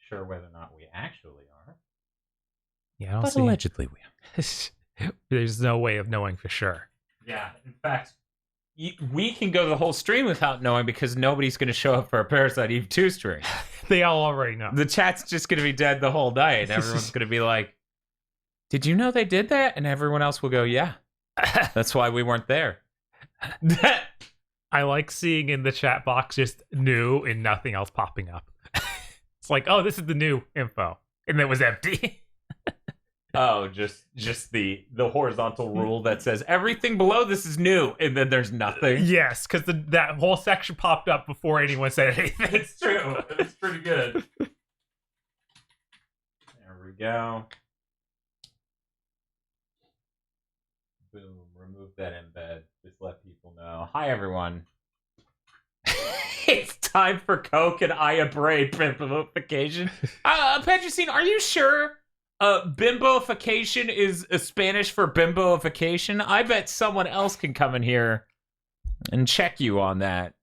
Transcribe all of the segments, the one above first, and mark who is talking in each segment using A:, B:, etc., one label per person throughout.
A: sure whether or not we actually are.
B: Yeah, I don't
A: But
B: see.
A: allegedly we are.
B: There's no way of knowing for sure.
A: Yeah, in fact, we can go the whole stream without knowing because nobody's going to show up for a Parasite Eve 2 stream.
B: They all already know.
A: The chat's just going to be dead the whole night. Everyone's going to be like, did you know they did that? And everyone else will go, yeah. That's why we weren't there.
B: I like seeing in the chat box just new and nothing else popping up. It's like, oh, this is the new info. And it was empty.
A: Oh, just the horizontal rule that says everything below this is new, and then there's nothing.
B: Yes, because that whole section popped up before anyone said anything.
A: It's true. It's pretty good. There we go. Boom. Remove that embed. Just let people know. Hi, everyone. It's time for Coke and Aya Braid bimboification. Petrosine, are you sure bimboification is Spanish for bimboification? I bet someone else can come in here and check you on that.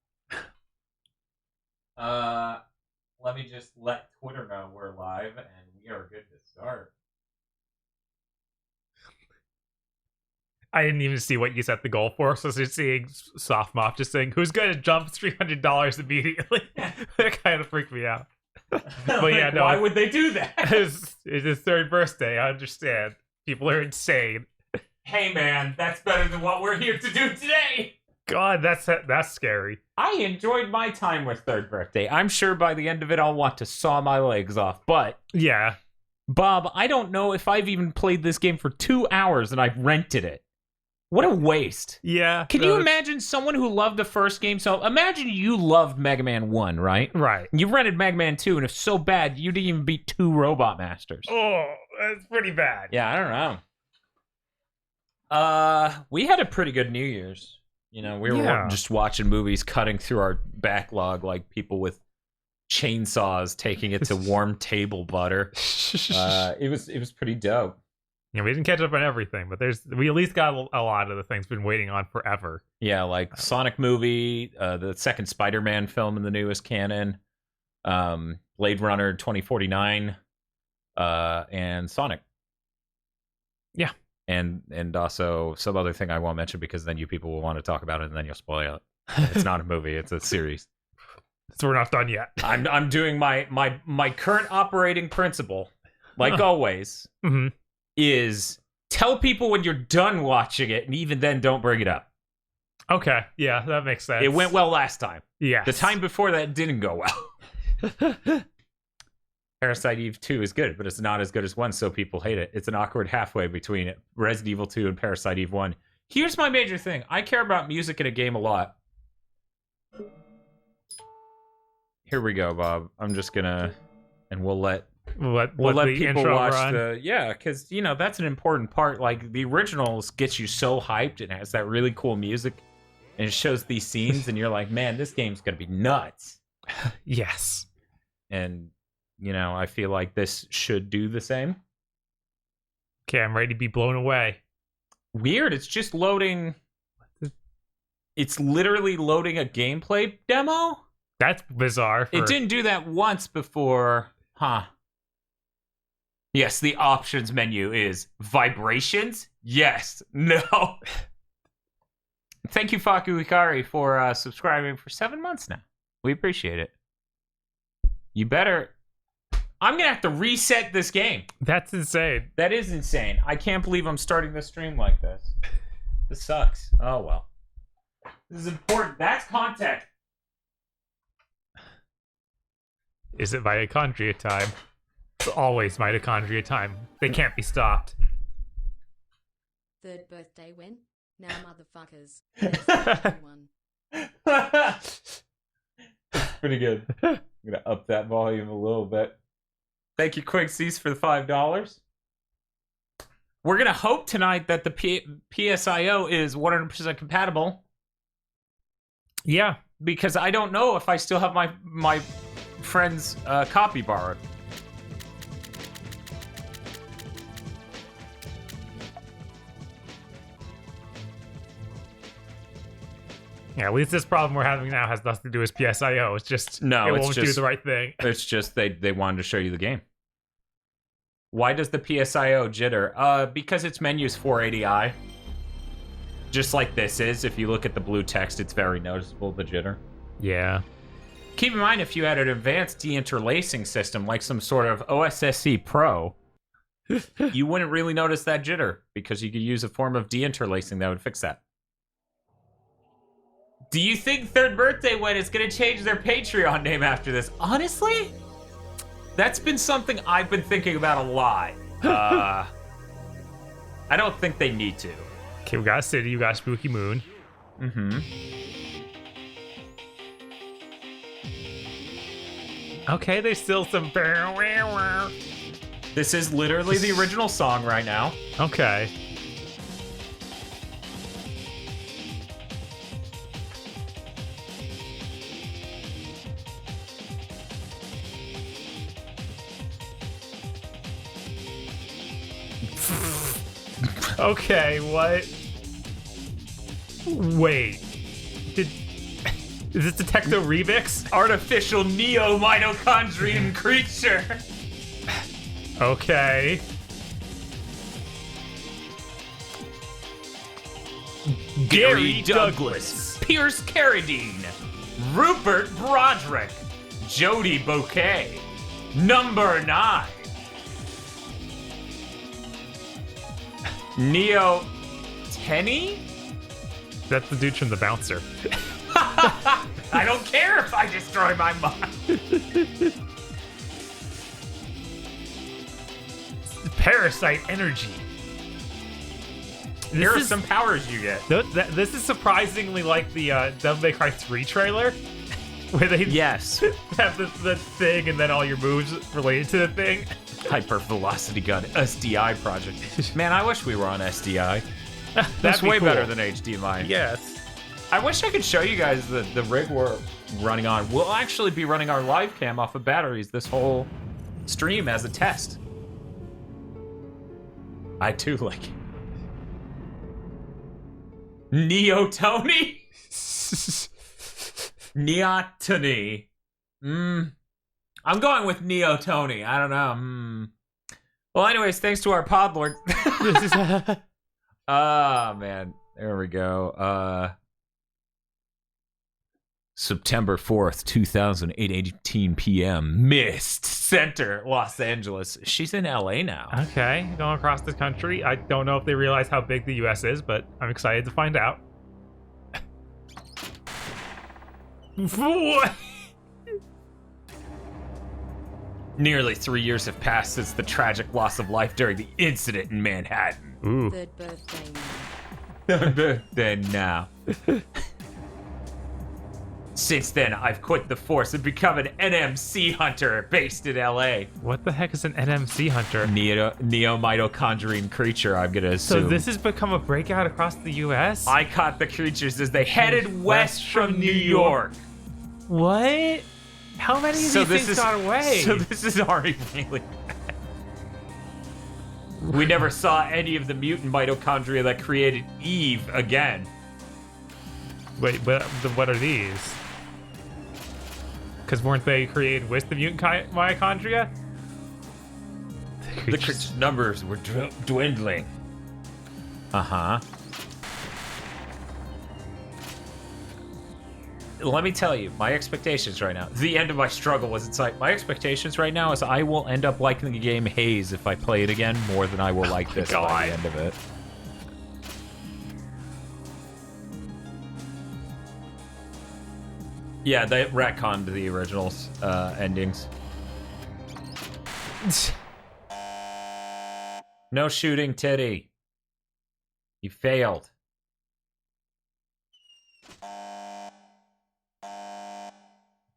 A: Let me just let Twitter know we're live and we are good to start.
B: I didn't even see what you set the goal for, so just seeing Soft Mop just saying, who's going to jump $300 immediately? That kind of freaked me out. But yeah, no.
A: Why would they do that?
B: It's his third birthday, I understand. People are insane.
A: Hey man, that's better than what we're here to do today!
B: God, that's scary.
A: I enjoyed my time with third birthday. I'm sure by the end of it I'll want to saw my legs off, but...
B: Yeah.
A: Bob, I don't know if I've even played this game for 2 hours and I've rented it. What a waste.
B: Yeah.
A: Can you imagine someone who loved the first game? So imagine you loved Mega Man 1, right?
B: Right.
A: You rented Mega Man 2, and if so bad, you didn't even beat 2 Robot Masters.
B: Oh, that's pretty bad.
A: Yeah, I don't know. We had a pretty good New Year's. You know, we were just watching movies, cutting through our backlog like people with chainsaws taking it to warm table butter. It was pretty dope.
B: Yeah, we didn't catch up on everything, but we at least got a lot of the things we've been waiting on forever.
A: Yeah, like Sonic movie, the second Spider-Man film in the newest canon, Blade Runner 2049, and Sonic.
B: Yeah.
A: And also some other thing I won't mention because then you people will want to talk about it and then you'll spoil it. It's not a movie, it's a series.
B: So we're not done yet.
A: I'm doing my current operating principle, like always.
B: Mm-hmm.
A: Is tell people when you're done watching it, and even then, don't bring it up.
B: Okay, yeah, that makes sense.
A: It went well last time.
B: Yeah.
A: The time before that didn't go well. Parasite Eve 2 is good, but it's not as good as 1, so people hate it. It's an awkward halfway between Resident Evil 2 and Parasite Eve 1. Here's my major thing. I care about music in a game a lot. Here we go, Bob. I'm just gonna... And we'll let people watch because you know that's an important part. Like the originals gets you so hyped and has that really cool music, and it shows these scenes, and you're like, man, this game's gonna be nuts.
B: Yes,
A: and you know, I feel like this should do the same.
B: Okay, I'm ready to be blown away.
A: Weird, it's just loading. It's literally loading a gameplay demo.
B: That's bizarre.
A: It didn't do that once before, huh? Yes, the options menu is vibrations. Yes. No. Thank you, Faku Hikari, for subscribing for 7 months now. We appreciate it. You better... I'm going to have to reset this game.
B: That's insane.
A: That is insane. I can't believe I'm starting the stream like this. This sucks. Oh, well. This is important. That's content.
B: Is it mitochondria time? It's always mitochondria time. They can't be stopped.
C: Third birthday when? Now motherfuckers. There's one.
A: That's pretty good. I'm going to up that volume a little bit. Thank you, Quigsies, for the $5. We're going to hope tonight that the PSIO is 100% compatible.
B: Yeah.
A: Because I don't know if I still have my friend's copy borrowed.
B: Yeah, at least this problem we're having now has nothing to do with PSIO. It's just it won't do the right thing.
A: It's just they wanted to show you the game. Why does the PSIO jitter? Because its menu's 480i. Just like this is. If you look at the blue text, it's very noticeable, the jitter.
B: Yeah.
A: Keep in mind, if you had an advanced deinterlacing system, like some sort of OSSC Pro, you wouldn't really notice that jitter, because you could use a form of deinterlacing that would fix that. Do you think Third Birthday Win is going to change their Patreon name after this? Honestly, that's been something I've been thinking about a lot. I don't think they need to.
B: Okay, we got City, you got Spooky Moon.
A: Mm-hmm.
B: Okay, there's still some...
A: This is literally the original song right now.
B: Okay. Okay, what? Wait. Is this Detecto Remix?
A: Artificial neo-mitochondrian creature.
B: Okay.
A: Gary Douglas, Pierce Carradine, Rupert Broderick, Jody Bouquet, number 9. Neo Tenny?
B: That's the dude from The Bouncer.
A: I don't care if I destroy my mind.
B: Parasite Energy.
A: Here are some powers you get.
B: This is surprisingly like the Devil May Cry 3 trailer. Where they have the thing and then all your moves related to the thing.
A: Hyper Velocity Gun SDI project. Man, I wish we were on SDI. That's way
B: cool.
A: better than HDMI.
B: Yes.
A: I wish I could show you guys the rig we're running on. We'll actually be running our live cam off of batteries this whole stream as a test. I too like it. Neo Tony? Neotony. I'm going with Neo Tony. I don't know. Well, anyways, thanks to our podlord. Man. There we go. September 4th, 2008, 18 p.m. Mist Center, Los Angeles. She's in LA now.
B: Okay, going across the country. I don't know if they realize how big the US is, but I'm excited to find out.
A: Nearly 3 years have passed since the tragic loss of life during the incident in Manhattan.
B: Ooh.
C: Third birthday now.
A: Third birthday now. Since then, I've quit the force and become an NMC hunter based in LA.
B: What the heck is an NMC hunter?
A: Neo-mitochondrian creature, I'm gonna assume.
B: So this has become a breakout across the US?
A: I caught the creatures as they headed west from New York.
B: What? How many of these things got away?
A: So this is already really bad. We never saw any of the mutant mitochondria that created Eve again.
B: Wait, what are these? Because weren't they created with the mutant mitochondria?
A: The creature's numbers were dwindling. Uh-huh. Let me tell you, my expectations right now, the end of my struggle was in sight. My expectations right now is I will end up liking the game Haze if I play it again more than I will like this by the end of it. Yeah, they retconned the originals endings. No shooting, Titty. You failed.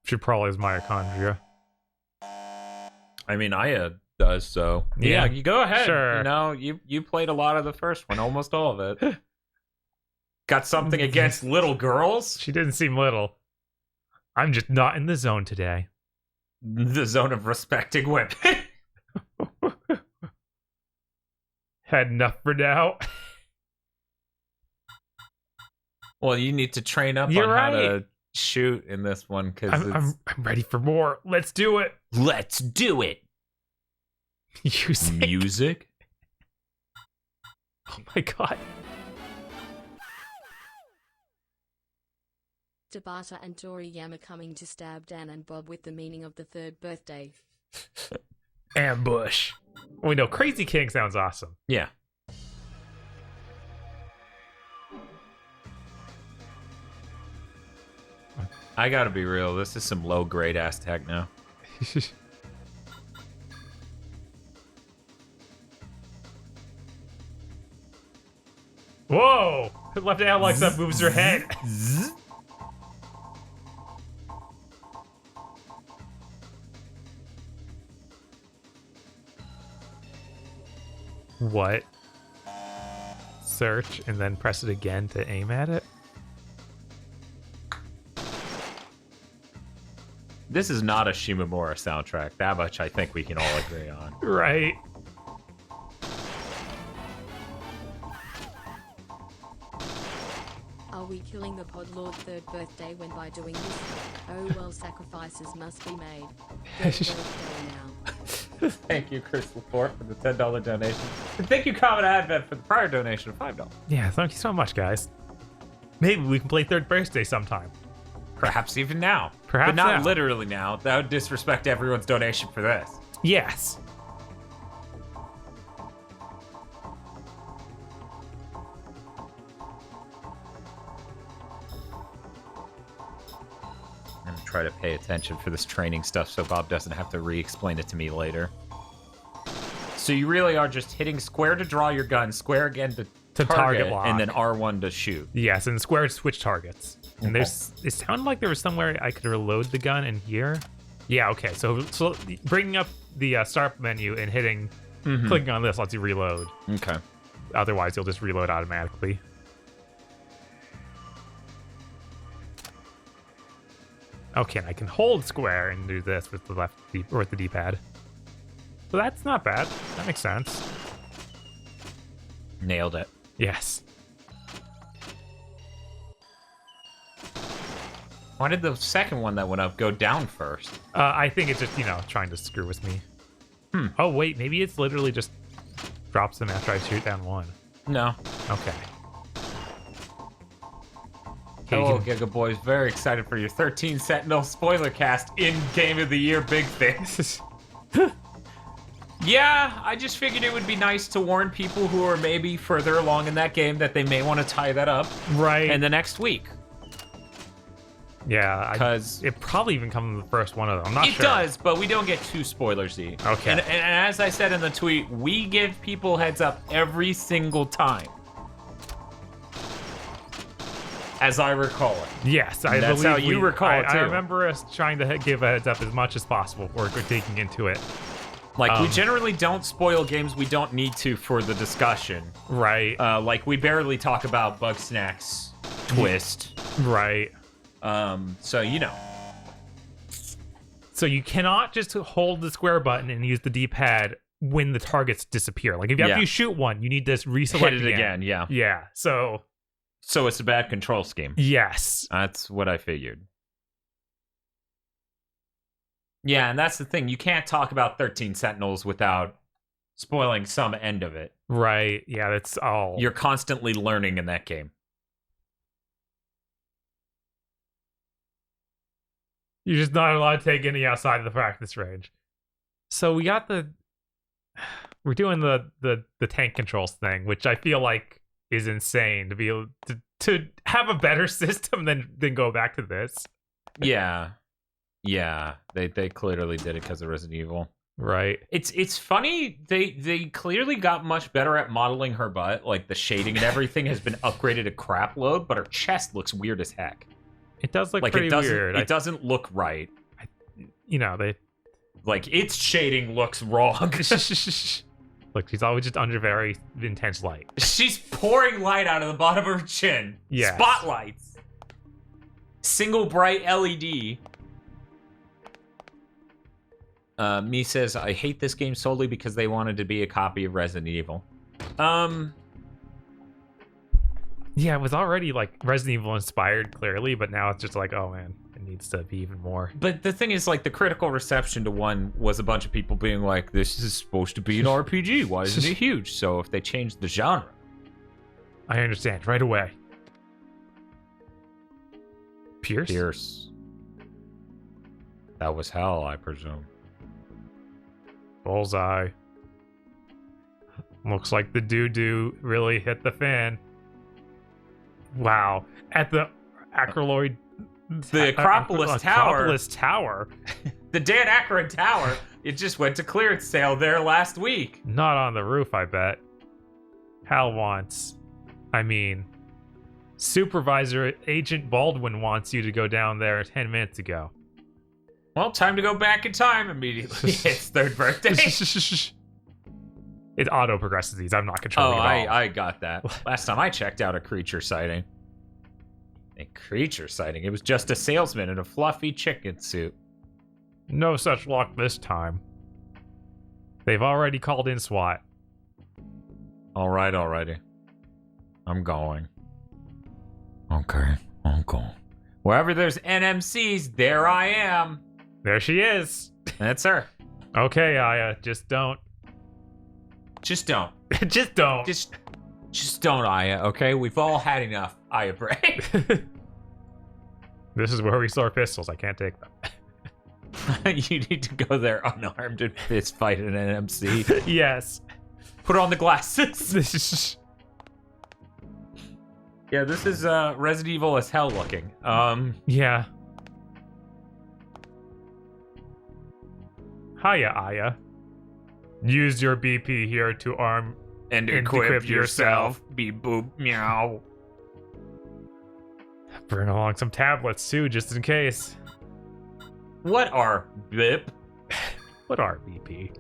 B: She probably is mitochondria.
A: I mean, Aya does, so yeah, you go ahead.
B: Sure.
A: You know, you played a lot of the first one, almost all of it. Got something against little girls?
B: She didn't seem little. I'm just not in the zone today.
A: The zone of respecting women.
B: Had enough for now.
A: Well, you need to train up on how to shoot in this one because
B: I'm ready for more. Let's do it.
A: Let's do it. Music.
B: Oh my god.
C: Tabata and Toriyama coming to stab Dan and Bob with the meaning of the third birthday.
B: Ambush. We know Crazy King sounds awesome.
A: Yeah. I gotta be real. This is some low-grade ass techno.
B: Whoa! Left analog stuff moves her head. What? Search and then press it again to aim at it?
A: This is not a Shimomura soundtrack. That much I think we can all agree on.
B: Right.
C: Are we killing the Podlord third birthday when by doing this? Oh well, sacrifices must be made. Third birthday now.
A: Thank you, Crystal Fort, for the $10 donation. And thank you, Common Advent, for the prior donation of $5.
B: Yeah, thank you so much, guys. Maybe we can play third birthday sometime.
A: Perhaps even now.
B: Perhaps
A: but not
B: now.
A: literally now. That would disrespect everyone's donation for this.
B: Yes.
A: I'm gonna try to pay attention for this training stuff so Bob doesn't have to re-explain it to me later. So you really are just hitting square to draw your gun, square again to target
B: lock,
A: and then R1 to shoot.
B: Yes, and square to switch targets. And it sounded like there was somewhere I could reload the gun in here. Yeah, okay. So bringing up the start menu and clicking on this lets you reload.
A: Okay.
B: Otherwise, you'll just reload automatically. Okay, I can hold square and do this with the left or with the D-pad. So that's not bad. That makes sense.
A: Nailed it.
B: Yes.
A: Why did the second one that went up go down first?
B: I think it's just, trying to screw with me. Oh, wait, maybe it's literally just drops them after I shoot down one.
A: No.
B: Okay.
A: Hello, Giga Boys. Very excited for your 13 Sentinel spoiler cast in Game of the Year big things. Yeah, I just figured it would be nice to warn people who are maybe further along in that game that they may want to tie that up
B: right
A: in the next week.
B: Yeah,
A: because
B: it probably even comes in the first one of them. I'm not sure.
A: It does, but we don't get too spoilersy.
B: Okay.
A: And as I said in the tweet, we give people heads up every single time. As I recall it.
B: Yes, I
A: That's
B: believe
A: how you recall it too.
B: I remember us trying to give a heads up as much as possible before we're digging into it.
A: Like, we generally don't spoil games we don't need to for the discussion.
B: Right.
A: Like, we barely talk about Bugsnax Twist.
B: Right.
A: So,
B: So you cannot just hold the square button and use the D-pad when the targets disappear. Like, if after you shoot one, you need to reselect
A: hit it again. Yeah.
B: Yeah, so
A: it's a bad control scheme.
B: Yes.
A: That's what I figured. Yeah, and that's the thing. You can't talk about 13 Sentinels without spoiling some end of it.
B: Right. Yeah, that's all.
A: You're constantly learning in that game.
B: You're just not allowed to take any outside of the practice range. So we got we're doing the tank controls thing, which I feel like is insane to be able to have a better system than go back to this.
A: Yeah. Yeah, they clearly did it because of Resident Evil.
B: Right.
A: It's funny, they clearly got much better at modeling her butt. Like, the shading and everything has been upgraded a crap load, but her chest looks weird as heck.
B: It does look pretty weird.
A: It doesn't look right.
B: They...
A: Like, its shading looks wrong.
B: Look, she's always just under very intense light.
A: She's pouring light out of the bottom of her chin.
B: Yeah.
A: Spotlights. Single bright LED. Me says, I hate this game solely because they wanted to be a copy of Resident Evil.
B: Yeah, it was already like Resident Evil inspired, clearly, but now it's just like, oh man, it needs to be even more.
A: But the thing is, like, the critical reception to 1 was a bunch of people being like, this is supposed to be an RPG. Why isn't it huge? So if they change the genre.
B: I understand right away. Pierce?
A: That was hell, I presume.
B: Bullseye. Looks like the doo-doo really hit the fan. Wow. At the Acroloid...
A: The Acropolis Tower.
B: Acropolis Tower.
A: The Dan Aykroyd Tower. It just went to clearance sale there last week.
B: Not on the roof, I bet. Hal wants... Supervisor Agent Baldwin wants you to go down there 10 minutes ago.
A: Well, time to go back in time immediately. It's 3rd birthday.
B: It auto-progresses these. I'm not controlling it all.
A: I got that. Last time I checked out a creature sighting. A creature sighting? It was just a salesman in a fluffy chicken suit.
B: No such luck this time. They've already called in SWAT.
A: All right, alrighty. I'm going. Okay, I'm going. Wherever there's NMCs, there I am.
B: There she is.
A: That's her.
B: Okay, Aya, just don't.
A: Just don't.
B: Just don't.
A: Just don't, Aya, okay? We've all had enough, Aya Bray.
B: This is where we store pistols. I can't take them.
A: You need to go there unarmed and fist fight an NMC.
B: Yes.
A: Put on the glasses. Yeah, this is Resident Evil as hell looking.
B: Yeah. Hiya, Aya. Use your BP here to arm
A: and equip yourself. Beep boop meow.
B: Bring along some tablets too, just in case.
A: What are BIP?
B: What are BP?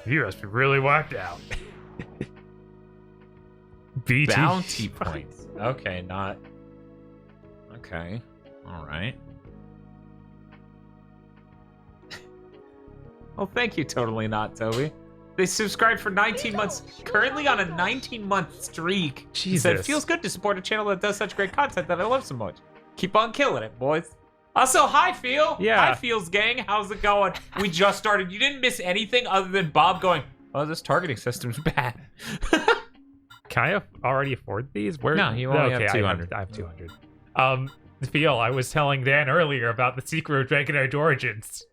B: You must be really whacked out. BT
A: bounty points. Okay, not. Okay, all right. Well, thank you, totally not, Toby. They subscribed for 19 months, currently on a 19-month streak.
B: Jesus.
A: Said, it feels good to support a channel that does such great content that I love so much. Keep on killing it, boys. Also, hi, Phil.
B: Yeah.
A: Hi, Feels gang. How's it going? We just started. You didn't miss anything other than Bob going, oh, this targeting system's bad.
B: Can I already afford these? Where?
A: No, you only have 200.
B: I have 200. Phil, I was telling Dan earlier about the secret of Dragon Age Origins.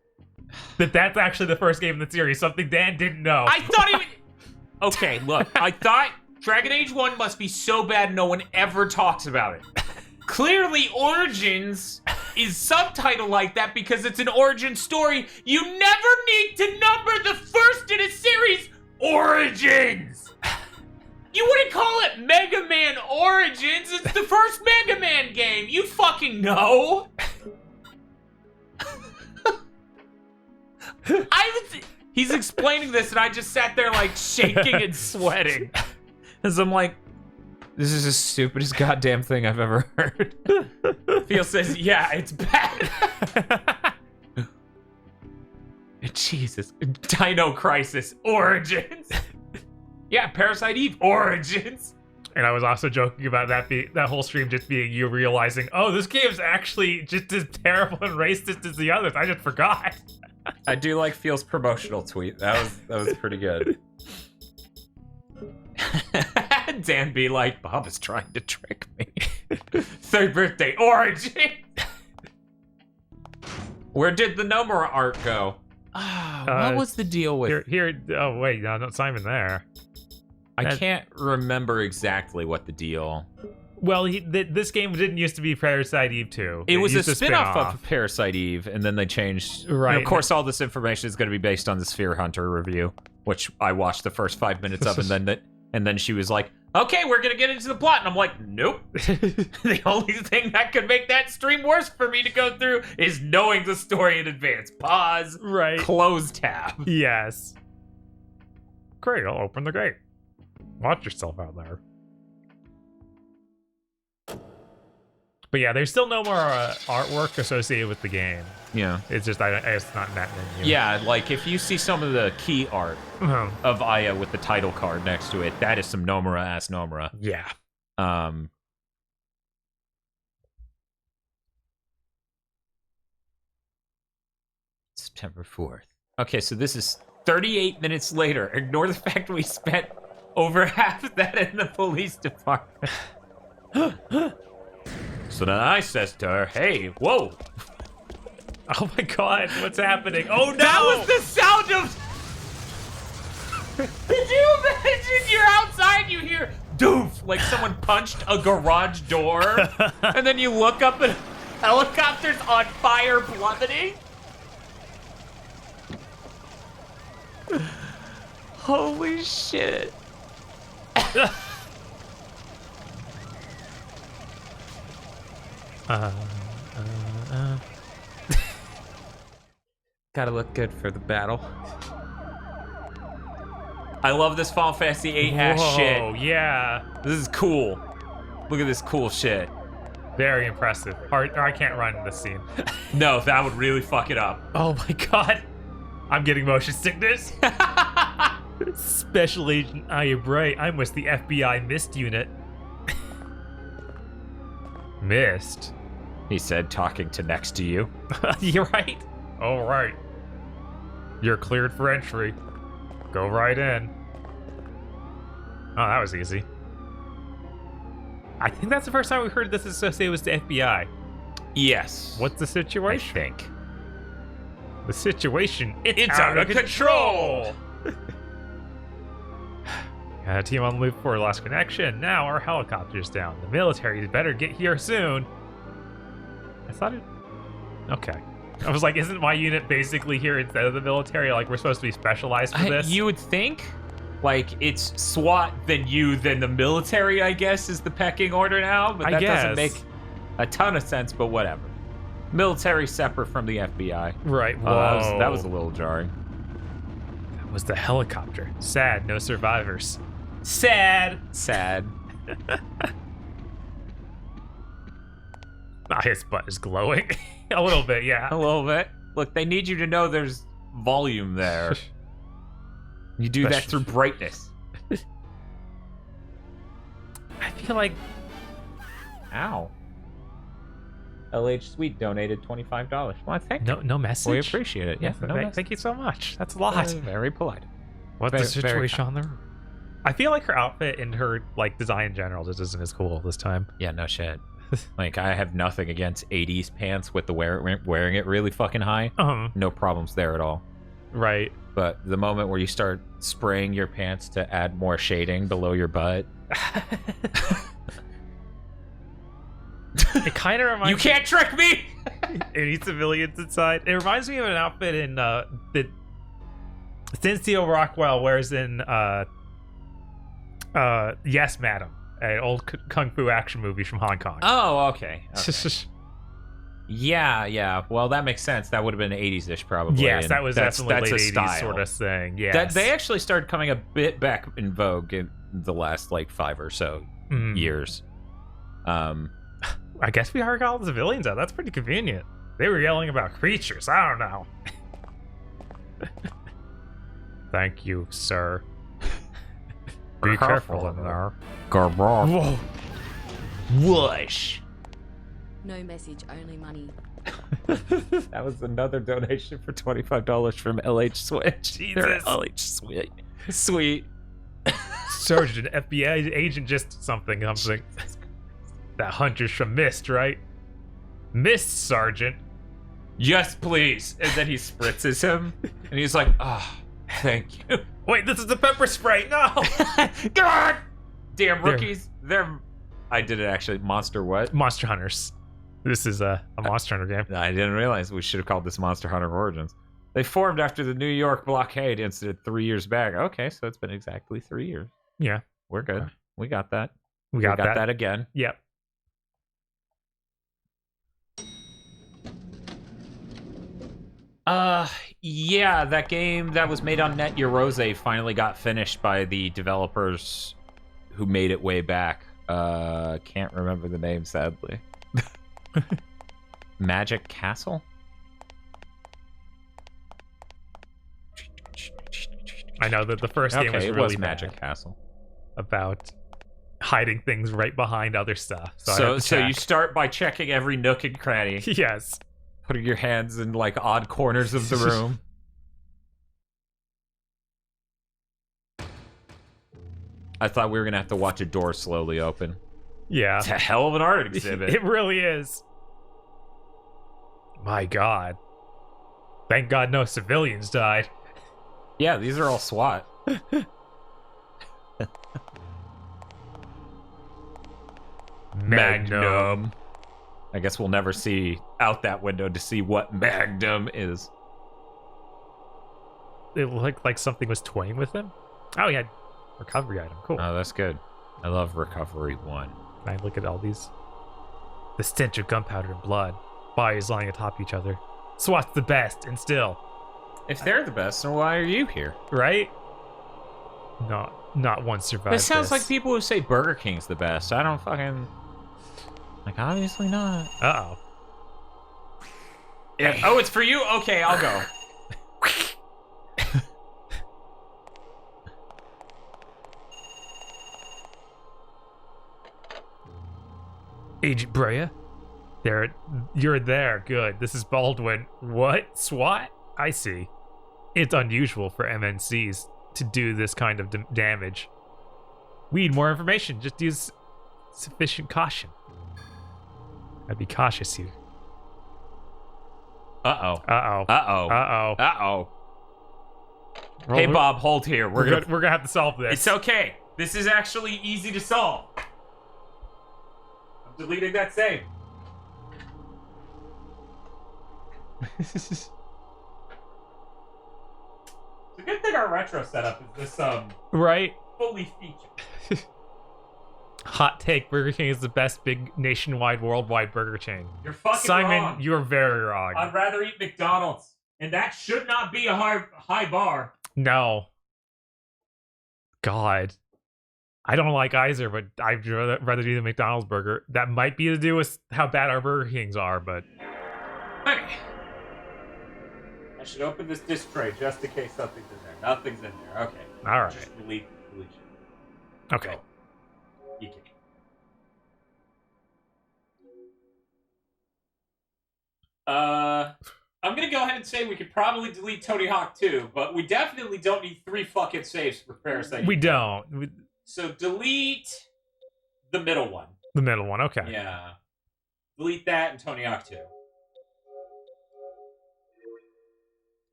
B: That's actually the first game in the series, something Dan didn't know.
A: I thought even... Okay, look. I thought Dragon Age 1 must be so bad no one ever talks about it. Clearly, Origins is subtitled like that because it's an origin story. You never need to number the first in a series Origins! You wouldn't call it Mega Man Origins. It's the first Mega Man game. You fucking know. He's explaining this, and I just sat there like shaking and sweating, as I'm like, "This is the stupidest goddamn thing I've ever heard." Phil says, "Yeah, it's bad." Jesus, Dino Crisis Origins. Yeah, Parasite Eve Origins.
B: And I was also joking about that whole stream just being you realizing, oh, this game's actually just as terrible and racist as the others. I just forgot.
A: I do like Phil's promotional tweet. That was pretty good. Dan be like, Bob is trying to trick me. 3rd birthday origin. Where did the Nomura art go? What was the deal with
B: here? Oh wait, no, not Simon there.
A: I can't remember exactly what the deal.
B: Well, this game didn't used to be Parasite Eve II.
A: It was a spin-off of Parasite Eve, and then they changed.
B: Right.
A: And of course, all this information is going to be based on the Sphere Hunter review, which I watched the first 5 minutes of, and then she was like, "Okay, we're going to get into the plot," and I'm like, "Nope." The only thing that could make that stream worse for me to go through is knowing the story in advance. Pause.
B: Right.
A: Close tab.
B: Yes. Great. I'll open the gate. Watch yourself out there. But yeah, there's still no more artwork associated with the game.
A: Yeah.
B: It's just it's not in that menu.
A: Yeah, like if you see some of the key art of Aya with the title card next to it, that is some Nomura-ass Nomura.
B: Yeah.
A: September 4th. Okay, so this is 38 minutes later. Ignore the fact we spent over half of that in the police department. So then I says to her, hey, whoa.
B: Oh my god, what's happening? Oh no!
A: That was the sound of... Did you imagine you're outside, you hear doof, like someone punched a garage door, and then you look up and helicopter's on fire plummeting? Holy shit. Gotta look good for the battle. I love this Final Fantasy VIII ass shit.
B: Oh yeah.
A: This is cool. Look at this cool shit.
B: Very impressive. Or I can't run in this scene.
A: No, that would really fuck it up.
B: Oh my god. I'm getting motion sickness. Special Agent Aya Bright. I'm with the FBI MIST unit. MIST?
A: He said, talking to next to you.
B: You're right. All right. You're cleared for entry. Go right in. Oh, that was easy. I think that's the first time we heard this associated with the FBI.
A: Yes.
B: What's the situation?
A: I think.
B: The situation,
A: it's out of control!
B: Got a team on the loop for lost connection. Now our helicopter's down. The military better get here soon. I thought it... Okay. I was like, isn't my unit basically here instead of the military? Like, we're supposed to be specialized for this?
A: You would think. Like, it's SWAT, then you, then the military, I guess, is the pecking order now. But that doesn't make a ton of sense, but whatever. Military separate from the FBI.
B: Right.
A: Whoa. That was a little jarring.
B: That was the helicopter. Sad, no survivors. Sad.
A: Sad.
B: His butt is glowing. A little bit, yeah.
A: A little bit. Look, they need you to know there's volume there. You do that through brightness.
B: I feel like...
A: Ow. LH Sweet donated $25. Well, thank you.
B: No message?
A: We appreciate it. Yeah,
B: thank you so much. That's a lot.
A: Very polite.
B: What's the situation on the roof? I feel like her outfit and her like design in general just isn't as cool this time.
A: Yeah, no shit. Like, I have nothing against 80s pants with the wearing it really fucking high. No problems there at all.
B: Right.
A: But the moment where you start spraying your pants to add more shading below your butt...
B: It kind of reminds
A: You can't trick me!
B: Any civilians inside. It reminds me of an outfit in that Cynthia Rockwell wears in Yes, Madam, an old kung fu action movie from Hong Kong.
A: Oh, okay. Yeah. Well, that makes sense. That would have been 80s-ish, probably.
B: Yes, that was definitely late 80s
A: style.
B: sort of thing. Yes.
A: They actually started coming a bit back in vogue in the last, like, 5 or so years.
B: I guess we already got all the civilians out. That's pretty convenient. They were yelling about creatures. I don't know. Thank you, sir. Be careful in there.
A: Whoa. Whoosh.
C: No message, only money.
A: That was another donation for $25 from LH Switch.
B: Jesus.
A: LH Sweet. Sweet.
B: Sergeant, FBI agent, just something. That hunter's from Mist, right? Mist, Sergeant.
A: Yes, please. And then he spritzes him, and he's like, "Ah, oh, thank you."
B: Wait, this is the pepper spray. No.
A: God, damn rookies. I did it actually. Monster what?
B: Monster Hunters. This is a Monster Hunter game.
A: I didn't realize we should have called this Monster Hunter Origins. They formed after the New York blockade incident 3 years back. Okay, so it's been exactly 3 years.
B: Yeah,
A: we're good. Okay. We got that.
B: We got
A: that again.
B: Yep.
A: Yeah, that game that was made on Net Eurose finally got finished by the developers who made it way back. Can't remember the name, sadly. Magic Castle?
B: I know that the first game was really
A: Magic Castle.
B: About hiding things right behind other stuff.
A: So you start by checking every nook and cranny.
B: Yes.
A: Putting your hands in like odd corners of the room. I thought we were gonna have to watch a door slowly open.
B: Yeah.
A: It's a hell of an art exhibit.
B: It really is. My God. Thank God no civilians died.
A: Yeah, these are all SWAT. Magnum. I guess we'll never see out that window to see what Magnum is.
B: It looked like something was toying with him. Oh, yeah. Recovery item. Cool.
A: Oh, that's good. I love Recovery 1.
B: Can I look at all these? The stench of gunpowder and blood. Bodies lying atop each other. SWAT's the best, and still.
A: If they're the best, then why are you here?
B: Right? Not one survived.
A: It sounds like people who say Burger King's the best. I don't fucking... Like, obviously not.
B: Uh-oh.
A: Yeah. Oh, it's for you? Okay, I'll go.
B: Agent Brea? You're there. Good. This is Baldwin. What? SWAT? I see. It's unusual for MNCs to do this kind of damage. We need more information. Just use sufficient caution. I'd be cautious here.
A: Uh-oh.
B: Uh-oh.
A: Uh-oh.
B: Uh-oh.
A: Uh-oh. Hey, Bob, hold here.
B: We're gonna have to solve this.
A: It's okay. This is actually easy to solve. I'm deleting that save. It's a good thing our retro setup is this,
B: right?
A: fully featured.
B: Hot take, Burger King is the best big nationwide, worldwide burger chain.
A: You're fucking
B: Simon,
A: wrong.
B: you're very wrong.
A: I'd rather eat McDonald's. And that should not be a high bar.
B: No. God. I don't like either, but I'd rather do the McDonald's burger. That might be to do with how bad our Burger Kings are, but...
A: Okay. I should open this disc tray just in case something's in there. Nothing's in there. Okay.
B: All right.
A: Just delete it.
B: Okay.
A: Go. You can. I'm gonna go ahead and say we could probably delete Tony Hawk 2, but we definitely don't need 3 fucking saves for Parasite.
B: We don't.
A: So delete the middle one.
B: The middle one, okay.
A: Yeah. Delete that and Tony Hawk 2.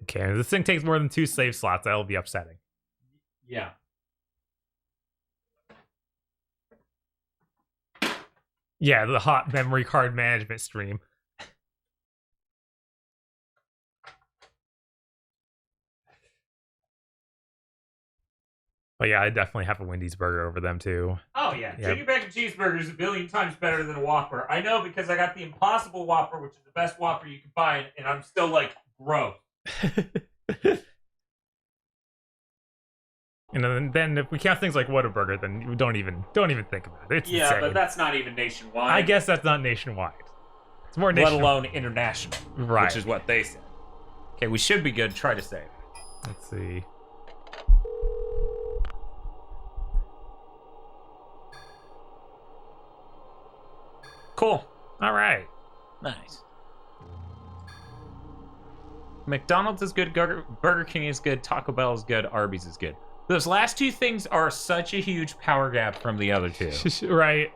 B: Okay, if this thing takes more than 2 save slots, that'll be upsetting.
A: Yeah.
B: Yeah, the hot memory card management stream. But yeah, I definitely have a Wendy's burger over them too.
A: Oh yeah, Junior Bacon Cheeseburger is a billion times better than a Whopper. I know because I got the Impossible Whopper, which is the best Whopper you can buy, and I'm still like, gross.
B: And then if we count things like Whataburger, then you don't even think about it. It's insane.
A: But that's not even nationwide.
B: I guess that's not nationwide. It's more nationwide.
A: Let alone international.
B: Right.
A: Which is what they said. Okay, we should be good. Try to save.
B: Let's see.
A: Cool.
B: All right.
A: Nice. McDonald's is good. Burger King is good. Taco Bell is good. Arby's is good. Those last 2 things are such a huge power gap from the other 2.
B: Right.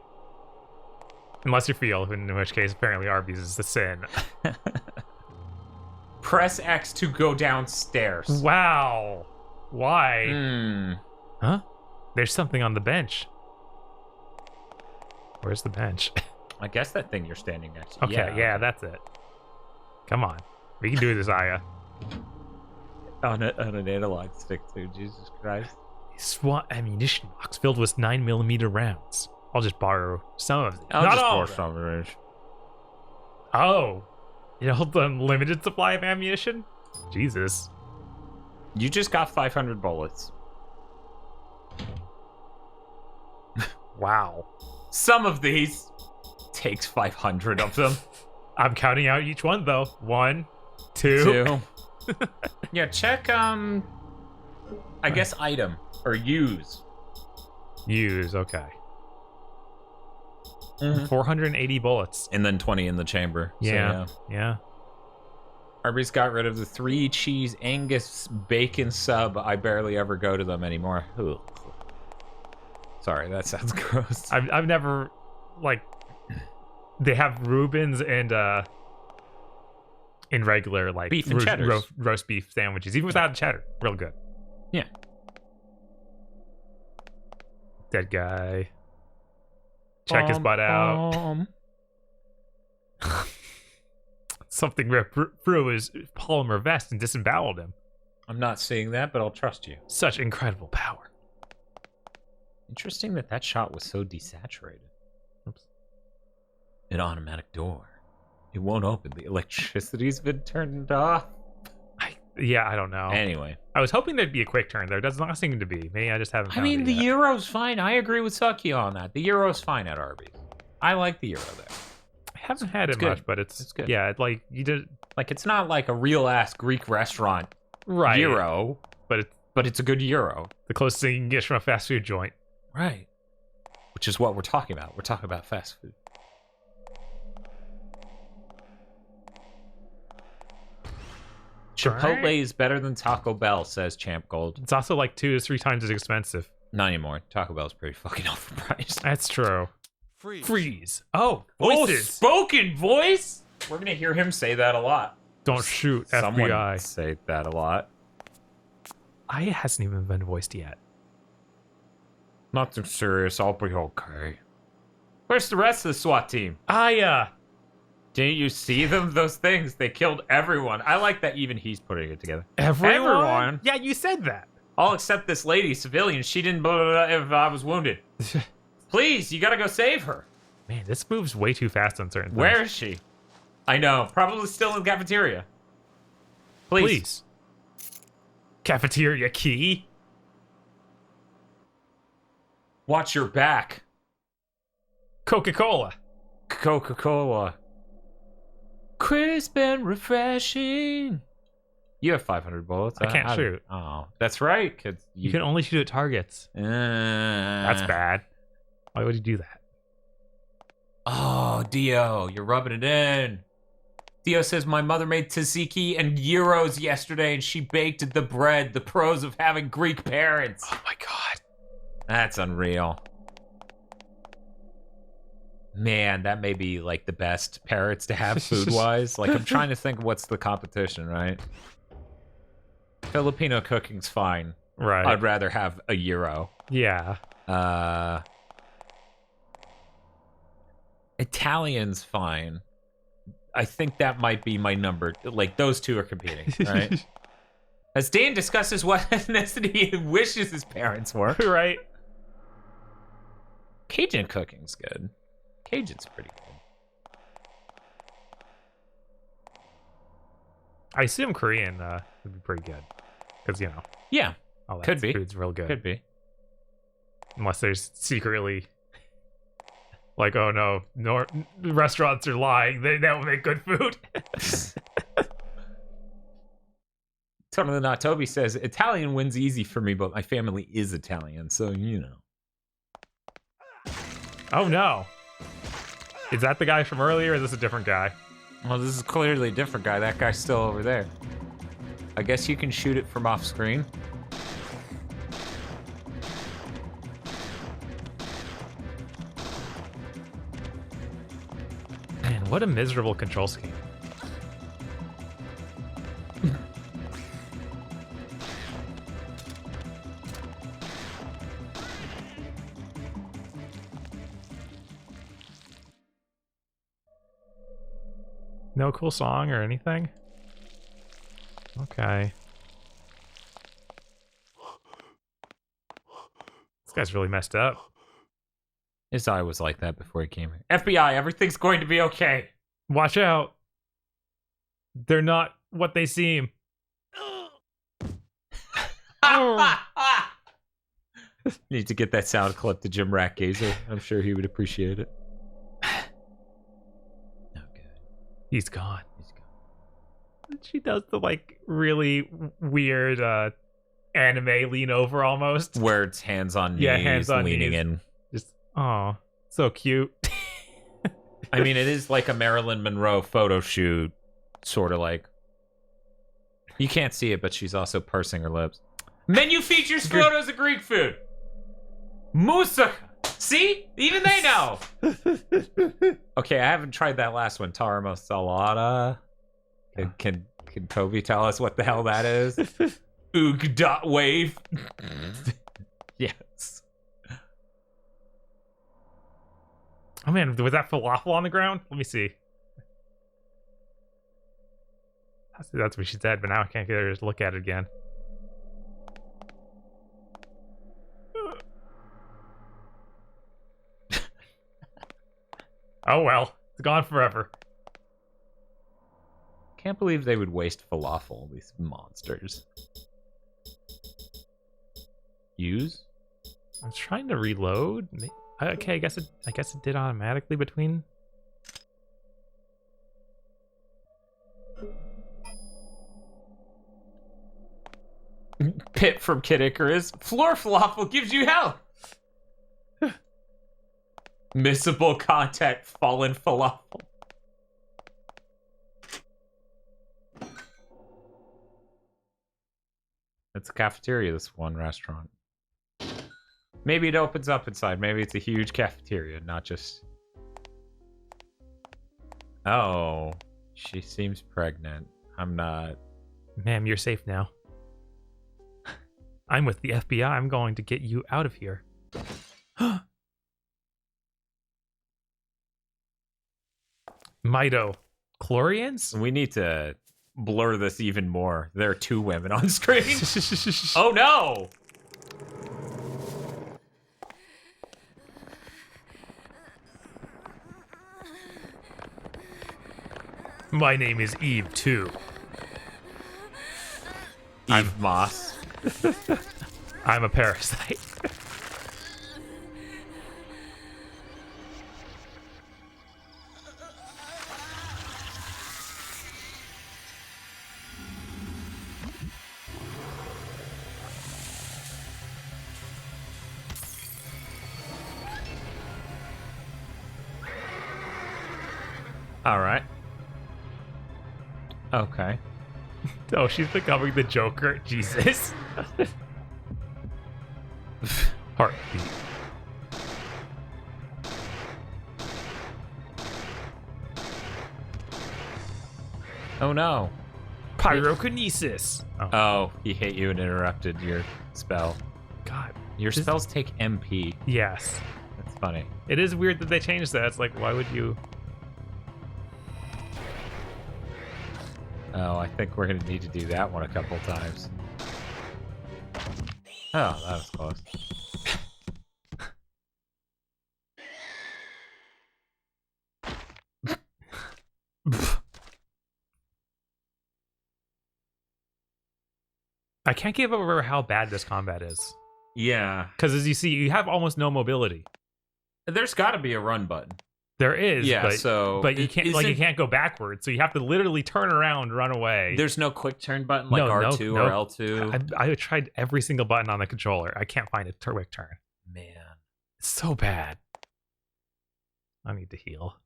B: Unless you feel, in which case apparently Arby's is the sin.
A: Press X to go downstairs.
B: Wow. Why? Huh? There's something on the bench. Where's the bench?
A: I guess that thing you're standing next to.
B: Okay, yeah, that's it. Come on. We can do this, Aya.
A: On an analog stick, too. Jesus Christ.
B: SWAT ammunition box filled with 9mm rounds. I'll just borrow some of them.
A: Not
B: just
A: all
B: borrow
A: of them.
B: Oh. You hold the unlimited supply of ammunition? Jesus.
A: You just got 500 bullets.
B: Wow.
A: Some of these takes 500 of them.
B: I'm counting out each one though. 1, 2.
A: Yeah, check I guess item or use.
B: Use, okay. 480 bullets.
A: And then 20 in the chamber.
B: Yeah.
A: So,
B: yeah.
A: Arby's got rid of the 3 cheese Angus bacon sub. I barely ever go to them anymore. Ugh. Sorry, that sounds gross.
B: I've never, like, they have Reuben's and in regular, like,
A: beef and cheddar
B: roast beef sandwiches, even without cheddar. Real good.
A: Yeah.
B: Dead guy. Check his butt out. Something ripped through his polymer vest and disemboweled him.
A: I'm not seeing that, but I'll trust you.
B: Such incredible power.
A: Interesting that shot was so desaturated.
B: Oops.
A: An automatic door. It won't open. The electricity's been turned off.
B: I don't know.
A: Anyway.
B: I was hoping there'd be a quick turn. There does not seem to be. Maybe I just haven't found it
A: the
B: yet.
A: Euro's fine. I agree with Saki on that. The Euro's fine at Arby's. I like the Euro there.
B: I haven't had it
A: good.
B: much, but it's
A: good.
B: Yeah, like you did.
A: Like it's not like a real ass Greek restaurant
B: Right.
A: Euro, but it's a good Euro.
B: The closest thing you can get from a fast food joint.
A: Right. Which is what we're talking about. We're talking about fast food. Chipotle is better than Taco Bell, says Champ Gold.
B: It's also like 2 to 3 times as expensive.
A: Not anymore. Taco Bell's pretty fucking overpriced.
B: That's true. Freeze. Oh,
A: voices.
B: voices.
A: Spoken voice? We're going to hear him say that a lot.
B: Don't shoot,
A: Someone
B: FBI.
A: say that a lot.
B: I hasn't even been voiced yet.
A: Nothing serious. I'll be okay. Where's the rest of the SWAT team? Didn't you see them? Those things. They killed everyone. I like that even he's putting it together.
B: Everyone? Yeah, you said that.
A: All except this lady, civilian. She didn't blah, blah, blah, if I was wounded. Please, you gotta go save her.
B: Man, this moves way too fast on certain things.
A: Where is she? I know. Probably still in the cafeteria. Please.
B: Cafeteria key.
A: Watch your back.
B: Coca-Cola.
A: Coca-Cola. Crisp and refreshing. You have 500 bullets.
B: I can't shoot.
A: Oh, that's right. Cause
B: you can only shoot at targets. That's bad. Why would you do that?
A: Oh, Dio, you're rubbing it in. Dio says, my mother made tzatziki and gyros yesterday, and she baked the bread. The pros of having Greek parents.
B: Oh, my God.
A: That's unreal. Man, that may be, like, the best parrots to have food-wise. Like, I'm trying to think what's the competition, right? Filipino cooking's fine.
B: Right.
A: I'd rather have a gyro.
B: Yeah.
A: Italian's fine. I think that might be my number. Like, those two are competing, right? As Dan discusses what ethnicity he wishes his parents were.
B: Right.
A: Cajun cooking's good. Cajun's pretty good.
B: I assume Korean would be pretty good. Because, you know.
A: Yeah.
B: All that
A: could be.
B: Food's real good.
A: Could be.
B: Unless there's secretly... Like, oh no, restaurants are lying. They don't make good food.
A: Tony the Not Toby says, Italian wins easy for me, but my family is Italian, so you know.
B: Oh no. Is that the guy from earlier, or is this a different guy?
A: Well, this is clearly a different guy. That guy's still over there. I guess you can shoot it from off screen.
B: Man, what a miserable control scheme. No cool song or anything? Okay. This guy's really messed up.
A: His eye was like that before he came here. FBI, everything's going to be okay.
B: Watch out. They're not what they seem.
A: Need to get that sound clip to Jim Ratgazer. I'm sure he would appreciate it.
B: Okay. He's gone. She does the like really weird anime lean over almost.
A: Where it's hands on knees,
B: hands on
A: leaning
B: knees.
A: in.
B: Just so cute.
A: I mean, it is like a Marilyn Monroe photo shoot, sort of like. You can't see it, but she's also pursing her lips. Menu features photos of Greek food. Moussaka. See? Even they know. Okay, I haven't tried that last one. Taramo salata. Can Kobe tell us what the hell that is? Oog dot wave. Yes.
B: Oh man, was that falafel on the ground? Let me see. That's what she said, but now I can't get her to look at it again. Oh well, it's gone forever.
A: Can't believe they would waste falafel, these monsters. Use?
B: I'm trying to reload. Okay, I guess it did automatically between.
A: Pit from Kid Icarus. Floor falafel gives you health. Missable contact fallen falafel. It's a cafeteria, this one restaurant. Maybe it opens up inside. Maybe it's a huge cafeteria, not just... Oh, she seems pregnant. I'm not.
B: Ma'am, you're safe now. I'm with the FBI. I'm going to get you out of here. Mito. Chlorians?
A: We need to blur this even more. There are 2 women on screen. Oh no!
B: My name is Eve II.
A: Eve Moss.
B: I'm a parasite.
A: All right. Okay.
B: Oh, she's becoming the Joker. Jesus. Heartbeat.
A: Oh no.
B: Pyrokinesis.
A: Oh, he hit you and interrupted your spell.
B: God.
A: Your spells take MP.
B: Yes.
A: That's funny.
B: It is weird that they changed that. It's like, why would you...
A: Oh, I think we're going to need to do that one a couple times. Oh, that was close.
B: I can't get over how bad this combat is.
A: Yeah.
B: Because as you see, you have almost no mobility.
A: There's got to be a run button.
B: There is,
A: yeah,
B: but you can't you can't go backwards, so you have to literally turn around, run away.
A: There's no quick turn button like R2 or L2.
B: I tried every single button on the controller. I can't find a quick turn.
A: Man,
B: it's so bad. I need to heal.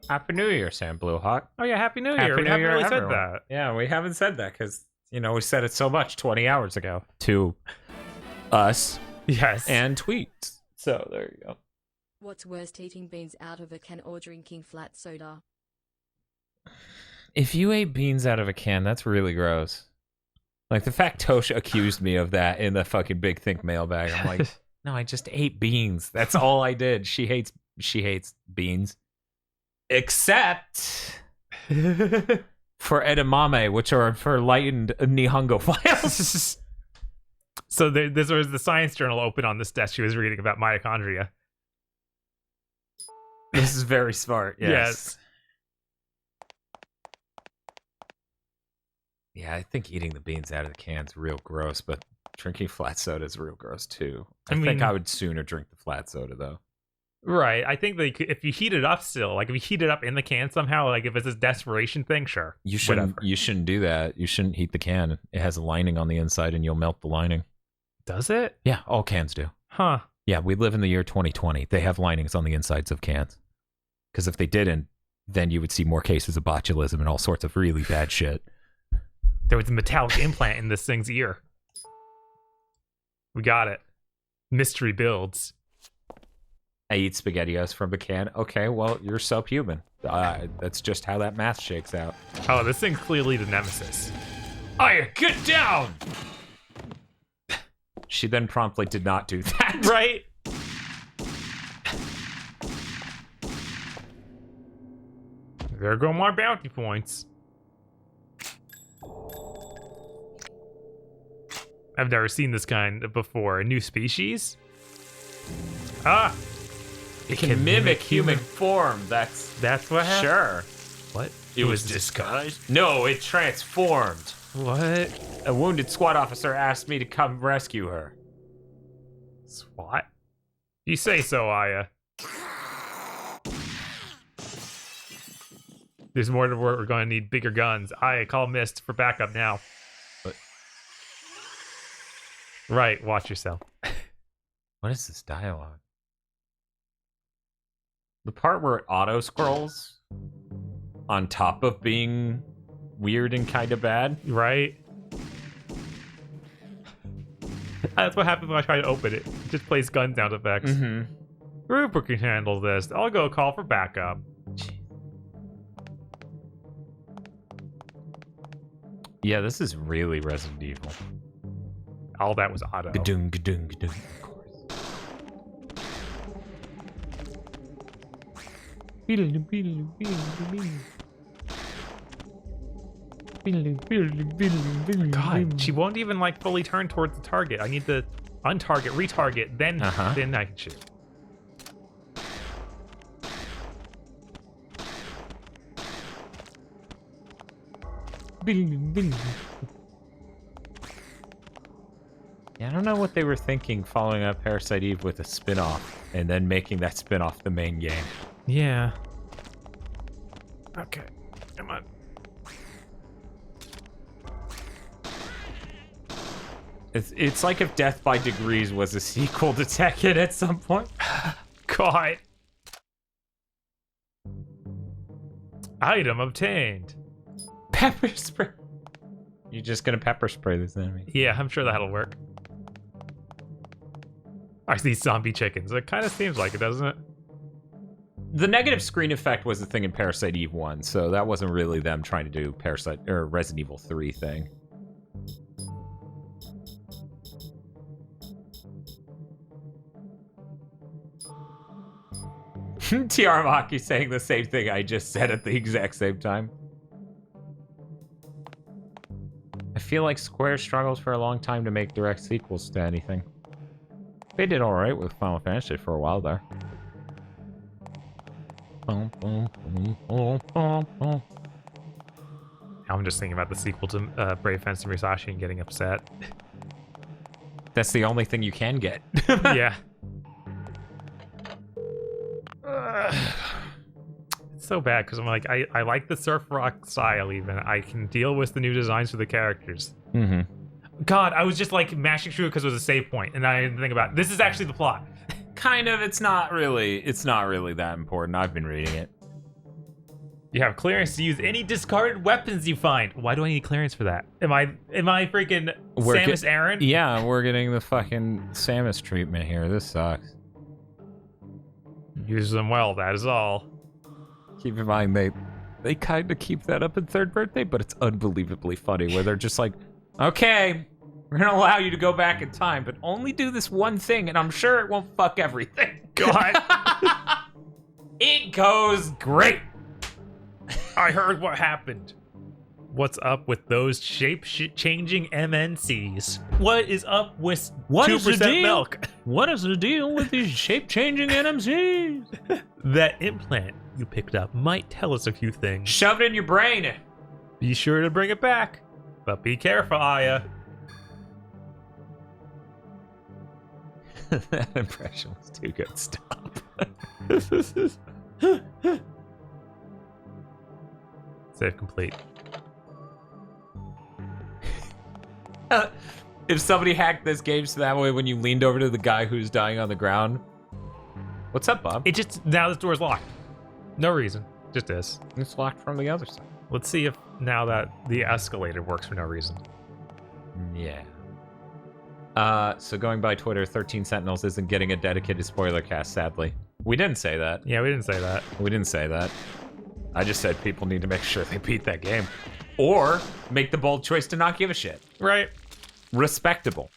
A: Happy New Year, Sam Bluehawk.
B: Oh yeah, Happy New Year. We haven't really said that.
A: Yeah, we haven't said that because we said it so much 20 hours ago to us.
B: Yes.
A: And tweets. So there you go.
C: What's worse, eating beans out of a can or drinking flat soda?
A: If you ate beans out of a can, that's really gross. Like the fact Tosh accused me of that in the fucking Big Think mailbag. I'm like, no, I just ate beans. That's all I did. She hates beans. Except for edamame, which are for enlightened Nihongo-philes.
B: So this was the science journal open on this desk she was reading about mitochondria.
A: This is very smart, yes. Yeah, I think eating the beans out of the can's real gross, but drinking flat soda is real gross too. I think I would sooner drink the flat soda though.
B: Right. I think that if you heat it up still, like if you heat it up in the can somehow, like if it's this desperation thing, sure.
A: You shouldn't do that. You shouldn't heat the can. It has a lining on the inside and you'll melt the lining.
B: Does it?
A: Yeah, all cans do.
B: Huh.
A: Yeah, we live in the year 2020. They have linings on the insides of cans. Because if they didn't, then you would see more cases of botulism and all sorts of really bad shit.
B: There was a metallic implant in this thing's ear. We got it. Mystery builds.
A: I eat SpaghettiOs from a can. Okay, well, you're subhuman. That's just how that math shakes out.
B: Oh, this thing's clearly the nemesis. Aya, get down!
A: She then promptly did not do that.
B: Right? There go my bounty points. I've never seen this kind before. A new species? Ah!
A: It can mimic human form.
B: That's what happened?
A: Sure.
B: What?
A: It was disguised? No, it transformed.
B: What?
A: A wounded SWAT officer asked me to come rescue her.
B: SWAT? You say so, Aya. There's more to work. We're going to need bigger guns. Aya, call Mist for backup now.
A: What?
B: Right, watch yourself.
A: What is this dialogue? The part where it auto-scrolls on top of being weird and kind of bad.
B: Right? That's what happens when I try to open it. It just plays gun sound effects.
A: Mm-hmm.
B: Rupert can handle this. I'll go call for backup.
A: Yeah, this is really Resident Evil.
B: All that was auto.
A: Ga-doom, ga-doom, ga-doom.
B: God, she won't even like fully turn towards the target. I need to untarget, retarget, then I can shoot.
A: Yeah, I don't know what they were thinking following up Parasite Eve with a spin-off and then making that spin-off the main game.
B: Yeah. Okay. Come on.
A: It's like if Death by Degrees was a sequel to Tekken at some point.
B: God. Item obtained.
A: Pepper spray. You're just gonna pepper spray this enemy.
B: Yeah, I'm sure that'll work. I see zombie chickens. It kind of seems like it, doesn't it?
A: The negative screen effect was the thing in Parasite Eve 1, so that wasn't really them trying to do Parasite or Resident Evil 3 thing. Tiaramaki saying the same thing I just said at the exact same time. I feel like Square struggles for a long time to make direct sequels to anything. They did alright with Final Fantasy for a while there.
B: I'm just thinking about the sequel to Brave Fencer Musashi and getting upset.
A: That's the only thing you can get.
B: Yeah. It's so bad because I'm like, I like the surf rock style even. I can deal with the new designs for the characters.
A: Mm-hmm.
B: God, I was just like mashing through it because it was a save point, and I didn't think about it. This is actually the plot.
A: Kind of. It's not really that important. I've been reading it.
B: You have clearance to use any discarded weapons you find. Why do I need clearance for that? Am I freaking Samus Aran?
A: Yeah, we're getting the fucking Samus treatment here. This sucks.
B: Use them well, that is all.
A: Keep in mind, they kind of keep that up in Third Birthday, but it's unbelievably funny where they're just like, okay, we're gonna allow you to go back in time, but only do this one thing, and I'm sure it won't fuck everything.
B: God.
A: It goes great.
B: I heard what happened. What's up with those shape-changing MNCs? What is up with 2% milk?
A: What is the deal with these shape-changing NMCs?
B: That implant you picked up might tell us a few things.
A: Shove it in your brain.
B: Be sure to bring it back. But be careful, Aya.
A: That impression was too good. Stop.
B: Save complete.
A: If somebody hacked this game so that way when you leaned over to the guy who's dying on the ground. What's up, Bob?
B: It just, now this door's locked. No reason. Just is.
A: It's locked from the other side.
B: Let's see if now that the escalator works for no reason.
A: Yeah. So going by Twitter, 13 Sentinels isn't getting a dedicated spoiler cast, sadly. We didn't say that.
B: Yeah, we didn't say that.
A: We didn't say that. I just said people need to make sure they beat that game. Or make the bold choice to not give a shit.
B: Right.
A: Respectable.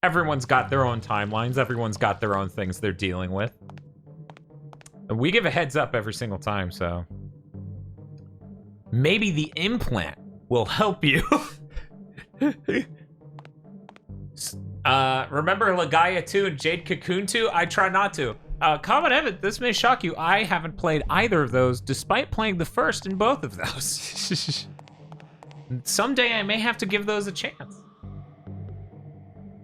A: Everyone's got their own timelines. Everyone's got their own things they're dealing with. We give a heads up every single time, so... Maybe the implant will help you. Remember Legaia 2 and Jade Cocoon 2? I try not to. Common Evan, this may shock you. I haven't played either of those, despite playing the first in both of those. Someday I may have to give those a chance.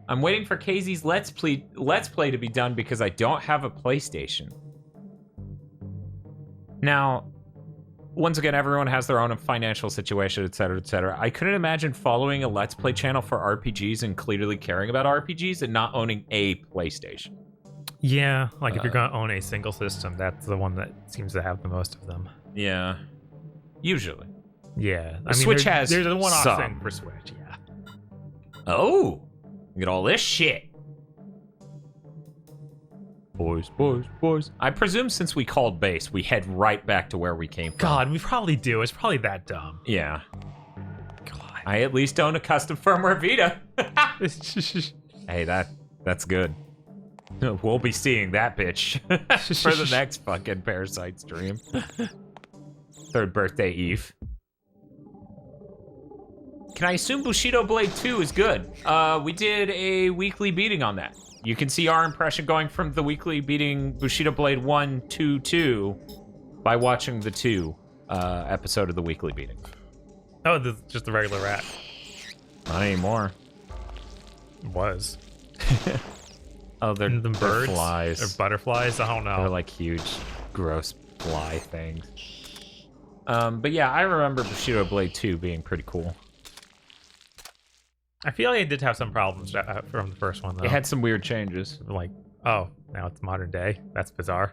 A: I'm waiting for KZ's Let's Play to be done because I don't have a PlayStation. Now, once again, everyone has their own financial situation, etc., etc. I couldn't imagine following a Let's Play channel for RPGs and clearly caring about RPGs and not owning a PlayStation.
B: Yeah, like if you're going to own a single system, that's the one that seems to have the most of them.
A: Yeah. Usually.
B: Yeah. I mean,
A: Switch has
B: there's a one-off
A: some.
B: thing for Switch, yeah.
A: Oh! Look at all this shit. Boys, boys, boys. I presume since we called base, we head right back to where we came from.
B: God, we probably do. It's probably that dumb.
A: Yeah.
B: God.
A: I at least own a custom firmware Vita. Hey, that's good. We'll be seeing that bitch for the next fucking Parasite stream. 3rd birthday Eve. Can I assume Bushido Blade 2 is good? We did a weekly beating on that. You can see our impression going from the weekly beating Bushido Blade 1 to 2 by watching the 2 episode of the weekly beating.
B: Oh, this is just the regular rat.
A: Not anymore.
B: It was.
A: Oh, they're
B: birds
A: flies.
B: or butterflies. I don't know.
A: They're like huge, gross fly things. But yeah, I remember Bushido Blade 2 being pretty cool.
B: I feel like it did have some problems from the first one, though.
A: It had some weird changes.
B: Like, oh, now it's modern day. That's bizarre.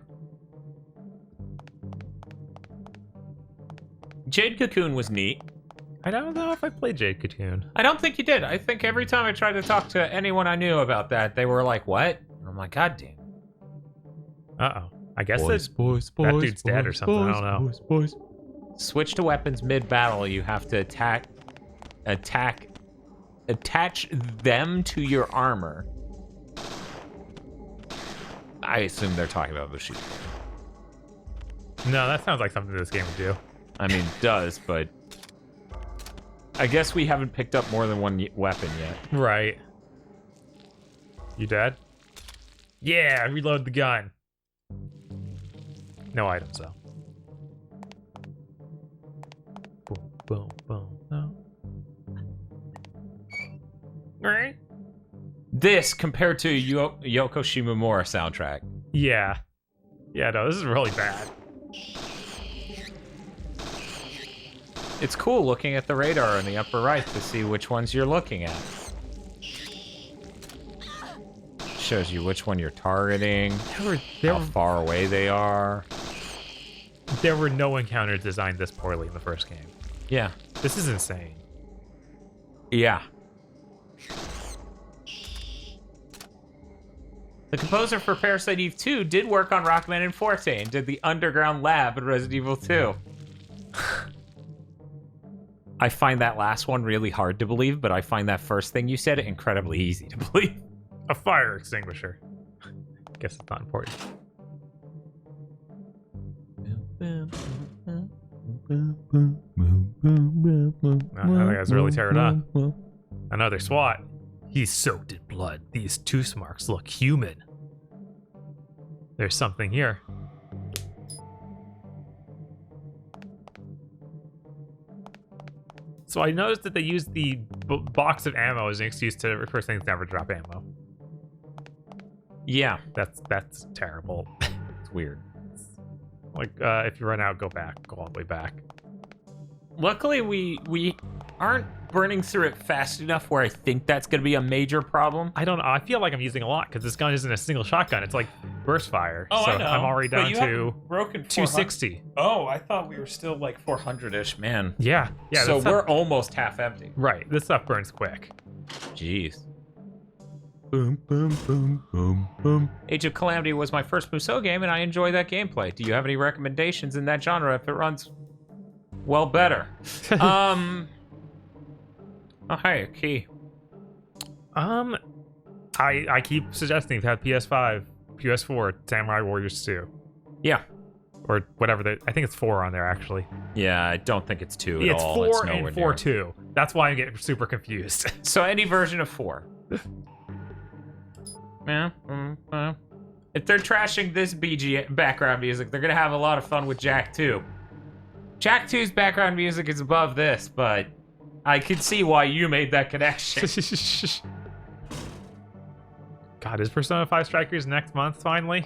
A: Jade Cocoon was neat.
B: I don't know if I played Jade Cocoon.
A: I don't think you did. I think every time I tried to talk to anyone I knew about that, they were like, what? And I'm like, God damn.
B: Uh-oh. I guess
A: boys,
B: that dude's dead or something. I don't know.
A: Switch to weapons mid-battle. You have to attach them to your armor. I assume they're talking about Bushido.
B: No, that sounds like something this game would do.
A: I mean, it does, but I guess we haven't picked up more than one weapon yet.
B: Right. You dead? Yeah, reload the gun. No items, though. Boom, boom, boom. No. Right.
A: This compared to Yoko Shimomura soundtrack.
B: Yeah. Yeah, no, this is really bad.
A: It's cool looking at the radar in the upper right to see which ones you're looking at. Shows you which one you're targeting, how far away they are.
B: There were no encounters designed this poorly in the first game.
A: Yeah.
B: This is insane.
A: Yeah. The composer for Parasite Eve 2 did work on Rockman and Forte and did the Underground Lab in Resident Evil 2. I find that last one really hard to believe, but I find that first thing you said incredibly easy to believe.
B: A fire extinguisher. Guess it's not important. That guy's really tearing up. Another SWAT. He's soaked in blood. These tooth marks look human. There's something here. So I noticed that they used the box of ammo as an excuse to for things never drop ammo.
A: Yeah,
B: that's terrible.
A: it's weird.
B: Like, if you run out, go all the way back.
A: Luckily, we aren't burning through it fast enough where I think that's going to be a major problem.
B: I don't know. I feel like I'm using a lot because this gun isn't a single shotgun. It's like burst fire.
A: Oh,
B: so
A: I know.
B: I'm already down to
A: broken
B: 260.
A: Oh, I thought we were still like 400-ish, man.
B: Yeah.
A: So we're almost half empty.
B: Right. This stuff burns quick.
A: Jeez. Boom, boom, boom, boom, boom. Age of Calamity was my first Musou game, and I enjoy that gameplay. Do you have any recommendations in that genre if it runs well better? Oh, hi, a key.
B: I keep suggesting to have PS5, PS4, Samurai Warriors 2.
A: Yeah.
B: Or whatever. I think it's 4 on there, actually.
A: Yeah, I don't think it's 2 at
B: it's
A: all.
B: 4
A: It's
B: and 4-2. That's why I get super confused.
A: So any version of 4. Yeah. If they're trashing this background music, they're going to have a lot of fun with Jak 2. Jak 2's background music is above this, but I could see why you made that connection.
B: God, is Persona 5 Strikers next month finally?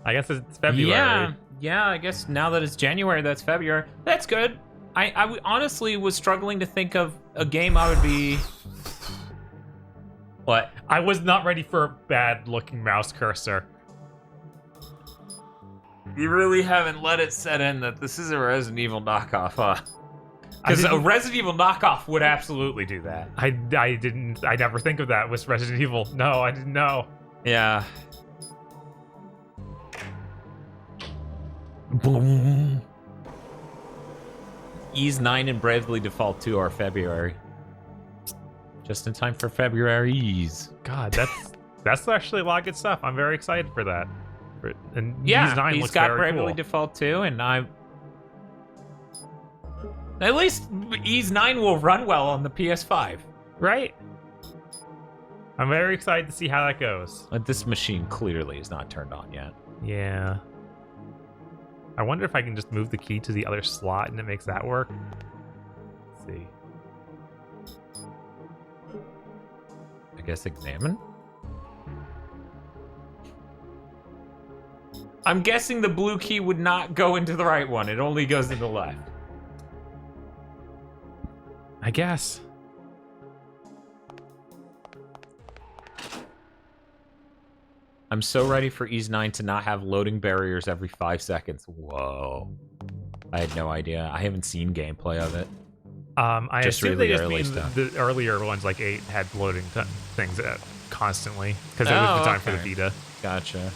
B: I guess it's February.
A: Yeah, I guess now that it's January, that's February. That's good. I honestly was struggling to think of a game I would be... What?
B: I was not ready for a bad-looking mouse cursor.
A: You really haven't let it set in that this is a Resident Evil knockoff, huh? Because a Resident Evil knockoff would absolutely do that.
B: I never think of that with Resident Evil. No, I didn't know.
A: Yeah. Boom. Ys 9 and Bravely Default 2 are February. Just in time for February's.
B: God, that's actually a lot of good stuff. I'm very excited for that. And
A: yeah,
B: Ys 9
A: he's
B: looks
A: got
B: very
A: Bravely
B: cool.
A: Default 2, and at least Ys 9 will run well on the PS5.
B: Right? I'm very excited to see how that goes.
A: But this machine clearly is not turned on yet.
B: Yeah. I wonder if I can just move the key to the other slot and it makes that work. Let's see.
A: I guess examine? I'm guessing the blue key would not go into the right one. It only goes in the left.
B: I guess.
A: I'm so ready for Ys 9 to not have loading barriers every 5 seconds. Whoa. I had no idea. I haven't seen gameplay of it.
B: I
A: just
B: assume
A: really
B: they just
A: early
B: mean
A: stuff.
B: the earlier ones, like 8, had loading things constantly. Because it was the time for the Vita.
A: Gotcha.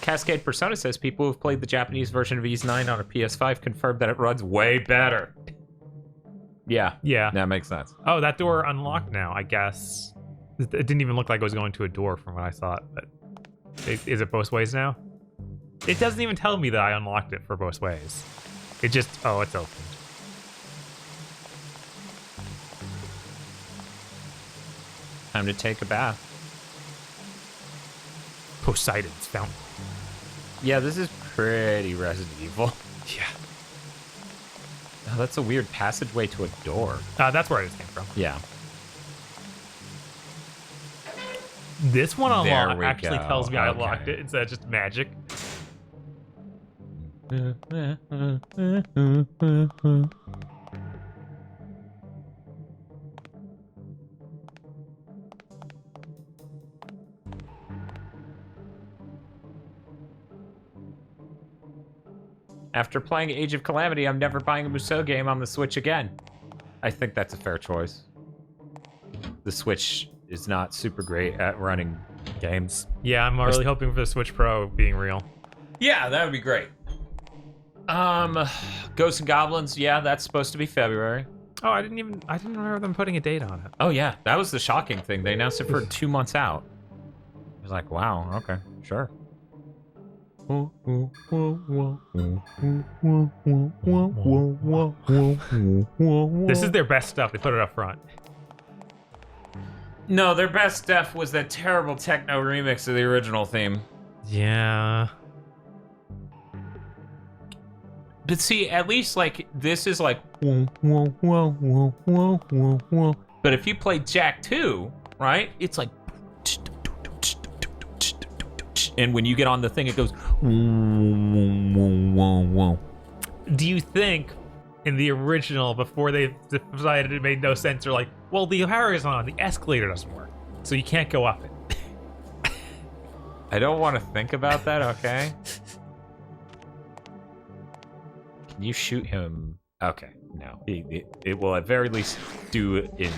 A: Cascade Persona says people who've played the Japanese version of Ys 9 on a PS5 confirmed that it runs way better. Yeah.
B: Yeah.
A: That makes sense.
B: Oh, that door unlocked now, I guess. It didn't even look like it was going to a door from what I thought, but is it both ways now? It doesn't even tell me that I unlocked it for both ways. It just, oh, it's opened.
A: Time to take a bath.
B: Poseidon's fountain.
A: Yeah, this is pretty Resident Evil.
B: Yeah.
A: Oh, that's a weird passageway to a door.
B: That's where it came from.
A: Yeah.
B: This one
A: There we
B: actually
A: go.
B: tells me I
A: Okay.
B: unlocked it instead of just magic.
A: After playing Age of Calamity, I'm never buying a Musou game on the Switch again. I think that's a fair choice. The Switch is not super great at running games.
B: Yeah, I'm really hoping for the Switch Pro being real.
A: Yeah, that would be great. Ghosts and Goblins, yeah, that's supposed to be February.
B: Oh, I didn't remember them putting a date on it.
A: Oh yeah, that was the shocking thing. They announced it for 2 months out. I was like, wow, okay, sure.
B: This is their best stuff. They put it up front.
A: No, their best stuff was that terrible techno remix of the original theme.
B: Yeah.
A: But see, at least like this is like whoa, whoa, whoa, whoa, whoa, whoa, whoa. But if you play Jack 2, right? It's like, and when you get on the thing, it goes whoa, whoa, whoa, whoa.
B: Do you think in the original, before they decided it made no sense, they're like, well, the horizon, the escalator doesn't work, so you can't go up it?
A: I don't want to think about that, okay? Can you shoot him? Okay, no. It will at very least do it in...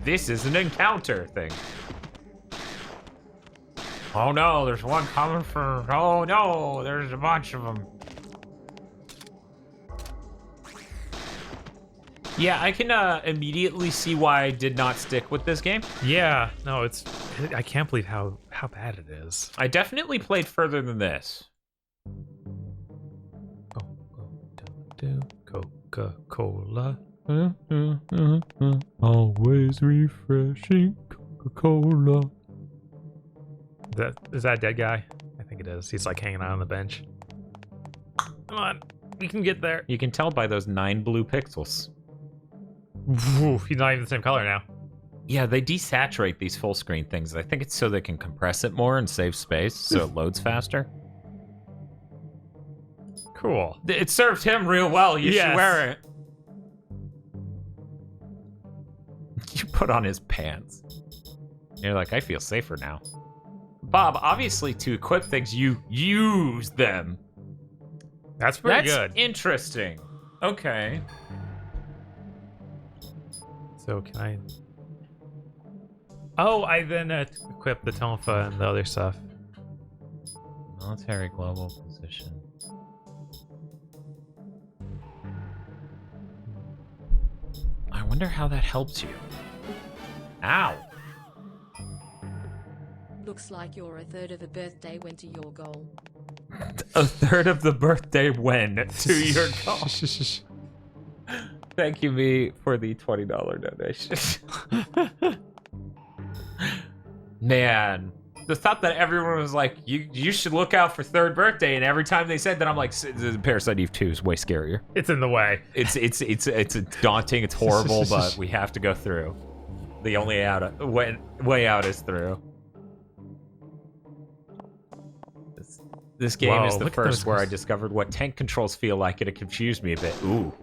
A: This is an encounter thing. Oh no, there's one coming for... Oh no, there's a bunch of them. Yeah, I can immediately see why I did not stick with this game.
B: Yeah, no, it's... I can't believe how bad it is.
A: I definitely played further than this.
B: Coca-Cola. Always refreshing Coca-Cola. Is that a dead guy? I think it is. He's like hanging out on the bench. Come on, we can get there.
A: You can tell by those 9 blue pixels.
B: Oof, he's not even the same color now.
A: Yeah, they desaturate these full screen things. I think it's so they can compress it more and save space so it loads faster.
B: Cool.
A: It served him real well. You should wear it. You put on his pants. You're like, I feel safer now. Bob, obviously to equip things, you use them.
B: That's pretty good.
A: That's interesting. Okay.
B: So can I... Oh, I then equip the tonfa and the other stuff.
A: Military global position. I wonder how that helps you. Ow.
C: Looks like a third of the birthday went to your goal.
A: A third of the birthday went to your goal. Thank you, me, for the $20 donation. Man, the thought that everyone was like, you should look out for third birthday, and every time they said that, I'm like, Parasite Eve II is way scarier.
B: It's in the way.
A: It's daunting. It's horrible, but we have to go through. The only way out is through. This game is the first where I discovered what tank controls feel like, and it confused me a bit. Ooh.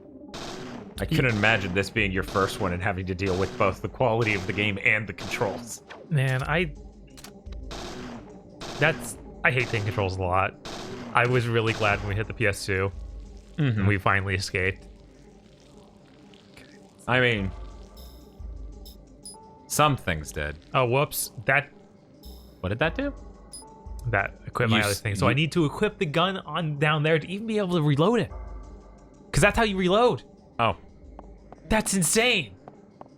A: I couldn't imagine this being your first one and having to deal with both the quality of the game and the controls.
B: Man, I hate tank controls a lot. I was really glad when we hit the PS2 and we finally escaped.
A: I mean, some things did.
B: Oh, whoops.
A: What did that do?
B: That equip my other thing. So I need to equip the gun on down there to even be able to reload it. Because that's how you reload.
A: Oh.
B: That's insane.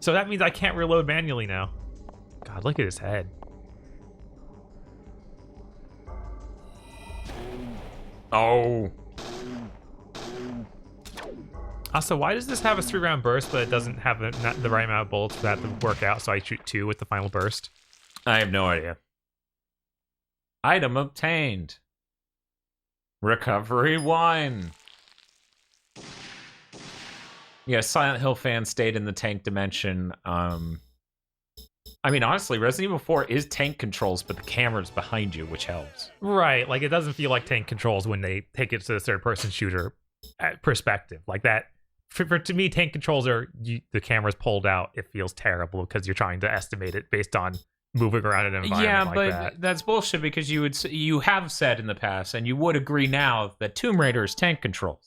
B: So that means I can't reload manually now. God, look at his head.
A: Oh.
B: Also, why does this have a 3-round burst, but it doesn't have the right amount of bullets for that to work out, so I shoot 2 with the final burst?
A: I have no idea. Item obtained. Recovery 1. Yeah, Silent Hill fans stayed in the tank dimension. I mean, honestly, Resident Evil 4 is tank controls, but the camera's behind you, which helps.
B: Right, like it doesn't feel like tank controls when they take it to the third-person shooter perspective. Like that, to me, tank controls are the camera's pulled out. It feels terrible because you're trying to estimate it based on moving around in an environment like that.
A: Yeah, but that's bullshit because you have said in the past, and you would agree now, that Tomb Raider is tank controls.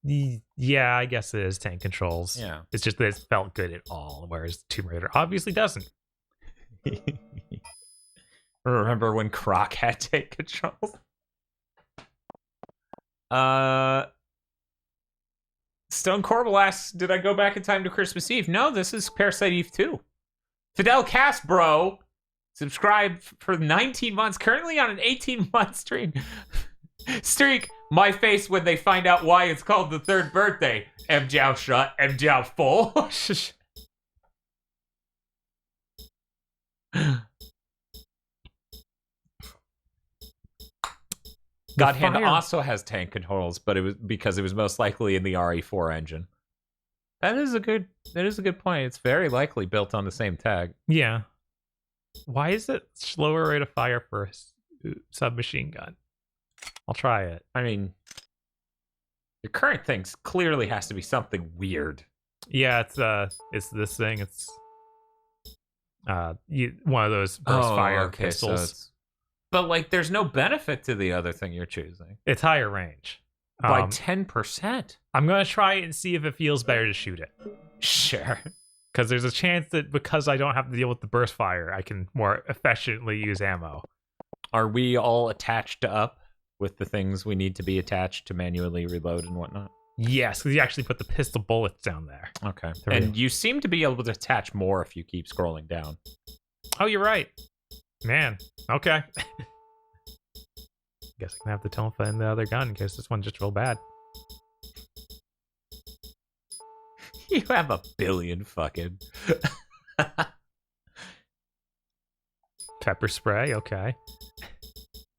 B: Yeah, I guess it is tank controls.
A: Yeah.
B: It's just that it felt good at all, whereas Tomb Raider obviously doesn't.
A: Remember when Croc had tank controls? Stone Corbel asks, did I go back in time to Christmas Eve? No, this is Parasite Eve II. Fidel Cast, bro. Subscribed for 19 months, currently on an 18-month streak. My face when they find out why it's called the third birthday. M Jiao shut, M Jiao full. God Hand also has tank controls, but it was because it was most likely in the RE4 engine. That is a good point. It's very likely built on the same tag.
B: Yeah. Why is it slower rate of fire for a submachine gun? I'll try it.
A: I mean, the current thing clearly has to be something weird.
B: Yeah, it's this thing. It's one of those burst fire pistols.
A: But like, there's no benefit to the other thing you're choosing.
B: It's higher range
A: by 10%.
B: I'm gonna try it and see if it feels better to shoot it.
A: Sure.
B: Because there's a chance that because I don't have to deal with the burst fire, I can more efficiently use ammo.
A: Are we all attached up with the things we need to be attached to manually reload and whatnot?
B: Yes, because you actually put the pistol bullets down there.
A: Okay. And you seem to be able to attach more if you keep scrolling down.
B: Oh, you're right. Man, okay. Guess I can have the Tonfa in the other gun in case this one's just real bad.
A: You have a billion fucking...
B: Pepper spray, okay.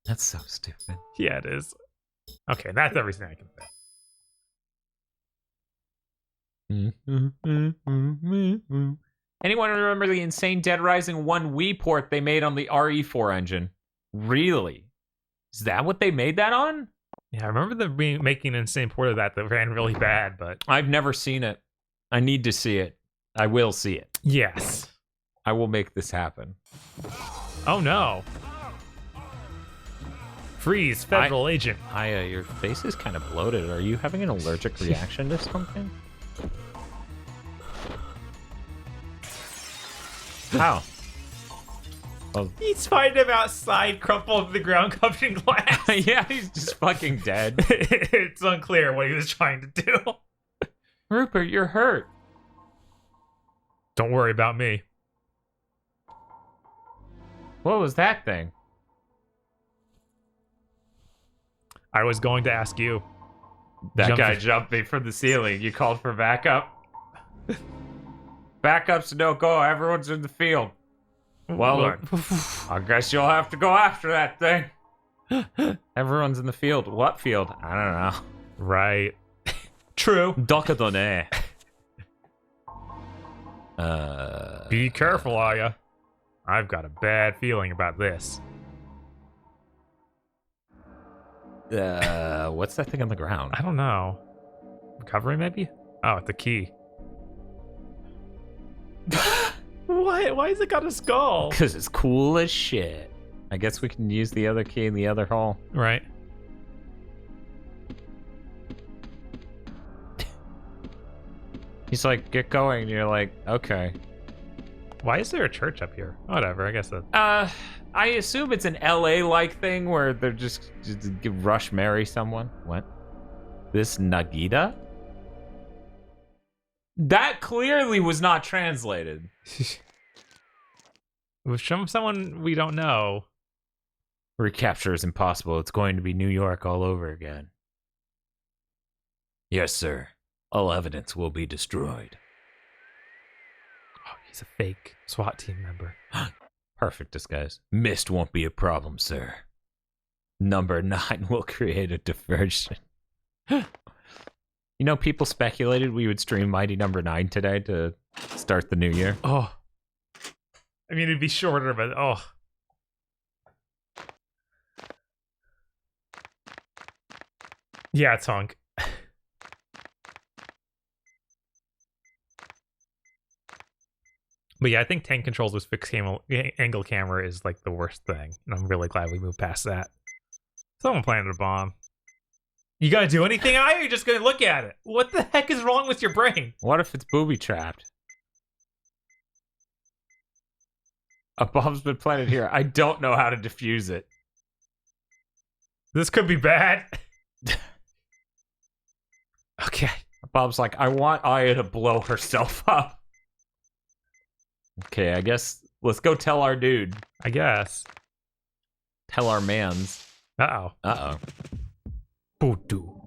A: That's so stupid.
B: Yeah, it is. Okay, that's everything I can say.
A: Anyone remember the insane Dead Rising 1 Wii port they made on the RE4 engine? Really? Is that what they made that on?
B: Yeah, I remember them making an insane port of that ran really bad, but...
A: I've never seen it. I need to see it. I will see it.
B: Yes.
A: I will make this happen.
B: Oh no. Freeze, federal agent.
A: Aya, your face is kind of bloated. Are you having an allergic reaction to something? How?
B: Well, he's finding him outside, crumpled to the ground, covered in glass.
A: Yeah, he's just fucking dead.
B: It's unclear what he was trying to do.
A: Rupert, you're hurt.
B: Don't worry about me.
A: What was that thing?
B: I was going to ask you.
A: That guy jumped me from the ceiling. You called for backup? Backups no go. Everyone's in the field. Well, I guess you'll have to go after that thing. Everyone's in the field. What field? I don't know.
B: Right. True.
A: Docadone.
B: Be careful, Aya. I've got a bad feeling about this.
A: What's that thing on the ground?
B: I don't know. Recovery, maybe? Oh, it's a key. What? Why has it got a skull?
A: Because it's cool as shit. I guess we can use the other key in the other hall.
B: Right.
A: He's like, get going. And you're like, okay.
B: Why is there a church up here? Whatever, I guess that...
A: I assume it's an LA-like thing where they're just rush marry someone. What? This Nagita? That clearly was not translated.
B: It was from someone we don't know.
A: Recapture is impossible. It's going to be New York all over again. Yes, sir. All evidence will be destroyed.
B: Oh, he's a fake SWAT team member.
A: Perfect disguise. Mist won't be a problem, sir. Number 9 will create a diversion. You know, people speculated we would stream Mighty Number 9 today to start the new year.
B: Oh. I mean, it'd be shorter, but oh. Yeah, it's hunk. But yeah, I think tank controls with fixed angle camera is like the worst thing. And I'm really glad we moved past that. Someone planted a bomb. You gonna do anything, or are you just gonna look at it? What the heck is wrong with your brain?
A: What if it's booby-trapped? A bomb's been planted here. I don't know how to defuse it.
B: This could be bad. Okay.
A: Bob's like, I want Aya to blow herself up. Okay, I guess let's go tell our dude.
B: I guess.
A: Tell our mans.
B: Uh-oh.
A: Uh-oh.
B: Boo-doo.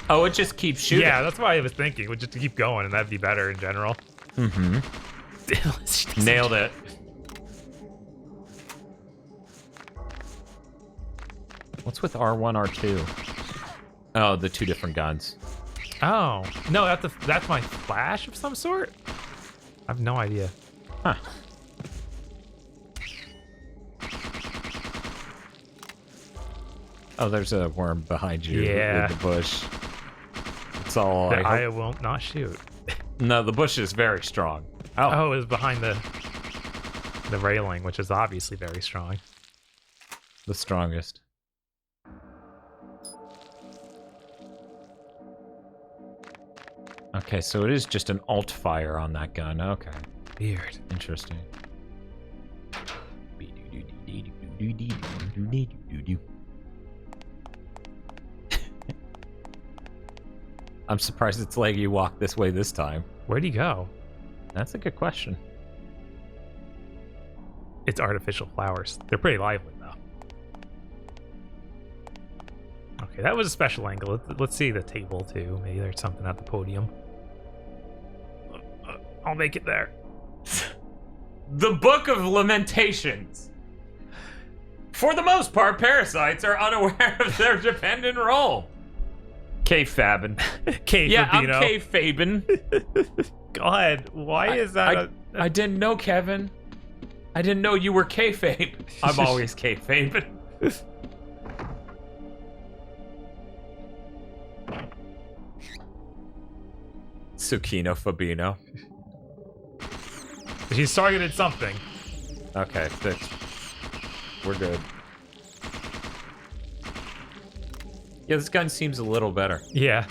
A: Oh, it just keeps shooting.
B: Yeah, that's why I was thinking. We'd just keep going, and that'd be better in general.
A: Mm-hmm. Nailed it. What's with R1, R2? Oh, the two different guns.
B: Oh. No, that's my flash of some sort? I have no idea.
A: Huh. Oh, there's a worm behind you with the bush. It's all
B: I will not shoot.
A: No, the bush is very strong.
B: Oh, it was behind the railing, which is obviously very strong.
A: The strongest. Okay, so it is just an alt fire on that gun. Okay.
B: Weird.
A: Interesting. I'm surprised it's letting you walk this way this time.
B: Where'd he go?
A: That's a good question.
B: It's artificial flowers. They're pretty lively, though. Okay, that was a special angle. Let's see the table, too. Maybe there's something at the podium. I'll make it there.
A: The Book of Lamentations. For the most part, parasites are unaware of their dependent role. K-fabbin.
B: Yeah,
A: I'm K-fabbin.
B: God, why is that?
A: I didn't know, Kevin. I didn't know you were K-fabe. I'm always K-fabbin. Tsukino Fabino.
B: He's targeted something.
A: Okay, fixed. We're good. Yeah, this gun seems a little better.
B: Yeah.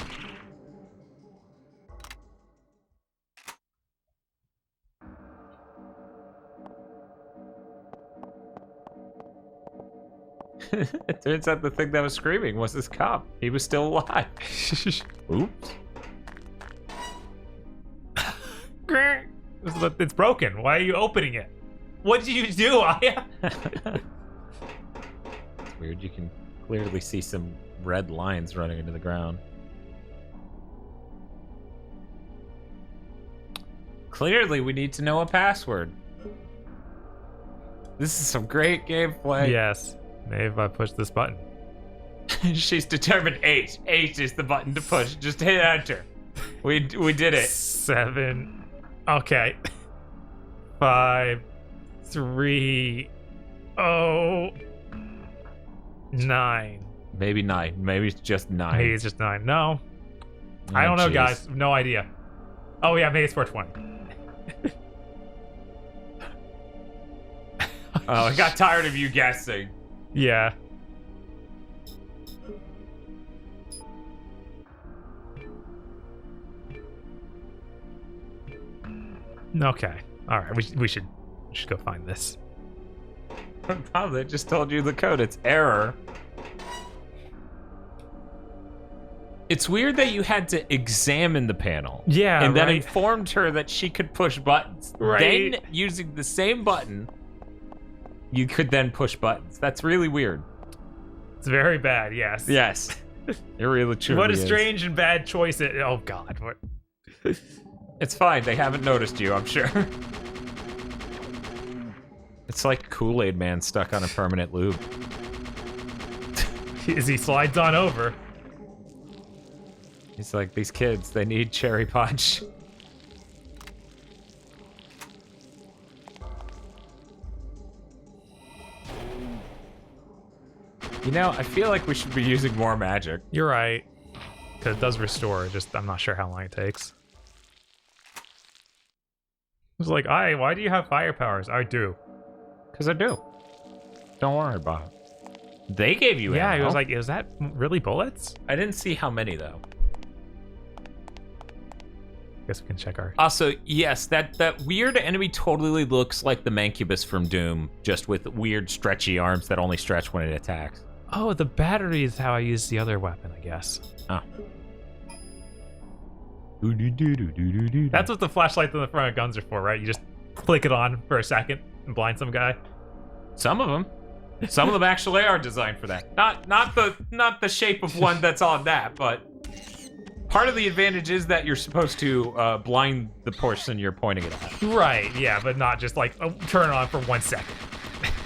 A: It turns out the thing that was screaming was this cop. He was still alive. Oops.
B: It's broken. Why are you opening it? What did you do, Aya?
A: It's weird. You can clearly see some red lines running into the ground. Clearly, we need to know a password. This is some great gameplay.
B: Yes. Maybe if I push this button.
A: She's determined 8. 8 is the button to push. Just hit enter. We did it.
B: 7. Okay. 5, 3, 9.
A: Maybe 9. Maybe it's just 9.
B: Maybe it's just 9. No.
A: Oh,
B: I don't know, guys. No idea. Oh, yeah, maybe it's 420.
A: Oh, I got tired of you guessing.
B: Yeah. Okay. All right. We should go find this.
A: Oh, they just told you the code. It's error. It's weird that you had to examine the panel.
B: Yeah,
A: and then
B: right.
A: informed her that she could push buttons.
B: Right.
A: Then, using the same button, you could then push buttons. That's really weird.
B: It's very bad. Yes.
A: Yes. It really truly
B: What a
A: is.
B: strange and bad choice. Oh God. What?
A: It's fine. They haven't noticed you, I'm sure. It's like Kool-Aid Man stuck on a permanent loop.
B: As he slides on over.
A: He's like, these kids, they need cherry punch. You know, I feel like we should be using more magic.
B: You're right. Because it does restore. Just I'm not sure how long it takes. It's like, why do you have fire powers? I do.
A: Because I do. Don't worry about it. They gave you ammo.
B: He was like, is that really bullets?
A: I didn't see how many, though.
B: Guess we can check our...
A: Also, yes, that weird enemy totally looks like the Mancubus from Doom, just with weird stretchy arms that only stretch when it attacks.
B: Oh, the battery is how I use the other weapon, I guess.
A: Oh.
B: That's what the flashlights on the front of guns are for, right? You just click it on for a second and blind some guy.
A: Some of them. Some of them actually are designed for that. Not the shape of one that's on that, but part of the advantage is that you're supposed to blind the person you're pointing it at.
B: Right, yeah, but not just like turn it on for 1 second.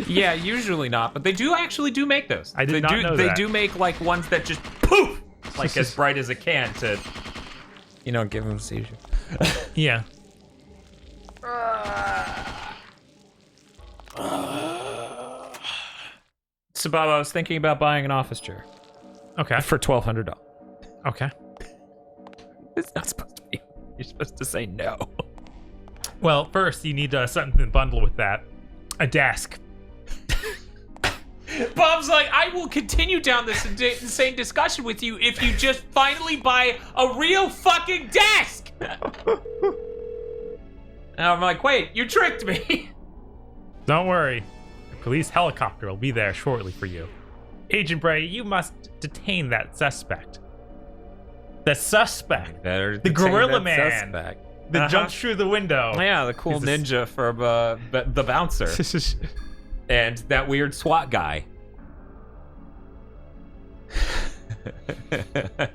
A: Yeah, usually not, but they do make those.
B: I did
A: not
B: know
A: They
B: that.
A: do make like ones that just poof, like as bright as it can to, give them a seizure.
B: Yeah.
A: So, Bob, I was thinking about buying an office chair.
B: Okay.
A: For $1,200.
B: Okay.
A: It's not supposed to be. You're supposed to say no.
B: Well, first you need something to bundle with that. A desk.
A: Bob's like, I will continue down this insane discussion with you if you just finally buy a real fucking desk. And I'm like, wait, you tricked me.
B: Don't worry. The police helicopter will be there shortly for you. Agent Bray, you must detain that suspect. The suspect.
A: Better
B: the gorilla man.
A: Suspect.
B: That jumps through the window.
A: Yeah, the cool ninja from the bouncer. And that weird SWAT guy.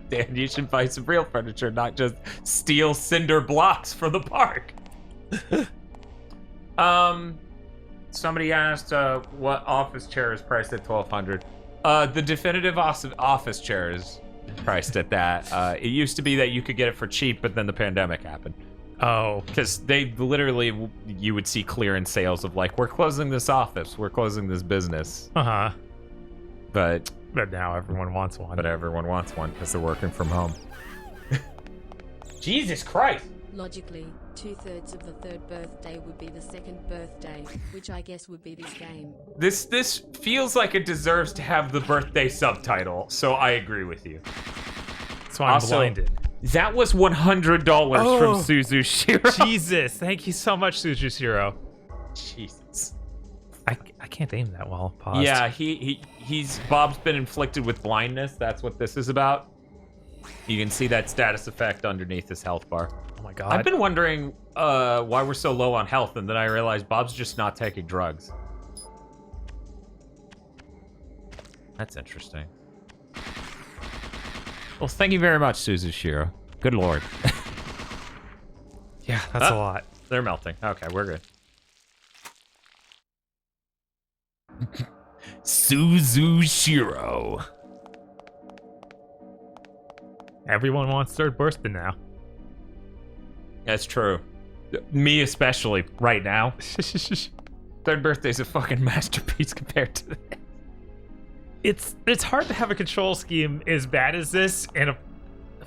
A: Dan, you should buy some real furniture, not just steel cinder blocks for the park. Somebody asked what office chair is priced at $1,200. The definitive office chair is priced at that. It used to be that you could get it for cheap, but then the pandemic happened.
B: Oh.
A: Because they literally, you would see clearance sales of like, we're closing this office, we're closing this business.
B: Uh-huh.
A: But
B: now everyone wants one.
A: But everyone wants one because they're working from home. Jesus Christ!
C: Logically, 2/3 of the third birthday would be the second birthday, which I guess would be this game.
A: This feels like it deserves to have the birthday subtitle, so I agree with you.
B: So I'm blinded.
A: That was $100 from Suzushiro.
B: Jesus, thank you so much, Suzushiro.
A: Jesus.
B: I can't aim that well. Paused.
A: Yeah, Bob's been inflicted with blindness. That's what this is about. You can see that status effect underneath his health bar.
B: Oh my god.
A: I've been wondering why we're so low on health, and then I realized Bob's just not taking drugs. That's interesting. Well, thank you very much, Suzushiro. Good lord.
B: Yeah, that's a lot.
A: They're melting. Okay, we're good. Suzushiro.
B: Everyone wants third birthday now.
A: That's true. Me especially, right now. Third birthday's a fucking masterpiece compared to that.
B: It's hard to have a control scheme as bad as this and a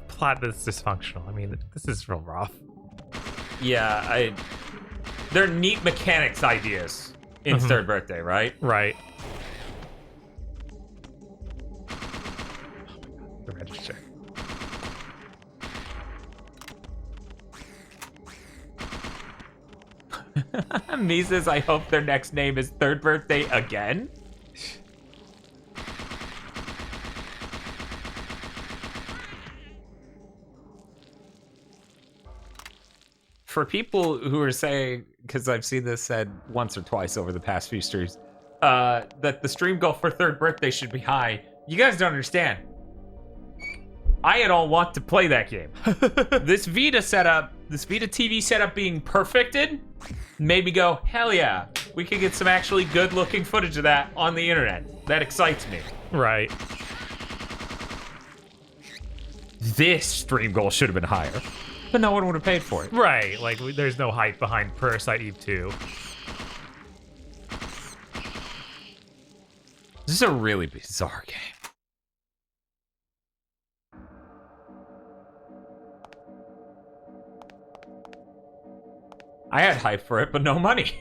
B: plot that's dysfunctional. I mean, this is real rough.
A: Yeah, they're neat mechanics ideas in third birthday, right?
B: Right. The register.
A: Mises, I hope their next name is Third Birthday again. For people who are saying, because I've seen this said once or twice over the past few streams, that the stream goal for Third Birthday should be high, you guys don't understand. I at all want to play that game. This Vita TV setup being perfected made me go, hell yeah, we could get some actually good looking footage of that on the internet. That excites me.
B: Right.
A: This stream goal should have been higher, but no one would have paid for it.
B: Right, like there's no hype behind Parasite Eve II.
A: This is a really bizarre game. I had hype for it, but no money.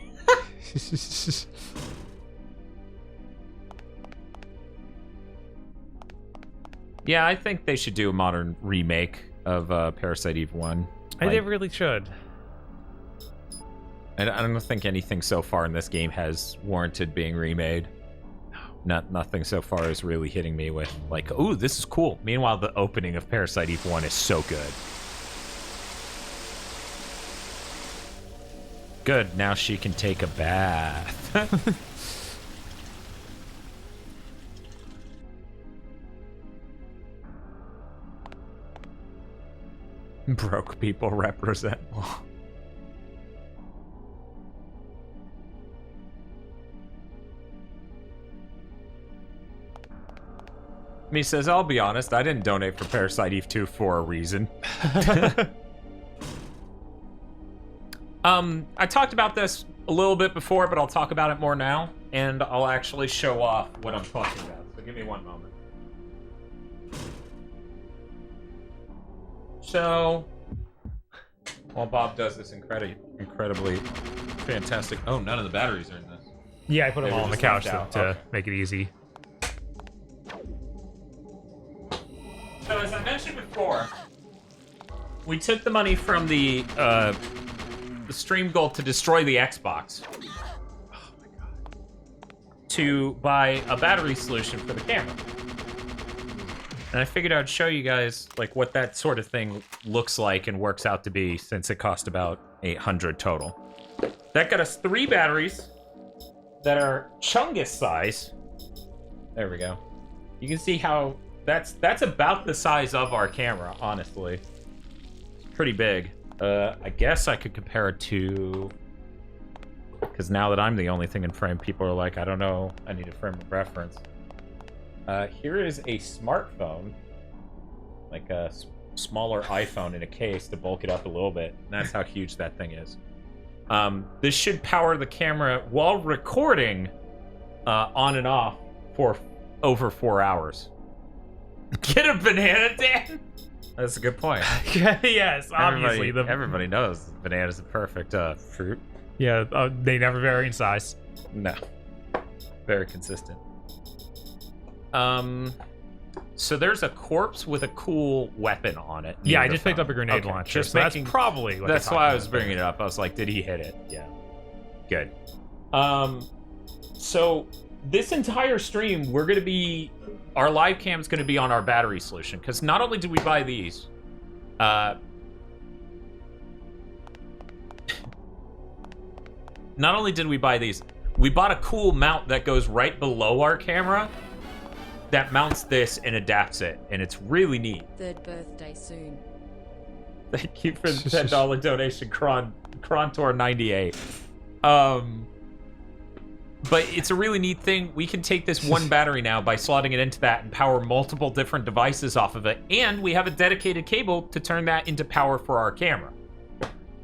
A: Yeah, I think they should do a modern remake of Parasite Eve I.
B: They really should.
A: I don't think anything so far in this game has warranted being remade. Nothing so far is really hitting me with, like, ooh, this is cool. Meanwhile, the opening of Parasite Eve I is so good. Good, now she can take a bath. Broke people represent. Me says, I'll be honest, I didn't donate for Parasite Eve II for a reason. I talked about this a little bit before, but I'll talk about it more now, and I'll actually show off what I'm talking about. So give me one moment. So, while Bob does this incredibly fantastic... Oh, none of the batteries are in this.
B: Yeah, I put them all on the couch to make it easy.
A: So as I mentioned before, we took the money from the stream goal to destroy the Xbox. Oh my god. To buy a battery solution for the camera. And I figured I'd show you guys like what that sort of thing looks like and works out to be, since it cost about $800 total. That got us 3 batteries that are Chungus size. There we go. You can see how that's about the size of our camera, honestly. It's pretty big. I guess I could compare it to... Because now that I'm the only thing in frame, people are like, I don't know, I need a frame of reference. Here is a smartphone, like a smaller iPhone in a case to bulk it up a little bit. And that's how huge that thing is. This should power the camera while recording on and off for over 4 hours. Get a banana, Dan? That's a good point.
B: Yes, obviously.
A: Everybody knows bananas are perfect fruit.
B: Yeah, they never vary in size.
A: No. Very consistent. So there's a corpse with a cool weapon on it.
B: Yeah, I just picked up a grenade launcher.
A: Just
B: so that's probably what
A: that's why I was bringing it up. I was like, did he hit it? Yeah. Good. So this entire stream, we're going to be... Our live cam's going to be on our battery solution, because not only did we buy these... not only did we buy these, we bought a cool mount that goes right below our camera that mounts this and adapts it, and it's really neat.
C: 3rd birthday soon.
A: Thank you for the $10 donation, Krontor98. But it's a really neat thing. We can take this one battery now by slotting it into that and power multiple different devices off of it, and we have a dedicated cable to turn that into power for our camera.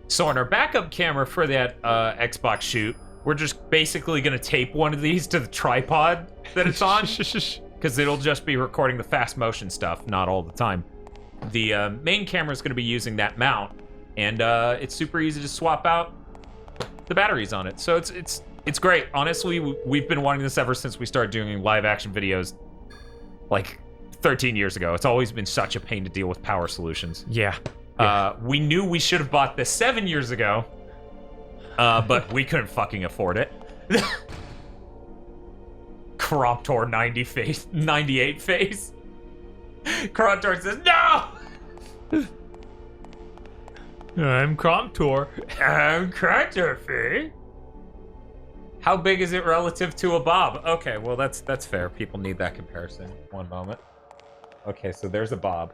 A: So on our backup camera for that Xbox shoot, we're just basically going to tape one of these to the tripod that it's on, because it'll just be recording the fast motion stuff, not all the time. The main camera is going to be using that mount, and it's super easy to swap out the batteries on it. So it's great. Honestly, we've been wanting this ever since we started doing live action videos like 13 years ago. It's always been such a pain to deal with power solutions.
B: Yeah.
A: We knew we should have bought this 7 years ago, but we couldn't fucking afford it. Croptor 98 face. Croptor says, no!
B: I'm Croptor.
A: I'm Croptor face. How big is it relative to a Bob? Okay, well that's fair. People need that comparison. One moment. Okay, so there's a Bob.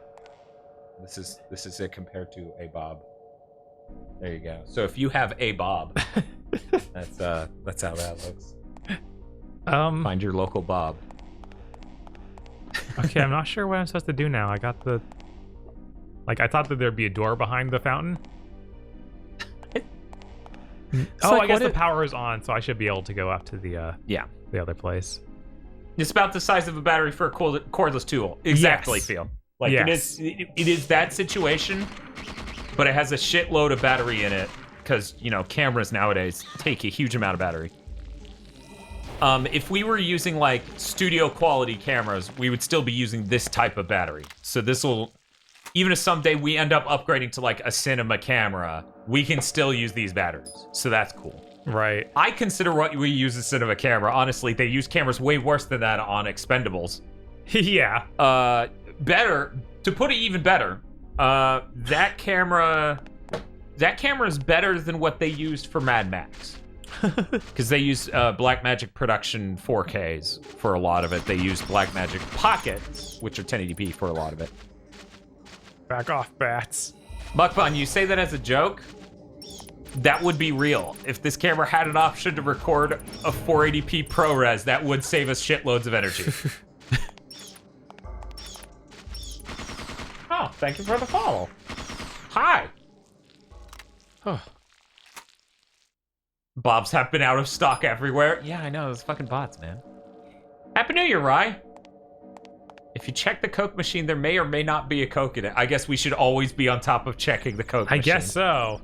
A: This is it compared to a Bob. There you go. So if you have a Bob, that's how that looks. Find your local Bob.
B: Okay, I'm not sure what I'm supposed to do now. I got the... Like, I thought that there'd be a door behind the fountain. Oh, I guess the power is on, so I should be able to go up to the the other place.
A: It's about the size of a battery for a cordless tool. Exactly,
B: yes.
A: Feel. Like, yes. it is that situation, but it has a shitload of battery in it, because, you know, cameras nowadays take a huge amount of battery. If we were using, like, studio quality cameras, we would still be using this type of battery. So this will... Even if someday we end up upgrading to, like, a cinema camera, we can still use these batteries. So that's cool.
B: Right.
A: I consider what we use as cinema camera. Honestly, they use cameras way worse than that on Expendables.
B: Yeah.
A: Better, to put it even better, that camera is better than what they used for Mad Max. Because they use Blackmagic Production 4Ks for a lot of it. They use Blackmagic Pocket, which are 1080p for a lot of it.
B: Back off, bats.
A: Mukbun, you say that as a joke? That would be real. If this camera had an option to record a 480p ProRes, that would save us shitloads of energy. Thank you for the follow. Hi. Bobs have been out of stock everywhere. Yeah, I know. Those fucking bots, man. Happy New Year, Rye. If you check the Coke machine, there may or may not be a Coke in it. I guess we should always be on top of checking the Coke machine.
B: I guess so.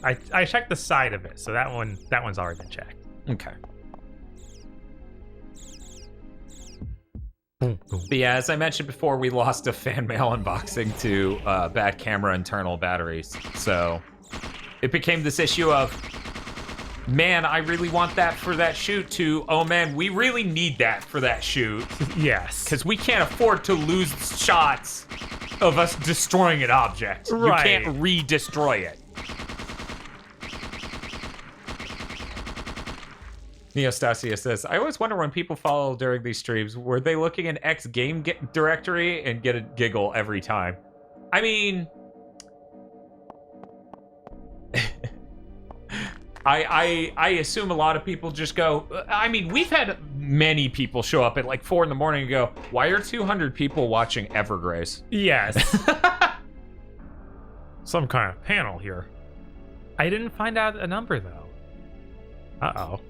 B: I checked the side of it, so that one's already been checked.
A: Okay. But yeah, as I mentioned before, we lost a fan mail unboxing to bad camera internal batteries. So it became this issue of, man, I really want that for that shoot, to, oh man, we really need that for that shoot.
B: Yes.
A: Because we can't afford to lose shots of us destroying an object.
B: Right.
A: You can't re-destroy it. Neostasia says, I always wonder when people follow during these streams, were they looking in X game directory and get a giggle every time? I mean, I assume a lot of people just go, I mean, we've had many people show up at like 4 in the morning and go, why are 200 people watching Evergrace?
B: Yes. Some kind of panel here. I didn't find out a number though. Uh-oh.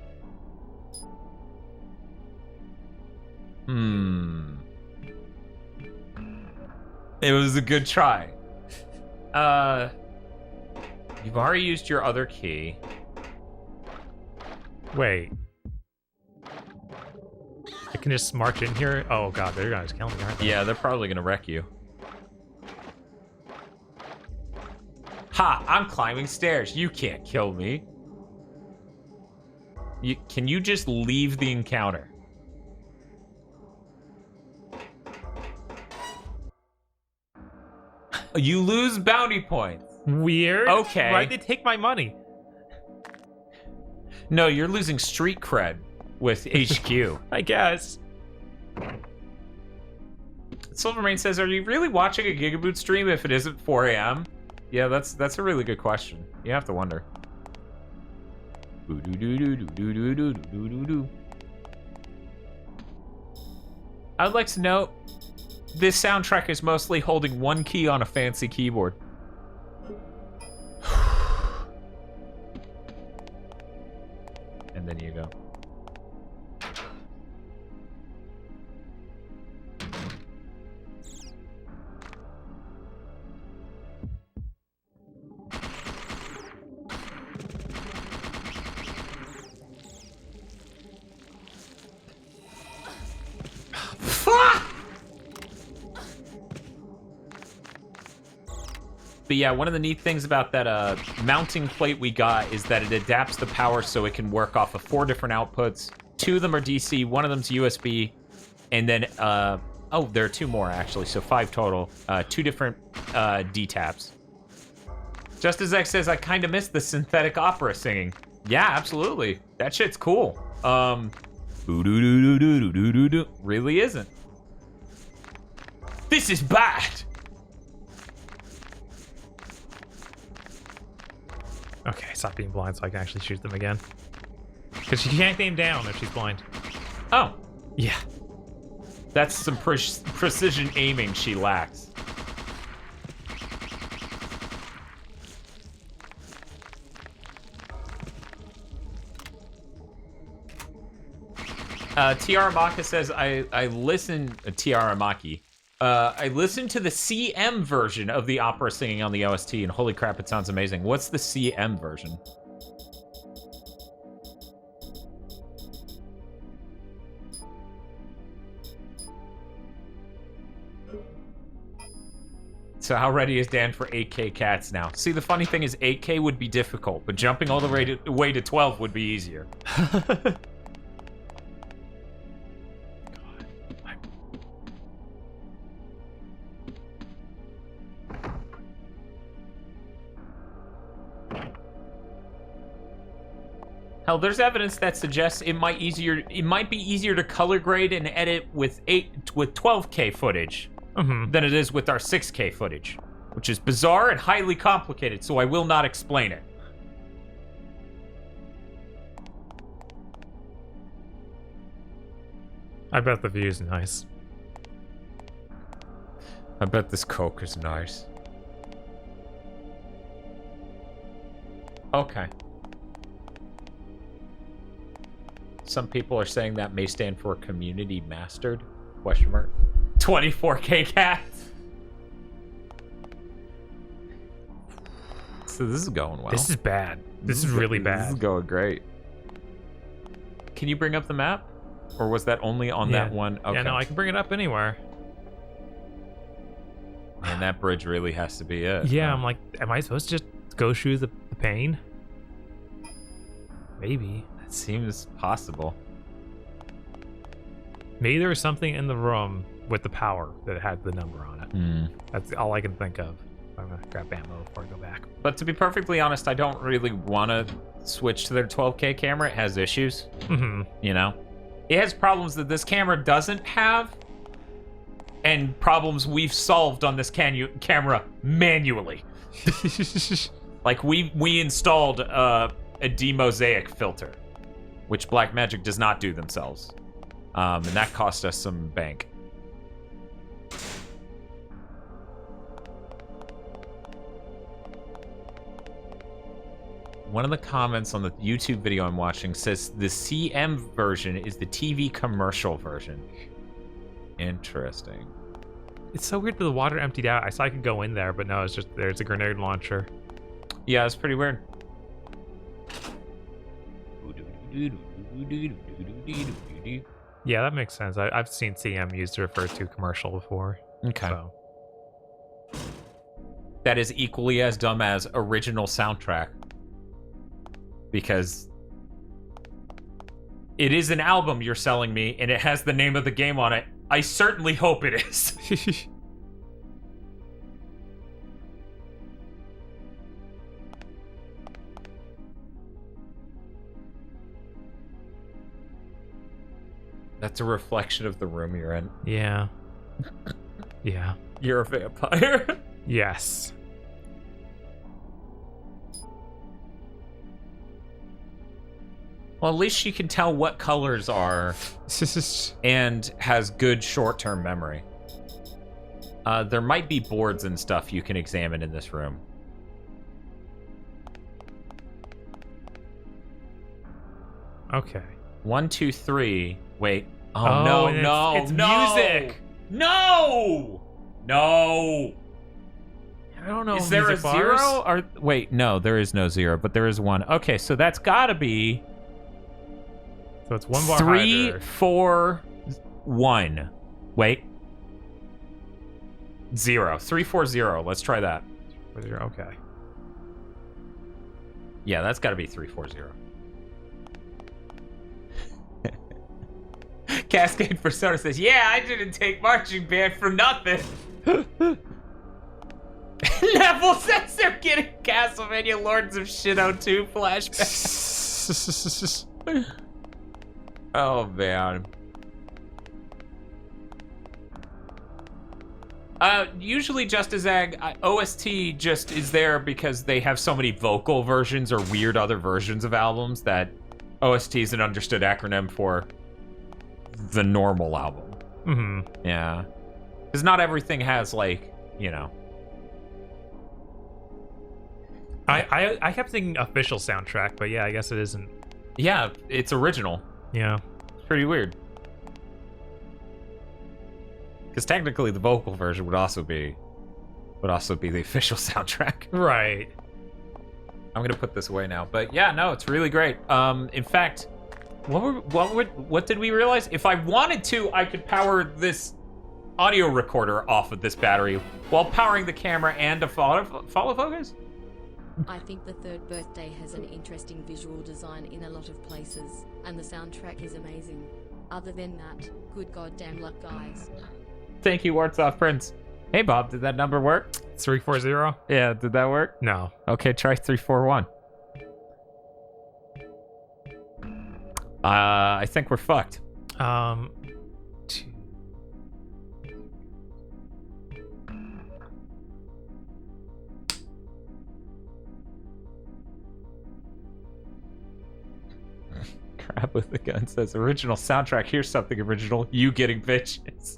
A: It was a good try. You've already used your other key.
B: Wait. I can just march in here? Oh god, they're gonna just kill me, aren't they?
A: Yeah, they're probably gonna wreck you. Ha! I'm climbing stairs. You can't kill me. Can you just leave the encounter? You lose bounty points.
B: Weird.
A: Okay.
B: Why'd they take my money?
A: No, you're losing street cred with HQ.
B: I guess.
A: Silvermane says, are you really watching a Gigaboot stream if it isn't 4 a.m.? Yeah, that's a really good question. You have to wonder. I would like to note, this soundtrack is mostly holding one key on a fancy keyboard. And then you go. But yeah, one of the neat things about that mounting plate we got is that it adapts the power so it can work off of 4 different outputs. 2 of them are DC, 1 of them's USB, and then, oh, there are 2 more actually, so 5 total. 2 different D-taps. Just as X says, I kind of miss the synthetic opera singing. Yeah, absolutely. That shit's cool. Really isn't. This is bad.
B: Okay, stop being blind so I can actually shoot them again. Because she can't aim down if she's blind.
A: Oh.
B: Yeah.
A: That's some precision aiming she lacks. Tiara Maka says, I listen... Tiara Maki. I listened to the CM version of the opera singing on the OST, and holy crap, it sounds amazing. What's the CM version? So how ready is Dan for 8K cats now? See, the funny thing is 8K would be difficult, but jumping all the way to 12 would be easier. Hell, there's evidence that suggests it might be easier to color grade and edit with 12K footage than it is with our 6K footage, which is bizarre and highly complicated, so I will not explain it.
B: I bet the view is nice.
A: I bet this Coke is nice. Okay. Some people are saying that may stand for community mastered? Question mark. 24K cats. So this is going well.
B: This is bad. This is really bad.
A: This is going great. Can you bring up the map? Or was that only on that one? Okay.
B: Yeah, no, I can bring it up anywhere.
A: And that bridge really has to be it.
B: Yeah, I'm like, am I supposed to just go through the pain? Maybe.
A: That seems possible.
B: Maybe there was something in the room with the power that had the number on it. That's all I can think of. I'm gonna grab ammo before I go back.
A: But to be perfectly honest, I don't really want to switch to their 12K camera. It has issues. You know? It has problems that this camera doesn't have, and problems we've solved on this camera manually. Like, we installed a demosaic filter, which Blackmagic does not do themselves. And that cost us some bank. One of the comments on the YouTube video I'm watching says the CM version is the TV commercial version. Interesting.
B: It's so weird that the water emptied out. I saw I could go in there, but no, it's just there's a grenade launcher.
A: Yeah, it's pretty weird.
B: Yeah, that makes sense. I've seen CM used to refer to commercial before.
A: Okay.
B: So.
A: That is equally as dumb as original soundtrack. Because it is an album you're selling me, and it has the name of the game on it. I certainly hope it is. That's a reflection of the room you're in.
B: Yeah. Yeah.
A: You're a vampire.
B: Yes.
A: Well, at least she can tell what colors are and has good short-term memory. There might be boards and stuff you can examine in this room.
B: Okay.
A: 1, 2, 3. Wait. Oh, no, no,
B: it's
A: no.
B: music.
A: No! No!
B: I don't know.
A: Is there a 0? Or wait, no, there is no 0, but there is 1. Okay, so that's gotta be...
B: So it's 1 bar
A: 3,
B: higher.
A: 4, 1. Wait. 0. 3, 4, 0. Let's try that.
B: 0, okay.
A: Yeah, that's got to be 3, 4, 0. Cascade Persona says, "Yeah, I didn't take marching band for nothing." Neville says they're getting Castlevania Lords of Shido 2 flashbacks. Oh, man. Usually Just as Ag, OST just is there because they have so many vocal versions or weird other versions of albums that OST is an understood acronym for the normal album. Yeah. Because not everything has, like, you know.
B: I kept thinking official soundtrack, but yeah, I guess it isn't.
A: Yeah, it's original.
B: Yeah.
A: It's pretty weird. Because technically the vocal version would also be the official soundtrack.
B: Right.
A: I'm gonna put this away now. But yeah, no, it's really great. In fact, what did we realize? If I wanted to, I could power this audio recorder off of this battery while powering the camera and a follow focus?
C: I think the third birthday has an interesting visual design in a lot of places, and the soundtrack is amazing. Other than that, good goddamn luck, guys.
A: Thank you, Wartsoft Prince. Hey, Bob, did that number work?
B: 340?
A: Yeah, did that work?
B: No.
A: Okay, try 341. I think we're fucked.
B: 2.
A: Crab with the gun says original soundtrack. Here's something original. You getting bitches.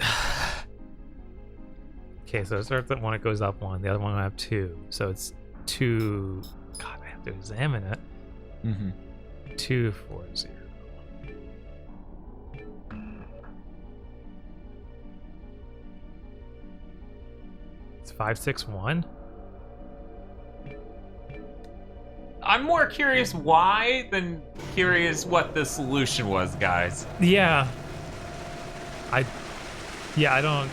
B: Okay, so it starts at 1, it goes up 1. The other one will have 2. So it's 2. God, I have to examine it. 240. It's 561.
A: I'm more curious why than curious what the solution was, guys.
B: Yeah. I don't.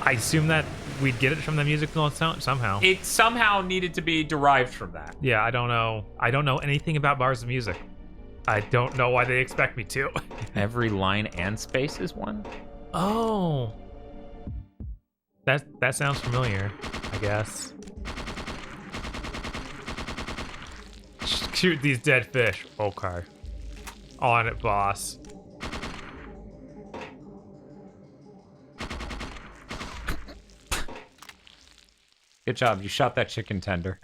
B: I assume that we'd get it from the music note somehow.
A: It somehow needed to be derived from that.
B: Yeah, I don't know. I don't know anything about bars of music. I don't know why they expect me to.
A: Every line and space is 1?
B: Oh. That sounds familiar, I guess. Shoot these dead fish. Okay. On it, boss.
A: Good job. You shot that chicken tender.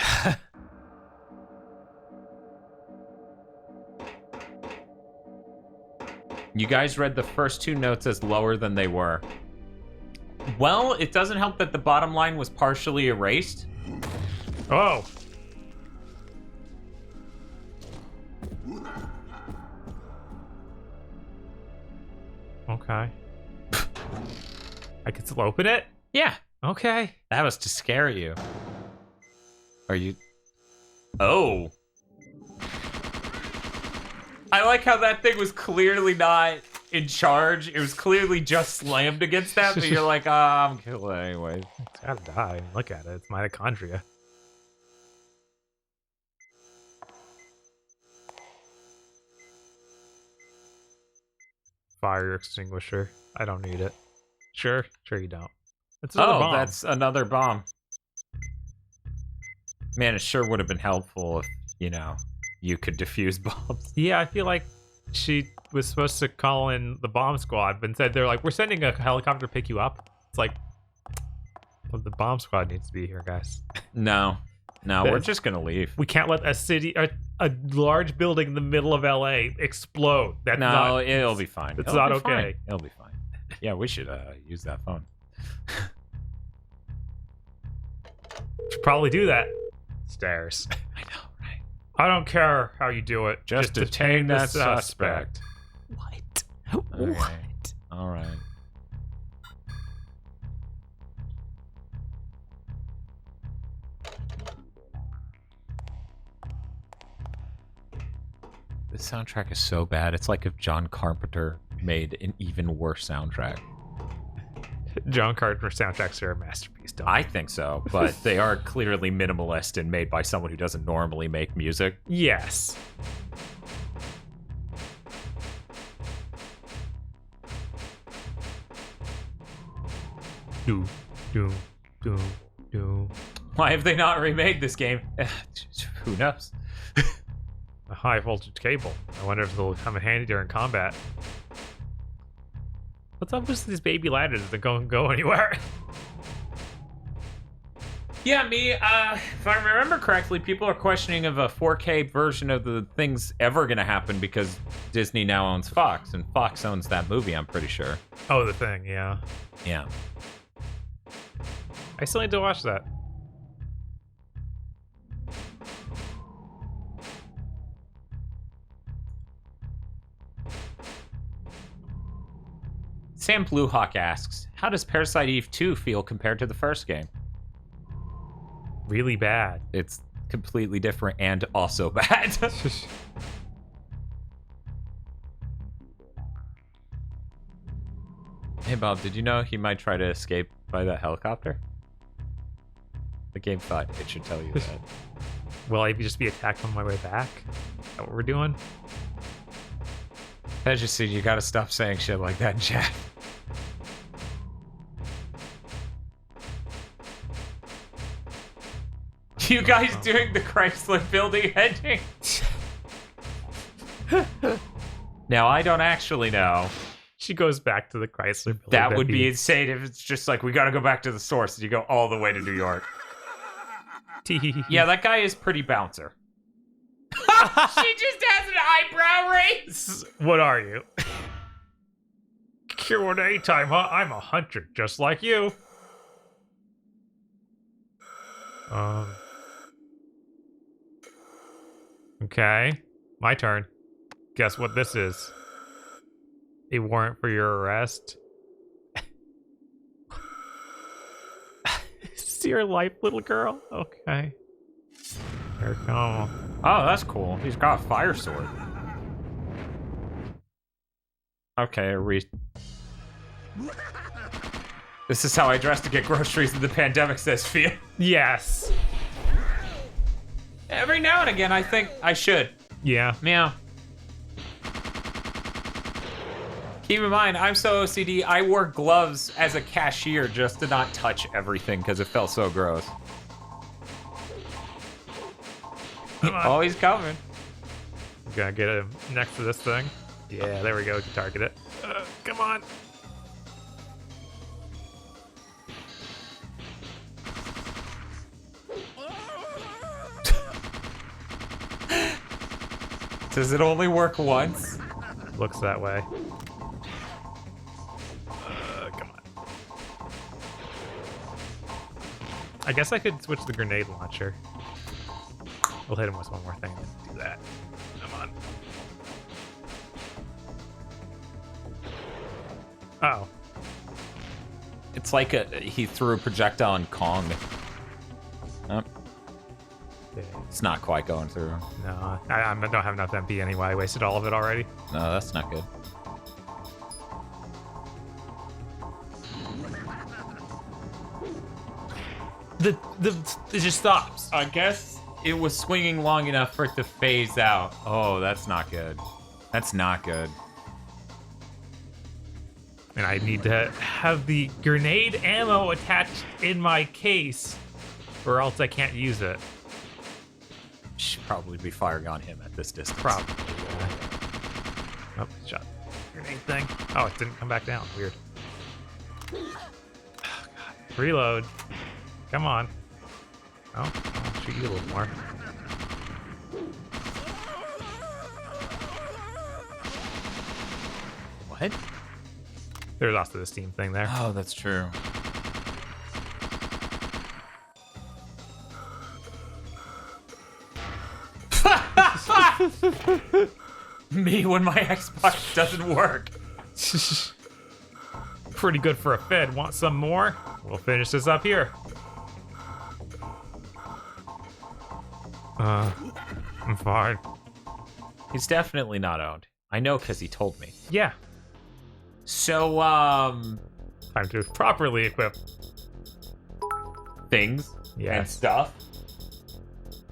A: You guys read the first 2 notes as lower than they were. Well, it doesn't help that the bottom line was partially erased.
B: Oh. Okay. I can still open it?
A: Yeah.
B: Okay.
A: That was to scare you. Are you... Oh. I like how that thing was clearly not in charge. It was clearly just slammed against that, but you're like, I'm killing it anyway.
B: It's gotta die. Look at it. It's mitochondria. Fire extinguisher. I don't need it. Sure you don't. It's another bomb.
A: That's another bomb. Man, it sure would have been helpful if, you could defuse bombs.
B: Yeah, I feel like she was supposed to call in the bomb squad, but instead they're like, we're sending a helicopter to pick you up. It's like, well, the bomb squad needs to be here, guys.
A: No, we're just gonna leave.
B: We can't let a city, a large building in the middle of LA explode.
A: It'll be fine.
B: It's not okay.
A: It'll be fine. Yeah, we should use that phone.
B: Should probably do that. Stairs.
A: I know, right?
B: I don't care how you do it.
A: Just detain that suspect.
B: What?
A: Okay.
B: What?
A: All right. This soundtrack is so bad. It's like if John Carpenter made an even worse soundtrack.
B: John Carpenter soundtracks are a masterpiece, don't
A: I think so, but they are clearly minimalist and made by someone who doesn't normally make music.
B: Yes. Do.
A: Why have they not remade this game? Who knows?
B: A high voltage cable. I wonder if they'll come in handy during combat. What's up with these baby ladders that don't go anywhere?
A: Yeah, if I remember correctly, people are questioning if a 4K version of the thing's ever going to happen because Disney now owns Fox, and Fox owns that movie, I'm pretty sure.
B: Oh, The Thing, yeah.
A: Yeah.
B: I still need to watch that.
A: Sam Bluehawk asks, how does Parasite Eve II feel compared to the first game?
B: Really bad.
A: It's completely different and also bad. Hey, Bob, did you know he might try to escape by that helicopter? The game thought it should tell you that.
B: Will I just be attacked on my way back? Is that what we're doing?
A: I just said you gotta stop saying shit like that in chat. You guys doing the Chrysler building ending? Now, I don't actually know.
B: She goes back to the Chrysler building.
A: That would be insane if it's just like, we gotta go back to the source and you go all the way to New York. Yeah, that guy is pretty bouncer. She just has an eyebrow raise.
B: What are you? Q&A time, huh? I'm a hunter, just like you. Okay. My turn. Guess what this is? A warrant for your arrest. Is your life, little girl? Okay. Here it comes.
A: Oh, that's cool. He's got a fire sword. Okay, This is how I dress to get groceries in the pandemic, says Fia.
B: Yes.
A: Every now and again, I think I should.
B: Yeah.
A: Meow. Keep in mind, I'm so OCD, I wore gloves as a cashier just to not touch everything because it felt so gross. Oh, he's coming.
B: Gotta get him next to this thing. Yeah, there we go. We can target it. Come on.
A: Does it only work once?
B: Looks that way. Come on. I guess I could switch the grenade launcher. We'll hit him with one more thing. Let's do that. Come on. Oh.
A: It's like he threw a projectile on Kong. Oh. It's not quite going through.
B: No, I don't have enough MP anyway. I wasted all of it already.
A: No, that's not good.
B: It just stops.
A: I guess it was swinging long enough for it to phase out. Oh, that's not good. That's not good.
B: And I need to have the grenade ammo attached in my case, or else I can't use it.
A: Should probably be firing on him at this distance.
B: Probably. Yeah. Oh, shot. Grenade thing. Oh, it didn't come back down. Weird. Oh, God. Reload. Come on. Oh, I'll shoot you a little more.
A: What?
B: There's also the steam thing there.
A: Oh, that's true. Me when my Xbox doesn't work.
B: Pretty good for a Fed. Want some more? We'll finish this up here. I'm fine.
A: He's definitely not owned. I know because he told me.
B: Yeah.
A: So,
B: time to properly equip
A: things and stuff.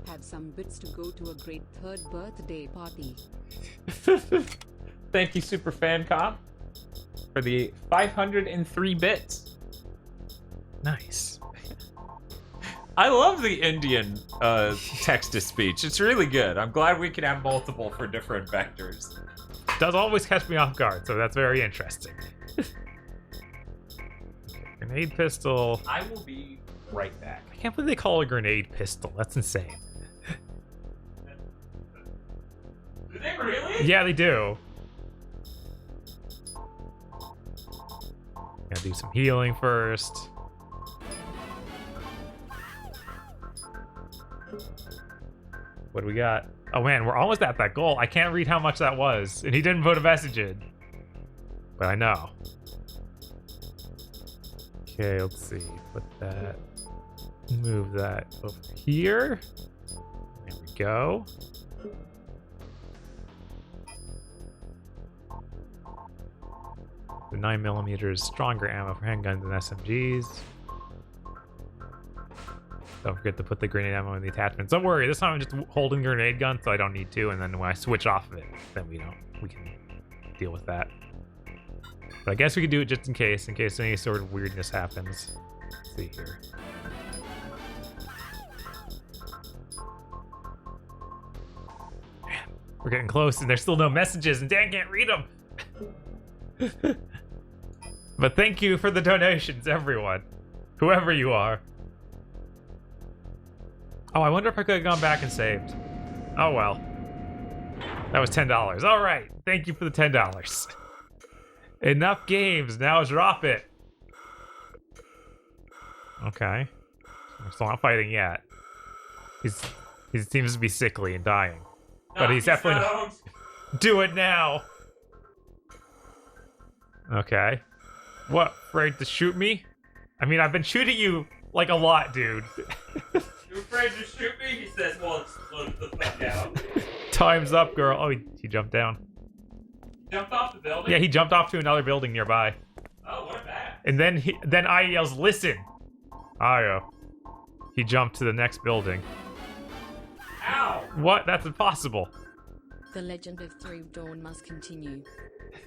C: Have some bits to go to a great third birthday party.
A: Thank you, Super Fan Cop, for the 503 bits.
B: Nice.
A: I love the Indian text-to-speech. It's really good. I'm glad we can have multiple for different vectors.
B: Does always catch me off guard, so that's very interesting. Grenade pistol.
A: I will be right back.
B: I can't believe they call it a grenade pistol. That's insane.
A: Do they really?
B: Yeah, they do. Gotta do some healing first. What do we got? Oh man, we're almost at that goal. I can't read how much that was, and he didn't put a message in. But I know. Okay, let's see. Put that. Move that over here. There we go. The 9mm stronger ammo for handguns and SMGs. Don't forget to put the grenade ammo in the attachments. Don't worry, this time I'm just holding grenade gun, so I don't need to. And then when I switch off of it, then we can deal with that. But I guess we could do it just in case any sort of weirdness happens. Let's see here. Man, we're getting close, and there's still no messages, and Dan can't read them. But thank you for the donations, everyone, whoever you are. Oh, I wonder if I could have gone back and saved. Oh, well. That was $10. All right. Thank you for the $10. Enough games. Now drop it. Okay. We're still not fighting yet. He seems to be sickly and dying. But he's definitely not. Do it now. Okay. What? Afraid to shoot me? I mean, I've been shooting you like a lot, dude.
A: You afraid to shoot me? He says, well, explode the fuck out.
B: Time's up, girl. Oh, he jumped down.
A: Jumped off the building?
B: Yeah, he jumped off to another building nearby.
A: Oh, what a bad.
B: And then I yells, listen. Ayo. He jumped to the next building.
A: Ow!
B: What? That's impossible.
C: The legend of Three Dawn must continue.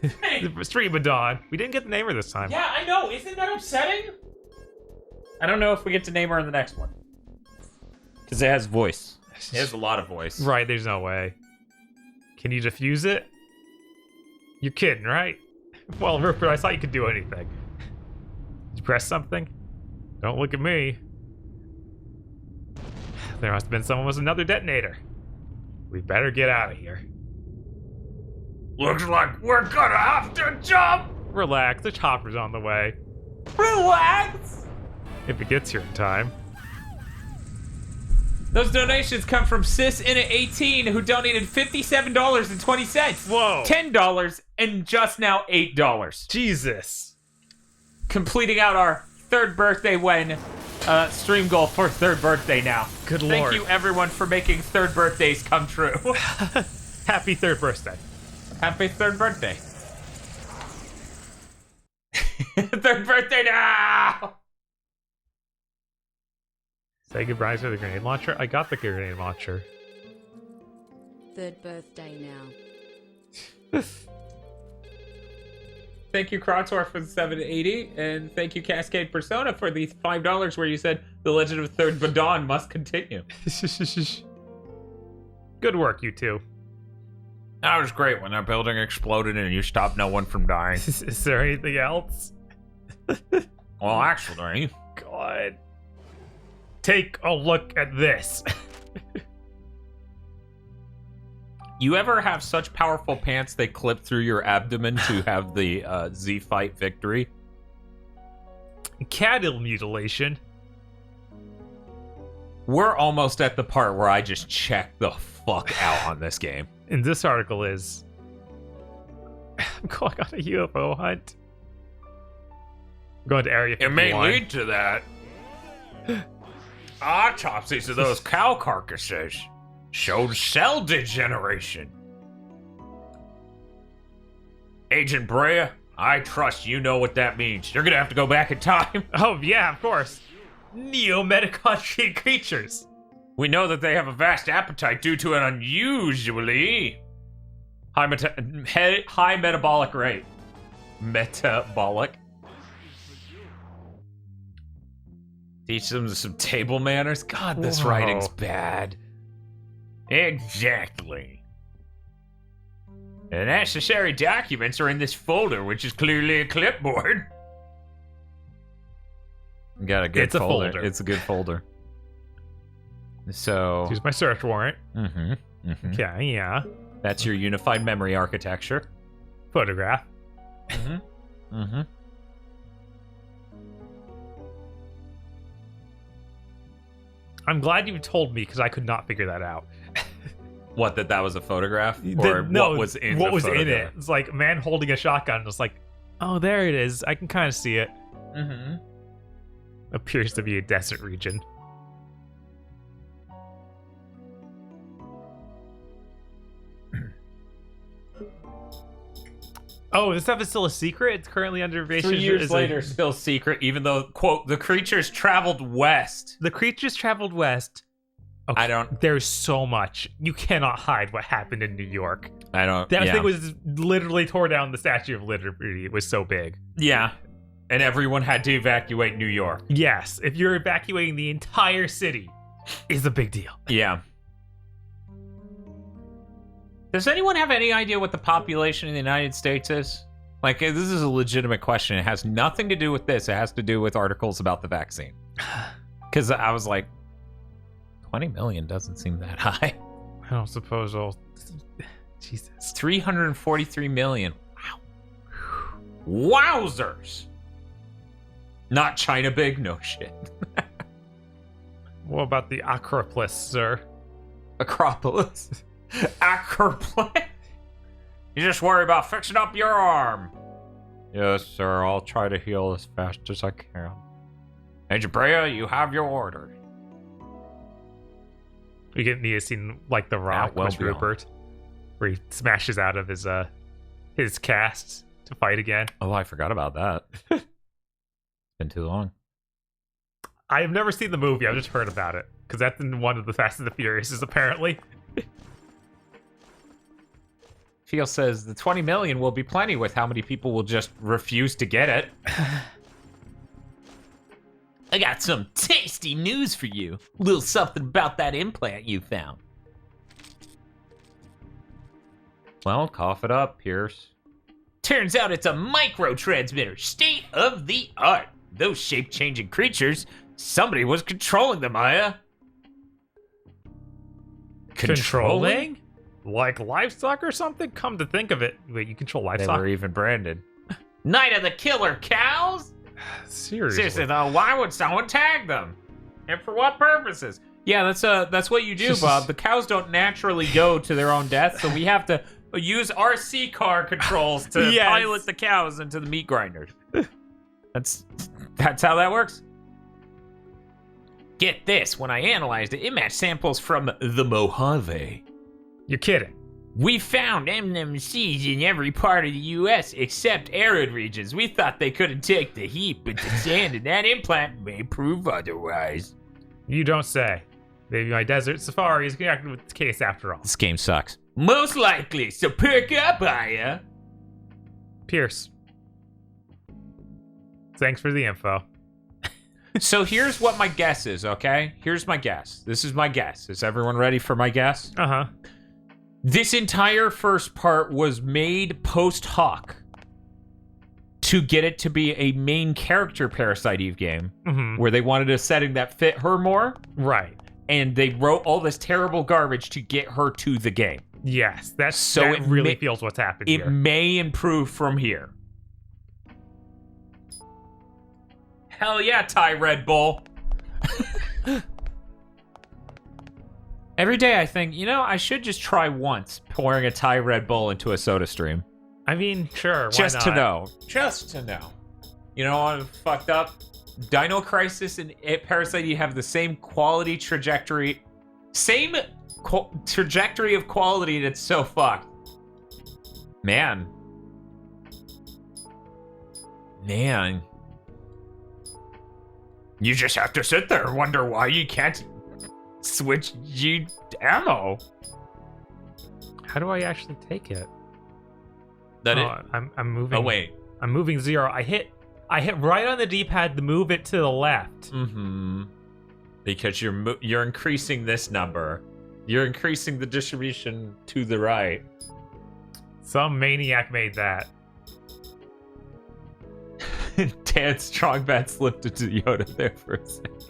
B: The Stream of Dawn. We didn't get the name her this time.
A: Yeah, I know. Isn't that upsetting? I don't know if we get to name her in the next one. Because it has voice. It has a lot of voice.
B: Right, there's no way. Can you defuse it? You're kidding, right? Well, Rupert, I thought you could do anything. Did you press something? Don't look at me. There must have been someone with another detonator. We better get out of here.
A: Looks like we're gonna have to jump!
B: Relax, the chopper's on the way.
A: Relax!
B: If it gets here in time.
A: Those donations come from Sis in at 18 who donated $57.20.
B: Whoa.
A: $10 and just now $8.
B: Jesus.
A: Completing out our third birthday win stream goal for third birthday now.
B: Good lord.
A: Thank you everyone for making third birthdays come true.
B: Happy third birthday.
A: Happy third birthday. Third birthday now!
B: Say goodbye to the grenade launcher. I got the grenade launcher.
C: Third birthday now.
A: Thank you, Krotor, for the 780, and thank you, Cascade Persona, for the $5 where you said the Legend of Third Dawn must continue.
B: Good work, you two.
A: That was great when that building exploded and you stopped no one from dying.
B: Is there anything else?
A: Well, actually...
B: God. Take a look at this.
A: You ever have such powerful pants they clip through your abdomen to have the Z-Fight victory?
B: Cattle mutilation.
A: We're almost at the part where I just check the fuck out on this game.
B: And this article is... I'm going on a UFO hunt. I'm going to Area 51.
A: It may lead to that. Autopsies of those cow carcasses showed cell degeneration. Agent Brea, I trust you know what that means. You're gonna have to go back in time.
B: Oh, yeah, of course. Neo-mitochondrial creatures.
A: We know that they have a vast appetite due to an unusually high metabolic rate. Metabolic. Teach them some table manners? God, this writing's bad. Exactly. The necessary documents are in this folder, which is clearly a clipboard. Got a good folder. It's a good folder. So...
B: here's my search warrant.
A: Mm-hmm.
B: Okay, yeah.
A: That's your unified memory architecture.
B: Photograph.
A: Mm-hmm.
B: I'm glad you told me because I could not figure that out.
A: What, that was a photograph? Or what was in the photograph?
B: In it? It's like a man holding a shotgun. It's like, oh, there it is. I can kind of see it.
A: Mm-hmm.
B: Appears to be a desert region. Oh, this stuff is still a secret? It's currently under investigation.
A: 3 years later, still secret, even though, quote, the creatures traveled west.
B: The creatures traveled west. Okay,
A: I don't...
B: there's so much. You cannot hide what happened in New York.
A: I don't...
B: That thing was literally tore down the Statue of Liberty. It was so big.
A: Yeah. And everyone had to evacuate New York.
B: Yes. If you're evacuating the entire city, it's a big deal.
A: Yeah. Does anyone have any idea what the population in the United States is? Like, this is a legitimate question. It has nothing to do with this. It has to do with articles about the vaccine. Because I was like, 20 million doesn't seem that high.
B: I don't suppose I'll... Jesus.
A: 343 million. Wow. Wowzers! Not China big? No shit.
B: What about the Acropolis, sir?
A: Acropolis? Acropolis? You just worry about fixing up your arm. Yes, sir. I'll try to heal as fast as I can. Agent Brea, you have your order.
B: We get the scene like The Rock with Rupert, where he smashes out of his cast to fight again.
A: Oh, I forgot about that. It's been too long.
B: I have never seen the movie. I've just heard about it because that's in one of the Fast and the Furious, apparently.
A: Fiel says the 20 million will be plenty with how many people will just refuse to get it. I got some tasty news for you. A little something about that implant you found. Well, cough it up, Pierce. Turns out it's a microtransmitter, state of the art. Those shape-changing creatures, somebody was controlling them, Aya.
B: Controlling? Like livestock or something? Come to think of it. Wait, you control livestock?
A: They were even branded. Night of the Killer Cows? Seriously though, why would someone tag them? And for what purposes? Yeah, that's what you do, Bob. The cows don't naturally go to their own death, so we have to use RC car controls to pilot the cows into the meat grinders. That's how that works. Get this, when I analyzed it, it matched samples from the Mojave.
B: You're kidding.
A: We found MMCs in every part of the U.S. except arid regions. We thought they couldn't take the heat, but the sand in that implant may prove otherwise.
B: You don't say. Maybe my desert safari is connected with the case after all.
A: This game sucks. Most likely, so perk up, Aya.
B: Pierce. Thanks for the info.
A: So here's what my guess is, okay? Here's my guess. This is my guess. Is everyone ready for my guess?
B: Uh-huh.
A: This entire first part was made post hoc to get it to be a main character Parasite Eve game, where they wanted a setting that fit her more.
B: Right.
A: And they wrote all this terrible garbage to get her to the game.
B: Yes, that really feels what's happened here.
A: It may improve from here. Hell yeah, Thai Red Bull. Every day I think, I should just try once pouring a Thai Red Bull into a soda stream.
B: I mean, sure,
A: Just to know. Just to know. You know what fucked up? Dino Crisis and Parasite, you have the same quality trajectory. Same trajectory of quality, and it's so fucked. Man. You just have to sit there and wonder why you can't switch ammo.
B: How do I actually take it? I'm moving.
A: Oh wait,
B: I'm moving 0. I hit right on the D-pad to move it to the left.
A: Because you're increasing this number. You're increasing the distribution to the right.
B: Some maniac made that.
A: Dan Strongbat slipped into Yoda there for a second.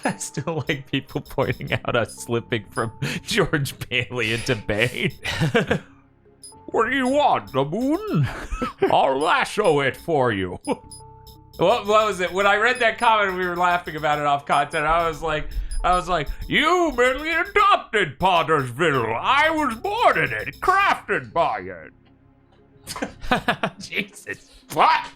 A: I still like people pointing out us slipping from George Bailey into Bane. What do you want, the moon? I'll lasso it for you. What was it? When I read that comment, we were laughing about it off content. I was like, you merely adopted Pottersville. I was born in it, crafted by it. Jesus. What?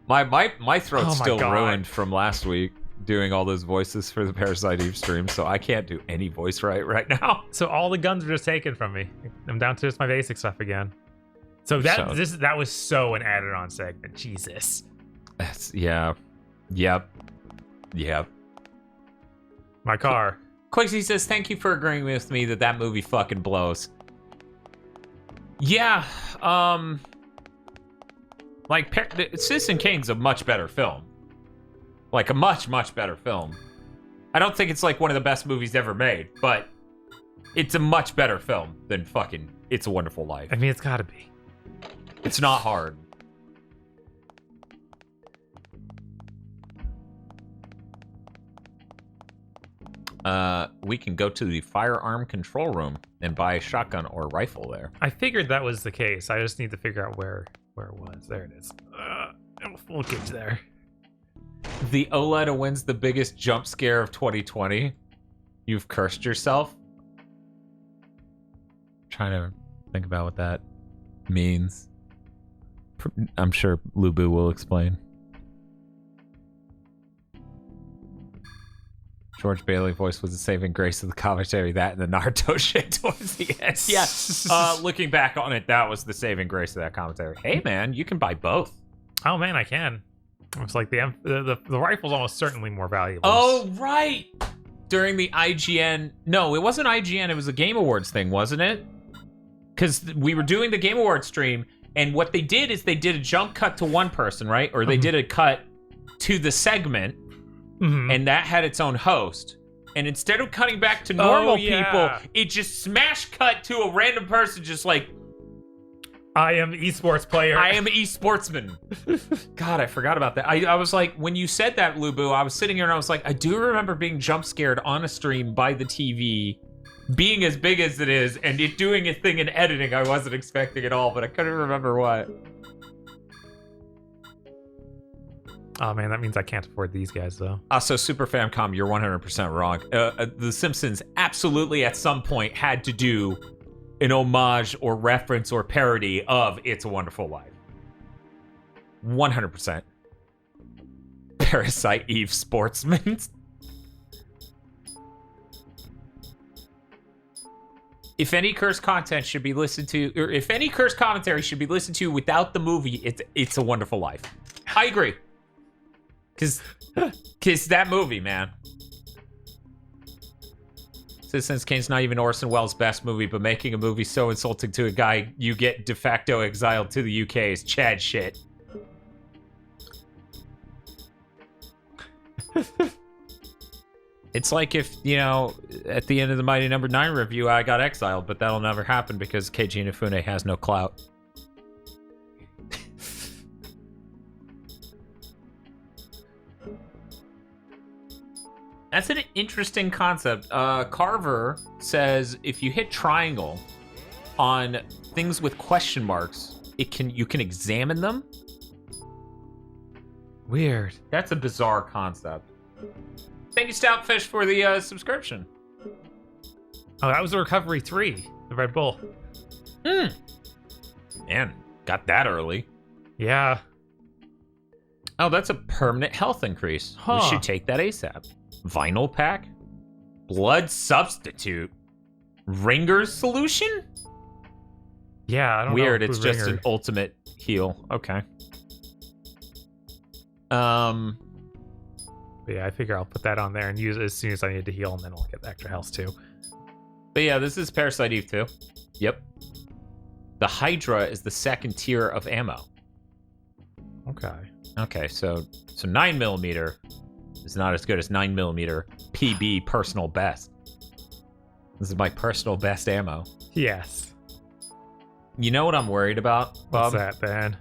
A: My throat's still ruined from last week doing all those voices for the Parasite Eve stream, so I can't do any voice right now.
B: So all the guns are just taken from me. I'm down to just my basic stuff again. So that was so an added-on segment. Jesus.
A: Yeah. Yep.
B: My car.
A: Quixie says, thank you for agreeing with me that movie fucking blows. Yeah, Citizen Kane's a much better film. Like, a much, much better film. I don't think it's, one of the best movies ever made, but it's a much better film than fucking It's a Wonderful Life.
B: I mean, it's gotta be.
A: It's not hard. we can go to the firearm control room and buy a shotgun or rifle there.
B: I figured that was the case. I just need to figure out where it was. There it is. We'll get to there.
A: The OLED wins the biggest jump scare of 2020. You've cursed yourself. Trying to think about what that means. I'm sure Lubu will explain. George Bailey voice was the saving grace of the commentary. That and the Naruto shit towards the end. Yeah. Looking back on it, that was the saving grace of that commentary. Hey, man, you can buy both.
B: Oh, man, I can. It's like the rifle's almost certainly more valuable.
A: Oh, right. During the IGN... No, it wasn't IGN. It was a Game Awards thing, wasn't it? Because we were doing the Game Awards stream, and what they did is they did a jump cut to one person, right? Or they did a cut to the segment, and that had its own host. And instead of cutting back to normal people, it just smash cut to a random person just like...
B: I am esports player.
A: I am esportsman. God, I forgot about that. I was like, when you said that, Lubu, I was sitting here and I was like, I do remember being jump scared on a stream by the TV, being as big as it is, and it doing a thing in editing I wasn't expecting at all, but I couldn't remember what.
B: Oh man, that means I can't afford these guys though.
A: So Super Famicom, you're 100% wrong. The Simpsons absolutely at some point had to do an homage or reference or parody of It's a Wonderful Life. 100%. Parasite Eve Sportsman. If any cursed content should be listened to, or if any cursed commentary should be listened to without the movie, It's a Wonderful Life. I agree. Cause that movie, man. Citizens Kane's not even Orson Welles' best movie, but making a movie so insulting to a guy you get de facto exiled to the UK is Chad shit. It's like if, you know, at the end of the Mighty Number 9 review, I got exiled, but that'll never happen because Keiji Inafune has no clout. That's an interesting concept. Carver says if you hit triangle on things with question marks, you can examine them.
B: Weird.
A: That's a bizarre concept. Thank you, Stoutfish, for the subscription.
B: Oh, that was the Recovery 3, the Red Bull.
A: Man, got that early.
B: Yeah.
A: Oh, that's a permanent health increase. We should take that ASAP. Vinyl pack? Blood substitute? Ringer's solution?
B: Yeah, I don't know.
A: Weird, it's just an ultimate heal. Okay.
B: But yeah, I figure I'll put that on there and use it as soon as I need to heal, and then I'll get extra health too.
A: But yeah, this is Parasite Eve II. Yep. The Hydra is the second tier of ammo. Okay, so 9mm is not as good as 9mm PB personal best. This is my personal best ammo.
B: Yes.
A: You know what I'm worried about, Bob?
B: What's that, man?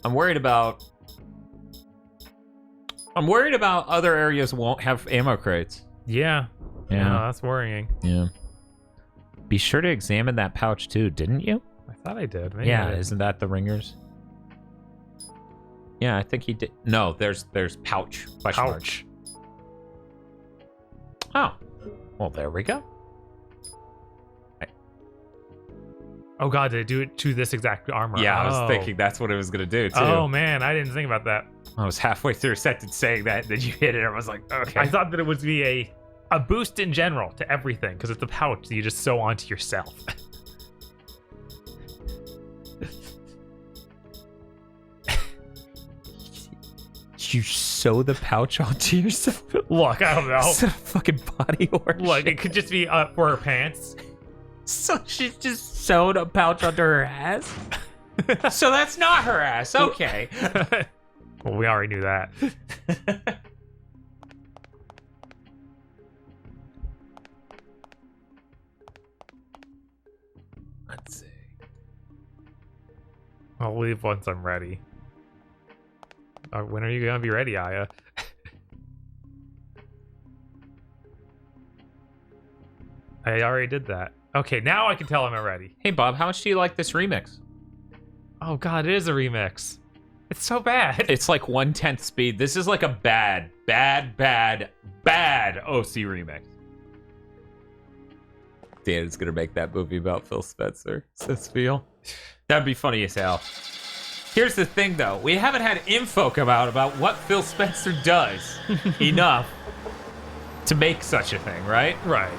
A: I'm worried about other areas won't have ammo crates.
B: Yeah. Yeah, that's worrying.
A: Yeah. Be sure to examine that pouch too, didn't you?
B: I thought I did. Maybe
A: yeah,
B: I did.
A: Isn't that the Ringers? Yeah, I think he did. No, there's pouch.
B: Pouch.
A: Oh. Well, there we go.
B: Oh god, did it do it to this exact armor?
A: Yeah, I was thinking that's what it was gonna do too.
B: Oh man, I didn't think about that.
A: I was halfway through a sentence saying that, then you hit it, and I was like, okay.
B: I thought that it would be a boost in general to everything, because it's a pouch that you just sew onto yourself.
A: You sew the pouch onto yourself?
B: Look, I don't know.
A: It's a fucking body horse.
B: Look, it could just be for her pants.
A: So she's just sewed a pouch under her ass? So that's not her ass. Okay.
B: Well, we already knew that.
A: Let's see.
B: I'll leave once I'm ready. When are you gonna be ready, Aya? I already did that. Okay, now I can tell I'm ready.
A: Hey, Bob, how much do you like this remix?
B: Oh, God, it is a remix. It's so bad.
A: It's like 1/10 speed. This is like a bad OC remix. Dan is going to make that movie about Phil Spencer, says Phil. That'd be funny as hell. Here's the thing, though. We haven't had info come out about what Phil Spencer does enough to make such a thing, right?
B: Right.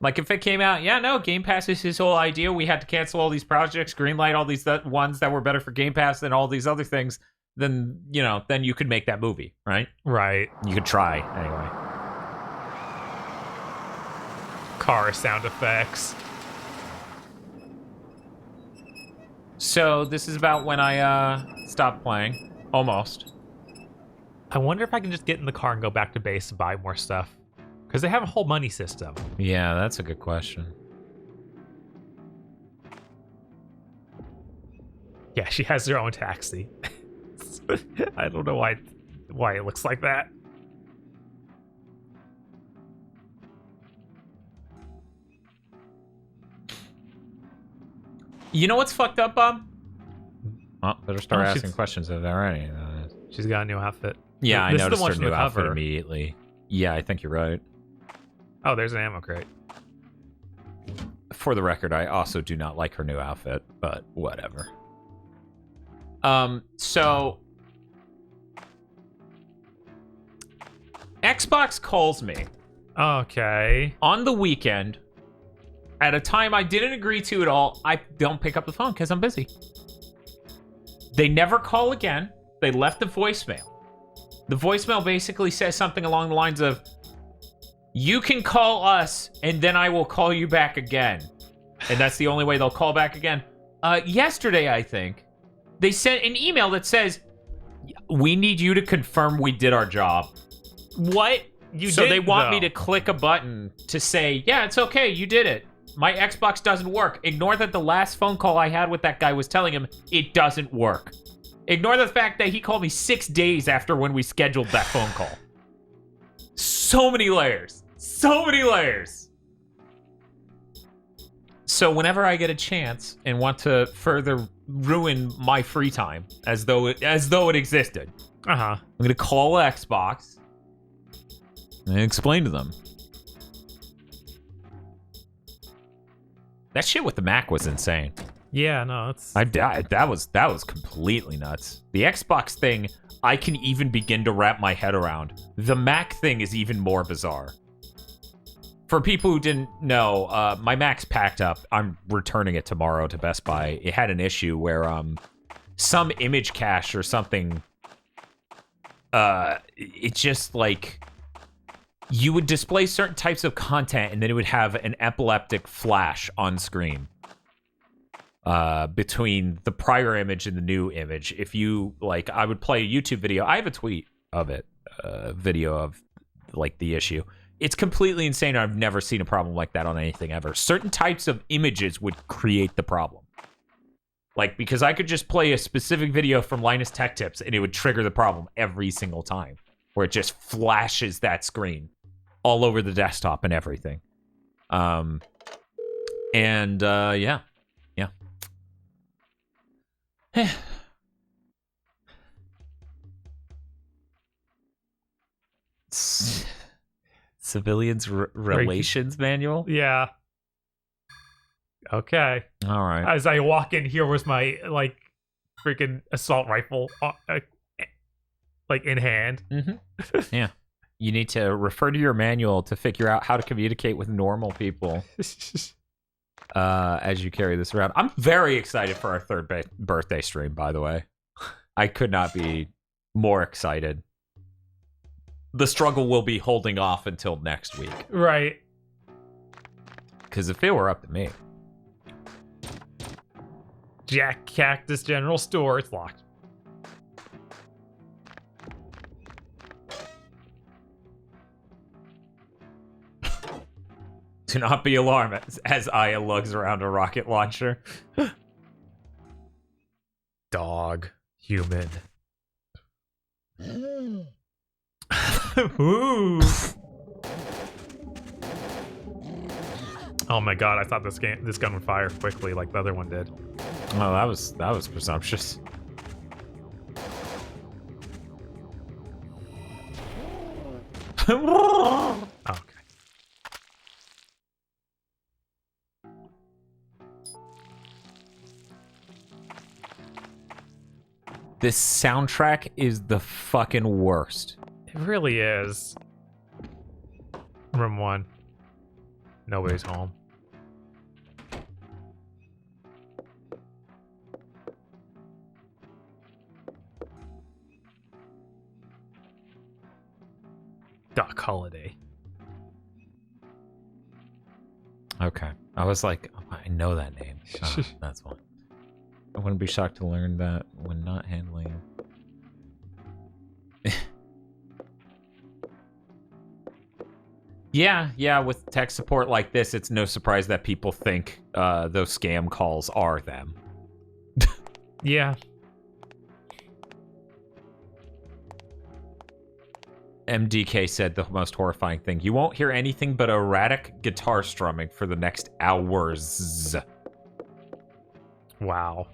A: Like, if it came out, Game Pass is his whole idea. We had to cancel all these projects, greenlight all these ones that were better for Game Pass than all these other things. Then, then you could make that movie, right?
B: Right.
A: You could try, anyway.
B: Car sound effects.
A: So, this is about when I stopped playing. Almost.
B: I wonder if I can just get in the car and go back to base and buy more stuff. Because they have a whole money system.
A: Yeah, that's a good question.
B: Yeah, she has her own taxi. I don't know why it looks like that.
A: You know what's fucked up, Bob? Oh, better start asking questions of that already.
B: She's got a new outfit.
A: Yeah, I noticed her new outfit immediately. Yeah, I think you're right.
B: Oh, there's an ammo crate.
A: For the record, I also do not like her new outfit, but whatever. So Xbox calls me.
B: Okay.
A: On the weekend, at a time I didn't agree to at all. I don't pick up the phone because I'm busy. They never call again. They left the voicemail. The voicemail basically says something along the lines of, you can call us, and then I will call you back again. And that's the only way they'll call back again. Yesterday, I think, they sent an email that says, we need you to confirm we did our job.
B: What?
A: So they want me to click a button to say, yeah, it's okay, you did it. My Xbox doesn't work. Ignore that the last phone call I had with that guy was telling him it doesn't work. Ignore the fact that he called me 6 days after when we scheduled that phone call. So many layers. So many layers. So whenever I get a chance and want to further ruin my free time as though it existed, I'm gonna call Xbox and explain to them. That shit with the Mac was insane.
B: Yeah, no, it's
A: that was completely nuts. The Xbox thing, I can even begin to wrap my head around. The Mac thing is even more bizarre. For people who didn't know, my Mac's packed up. I'm returning it tomorrow to Best Buy. It had an issue where some image cache or something, it just like, you would display certain types of content and then it would have an epileptic flash on screen between the prior image and the new image. If you, like, I would play a YouTube video. I have a tweet of it, video of, like, the issue. It's completely insane. I've never seen a problem like that on anything ever. Certain types of images would create the problem. Like, because I could just play a specific video from Linus Tech Tips and it would trigger the problem every single time, where it just flashes that screen all over the desktop and everything. Yeah. Civilians Relations Manual?
B: Yeah. Okay.
A: All right.
B: As I walk in, here was my, like, freaking assault rifle, like, in hand.
A: Mm-hmm. Yeah. You need to refer to your manual to figure out how to communicate with normal people as you carry this around. I'm very excited for our third birthday stream, by the way. I could not be more excited. The struggle will be holding off until next week.
B: Right.
A: Because if it were up to me.
B: Jack Cactus General Store. It's locked.
A: Do not be alarmed as Aya lugs around a rocket launcher.
B: Dog. Human.
A: Ooh.
B: Oh my god, I thought this gun would fire quickly like the other one did.
A: Oh, that was presumptuous.
B: Okay.
A: This soundtrack is the fucking worst.
B: It really is. Room 1. Nobody's home. Doc Holliday.
A: Okay. I was like, oh, I know that name. Oh, that's one. I wouldn't be shocked to learn that when not handling. Yeah, with tech support like this, it's no surprise that people think those scam calls are them.
B: Yeah.
A: MDK said the most horrifying thing. You won't hear anything but erratic guitar strumming for the next hours.
B: Wow.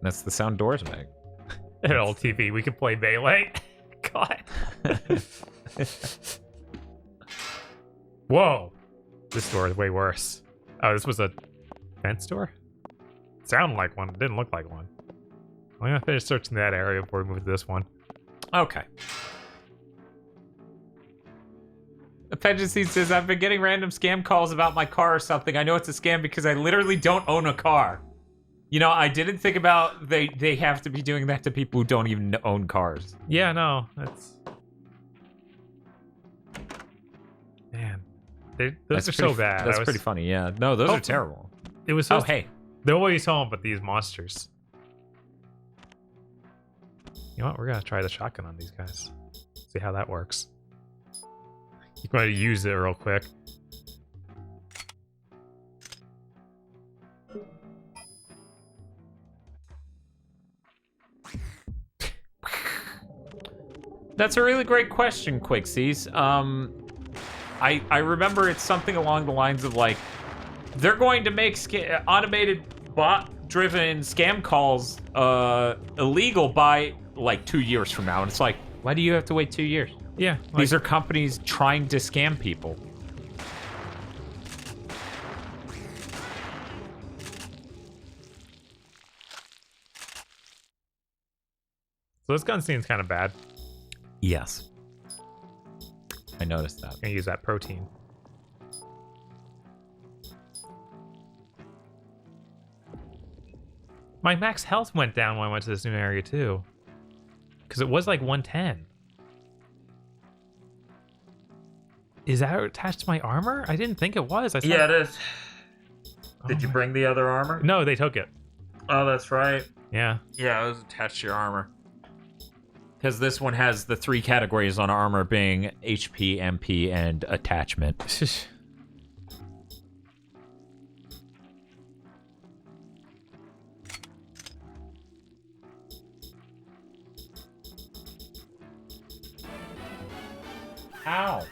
A: That's the sound doors make.
B: An old TV, we can play Melee. God. Whoa. This door is way worse. Oh, this was a fence door? Sounded like one. It didn't look like one. I'm gonna finish searching that area before we move to this one.
A: Okay. Penjancy says, I've been getting random scam calls about my car or something. I know it's a scam because I literally don't own a car. You know, I didn't think about they have to be doing that to people who don't even own cars.
B: Yeah, no, that's... Man. Those are so bad.
A: That's pretty funny, yeah. No, those are terrible.
B: It was
A: oh, hey.
B: Nobody's home but these monsters. You know what? We're gonna try the shotgun on these guys. See how that works. You can use it real quick.
A: That's a really great question, Quixies. I remember it's something along the lines of like, they're going to make automated bot-driven scam calls illegal by like 2 years from now, and it's like, why do you have to wait 2 years?
B: Yeah, like,
A: these are companies trying to scam people.
B: So this gun seems kind of bad.
A: Yes. I noticed that.
B: I'm gonna use that protein. My max health went down when I went to this new area too. Because it was like 110. Is that attached to my armor? I didn't think it was.
A: Yeah, it is. Did you bring the other armor?
B: No, they took it.
A: Oh, that's right.
B: Yeah.
A: Yeah, it was attached to your armor. Because this one has the 3 categories on armor being HP, MP, and attachment. Ow.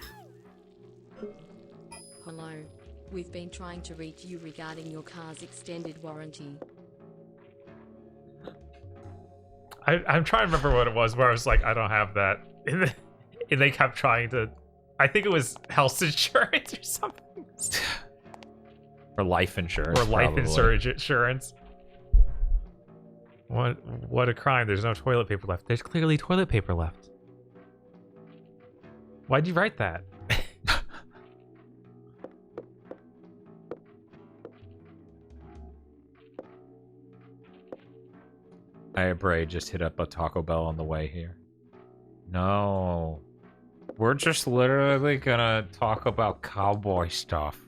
C: Hello. We've been trying to reach you regarding your car's extended warranty.
B: I'm trying to remember what it was where I was like, I don't have that. And they kept trying to... I think it was health insurance or something.
A: Or life insurance.
B: Or life insurance. What a crime. There's no toilet paper left. There's clearly toilet paper left. Why'd you write that?
A: Bray just hit up a Taco Bell on the way here. No. We're just literally gonna talk about cowboy stuff.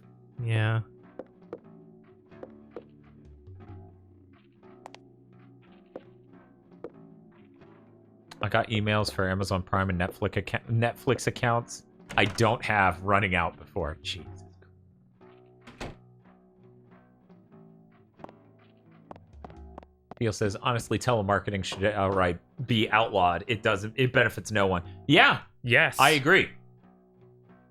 B: Yeah.
A: I got emails for Amazon Prime and Netflix accounts I don't have running out before. Jeez. Neil says, honestly, telemarketing should outright be outlawed. It benefits no one. Yeah.
B: Yes.
A: I agree.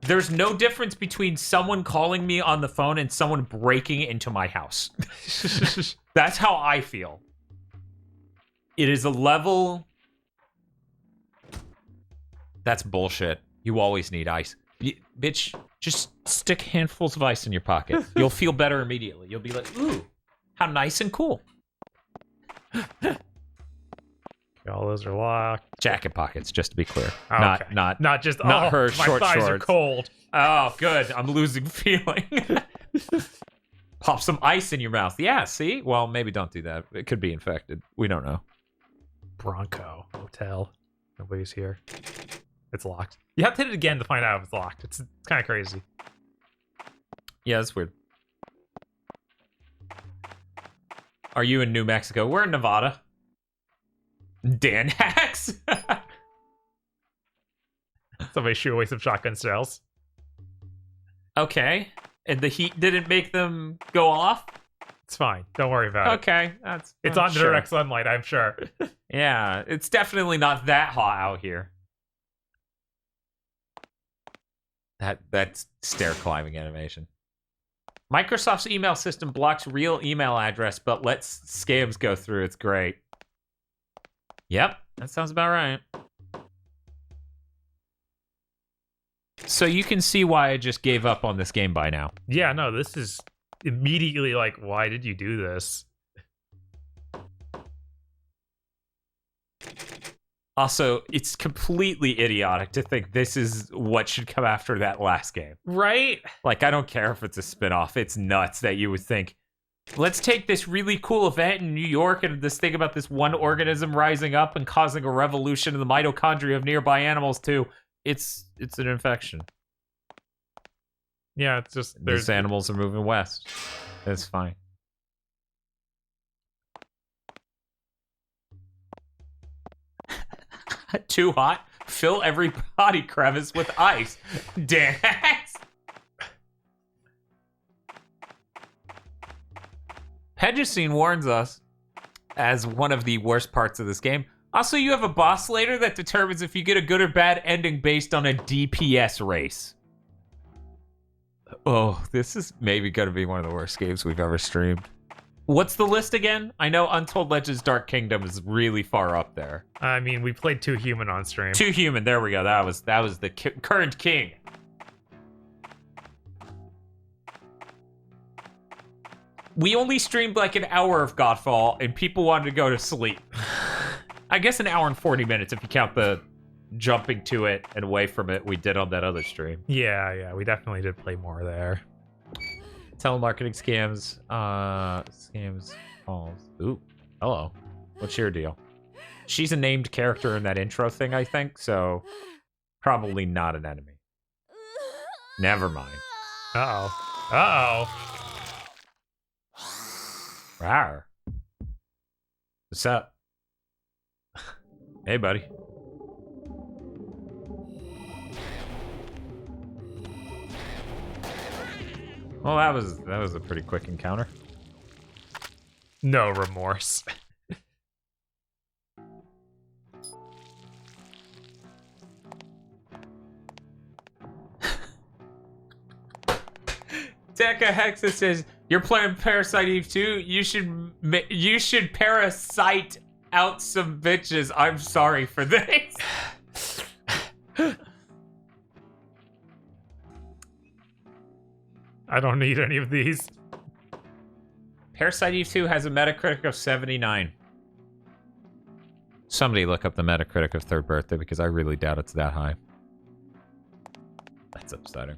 A: There's no difference between someone calling me on the phone and someone breaking into my house. That's how I feel. It is a level... That's bullshit. You always need ice. Bitch, just stick handfuls of ice in your pocket. You'll feel better immediately. You'll be like, ooh, how nice and cool.
B: All those are locked.
A: Jacket pockets, just to be clear.
B: Oh, okay.
A: Not
B: just
A: her
B: my
A: short
B: thighs
A: shorts.
B: are cold.
A: Oh, good. I'm losing feeling. Pop some ice in your mouth. Yeah, see? Well, maybe don't do that. It could be infected. We don't know.
B: Bronco Hotel. Nobody's here. It's locked. You have to hit it again to find out if it's locked. It's kind of crazy.
A: Yeah, that's weird. Are you in New Mexico? We're in Nevada. Dan hacks.
B: Somebody shoot away some shotgun shells.
A: Okay. And the heat didn't make them go off?
B: It's fine. Don't worry about it.
A: Okay.
B: It's on direct sunlight, I'm sure.
A: Yeah, it's definitely not that hot out here. That's stair climbing animation. Microsoft's email system blocks real email address, but lets scams go through. It's great. Yep, that sounds about right. So you can see why I just gave up on this game by now.
B: Yeah, no, this is immediately like, why did you do this?
A: Also, it's completely idiotic to think this is what should come after that last game.
B: Right?
A: Like, I don't care if it's a spinoff. It's nuts that you would think, let's take this really cool event in New York and this thing about this one organism rising up and causing a revolution in the mitochondria of nearby animals too. It's an infection.
B: Yeah, it's just...
A: These animals are moving west. It's fine. Too hot? Fill every body crevice with ice. Dance. Pedicine warns us as one of the worst parts of this game. Also, you have a boss later that determines if you get a good or bad ending based on a DPS race. Oh, this is maybe going to be one of the worst games we've ever streamed. What's the list again? I know Untold Legends Dark Kingdom is really far up there.
B: I mean, we played 2 Human on stream.
A: 2 Human, there we go. That was the current king. We only streamed like an hour of Godfall, and people wanted to go to sleep. I guess an hour and 40 minutes if you count the jumping to it and away from it we did on that other stream.
B: Yeah, we definitely did play more there.
A: Telemarketing scams, scams, calls. Ooh, hello. What's your deal? She's a named character in that intro thing, I think, so probably not an enemy. Never mind.
B: Uh-oh. Uh-oh.
A: Rawr. What's up? Hey, buddy. Well, that was a pretty quick encounter.
B: No remorse.
A: Deca Hexa says, "You're playing Parasite Eve II. You should parasite out some bitches. I'm sorry for this."
B: I don't need any of these.
A: Parasite Eve II has a Metacritic of 79. Somebody look up the Metacritic of Third Birthday because I really doubt it's that high. That's upsetting.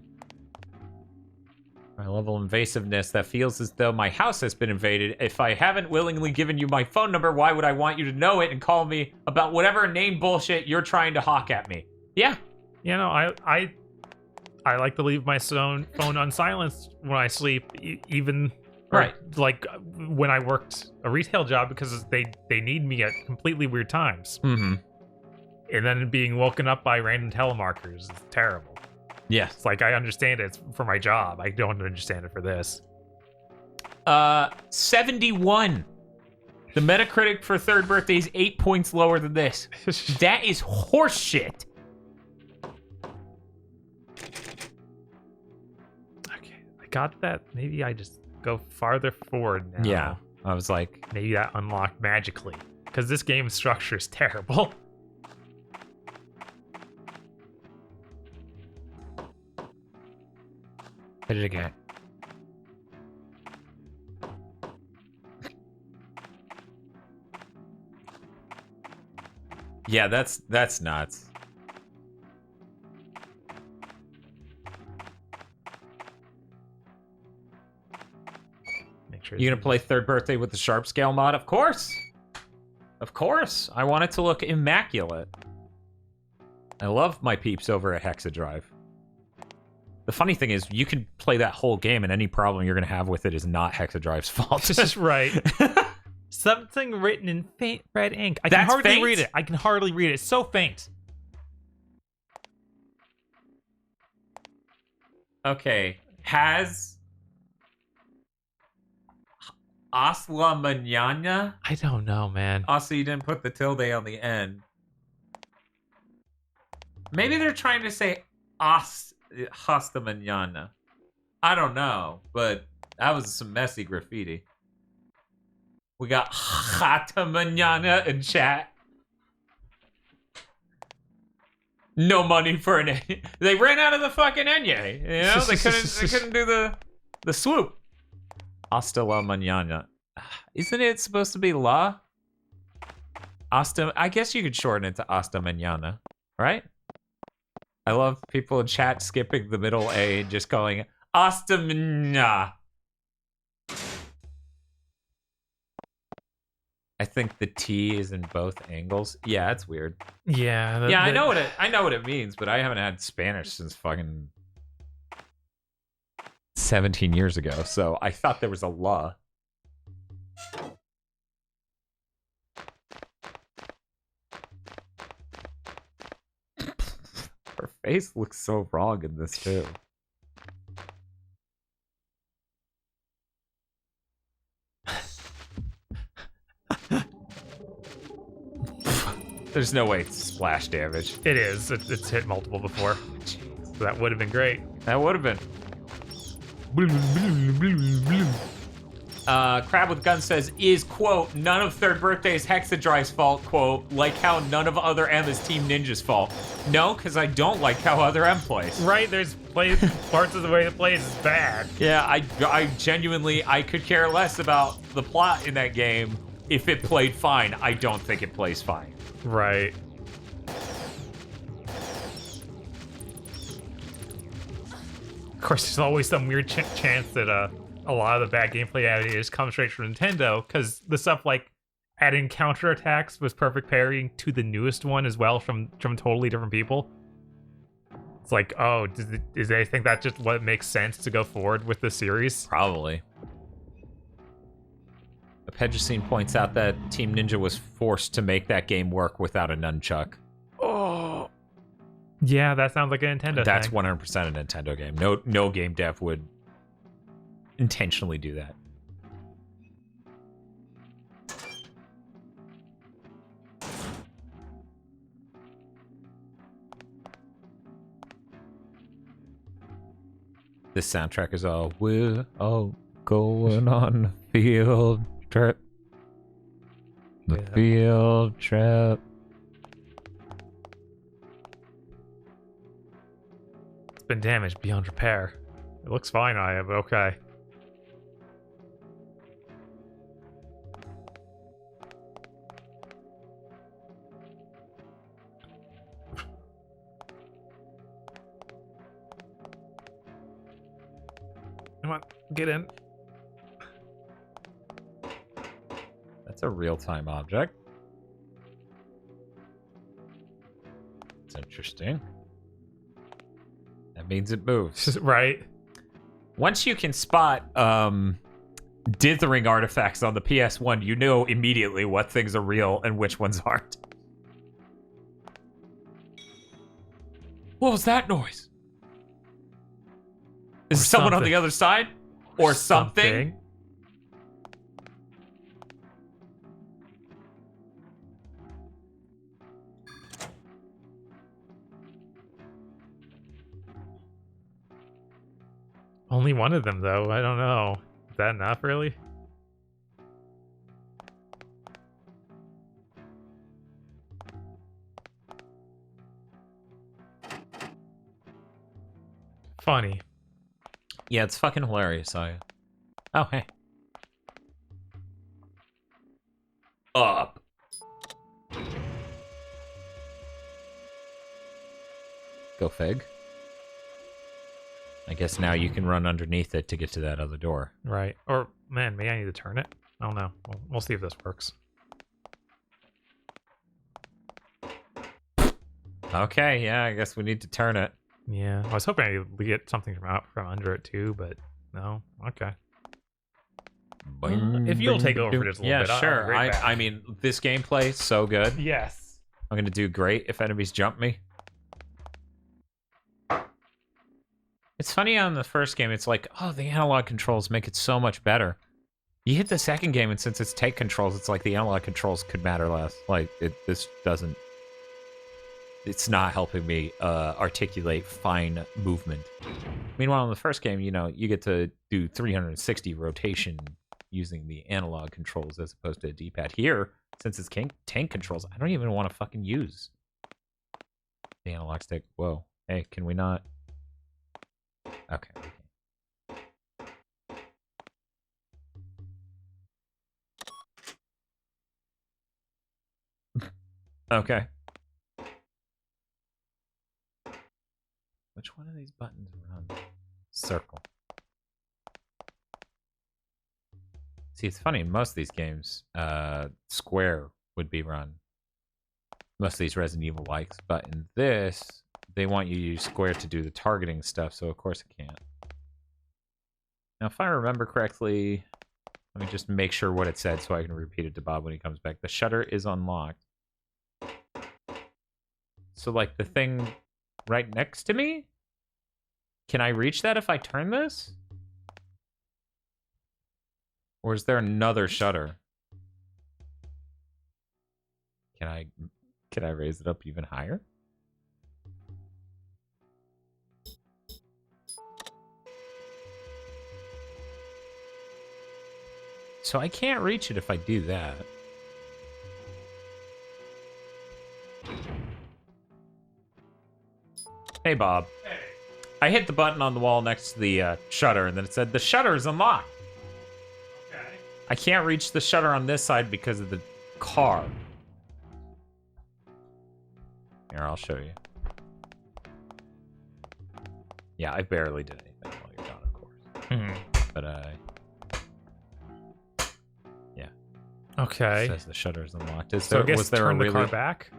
A: My level of invasiveness that feels as though my house has been invaded. If I haven't willingly given you my phone number, why would I want you to know it and call me about whatever name bullshit you're trying to hawk at me? Yeah.
B: You know, I like to leave my phone on silence when I sleep, even
A: right.
B: Like when I worked a retail job because they need me at completely weird times.
A: Mm-hmm.
B: And then being woken up by random telemarketers is terrible.
A: Yes.
B: It's like I understand it for my job. I don't understand it for this.
A: 71. The Metacritic for Third Birthday is 8 points lower than this. That is horseshit.
B: I got that. Maybe I just go farther forward now.
A: Yeah, I was like...
B: Maybe that unlocked magically. Because this game structure is terrible.
A: Hit it again. Yeah, that's nuts.
B: Make sure
A: You gonna play Third Birthday with the Sharp Scale mod? Of course! Of course! I want it to look immaculate. I love my peeps over at Hexadrive. The funny thing is, you can play that whole game and any problem you're gonna have with it is not Hexadrive's fault.
B: This is right. Something written in faint red ink. I can
A: That's
B: hardly
A: faint?
B: read it. I can hardly read it. It's so faint.
A: Okay. Has Asla Mañana?
B: I don't know, man.
A: Also, you didn't put the tilde on the end. Maybe they're trying to say Hasta Mañana. I don't know, but that was some messy graffiti. We got Hata Mañana in chat. No money for an Enye. They ran out of the fucking Enye. You know, they couldn't do the swoop. Hasta la mañana. Isn't it supposed to be la? Hasta. I guess you could shorten it to hasta mañana, right? I love people in chat skipping the middle A and just calling it hasta mañana. I think the T is in both angles. Yeah, it's weird.
B: Yeah.
A: I know what it means, but I haven't had Spanish since fucking 17 years ago. So I thought there was a la. Her face looks so wrong in this too. There's no way it's splash damage.
B: It is. It's hit multiple before. So that would have been great.
A: That would have been. Crab with Gun says, is, quote, none of Third Birthday's Hexadrive's fault, quote, like how none of other M is Team Ninja's fault. No, because I don't like how other M plays.
B: Right, there's parts of the way it plays is bad.
A: Yeah, I genuinely, I could care less about the plot in that game if it played fine. I don't think it plays fine.
B: Right. Of course, there's always some weird chance that a lot of the bad gameplay ideas come straight from Nintendo, because the stuff like adding counterattacks was perfect parrying to the newest one as well from totally different people. It's like, oh, does they think that's just what makes sense to go forward with the series?
A: Probably. Pedricine points out that Team Ninja was forced to make that game work without a nunchuck.
B: Oh. Yeah, that sounds like a Nintendo
A: That's
B: thing.
A: 100% a Nintendo game. No game dev would intentionally do that. This soundtrack is all, we're all going on a field trip. The field trip.
B: It's been damaged beyond repair. It looks fine, but okay. Come on, get in.
A: That's a real-time object. It's interesting. That means it moves.
B: Right.
A: Once you can spot dithering artifacts on the PS1, you know immediately what things are real and which ones aren't. What was that noise? Is someone on the other side? Or something?
B: Only one of them, though. I don't know. Is that enough, really? Funny.
A: Yeah, it's fucking hilarious. Oh, hey. Up. Go fig. I guess now you can run underneath it to get to that other door.
B: Right. Or, man, maybe I need to turn it? I don't know. We'll see if this works.
A: Okay, yeah, I guess we need to turn it.
B: Yeah. I was hoping I could get something from under it, too, but no. Okay. If you'll take over for just a little bit.
A: Yeah, sure. I mean, this gameplay is so good.
B: Yes.
A: I'm going to do great if enemies jump me. It's funny on the first game, it's like, oh, the analog controls make it so much better. You hit the second game, and since it's take controls, it's like the analog controls could matter less. Like, this doesn't... It's not helping me articulate fine movement. Meanwhile, in the first game, you know, you get to do 360 rotation using the analog controls as opposed to a D-pad. Here, since it's tank controls, I don't even want to fucking use the analog stick. Whoa. Hey, can we not... Okay. Okay. Which one of these buttons run? Circle. See, it's funny, in most of these games, square would be run. Most of these Resident Evil likes, but in this, they want you to use square to do the targeting stuff, so of course it can't. Now, if I remember correctly, let me just make sure what it said so I can repeat it to Bob when he comes back. The shutter is unlocked. So, like, the thing right next to me? Can I reach that if I turn this? Or is there another shutter? Can I raise it up even higher? So I can't reach it if I do that. Hey, Bob.
B: Hey.
A: I hit the button on the wall next to the shutter, and then it said, the shutter is unlocked.
B: Okay.
A: I can't reach the shutter on this side because of the car. Here, I'll show you. Yeah, I barely did anything while you're gone, of course.
B: Mm-hmm.
A: But, yeah.
B: Okay.
A: It says the shutter is unlocked.
B: So I guess turn the car back?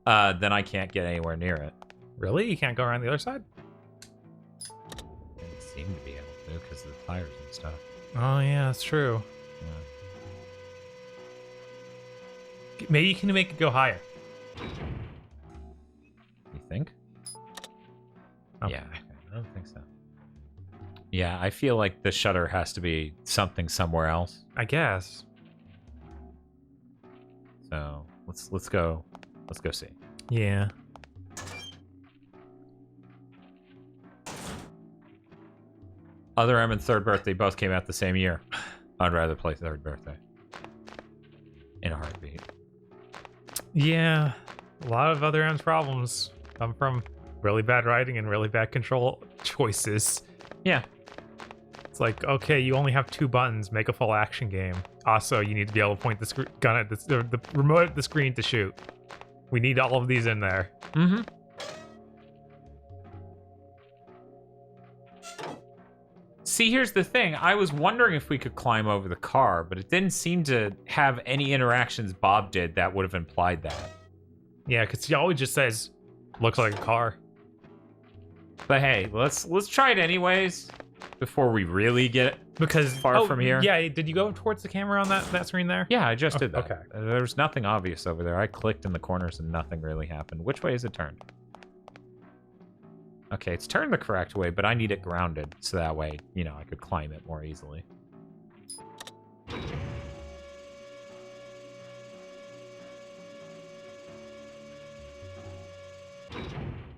A: Then I can't get anywhere near it.
B: Really? You can't go around the other side?
A: It seemed to be able to because of the tires and stuff.
B: Oh, yeah, that's true.
A: Yeah.
B: Maybe you can make it go higher.
A: You think?
B: Okay.
A: Yeah, I don't think so. Yeah, I feel like the shutter has to be something somewhere else.
B: I guess.
A: So let's go see.
B: Yeah.
A: Other M and Third Birthday both came out the same year. I'd rather play Third Birthday. In a heartbeat.
B: Yeah. A lot of other M's problems come from really bad writing and really bad control choices.
A: Yeah.
B: It's like, okay, you only have 2 buttons, make a full action game. Also, you need to be able to point the gun at the remote at the screen to shoot. We need all of these in there.
A: Mm-hmm. See, here's the thing. I was wondering if we could climb over the car, but it didn't seem to have any interactions Bob did that would have implied that.
B: Yeah, because he always just says, looks like a car.
A: But hey, let's try it anyways before we really get far from here.
B: Yeah, did you go towards the camera on that screen there?
A: Yeah, I just did that.
B: Okay.
A: There's nothing obvious over there. I clicked in the corners and nothing really happened. Which way is it turned? Okay, it's turned the correct way, but I need it grounded, so that way, you know, I could climb it more easily.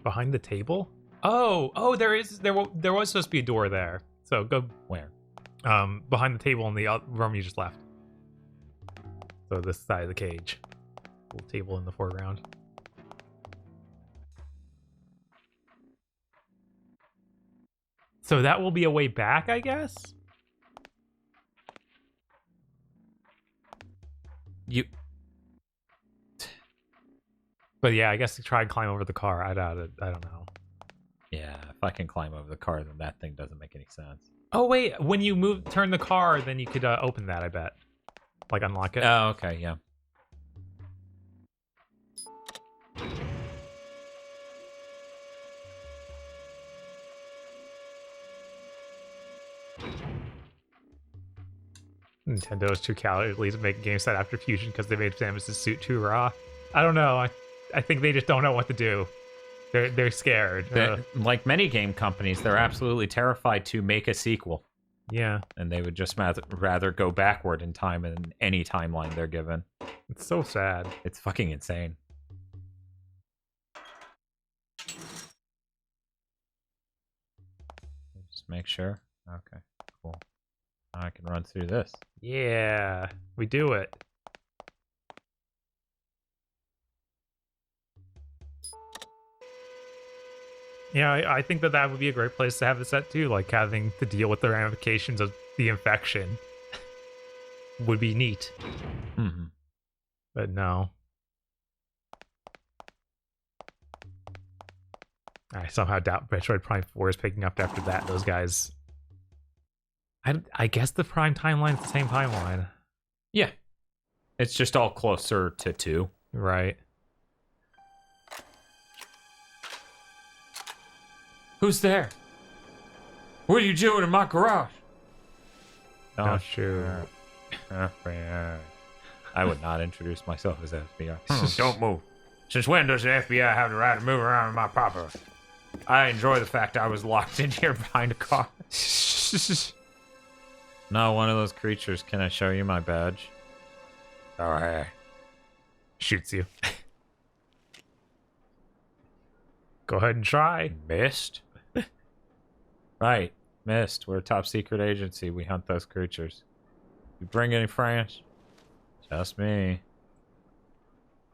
B: Behind the table? Oh, there was supposed to be a door there. So go
A: Where?
B: behind the table in the room you just left. So this side of the cage. Little table in the foreground. So that will be a way back, I guess? But yeah, I guess try and climb over the car. I doubt it. I don't know.
A: Yeah, if I can climb over the car, then that thing doesn't make any sense.
B: Oh wait, when you turn the car, then you could open that, I bet. Like unlock it.
A: Oh, okay, yeah.
B: Nintendo is too cowardly to make a game set after Fusion because they made Samus's suit too raw. I don't know. I think they just don't know what to do. They're scared.
A: Like many game companies, they're absolutely terrified to make a sequel.
B: Yeah.
A: And they would just rather go backward in time in any timeline they're given.
B: It's so sad.
A: It's fucking insane. Just make sure. Okay, cool. Now I can run through this.
B: Yeah, we do it. Yeah, I think that would be a great place to have it set too, like having to deal with the ramifications of the infection would be neat.
A: Mm-hmm.
B: But no. I somehow doubt Metroid Prime 4 is picking up after that. Those guys... I guess the Prime timeline's the same timeline.
A: Yeah. It's just all closer to 2.
B: Right.
A: Who's there? What are you doing in my garage?
B: Oh, sure.
A: I would not introduce myself as FBI. Don't move. Since when does the FBI have the right to move around in my property? I enjoy the fact I was locked in here behind a car. No, one of those creatures. Can I show you my badge? Oh, hey.
B: Shoots you. Go ahead and try.
A: Mist? Right. Mist. We're a top secret agency. We hunt those creatures. You bring any friends? Just me.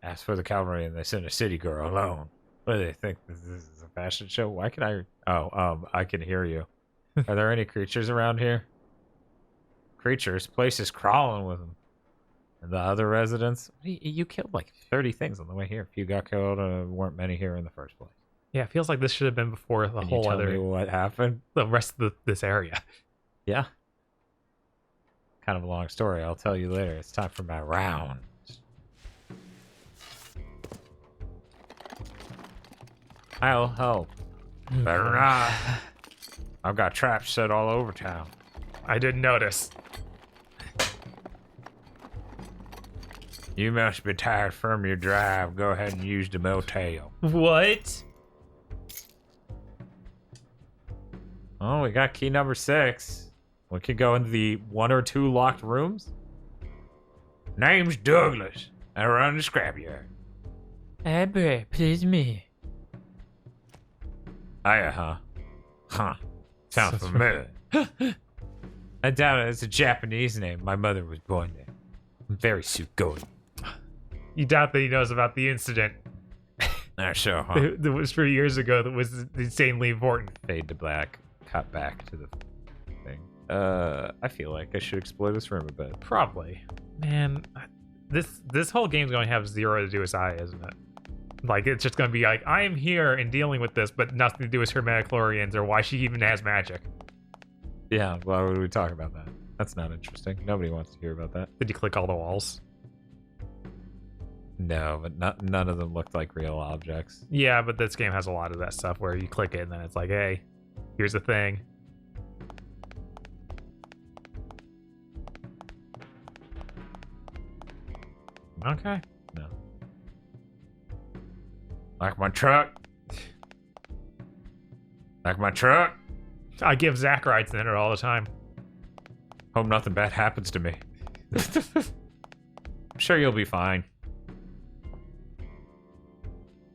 A: Ask for the cavalry and they send a city girl alone. What do they think? This is a fashion show? Why can I... Oh, I can hear you. Are there any creatures around here? Creatures? Place is crawling with them. And the other residents? You killed like 30 things on the way here. If you got killed, weren't many here in the first place.
B: Yeah, it feels like this should have been before the whole
A: other... Can you tell me what happened?
B: The rest of this area.
A: Yeah. Kind of a long story. I'll tell you later. It's time for my round. I'll help. Better not. I've got traps set all over town.
B: I didn't notice.
A: You must be tired from your drive. Go ahead and use the motel.
B: What?
A: Oh, we got key number 6. We could go into the 1 or 2 locked rooms. Name's Douglas. I run the scrapyard.
B: Abby, please me.
A: Hiya, huh? Huh. Sounds familiar. I doubt it. It's a Japanese name. My mother was born there. I'm very Sugoi.
B: You doubt that he knows about the incident.
A: Sure, huh?
B: That was 3 years ago that was insanely important.
A: Fade to black. Cut back to the thing. I feel like I should explore this room a bit.
B: Probably. Man, this whole game's going to have zero to do with Aya, isn't it? Like, it's just going to be like, I am here and dealing with this, but nothing to do with her midichlorians or why she even has magic.
A: Yeah, why would we talk about that? That's not interesting. Nobody wants to hear about that.
B: Did you click all the walls?
A: No, but none of them looked like real objects.
B: Yeah, but this game has a lot of that stuff where you click it and then it's like, hey, here's the thing. Okay.
A: No. Like my truck? Like my truck?
B: I give Zach rides in it all the time.
A: Hope nothing bad happens to me. I'm sure you'll be fine.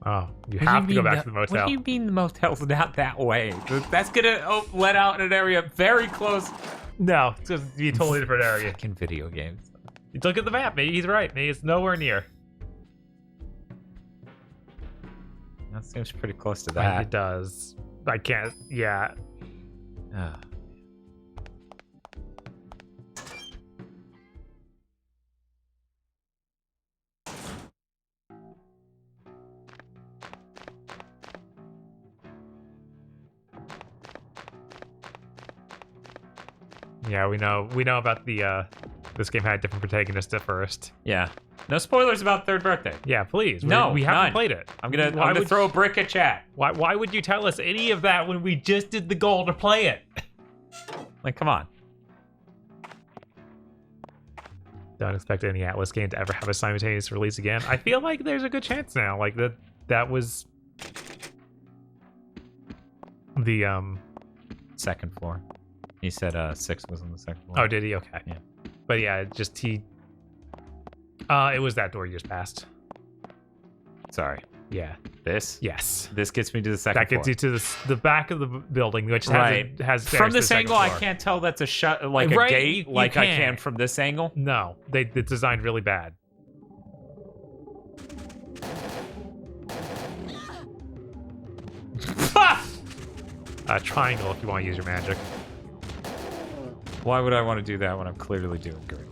B: Oh, you have to go back to the motel.
A: What do you mean the motel's not that way? That's gonna let out an area very close.
B: No, it's gonna be a totally different area.
A: Fucking video games.
B: You look at the map. Maybe he's right. Maybe it's nowhere near.
A: That seems pretty close to that.
B: It does. I can't. Yeah. Yeah, we know about the this game had different protagonists at first.
A: Yeah. No spoilers about Third Birthday.
B: Yeah, please.
A: No,
B: we haven't played it.
A: I'm gonna throw a brick at chat.
B: Why would you tell us any of that when we just did the goal to play it?
A: Like, come on.
B: Don't expect any Atlas game to ever have a simultaneous release again. I feel like there's a good chance now. Like that was the
A: second floor. He said 6 was on the second floor.
B: Oh, did he? Okay.
A: Yeah.
B: But yeah, it was that door you just passed.
A: Sorry.
B: Yeah.
A: This?
B: Yes.
A: This gets me to the second floor.
B: That gets you to the back of the building, which has
A: from this angle, I can't tell that's a gate I can from this angle.
B: No, it's designed really bad. Triangle if you want to use your magic.
A: Why would I want to do that when I'm clearly doing great?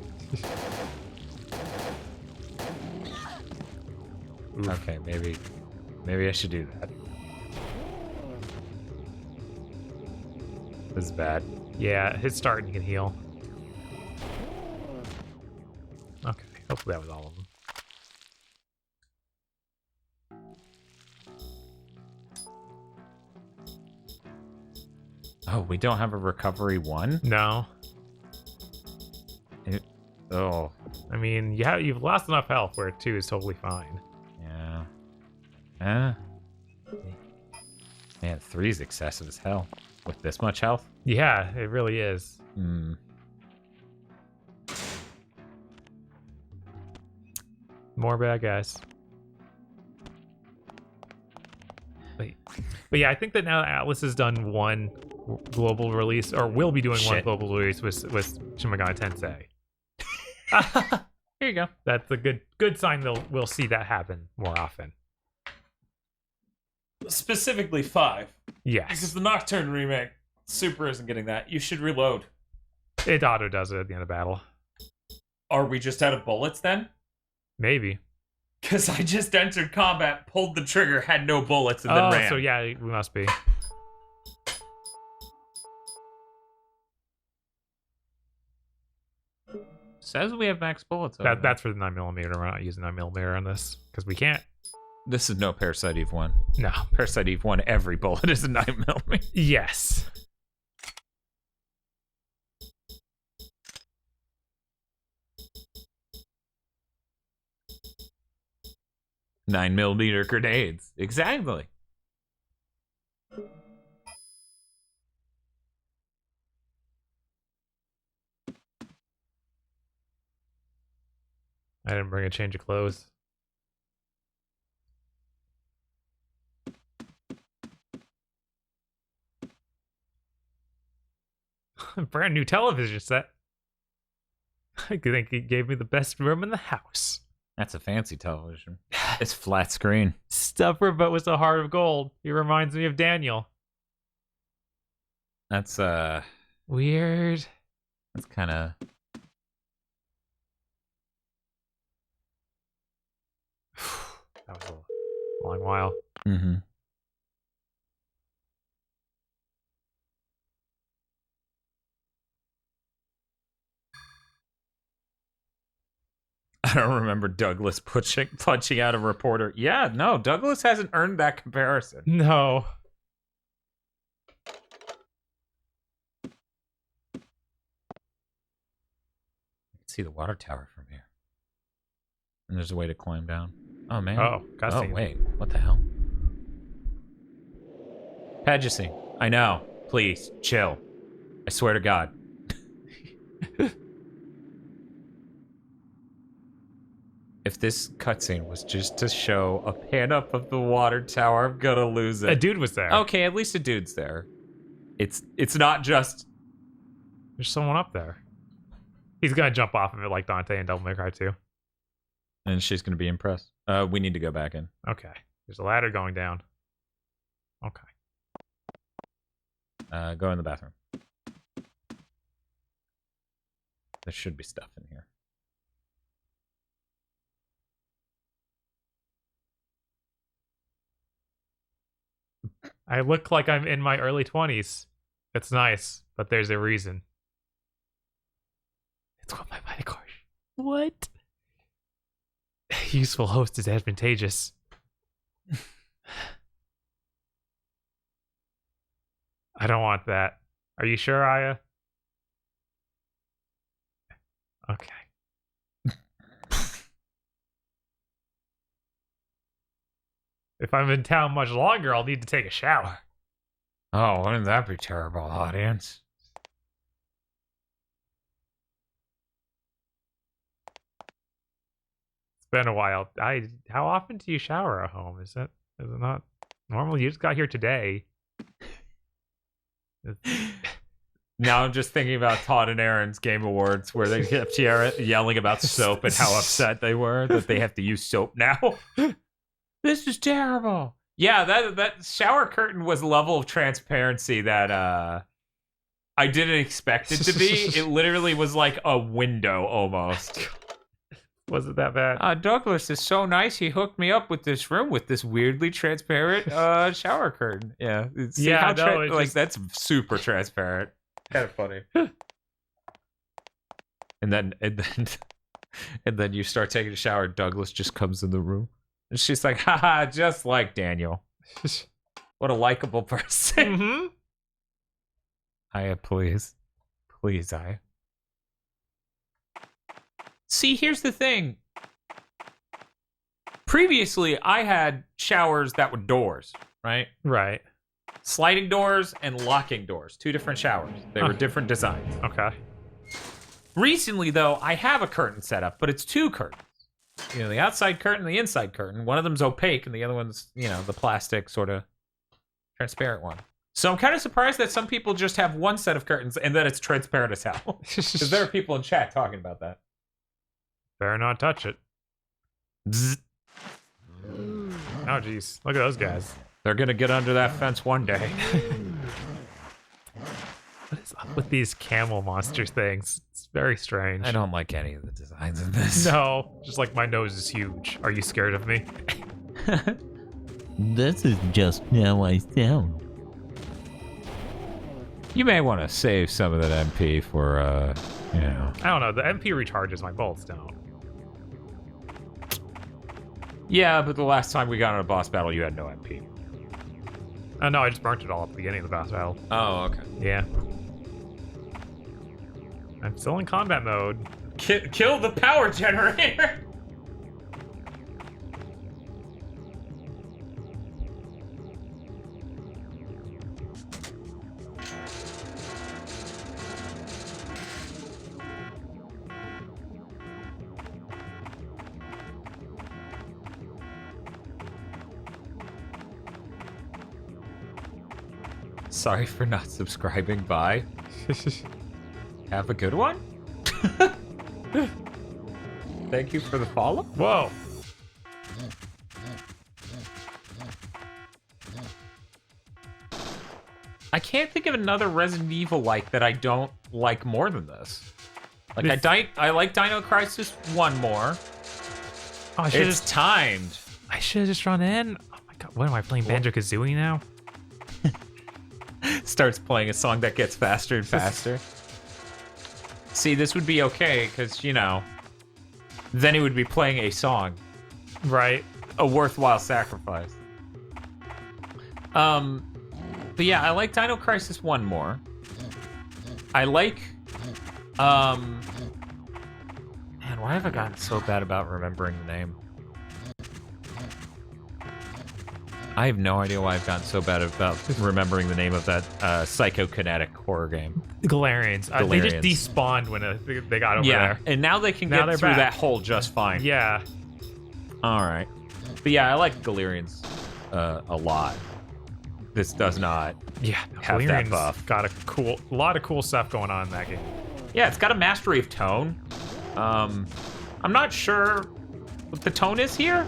A: Okay, maybe I should do that. This is bad.
B: Yeah, hit start and you can heal. Okay, hopefully that was all of them.
A: Oh, we don't have a recovery 1?
B: No.
A: Oh.
B: I mean, you've lost enough health where 2 is totally fine.
A: Yeah. Man, 3 is excessive as hell. With this much health?
B: Yeah, it really is. More bad guys. But yeah, I think that now Atlas has done one global release, or will be doing one global release with Shin Megami Tensei.
A: Here you go.
B: That's a good sign that we'll see that happen more often.
A: Specifically 5.
B: Yes.
A: Because the Nocturne remake, Super isn't getting that. You should reload.
B: It auto does it at the end of battle.
A: Are we just out of bullets then?
B: Maybe.
A: Because I just entered combat, pulled the trigger, had no bullets, and then ran.
B: So yeah, we must be.
A: Says we have max bullets.
B: That's for the 9mm. We're not using 9mm on this because we can't.
A: This is no Parasite Eve 1.
B: No.
A: Parasite Eve 1, every bullet is a 9mm.
B: Yes.
A: $9mm grenades. Exactly.
B: I didn't bring a change of clothes. Brand new television set. I think he gave me the best room in the house.
A: That's a fancy television. It's flat screen.
B: Stubber but was a heart of gold. He reminds me of Daniel.
A: That's
B: weird.
A: That's kind of
B: that was a long while.
A: Mm-hmm. I don't remember Douglas punching out a reporter. Yeah, no, Douglas hasn't earned that comparison.
B: No.
A: I can see the water tower from here. And there's a way to climb down. Oh, man.
B: Oh, cutscene.
A: Oh, wait. What the hell? Pagecy. I know. Please, chill. I swear to God. If this cutscene was just to show a pan up of the water tower, I'm gonna lose it.
B: A dude was there.
A: Okay, at least a dude's there. It's not just...
B: There's someone up there. He's gonna jump off of it like Dante in Devil May Cry 2.
A: And she's gonna be impressed. We need to go back in.
B: Okay. There's a ladder going down. Okay.
A: Go in the bathroom. There should be stuff in here.
B: I look like I'm in my early 20s. It's nice, but there's a reason. It's what my body. What? Useful host is advantageous. I don't want that. Are you sure, Aya? Okay. If I'm in town much longer, I'll need to take a shower.
A: Oh, wouldn't that be terrible, audience?
B: It's been a while. How often do you shower at home? Is it not normal? You just got here today.
A: Now I'm just thinking about Todd and Aaron's Game Awards where they kept yelling about soap and how upset they were that they have to use soap now. This is terrible. Yeah, that shower curtain was a level of transparency that I didn't expect it to be. It literally was like a window almost.
B: Was it that bad?
A: Douglas is so nice. He hooked me up with this room with this weirdly transparent shower curtain. Yeah. See
B: yeah,
A: like that's super transparent. Kind of funny. and then you start taking a shower. Douglas just comes in the room, and she's like, "Haha, just like Daniel. What a likable person."
B: Mm-hmm.
A: Aya, please, Aya. See, here's the thing. Previously, I had showers that were doors, right?
B: Right.
A: Sliding doors and locking doors. 2 different showers. They were different designs.
B: Okay.
A: Recently, though, I have a curtain set up, but it's 2 curtains. You know, the outside curtain, the inside curtain. One of them's opaque, and the other one's, you know, the plastic sort of transparent one. So I'm kind of surprised that some people just have one set of curtains and then it's transparent as hell. Because there are people in chat talking about that.
B: Better not touch it.
A: Bzz.
B: Oh, jeez. Look at those guys.
A: They're going to get under that fence one day.
B: What is up with these camel monster things? It's very strange.
A: I don't like any of the designs in this.
B: No, just like my nose is huge. Are you scared of me?
D: This is just how I sound.
A: You may want to save some of that MP for, you know.
B: I don't know. The MP recharges, my bolts don't.
A: Yeah, but the last time we got in a boss battle, you had no MP.
B: Oh, no, I just burnt it all at the beginning of the boss battle.
A: Oh, okay.
B: Yeah. I'm still in combat mode.
A: Kill the power generator! Sorry for not subscribing. Bye. Have a good one. Thank you for the follow.
B: Whoa.
A: I can't think of another Resident Evil like that I don't like more than this. Like I like Dino Crisis 1 more.
B: Oh,
A: it's timed.
B: I should have just run in. Oh my god, what am I playing? Banjo-Kazooie now?
A: Starts playing a song that gets faster and faster. See, this would be okay, because, you know, then he would be playing a song.
B: Right.
A: A worthwhile sacrifice. But yeah, I like Dino Crisis 1 more. I like, man, why have I gotten so bad about remembering the name? I have no idea why I've gotten so bad about remembering the name of that psychokinetic horror game.
B: Galarians. They just despawned when they got over there.
A: And now they can get through that hole just fine.
B: Yeah.
A: All right. But yeah, I like Galerians a lot. This does not have that buff.
B: Got a lot of cool stuff going on in that game.
A: Yeah, it's got a mastery of tone. I'm not sure what the tone is here.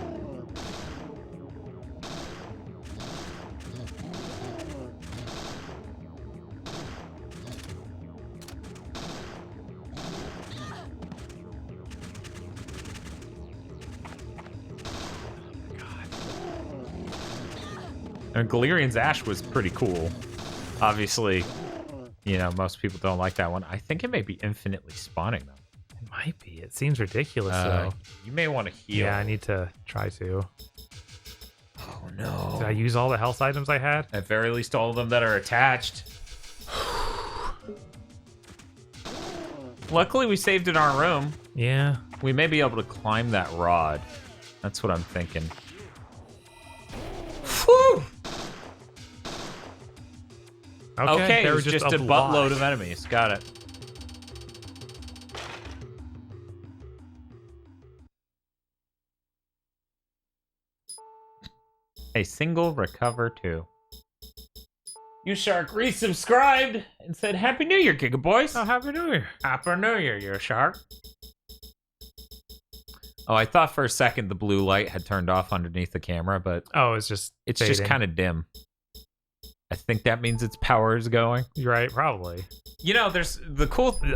A: And Galerian's Ash was pretty cool. Obviously, you know, most people don't like that one. I think it may be infinitely spawning them.
B: It might be. It seems ridiculous, though.
A: You may want to heal.
B: Yeah, I need to try to.
A: Oh, no.
B: Did I use all the health items I had?
A: At very least, all of them that are attached. Luckily, we saved in our room.
B: Yeah.
A: We may be able to climb that rod. That's what I'm thinking. Whew! Okay, there was just a buttload of enemies. Got it. A single recover 2. You Shark resubscribed and said Happy New Year, Giga Boys.
B: Oh, Happy New Year.
A: Happy New Year, you Shark. Oh, I thought for a second the blue light had turned off underneath the camera, but
B: it's just
A: kind of dim. I think that means its power is going.
B: You're right, probably.
A: You know, there's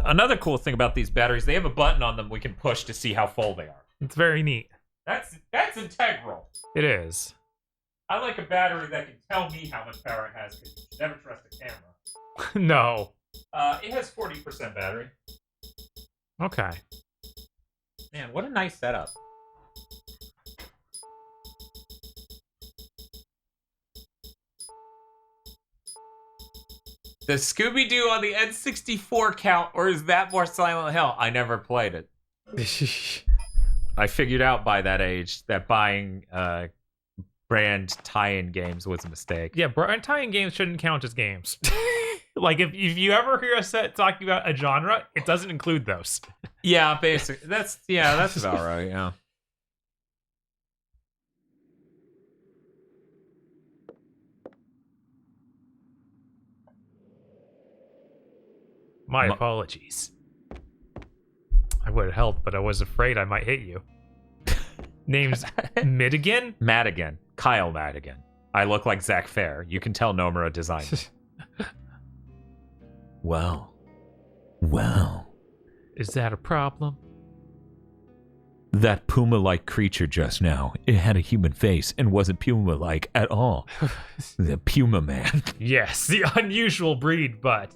A: another cool thing about these batteries. They have a button on them we can push to see how full they are.
B: It's very neat.
A: That's integral.
B: It is.
A: I like a battery that can tell me how much power it has, because you should never trust a camera.
B: No.
A: It has 40% battery.
B: Okay.
A: Man, what a nice setup. Does Scooby-Doo on the N64 count, or is that more Silent Hill? I never played it. I figured out by that age that buying brand tie-in games was a mistake.
B: Yeah, brand tie-in games shouldn't count as games. Like, if you ever hear us talking about a genre, it doesn't include those.
A: Yeah, basically. That's about right, yeah.
B: My apologies. I would have helped, but I was afraid I might hit you. Name's Madigan?
A: Madigan. Kyle Madigan. I look like Zach Fair. You can tell Nomura designed it.
D: Wow.
B: Is that a problem?
D: That puma-like creature just now, it had a human face and wasn't puma-like at all. The Puma Man.
B: Yes, the unusual breed, but...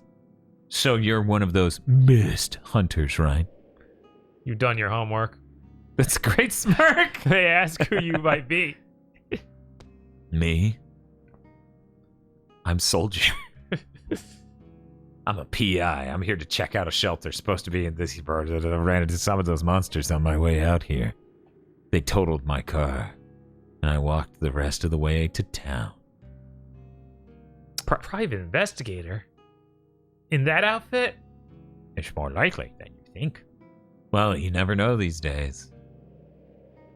D: So you're one of those mist hunters, right?
B: You've done your homework.
A: That's a great smirk.
B: They ask who you might be.
D: Me? I'm Soldier.
A: I'm a PI. I'm here to check out a shelter. Supposed to be in this bird. I ran into some of those monsters on my way out here.
D: They totaled my car, and I walked the rest of the way to town.
B: Private investigator? In that outfit?
A: It's more likely than you think.
D: Well, you never know these days.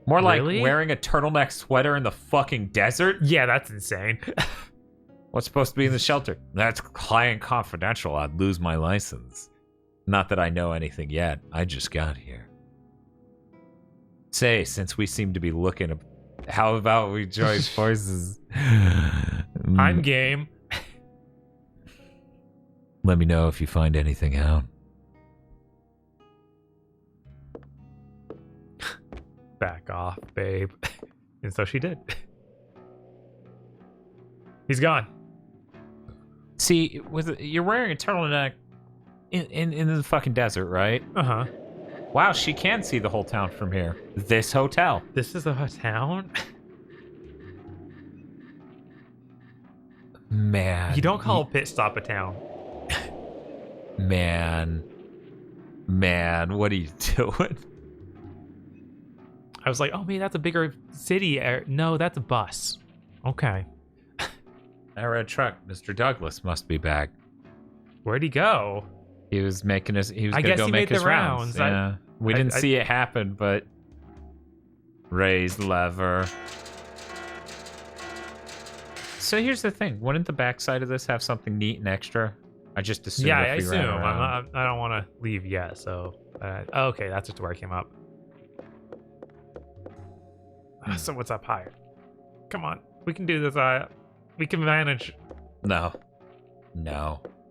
A: More like wearing a turtleneck sweater in the fucking desert?
B: Yeah, that's insane.
A: What's supposed to be in the shelter?
D: That's client confidential. I'd lose my license. Not that I know anything yet. I just got here.
A: Say, since we seem to be looking, how about we join forces?
B: I'm game.
D: Let me know if you find anything out.
B: Back off, babe. And so she did. He's gone.
A: See, you're wearing a turtleneck in the fucking desert, right?
B: Uh-huh.
A: Wow, she can see the whole town from here. This hotel.
B: This is a town?
A: Man.
B: You don't call a pit stop a town.
A: Man, what are you doing?
B: I was like, oh, maybe that's a bigger city. No, that's a bus. Okay.
A: That red truck, Mr. Douglas must be back.
B: Where'd he go?
A: He was gonna
B: I guess
A: go
B: he
A: make
B: made
A: his
B: the rounds.
A: Yeah. We didn't see it happen, but Raise lever. So here's the thing. Wouldn't the backside of this have something neat and extra? I just assume.
B: Yeah,
A: if
B: I
A: we
B: assume.
A: ran around.
B: I don't want to leave yet, so... okay, that's just where I came up. So what's up higher? Come on. We can do this. We can manage.
A: No.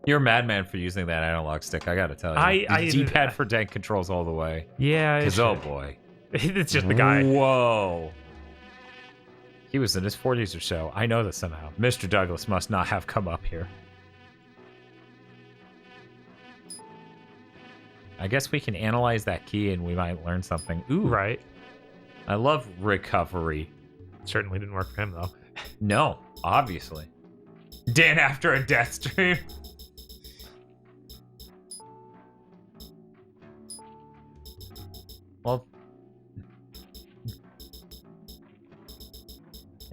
A: You're a madman for using that analog stick, I gotta tell you. The D-pad for tank controls all the way.
B: Yeah,
A: because oh boy.
B: It's just the guy.
A: Whoa. He was in his 40s or so. I know this somehow. Mr. Douglas must not have come up here. I guess we can analyze that key and we might learn something. Ooh.
B: Right.
A: I love recovery.
B: Certainly didn't work for him, though.
A: No, obviously. Dan after a death stream. Well,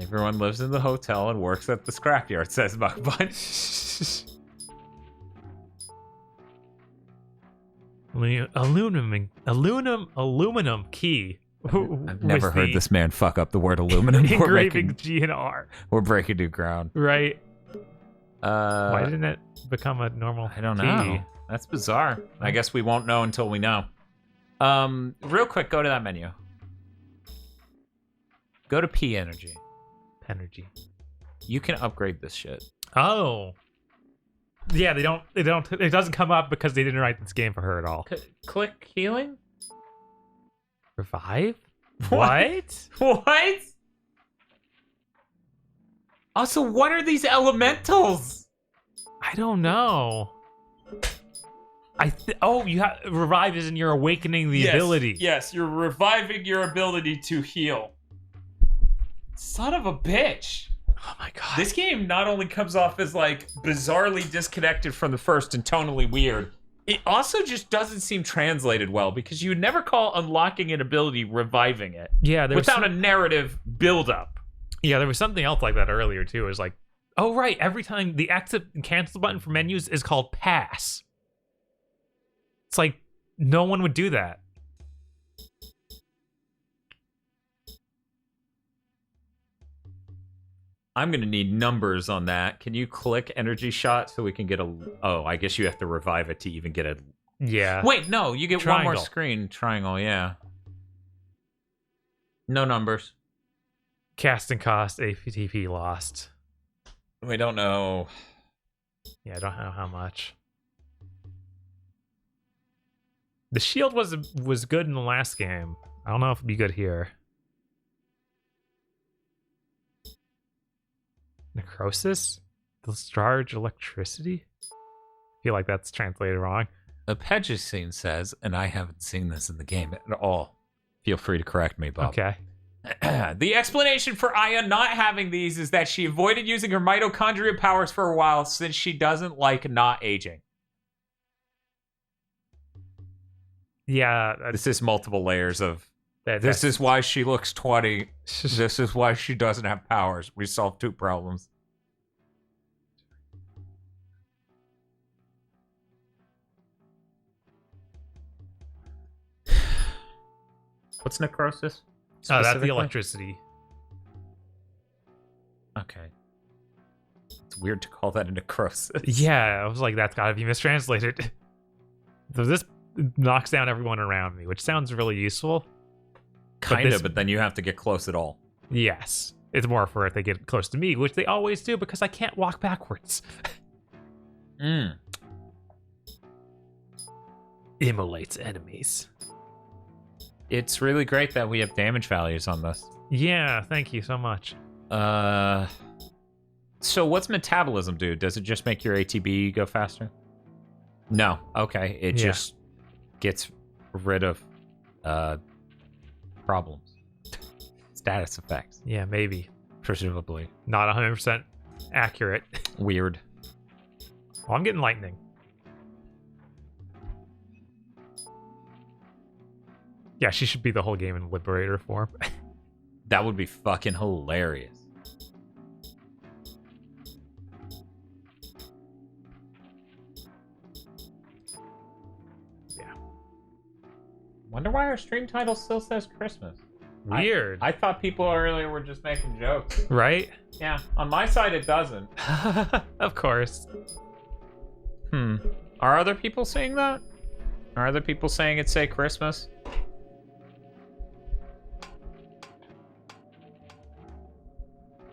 A: everyone lives in the hotel and works at the scrapyard, says Buckbun.
B: Aluminum key.
A: I've never heard this man fuck up the word aluminum.
B: Engraving G and R.
A: We're breaking new ground.
B: Right. Why didn't it become a normal
A: I don't
B: key?
A: know. That's bizarre. I guess we won't know until we know. Real quick, go to that menu. Go to P Energy.
B: Energy.
A: You can upgrade this shit.
B: Oh. Yeah, it doesn't come up because they didn't write this game for her at all.
A: Click healing?
B: Revive? What?
A: What? Also, what are these elementals?
B: I don't know. You have revive isn't you're awakening the ability.
A: Yes, you're reviving your ability to heal. Son of a bitch.
B: Oh my god.
A: This game not only comes off as like bizarrely disconnected from the first and tonally weird, it also just doesn't seem translated well because you would never call unlocking an ability reviving it.
B: Yeah,
A: without a narrative build-up.
B: Yeah, there was something else like that earlier too. It was like, oh right, every time the exit and cancel button for menus is called pass. It's like no one would do that.
A: I'm gonna need numbers on that. Can you click energy shot so we can get a... Oh, I guess you have to revive it to even get a...
B: Yeah.
A: Wait, no, you get
B: Triangle.
A: one more screen. Triangle, yeah. No numbers.
B: Casting cost, ATP lost.
A: We don't know.
B: Yeah, I don't know how much. The shield was good in the last game. I don't know if it'd be good here. Necrosis? Discharge electricity? I feel like that's translated wrong.
A: Apegicine says, and I haven't seen this in the game at all. Feel free to correct me, Bob.
B: Okay.
A: The explanation for Aya not having these is that she avoided using her mitochondria powers for a while since she doesn't like not aging.
B: Yeah.
A: This is multiple layers of... This is why she looks 20. This is why she doesn't have powers. We solved 2 problems. What's necrosis?
B: Oh, that's the electricity.
A: Okay. It's weird to call that a necrosis.
B: Yeah, I was like, that's gotta be mistranslated. So this knocks down everyone around me, which sounds really useful.
A: Kind of, but then you have to get close at all.
B: Yes. It's more for if they get close to me, which they always do because I can't walk backwards. Immolates enemies.
A: It's really great that we have damage values on this.
B: Yeah, thank you so much.
A: So what's metabolism do? Does it just make your ATB go faster? No. Okay. It just gets rid of problems. Status effects.
B: Yeah, maybe.
A: Presumably.
B: Not 100% accurate.
A: Weird.
B: Oh, I'm getting lightning. Yeah, she should be the whole game in Liberator form.
A: That would be fucking hilarious.
B: Yeah.
A: Wonder why our stream title still says Christmas.
B: Weird.
A: I thought people earlier were just making jokes.
B: Right?
A: Yeah. On my side, it doesn't.
B: Of course.
A: Are other people saying that? Are other people saying it say Christmas?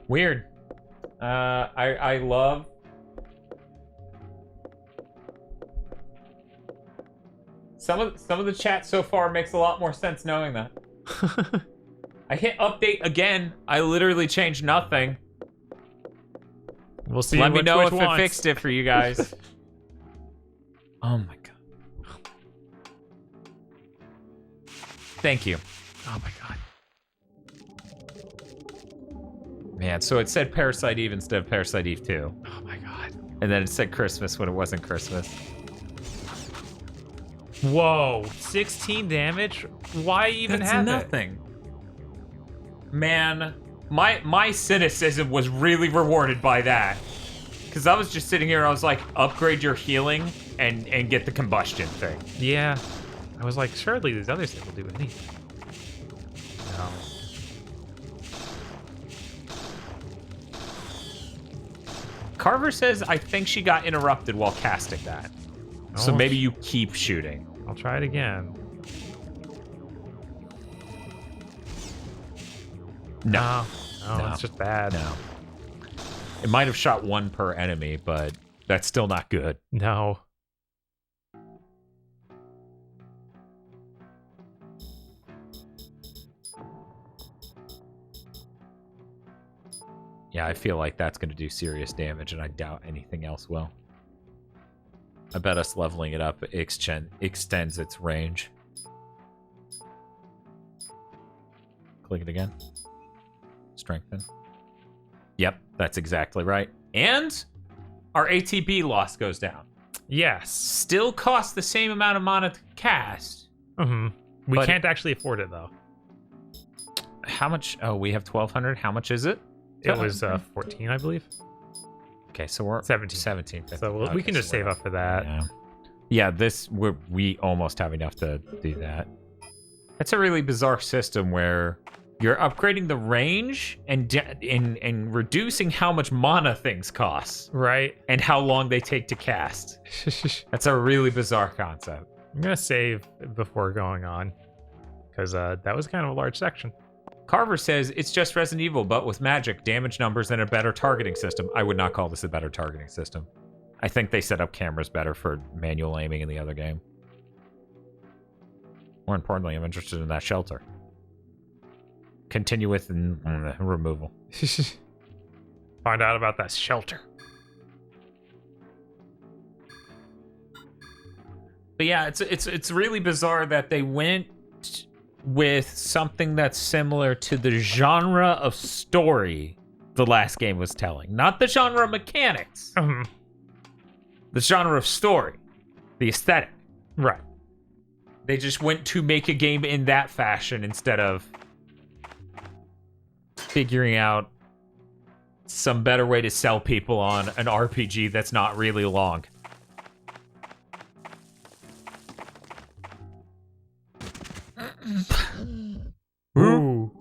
A: Weird. I love... Some of the chat so far makes a lot more sense knowing that. I hit update again. I literally changed nothing.
B: We'll see.
A: Let me know if
B: wants.
A: it fixed it for you guys. Oh my god. Thank you.
B: Oh my god.
A: Man, so it said Parasite Eve instead of Parasite Eve II.
B: Oh my god.
A: And then it said Christmas when it wasn't Christmas.
B: Whoa, 16 damage? Why even have
A: nothing. Man, my cynicism was really rewarded by that. Because I was just sitting here, I was like, upgrade your healing and get the combustion thing.
B: Yeah. I was like, surely these other things will do anything. No.
A: Carver says, I think she got interrupted while casting that. So maybe you keep shooting.
B: I'll try it again.
A: No.
B: No, it's just bad.
A: No. It might have shot one per enemy, but that's still not good.
B: No.
A: Yeah, I feel like that's going to do serious damage, and I doubt anything else will. I bet us leveling it up extends its range. Click it again. Strengthen. Yep, that's exactly right. And our ATB loss goes down.
B: Yes.
A: Still costs the same amount of mana to cast.
B: We can't actually afford it, though.
A: How much? Oh, we have 1,200. How much is it?
B: It was 14, I believe.
A: Okay, so we're
B: 17. So we can just save up for that.
A: Yeah, we almost have enough to do that. That's a really bizarre system where you're upgrading the range and reducing how much mana things cost.
B: Right.
A: And how long they take to cast. That's a really bizarre concept.
B: I'm going to save before going on, because that was kind of a large section.
A: Carver says, it's just Resident Evil, but with magic, damage numbers, and a better targeting system. I would not call this a better targeting system. I think they set up cameras better for manual aiming in the other game. More importantly, I'm interested in that shelter. Continue with removal.
B: Find out about that shelter.
A: But yeah, it's really bizarre that they went with something that's similar to the genre of story the last game was telling. Not the genre of mechanics. The genre of story. The aesthetic.
B: Right.
A: They just went to make a game in that fashion instead of figuring out some better way to sell people on an RPG that's not really long.
B: Ooh.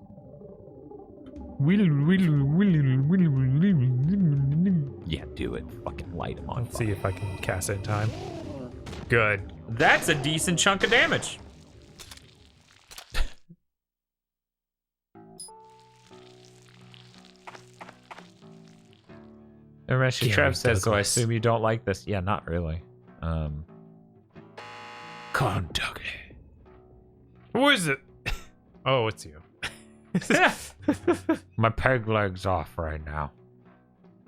A: Yeah, do it. Fucking light him on.
B: Let's see if I can cast it in time. Good.
A: That's a decent chunk of damage. Trev says, so I assume you don't like this. Yeah, not really. Kentucky.
B: Who is it? Oh, it's you.
A: My peg leg's off right now.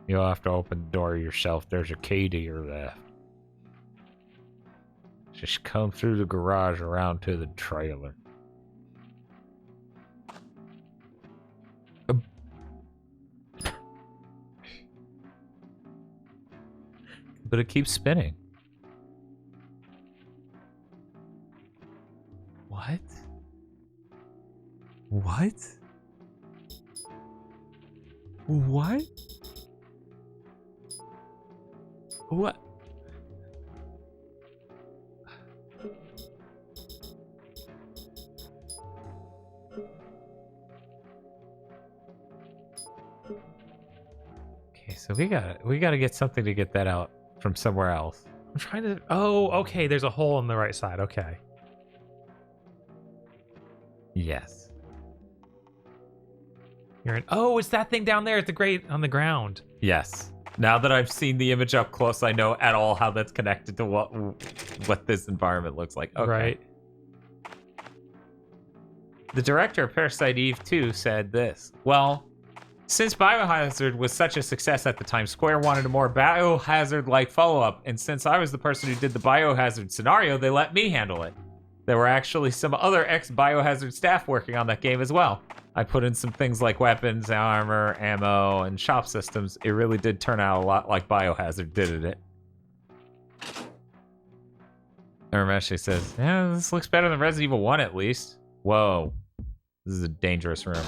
A: You'll have to open the door yourself. There's a key to your left. Just come through the garage around to the trailer. But it keeps spinning. What? What? What? What? Okay, so we gotta get something to get that out from somewhere else.
B: I'm trying to... Oh, okay, there's a hole on the right side. Okay.
A: Yes.
B: You're in... Oh, it's that thing down there at the grate on the ground.
A: Yes. Now that I've seen the image up close, I know at all how that's connected to what this environment looks like. Okay.
B: Right.
A: The director of Parasite Eve II said this. Well, since Biohazard was such a success at the time, Square wanted a more Biohazard-like follow-up, and since I was the person who did the Biohazard scenario, they let me handle it. There were actually some other ex-Biohazard staff working on that game as well. I put in some things like weapons, armor, ammo, and shop systems. It really did turn out a lot like Biohazard, didn't it? Ramesh says, yeah, this looks better than Resident Evil 1 at least. Whoa. This is a dangerous room.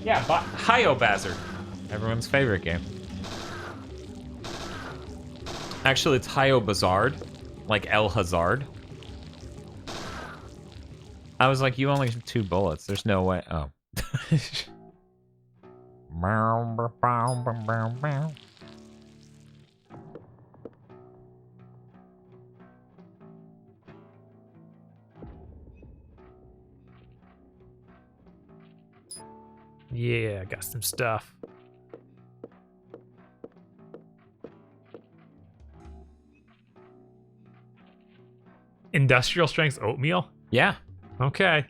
A: Yeah, Hiobazard. Everyone's favorite game. Actually, it's Hiobazard. Like El Hazard. I was like, you only have 2 bullets. There's no way. Oh.
B: Yeah, I got some stuff. Industrial strength oatmeal?
A: Yeah.
B: Okay.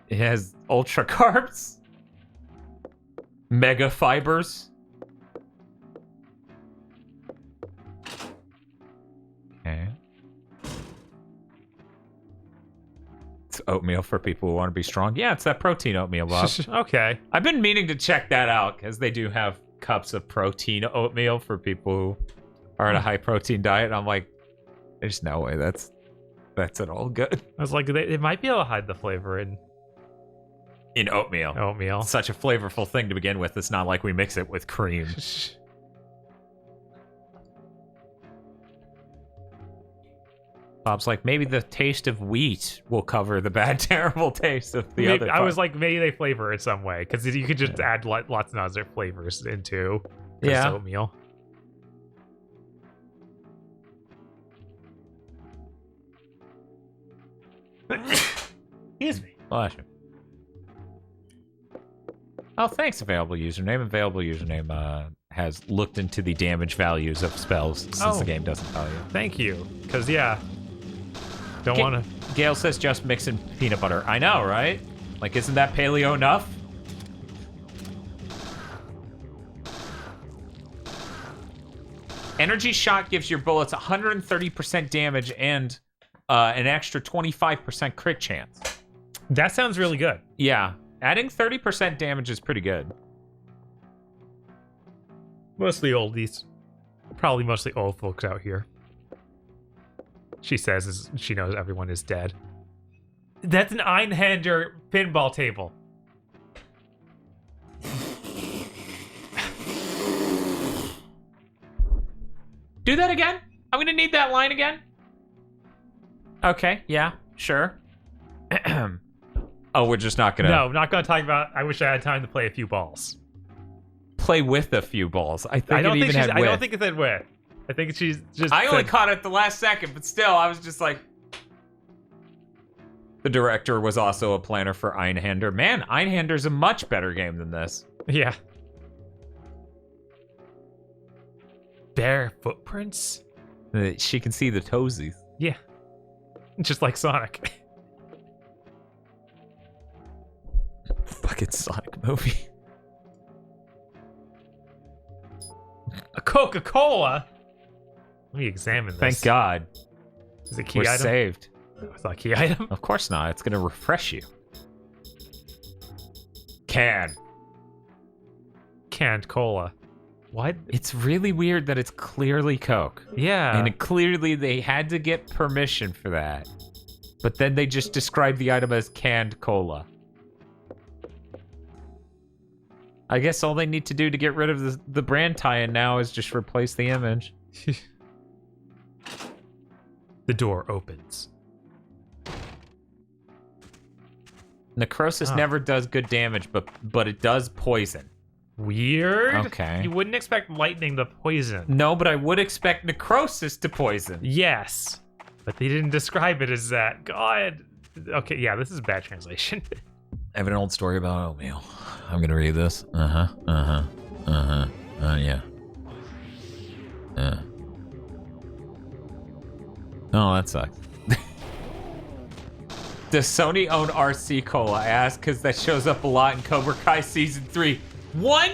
A: It has ultra carbs. Mega fibers. Okay. It's oatmeal for people who want to be strong. Yeah, it's that protein oatmeal, Bob.
B: Okay.
A: I've been meaning to check that out because they do have cups of protein oatmeal for people who are on a high protein diet. I'm like, there's no way that's at all good.
B: I was like, it might be able to hide the flavor in
A: oatmeal.
B: Oatmeal.
A: It's such a flavorful thing to begin with. It's not like we mix it with cream. Bob's like, maybe the taste of wheat will cover the bad, terrible taste of the other part.
B: I was like, maybe they flavor it some way, because you could just add lots of other flavors into oatmeal.
A: Excuse me. Bless you. Oh, thanks, available username. Available username has looked into the damage values of spells since the game doesn't tell you.
B: Thank you. Because, yeah. Don't want to...
A: Gail says just mix in peanut butter. I know, right? Like, isn't that paleo enough? Energy shot gives your bullets 130% damage and an extra 25% crit chance.
B: That sounds really good.
A: Yeah. Adding 30% damage is pretty good.
B: Mostly oldies. Probably mostly old folks out here. She says she knows everyone is dead. That's an Einhander pinball table.
A: Do that again? I'm gonna need that line again. Okay, yeah, sure. Oh, we're just not gonna...
B: No, not gonna talk about... I wish I had time to play a few balls.
A: Play with a few balls. I don't think
B: it said with. I think she's just...
A: I only caught it at the last second, but still, I was just like... The director was also a planner for Einhander. Man, Einhander's a much better game than this.
B: Yeah. Bare footprints?
A: She can see the toesies.
B: Yeah. Just like Sonic.
A: Fucking Sonic movie.
B: A Coca-Cola? Let me examine this.
A: Thank God.
B: Is it a key
A: We're
B: item?
A: saved.
B: It's not a key item?
A: Of course not. It's gonna refresh you. Canned cola.
B: What?
A: It's really weird that it's clearly Coke.
B: Yeah.
A: And clearly they had to get permission for that. But then they just described the item as canned cola. I guess all they need to do to get rid of the brand tie-in now is just replace the image.
B: The door opens.
A: Necrosis never does good damage, but it does poison.
B: Weird.
A: Okay.
B: You wouldn't expect lightning to poison.
A: No, but I would expect necrosis to poison.
B: Yes, but they didn't describe it as that. God. Okay, yeah, this is bad translation.
D: I have an old story about oatmeal. I'm gonna read this. Yeah. Oh, that sucks.
A: Does Sony own RC Cola? I ask because that shows up a lot in Cobra Kai Season 3. One,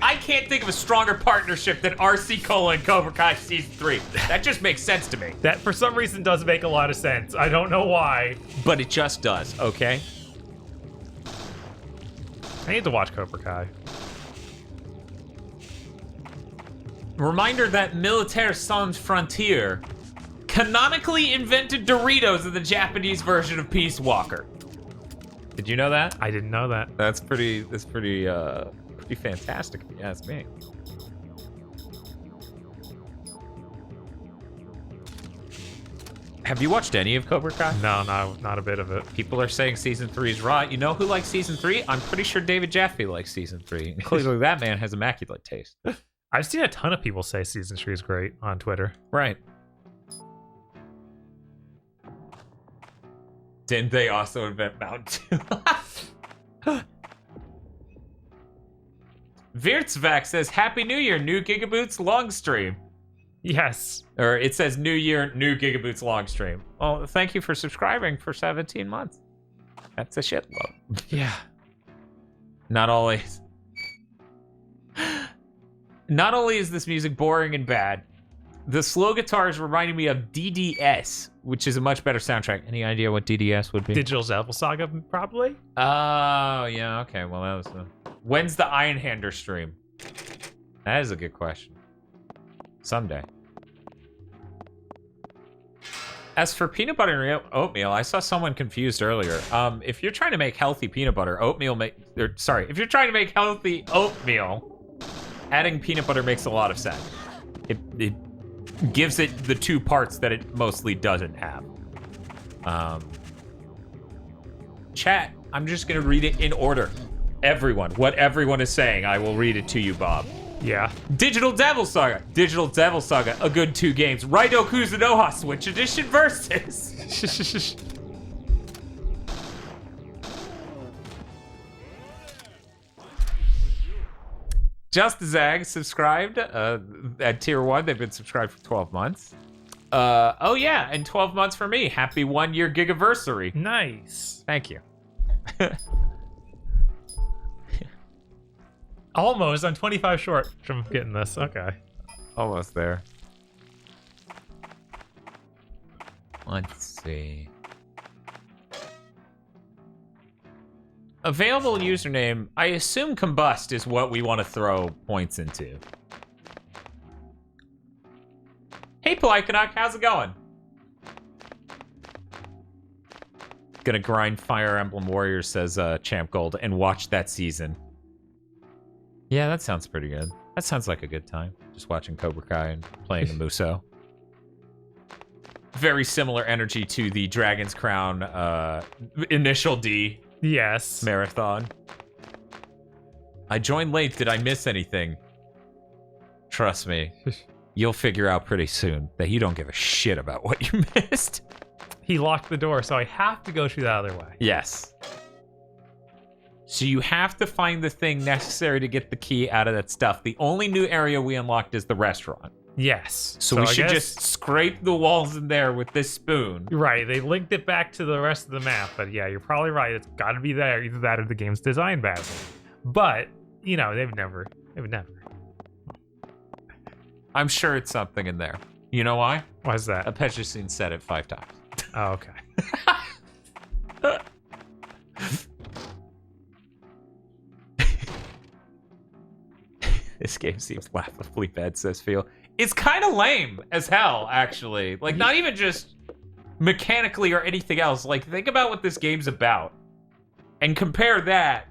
A: I can't think of a stronger partnership than RC Cola and Cobra Kai Season 3. That just makes sense to me.
B: That, for some reason, does make a lot of sense. I don't know why.
A: But it just does, okay?
B: I need to watch Cobra Kai.
A: Reminder that Militaire Sans Frontier canonically invented Doritos in the Japanese version of Peace Walker. Did you know that?
B: I didn't know that.
A: That's pretty fantastic if you ask me. Have you watched any of Cobra Kai?
B: No, not a bit of it.
A: People are saying Season 3 is raw. You know who likes Season 3? I'm pretty sure David Jaffe likes Season 3. And clearly that man has immaculate taste.
B: I've seen a ton of people say Season 3 is great on Twitter.
A: Right. Didn't they also invent Mountain Dew? Virtzvac says, Happy New Year, new Gigaboots long stream.
B: Yes.
A: Or it says New Year, new Gigaboots long stream. Well, thank you for subscribing for 17 months. That's a shitload.
B: Yeah.
A: Not always. Not only is this music boring and bad, the slow guitars reminding me of DDS, which is a much better soundtrack. Any idea what DDS would be?
B: Digital Devil Saga, probably?
A: Oh, yeah, okay. Well, that was... When's the Ironhander stream? That is a good question. Someday. As for peanut butter and oatmeal, I saw someone confused earlier. If you're trying to make healthy peanut butter, if you're trying to make healthy oatmeal, adding peanut butter makes a lot of sense. It gives it the two parts that it mostly doesn't have. Chat, I'm just gonna read it in order. Everyone, what everyone is saying, I will read it to you, Bob.
B: Yeah.
A: Digital Devil Saga, a good 2 games. Raido Kuzunoha Switch Edition versus. Just Zag subscribed at tier 1. They've been subscribed for 12 months. Oh yeah, and 12 months for me. Happy 1-year gigaversary.
B: Nice.
A: Thank you.
B: Almost. I'm 25 short from getting this. Okay.
A: Almost there. Let's see. Available username. I assume Combust is what we want to throw points into. Hey, Plykanok, how's it going? Gonna grind Fire Emblem Warriors, says Champ Gold, and watch that season. Yeah, that sounds pretty good. That sounds like a good time. Just watching Cobra Kai and playing the Muso. Very similar energy to the Dragon's Crown Initial D.
B: Yes.
A: Marathon. I joined late. Did I miss anything? Trust me. You'll figure out pretty soon that you don't give a shit about what you missed.
B: He locked the door, so I have to go through the other way.
A: Yes. So you have to find the thing necessary to get the key out of that stuff. The only new area we unlocked is the restaurant.
B: Yes.
A: So we should just scrape the walls in there with this spoon.
B: Right. They linked it back to the rest of the map. But yeah, you're probably right. It's got to be there. Either that or the game's designed badly. But, you know, they've never.
A: I'm sure it's something in there. You know why?
B: Why is that?
A: Apejicine said it 5 times.
B: Oh, okay.
A: This game seems laughably bad, says Phil. It's kind of lame as hell, actually. Like, not even just mechanically or anything else. Like, think about what this game's about. And compare that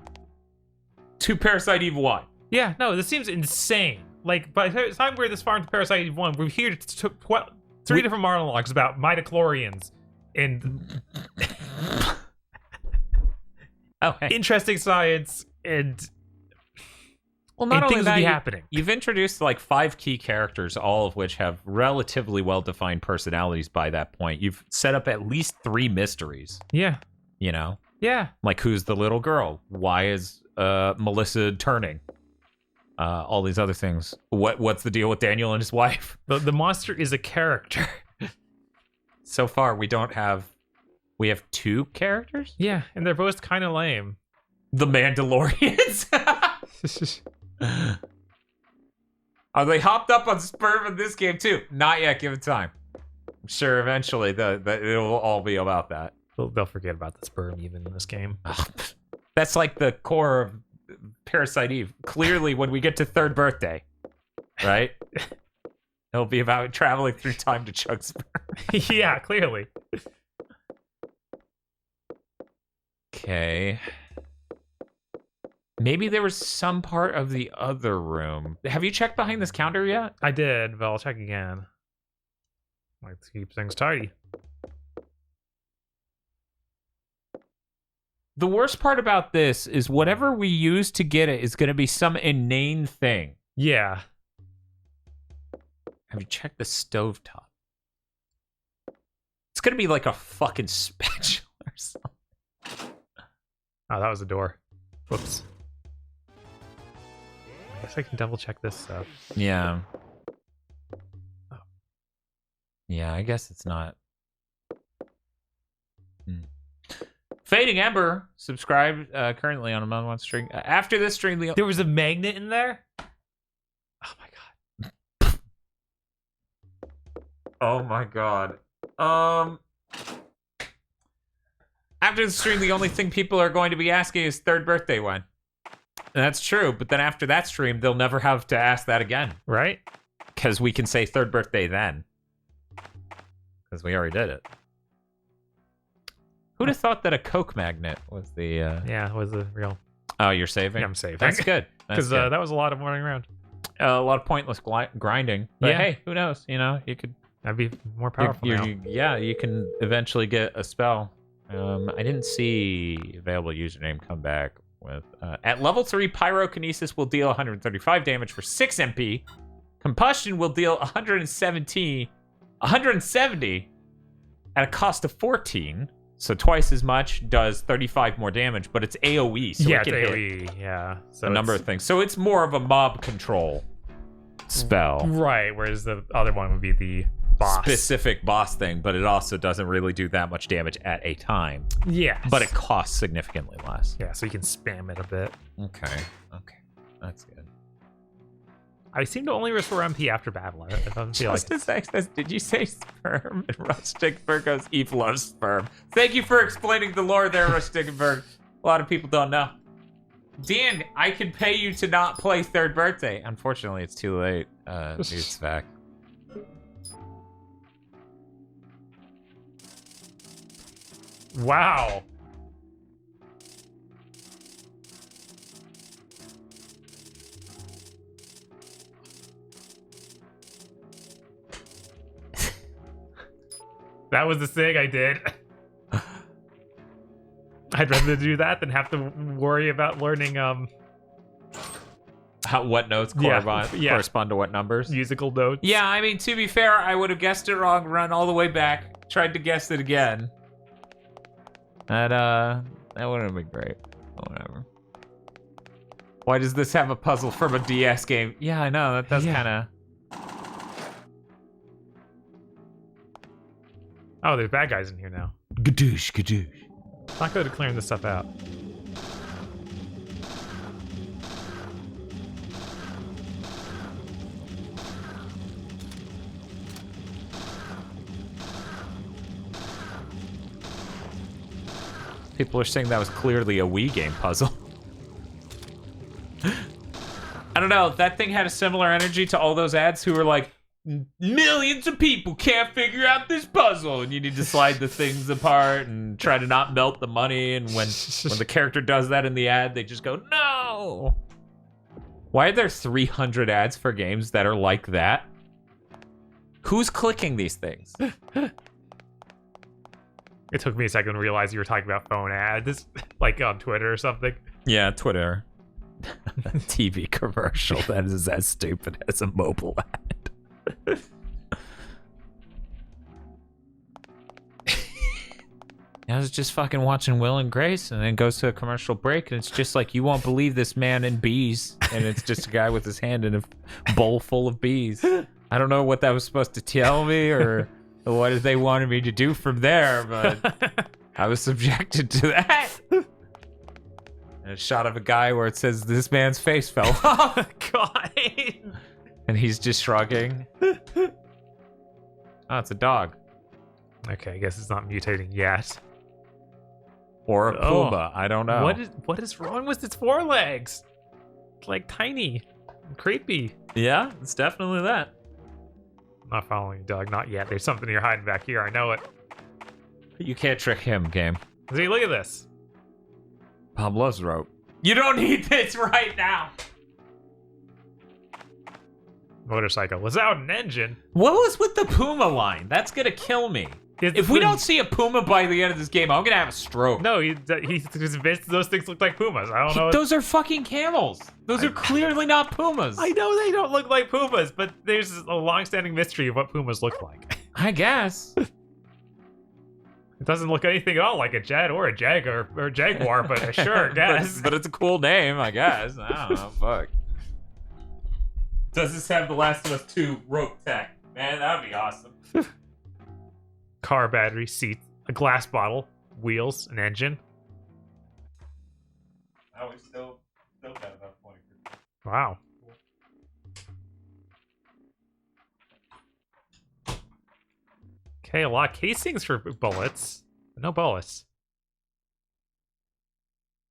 A: to Parasite Eve 1.
B: Yeah, no, this seems insane. Like, by the time we're this far into Parasite Eve 1, we've heard 3 different monologues about midichlorians and
A: Oh, hey.
B: Interesting science and
A: not only
B: things
A: that,
B: will be happening.
A: You've introduced like 5 key characters, all of which have relatively well-defined personalities by that point. You've set up at least 3 mysteries.
B: Yeah.
A: You know?
B: Yeah.
A: Like, who's the little girl? Why is Melissa turning? All these other things. What's the deal with Daniel and his wife?
B: The monster is a character.
A: So far, we have 2 characters?
B: Yeah, and they're both kind of lame.
A: The Mandalorians? Are they hopped up on sperm in this game too? Not yet, give it time. I'm sure eventually it'll all be about that.
B: They'll forget about the sperm even in this game.
A: That's like the core of Parasite Eve. Clearly, when we get to 3rd birthday, right? It'll be about traveling through time to chug sperm.
B: Yeah, clearly.
A: Okay. Maybe there was some part of the other room. Have you checked behind this counter yet?
B: I did, but I'll check again. Let's keep things tidy.
A: The worst part about this is whatever we use to get it is going to be some inane thing.
B: Yeah.
A: Have you checked the stovetop? It's going to be like a fucking spatula or something.
B: Oh, that was the door. Whoops. I guess I can double check this stuff.
A: Yeah. Oh. Yeah, I guess it's not. Fading Ember, subscribed currently on a month stream. After this stream,
B: there was a magnet in there? Oh my god.
A: Oh my god. After the stream, the only thing people are going to be asking is 3rd birthday when. And that's true, but then after that stream, they'll never have to ask that again.
B: Right?
A: Because we can say 3rd birthday then. Because we already did it. Who'd have thought that a Coke magnet was the...
B: Yeah, it was the real...
A: Oh, you're saving?
B: Yeah, I'm saving.
A: That's good.
B: Because that was a lot of running around.
A: A lot of pointless grinding. But hey, who knows? You know, you could...
B: That'd be more powerful now.
A: Yeah, you can eventually get a spell. I didn't see available username come back with... at level 3, Pyrokinesis will deal 135 damage for 6 MP. Combustion will deal 170 at a cost of 14. So twice as much, does 35 more damage, but it's AoE, so
B: yeah,
A: it can
B: AoE,
A: hit
B: yeah. So
A: a number of things. So it's more of a mob control spell.
B: Right, whereas the other one would be the boss.
A: Specific boss thing, but it also doesn't really do that much damage at a time.
B: Yeah.
A: But it costs significantly less.
B: Yeah, so you can spam it a bit.
A: Okay. That's good.
B: I seem to only restore MP after battle. If I'm feel like
A: Justice X says, did you say sperm? And Rustickenberg goes, Eve loves sperm. Thank you for explaining the lore there, Rustickenberg. A lot of people don't know. Dan, I can pay you to not play 3rd birthday. Unfortunately, it's too late. It's back.
B: Wow. That was the thing I did. I'd rather do that than have to worry about learning
A: What notes correspond to what numbers?
B: Musical notes.
A: Yeah, I mean, to be fair, I would have guessed it wrong, run all the way back, tried to guess it again. That wouldn't have been great. Whatever. Why does this have a puzzle from a DS game? Yeah, I know, that does kind of...
B: Oh, there's bad guys in here now.
D: Gadoosh, gadoosh.
B: Not good at clearing this stuff out.
A: People are saying that was clearly a Wii game puzzle. I don't know, that thing had a similar energy to all those ads who were like, millions of people can't figure out this puzzle, and you need to slide the things apart and try to not melt the money, and when the character does that in the ad, they just go, no! Why are there 300 ads for games that are like that? Who's clicking these things?
B: It took me a second to realize you were talking about phone ads, like on Twitter or something.
D: Yeah, Twitter. TV commercial that is as stupid as a mobile ad. I was just fucking watching Will and Grace, and then it goes to a commercial break, and it's just like, you won't believe this man in bees, and it's just a guy with his hand in a bowl full of bees. I don't know what that was supposed to tell me, or what they wanted me to do from there, but I was subjected to that. And a shot of a guy where it says, this man's face fell off.
B: God.
D: And he's just shrugging. Oh, it's a dog.
B: Okay, I guess it's not mutating yet.
D: Or a puma, I don't know.
B: What is wrong with its forelegs? It's like tiny and creepy.
D: Yeah, it's definitely that.
B: I'm not following you, dog. Not yet. There's something you're hiding back here. I know it.
D: You can't trick him, game.
B: See, look at this.
D: Bob loves rope.
A: You don't need this right now.
B: Motorcycle without an engine.
A: What was with the Puma line? That's gonna kill me. If we don't see a Puma by the end of this game, I'm gonna have a stroke.
B: No, he's convinced those things look like Pumas. I don't know.
A: Those are fucking camels. Those are clearly not Pumas.
B: I know they don't look like Pumas, but there's a long-standing mystery of what Pumas look like.
A: I guess.
B: It doesn't look anything at all like a Jet or a Jaguar or Jaguar, but sure, I guess.
D: but it's a cool name, I guess. I don't know. Fuck.
A: Does this have The Last of Us 2 rope tech? Man, that would be awesome.
B: Car battery, seat, a glass bottle, wheels, an engine.
A: Oh, we still got about 20%.
B: Wow. Okay, a lot of casings for bullets. No bullets.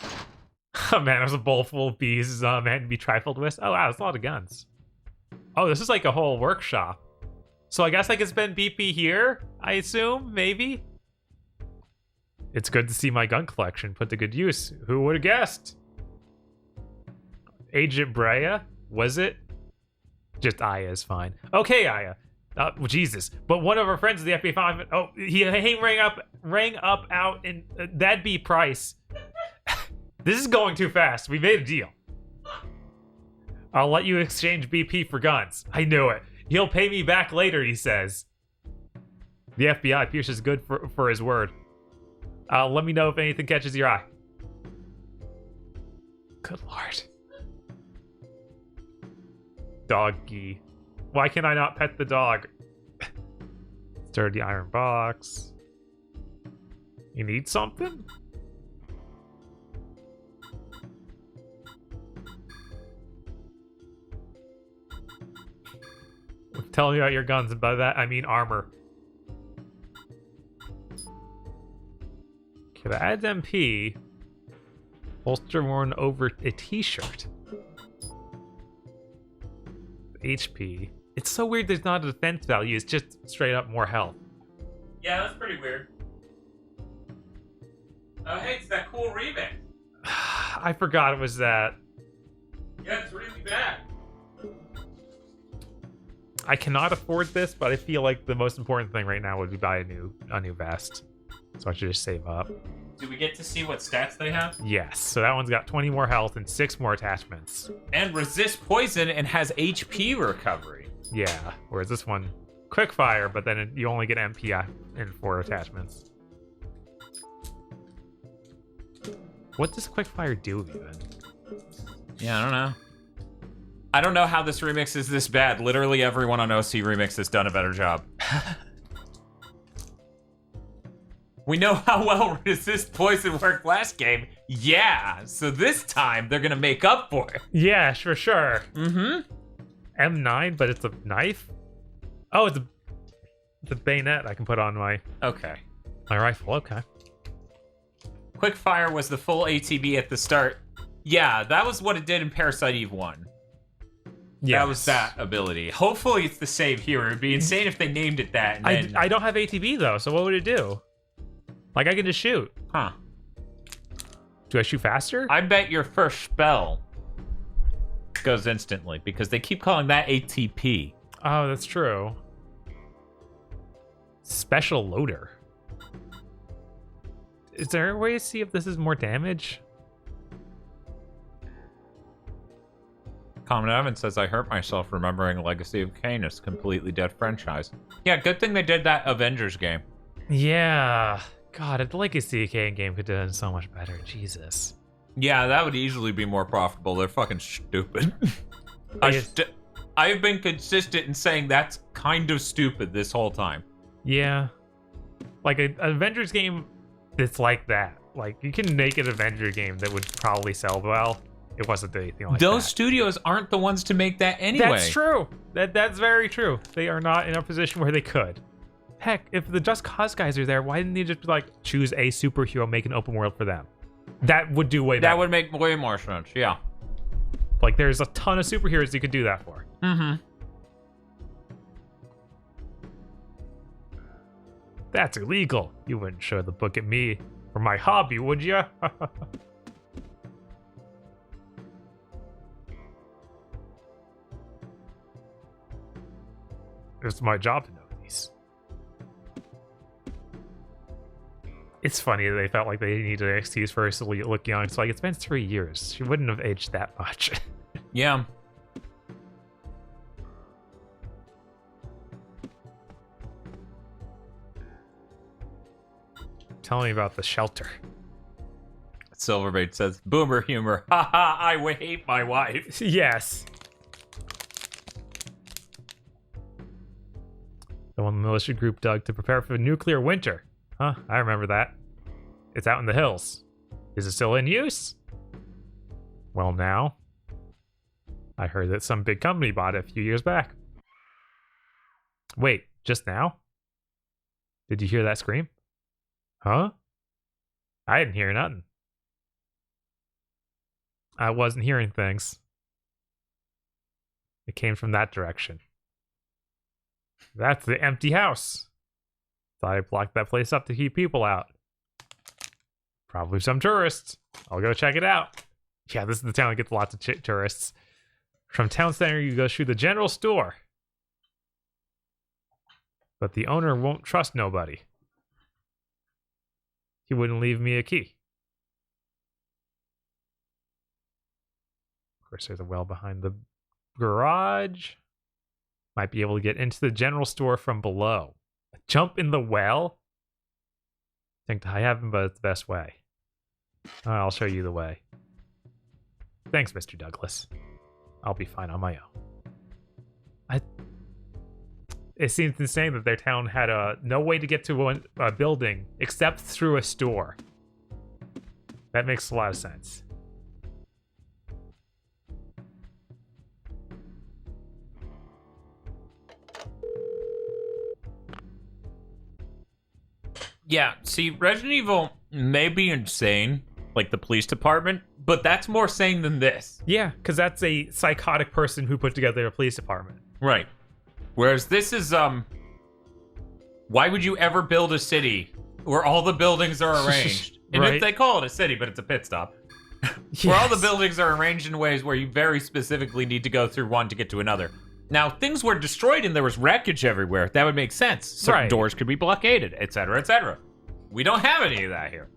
B: Oh man, there's a bowl full of bees, man, to be trifled with. Oh wow, there's a lot of guns. Oh, this is like a whole workshop. So I guess I can spend BP here, I assume, maybe? It's good to see my gun collection put to good use. Who would have guessed? Agent Brea? Was it? Just Aya is fine. Okay, Aya. Well, Jesus. But one of our friends in the FBI... Oh, he rang up out, and that'd be Price. This is going too fast. We made a deal. I'll let you exchange BP for guns. I knew it. He'll pay me back later, he says. The FBI, Pierce is good for his word. Let me know if anything catches your eye. Good lord. Doggy. Why can I not pet the dog? Sturdy iron box. You need something? Tell me about your guns, and by that I mean armor. Okay, that adds MP. Holster worn over a t-shirt. HP. It's so weird there's not a defense value, it's just straight up more health.
A: Yeah, that's pretty weird. Oh, hey, it's that cool remix.
B: I forgot it was that.
A: Yeah, it's really bad.
B: I cannot afford this, but I feel like the most important thing right now would be buy a new vest. So I should just save up.
A: Do we get to see what stats they have?
B: Yes. So that one's got 20 more health and 6 more attachments.
A: And resist poison and has HP recovery.
B: Yeah. Whereas this one, quick fire, but then you only get MP in 4 attachments. What does quick fire do even?
A: Yeah, I don't know. I don't know how this remix is this bad. Literally everyone on OC Remix has done a better job. We know how well resist poison worked last game. Yeah, so this time they're gonna make up for it.
B: Yeah, for sure.
A: Mm-hmm.
B: M9, but it's a knife? Oh, it's a bayonet I can put on my rifle. Okay.
A: Quickfire was the full ATB at the start. Yeah, that was what it did in Parasite Eve 1. Yeah, that was that ability. Hopefully it's the same here. It would be insane if they named it that. And then...
B: I don't have ATB though, so what would it do? Like I can just shoot.
A: Huh.
B: Do I shoot faster?
A: I bet your first spell goes instantly because they keep calling that ATP.
B: Oh, that's true. Special loader. Is there a way to see if this is more damage?
A: Common Evan says, I hurt myself remembering Legacy of Kain is a completely dead franchise. Yeah, good thing they did that Avengers game.
B: Yeah. God, the Legacy of Kain game could have done so much better. Jesus.
A: Yeah, that would easily be more profitable. They're fucking stupid. I've been consistent in saying that's kind of stupid this whole time.
B: Yeah. Like, an Avengers game that's like that. Like, you can make an Avenger game that would probably sell well. It wasn't anything like that.
A: Those studios aren't the ones to make that anyway.
B: That's true. That's very true. They are not in a position where they could. Heck, if the Just Cause guys are there, why didn't they just like choose a superhero, make an open world for them? That would do way better.
A: That would make way more sense, yeah.
B: Like, there's a ton of superheroes you could do that for.
A: Mm-hmm.
B: That's illegal. You wouldn't show the book at me for my hobby, would you? It's my job to know these. It's funny that they felt like they needed an excuse for her to look young. It's like, it's been 3 years. She wouldn't have aged that much.
A: Yeah.
B: Tell me about the shelter.
A: Silverbait says, boomer humor. Haha, I hate my wife.
B: Yes. The one the militia group dug to prepare for the nuclear winter. Huh, I remember that. It's out in the hills. Is it still in use? Well, now. I heard that some big company bought it a few years back. Wait, just now? Did you hear that scream? Huh? I didn't hear nothing. I wasn't hearing things. It came from that direction. That's the empty house. Thought I blocked that place up to keep people out. Probably some tourists. I'll go check it out. Yeah, this is the town that gets lots of tourists. From town center, you go through the general store. But the owner won't trust nobody. He wouldn't leave me a key. Of course, there's a well behind the garage. Might be able to get into the general store from below. A jump in the well? Think I haven't, but it's the best way. I'll show you the way. Thanks, Mr. Douglas. I'll be fine on my own. It seems insane that their town had no way to get to a building except through a store. That makes a lot of sense.
A: Yeah, see, Resident Evil may be insane, like the police department, but that's more sane than this.
B: Yeah, because that's a psychotic person who put together a police department.
A: Right. Whereas this is, why would you ever build a city where all the buildings are arranged? And
B: Right.
A: they call it a city, but it's a pit stop.
B: Yes.
A: Where all the buildings are arranged in ways where you very specifically need to go through one to get to another. Now, things were destroyed and there was wreckage everywhere. That would make sense. Certain
B: Right.
A: doors could be blockaded, etc., etc. We don't have any of that here.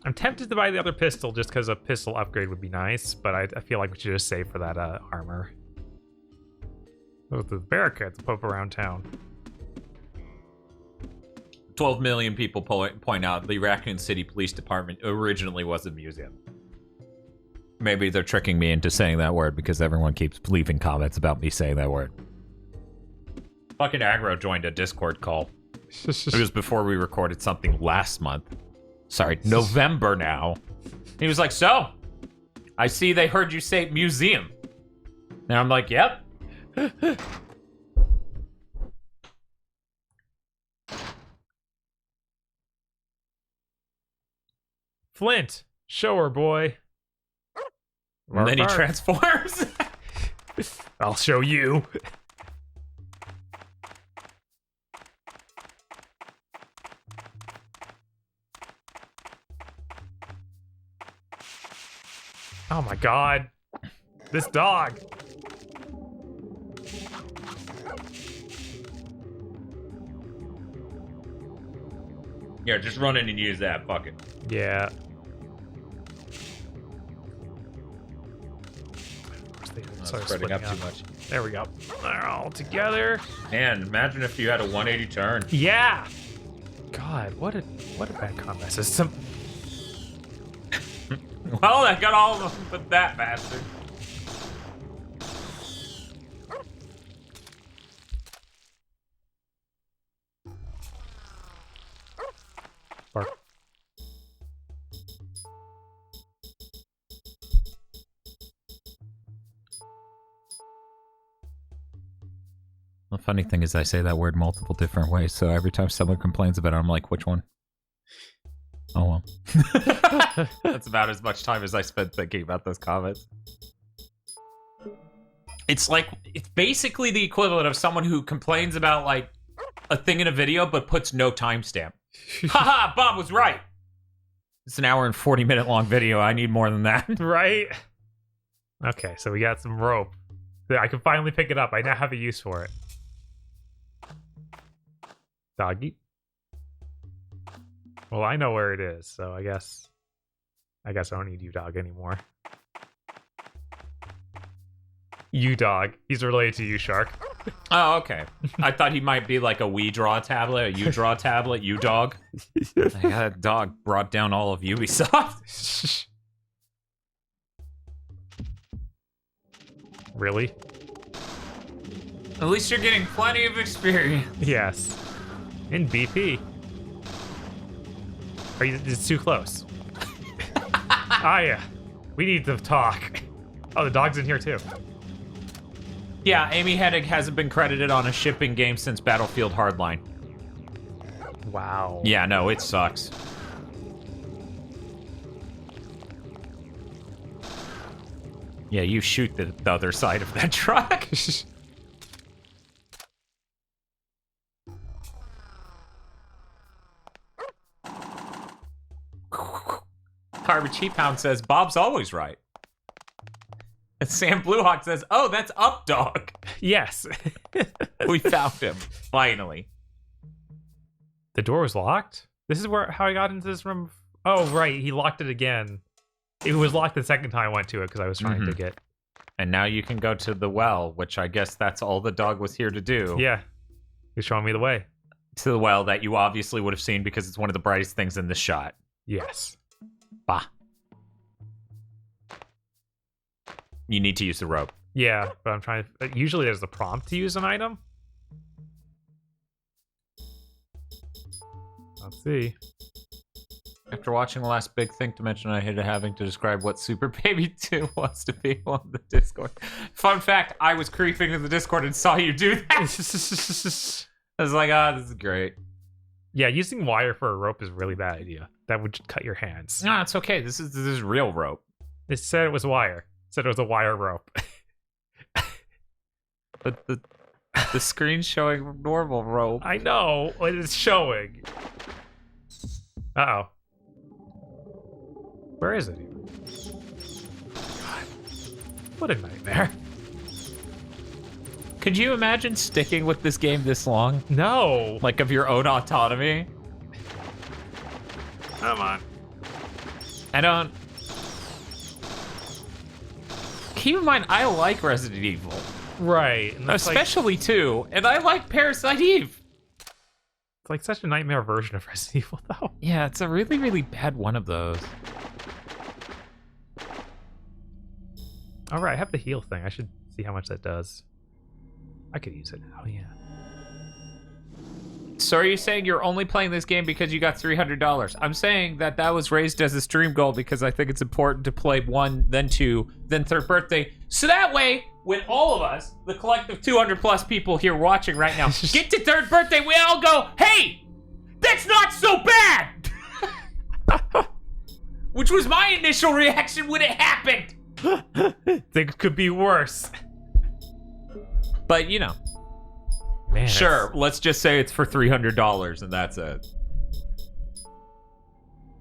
B: I'm tempted to buy the other pistol just because a pistol upgrade would be nice, but I feel like we should just save for that armor. Oh, the barricades pop up around town.
A: 12 million people point out the Raccoon City Police Department originally was a museum. Maybe they're tricking me into saying that word because everyone keeps leaving comments about me saying that word. Fucking Aggro joined a Discord call. It was before we recorded something last month. Sorry, November now. He was like, so, I see they heard you say museum. And I'm like, yep.
B: Flint, show her, boy.
A: And then he transforms.
B: I'll show you. Oh my god. This dog.
A: Yeah, just run in and use that. Fuck it.
B: Yeah.
A: Sorry, spreading up too much.
B: There we go. They're all together.
A: Man, imagine if you had a 180 turn.
B: Yeah. God, what a bad combat system.
A: Well, I got all of them but that bastard.
B: Bark.
D: The funny thing is I say that word multiple different ways, so every time someone complains about it, I'm like, which one? Oh, well. That's about as much time as I spent thinking about those comments.
A: It's basically the equivalent of someone who complains about, like, a thing in a video but puts no timestamp. Haha, Bob was right.
D: It's an hour and 40-minute long video. I need more than that.
B: Right? Okay, so we got some rope. I can finally pick it up. I now have a use for it. Doggy. Well, I know where it is, so I guess I don't need you, dog, anymore. You, dog. He's related to you, Shark.
A: Oh, okay. I thought he might be like a we draw tablet, a you draw tablet, you dog.
D: I got a dog brought down all of Ubisoft.
B: Really?
A: At least you're getting plenty of experience.
B: Yes. In BP. It's too close. Ah, yeah. We need to talk. Oh, the dog's in here too.
A: Yeah, Amy Hennig hasn't been credited on a shipping game since Battlefield Hardline.
B: Wow.
A: Yeah, no, it sucks.
D: Yeah, you shoot the other side of that truck.
A: Carver Cheap Hound says, Bob's always right. And Sam Bluehawk says, oh, that's Up Dog.
B: Yes.
A: We found him, finally.
B: The door was locked? This is how I got into this room? Oh, right, he locked it again. It was locked the second time I went to it because I was trying to get...
A: And now you can go to the well, which I guess that's all the dog was here to do.
B: Yeah, he's showing me the way.
A: To the well that you obviously would have seen because it's one of the brightest things in the shot.
B: Yes.
A: Bah. You need to use the rope.
B: Yeah, but I'm trying to... Usually there's a prompt to use an item. Let's see.
A: After watching the last big thing to mention, I hated having to describe what Super Baby 2 wants to be on the Discord. Fun fact, I was creeping in the Discord and saw you do that. I was like, this is great.
B: Yeah, using wire for a rope is a really bad idea. That would cut your hands.
A: No, it's okay. This is real rope.
B: It said it was wire. It said it was a wire rope.
A: But the screen's showing normal rope.
B: I know. It is showing. Uh-oh. Where is it even? God. What a nightmare.
A: Could you imagine sticking with this game this long?
B: No.
A: Like of your own autonomy?
B: Come on.
A: I don't... Keep in mind, I like Resident Evil.
B: Right.
A: Especially 2. And I like Parasite Eve.
B: It's like such a nightmare version of Resident Evil, though.
A: Yeah, it's a really, really bad one of those.
B: All right, I have the heal thing. I should see how much that does. I could use it now, yeah.
A: So are you saying you're only playing this game because you got $300? I'm saying that was raised as a stream goal because I think it's important to play 1, then 2, then 3rd birthday. So that way, when all of us, the collective 200 plus people here watching right now, get to 3rd birthday, we all go, hey, that's not so bad! Which was my initial reaction when it happened.
B: Things could be worse.
A: But, you know.
B: Man,
A: sure, let's just say it's for $300 and that's it.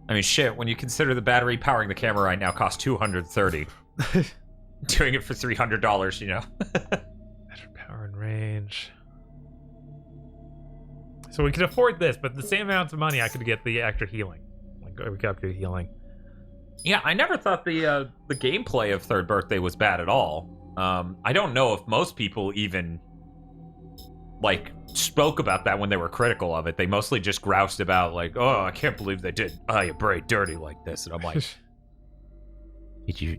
A: I mean, shit, when you consider the battery powering the camera right now costs $230. Doing it for $300, you know.
B: Better power and range. So we could afford this, but the same amount of money, I could get the extra healing. Like we could upgrade healing.
A: Yeah, I never thought the gameplay of Third Birthday was bad at all. I don't know if most people even like spoke about that when they were critical of it. They mostly just groused about like, oh, I can't believe they did Aya Bray dirty like this. And I'm like, did you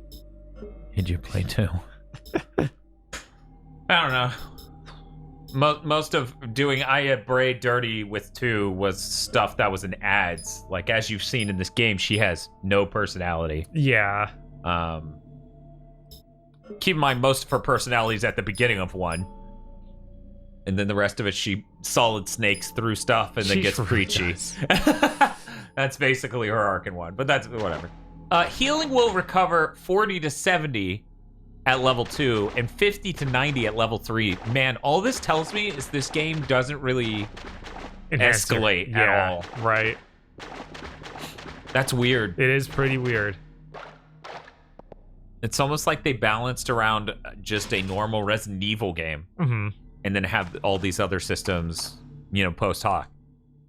A: play 2? I don't know. Most of doing Aya Bray dirty with 2 was stuff that was in ads. Like, as you've seen in this game, she has no personality.
B: Yeah.
A: Keep in mind, most of her personality is at the beginning of 1. And then the rest of it, she solid snakes through stuff and then gets preachy. That's basically her arc in 1, but that's whatever. Healing will recover 40 to 70 at level 2 and 50 to 90 at level 3. Man, all this tells me is this game doesn't really escalate at all.
B: Right.
A: That's weird.
B: It is pretty weird.
A: It's almost like they balanced around just a normal Resident Evil game.
B: Mm-hmm.
A: And then have all these other systems, post hoc.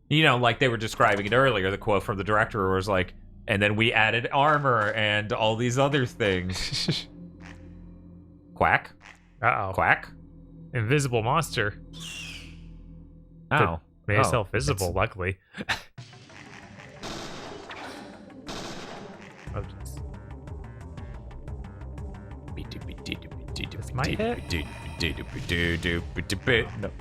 A: Like they were describing it earlier, the quote from the director was like, and then we added armor and all these other things. Quack?
B: Uh-oh.
A: Quack?
B: Invisible monster.
A: Oh.
B: Made itself visible, luckily. Oh, this might hit.
A: No.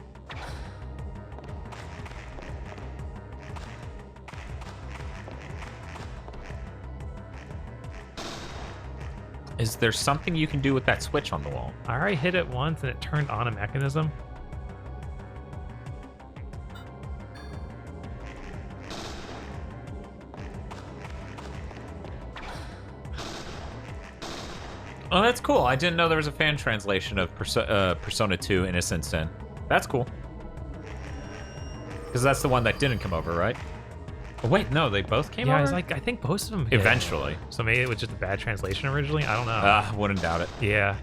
A: Is there something you can do with that switch on the wall?
B: I already hit it once and it turned on a mechanism.
A: Oh, that's cool. I didn't know there was a fan translation of Persona 2 Innocent Sin. That's cool. Because that's the one that didn't come over, right? Oh, wait, no, they both came over?
B: Yeah, I think most of them hit.
A: Eventually.
B: So maybe it was just a bad translation originally? I don't know.
A: Wouldn't doubt it.
B: Yeah.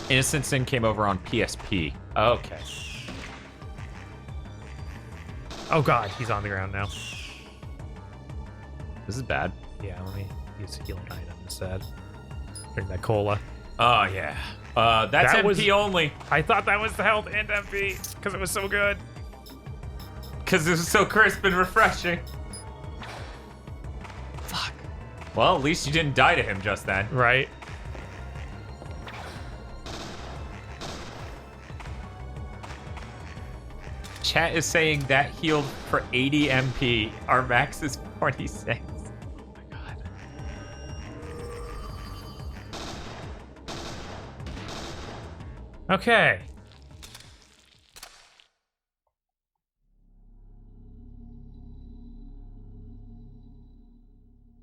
A: Innocent Sin came over on PSP. Okay.
B: Oh god, he's on the ground now.
A: This is bad.
B: Yeah, let me use a healing item instead. Drink that cola.
A: Oh, yeah. That's
B: that
A: MP only.
B: I thought that was the health and MP, because it was so good.
A: Because it was so crisp and refreshing. Fuck. Well, at least you didn't die to him just then.
B: Right.
A: Chat is saying that healed for 80 MP. Our max is 46. Oh my god.
B: Okay.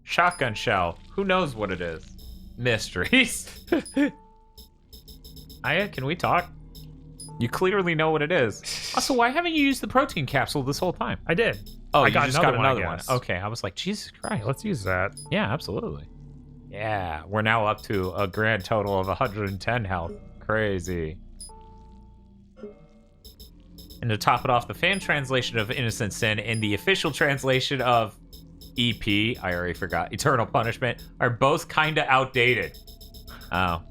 A: Shotgun shell. Who knows what it is? Mysteries. Aya, can we talk? You clearly know what it is. Also, why haven't you used the protein capsule this whole time?
B: I did.
A: Oh,
B: I
A: you just got another one.
B: guess.
A: Okay, I was like, Jesus Christ.
B: Let's use that.
A: Yeah, absolutely. Yeah, we're now up to a grand total of 110 health. Crazy. And to top it off, the fan translation of Innocent Sin and the official translation of EP, I already forgot, Eternal Punishment, are both kind of outdated. Oh.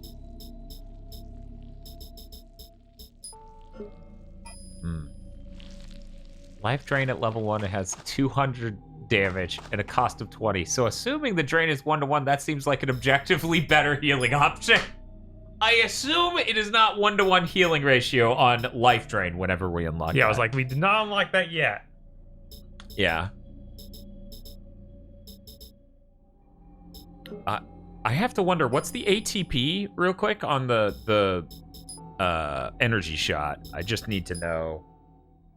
A: Life drain at level 1, it has 200 damage and a cost of 20. So assuming the drain is 1-to-1, that seems like an objectively better healing option. I assume it is not 1-to-1 healing ratio on life drain whenever we unlock
B: Yeah,
A: that.
B: I was like, we did not unlock that yet.
A: Yeah. I have to wonder, what's the ATP real quick on the energy shot? I just need to know.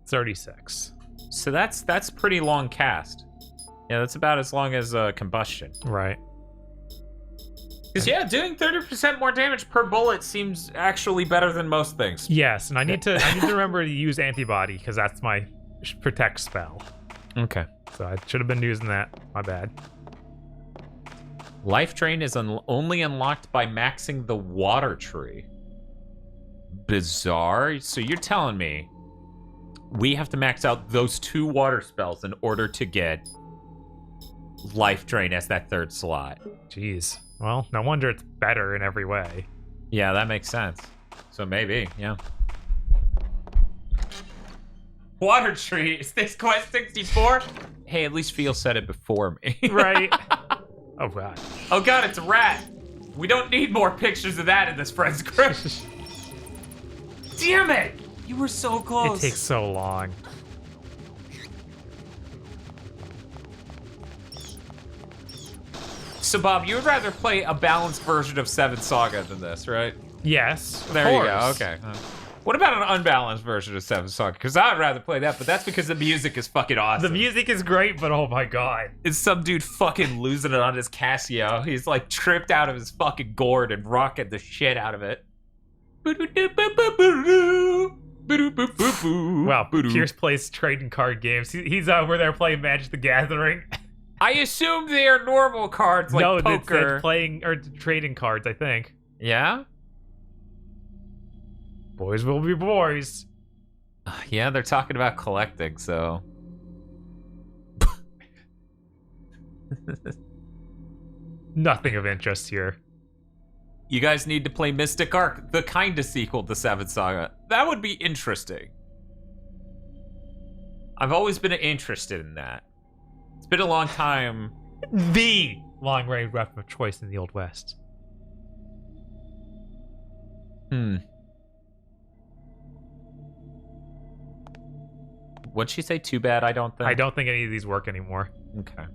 B: 36.
A: So that's pretty long cast. Yeah, that's about as long as combustion.
B: Right.
A: Because yeah, doing 30% more damage per bullet seems actually better than most things.
B: Yes, and I need to remember to use antibody because that's my protect spell.
A: Okay.
B: So I should have been using that. My bad.
D: Life Drain is only unlocked by maxing the water tree. Bizarre. So you're telling me we have to max out those 2 water spells in order to get Life Drain as that 3rd slot.
B: Jeez. Well, no wonder it's better in every way.
D: Yeah, that makes sense. So maybe, yeah. Water tree, is this quest 64? Hey, at least Phil said it before me.
B: Right. Oh god.
D: Oh god, it's a rat. We don't need more pictures of that in this friend's group. Damn it! You were so close.
B: It takes so long.
D: So Bob, you would rather play a balanced version of Seven Saga than this, right?
B: Yes.
D: There you go. Okay. What about an unbalanced version of Seven Saga? Because I'd rather play that, but that's because the music is fucking awesome.
B: The music is great, but oh my god.
D: It's some dude fucking losing it on his Casio. He's like tripped out of his fucking gourd and rocking the shit out of it.
B: Wow, Pierce plays trading card games. He's over there playing Magic the Gathering.
D: I assume they are normal cards like
B: no,
D: poker.
B: No, playing or trading cards, I think.
D: Yeah?
B: Boys will be boys.
D: Yeah, they're talking about collecting, so...
B: Nothing of interest here.
D: You guys need to play Mystic Arc, the kind of sequel to Seven Saga. That would be interesting. I've always been interested in that. It's been a long time.
B: The long-range weapon of choice in the Old West.
D: What'd she say? Too bad, I don't think?
B: I don't think any of these work anymore.
D: Okay.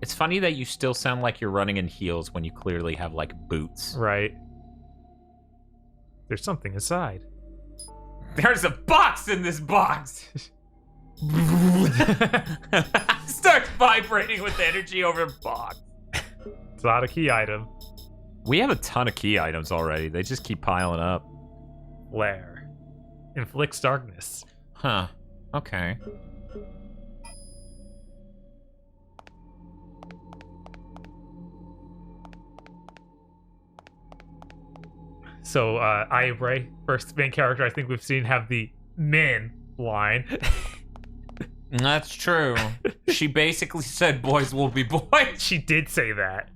D: It's funny that you still sound like you're running in heels when you clearly have, like, boots.
B: Right. There's something inside.
D: There's a box in this box! Starts vibrating with energy over the box.
B: It's not a key item.
D: We have a ton of key items already. They just keep piling up.
B: Flare. Inflicts darkness.
D: Huh. Okay.
B: So, Ibre, first main character I think we've seen have the men line.
D: That's true. She basically said boys will be boys.
B: She did say that.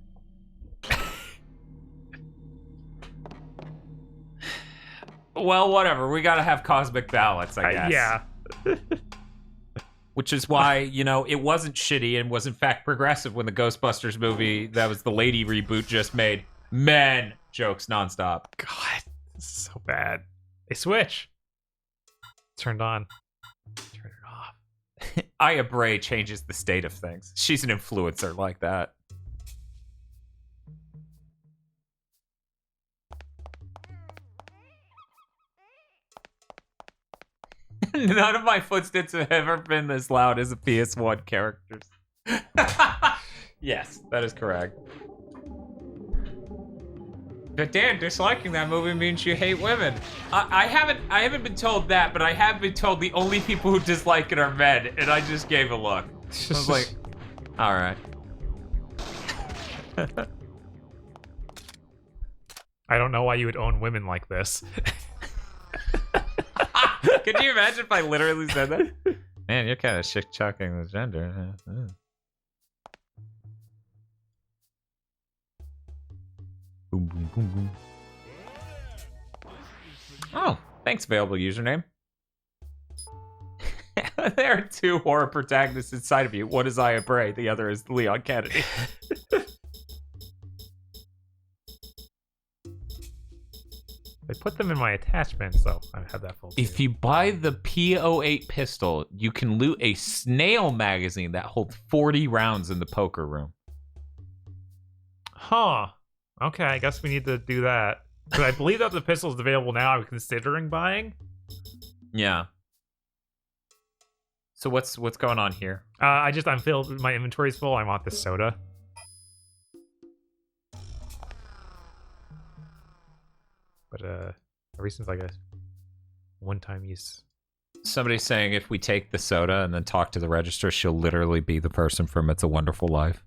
D: Well, whatever. We gotta have cosmic balance, I guess.
B: Yeah.
D: Which is why, you know, it wasn't shitty and was in fact progressive when the Ghostbusters movie that was the lady reboot just made men jokes nonstop.
B: God, this is so bad. They switch. Turned on. Turn it off.
D: Aya Bray changes the state of things. She's an influencer like that. None of my footsteps have ever been as loud as the PS1 characters. Yes, that is correct. But Dan, disliking that movie means you hate women. I haven't been told that, but I have been told the only people who dislike it are men, and I just gave a look. I was like, all right.
B: I don't know why you would own women like this.
D: Could you imagine if I literally said that? Man, you're kind of shit-chucking the gender. Boom, boom, boom, boom. Oh, thanks, available username. There are two horror protagonists inside of you. One is Aya Bray, the other is Leon Kennedy.
B: I put them in my attachments, though. I have that full.
D: If you buy the P08 pistol, you can loot a snail magazine that holds 40 rounds in the poker room.
B: Huh. Okay, I guess we need to do that. Because I believe that the pistol is available now. I'm considering buying.
D: Yeah. So what's going on here?
B: I'm filled. My inventory's full. I want this soda. But ever since I guess one-time use.
A: Somebody's saying if we take the soda and then talk to the register, she'll literally be the person from It's a Wonderful Life.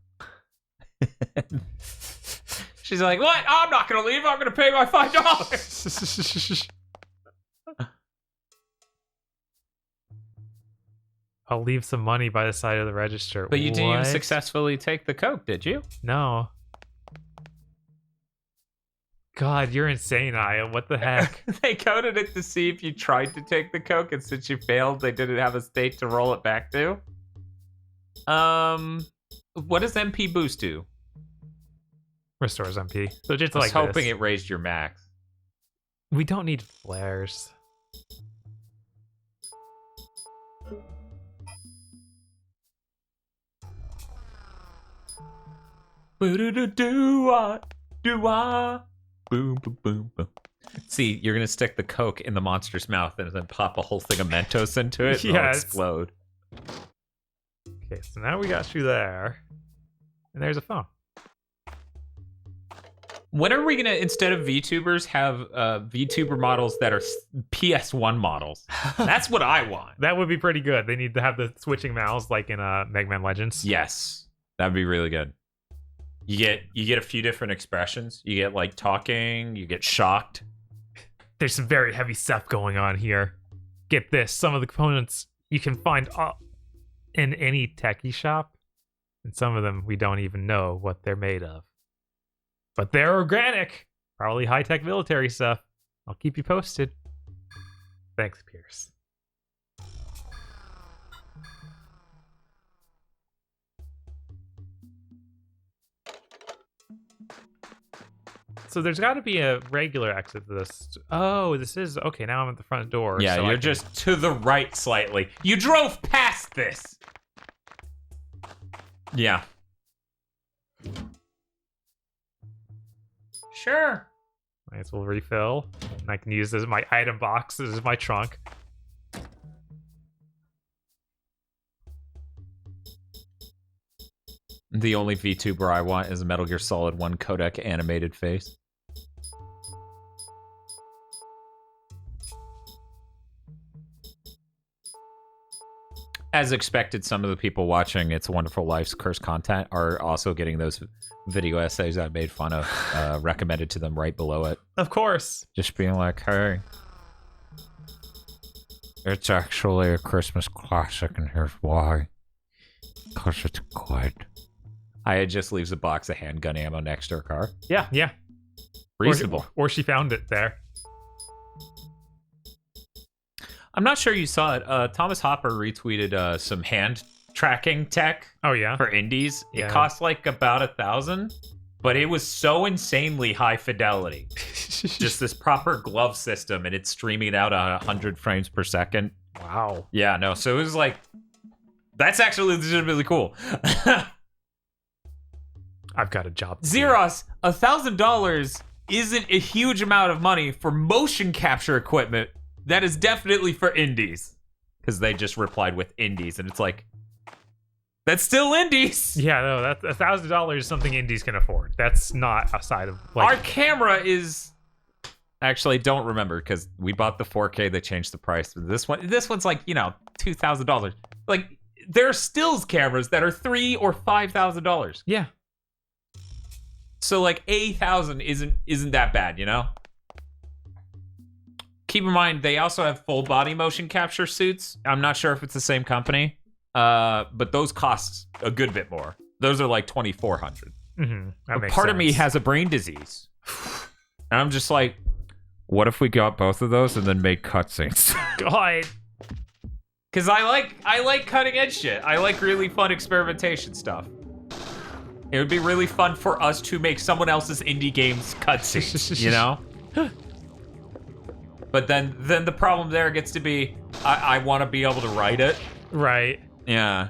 A: She's like, what? I'm not going to leave. I'm going to pay my $5.
B: I'll leave some money by the side of the register.
A: But you didn't even successfully take the Coke, did you?
B: No. God, you're insane, Aya. What the heck?
A: They coded it to see if you tried to take the Coke, and since you failed, they didn't have a state to roll it back to. What does MP boost do?
B: Restores MP. So just
A: I was
B: like
A: hoping
B: this.
A: it raised your max.
B: We don't need flares.
A: Boom, boom, boom, boom. See, you're gonna stick the Coke in the monster's mouth and then pop a whole thing of Mentos into it and it'll explode.
B: Okay, so now we got you there. And there's a phone.
A: When are we gonna, instead of VTubers, have VTuber models that are PS1 models? That's what I want.
B: That would be pretty good. They need to have the switching mouths like in Mega Man Legends.
A: Yes, that'd be really good. You get a few different expressions. You get like talking. You get shocked.
B: There's some very heavy stuff going on here. Get this: some of the components you can find in any techie shop, and some of them we don't even know what they're made of. But they're organic, probably high-tech military stuff. I'll keep you posted. Thanks, Pierce. So there's got to be a regular exit to this. Oh, this is... Okay, now I'm at the front door.
A: Yeah,
B: so
A: you're just to the right slightly. You drove past this! Yeah. Sure.
B: Might as well refill. And I can use this as my item box. This is my trunk.
A: The only VTuber I want is a Metal Gear Solid 1 codec animated face. As expected, some of the people watching It's a Wonderful Life's cursed content are also getting those video essays I made fun of recommended to them right below it.
B: Of course.
A: Just being like, hey, it's actually a Christmas classic and here's why. Because it's good. Aya just leaves a box of handgun ammo next to her car.
B: Yeah, yeah.
A: Reasonable.
B: Or she found it there.
A: I'm not sure you saw it. Thomas Hopper retweeted some hand tracking tech.
B: Oh, yeah?
A: For indies.
B: Yeah.
A: It cost like about $1,000, but it was so insanely high fidelity. Just this proper glove system, and it's streaming out at 100 frames per second.
B: Wow.
A: Yeah, no, so it was like, that's actually legitimately cool.
B: I've got a job.
A: Xeros, $1,000 isn't a huge amount of money for motion capture equipment. That is definitely for indies. Because they just replied with indies, and it's like, that's still indies.
B: Yeah, no, that's $1,000 is something indies can afford. That's not outside of like...
A: Our camera is... Actually, don't remember, because we bought the 4K, they changed the price. This one's like, $2,000. Like, there are stills cameras that are $3,000 or $5,000.
B: Yeah.
A: So like $8,000 isn't that bad, Keep in mind they also have full body motion capture suits. I'm not sure if it's the same company, but those cost a good bit more. Those are like $2,400.
B: Mm-hmm.
A: Part of me has a brain disease, and I'm just like, what if we got both of those and then made cutscenes?
B: God.
A: Because I like cutting edge shit. I like really fun experimentation stuff. It would be really fun for us to make someone else's indie games cutscenes, But then the problem there gets to be, I want to be able to write it.
B: Right.
A: Yeah.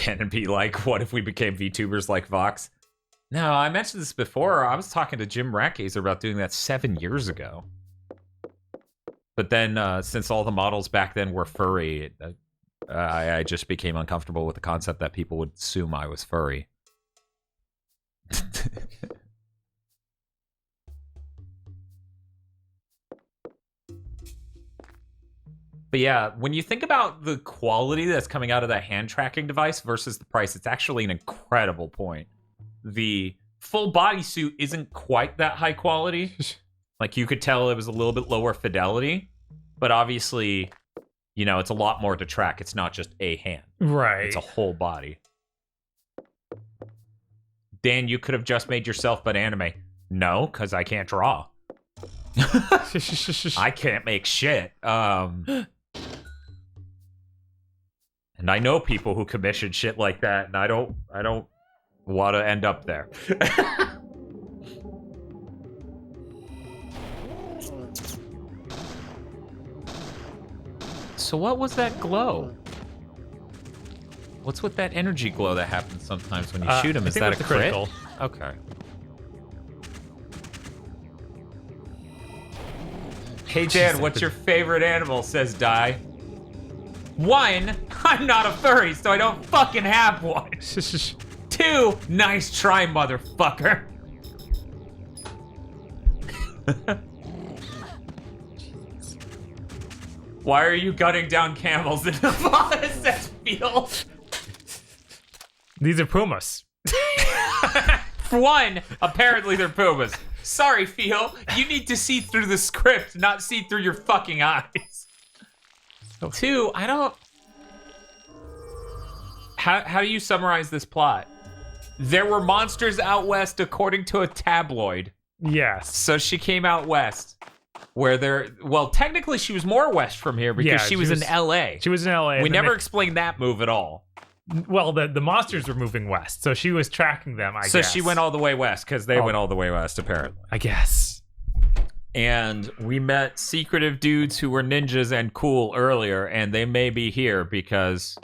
A: And be like, what if we became VTubers like Vox? No, I mentioned this before. I was talking to Jim Rackes about doing that 7 years ago. But then, since all the models back then were furry, I just became uncomfortable with the concept that people would assume I was furry. But yeah, when you think about the quality that's coming out of that hand tracking device versus the price, it's actually an incredible point. The full bodysuit isn't quite that high quality. Like, you could tell it was a little bit lower fidelity, but obviously, you know, it's a lot more to track. It's not just a hand.
B: Right.
A: It's a whole body. Dan, you could have just made yourself but anime. No, because I can't draw. I can't make shit. And I know people who commission shit like that, and I don't want to end up there. So what was that glow? What's with that energy glow that happens sometimes when you shoot him? Is that a crit?
B: Critical.
A: Okay. Hey Dan, what's your favorite animal? Says Di. 1, I'm not a furry, so I don't fucking have one. 2, nice try, motherfucker. Why are you gutting down camels in the forest field?
B: These are pumas.
A: For 1, apparently they're pumas. Sorry, Phil. You need to see through the script, not see through your fucking eyes. 2, I don't... How do you summarize this plot? There were monsters out west according to a tabloid.
B: Yes.
A: So she came out west. Where there... Well, technically she was more west from here because she was in L.A.
B: She was in L.A.
A: We never explained that move at all.
B: Well, the monsters were moving west, so she was tracking them, I guess.
A: So she went all the way west, because they went all the way west, apparently.
B: I guess.
A: And we met secretive dudes who were ninjas and cool earlier, and they may be here because...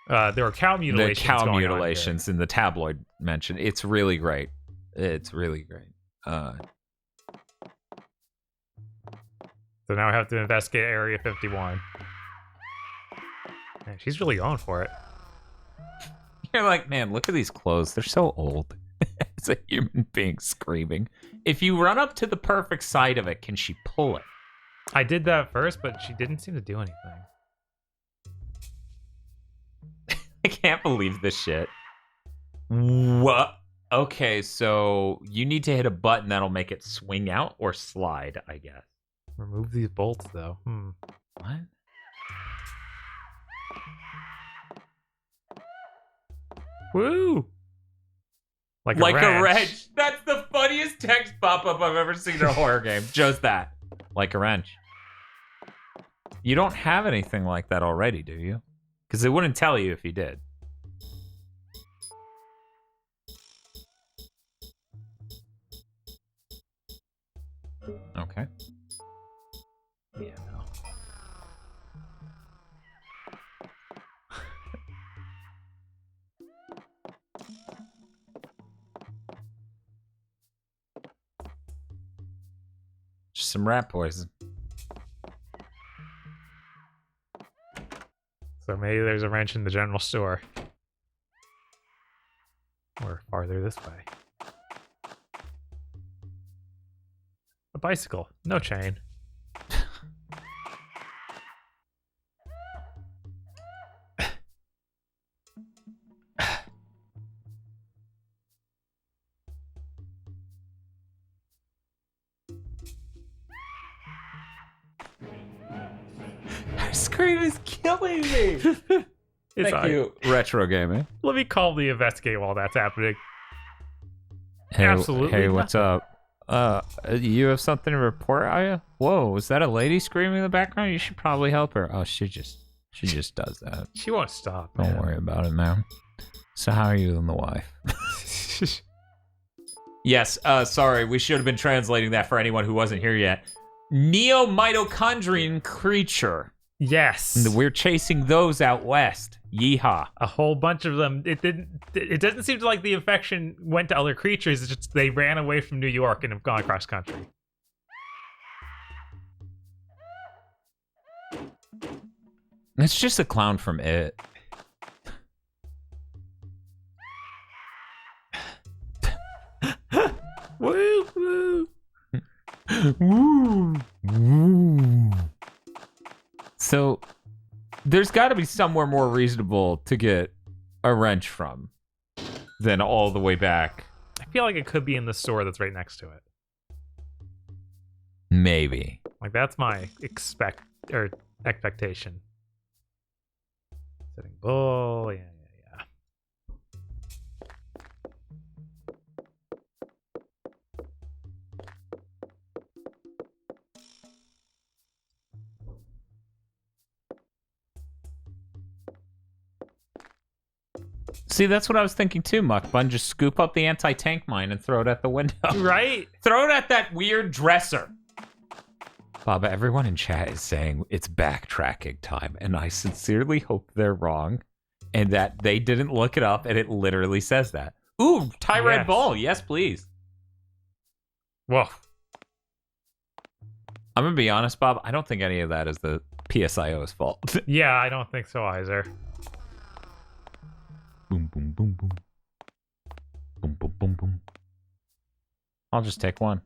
B: there were cow mutilations.
A: The cow mutilations in the tabloid mentioned. It's really great. It's really great.
B: So now I have to investigate Area 51. Man, she's really going for it.
A: You're like, man, look at these clothes. They're so old. It's a human being screaming. If you run up to the perfect side of it, can she pull it?
B: I did that first, but she didn't seem to do anything.
A: I can't believe this shit. What? Okay, so you need to hit a button that'll make it swing out or slide, I guess.
B: Remove these bolts, though.
A: What?
B: Woo! Like
A: a wrench. That's the funniest text pop-up I've ever seen in a horror game. Just that. Like a wrench. You don't have anything like that already, do you? Because it wouldn't tell you if you did. Okay.
B: Yeah, no.
A: Just some rat poison.
B: So maybe there's a wrench in the general store. Or farther this way. A bicycle. No chain.
A: Her scream is killing me. Thank you, Retro Gaming.
B: Let me calmly investigate while that's happening.
A: Hey,
B: Absolutely.
A: Hey, what's up? You have something to report, are you? Whoa, was that a lady screaming in the background? You should probably help her. Oh, she just does that.
B: She won't stop.
A: Don't worry about it, man. So how are you and the wife? Yes, sorry, we should have been translating that for anyone who wasn't here yet. Neo-mitochondrian creature.
B: Yes.
A: We're chasing those out west. Yeehaw.
B: A whole bunch of them. It doesn't seem like the infection went to other creatures. It's just they ran away from New York and have gone across country.
A: It's just a clown from It.
B: Woo woo.
A: Woo. Woo.
D: So there's got to be somewhere more reasonable to get a wrench from than all the way back.
B: I feel like it could be in the store that's right next to it.
D: Maybe.
B: Like, that's my expectation. Sitting bull, yeah.
D: See, that's what I was thinking too, Muck Bun. Just scoop up the anti-tank mine and throw it at the window.
B: Right?
D: Throw it at that weird dresser. Baba, everyone in chat is saying it's backtracking time, and I sincerely hope they're wrong and that they didn't look it up and it literally says that. Ooh, Tyrant Ball. Yes, please.
B: Whoa.
D: I'm going to be honest, Bob. I don't think any of that is the PSIO's fault.
B: Yeah, I don't think so either.
D: Boom, boom, boom, boom. Boom, boom, boom, boom. I'll just take one.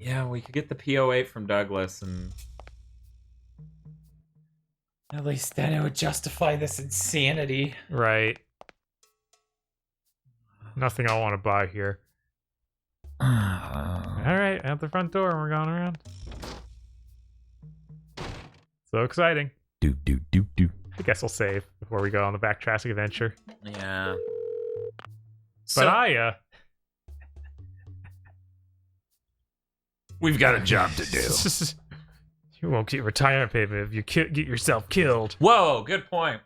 D: Yeah, we could get the PO8 from Douglas, and at least then it would justify this insanity.
B: Right. Nothing I want to buy here. All right, at the front door, and we're going around. So exciting.
D: Do.
B: I guess we'll save before we go on the backtracking adventure.
D: Yeah.
B: But
D: we've got a job to do.
B: You won't get retirement payment if you get yourself killed.
D: Whoa, good point.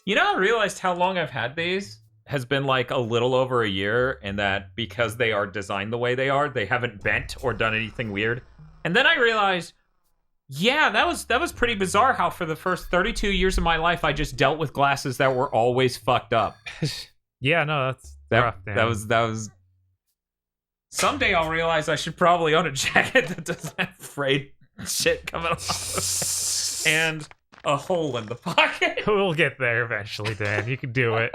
D: You know, I realized how long I've had these has been like a little over a year, and that because they are designed the way they are, they haven't bent or done anything weird. And then I realized, yeah, that was pretty bizarre how for the first 32 years of my life I just dealt with glasses that were always fucked up.
B: Yeah, no, that's rough, man.
D: That was someday I'll realize I should probably own a jacket that doesn't have frayed shit coming off and a hole in the pocket.
B: We'll get there eventually, Dan. You can do it.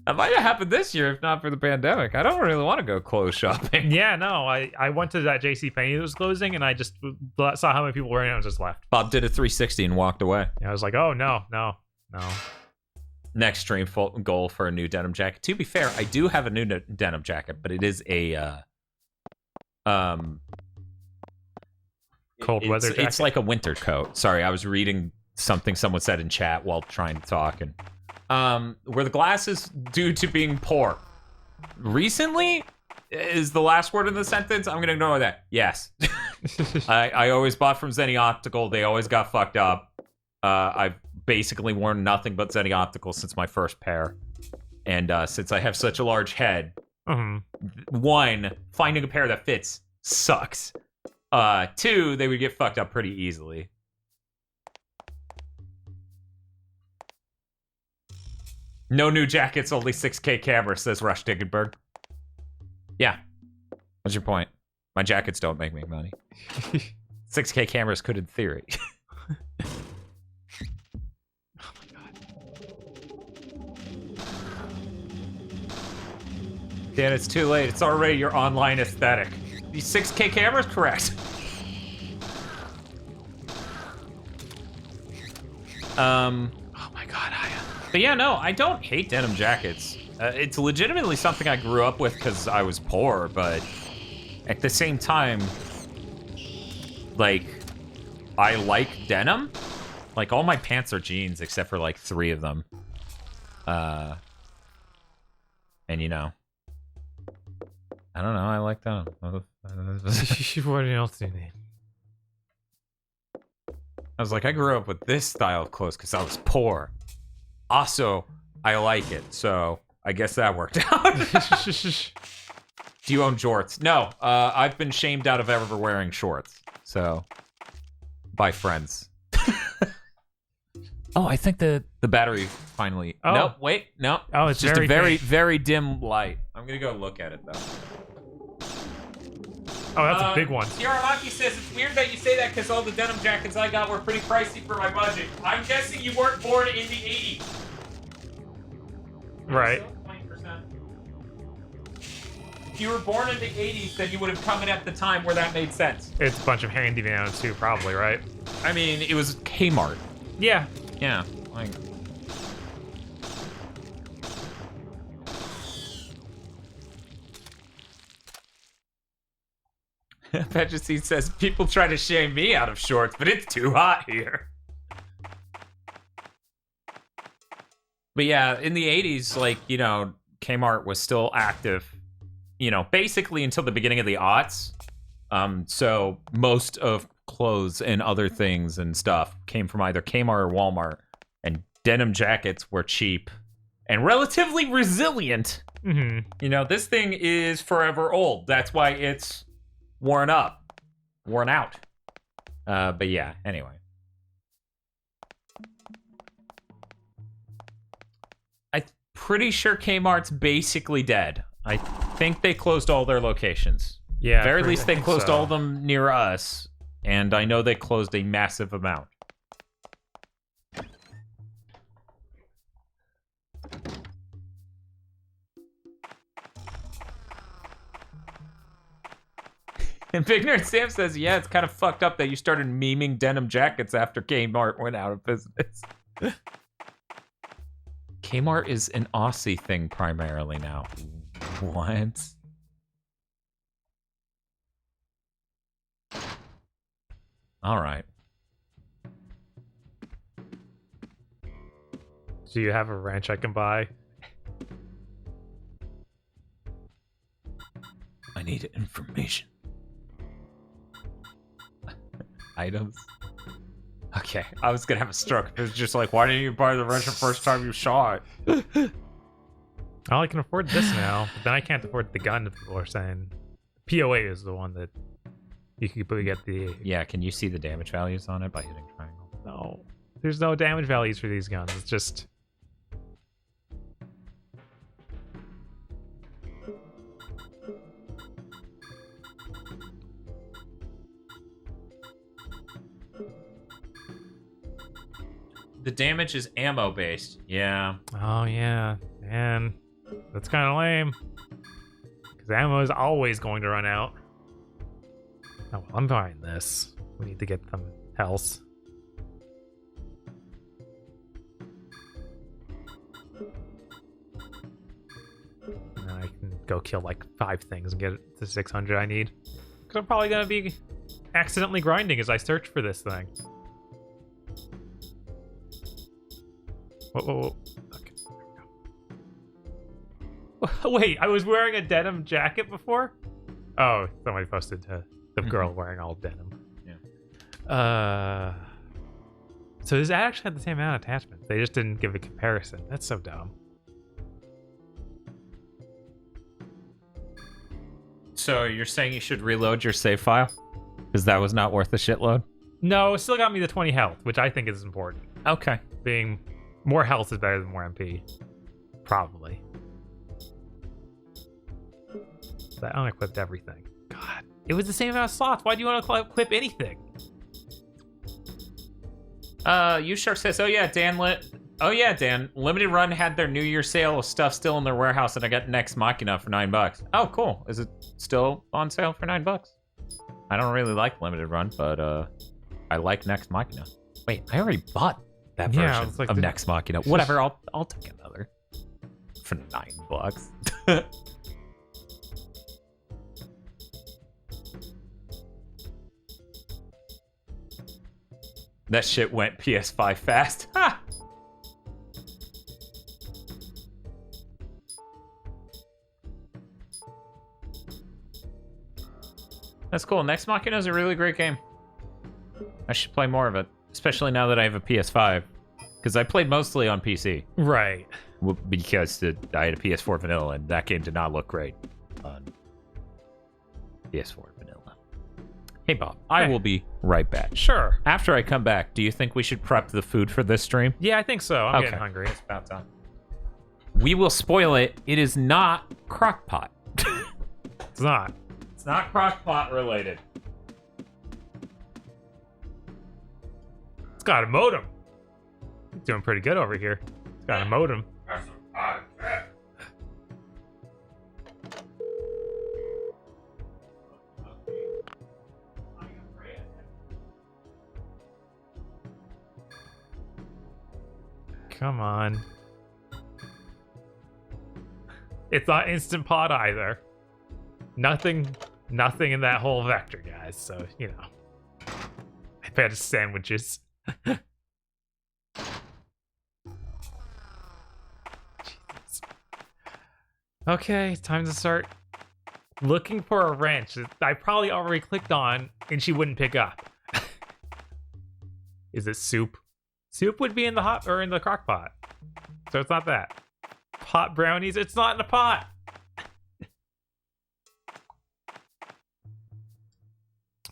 D: That might have happened this year if not for the pandemic. I don't really want to go clothes shopping.
B: Yeah, no, I went to that JCPenney that was closing, and I just saw how many people were in it and just left.
D: Bob did a 360 and walked away.
B: Yeah, I was like, oh, no.
D: Next stream goal for a new denim jacket. To be fair, I do have a new denim jacket, but it is a
B: cold weather jacket.
D: It's like a winter coat. Sorry, I was reading something someone said in chat while trying to talk, and were the glasses due to being poor recently is the last word in the sentence. I'm gonna ignore that. Yes. I always bought from Zenny Optical. They always got fucked up. I've basically worn nothing but Zenny Optical since my first pair, and since I have such a large head, one, finding a pair that fits sucks. Two, they would get fucked up pretty easily. No new jackets, only 6K camera, says Rush Diggenberg. Yeah. What's your point? My jackets don't make me money. 6K cameras could in theory.
B: Oh my god.
D: Dan, it's too late. It's already your online aesthetic. These 6K cameras? Correct. Oh my god, but yeah, no, I don't hate denim jackets. It's legitimately something I grew up with because I was poor, but at the same time, like, I like denim. Like, all my pants are jeans except for, like, 3 of them. And, you know, I don't know, I like denim.
B: What else do you need?
D: I was like, I grew up with this style of clothes because I was poor. Also, I like it, so I guess that worked out. Do you own jorts? No, I've been shamed out of ever wearing shorts, so by friends. Oh, I think the battery finally. Oh. No, wait, no.
B: Oh, it's
D: just
B: very,
D: a very dim light. I'm gonna go look at it though.
B: Oh, that's a big one.
D: Yaramaki says, it's weird that you say that because all the denim jackets I got were pretty pricey for my budget. I'm guessing you weren't born in the 80s.
B: Right.
A: if you were born in the 80s, then you would have come in at the time where that made sense.
B: It's a bunch of handymans too, probably, right?
A: I mean, it was Kmart.
B: Yeah.
A: Yeah. Like. Majesty says, people try to shame me out of shorts, but it's too hot here. But yeah, in the 80s, like, you know, Kmart was still active, you know, basically until the beginning of the aughts. So most of clothes and other things and stuff came from either Kmart or Walmart, and denim jackets were cheap and relatively resilient.
B: Mm-hmm.
A: You know, this thing is forever old. That's why it's worn out. But yeah, anyway. I'm pretty sure Kmart's basically dead. I think they closed all their locations.
B: Yeah.
A: At very least they closed all of them near us, and I know they closed a massive amount. And Big Nerd Sam says, yeah, it's kind of fucked up that you started memeing denim jackets after Kmart went out of business. Kmart is an Aussie thing primarily now. What? All right.
B: Do you have a wrench I can buy?
A: I need information. Items. Okay, I was gonna have a stroke. It was just like, why didn't you buy the wrench the first time you saw it?
B: Well, I can afford this now, but then I can't afford the gun. People are saying POA is the one that you can get the.
A: Yeah, can you see the damage values on it by hitting triangle?
B: No, there's no damage values for these guns. It's just.
A: The damage is ammo based. Yeah.
B: Oh yeah, man, that's kind of lame. Because ammo is always going to run out. Oh, well, I'm buying this. We need to get them health. And then I can go kill like 5 things and get the 600 I need. Because I'm probably gonna be accidentally grinding as I search for this thing. Whoa. Okay. Wait, I was wearing a denim jacket before? Oh, somebody posted the girl wearing all denim.
A: Yeah.
B: So this actually had the same amount of attachments. They just didn't give a comparison. That's so dumb.
A: So you're saying you should reload your save file? Because that was not worth a shitload?
B: No, it still got me the 20 health, which I think is important.
A: Okay.
B: Being more health is better than more MP. Probably. But I unequipped everything. God. It was the same amount of slots. Why do you want to equip anything?
A: U-Shark says, oh yeah, Dan, Limited Run had their New Year sale of stuff still in their warehouse, and I got Next Machina for $9. Oh, cool. Is it still on sale for $9? I don't really like Limited Run, but I like Next Machina. Wait, I already bought that version of Next Machina. Whatever, I'll take another for $9. That shit went PS5 fast. Ha! That's cool. Next Machina is a really great game. I should play more of it, especially now that I have a PS5. Because I played mostly on PC.
B: Right.
A: Because I had a PS4 vanilla, and that game did not look great on PS4 vanilla. Hey, Bob, I will be right back.
B: Sure.
A: After I come back, do you think we should prep the food for this stream?
B: Yeah, I think so. I'm getting hungry.
A: It's about time. We will spoil it. It is not crockpot.
B: It's not.
A: It's not crockpot related.
B: It's got a modem. It's doing pretty good over here. It's got a modem. Come on. It's not Instant Pot either. Nothing in that whole vector, guys. So, you know. I've had sandwiches. Jesus. Okay, time to start looking for a wrench. I probably already clicked on and she wouldn't pick up. Is it soup? Soup would be in the hot or in the crock pot. So it's not that. Pot brownies, it's not in a pot.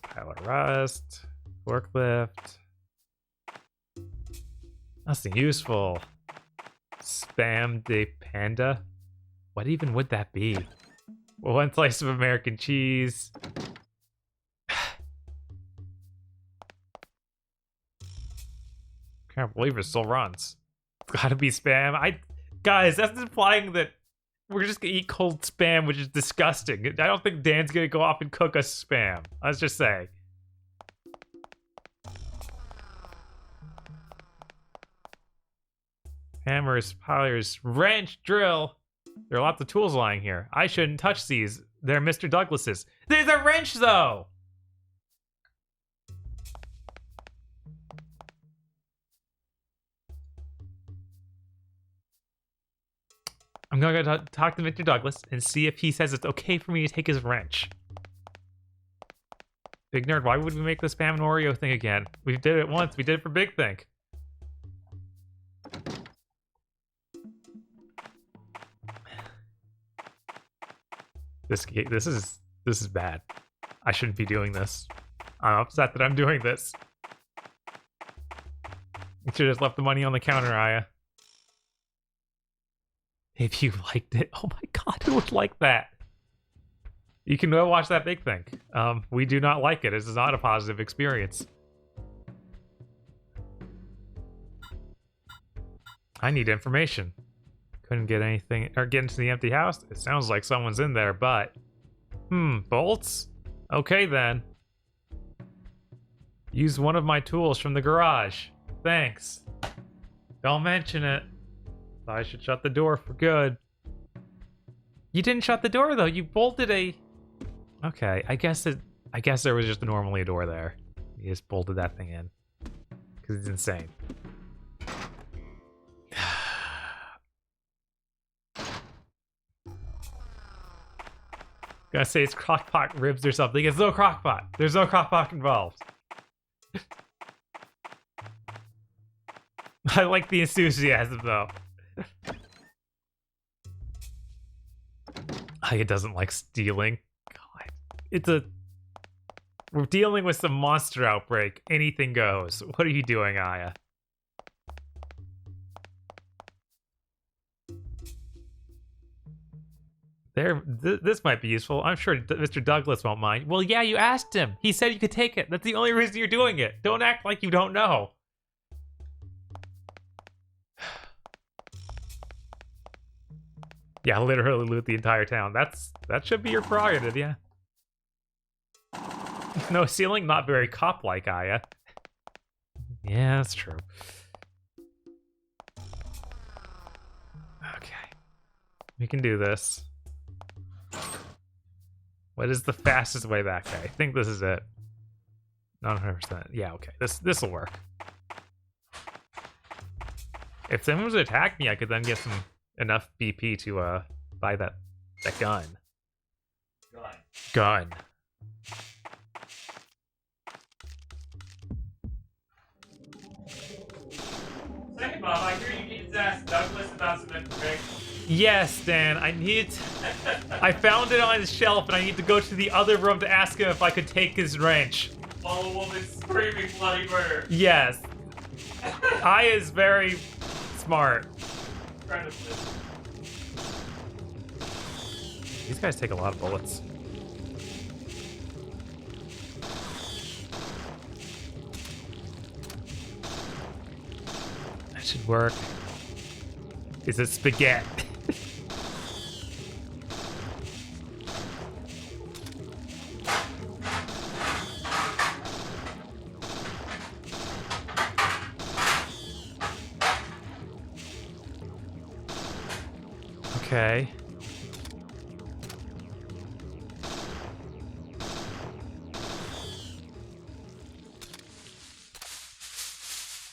B: Pile of rust, forklift. Nothing useful. Spam de panda. What even would that be? Well, 1 slice of American cheese. Can't believe it still runs. It's gotta be spam. Guys, that's implying that we're just gonna eat cold spam, which is disgusting. I don't think Dan's gonna go off and cook us spam. Let's just say. Hammers, pliers, wrench, drill. There are lots of tools lying here. I shouldn't touch these. They're Mr. Douglas's. There's a wrench, though! I'm gonna go talk to Mr. Douglas and see if he says it's okay for me to take his wrench. Big nerd, why would we make the spam and Oreo thing again? We did it once. We did it for Big Think. This is bad. I shouldn't be doing this. I'm upset that I'm doing this. You should have left the money on the counter, Aya. If you liked it, oh my god, who would like that? You can go watch that Big Thing. We do not like it. This is not a positive experience. I need information. Couldn't get anything, or get into the empty house? It sounds like someone's in there, but... bolts? Okay then. Use one of my tools from the garage. Thanks. Don't mention it. Thought I should shut the door for good. You didn't shut the door though, you bolted a... Okay, I guess there was just normally a door there. You just bolted that thing in. Because it's insane. Gotta say it's crockpot ribs or something. It's no crockpot. There's no crockpot involved. I like the enthusiasm though. It doesn't like stealing. God. We're dealing with some monster outbreak. Anything goes. What are you doing, Aya? This might be useful. I'm sure Mr. Douglas won't mind. Well, yeah, you asked him. He said you could take it. That's the only reason you're doing it. Don't act like you don't know. Yeah, literally loot the entire town. That should be your prerogative, yeah. No ceiling, not very cop-like, Aya. Yeah, that's true. Okay. We can do this. What is the fastest way back there? I think this is it. Not 100%. Yeah, okay. This will work. If someone was to attack me, I could then get enough BP to buy that gun. Gun.
A: Second, Bob, I hear you need to ask Douglas about some information.
B: Yes, Dan, I found it on his shelf, and I need to go to the other room to ask him if I could take his wrench.
A: While a woman screaming bloody murder.
B: Yes. Aya is very smart.
A: Incredibly.
B: These guys take a lot of bullets. That should work. Is it spaghetti? Okay.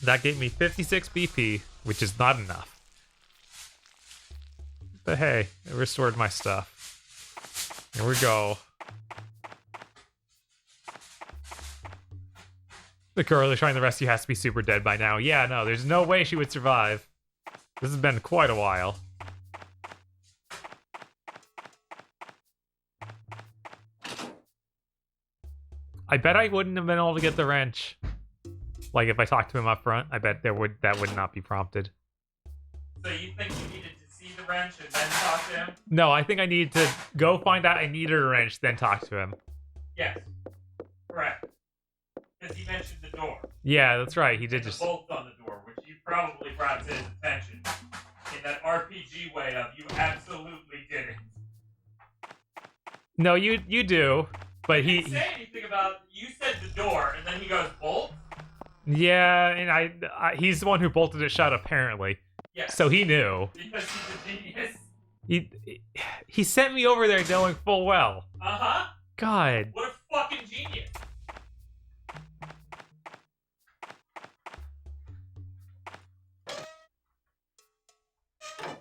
B: That gave me 56 BP, which is not enough. But hey, it restored my stuff. Here we go. The girl they're trying to rescue has to be super dead by now. Yeah, no, there's no way she would survive. This has been quite a while. I bet I wouldn't have been able to get the wrench. Like, if I talked to him up front, I bet that would not be prompted.
A: So you think you needed to see the wrench and then talk to him?
B: No, I think I needed to go find out I needed a wrench, then talk to him.
A: Yes. Correct. Because he mentioned the door.
B: Yeah, that's right. He did
A: and
B: just...
A: the bolt on the door, which you probably brought to his attention. In that RPG way of, you absolutely didn't.
B: No, you do, but
A: he didn't say anything about... You said the door, and then he goes, bolt?
B: Yeah, and I he's the one who bolted it shut, apparently.
A: Yes.
B: So he knew.
A: Because he's a genius.
B: He sent me over there knowing full well.
A: Uh-huh.
B: God.
A: What a fucking genius.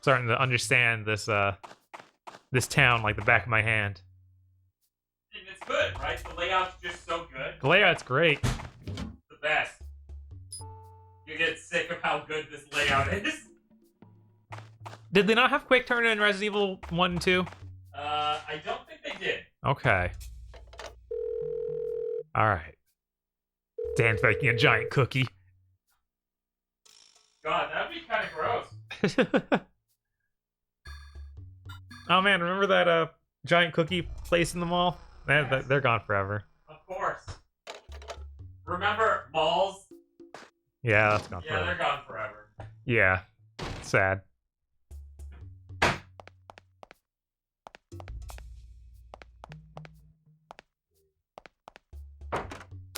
B: Starting to understand this this town like the back of my hand.
A: And it's good, right? The layout's just so good.
B: The layout's great.
A: The best. You get sick of how good this layout is.
B: Did they not have quick turn in Resident Evil 1 and 2?
A: I don't think they did.
B: Okay. Alright. Dan's making a giant cookie.
A: God, that'd be kind of gross.
B: Oh man, remember that giant cookie place in the mall?
A: Yes.
B: They're gone forever.
A: Of course. Remember malls?
B: Yeah, that's gone forever.
A: Yeah, they're gone forever.
B: Yeah. Sad.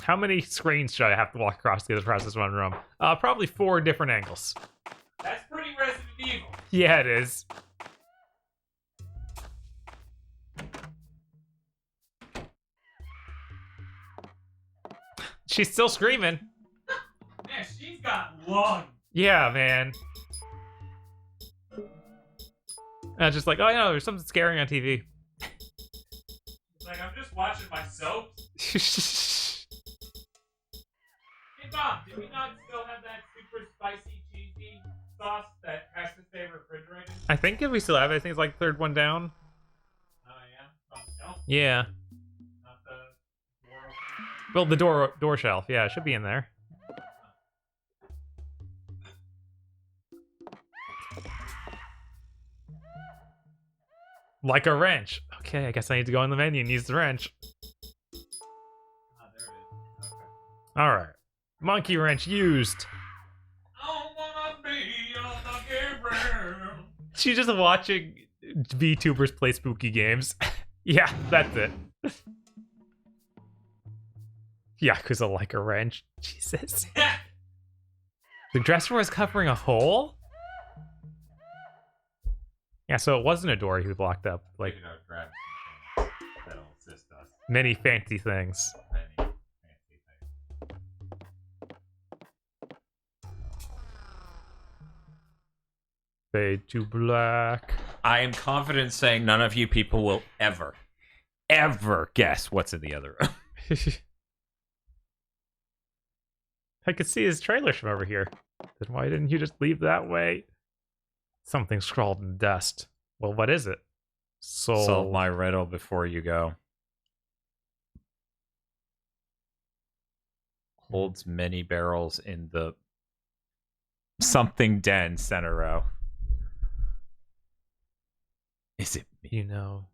B: How many screens should I have to walk across to get across this one room? Probably 4 different angles.
A: That's pretty Resident Evil.
B: Yeah, it is. She's still screaming.
A: Man, she's got lungs.
B: Yeah, man. Just like, oh, yeah, there's something scary on TV.
A: It's like, I'm just watching my soaps. Hey, Bob, did we not still have that super spicy, cheesy sauce that has to stay refrigerated?
B: I think if we still have it, I think it's like third one down.
A: Oh, yeah? On the shelf?
B: Yeah.
A: Not the door opener?
B: Well, the door shelf. Yeah, it should be in there. Like a wrench. Okay, I guess I need to go in the menu and use the wrench.
A: Ah, there it is. Okay.
B: Alright. Monkey wrench used.
A: I wanna be on the Gabriel.
B: She's just watching VTubers play spooky games. Yeah, that's it. Yakuza like a wrench. Jesus. The dresser was covering a hole? Yeah, so it wasn't a door he blocked up. Like,
A: That'll assist us.
B: many fancy things.
A: Many fancy things.
B: Fade to black.
D: I am confident saying none of you people will ever guess what's in the other room.
B: I could see his trailers from over here. Then why didn't you just leave that way? Something scrawled in dust. Well, what is it?
D: Solve my riddle before you go. Holds many barrels in the something den center row. Is it me?
B: You know.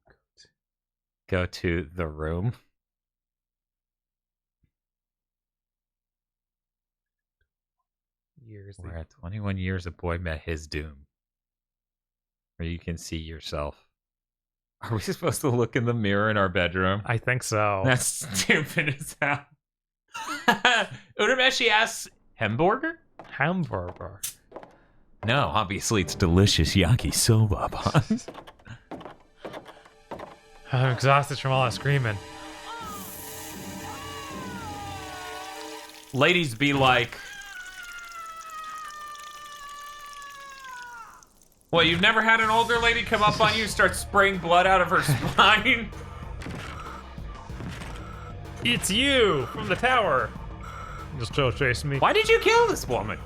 D: Go to the room. Where at 21 years a boy met his doom. Where you can see yourself. Are we supposed to look in the mirror in our bedroom?
B: I think so.
D: That's stupid as hell. Urameshi asks, Hamburger?
B: Hamburger.
D: No, obviously it's delicious yakisoba, boss.
B: I'm exhausted from all that screaming.
A: Ladies be like, what, you've never had an older lady come up on you and start spraying blood out of her spine?
B: It's you from the tower. You're still chasing me.
A: Why did you kill this woman?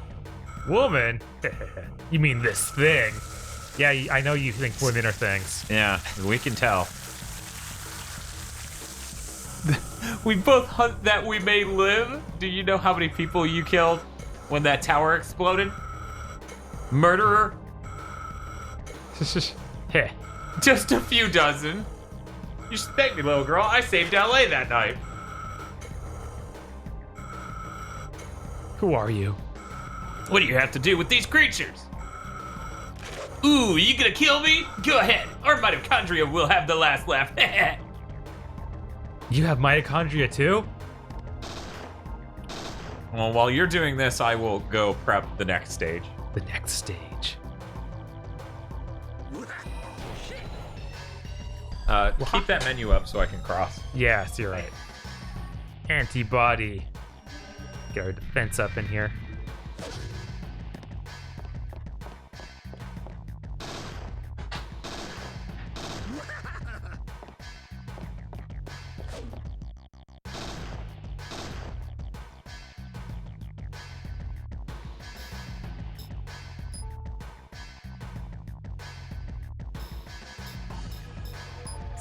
B: Woman? You mean this thing? Yeah, I know you think women are things.
A: Yeah, we can tell. We both hunt that we may live. Do you know how many people you killed when that tower exploded? Murderer?
B: Heh.
A: Just a few dozen. You should thank me, little girl. I saved LA that night.
B: Who are you?
A: What do you have to do with these creatures? Ooh, you gonna kill me? Go ahead. Our mitochondria will have the last laugh.
B: You have mitochondria too?
A: Well, while you're doing this, I will go prep the next stage.
B: The next stage.
A: Keep that menu up so I can cross.
B: Yes, you're right. Antibody. Get our defense up in here.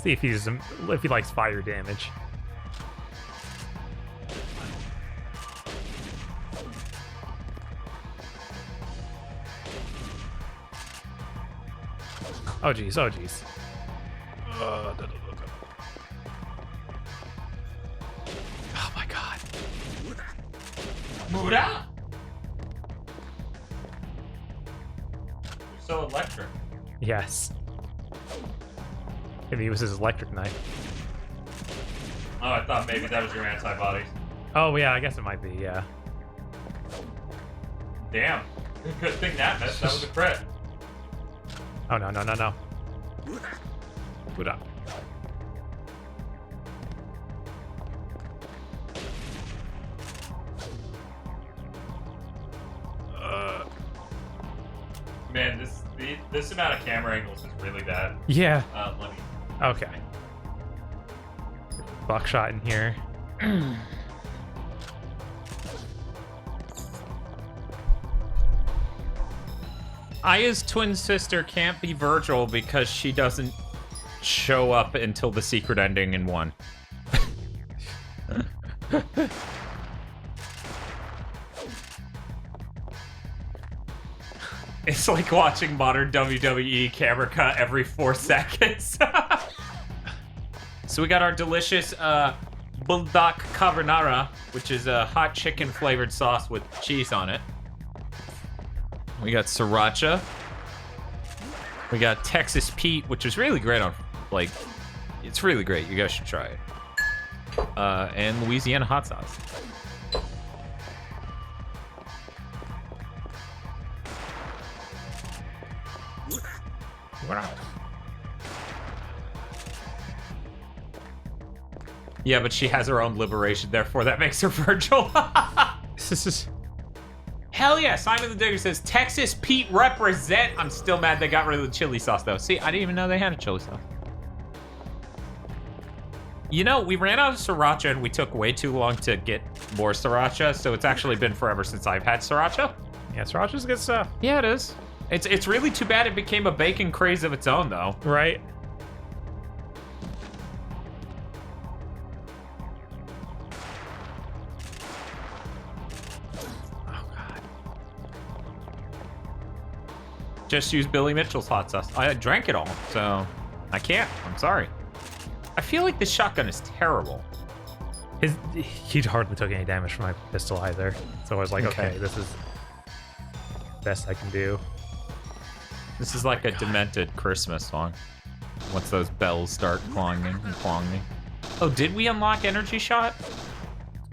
B: See if he likes fire damage. Oh geez, oh geez. Oh my god.
A: Move it out! You're so electric.
B: Yes. Maybe he was his electric knife.
A: Oh, I thought maybe that was your antibodies.
B: Oh yeah, I guess it might be, yeah.
A: Damn. Good thing that missed. That was a crit.
B: Oh no, no, no, no. Put up.
A: Man, this amount of camera angles is really bad.
B: Yeah.
A: Let me.
B: Okay. Buckshot in here.
A: Aya's twin sister can't be Virgil because she doesn't show up until the secret ending in 1. It's like watching modern WWE camera cut every 4 seconds. So we got our delicious bulldog carbonara, which is a hot chicken flavored sauce with cheese on it. We got sriracha. We got Texas Pete, which is really great on, like, it's really great. You guys should try it. And Louisiana hot sauce.
B: Wow.
A: Yeah, but she has her own liberation, therefore that makes her Virgil.
B: This is...
A: Hell yeah, Simon the Digger says, Texas Pete represent. I'm still mad they got rid of the chili sauce, though. See, I didn't even know they had a chili sauce. You know, we ran out of sriracha and we took way too long to get more sriracha, so it's actually been forever since I've had sriracha.
B: Yeah, sriracha's good stuff.
A: Yeah, it is. It's really too bad it became a bacon craze of its own, though.
B: Right?
A: Just use Billy Mitchell's hot sauce. I drank it all, so I can't. I'm sorry. I feel like this shotgun is terrible.
B: He hardly took any damage from my pistol either. So I was like, okay, this is best I can do.
A: This is like a demented Christmas song. Once those bells start clanging and clanging. Oh, did we unlock energy shot?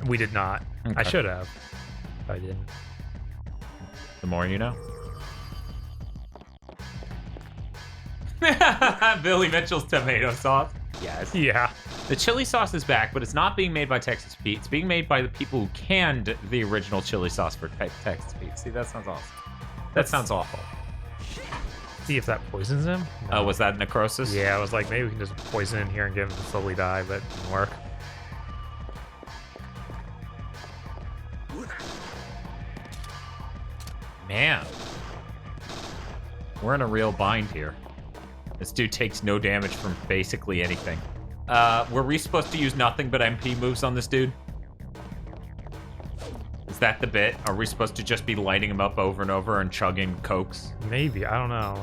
B: We did not.
A: Okay.
B: I should have. I didn't.
A: The more you know. Billy Mitchell's tomato sauce. Yes.
B: Yeah.
A: The chili sauce is back, but it's not being made by Texas Pete. It's being made by the people who canned the original chili sauce for Texas Pete. See, that sounds awesome. That sounds awful.
B: See if that poisons him.
A: Oh, was that necrosis?
B: Yeah, I was like, maybe we can just poison in here and get him to slowly die, but it didn't work.
A: Man. We're in a real bind here. This dude takes no damage from basically anything. Were we supposed to use nothing but MP moves on this dude? Is that the bit? Are we supposed to just be lighting him up over and over and chugging cokes?
B: Maybe, I don't know.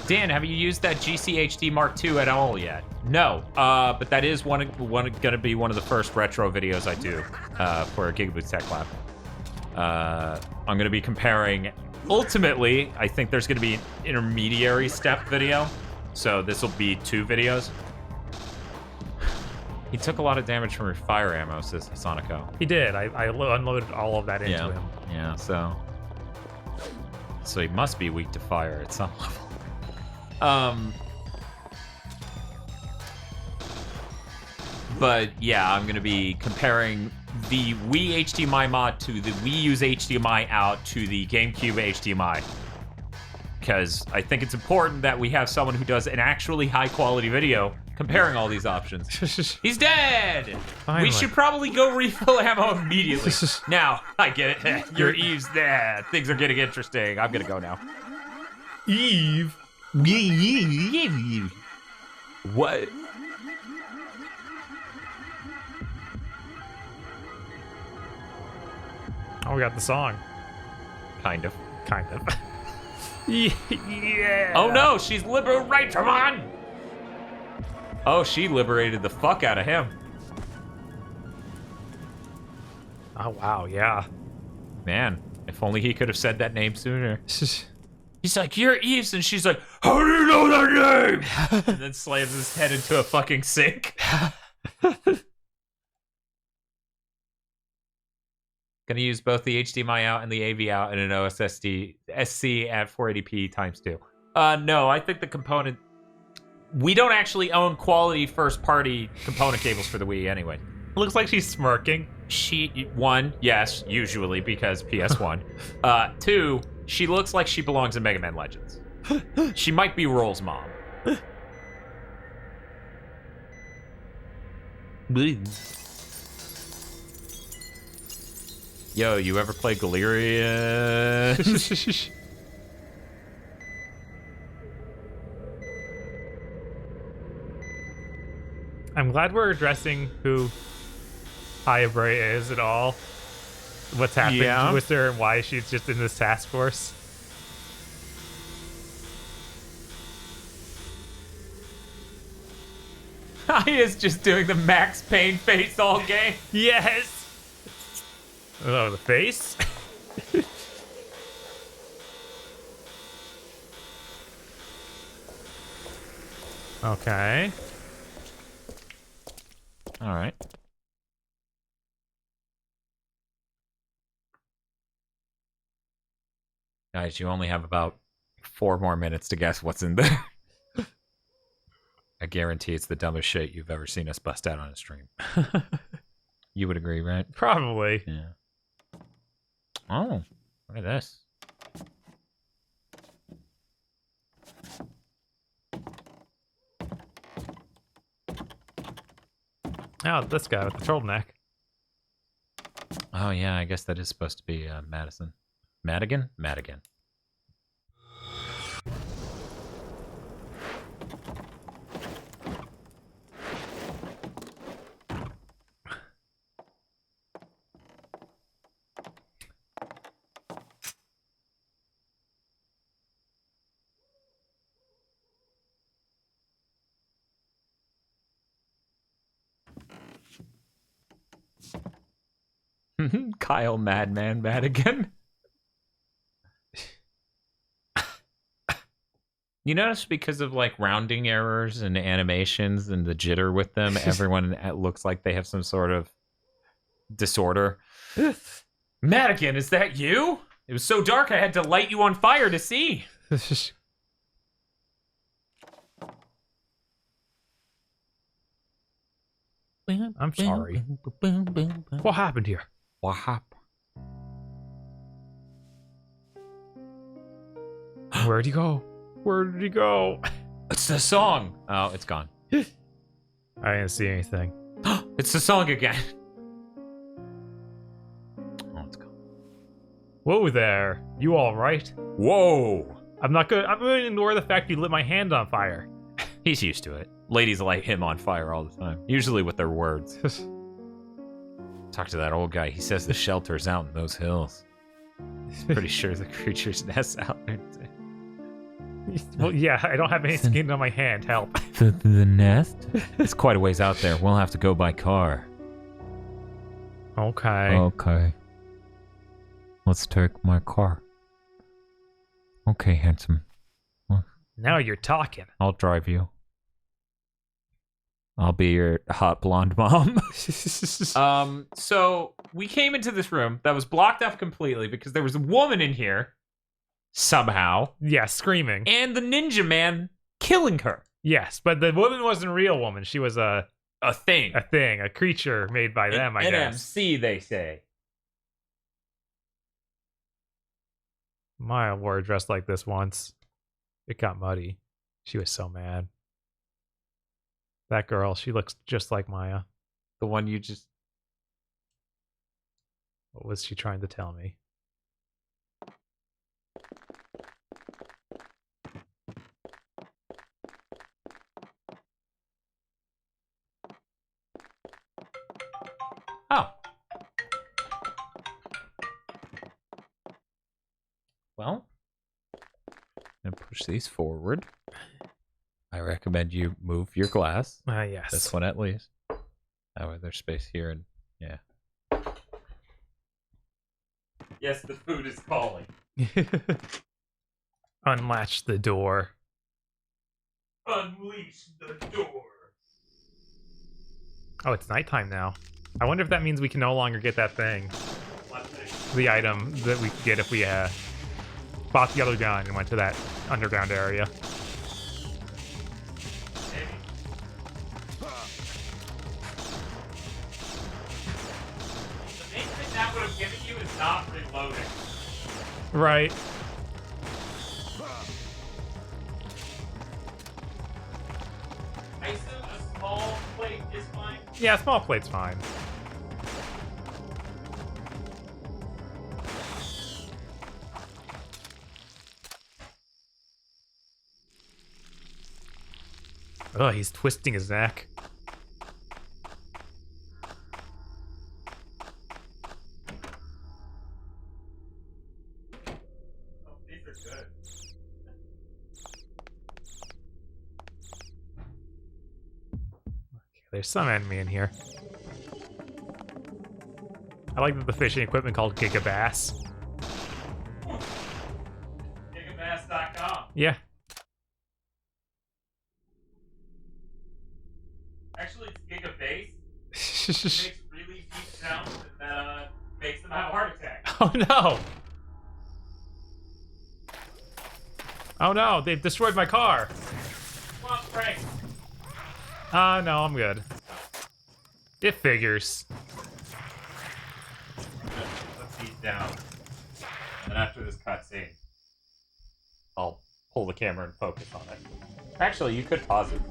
A: Dan, have you used that GCHD Mark II at all yet? No, but that is gonna be one of the first retro videos I do for Gigaboots Tech Lab. I'm gonna be comparing. Ultimately, I think there's gonna be an intermediary step video, so this will be 2 videos. He took a lot of damage from your fire ammo, says Sonico.
B: He did. I unloaded all of that into him.
A: Yeah, so he must be weak to fire at some level. But yeah, I'm gonna be comparing the Wii HDMI mod to the Wii U's HDMI out to the GameCube HDMI. Because I think it's important that we have someone who does an actually high quality video comparing all these options. He's dead!
B: Finally.
A: We should probably go refill ammo immediately. Now, I get it. Your Eve's there. Things are getting interesting. I'm gonna go now.
B: Eve?
A: What?
B: Oh, we got the song.
A: Kind of.
B: Yeah.
A: Oh no, she's liberated from on! Oh, she liberated the fuck out of him.
B: Oh, wow, yeah.
A: Man, if only he could have said that name sooner. He's like, you're Eve's, and she's like, how do you know that name? And then slams his head into a fucking sink. Gonna use both the HDMI out and the AV out in an OSSD SC at 480p ×2. No, I think the component... We don't actually own quality first-party component cables for the Wii anyway.
B: Looks like she's smirking.
A: One, yes, usually, because PS1. 2, she looks like she belongs in Mega Man Legends. She might be Roll's mom. Yo, you ever play Galerian?
B: I'm glad we're addressing who Hyabray is at all. What's happening with her and why she's just in this task force.
A: Aya's just doing the Max Payne face all game.
B: Yes! Oh, the face? Okay.
A: All right. Guys, you only have about 4 more minutes to guess what's in there. I guarantee it's the dumbest shit you've ever seen us bust out on a stream. You would agree, right?
B: Probably.
A: Yeah. Oh, look at this.
B: Oh, this guy with the turtleneck.
A: Oh, yeah, I guess that is supposed to be Madison. Madigan? Madigan. Kyle Madman Madigan. You notice because of like rounding errors and animations and the jitter with them, everyone looks like they have some sort of disorder. Madigan, is that you? It was so dark I had to light you on fire to see.
B: I'm sorry. What happened here?
A: What happened?
B: Where'd he go? Where did he go?
A: It's the song. Oh, it's gone.
B: I didn't see anything.
A: It's the song again. Oh, it's gone.
B: Whoa there. You all right?
A: Whoa.
B: I'm not good. I'm going to ignore the fact you lit my hand on fire.
A: He's used to it. Ladies light him on fire all the time, usually with their words. Talk to that old guy. He says the shelter's out in those hills. Pretty sure the creature's nest out there too.
B: Well, yeah, I don't have any skin on my hand. Help.
A: The nest? It's quite a ways out there. We'll have to go by car.
B: Okay.
A: Okay. Let's take my car. Okay, handsome.
B: Now you're talking.
A: I'll drive you. I'll be your hot blonde mom. So we came into this room that was blocked off completely because there was a woman in here somehow.
B: Yeah, screaming.
A: And the ninja man killing her.
B: Yes, but the woman wasn't a real woman. She was a
A: thing.
B: A creature made by them, I guess.
A: NMC, they say.
B: Maya wore a dress like this once. It got muddy. She was so mad. That girl, she looks just like Maya.
A: The one you just...
B: What was she trying to tell me?
A: Oh. Well, I'm gonna push these forward. I recommend you move your glass.
B: Yes.
A: This one at least. That way there's space here and yeah. Yes, the food is calling.
B: Unlatch the door.
A: Unleash the door.
B: Oh, it's nighttime now. I wonder if that means we can no longer get that thing.
A: What thing?
B: The item that we could get if we bought the other gun and went to that underground area.
A: The main thing that would have given you is not reloading.
B: Right.
A: I assume a small plate is fine.
B: Yeah, small plate's fine. Oh, he's twisting his neck.
A: Oh, these are good.
B: There's some enemy in here. I like that the fishing equipment called Gigabass.
A: Gigabass.com.
B: Yeah.
A: Actually, it's Gigabase. It makes really deep sounds that makes them have a heart attack.
B: Oh no! Oh no, they've destroyed my car!
A: Come on, Frank.
B: No, I'm good. It figures.
A: Let's these down. And then after this cutscene, I'll pull the camera and focus on it. Actually, you could pause it.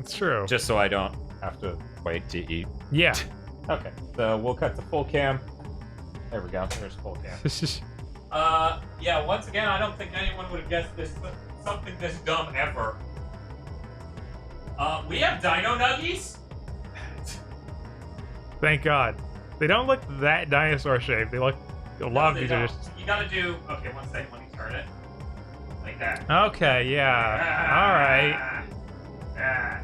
B: It's true.
A: Just so I don't have to wait to eat.
B: Yeah.
A: Okay, so we'll cut to full cam. There we go, there's full cam. Yeah, once again, I don't think anyone would have guessed this, something this dumb ever. We have dino nuggies?
B: Thank God. They don't look that dinosaur shaped. They look... A lot of these are just...
A: You gotta do... Okay, one second, let me turn it. Like that.
B: Okay, yeah. Alright.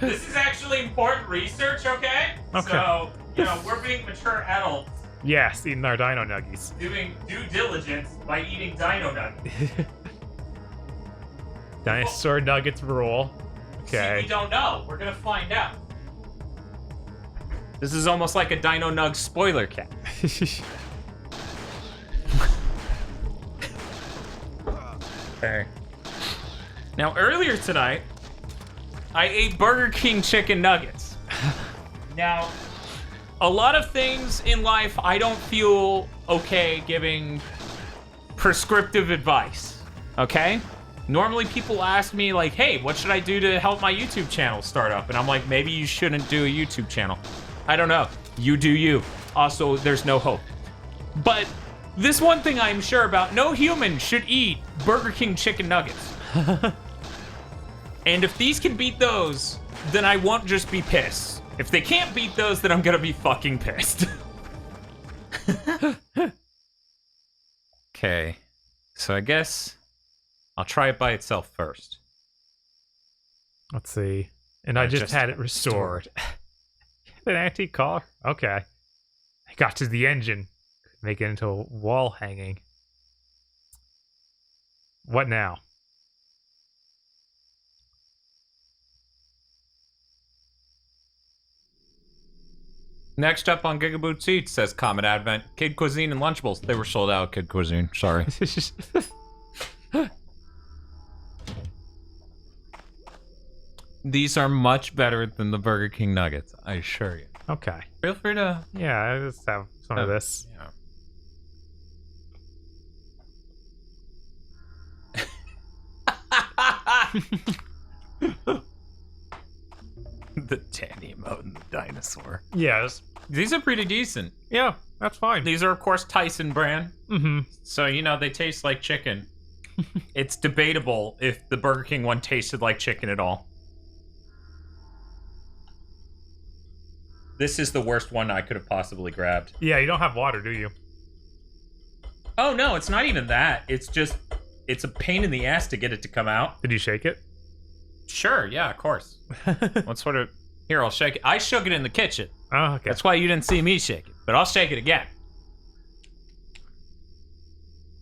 A: This is actually important research, okay?
B: Okay.
A: So, you know, we're being mature adults
B: Yes, eating our dino nuggies.
A: doing due diligence by eating dino nuggets.
B: Dinosaur nuggets rule.
A: See,
B: Okay.
A: we don't know. We're gonna find out. This is almost like a Dino Nug spoiler cap. Okay. Now, earlier tonight, I ate Burger King chicken nuggets. Now, a lot of things in life I don't feel okay giving prescriptive advice, okay? Normally people ask me like, hey, what should I do to help my YouTube channel start up? And I'm like, maybe you shouldn't do a YouTube channel. I don't know. You do you. Also, there's no hope. But this one thing I'm sure about, no human should eat Burger King chicken nuggets. And if these can beat those, then I won't just be pissed. If they can't beat those, then I'm gonna be fucking pissed. Okay. So I guess I'll try it by itself first.
B: Let's see. And I just had it restored. An antique car? Okay. I got to the engine. Make it into a wall hanging. What now?
A: Next up on Gigaboot Seats, says Comet Advent, Kid Cuisine and Lunchables. They were sold out, Kid Cuisine. Sorry. These are much better than the Burger King nuggets, I assure you.
B: Okay.
A: Feel free to...
B: Yeah, I just have some of this.
A: Yeah. The Danny emote and the dinosaur.
B: Yes.
A: These are pretty decent.
B: Yeah, that's fine.
A: These are, of course, Tyson brand.
B: Mm-hmm.
A: So, you know, they taste like chicken. It's debatable if the Burger King one tasted like chicken at all. This is the worst one I could have possibly grabbed.
B: Yeah, you don't have water, do you?
A: Oh, no, it's not even that. It's just, it's a pain in the ass to get it to come out.
B: Did you shake it?
A: Sure, yeah, of course. What sort of... Here, I'll shake it. I shook it in the kitchen.
B: Oh, okay.
A: That's why you didn't see me shake it. But I'll shake it again.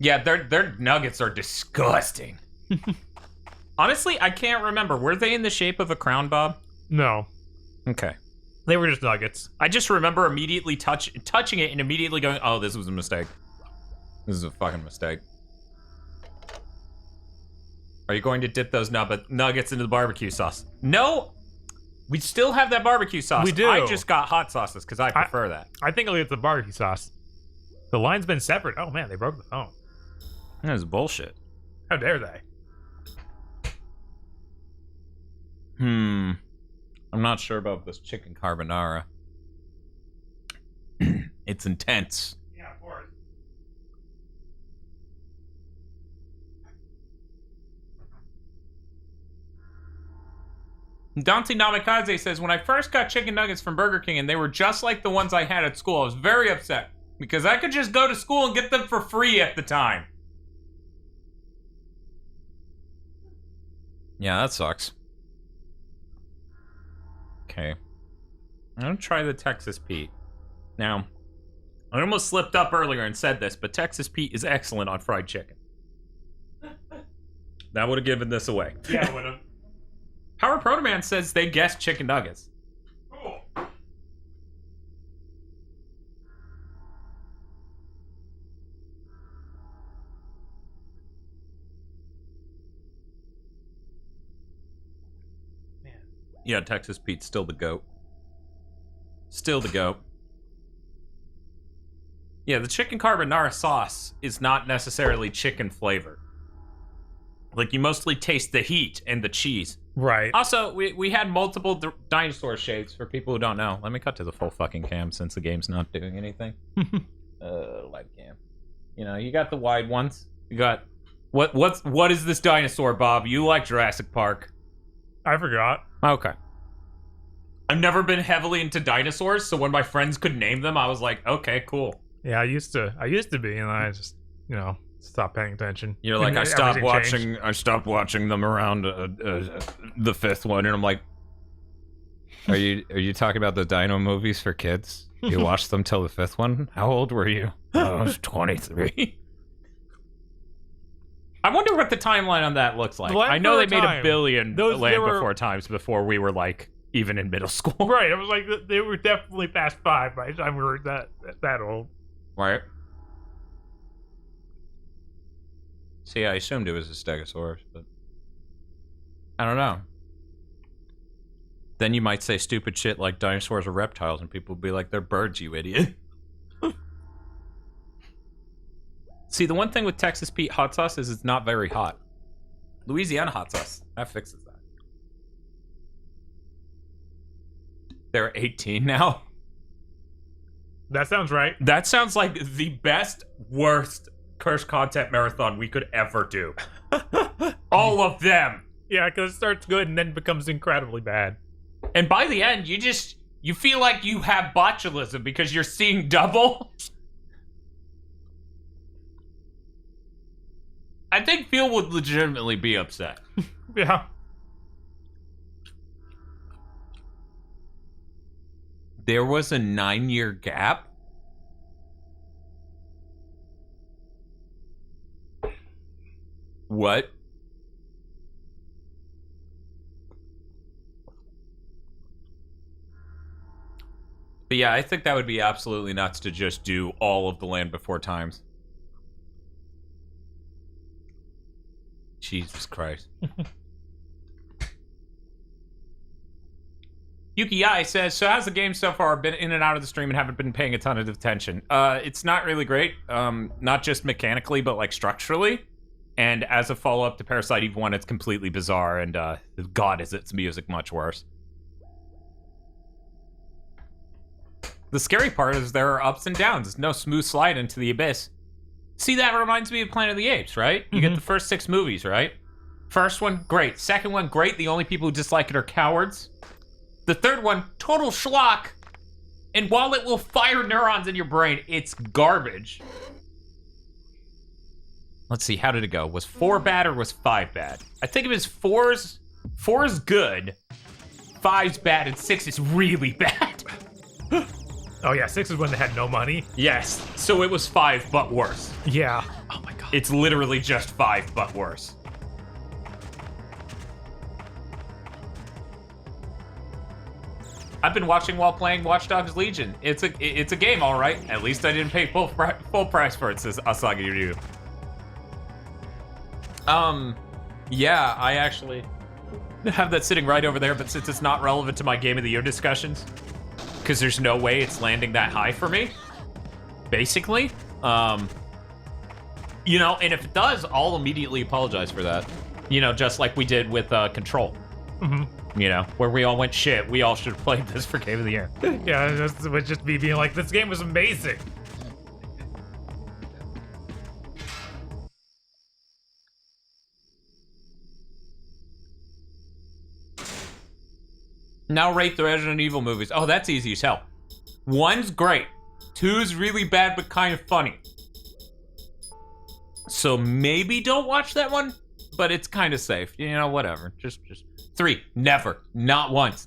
A: Yeah, their nuggets are disgusting. Honestly, I can't remember. Were they in the shape of a crown, Bob?
B: No.
A: Okay.
B: They were just nuggets.
A: I just remember immediately touching it and immediately going, oh, this was a mistake. This is a fucking mistake. Are you going to dip those nuggets into the barbecue sauce? No. We still have that barbecue sauce.
B: We do.
A: I just got hot sauces because I prefer that.
B: I think I'll get the barbecue sauce. The line's been separate. Oh, man, they broke the phone.
A: That is bullshit.
B: How dare they?
A: I'm not sure about this chicken carbonara. It's intense.
B: Yeah, of course.
A: Dante Namikaze says, when I first got chicken nuggets from Burger King and they were just like the ones I had at school, I was very upset because I could just go to school and get them for free at the time. Yeah, that sucks. Okay. I'm gonna try the Texas Pete. Now, I almost slipped up earlier and said this, but Texas Pete is excellent on fried chicken. That would have given this away.
B: Yeah, it would have.
A: Power Protoman says they guessed chicken nuggets.
B: Cool. Man.
A: Yeah, Texas Pete's still the GOAT. Still the GOAT. Yeah, the chicken carbonara sauce is not necessarily chicken flavor. Like, you mostly taste the heat and the cheese.
B: Right.
A: Also, we had multiple dinosaur shapes for people who don't know. Let me cut to the full fucking cam since the game's not doing anything. Live cam. You know, you got the wide ones. You got... What is this dinosaur, Bob? You like Jurassic Park.
B: I forgot.
A: Okay. I've never been heavily into dinosaurs, so when my friends could name them, I was like, okay, cool.
B: Yeah, I used to be, and I just, stopped paying attention.
A: You're like, I stopped watching them around the fifth one, and I'm like, are you talking about the dino movies for kids? You watched them till the fifth one? How old were you? I was 23. I wonder what the timeline on that looks like. I know they made a billion Land Before Times before we were like even in middle school.
B: Right, it was like they were definitely past 5 by the time we were that old.
A: Right. See, I assumed it was a stegosaurus, but I don't know. Then you might say stupid shit like dinosaurs are reptiles, and people would be like, they're birds, you idiot. See, the one thing with Texas Pete hot sauce is it's not very hot. Louisiana hot sauce, that fixes that. They're 18 now.
B: That sounds right.
A: That sounds like the best, worst Curse content marathon we could ever do. All of them.
B: Yeah, because it starts good and then becomes incredibly bad.
A: And by the end, you feel like you have botulism because you're seeing double. I think Phil would legitimately be upset.
B: Yeah.
A: There was a 9-year gap. What? But yeah, I think that would be absolutely nuts to just do all of The Land Before Times. Jesus Christ. Yuki Ai says, so how's the game so far? Been in and out of the stream and haven't been paying a ton of attention. It's not really great. Not just mechanically, but like structurally. And as a follow-up to Parasite Eve 1, it's completely bizarre. And God, is its music much worse. The scary part is there are ups and downs. There's no smooth slide into the abyss. See, that reminds me of Planet of the Apes, right? You get the first 6 movies, right? First one, great. Second one, great. The only people who dislike it are cowards. The third one, total schlock. And while it will fire neurons in your brain, it's garbage. Let's see, how did it go? Was 4 bad or was 5 bad? I think it was 4's good, 5's bad, and 6 is really bad.
B: Oh yeah, 6 is when they had no money.
A: Yes, so it was 5, but worse.
B: Yeah. Oh my god.
A: It's literally just 5, but worse. I've been watching while playing Watch Dogs Legion. It's a game, all right. At least I didn't pay full price for it, says Asagi Ryu. Yeah, I actually have that sitting right over there, but since it's not relevant to my Game of the Year discussions, because there's no way it's landing that high for me, basically. You know, and if it does, I'll immediately apologize for that. You know, just like we did with Control. Mm-hmm. You know, where we all went, shit, we all should have played this for Game of the Year.
B: Yeah, it would just be being like, this game was amazing.
A: Now rate the Resident Evil movies. Oh, that's easy as hell. 1's great. 2's really bad, but kind of funny. So maybe don't watch that one, but it's kind of safe. You know, whatever. Just 3, never. Not once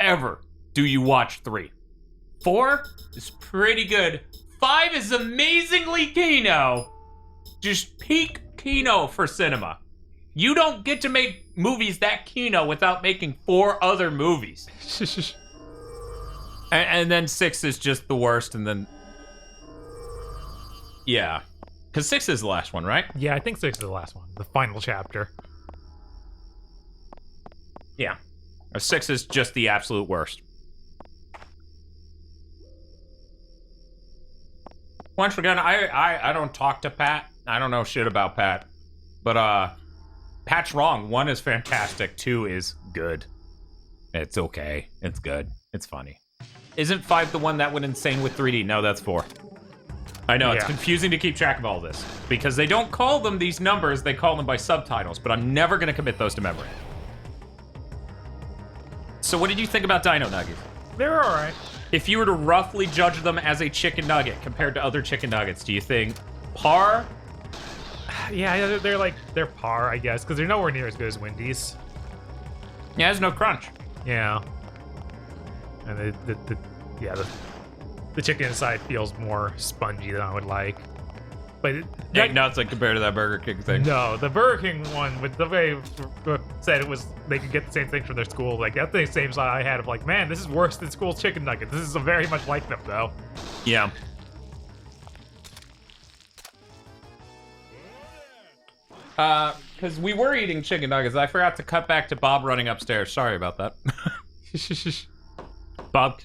A: ever do you watch 3. 4 is pretty good. 5 is amazingly Kino. Just peak Kino for cinema. You don't get to make movies that Kino without making 4 other movies. and then 6 is just the worst, and then... Yeah. Because 6 is the last one, right?
B: Yeah, I think 6 is the last one. The final chapter.
A: Yeah. 6 is just the absolute worst. Once again, I don't talk to Pat. I don't know shit about Pat. But, Pat's wrong. 1 is fantastic. 2 is good. It's okay. It's good. It's funny. Isn't 5 the one that went insane with 3D? No, that's 4. I know, it's confusing to keep track of all this. Because they don't call them these numbers, they call them by subtitles. But I'm never going to commit those to memory. So what did you think about Dino Nuggets?
B: They're alright.
A: If you were to roughly judge them as a chicken nugget compared to other chicken nuggets, do you think par?
B: Yeah, they're par, I guess, because they're nowhere near as good as Wendy's.
A: Yeah, there's no crunch.
B: Yeah. And the chicken inside feels more spongy than I would like. But
A: ain't nothing compared to that Burger King thing.
B: No, the Burger King one, with the way said it was, they could get the same thing from their school. Like, that's the same side I had of like, man, this is worse than school's chicken nuggets. This is very much like them, though.
A: Yeah. Because we were eating chicken nuggets. I forgot to cut back to Bob running upstairs. Sorry about that. Bob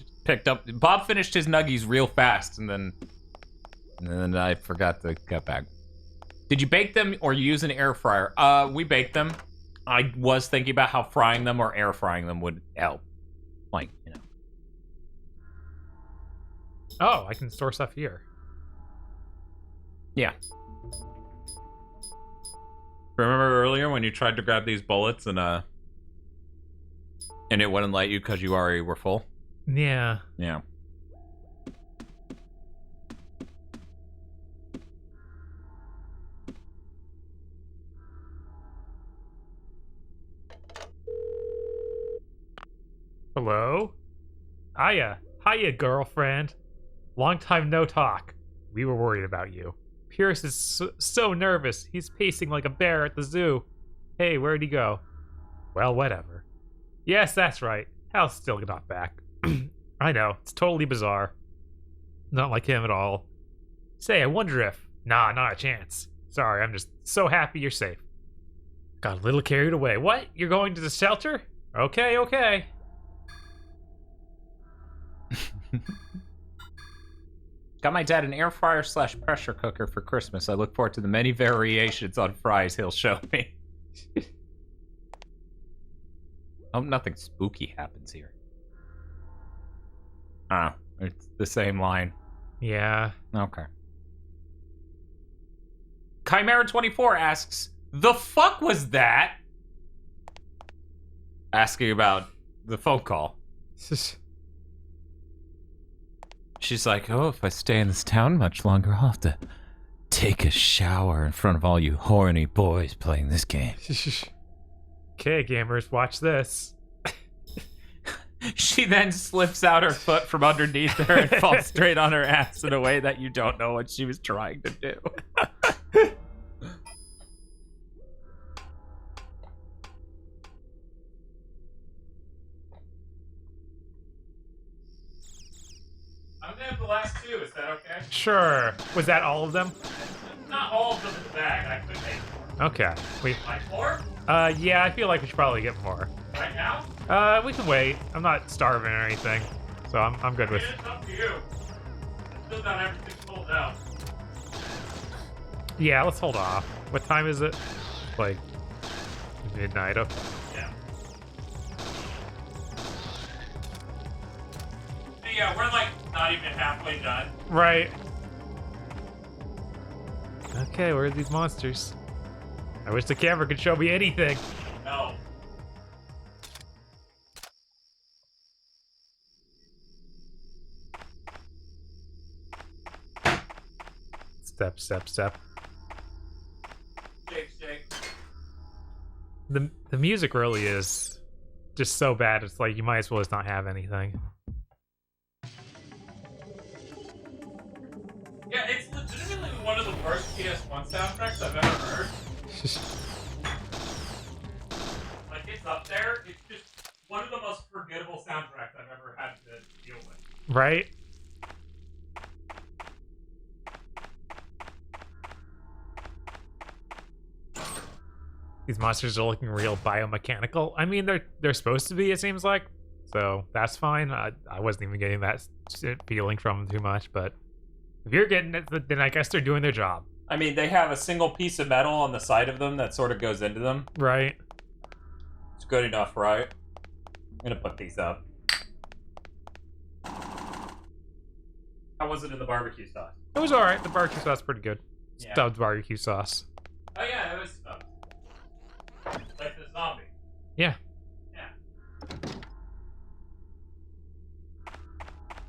A: finished his nuggies real fast, and then I forgot to cut back. Did you bake them or use an air fryer? We baked them. I was thinking about how frying them or air frying them would help. Like, you know.
B: Oh, I can store stuff here.
A: Yeah. Remember earlier when you tried to grab these bullets and it wouldn't let you because you already were full?
B: Yeah.
A: Yeah.
B: Hello? Hiya, girlfriend. Long time no talk. We were worried about you. Pierce is so nervous. He's pacing like a bear at the zoo. Hey, where'd he go? Well, whatever. Yes, that's right. Hal's still not back. I know, it's totally bizarre. Not like him at all. Say, I wonder if... Nah, not a chance. Sorry, I'm just so happy you're safe. Got a little carried away. What? You're going to the shelter? Okay.
A: Got my dad an air fryer / pressure cooker for Christmas. I look forward to the many variations on fries he'll show me. Oh, nothing spooky happens here. It's the same line.
B: Yeah.
A: Okay. Chimera24 asks, the fuck was that? Asking about the phone call. She's like, oh, if I stay in this town much longer, I'll have to take a shower in front of all you horny boys playing this game.
B: Okay, gamers, watch this.
A: She then slips out her foot from underneath her and falls straight on her ass in a way that you don't know what she was trying to do. I'm gonna have the last two, is that okay?
B: Sure. Was that all of them?
A: Not all of them in the bag, I could make more.
B: Okay.
A: Like more?
B: Yeah, I feel like we should probably get more.
A: Right now?
B: We can wait. I'm not starving or anything, so I'm good with.
A: It's up to you. I still got everything pulled out.
B: Yeah, let's hold off. What time is it? Like midnight. Okay.
A: Yeah. Yeah, we're like not even halfway done.
B: Right. Okay, where are these monsters? I wish the camera could show me anything.
A: No.
B: Step.
A: Shake.
B: The music really is just so bad. It's like you might as well just not have anything.
A: Yeah, it's legitimately one of the worst PS1 soundtracks I've ever heard. Like, it's up there. It's just one of the most forgettable soundtracks I've ever had to deal with.
B: Right? These monsters are looking real biomechanical. I mean, they're supposed to be, it seems like. So that's fine. I wasn't even getting that feeling from them too much, but if you're getting it, then I guess they're doing their job.
A: I mean, they have a single piece of metal on the side of them that sort of goes into them.
B: Right.
A: It's good enough, right? I'm gonna put these up. How was it in the barbecue sauce?
B: It was alright. The barbecue sauce is pretty good.
A: Yeah.
B: Stubbed barbecue sauce.
A: Oh yeah, it was stuffed. Like the zombie.
B: Yeah.
A: Yeah.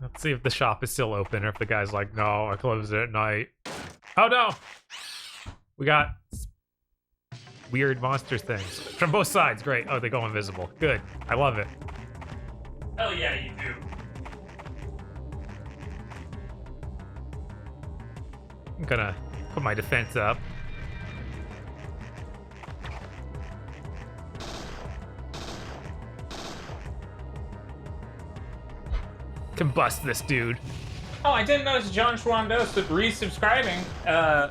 B: Let's see if the shop is still open or if the guy's like, no, I close it at night. Oh no! We got weird monster things. From both sides, great. Oh, they go invisible. Good. I love it.
A: Hell yeah, you do.
B: I'm gonna put my defense up. Combust this dude.
A: Oh, I didn't notice John Schwandos was resubscribing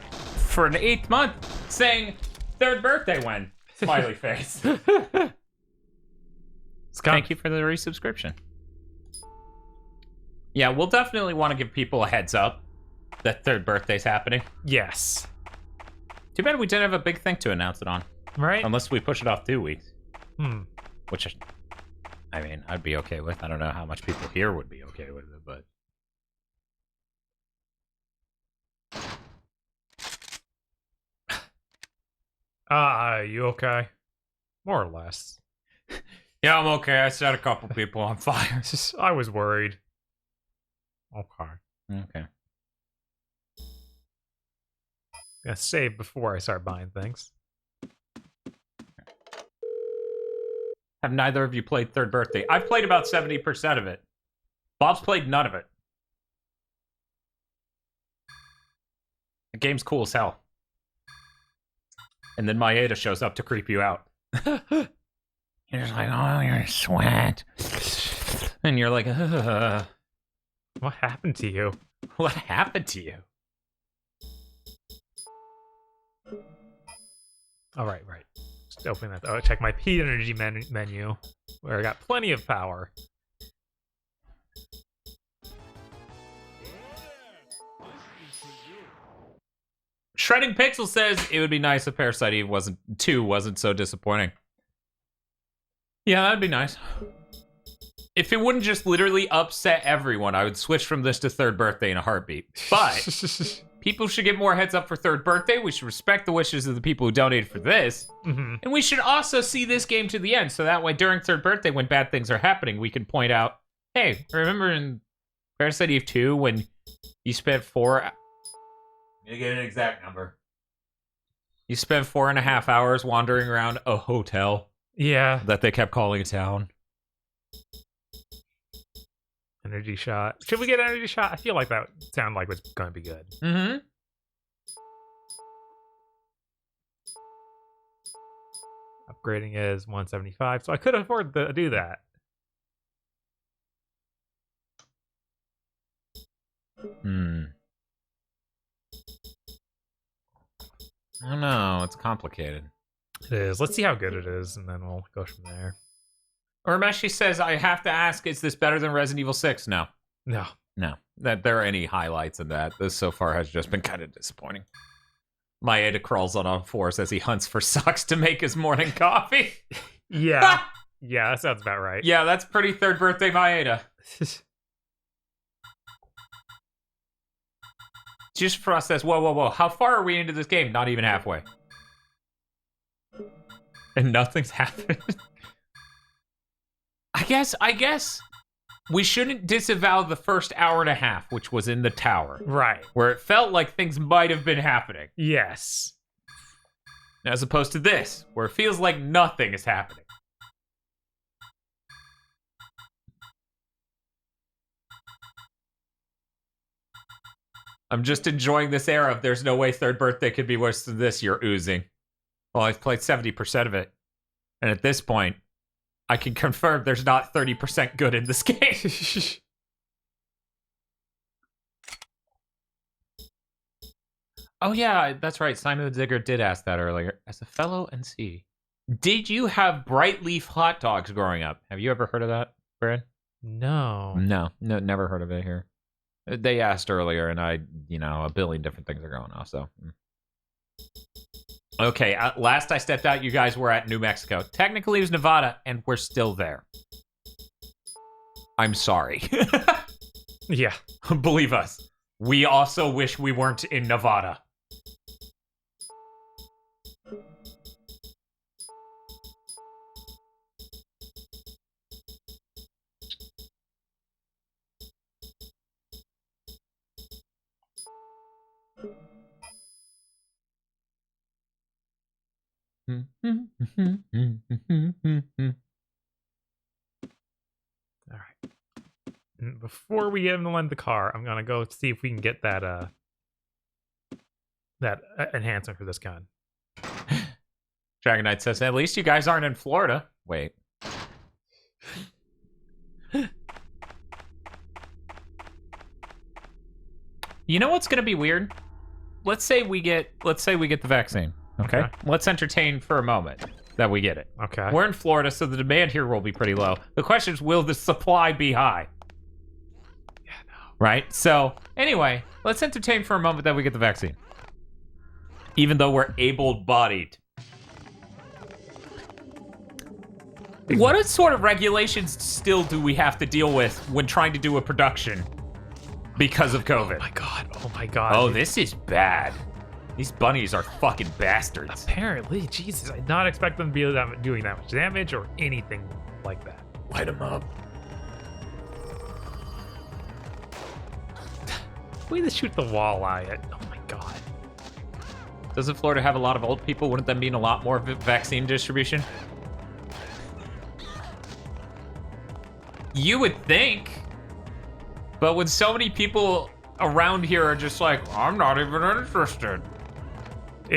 A: for an 8th month, saying, third birthday when? Smiley face.
D: Thank you for the resubscription. Yeah, we'll definitely want to give people a heads up that third birthday's happening.
B: Yes.
D: Too bad we didn't have a big thing to announce it on.
B: Right?
D: Unless we push it off 2 weeks.
B: Which,
D: I mean, I'd be okay with. I don't know how much people here would be okay with it, but...
B: you okay? More or less.
A: Yeah, I'm okay. I set a couple people on fire.
B: I was worried. Okay.
D: Okay.
B: Gonna save before I start buying things.
A: Have neither of you played Third Birthday? I've played about 70% of it. Bob's played none of it. The game's cool as hell. And then Maeda shows up to creep you out.
D: You're just like, oh, you're a sweat. And you're like,
B: What happened to you?
A: What happened to you?
B: All right. Just open that. Oh, check my P energy menu, where I got plenty of power.
A: Shredding Pixel says it would be nice if Parasite Eve 2 wasn't so disappointing. Yeah, that'd be nice. If it wouldn't just literally upset everyone, I would switch from this to Third Birthday in a heartbeat. But people should get more heads up for Third Birthday. We should respect the wishes of the people who donated for this.
B: Mm-hmm.
A: And we should also see this game to the end. So that way, during Third Birthday, when bad things are happening, we can point out, hey, remember in Parasite Eve 2 when you spent 4... I'm gonna get an exact number. You spent 4.5 hours wandering around a hotel.
B: Yeah.
A: That they kept calling a town.
B: Energy shot. Should we get energy shot? I feel like that sounded like it's going to be good.
A: Mm-hmm.
B: Upgrading is 175, so I could afford to do that.
D: I don't know. It's complicated.
B: It is. Let's see how good it is, and then we'll go from there.
A: Urmeshi says, I have to ask, is this better than Resident Evil 6? No.
B: No.
A: That there are any highlights in that. This so far has just been kind of disappointing. Maeda crawls on all fours as he hunts for socks to make his morning coffee.
B: Yeah. Yeah, that sounds about right.
A: Yeah, that's pretty Third Birthday Maeda. Just process, whoa. How far are we into this game? Not even halfway. And nothing's happened. I guess we shouldn't disavow the first hour and a half, which was in the tower.
B: Right.
A: Where it felt like things might have been happening.
B: Yes.
A: As opposed to this, where it feels like nothing is happening. I'm just enjoying this era of there's no way Third Birthday could be worse than this, you're oozing. Well, I've played 70% of it. And at this point, I can confirm there's not 30% good in this game. Oh yeah, that's right. Simon the Digger did ask that earlier. As a fellow NC, did you have bright leaf hot dogs growing up? Have you ever heard of that, Brad?
B: No,
D: never heard of it here. They asked earlier, and a billion different things are going on, so...
A: Okay, last I stepped out, you guys were at New Mexico. Technically, it was Nevada, and we're still there. I'm sorry.
B: Yeah.
A: Believe us. We also wish we weren't in Nevada.
B: All right. Before we get him to lend the car, I'm gonna go see if we can get that enhancement for this gun.
A: Dragon Knight says, at least you guys aren't in Florida. Wait. You know what's gonna be weird? Let's say we get the vaccine. Okay? Let's entertain for a moment that we get it.
B: Okay.
A: We're in Florida, so the demand here will be pretty low. The question is, will the supply be high?
B: Yeah, no.
A: Right? So, anyway, let's entertain for a moment that we get the vaccine. Even though we're able-bodied. What sort of regulations still do we have to deal with when trying to do a production because of COVID?
B: Oh my god. Oh my god.
A: Oh, this is bad. These bunnies are fucking bastards.
B: Apparently, Jesus, I did not expect them to be doing that much damage or anything like that.
A: Light them up.
B: We just shoot the walleye. Oh my god.
A: Doesn't Florida have a lot of old people? Wouldn't that mean a lot more vaccine distribution? You would think. But when so many people around here are just like, I'm not even interested.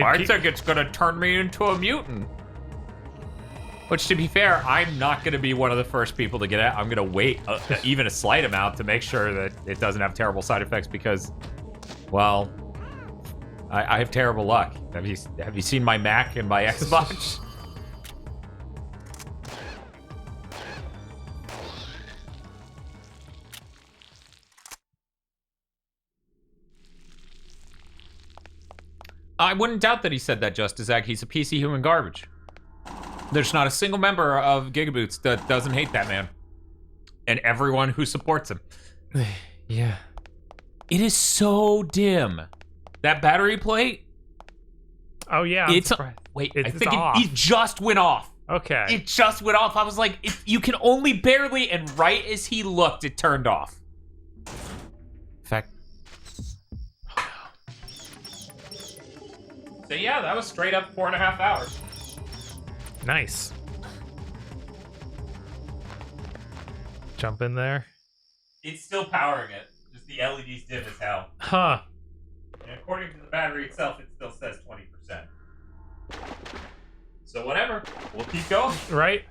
A: I think it's gonna turn me into a mutant. Which, to be fair, I'm not gonna be one of the first people to get it. I'm gonna wait even a slight amount to make sure that it doesn't have terrible side effects because, well, I have terrible luck. Have you seen my Mac and my Xbox? I wouldn't doubt that he said that, Justice Ag. He's a PC human garbage. There's not a single member of Gigaboots that doesn't hate that man. And everyone who supports him.
B: Yeah.
A: It is so dim. That battery plate?
B: Oh, yeah.
A: Wait,
B: I
A: think it just went off.
B: Okay.
A: It just went off. I was like, you can only barely, and right as he looked, it turned off. In fact. So yeah, that was straight up 4.5 hours.
B: Nice. Jump in there.
A: It's still powering it. Just the LED's dim as hell.
B: Huh.
A: And according to the battery itself, it still says 20%. So whatever. We'll keep going.
B: Right?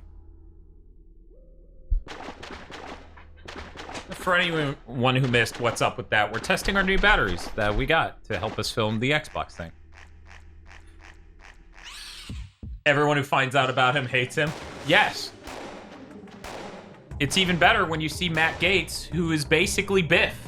A: For anyone who missed what's up with that, we're testing our new batteries that we got to help us film the Xbox thing. Everyone who finds out about him hates him? Yes. It's even better when you see Matt Gaetz, who is basically Biff.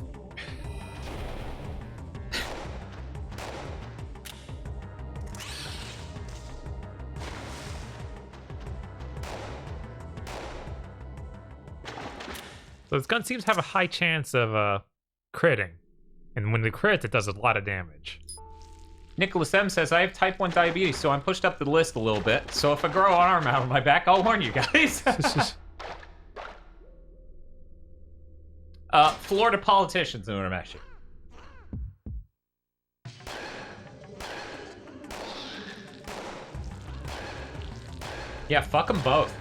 B: So this gun seems to have a high chance of critting. And when it crits, it does a lot of damage.
A: Nicholas M says, I have type 1 diabetes, so I'm pushed up the list a little bit. So if I grow an arm out of my back, I'll warn you guys. Florida politicians in Unameshi. Yeah, fuck them both.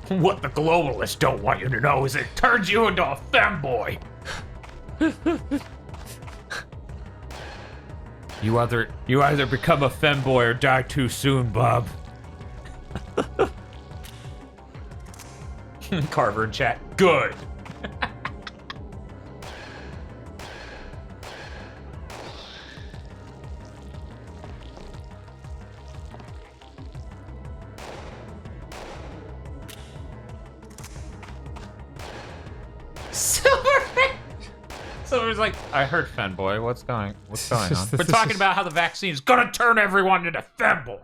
A: What the globalists don't want you to know is it turns you into a femboy. You either become a femboy or die too soon, Bob. Carver in chat. Good. Silver's like, I heard femboy. What's going on? We're talking about how the vaccine is gonna turn everyone into femboy.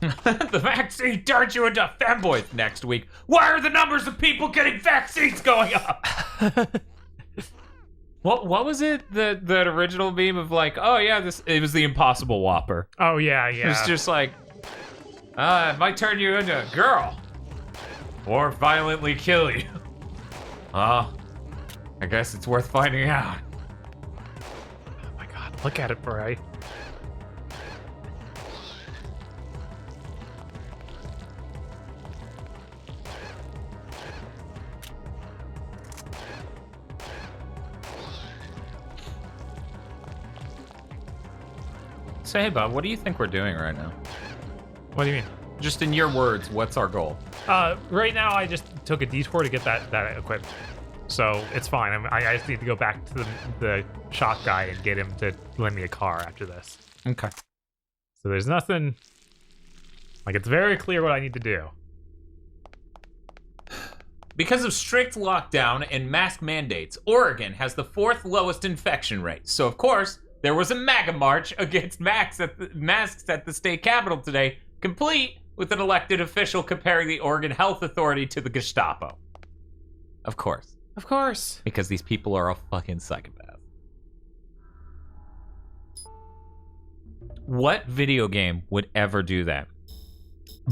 A: The vaccine turns you into femboys next week. Why are the numbers of people getting vaccines going up? What was it? That original meme of like, oh yeah, it was the Impossible Whopper.
B: Oh yeah.
A: It's just like, it might turn you into a girl. Or violently kill you. I guess it's worth finding out.
B: Oh my god, look at it, Bray.
A: So hey Bob, what do you think we're doing right now?
B: What do you mean?
A: Just in your words, what's our goal?
B: Right now, I just took a detour to get that equipped. So it's fine. I just need to go back to the shop guy and get him to lend me a car after this.
A: Okay.
B: So there's nothing... Like, it's very clear what I need to do.
A: Because of strict lockdown and mask mandates, Oregon has the 4th lowest infection rate. So, of course, there was a MAGA march against masks at the state capitol today, complete with an elected official comparing the Oregon Health Authority to the Gestapo. Of course.
B: Of course.
A: Because these people are all fucking psychopaths. What video game would ever do that?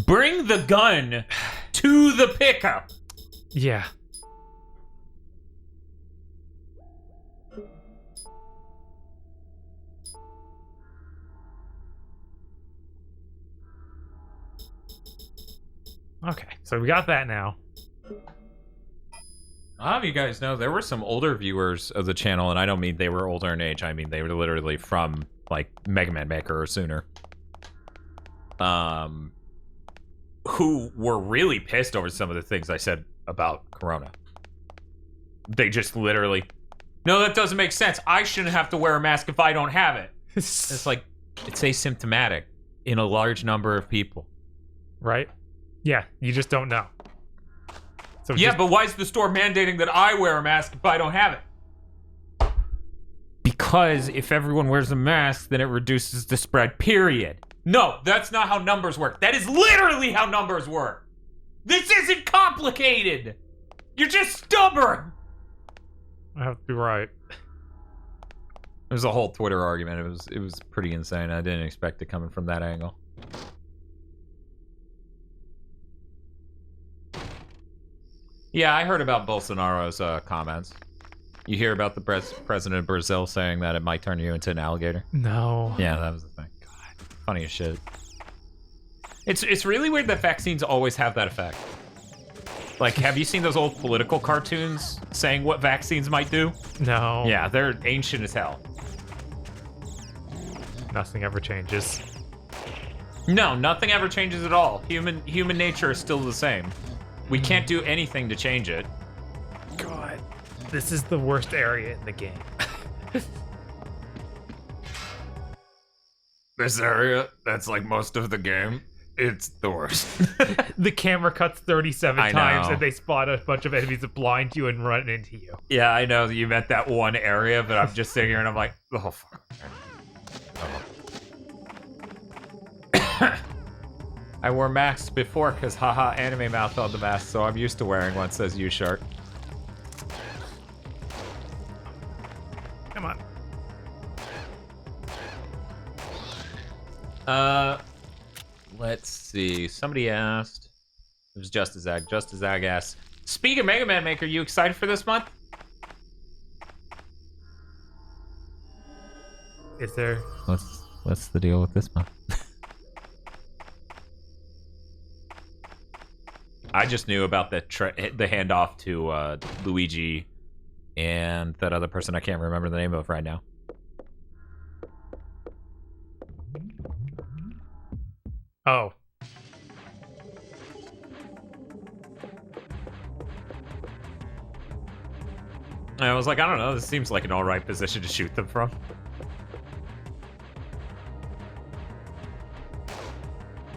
A: Bring the gun to the pickup!
B: Yeah. Okay, so we got that now.
A: I'll have you guys know, there were some older viewers of the channel, and I don't mean they were older in age, I mean they were literally from, like, Mega Man Maker or sooner. Who were really pissed over some of the things I said about Corona. They just literally, no, that doesn't make sense. I shouldn't have to wear a mask if I don't have it. It's like, it's asymptomatic in a large number of people.
B: Right? Yeah, you just don't know. So
A: yeah, but why is the store mandating that I wear a mask if I don't have it? Because if everyone wears a mask, then it reduces the spread, period. No, that's not how numbers work. That is literally how numbers work. This isn't complicated. You're just stubborn.
B: I have to be right.
A: It was a whole Twitter argument. It was pretty insane. I didn't expect it coming from that angle. Yeah, I heard about Bolsonaro's comments. You hear about the president of Brazil saying that it might turn you into an alligator?
B: No.
A: Yeah, that was the thing. God, funny as shit. It's really weird that vaccines always have that effect. Like, have you seen those old political cartoons saying what vaccines might do?
B: No.
A: Yeah, they're ancient as hell.
B: Nothing ever changes.
A: No, nothing ever changes at all. Human nature is still the same. We can't do anything to change it.
B: God, this is the worst area in the game.
A: This area, that's like most of the game, it's the worst.
B: The camera cuts 37 times and they spot a bunch of enemies that blind you and run into you.
A: Yeah, I know that you meant that one area, but I'm just sitting here and I'm like, oh, fuck. Oh. I wore masks before because haha anime mouth on the mask, so I'm used to wearing one, says you shark.
B: Come on.
A: Let's see. Somebody asked. It was Just as Zag. Just as Zag asked, speaking of Mega Man Maker, you excited for this month?
B: Is there?
A: What's the deal with this month? I just knew about the handoff to Luigi and that other person I can't remember the name of right now.
B: Oh.
A: And I was like, I don't know, this seems like an alright position to shoot them from.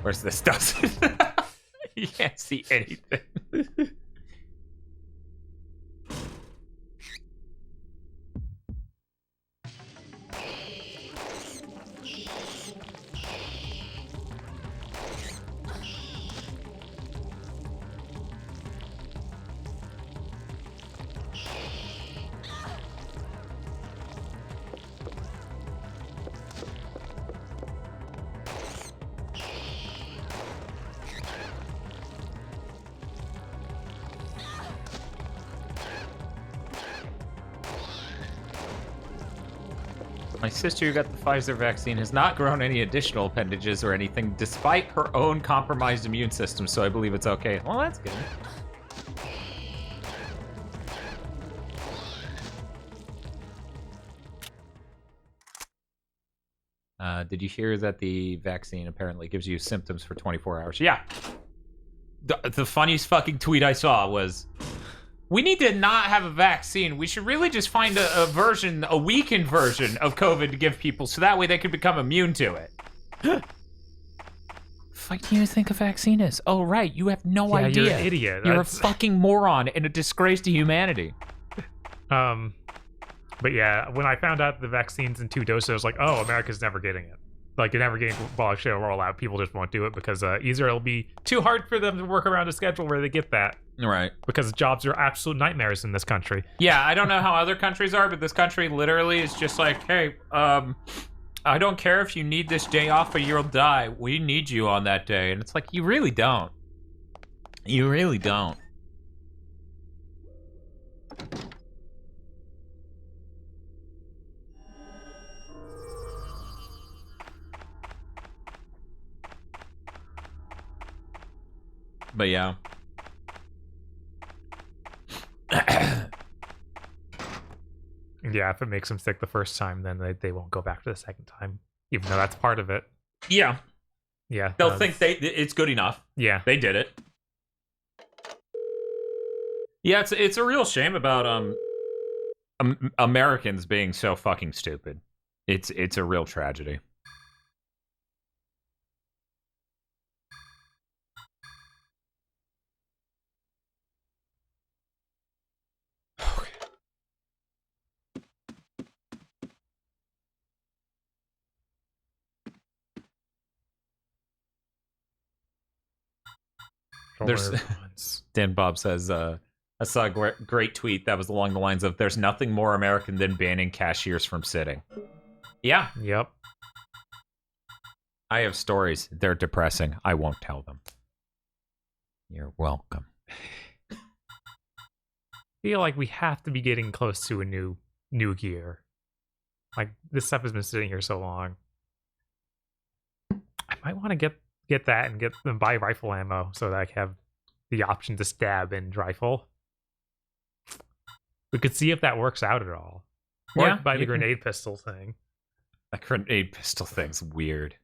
A: Where's this doesn't? You can't see anything. My sister who got the Pfizer vaccine has not grown any additional appendages or anything, despite her own compromised immune system, so I believe it's okay. Well, that's good. Did you hear that the vaccine apparently gives you symptoms for 24 hours? Yeah. The funniest fucking tweet I saw was, we need to not have a vaccine. We should really just find a weakened version of COVID to give people so that way they could become immune to it. What do you think a vaccine is? Oh, right. You have no idea.
B: You're an idiot.
A: You're a fucking moron and a disgrace to humanity.
B: But yeah, when I found out the vaccine's in 2 doses, I was like, oh, America's never getting it. Like, they're never getting shit roll out. People just won't do it because either it'll be too hard for them to work around a schedule where they get that.
A: Right.
B: Because jobs are absolute nightmares in this country.
A: Yeah, I don't know how other countries are, but this country literally is just like, hey, I don't care if you need this day off or you'll die. We need you on that day. And it's like, you really don't. You really don't. But yeah.
B: Yeah, if it makes them sick the first time, then they won't go back to the second time, even though that's part of it.
A: Yeah.
B: Yeah.
A: They'll think it's good enough.
B: Yeah.
A: They did it. Yeah, it's a real shame about Americans being so fucking stupid. It's a real tragedy. There's Dan Bob says, I saw a great tweet that was along the lines of, there's nothing more American than banning cashiers from sitting. Yeah.
B: Yep.
A: I have stories. They're depressing. I won't tell them. You're welcome.
B: I feel like we have to be getting close to a new gear. Like, this stuff has been sitting here so long. I might want to get that and buy rifle ammo so that I have the option to stab and rifle. We could see if that works out at all. Or
A: Yeah,
B: buy the grenade pistol thing.
A: A grenade pistol thing's weird.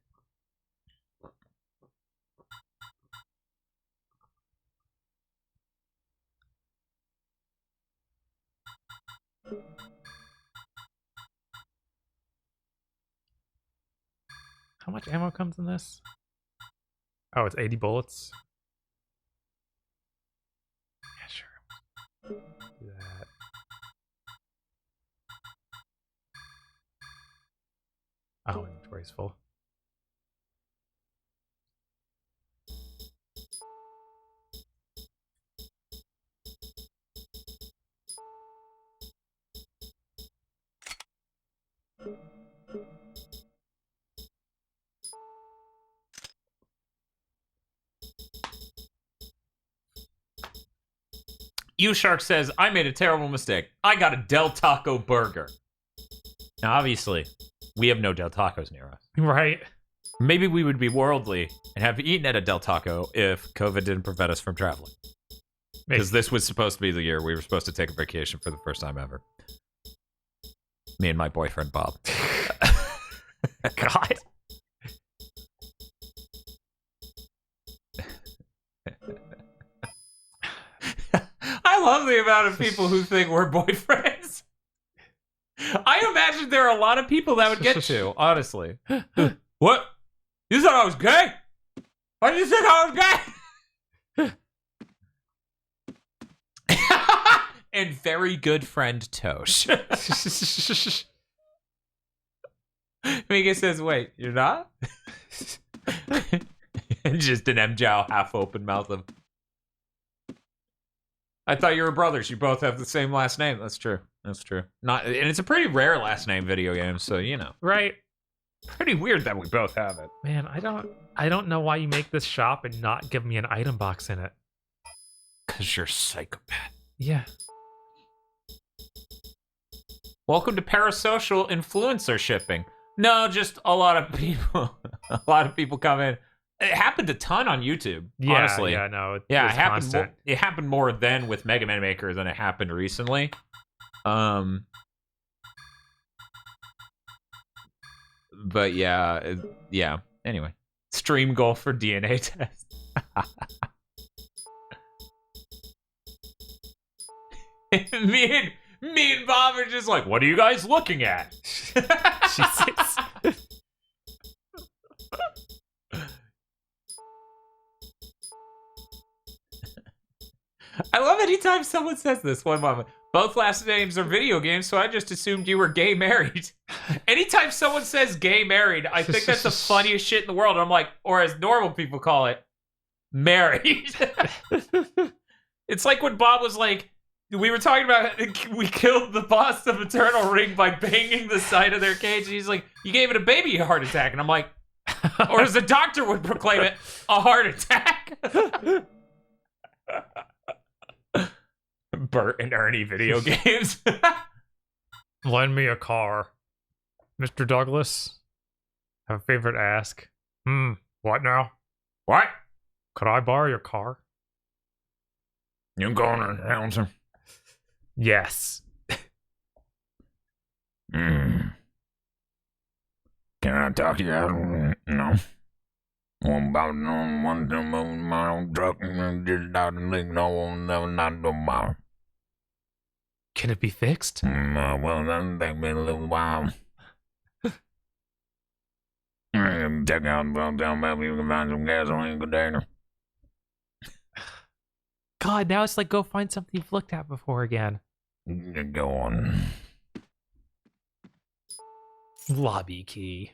B: How much ammo comes in this? Oh, it's 80 bullets. Yeah, sure. Do that. Oh, inventory's full.
A: U-Shark says, I made a terrible mistake. I got a Del Taco burger. Now, obviously, we have no Del Tacos near us.
B: Right.
A: Maybe we would be worldly and have eaten at a Del Taco if COVID didn't prevent us from traveling. Because this was supposed to be the year we were supposed to take a vacation for the first time ever. Me and my boyfriend, Bob.
B: God.
A: I love the amount of people who think we're boyfriends. I imagine there are a lot of people that would get to, honestly. What? You thought I was gay? Why did you think I was gay? And very good friend Tosh. Mika says, wait, you're not? Just an MJow half open mouth of, I thought you were brothers. You both have the same last name. That's true. That's true. And it's a pretty rare last name video game, so you know.
B: Right.
A: Pretty weird that we both have it.
B: Man, I don't know why you make this shop and not give me an item box in it.
A: Cause you're a psychopath.
B: Yeah.
A: Welcome to parasocial influencer shipping. No, just a lot of people. A lot of people come in. It happened a ton on YouTube.
B: Yeah,
A: honestly.
B: Yeah, no.
A: It happened. It happened more then with Mega Man Maker than it happened recently.
D: But yeah, yeah. Anyway, stream goal for DNA test. me and Bob are just like, what are you guys looking at?
B: Jesus.
D: I love anytime someone says this. One moment. Both last names are video games, so I just assumed you were gay married. Anytime someone says gay married, I think that's the funniest shit in the world. I'm like, or as normal people call it, married. It's like when Bob was like, we were talking about, we killed the boss of Eternal Ring by banging the side of their cage. And he's like, you gave it a baby heart attack. And I'm like, or as the doctor would proclaim it, a heart attack. Bert and Ernie video games.
B: Lend me a car. Mr. Douglas, have a favor to ask. What now?
D: What?
B: Could I borrow your car?
D: You going to answer?
B: Yes.
D: Can I talk to you? No. About one my own truck and just out and leave no not no more.
B: Can it be fixed?
D: Well, that'll take me a little while. Check out, well, down maybe you can find some gasoline container.
B: God, now it's like go find something you've looked at before again.
D: Go on.
B: Lobby key.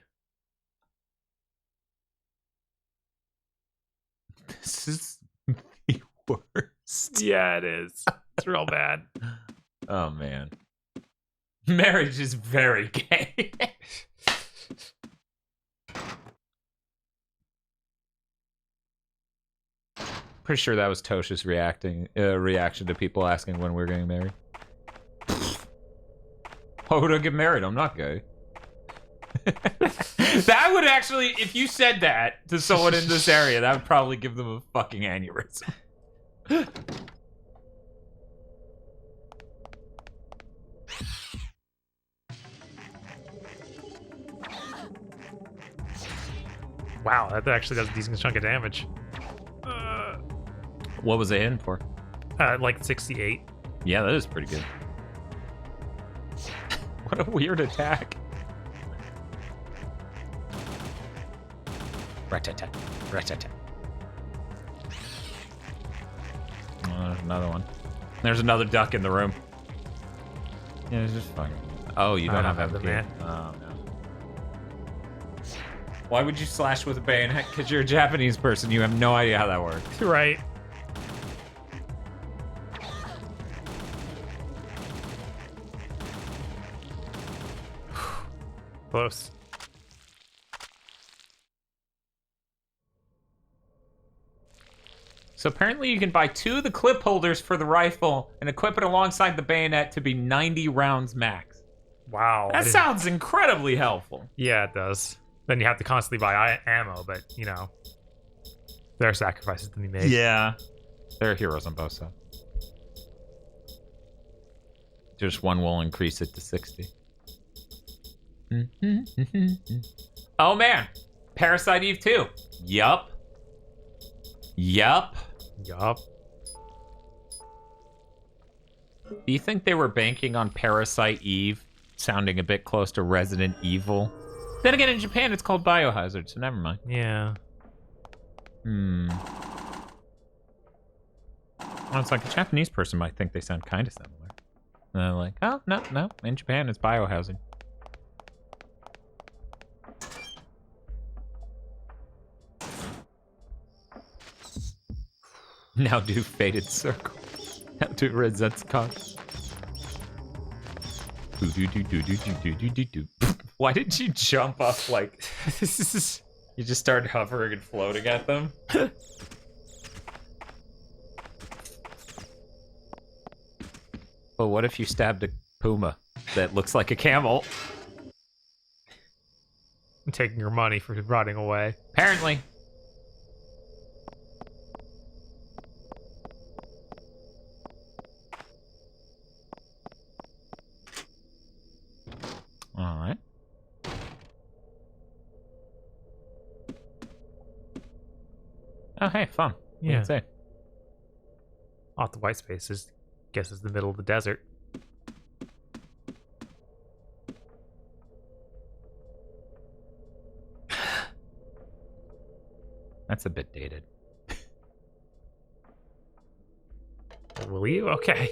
D: This is the worst.
B: Yeah, it is. It's real bad.
D: Oh, man. Marriage is very gay. Pretty sure that was Tosha's reaction to people asking when we're getting married. Why would I get married? I'm not gay. That would actually, if you said that to someone in this area, that would probably give them a fucking aneurysm.
B: Wow, that actually does a decent chunk of damage.
D: What was it in for?
B: Like 68.
D: Yeah, that is pretty good. What a weird attack. Rat-tat-tat. Rat-tat-tat. Oh, there's another one. There's another duck in the room. Yeah, it's just fucking... Oh, you don't have
B: the
D: MP.
B: man.
D: Oh, no. Why would you slash with a bayonet? Because you're a Japanese person. You have no idea how that works.
B: Right. Close.
D: So apparently you can buy 2 of the clip holders for the rifle and equip it alongside the bayonet to be 90 rounds max.
B: Wow.
D: That sounds incredibly helpful.
B: Yeah, it does. Then you have to constantly buy ammo, but, you know, there are sacrifices to be made.
D: Yeah. There are heroes on both sides. Just one will increase it to 60. Oh, man. Parasite Eve II. Yup.
B: Yup.
D: Do you think they were banking on Parasite Eve sounding a bit close to Resident Evil? Then again, in Japan, it's called Biohazard, so never mind.
B: Yeah.
D: Well, it's like a Japanese person might think they sound kind of similar. And they're like, oh, no. In Japan, it's Biohazard. Now do Fated Circle. Now do Red Zed's Con. Why did you jump up like... You just started hovering and floating at them? But what if you stabbed a puma that looks like a camel?
B: I'm taking your money for rotting away.
D: Apparently. Alright. Oh, hey, fun.
B: Yeah.
D: Say.
B: Off the white spaces. Guess it's the middle of the desert.
D: That's a bit dated.
B: Will you? Okay.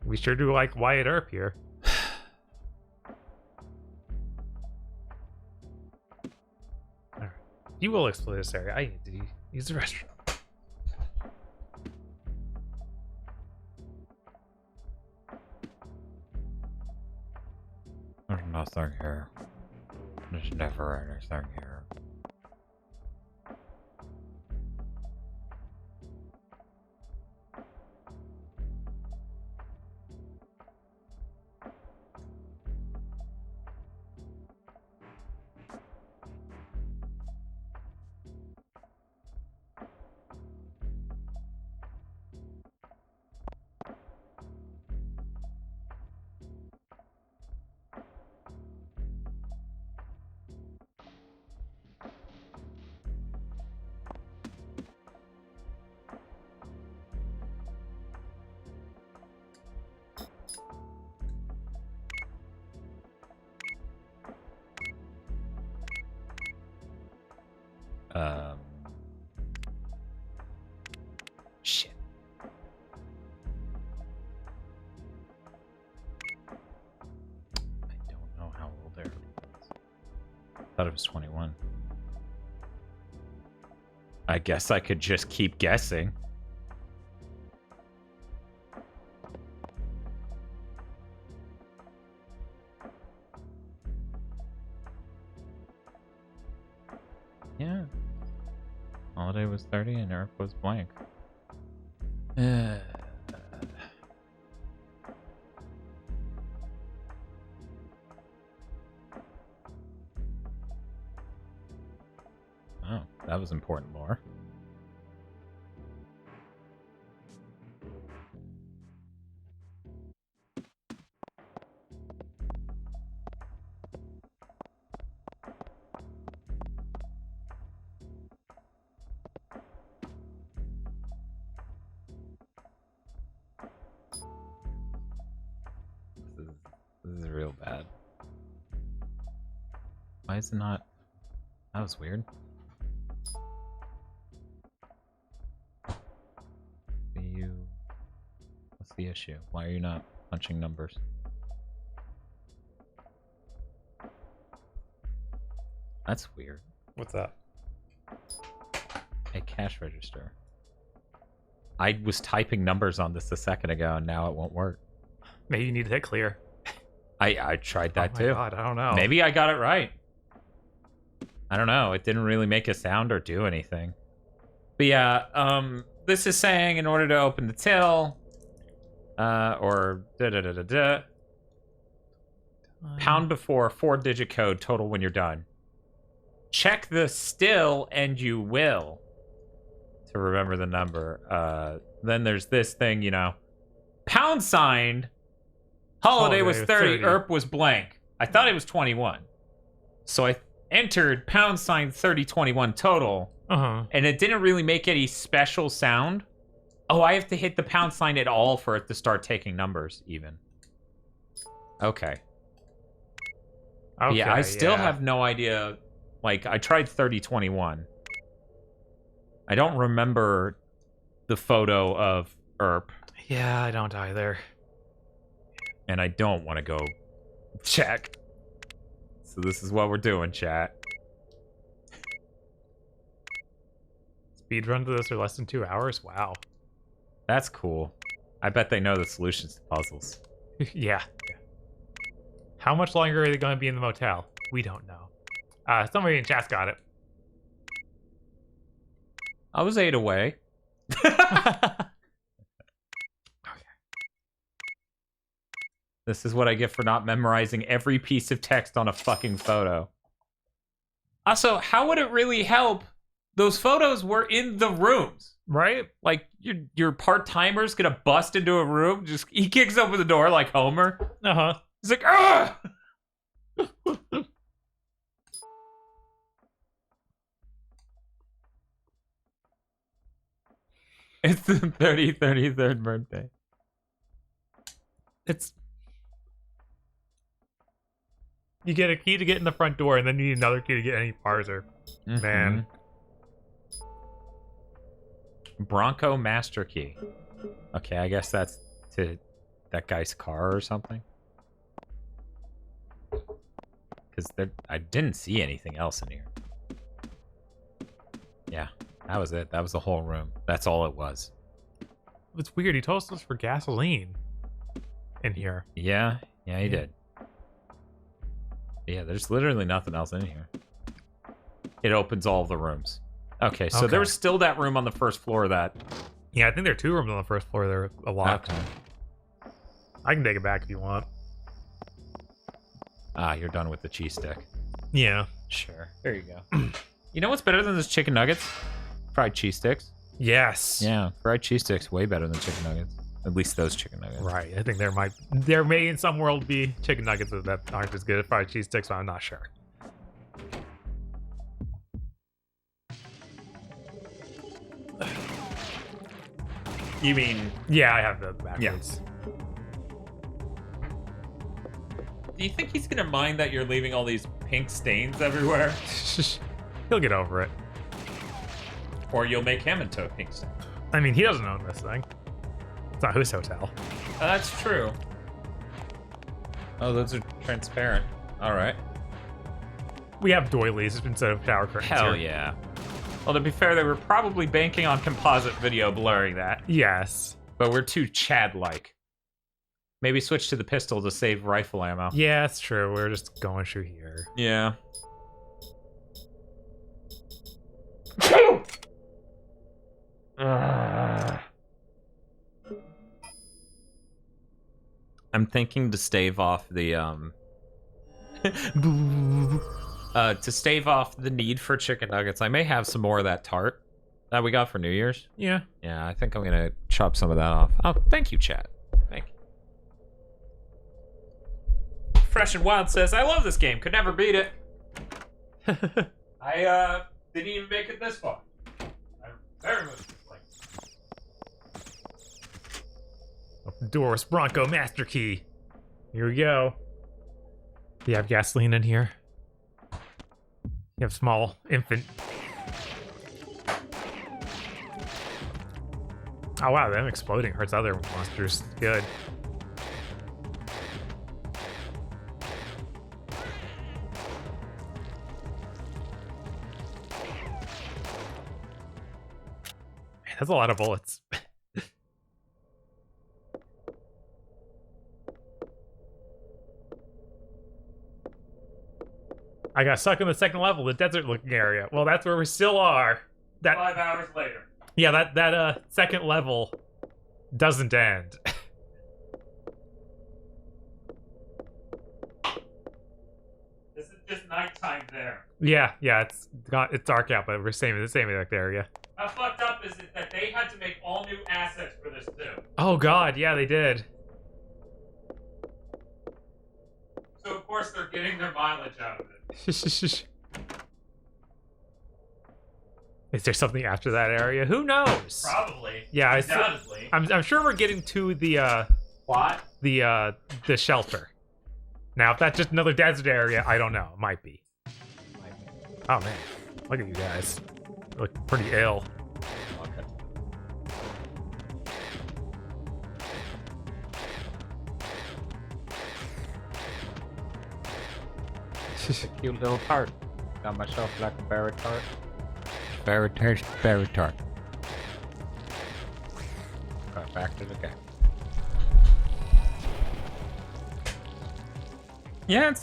B: We sure do like Wyatt Earp here. Alright. You will explore this area. I need to use the restroom.
D: There's nothing here. There's never anything here. Shit. I don't know how old Eric was. I thought it was 21. I guess I could just keep guessing. Yeah. Holiday was 30 and Eric was blank. Oh, that was important lore. This is real bad. Why is it not? That was weird. What's the issue? Why are you not punching numbers? That's weird.
B: What's that?
D: A cash register. I was typing numbers on this a second ago and now it won't work.
B: Maybe you need to hit clear.
D: I tried that too.
B: Oh my God, I don't know.
D: Maybe I got it right. I don't know. It didn't really make a sound or do anything. But yeah, this is saying in order to open the till, or pound before 4-digit code total when you're done. Check the still and you will to remember the number. Then there's this thing, you know. Pound signed. Holiday was 30. Earp was blank. I thought it was 21. So I entered pound sign 3021 total. And it didn't really make any special sound. Oh, I have to hit the pound sign at all for it to start taking numbers, even. Okay. Yeah, I still have no idea. Like, I tried 3021. I don't remember the photo of Earp.
B: Yeah, I don't either.
D: And I don't want to go check. So this is what we're doing, chat.
B: Speedrun to this are less than 2 hours? Wow.
D: That's cool. I bet they know the solutions to puzzles.
B: Yeah. How much longer are they going to be in the motel? We don't know. Somebody in chat's got it.
A: I was 8 away. This is what I get for not memorizing every piece of text on a fucking photo. Also, how would it really help? Those photos were in the rooms.
B: Right?
A: Like, your part-timer's gonna bust into a room, he kicks open the door like Homer.
B: Uh-huh.
A: He's like, ah! It's the 33rd birthday.
B: You get a key to get in the front door, and then you need another key to get any parser.
A: Mm-hmm.
B: Man.
A: Bronco Master Key. Okay, I guess that's to that guy's car or something. Because I didn't see anything else in here. Yeah, that was it. That was the whole room. That's all it was.
B: It's weird. He told us for gasoline in here.
A: Yeah, he did. Yeah, there's literally nothing else in here. It opens all the rooms. Okay, so there was still that room on the first floor that...
B: Yeah, I think there are 2 rooms on the first floor. They're a lot.
A: Okay.
B: I can take it back if you want.
A: Ah, you're done with the cheese stick.
B: Yeah.
A: Sure. There you go. You know what's better than those chicken nuggets? Fried cheese sticks.
B: Yes.
A: Yeah, fried cheese sticks way better than chicken nuggets. At least those chicken nuggets.
B: Right. I think there may in some world be chicken nuggets that aren't as good as fried cheese sticks, but I'm not sure.
A: You mean...
B: Yeah, I have the backwards.
A: Do you think he's gonna mind that you're leaving all these pink stains everywhere?
B: He'll get over it.
A: Or you'll make him into a pink stain.
B: I mean, he doesn't own this thing. It's not his hotel.
A: That's true. Oh, those are transparent. All right.
B: We have doilies instead of shower curtains.
A: Hell
B: here.
A: yeah. Well, to be fair, they were probably banking on composite video blurring that.
B: Yes.
A: But we're too Chad-like. Maybe switch to the pistol to save rifle ammo.
B: Yeah, that's true. We're just going through here.
A: Yeah. I'm thinking to stave off the to stave off the need for chicken nuggets. I may have some more of that tart that we got for New Year's.
B: Yeah.
A: Yeah, I think I'm gonna chop some of that off. Oh, thank you, chat. Thank you. Fresh and Wild says, I love this game. Could never beat it. I didn't even make it this far. I very much like
B: Doris Bronco Master Key. Here we go. Do you have gasoline in here? You have small infant. Oh wow, them exploding hurts other monsters. Good. Man, that's a lot of bullets. I got stuck in the second level, the desert-looking area. Well, that's where we still are.
A: 5 hours later.
B: Yeah, that second level doesn't end.
A: This is just nighttime there.
B: Yeah, it's dark out, but we're the same exact area.
A: How fucked up is it that they had to make all new assets for this too?
B: Oh god, yeah, they did.
A: So of course they're getting their mileage out of it.
B: Is there something after that area? Who knows?
A: Probably.
B: Yeah,
A: undoubtedly.
B: I'm sure we're getting to the
A: What?
B: The shelter. Now, if that's just another desert area, I don't know. It might be. Oh man, look at you guys. You look pretty ill.
A: Okay. A cute little tart. Got myself like a berry tart. Berry tart. Got back to the game. Yeah,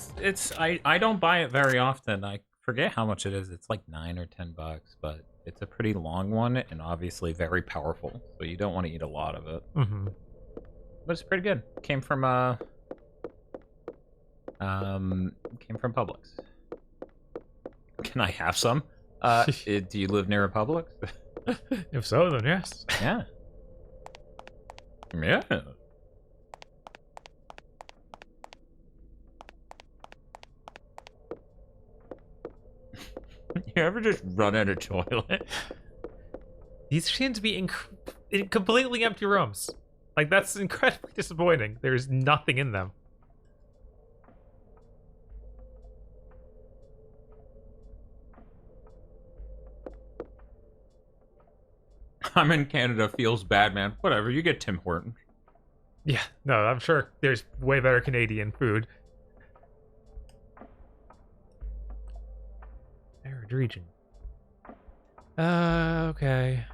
A: I don't buy it very often. I forget how much it is. It's like $9 or $10, but it's a pretty long one and obviously very powerful. So you don't want to eat a lot of it.
B: Mm-hmm.
A: But it's pretty good. Came from Publix. Can I have some? Do you live near a Publix?
B: If so, then yes.
A: Yeah. Yeah. You ever just run out of toilet?
B: These seem to be in completely empty rooms. Like, that's incredibly disappointing. There's nothing in them.
A: I'm in Canada. Feels bad, man. Whatever. You get Tim Hortons.
B: Yeah, no, I'm sure there's way better Canadian food. Arid region. Okay.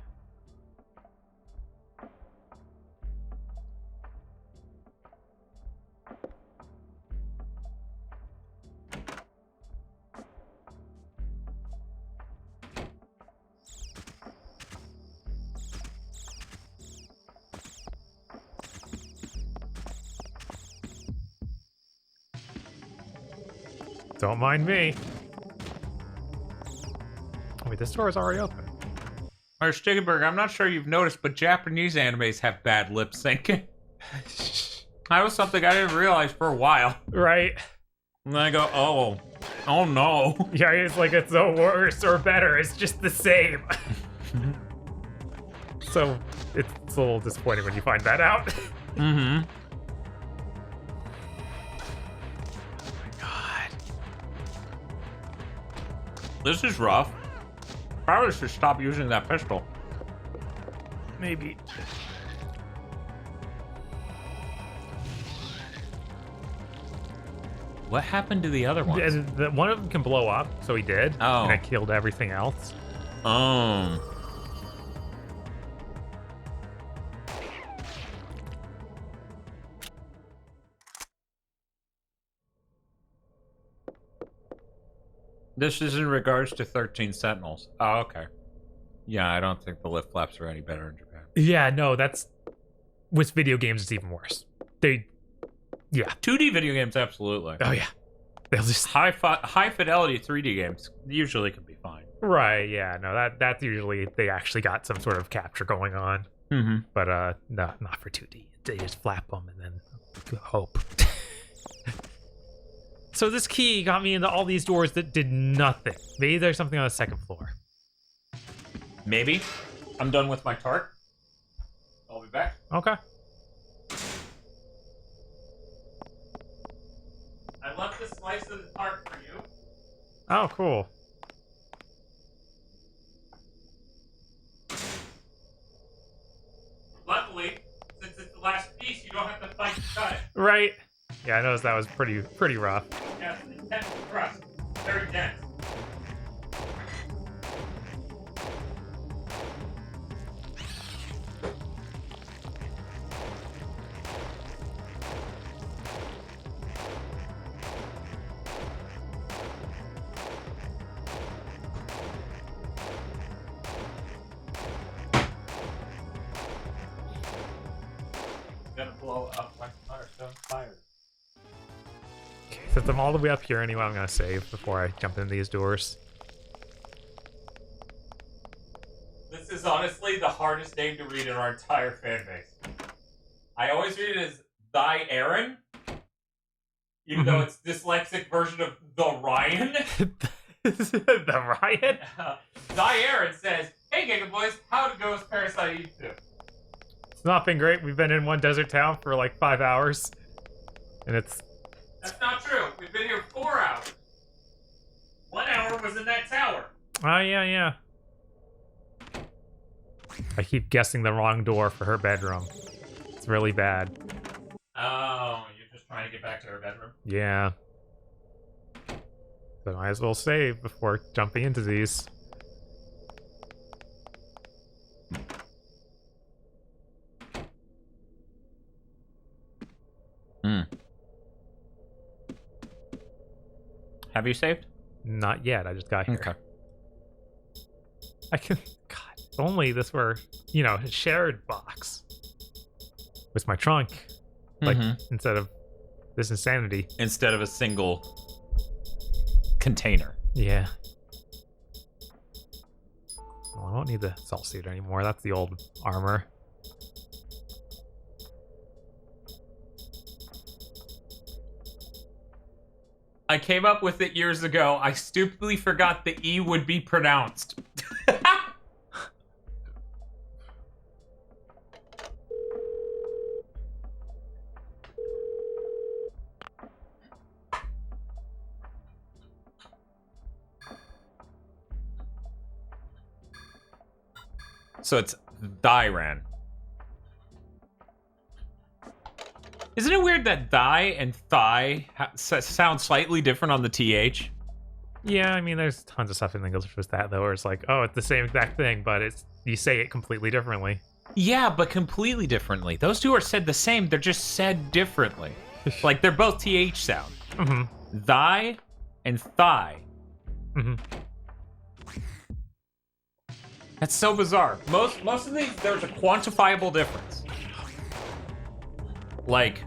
B: Don't mind me. Wait, this door is already open.
A: Mr. Stiggenberg, I'm not sure you've noticed, but Japanese animes have bad lip sync. That was something I didn't realize for a while.
B: Right.
A: And then I go, oh no.
B: Yeah, it's like it's no worse or better. It's just the same. So it's a little disappointing when you find that out.
A: Mm-hmm. This is rough. Probably should stop using that pistol.
B: Maybe.
A: What happened to the other one?
B: One of them can blow up, so he did.
A: Oh.
B: And it killed everything else.
A: This is in regards to 13 Sentinels. Oh, okay. Yeah, I don't think the lift flaps are any better in Japan.
B: Yeah, no, that's... With video games, it's even worse. Yeah.
A: 2D video games, absolutely.
B: Oh, yeah. They'll just...
A: High fidelity 3D games usually can be fine.
B: Right, yeah, no, that's usually... They actually got some sort of capture going on.
A: Mm-hmm.
B: But, no, not for 2D. They just flap them and then hope. So this key got me into all these doors that did nothing. Maybe there's something on the second floor.
A: Maybe. I'm done with my tart. I'll be back.
B: Okay.
A: I left a slice of the tart for you.
B: Oh, cool.
A: Luckily, since it's the last piece, you don't have to fight to cut it.
B: Right. Yeah, I noticed that was pretty rough.
A: Yeah, it's an intense crust. Very dense. Gonna blow up my Firestone fire.
B: Okay, since I'm all the way up here anyway, I'm gonna save before I jump in these doors.
A: This is honestly the hardest name to read in our entire fan base. I always read it as Thy Aaron, even though it's dyslexic version of The Ryan.
B: The Ryan?
A: Thy Aaron says, "Hey Giga Boys, how'd it go with Parasite Eve II?"
B: It's not been great. We've been in one desert town for like 5 hours. And it's...
A: That's not true. We've been here 4 hours. 1 hour was in that tower.
B: Oh, yeah. I keep guessing the wrong door for her bedroom. It's really bad.
A: Oh, you're just trying to get back to her bedroom?
B: Yeah. But I might as well save before jumping into these.
A: Have you saved?
B: Not yet. I just got here.
A: Okay.
B: I can. God, if only this were, you know, a shared box with my trunk, like instead of this insanity.
A: Instead of a single container.
B: Yeah. Well, I won't need the salt suit anymore. That's the old armor.
A: I came up with it years ago. I stupidly forgot the E would be pronounced. So it's Thyran. Isn't it weird that thigh and thigh sound slightly different on the TH?
B: Yeah, I mean, there's tons of stuff in English with that, though, where it's like, oh, it's the same exact thing, but it's you say it completely differently.
A: Yeah, but completely differently. Those two are said the same, they're just said differently. Like, they're both TH sound. Thigh and thigh. That's so bizarre. Most of these, there's a quantifiable difference. Like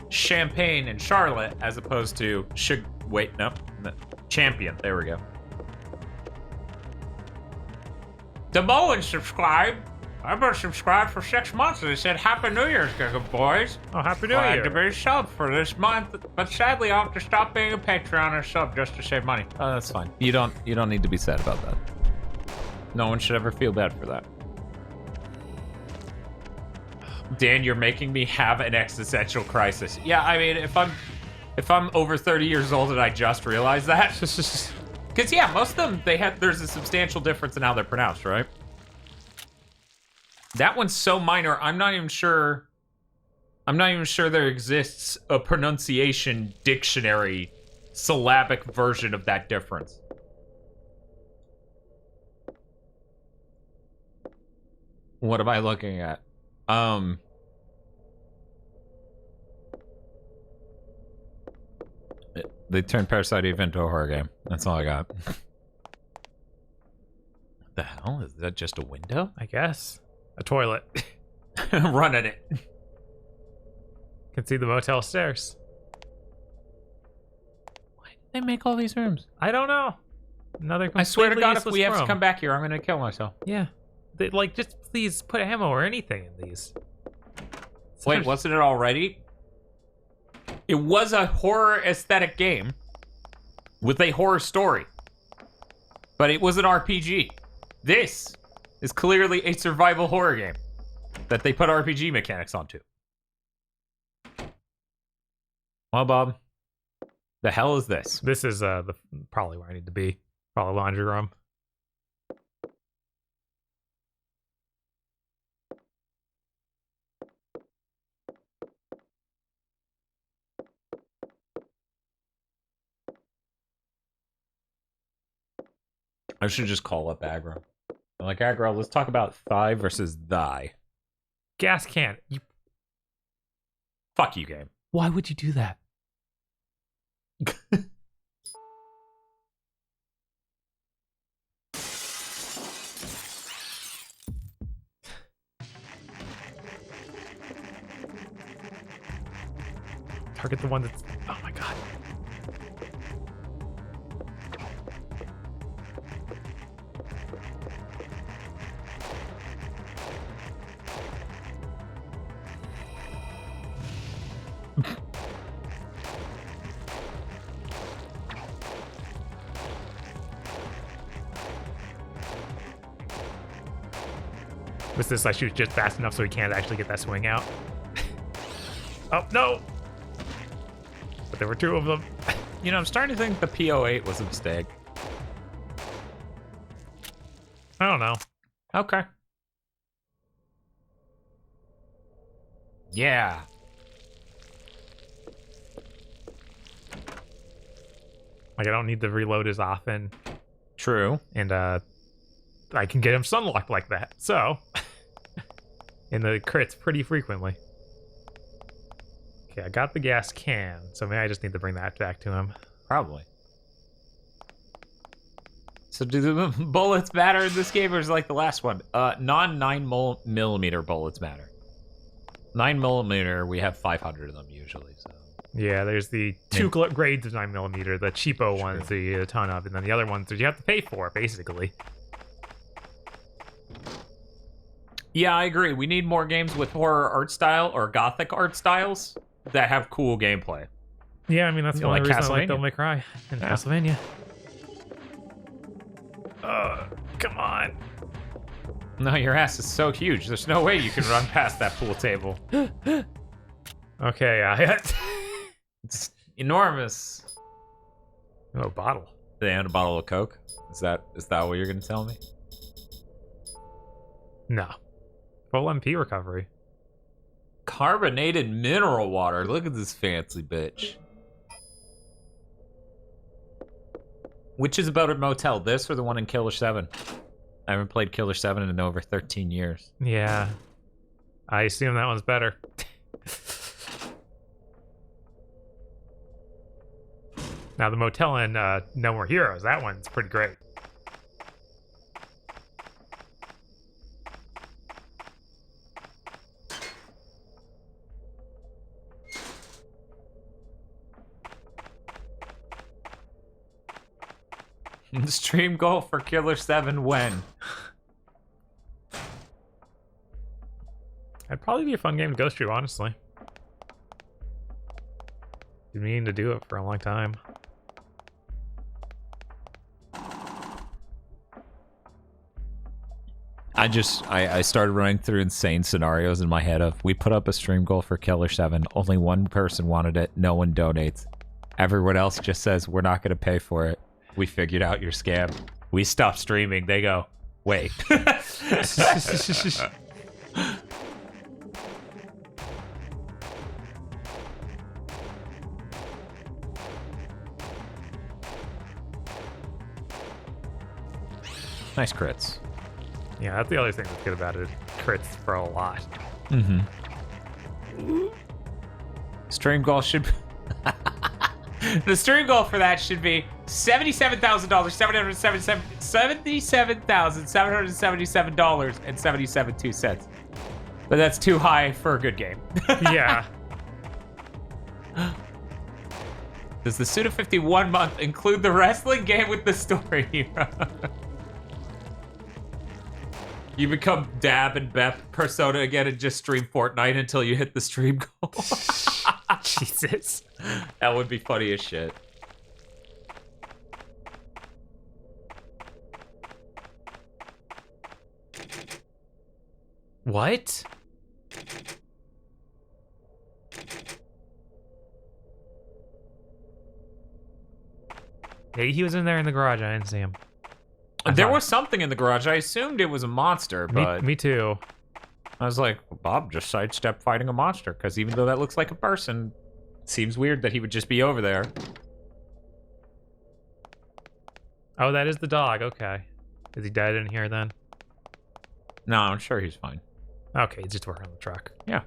A: Champagne and Charlotte, as opposed to Champion. There we go. DeMoen subscribed. I've been subscribed for 6 months, and they said Happy New Year's, boys.
B: Oh, Happy New
A: Glad
B: Year.
A: to be sub for this month, but sadly I'll have to stop being a Patreon or sub just to save money. Oh, that's fine. You don't need to be sad about that. No one should ever feel bad for that. Dan, you're making me have an existential crisis. Yeah, I mean, if I'm over 30 years old and I just realized that, because yeah, most of them there's a substantial difference in how they're pronounced, right? That one's so minor. I'm not even sure there exists a pronunciation dictionary syllabic version of that difference. What am I looking at? They turned Parasite Eve into a horror game. That's all I got. What the hell? Is that just a window?
B: I guess. A toilet.
A: Run at it.
B: Can see the motel stairs.
A: Why did they make all these rooms?
B: I don't know.
A: I swear to God, if we have to come back here, I'm gonna kill myself.
B: Yeah. They, like, just please put ammo or anything in these.
A: Wait, wasn't it already? It was a horror aesthetic game with a horror story, but it was an RPG. This is clearly a survival horror game that they put RPG mechanics onto. Well, Bob, the hell is this?
B: This is probably where I need to be. Probably laundry room.
A: I should just call up Aggro. I'm like, Aggro, let's talk about thigh versus thigh.
B: Gas can.
A: Fuck you, game.
B: Why would you do that? Target the one that's... Oh my god. Was this I shoot just fast enough so he can't actually get that swing out? Oh, no! But there were two of them.
A: You know, I'm starting to think the P08 was a mistake.
B: I don't know.
A: Okay. Yeah.
B: Like, I don't need to reload as often.
A: True.
B: And, I can get him sunlocked like that, so... in the crits pretty frequently. Okay, I got the gas can, so maybe I just need to bring that back to him.
A: Probably.
D: So do the bullets matter in this game, or is it like the last one? Non-9mm bullets matter. 9mm, we have 500 of them usually. So
B: yeah, there's the two grades of 9mm, the cheapo ones that you get a ton of, and then the other ones that you have to pay for, basically.
D: Yeah, I agree. We need more games with horror art style or gothic art styles that have cool gameplay.
B: Yeah, I mean, that's the only reason I like Devil May Cry in Castlevania. Come on.
D: No, your ass is so huge. There's no way you can run past that pool table.
B: Okay,
D: it's enormous.
B: Oh, bottle.
D: And a bottle of Coke. Is that what you're gonna tell me?
B: No. Full MP recovery.
D: Carbonated mineral water. Look at this fancy bitch. Which is about a motel? This or the one in Killer 7? I haven't played Killer 7 in over 13 years.
B: Yeah. I assume that one's better. Now, the motel in No More Heroes, that one's pretty great.
D: Stream goal for Killer 7 when?
B: It'd probably be a fun game to go through, honestly. Been meaning to do it for a long time.
D: I started running through insane scenarios in my head of, we put up a stream goal for Killer 7, only one person wanted it, no one donates. Everyone else just says, we're not going to pay for it. We figured out your scam. We stopped streaming. They go, wait. Nice crits.
B: Yeah, that's the other thing that's good about it. Crits for a lot.
D: Mm-hmm. Stream goal should be... The stream goal for that should be $77,000, $77,777.72. But that's too high for a good game.
B: Yeah.
D: Does the Suda 51 month include the wrestling game with the story? You become Dab and Bep Persona again and just stream Fortnite until you hit the stream goal.
B: Jesus.
D: That would be funny as shit.
B: What? Maybe he was in there in the garage. I didn't see him.
D: There was something in the garage. I assumed it was a monster, but...
B: Me too.
D: I was like, Bob just sidestepped fighting a monster, because even though that looks like a person, it seems weird that he would just be over there.
B: Oh, that is the dog. Okay. Is he dead in here then?
D: No, I'm sure he's fine.
B: Okay, he's just working on the truck.
D: Yeah.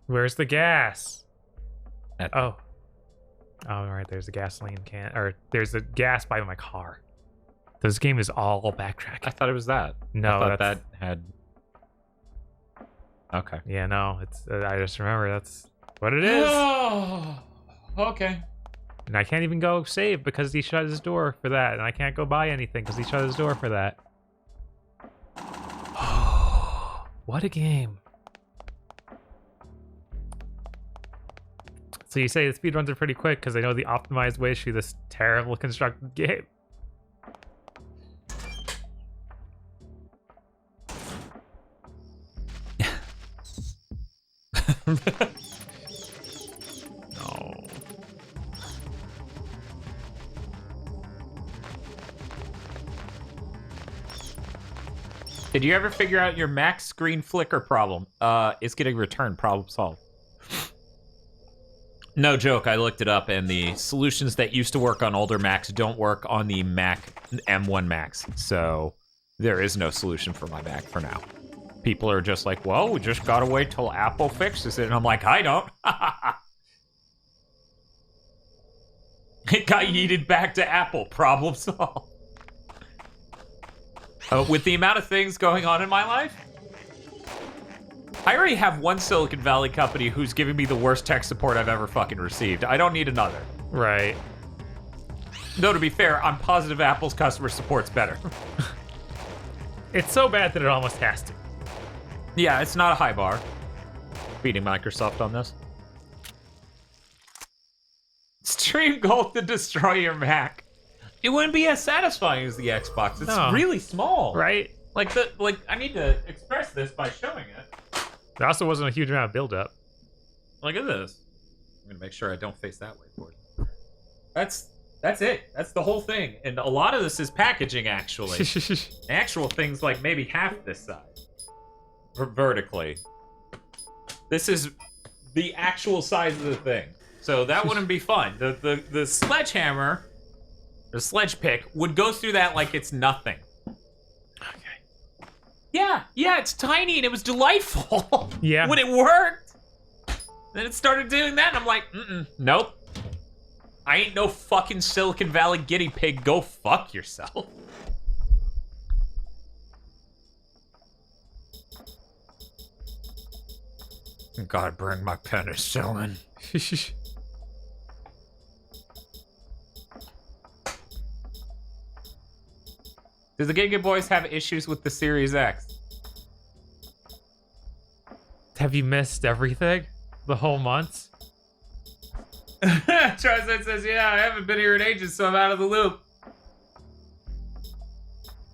B: Where's the gas?
D: Oh,
B: right. There's a gasoline can, or there's a gas by my car. This game is all backtracking.
D: I thought it was that.
B: No,
D: I thought that had. Okay.
B: Yeah, no. It's. I just remember that's what it is.
D: Oh, okay.
B: And I can't even go save because he shut his door for that, and I can't go buy anything because he shut his door for that. What a game. So you say the speedruns are pretty quick because they know the optimized ways through this terrible constructed game. No.
D: Did you ever figure out your Mac screen flicker problem? It's getting returned. Problem solved. No joke, I looked it up, and the solutions that used to work on older Macs don't work on the Mac M1 Max, so there is no solution for my Mac for now.
A: people are just like, well, we just gotta wait till Apple fixes it. And I'm like, I don't. It got yeeted back to Apple. Problem solved. With the amount of things going on in my life, I already have one Silicon Valley company who's giving me the worst tech support I've ever fucking received. I don't need another.
B: Right.
A: Though, to be fair, I'm positive Apple's customer support's better.
B: It's so bad that it almost has to.
A: Yeah, it's not a high bar. Beating Microsoft on this. Stream Gold to destroy your Mac. It wouldn't be as satisfying as the Xbox. It's really small.
B: Right?
A: Like I need to express this by showing it.
B: There also wasn't a huge amount of build-up.
A: Look at this. I'm gonna make sure I don't face that way for it. That's it. That's the whole thing. And a lot of this is packaging, actually. Actual things like maybe half this size. Vertically. This is the actual size of the thing. So that wouldn't be fun. The sledgehammer, the sledge pick, would go through that like it's nothing.
B: Okay.
A: Yeah, it's tiny and it was delightful.
B: Yeah.
A: When it worked. Then it started doing that and I'm like, nope. I ain't no fucking Silicon Valley guinea pig. Go fuck yourself. Gotta bring my penicillin. Do the Giga Boys have issues with the Series X?
B: Have you missed everything? The whole month?
A: Charizard says, yeah, I haven't been here in ages, so I'm out of the loop.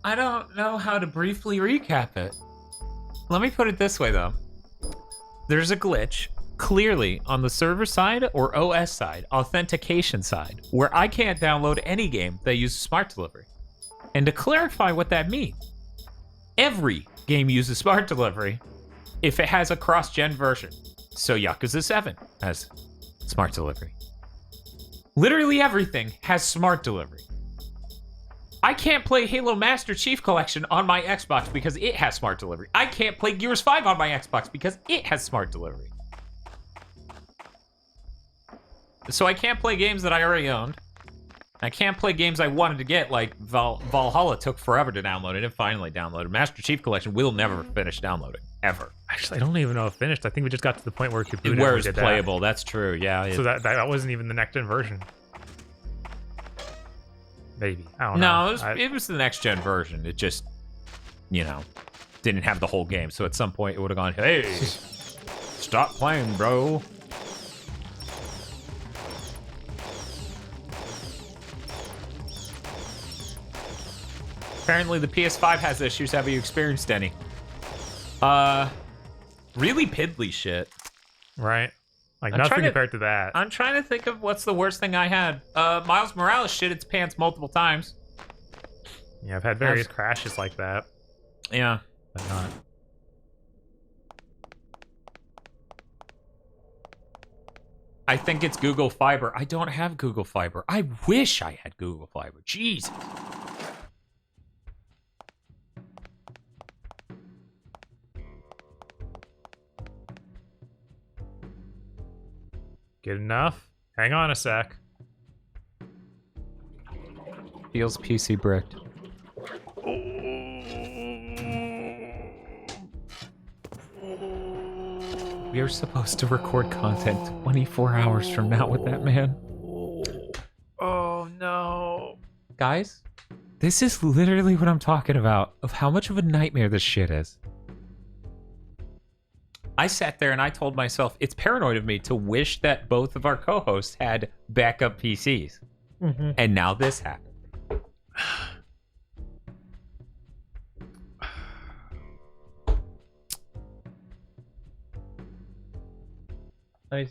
A: I don't know how to briefly recap it. Let me put it this way, though. There's a glitch, clearly on the server side or OS side, authentication side, where I can't download any game that uses smart delivery. And to clarify what that means, every game uses smart delivery if it has a cross-gen version. So Yakuza 7 has smart delivery. Literally everything has smart delivery. I can't play Halo Master Chief Collection on my Xbox because it has smart delivery. I can't play Gears 5 on my Xbox because it has smart delivery. So I can't play games that I already owned. I can't play games I wanted to get, like Valhalla took forever to download and it finally downloaded. Master Chief Collection will never finish downloading, ever.
B: Actually, I don't even know if it finished. I think we just got to the point where it could boot.
A: Where it's playable, that's true, yeah.
B: So that wasn't even the next-gen version. Maybe, I don't know.
A: No, it was the next-gen version. It just, didn't have the whole game. So at some point it would have gone, hey, stop playing, bro. Apparently the PS5 has issues. Have you experienced any? Really piddly shit.
B: Right. Like nothing compared to that.
A: I'm trying to think of what's the worst thing I had. Miles Morales shit its pants multiple times.
B: Yeah, I've had various crashes like that.
A: Yeah.
B: But not.
A: I think it's Google Fiber. I don't have Google Fiber. I wish I had Google Fiber. Jeez.
B: Good enough? Hang on a sec.
A: Feels PC bricked. We are supposed to record content 24 hours from now with that man.
B: Oh no.
A: Guys, this is literally what I'm talking about, of how much of a nightmare this shit is. I sat there and I told myself, it's paranoid of me to wish that both of our co-hosts had backup PCs.
B: Mm-hmm.
A: And now this happened. I'm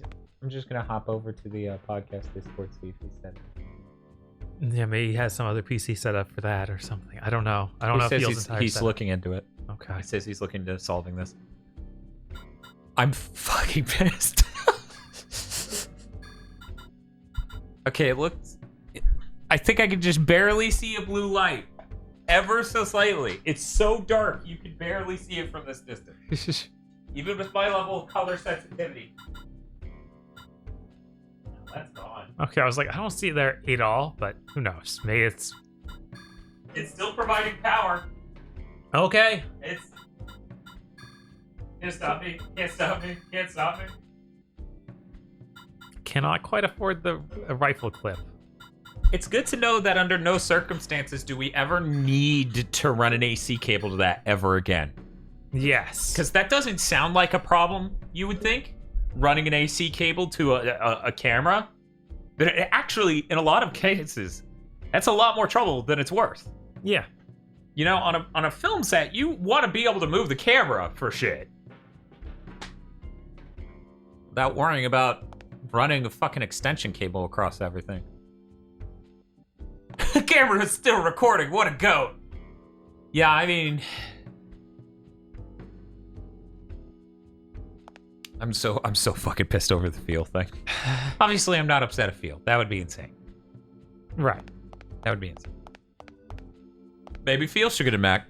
A: just going to hop over to the podcast Discord, see if he said it.
B: Yeah, maybe he has some other PC set up for that or something. I don't know. I don't know if
A: he's looking into it.
B: Okay.
A: He says he's looking into solving this. I'm fucking pissed. Okay, it looks... I think I can just barely see a blue light. ever so slightly. It's so dark you can barely see it from this distance. Even with my level of color sensitivity. That's gone.
B: Okay, I was like, I don't see it there at all, but who knows? Maybe it's
A: still providing power.
B: Okay.
A: It's... Can't stop me. Can't stop me. Can't stop me.
B: Cannot quite afford the rifle clip.
A: It's good to know that under no circumstances do we ever need to run an AC cable to that ever again.
B: Yes.
A: Because that doesn't sound like a problem, you would think. Running an AC cable to a camera. But it actually, in a lot of cases, that's a lot more trouble than it's worth.
B: Yeah.
A: You know, on a film set, you want to be able to move the camera for shit. Without worrying about running a fucking extension cable across everything. The camera is still recording. What a goat. Yeah, I mean... I'm so fucking pissed over the feel thing. Obviously, I'm not upset at feel. That would be insane.
B: Right.
A: That would be insane. Maybe feel should get a Mac.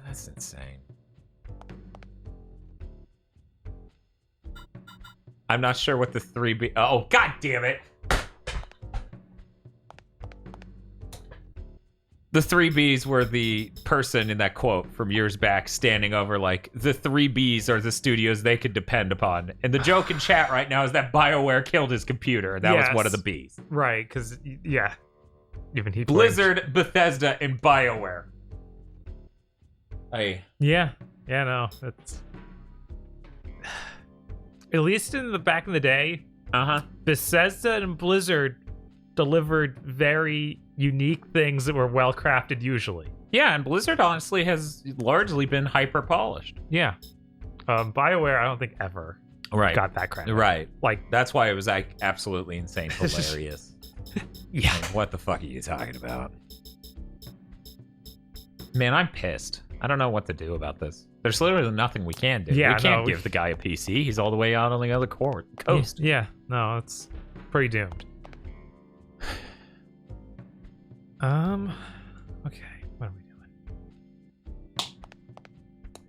A: That's insane. I'm not sure what the 3B... Oh, god damn it! The 3Bs were the person in that quote from years back standing over like, the 3Bs are the studios they could depend upon. And the joke in chat right now is that BioWare killed his computer. That was one of the Bs.
B: Right, because, yeah. Even he
A: Blizzard, Bethesda, and BioWare.
B: Yeah, no, it's... At least back in the day, Bethesda and Blizzard delivered very unique things that were well crafted usually.
A: Yeah, and Blizzard honestly has largely been hyper polished.
B: Yeah. BioWare, I don't think ever got that credit.
A: Right.
B: Like,
A: that's why it was like absolutely insane hilarious.
B: Yeah.
A: Like, what the fuck are you talking about? Man, I'm pissed. I don't know what to do about this. There's literally nothing we can do.
B: Yeah,
A: we can't give the guy a PC. He's all the way out on the other coast.
B: Yeah, no, it's pretty doomed. Okay, what are we doing?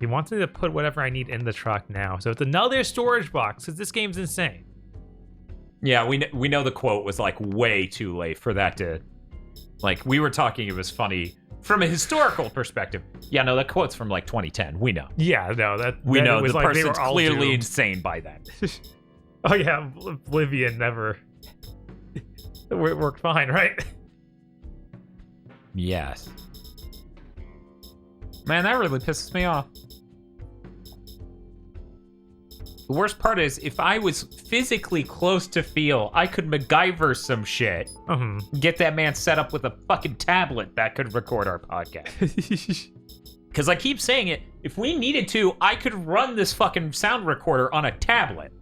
B: He wants me to put whatever I need in the truck now, so it's another storage box, because this game's insane.
A: Yeah, we know the quote was like way too late for that to... Like, we were talking, it was funny from a historical perspective. Yeah, no, that quote's from like 2010. We know.
B: Yeah, no,
A: we know
B: was
A: the
B: like
A: person's clearly insane by then.
B: Oh yeah, Oblivion never... It worked fine, right?
A: Yes. Man, that really pisses me off. The worst part is, if I was physically close to Feel, I could MacGyver some shit. Get that man set up with a fucking tablet that could record our podcast. Because I keep saying it, if we needed to, I could run this fucking sound recorder on a tablet.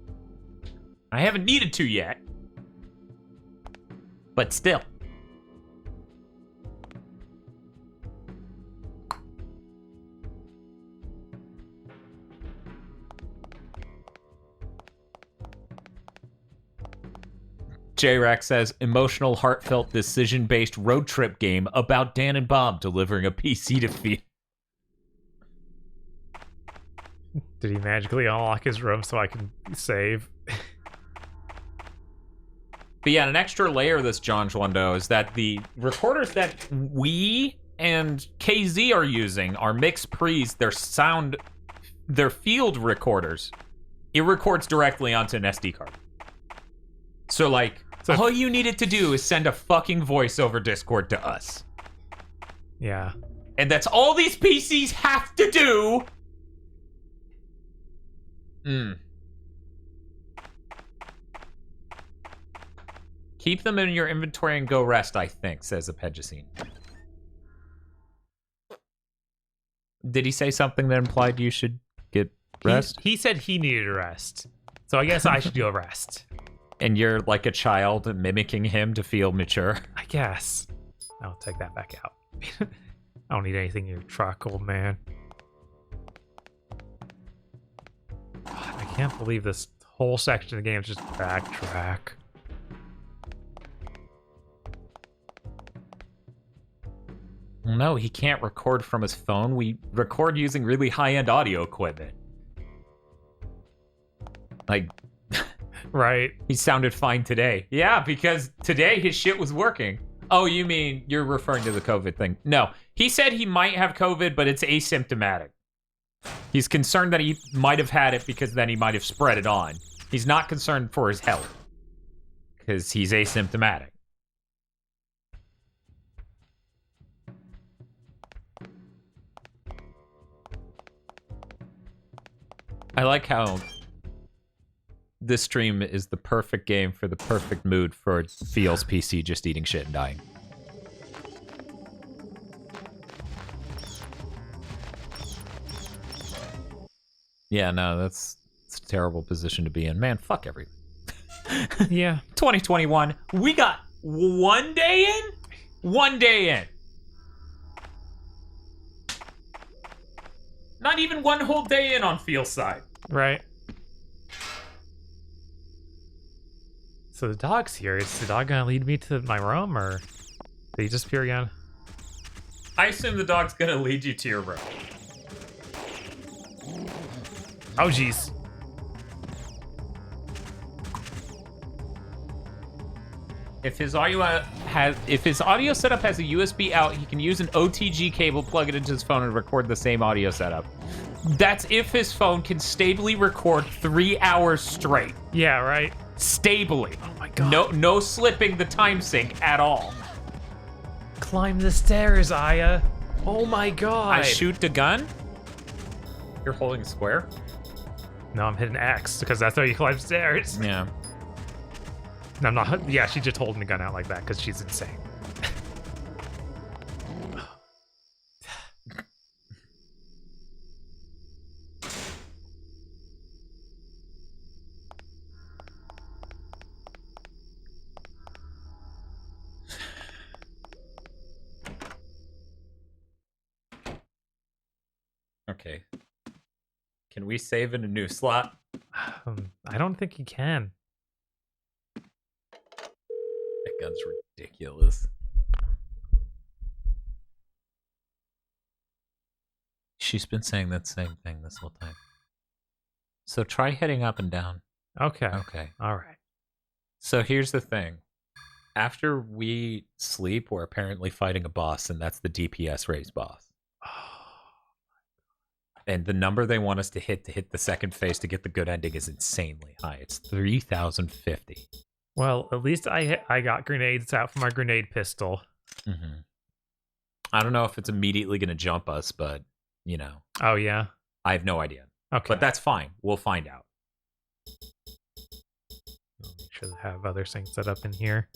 A: I haven't needed to yet. But still. J-Rack says, emotional, heartfelt, decision-based road trip game about Dan and Bob delivering a PC to Feel.
B: Did he magically unlock his room so I can save?
A: But yeah, an extra layer of this, John Jwando, is that the recorders that we and KZ are using are mixed pre's, their field recorders. It records directly onto an SD card. So, like, all you needed to do is send a fucking voice over Discord to us.
B: Yeah.
A: And that's all these PCs have to do. Keep them in your inventory and go rest, I think, says Apegicine. Did he say something that implied you should get rest?
B: He said he needed a rest. So I guess I should go rest.
A: And you're like a child mimicking him to feel mature?
B: I guess. I'll take that back out. I don't need anything in your truck, old man. can't believe this whole section of the game is just backtrack.
A: No, he can't record from his phone. We record using really high-end audio equipment. Like,
B: right.
A: He sounded fine today. Yeah, because today his shit was working. Oh, you mean you're referring to the COVID thing? No, he said he might have COVID, but it's asymptomatic. He's concerned that he might have had it because then he might have spread it on. He's not concerned for his health because he's asymptomatic. I like how this stream is the perfect game for the perfect mood for Feels PC just eating shit and dying. Yeah, no, that's a terrible position to be in. Man, fuck everything.
B: Yeah.
A: 2021, we got 1 day in? 1 day in. Not even one whole day in on Feels side.
B: Right. So the dog's here. Is the dog gonna lead me to my room, or did he just appear again?
A: I assume the dog's gonna lead you to your room.
B: Oh, jeez.
A: If his audio setup has a USB out, he can use an OTG cable, plug it into his phone, and record the same audio setup. That's if his phone can stably record 3 hours straight.
B: Yeah, right.
A: Stably.
B: Oh my god.
A: No slipping the time sync at all.
B: Climb the stairs, Aya. Oh my god.
A: I shoot the gun? You're holding a square?
B: No, I'm hitting X because that's how you climb stairs.
A: Yeah.
B: No, I'm not. Yeah, she's just holding the gun out like that because she's insane.
A: Okay. Can we save in a new slot?
B: I don't think you can.
A: That gun's ridiculous. She's been saying that same thing this whole time. So try heading up and down.
B: Okay.
A: Okay.
B: All right.
A: So here's the thing. After we sleep, we're apparently fighting a boss, and that's the DPS raised boss. And the number they want us to hit the second phase to get the good ending is insanely high. It's 3,050.
B: Well, at least I got grenades out from my grenade pistol.
A: Mm-hmm. I don't know if it's immediately going to jump us, but, you know.
B: Oh, yeah?
A: I have no idea.
B: Okay.
A: But that's fine. We'll find out.
B: I'll make sure to have other things set up in here.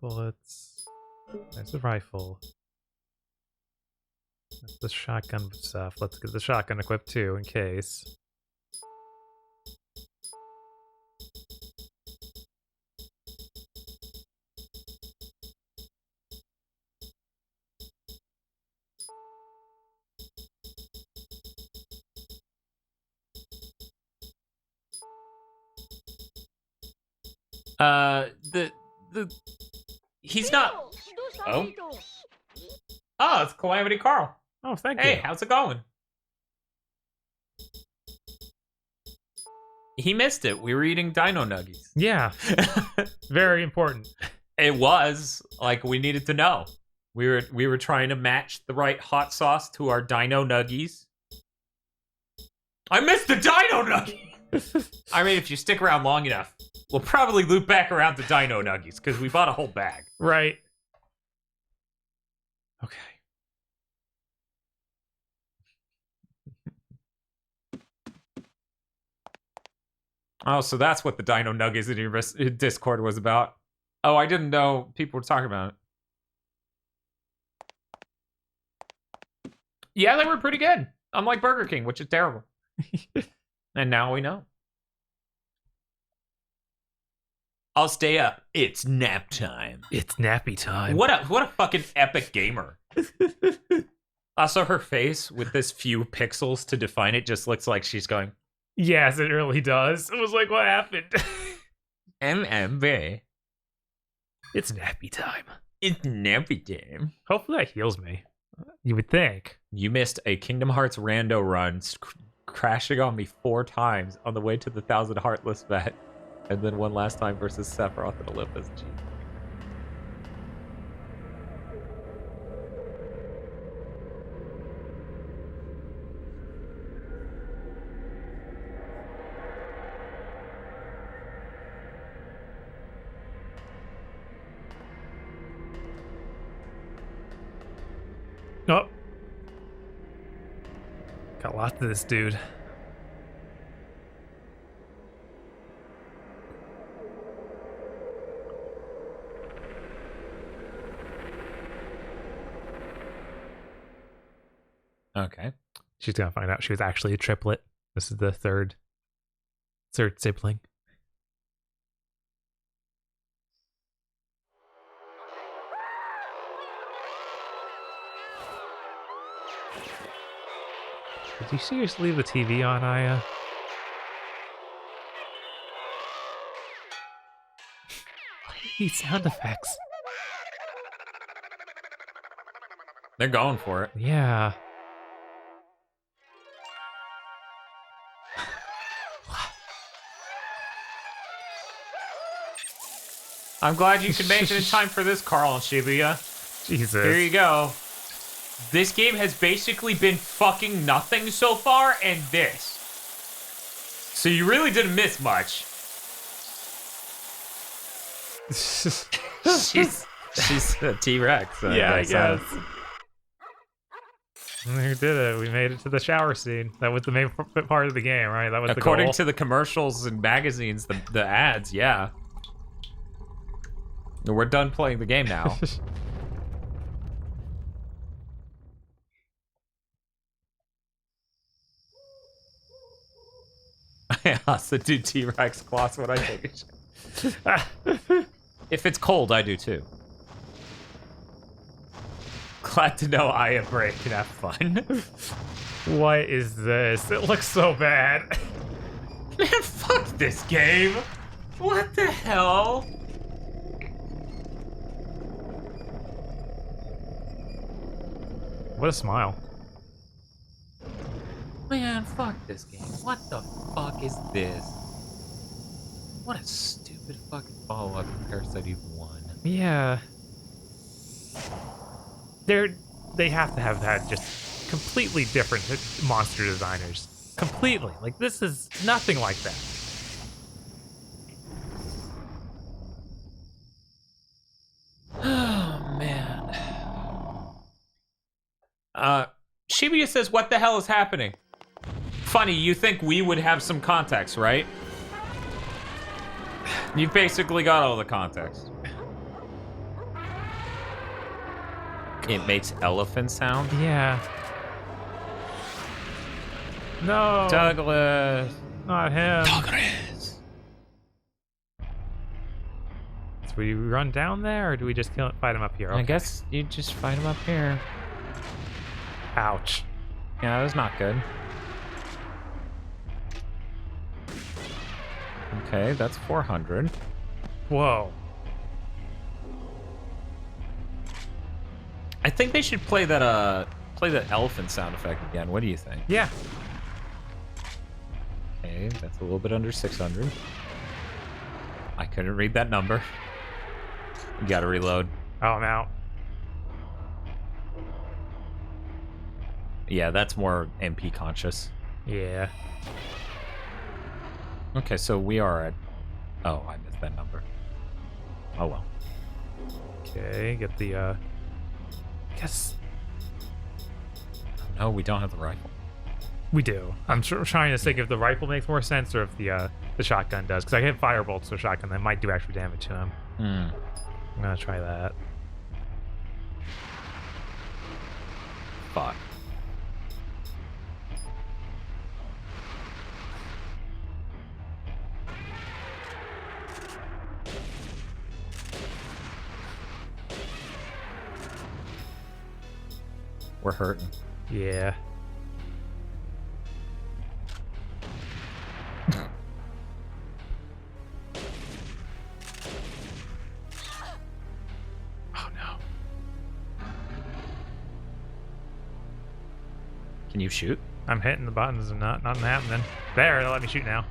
B: Bullets. There's a rifle. That's the shotgun stuff. Let's get the shotgun equipped too, in case.
A: He's not. Oh. Oh, it's Calamity Carl.
B: Oh, thank you.
A: Hey, how's it going? He missed it. We were eating dino nuggies.
B: Yeah. Very important.
A: It was. Like, we needed to know. We were trying to match the right hot sauce to our dino nuggies. I missed the dino nuggie! I mean, if you stick around long enough, we'll probably loop back around to dino nuggies, because we bought a whole bag.
B: Right. Okay.
A: Oh, so that's what the dino nuggies in your Discord was about. Oh, I didn't know people were talking about it. Yeah, they were pretty good. Unlike Burger King, which is terrible. And now we know. I'll stay up. It's nap time.
B: It's nappy time.
A: What a fucking epic gamer. Also, her face with this few pixels to define it just looks like she's going,
B: yes, it really does. It was like, what happened?
A: MMB.
B: It's nappy time.
A: It's nappy time.
B: Hopefully that heals me. You would think.
A: You missed a Kingdom Hearts rando run, crashing on me 4 times on the way to the 1,000 Heartless vet, and then one last time versus Sephiroth and Olympus. Jeez.
B: Oh. Got lots of this dude.
A: Okay.
B: She's gonna find out she was actually a triplet. This is the third sibling. Did you seriously leave the TV on, Aya? I hate sound effects.
A: They're going for it.
B: Yeah.
A: I'm glad you could make it in time for this, Carl and Shibuya.
B: Jesus.
A: Here you go. This game has basically been fucking nothing so far, and this. So you really didn't miss much. she's a T-Rex.
B: Yeah, I guess. We did it. We made it to the shower scene. That was the main part of the game, right? That was
A: according
B: the goal.
A: to the commercials and magazines, the ads, yeah. We're done playing the game now. I also do T-Rex claws when I take a shit. If it's cold, I do too. Glad to know I am break and have fun.
B: What is this? It looks so bad.
A: Man, fuck this game. What the hell?
B: What a smile.
A: Man, fuck this game. What the fuck is this? What a stupid fucking follow-up to Parasite Eve 1.
B: Yeah. They have to have had just completely different monster designers. Completely. Like, this is nothing like that.
A: Oh, man. Shibuya says, what the hell is happening? Funny, you think we would have some context, right? You've basically got all the context. It makes elephant sound?
B: Yeah. No.
A: Douglas.
B: Not him.
A: Douglas.
B: So we run down there, or do we just fight him up here? Okay.
A: I guess you just fight him up here.
B: Ouch.
A: Yeah, that was not good. Okay, that's 400.
B: Whoa.
A: I think they should play that elephant sound effect again. What do you think?
B: Yeah.
A: Okay, that's a little bit under 600. I couldn't read that number. You gotta reload.
B: Oh, I'm out.
A: Yeah, that's more MP conscious.
B: Yeah.
A: Okay, so we are at... Oh, I missed that number. Oh, well.
B: Okay, get the, guess...
A: No, we don't have the rifle.
B: We do. I'm trying to think if the rifle makes more sense or if the shotgun does. Because I hit firebolts with a shotgun that might do extra damage to him. I'm gonna try that.
A: Fuck. We're hurting.
B: Yeah. Oh no.
A: Can you shoot?
B: I'm hitting the buttons and nothing happening. There, let me shoot now.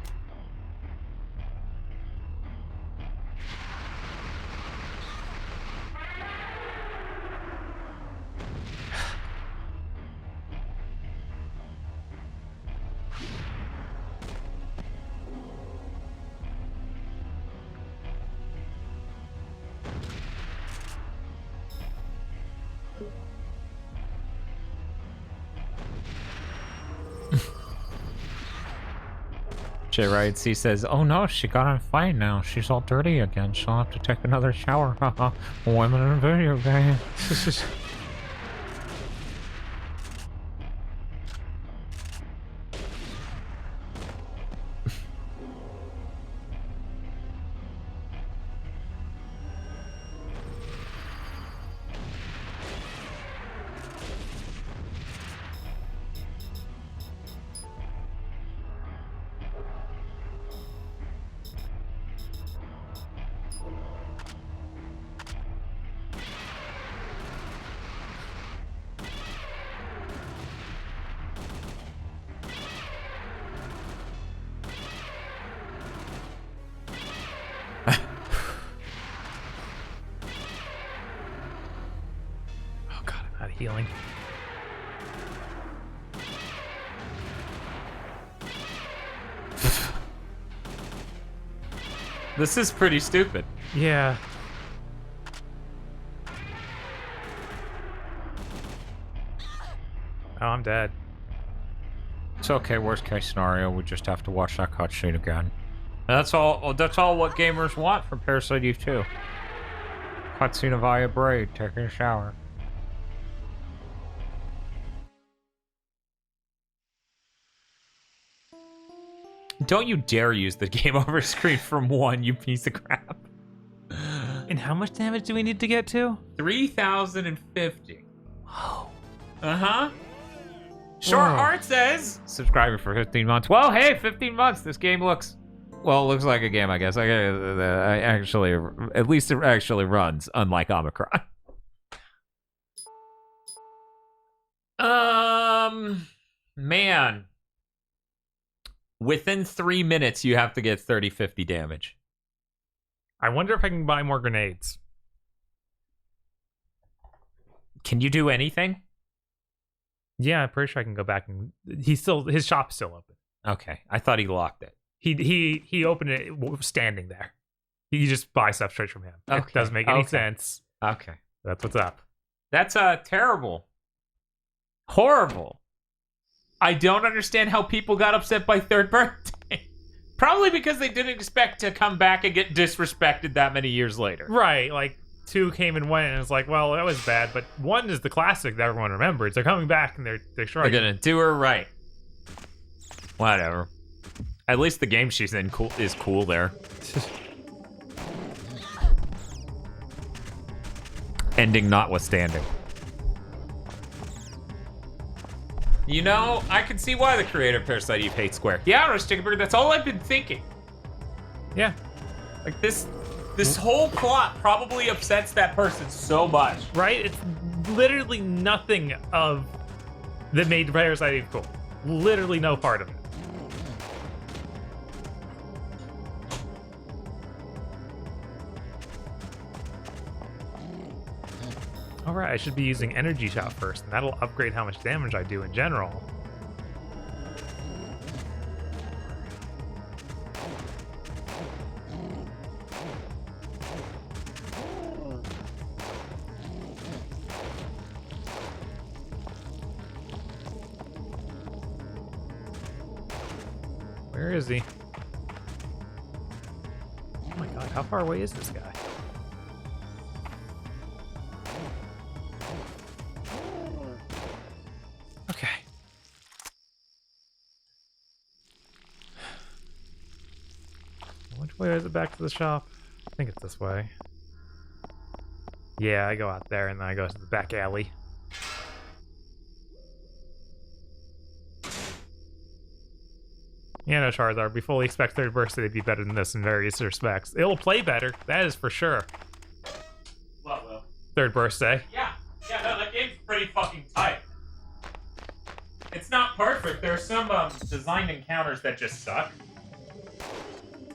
A: Jay writes, he says, oh no, she got on fine now. She's all dirty again. She'll have to take another shower. Women in a video game.
B: Healing.
A: This is pretty stupid.
B: Yeah. Oh, I'm dead.
A: It's okay, worst case scenario, we just have to watch that cutscene again. And that's all what gamers want from Parasite Eve 2. Cutscene of Aya Braid taking a shower. Don't you dare use the game over screen from 1, you piece of crap.
B: And how much damage do we need to get to?
A: 3,050. Oh. Uh-huh. Short Art says, subscriber for 15 months. Well, hey, 15 months. This game looks, well, it looks like a game, I guess. I actually, at least it actually runs, unlike Omicron. Man. Within 3 minutes, you have to get 30-50 damage.
B: I wonder if I can buy more grenades.
A: Can you do anything?
B: Yeah, I'm pretty sure I can go back and his shop's still open.
A: Okay, I thought he locked it.
B: He opened it standing there. You just buy stuff straight from him. Okay. It doesn't make any sense.
A: Okay,
B: that's what's up.
A: That's terrible, horrible. I don't understand how people got upset by Third Birthday. Probably because they didn't expect to come back and get disrespected that many years later.
B: Right, like 2 came and went, and it's like, well, that was bad, but 1 is the classic that everyone remembers. They're coming back, and they're sure
A: they're gonna do her right. Whatever. At least the game she's in is cool there. Ending notwithstanding. You know, I can see why the creator of Parasite Eve hates Square. Yeah, Rush Chickenburger, that's all I've been thinking.
B: Yeah.
A: Like, this whole plot probably upsets that person so much.
B: Right? It's literally nothing of that made Parasite Eve cool. Literally no part of it. Alright, I should be using Energy Shot first, and that'll upgrade how much damage I do in general. Where is he? Oh my god, how far away is this guy? Okay. Which way is it back to the shop? I think it's this way. Yeah, I go out there and then I go to the back alley. Yeah, no, Charizard. We fully expect Third Birthday to be better than this in various respects. It'll play better, that is for sure.
A: What will?
B: Third Birthday.
A: Yeah, no, that game's pretty fucking tight. It's not perfect. There's some designed encounters that just suck.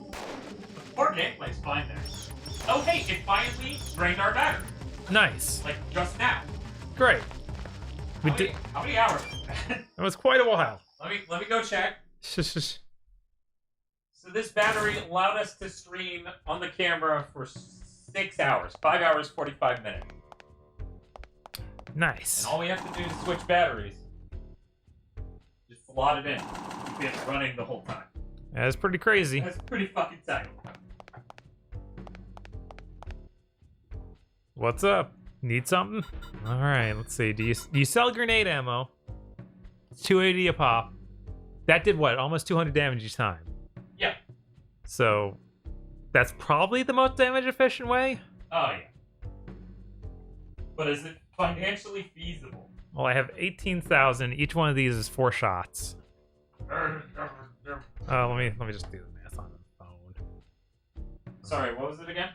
A: The core gameplay's fine there. Oh, hey, it finally drained our battery.
B: Nice.
A: Like, just now.
B: Great.
A: How many hours?
B: It was quite a while.
A: Let me go check. So this battery allowed us to stream on the camera for 6 hours. 5 hours, 45 minutes.
B: Nice.
A: And all we have to do is switch batteries. Just slot it in. Keep it running the whole time.
B: That's pretty crazy.
A: That's pretty fucking tight.
B: What's up? Need something? All right, let's see. Do you sell grenade ammo? It's $280 a pop. That did what? Almost 200 damage each time.
A: Yeah.
B: So that's probably the most damage efficient way.
A: Oh yeah. But is it financially feasible?
B: Well, I have 18,000. Each one of these is 4 shots. Let me just do the math on the phone.
A: Sorry, what was it again?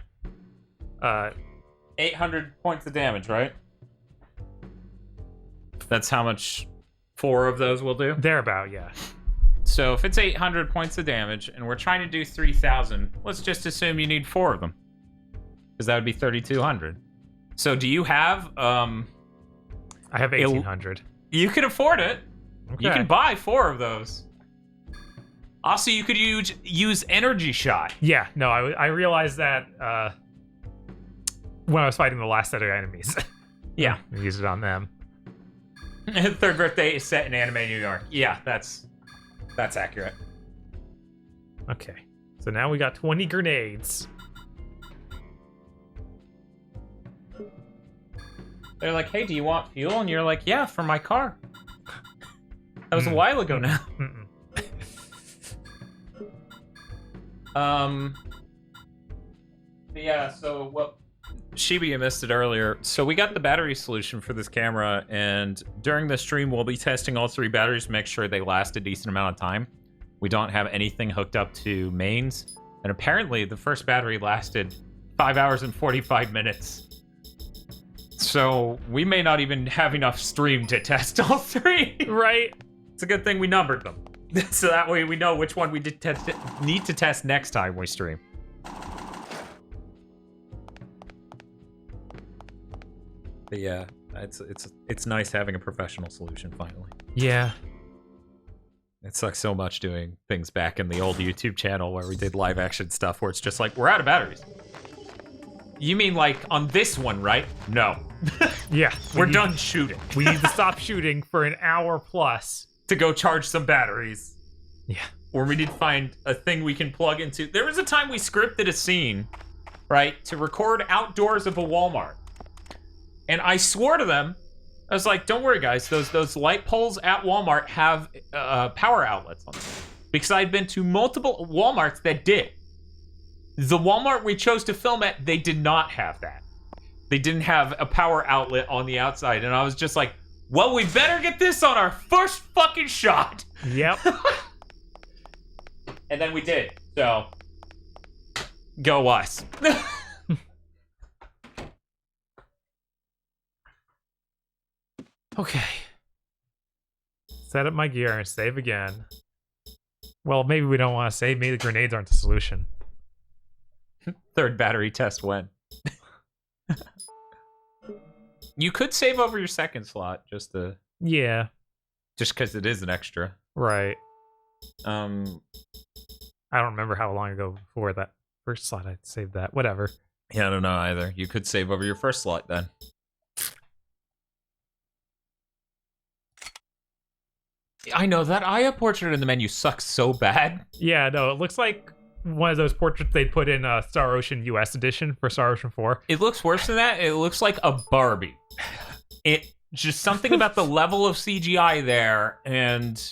D: 800 points of damage, right? That's how much 4 of those will do?
B: Thereabout, yeah.
D: So if it's 800 points of damage and we're trying to do 3,000, let's just assume you need 4 of them. Because that would be 3,200. So do you have...
B: I have 1,800.
D: You can afford it.
B: Okay.
D: You can buy 4 of those. Also, you could use energy shot.
B: Yeah, no, I realized that when I was fighting the last set of enemies.
D: Yeah.
B: I used it on them.
A: Third Birthday is set in anime New York. Yeah, that's accurate.
B: Okay. So now we got 20 grenades.
D: They're like, hey, do you want fuel? And you're like, yeah, for my car. That was a while ago now.
A: Yeah, so what...
D: Shiba, you missed it earlier. So we got the battery solution for this camera, and during the stream, we'll be testing all 3 batteries to make sure they last a decent amount of time. We don't have anything hooked up to mains, and apparently the first battery lasted 5 hours and 45 minutes. So we may not even have enough stream to test all 3.
B: Right?
D: It's a good thing we numbered them. So that way we know which one we need to test next time we stream. But yeah, it's nice having a professional solution finally.
B: Yeah.
D: It sucks so much doing things back in the old YouTube channel where we did live action stuff where it's just like, we're out of batteries. You mean like on this one, right? No.
B: Yeah.
D: We're done shooting.
B: We need to stop shooting for an hour plus.
D: To go charge some batteries.
B: Yeah.
D: Or we need to find a thing we can plug into. There was a time we scripted a scene, right, to record outdoors of a Walmart. And I swore to them, I was like, don't worry, guys, those light poles at Walmart have power outlets on them. Because I'd been to multiple Walmarts that did. The Walmart we chose to film at, they did not have that. They didn't have a power outlet on the outside. And I was just like, well, we better get this on our first fucking shot.
B: Yep.
A: And then we did, so...
D: Go us.
B: Okay. Set up my gear and save again. Well, maybe we don't want to save. Maybe the grenades aren't the solution.
D: Third battery test when? You could save over your second slot just because it is an extra.
B: Right.
D: I
B: don't remember how long ago before that first slot I saved that. Whatever.
D: Yeah, I don't know either. You could save over your first slot then. I know, that Aya portrait in the menu sucks so bad.
B: Yeah, no, it looks like one of those portraits they put in Star Ocean US edition for Star Ocean 4.
D: It looks worse than that. It looks like a Barbie. It just something about the level of CGI there and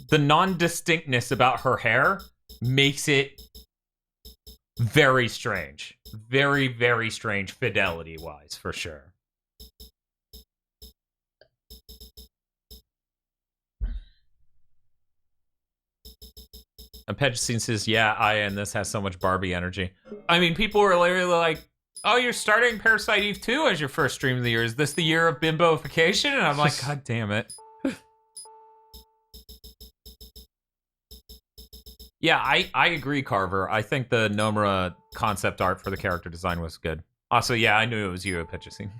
D: the non-distinctness about her hair makes it very strange. Very, very strange fidelity-wise, for sure.
A: Pedicine says, yeah, and this has so much Barbie energy. I mean, people were literally like, oh, you're starting Parasite Eve II as your first stream of the year. Is this the year of bimboification? And I'm like, God damn it. Yeah, I agree, Carver. I think the Nomura concept art for the character design was good. Also, yeah, I knew it was you, Pedicine.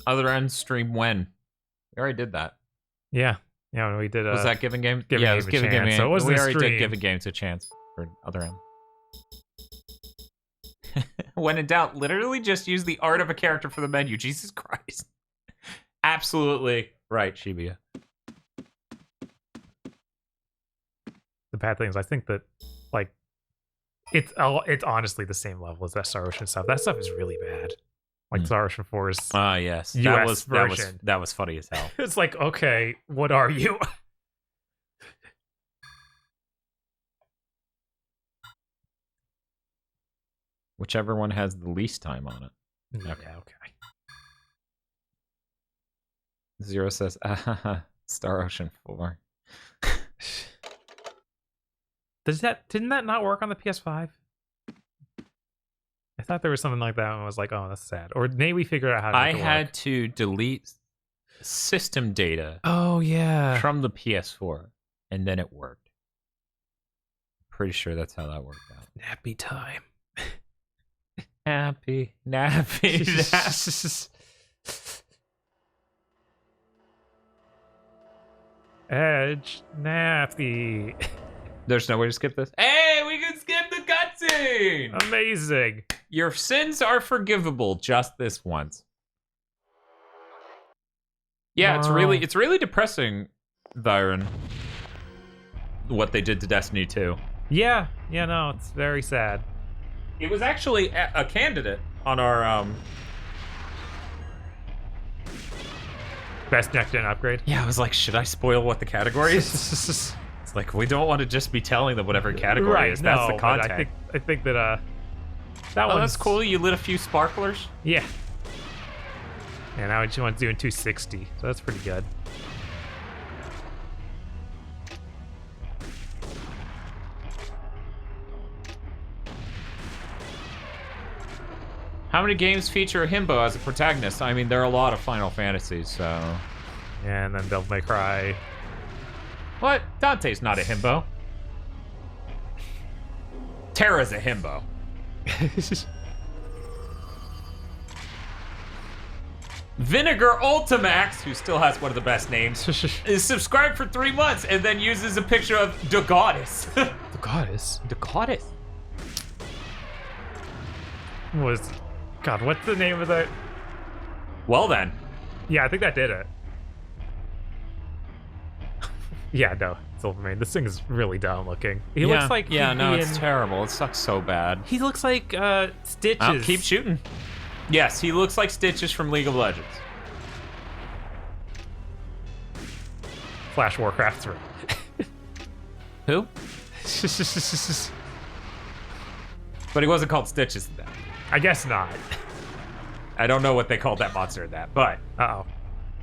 A: Other end stream when? We already did that.
B: Yeah. Yeah, when we did
A: was that Giving Game?
B: Giving
A: it was Giving Game.
B: So it was
A: we already did Giving Games a chance for Other End. When in doubt, literally just use the art of a character for the menu. Jesus Christ. Absolutely right, Shibuya.
B: The bad things, I think that, like, it's honestly the same level as that Star Ocean stuff. That stuff is really bad. Like Star Ocean 4's
A: yes.
B: US version.
A: That was funny as hell.
B: It's like, okay, what are you?
A: Whichever one has the least time on it.
B: Okay.
A: Zero says, Star Ocean 4.
B: Didn't that not work on the PS5? I thought there was something like that, and I was like, "Oh, that's sad." Or maybe we figured out how to.
A: I had to delete system data.
B: Oh yeah,
A: from the PS4, and then it worked. Pretty sure that's how that worked out.
B: Nappy time.
A: Nappy.
B: Edge nappy.
A: There's no way to skip this. Hey, we can skip the cutscene.
B: Amazing.
A: Your sins are forgivable just this once. Yeah, it's really depressing, Byron, what they did to Destiny 2.
B: Yeah, no, it's very sad.
A: It was actually a candidate on our
B: best next-gen upgrade.
A: Yeah, I was like, should I spoil what the category is? It's like, we don't want to just be telling them whatever category is. That's the content.
B: I think that that
A: one's... that's cool. You lit a few sparklers.
B: Yeah. And now each one's doing 260, so that's pretty good.
A: How many games feature a himbo as a protagonist? I mean, there are a lot of Final Fantasies, so...
B: Yeah, and then Devil May Cry.
A: What? Dante's not a himbo. Terra's a himbo. Vinegar Ultimax, who still has one of the best names, is subscribed for 3 months and then uses a picture of the goddess.
B: The goddess?
A: The goddess.
B: God, what's the name of that?
A: Well then.
B: Yeah, I think that did it. Yeah, no, Silvermane. This thing is really dumb looking. He looks like
A: it's terrible. It sucks so bad.
B: He looks like Stitches.
A: Oh, keep shooting. Yes, he looks like Stitches from League of Legends.
B: Flash Warcraft 3.
A: Who? But he wasn't called Stitches then.
B: I guess not.
A: I don't know what they called that monster in that, but...
B: Uh-oh.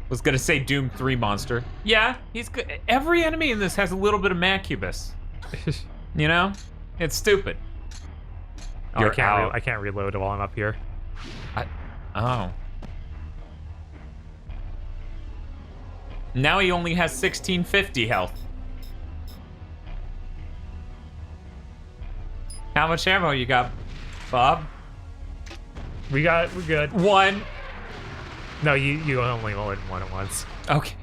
A: Was gonna say Doom 3 monster. Yeah, he's good. Every enemy in this has a little bit of Macubus. You know? It's stupid.
B: Oh, I can't reload while I'm up here.
A: Oh. Now he only has 1650 health. How much ammo you got, Bob?
B: We're good.
A: 1.
B: No, you only load one at once.
A: Okay.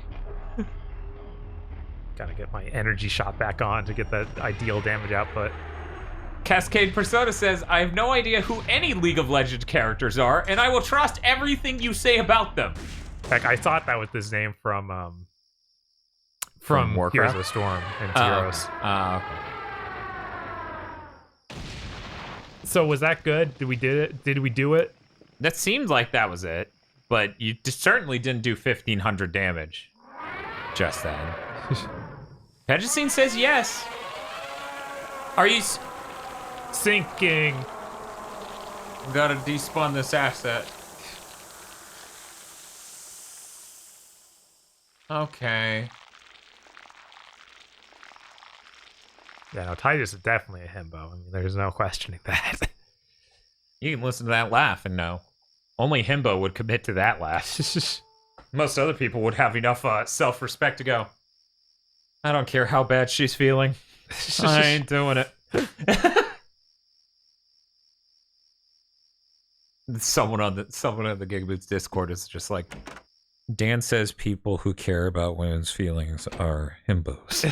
B: Gotta get my energy shot back on to get that ideal damage output.
A: Cascade Persona says, I have no idea who any League of Legends characters are, and I will trust everything you say about them.
B: Heck, I thought that was his name from
A: Warcraft?
B: Heroes of the Storm and Heroes.
A: Okay.
B: So was that good? Did we do it?
A: That seemed like that was it, but you certainly didn't do 1,500 damage just then. Pedicine says yes. Are you...
B: Sinking.
A: Gotta despawn this asset. Okay.
B: Yeah, no, Titus is definitely a himbo. I mean, there's no questioning that.
A: You can listen to that laugh and know. Only himbo would commit to that laugh. Most other people would have enough self-respect to go, I don't care how bad she's feeling. I ain't doing it. Someone on the Gigaboots Discord is just like, Dan says people who care about women's feelings are himbos.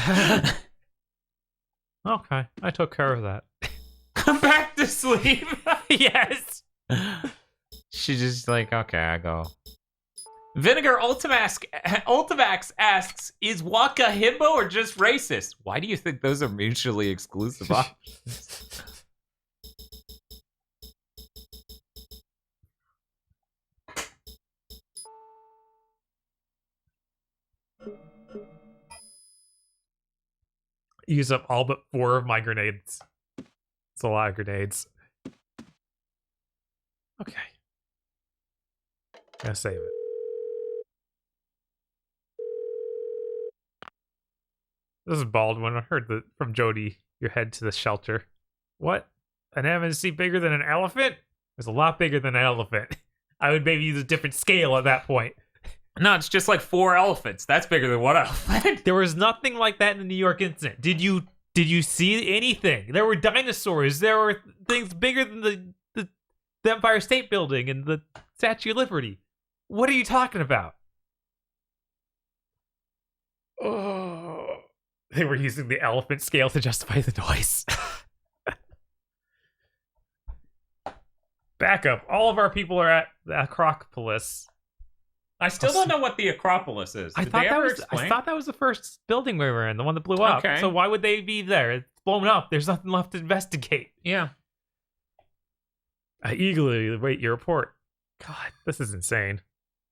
B: Okay, I took care of that.
A: Come back to sleep.
B: Yes.
A: She's just like, okay, I go. Vinegar Ultimax asks, is Waka himbo or just racist? Why do you think those are mutually exclusive options?
B: Use up all but 4 of my grenades. It's a lot of grenades. Okay. Gonna save it. This is Baldwin. I heard from Jody, you're headed to the shelter. What? An MNC bigger than an elephant? It's a lot bigger than an elephant. I would maybe use a different scale at that point.
A: No, it's just like 4 elephants. That's bigger than 1 elephant.
B: There was nothing like that in the New York incident. Did you see anything? There were dinosaurs. There were things bigger than the Empire State Building and the Statue of Liberty. What are you talking about? Oh, they were using the elephant scale to justify the noise. Back up. All of our people are at the Acropolis.
A: I still don't know what the Acropolis is.
B: I thought that was the first building we were in, the one that blew up.
A: Okay.
B: So why would they be there? It's blown up. There's nothing left to investigate.
A: Yeah.
B: I eagerly await your report. God, this is insane.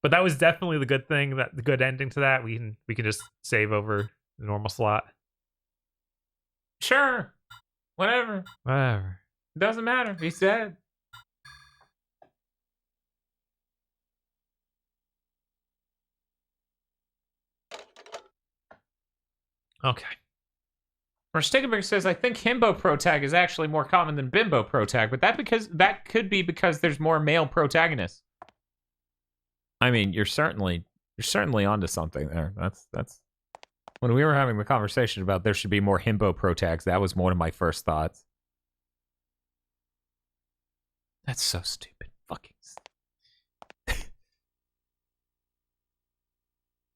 B: But that was definitely the good thing, the good ending to that. We can just save over the normal slot.
A: Sure. Whatever. Doesn't matter. He's dead.
B: Okay.
A: Stiggenberg says, I think himbo protag is actually more common than bimbo protag, but that could be because there's more male protagonists. I mean, you're certainly onto something there. That's when we were having the conversation about there should be more himbo protags, that was one of my first thoughts. That's so stupid. Fucking stupid.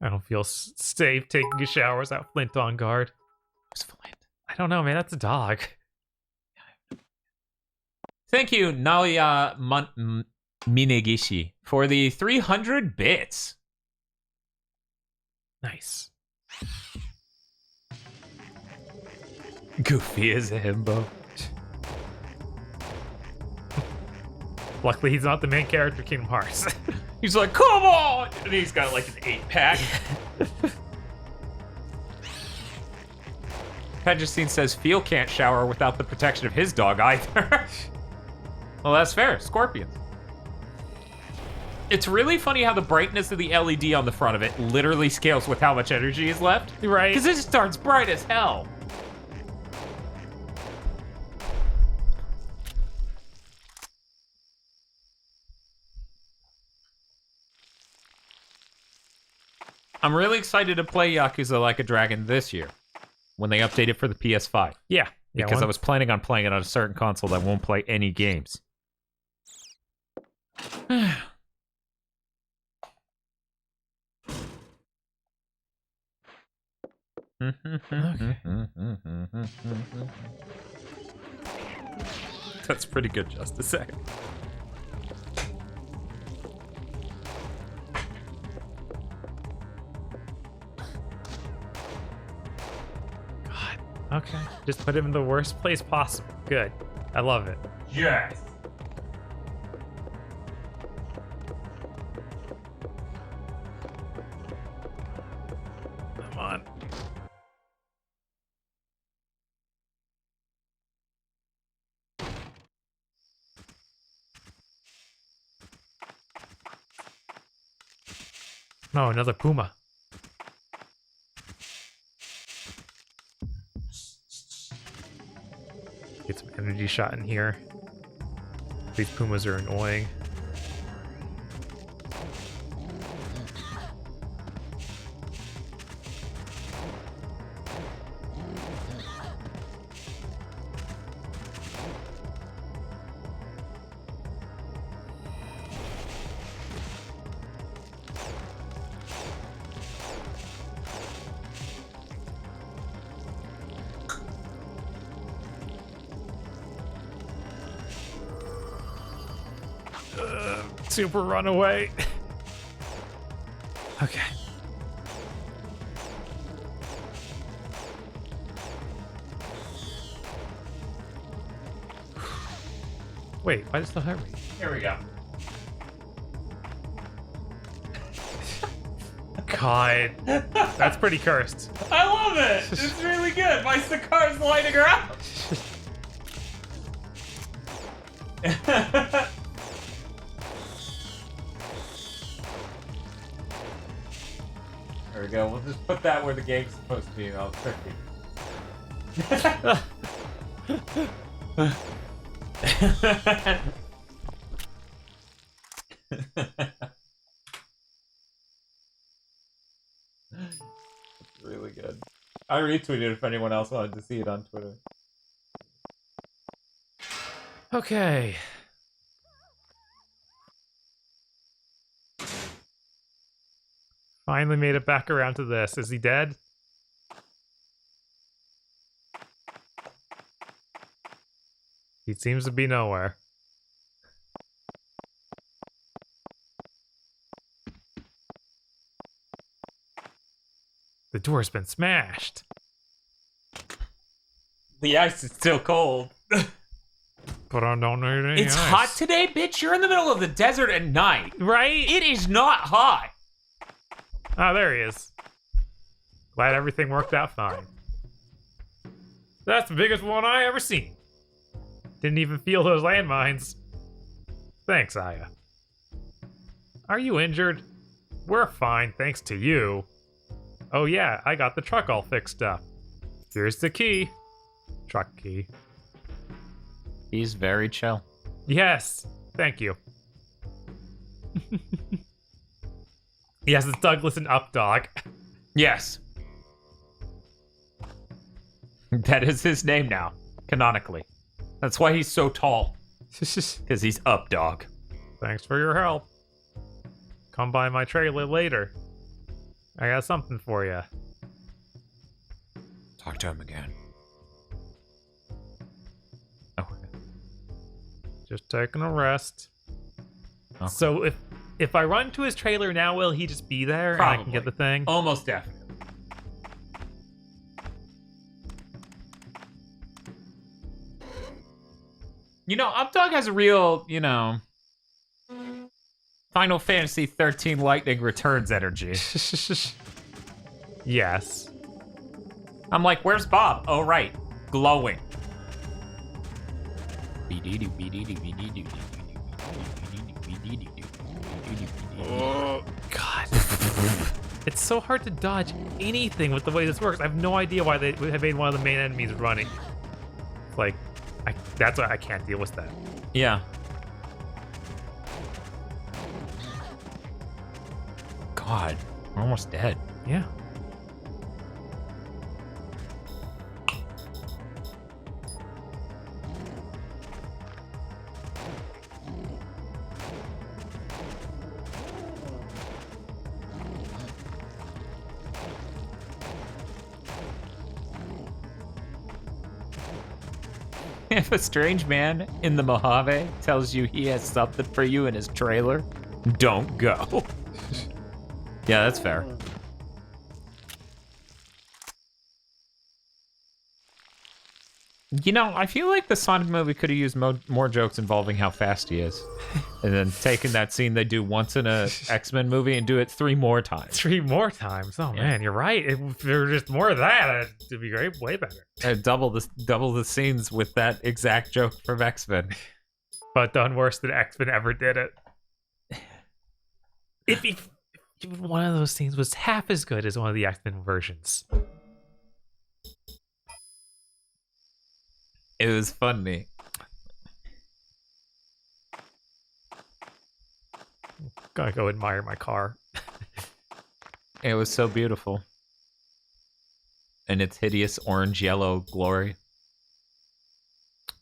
B: I don't feel safe taking a shower without Flint on guard.
A: Who's Flint?
B: I don't know, man. That's a dog.
A: Thank you, Nalia Minegishi, for the 300 bits.
B: Nice.
A: Goofy is a himbo.
B: Luckily, he's not the main character of Kingdom Hearts.
A: He's like, come on! And he's got like an 8-pack. Justine says, Phil can't shower without the protection of his dog either. Well, that's fair. Scorpions. It's really funny how the brightness of the LED on the front of it literally scales with how much energy is left.
B: Right.
A: Because it starts bright as hell. I'm really excited to play Yakuza Like a Dragon this year when they update it for the PS5.
B: Yeah.
A: Because I was planning on playing it on a certain console that won't play any games. That's pretty good, just a sec.
B: Okay. Just put him in the worst place possible. Good. I love it.
A: Yes.
B: Come on. No, another puma. some energy shot in here. These pumas are annoying. Super runaway. Okay. Wait, why does it still hurt me?
A: Here we go.
B: God, that's pretty cursed.
A: I love it. It's really good. My Sakar's lighting her up. There we go. We'll just put that where the game's supposed to be, and I'll trick It's really good. I retweeted if anyone else wanted to see it on Twitter.
B: Okay. Finally made it back around to this. Is he dead? He seems to be nowhere. The door's been smashed.
A: The ice is still cold.
B: But I don't need any
A: It's
B: ice.
A: hot today, bitch. You're in the middle of the desert at night.
B: Right?
A: It is not hot.
B: Oh, there he is. Glad everything worked out fine. That's the biggest one I ever seen. Didn't even feel those landmines. Thanks, Aya. Are you injured? We're fine, thanks to you. Oh yeah, I got the truck all fixed up. Here's the key. Truck key.
D: He's very chill.
B: Yes, thank you. Yes, it's Douglas and Updog.
A: Yes. That is his name now, canonically. That's why he's so tall. Because he's up, dog.
B: Thanks for your help. Come by my trailer later. I got something for you.
A: Talk to him again. Oh.
B: Just taking a rest.
A: Okay.
B: So if I run to his trailer now, will he just be there
A: Probably.
B: and I can get the thing?
A: Almost definitely. You know, Updog has a real, Final Fantasy 13 Lightning Returns energy.
B: Yes.
A: I'm like, where's Bob? Oh, right. Glowing.
B: Oh, God. It's so hard to dodge anything with the way this works. I have no idea why they have made one of the main enemies running. Like, that's why I can't deal with that.
A: Yeah. God, we're almost dead.
B: Yeah.
A: If a strange man in the Mojave tells you he has something for you in his trailer, don't go. Yeah, that's fair. You know, I feel like the Sonic movie could have used more jokes involving how fast he is. And then taking that scene they do once in a X-Men movie and do it 3 more times.
B: 3 more times? Oh,
A: Yeah.
B: man, you're right. If there were just more of that, it'd be great, way better.
A: Double the scenes with that exact joke from X-Men.
B: But done worse than X-Men ever did it. If one of those scenes was half as good as one of the X-Men versions.
D: It was funny.
B: Gotta go admire my car.
D: It was so beautiful. And its hideous orange-yellow glory.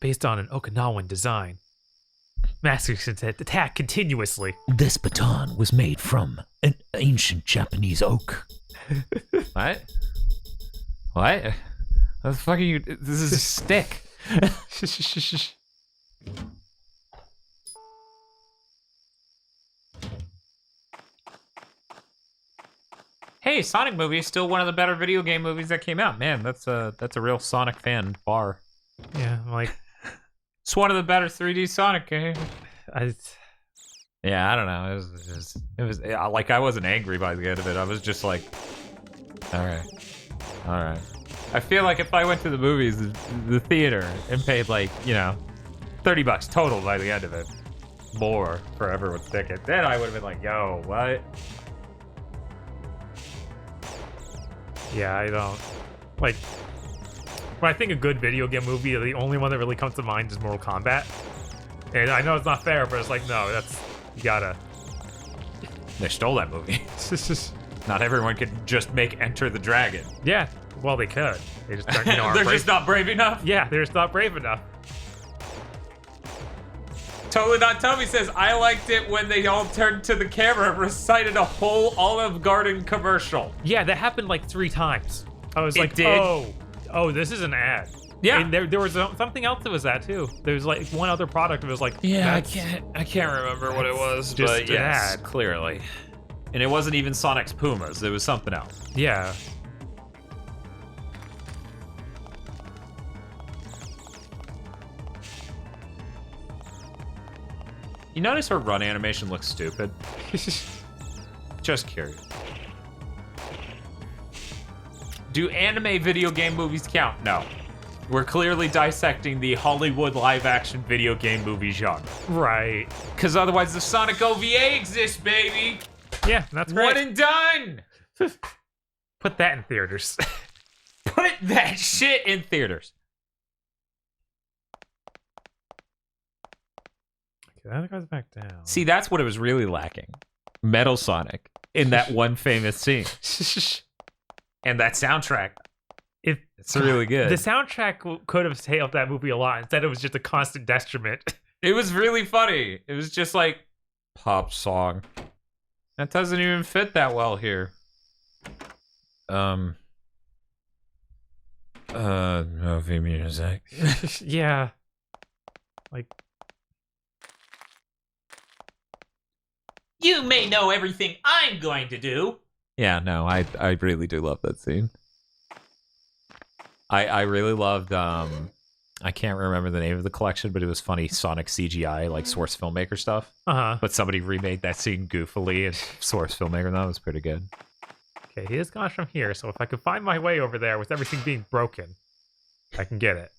B: Based on an Okinawan design. Masters can attack continuously.
E: This baton was made from an ancient Japanese oak.
D: What? What? What the fuck are you? This is a stick. Hey, Sonic movie is still one of the better video game movies that came out. Man, that's a real Sonic fan bar.
B: Yeah, like
D: it's one of the better 3D Sonic games.
B: Yeah,
D: I don't know. It was like I wasn't angry by the end of it. I was just like, all right. I feel like if I went to the movies, the theater, and paid like, $30 total by the end of it, more for everyone's ticket, then I would have been like, yo, what?
B: Yeah, I don't like. When I think a good video game movie, the only one that really comes to mind is Mortal Kombat. And I know it's not fair, but it's like, no, you gotta.
D: They stole that movie. Not everyone could just make Enter the Dragon.
B: Yeah, well, they could. They just aren't,
D: they're just not brave enough?
B: Yeah, they're just not brave enough.
D: Totally Not Toby says, I liked it when they all turned to the camera and recited a whole Olive Garden commercial.
B: Yeah, that happened like 3 times. I was like,
D: did.
B: Oh, this is an ad.
D: Yeah.
B: And there was something else that was that too. There was like one other product that was like,
D: yeah, I can't remember what it was,
B: just
D: but yes,
B: ad.
D: Clearly. And it wasn't even Sonic's Pumas, it was something else.
B: Yeah.
D: You notice her run animation looks stupid? Just curious. Do anime video game movies count? No. We're clearly dissecting the Hollywood live-action video game movie genre.
B: Right.
D: Because otherwise the Sonic OVA exists, baby!
B: Yeah, that's right.
D: One and done!
B: Put that in theaters.
D: Put that shit in theaters.
B: Okay, that goes back down.
D: See, that's what it was really lacking. Metal Sonic in that one famous scene. And that soundtrack. It's really good.
B: The soundtrack could have helped that movie a lot. Instead, it was just a constant detriment.
D: It was really funny. It was just like pop song. That doesn't even fit that well here. Movie music.
B: Yeah. Like.
E: You may know everything I'm going to do.
D: Yeah, no, I really do love that scene. I really loved, I can't remember the name of the collection, but it was funny Sonic CGI, like Source Filmmaker stuff.
B: Uh-huh.
D: But somebody remade that scene goofily and Source Filmmaker, and that was pretty good.
B: Okay, he has gone from here, so if I could find my way over there with everything being broken, I can get it.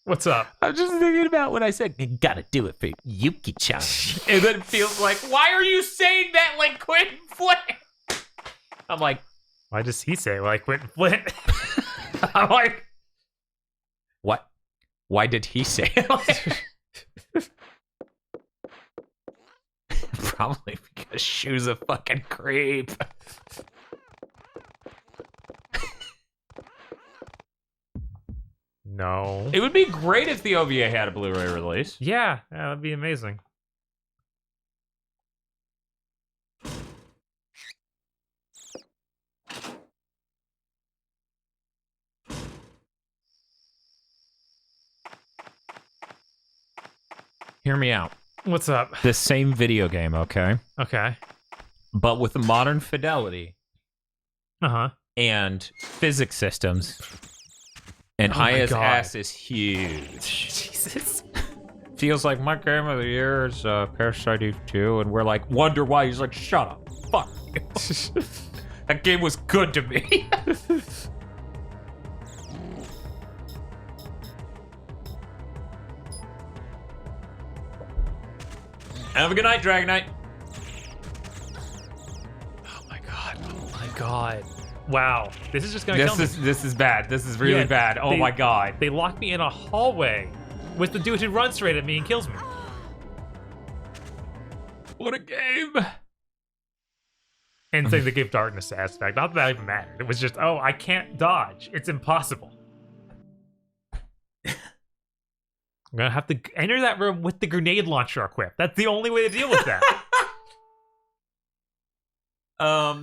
B: What's up?
E: I'm just thinking about when I said, you gotta do it for Yuki-chan.
D: And then it feels like, why are you saying that like Quentin Flynn? I'm like,
B: why does he say like Quentin Flynn?
D: I'm like, what? Why did he say it? Probably because Shu's a fucking creep.
B: No.
D: It would be great if the OVA had a Blu-ray release.
B: Yeah, that'd be amazing.
D: Hear me out.
B: What's up?
D: The same video game, okay?
B: Okay.
D: But with modern fidelity.
B: Uh-huh.
D: And physics systems. And ISS is huge.
B: Jesus.
D: Feels like my game of the year is Parasite Eve II, and we're like, wonder why. He's like, shut up. Fuck you. That game was good to me. Have a good night, Dragon Knight.
B: Oh my god. Oh my god. Wow, this is just gonna kill me.
A: This is bad. This is really bad. Oh my god.
B: They locked me in a hallway with the dude who runs straight at me and kills me.
A: What a game.
B: And saying they gave darkness aspect. Not that that even mattered. It was just, oh, I can't dodge. It's impossible. I'm gonna have to enter that room with the grenade launcher equipped. That's the only way to deal with that.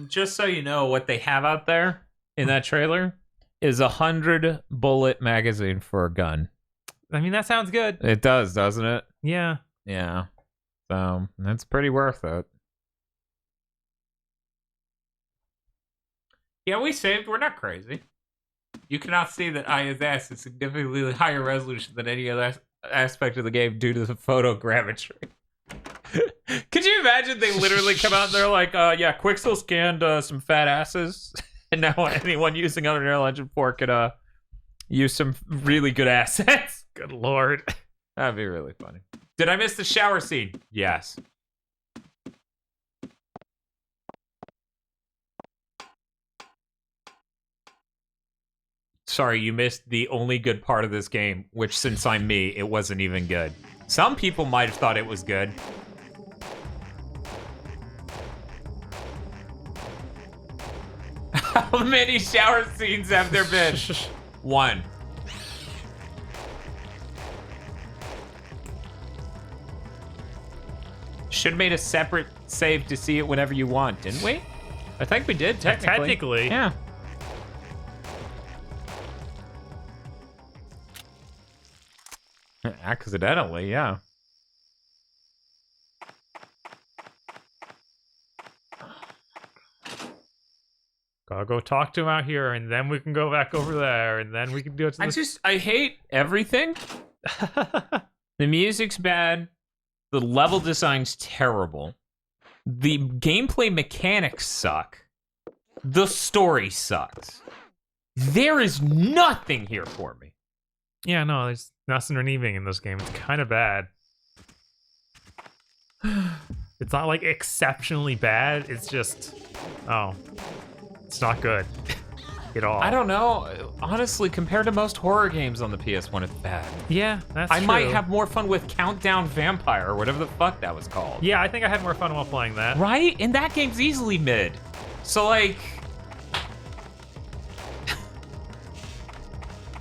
A: Just so you know, what they have out there in that trailer is 100 bullet magazine for a gun.
B: I mean, that sounds good.
A: It does, doesn't it?
B: Yeah.
A: Yeah. So that's pretty worth it. Yeah, we saved. We're not crazy. You cannot see that ISS is significantly higher resolution than any other aspect of the game due to the photogrammetry. Could you imagine they literally come out and they're like, yeah, Quixel scanned some fat asses, and now anyone using Unreal Engine 4 could use some really good assets.
B: Good lord.
A: That'd be really funny. Did I miss the shower scene? Yes. Sorry, you missed the only good part of this game, which since I'm me, it wasn't even good. Some people might have thought it was good. How many shower scenes have there been? One. Should have made a separate save to see it whenever you want, didn't we? I think we did, technically.
B: Technically.
A: Yeah. Accidentally, yeah.
B: Gotta go talk to him out here, and then we can go back over there, and then we can do it.
A: I hate everything. The music's bad. The level design's terrible. The gameplay mechanics suck. The story sucks. There is nothing here for me.
B: Yeah, no, there's nothing redeeming in this game. It's kind of bad. It's not like exceptionally bad. It's just, oh, it's not good at all.
A: I don't know. Honestly, compared to most horror games on the PS1, it's bad.
B: Yeah, that's true.
A: I might have more fun with Countdown Vampire or whatever the fuck that was called.
B: Yeah, I think I had more fun while playing that.
A: Right? And that game's easily mid. So, like...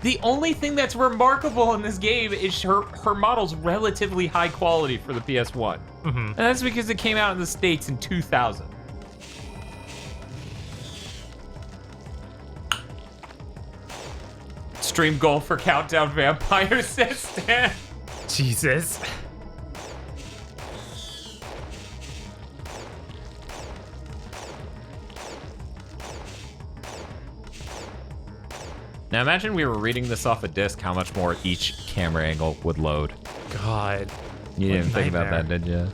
A: The only thing that's remarkable in this game is her model's relatively high quality for the PS1.
B: Mm-hmm.
A: And that's because it came out in the States in 2000. Stream goal for Countdown Vampire, says Stan.
B: Jesus.
A: Now imagine we were reading this off a disc, how much more each camera angle would load.
B: God.
A: You didn't think about that, did you?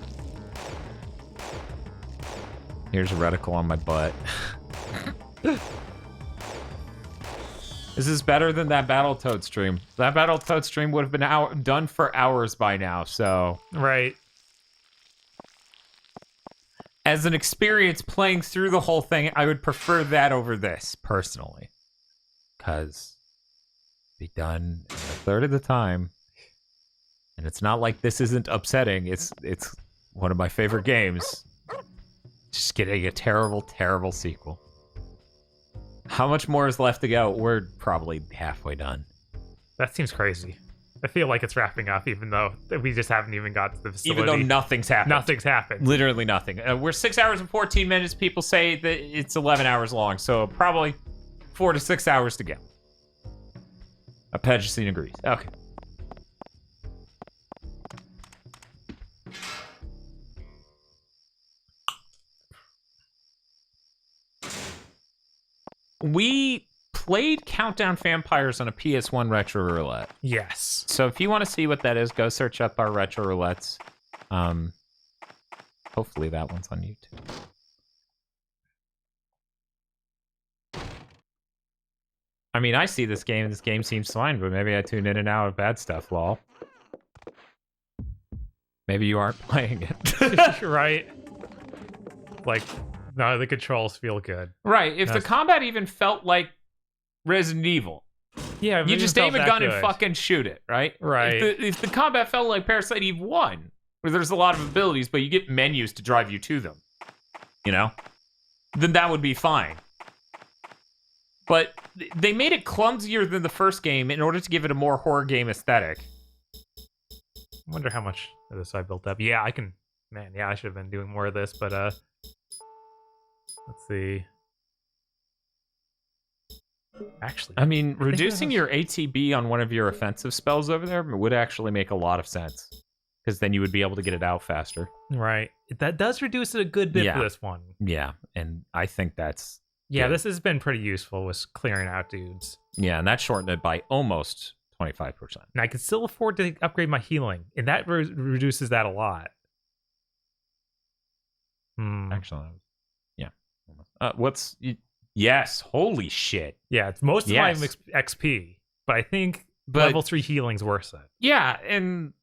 A: Here's a reticle on my butt. This is better than that Battletoad stream. That Battletoad stream would have been done for hours by now, so...
B: Right.
A: As an experience playing through the whole thing, I would prefer that over this, personally. Because be done in a third of the time. And it's not like this isn't upsetting. It's one of my favorite games. Just getting a terrible, terrible sequel. How much more is left to go? We're probably halfway done.
B: That seems crazy. I feel like it's wrapping up, even though we just haven't even got to the facility.
A: Even though nothing's happened.
B: Nothing's happened.
A: Literally nothing. We're 6 hours and 14 minutes. People say that it's 11 hours long, so probably 4 to 6 hours to go. Apegicine agrees. Okay. We played Countdown Vampires on a PS1 Retro Roulette.
B: Yes.
A: So if you want to see what that is, go search up our Retro Roulettes. Hopefully that one's on YouTube. I mean, I see this game. This game seems fine, but maybe I tune in and out of bad stuff, lol. Maybe you aren't playing it.
B: Right. Like, No, the controls feel good.
A: Right. If the combat even felt like Resident Evil.
B: Yeah,
A: you just aim a gun and fucking shoot it, right?
B: Right.
A: If the combat felt like Parasite Eve 1, where there's a lot of abilities, but you get menus to drive you to them, you know? Then that would be fine. But they made it clumsier than the first game in order to give it a more horror game aesthetic.
B: I wonder how much of this I built up. Yeah, I can... Man, yeah, I should have been doing more of this, but, let's see. Actually...
A: I mean, reducing your ATB on one of your offensive spells over there would actually make a lot of sense. Because then you would be able to get it out faster.
B: Right. That does reduce it a good bit for this one.
A: Yeah, and I think that's...
B: Yeah, this has been pretty useful with clearing out dudes.
A: Yeah, and that shortened it by almost 25%.
B: And I can still afford to upgrade my healing, and that reduces that a lot.
A: Actually, yeah. Yes, holy shit.
B: Yeah, it's most of my XP, but I think level 3 healing's worth it.
A: Yeah, and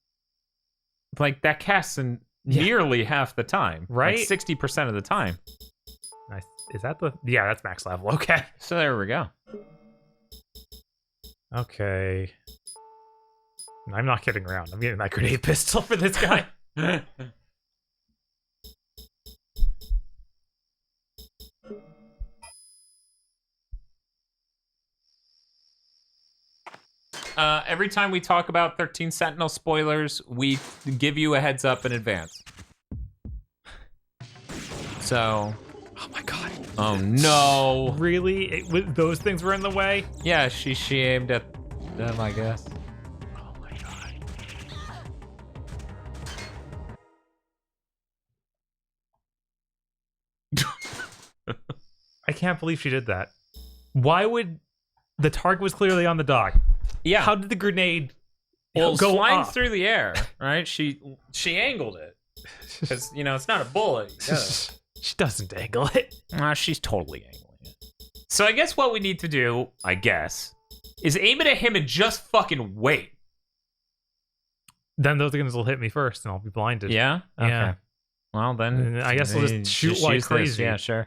A: like that casts in nearly half the time.
B: Right?
A: Like 60% of the time.
B: Nice. Is that the... Yeah, that's max level. Okay.
A: So there we go.
B: Okay. I'm not kidding around. I'm getting that grenade pistol for this guy.
A: Every time we talk about 13 Sentinel spoilers, we give you a heads up in advance. So...
B: Oh my god.
A: Oh no.
B: Really? Those things were in the way?
A: Yeah, she aimed at them, I guess.
B: Oh my god. I can't believe she did that. Why would... The target was clearly on the dock.
A: Yeah.
B: How did the grenade
A: go flying through the air, right? She angled it. Because, you know, it's not a bullet.
B: She doesn't angle it.
A: She's totally angling it. So I guess what we need to do, is aim it at him and just fucking wait.
B: Then those things will hit me first and I'll be blinded.
A: Yeah? Okay.
B: Yeah.
A: Well, then...
B: I guess we'll just shoot like crazy.
A: Yeah, sure.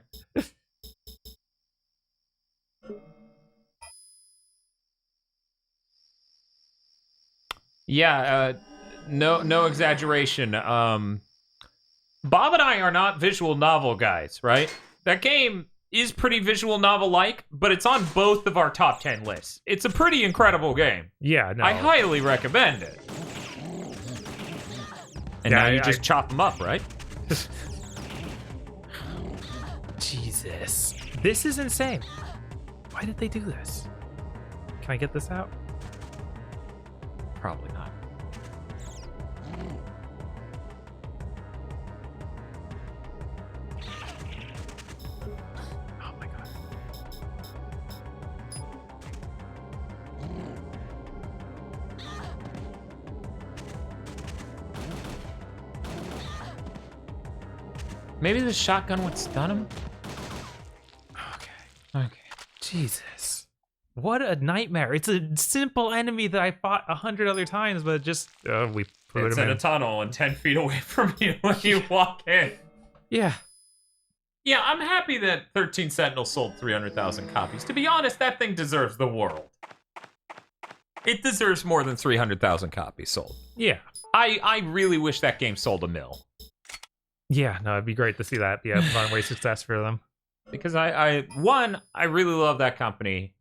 A: Yeah, no exaggeration. Bob and I are not visual novel guys, right? That game is pretty visual novel-like, but it's on both of our top 10 lists. It's a pretty incredible game.
B: Yeah, no.
A: I highly recommend it. And now you just chop them up, right?
B: Jesus. This is insane. Why did they do this? Can I get this out?
A: Probably not.
B: Oh my god.
A: Maybe the shotgun would stun him?
B: Okay. Jesus. What a nightmare. It's a simple enemy that I fought 100 other times, but just, we put
A: it's
B: him
A: in a tunnel and 10 feet away from you when you walk in.
B: Yeah.
A: Yeah, I'm happy that 13 Sentinel sold 300,000 copies. To be honest, that thing deserves the world. It deserves more than 300,000 copies sold.
B: Yeah.
A: I really wish that game sold 1 million.
B: Yeah, no, it'd be great to see that be a runaway success for them.
A: Because I really love that company.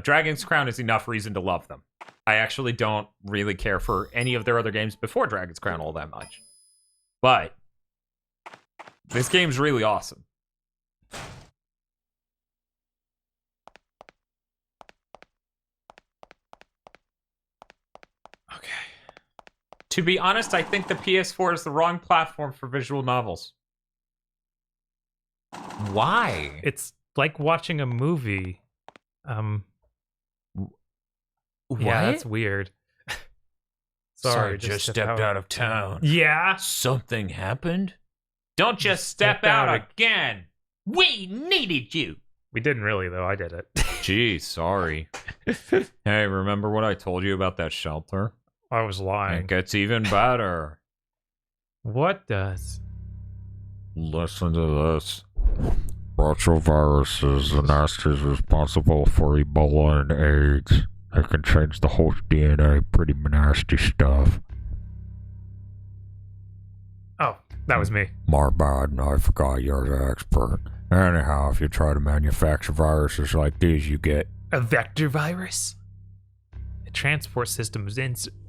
A: Dragon's Crown is enough reason to love them. I actually don't really care for any of their other games before Dragon's Crown all that much. But this game's really awesome.
B: Okay.
A: To be honest, I think the PS4 is the wrong platform for visual novels. Why?
B: It's like watching a movie.
A: What?
B: Yeah, that's weird.
A: Sorry, just stepped out of town.
B: Yeah.
A: Something happened? Don't just step out again. We needed you.
B: We didn't really, though. I did it.
A: Gee, sorry. Hey, remember what I told you about that shelter?
B: I was lying.
A: It gets even better.
B: What does?
A: Listen to this.
F: Retroviruses, the nasties responsible for Ebola and AIDS. They can change the host DNA, pretty nasty stuff.
B: Oh, that was me.
F: My bad, I forgot you're the expert. Anyhow, if you try to manufacture viruses like these, you get...
B: A vector virus? A transport system is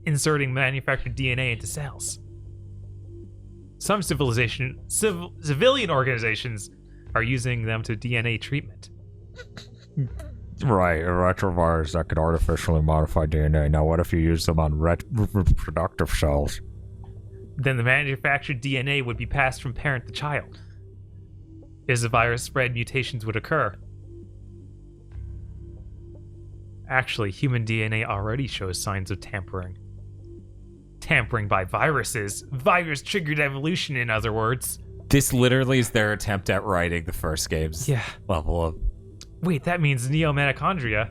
B: inserting manufactured DNA into cells. Some civilian organizations are using them to DNA treatment.
F: Right, a retrovirus that could artificially modify DNA. Now, what if you use them on reproductive cells?
B: Then the manufactured DNA would be passed from parent to child. As the virus spread, mutations would occur. Actually, human DNA already shows signs of tampering. Tampering by viruses. Virus-triggered evolution, in other words.
A: This literally is their attempt at writing the first game's level of...
B: Wait, that means neo-mitochondria.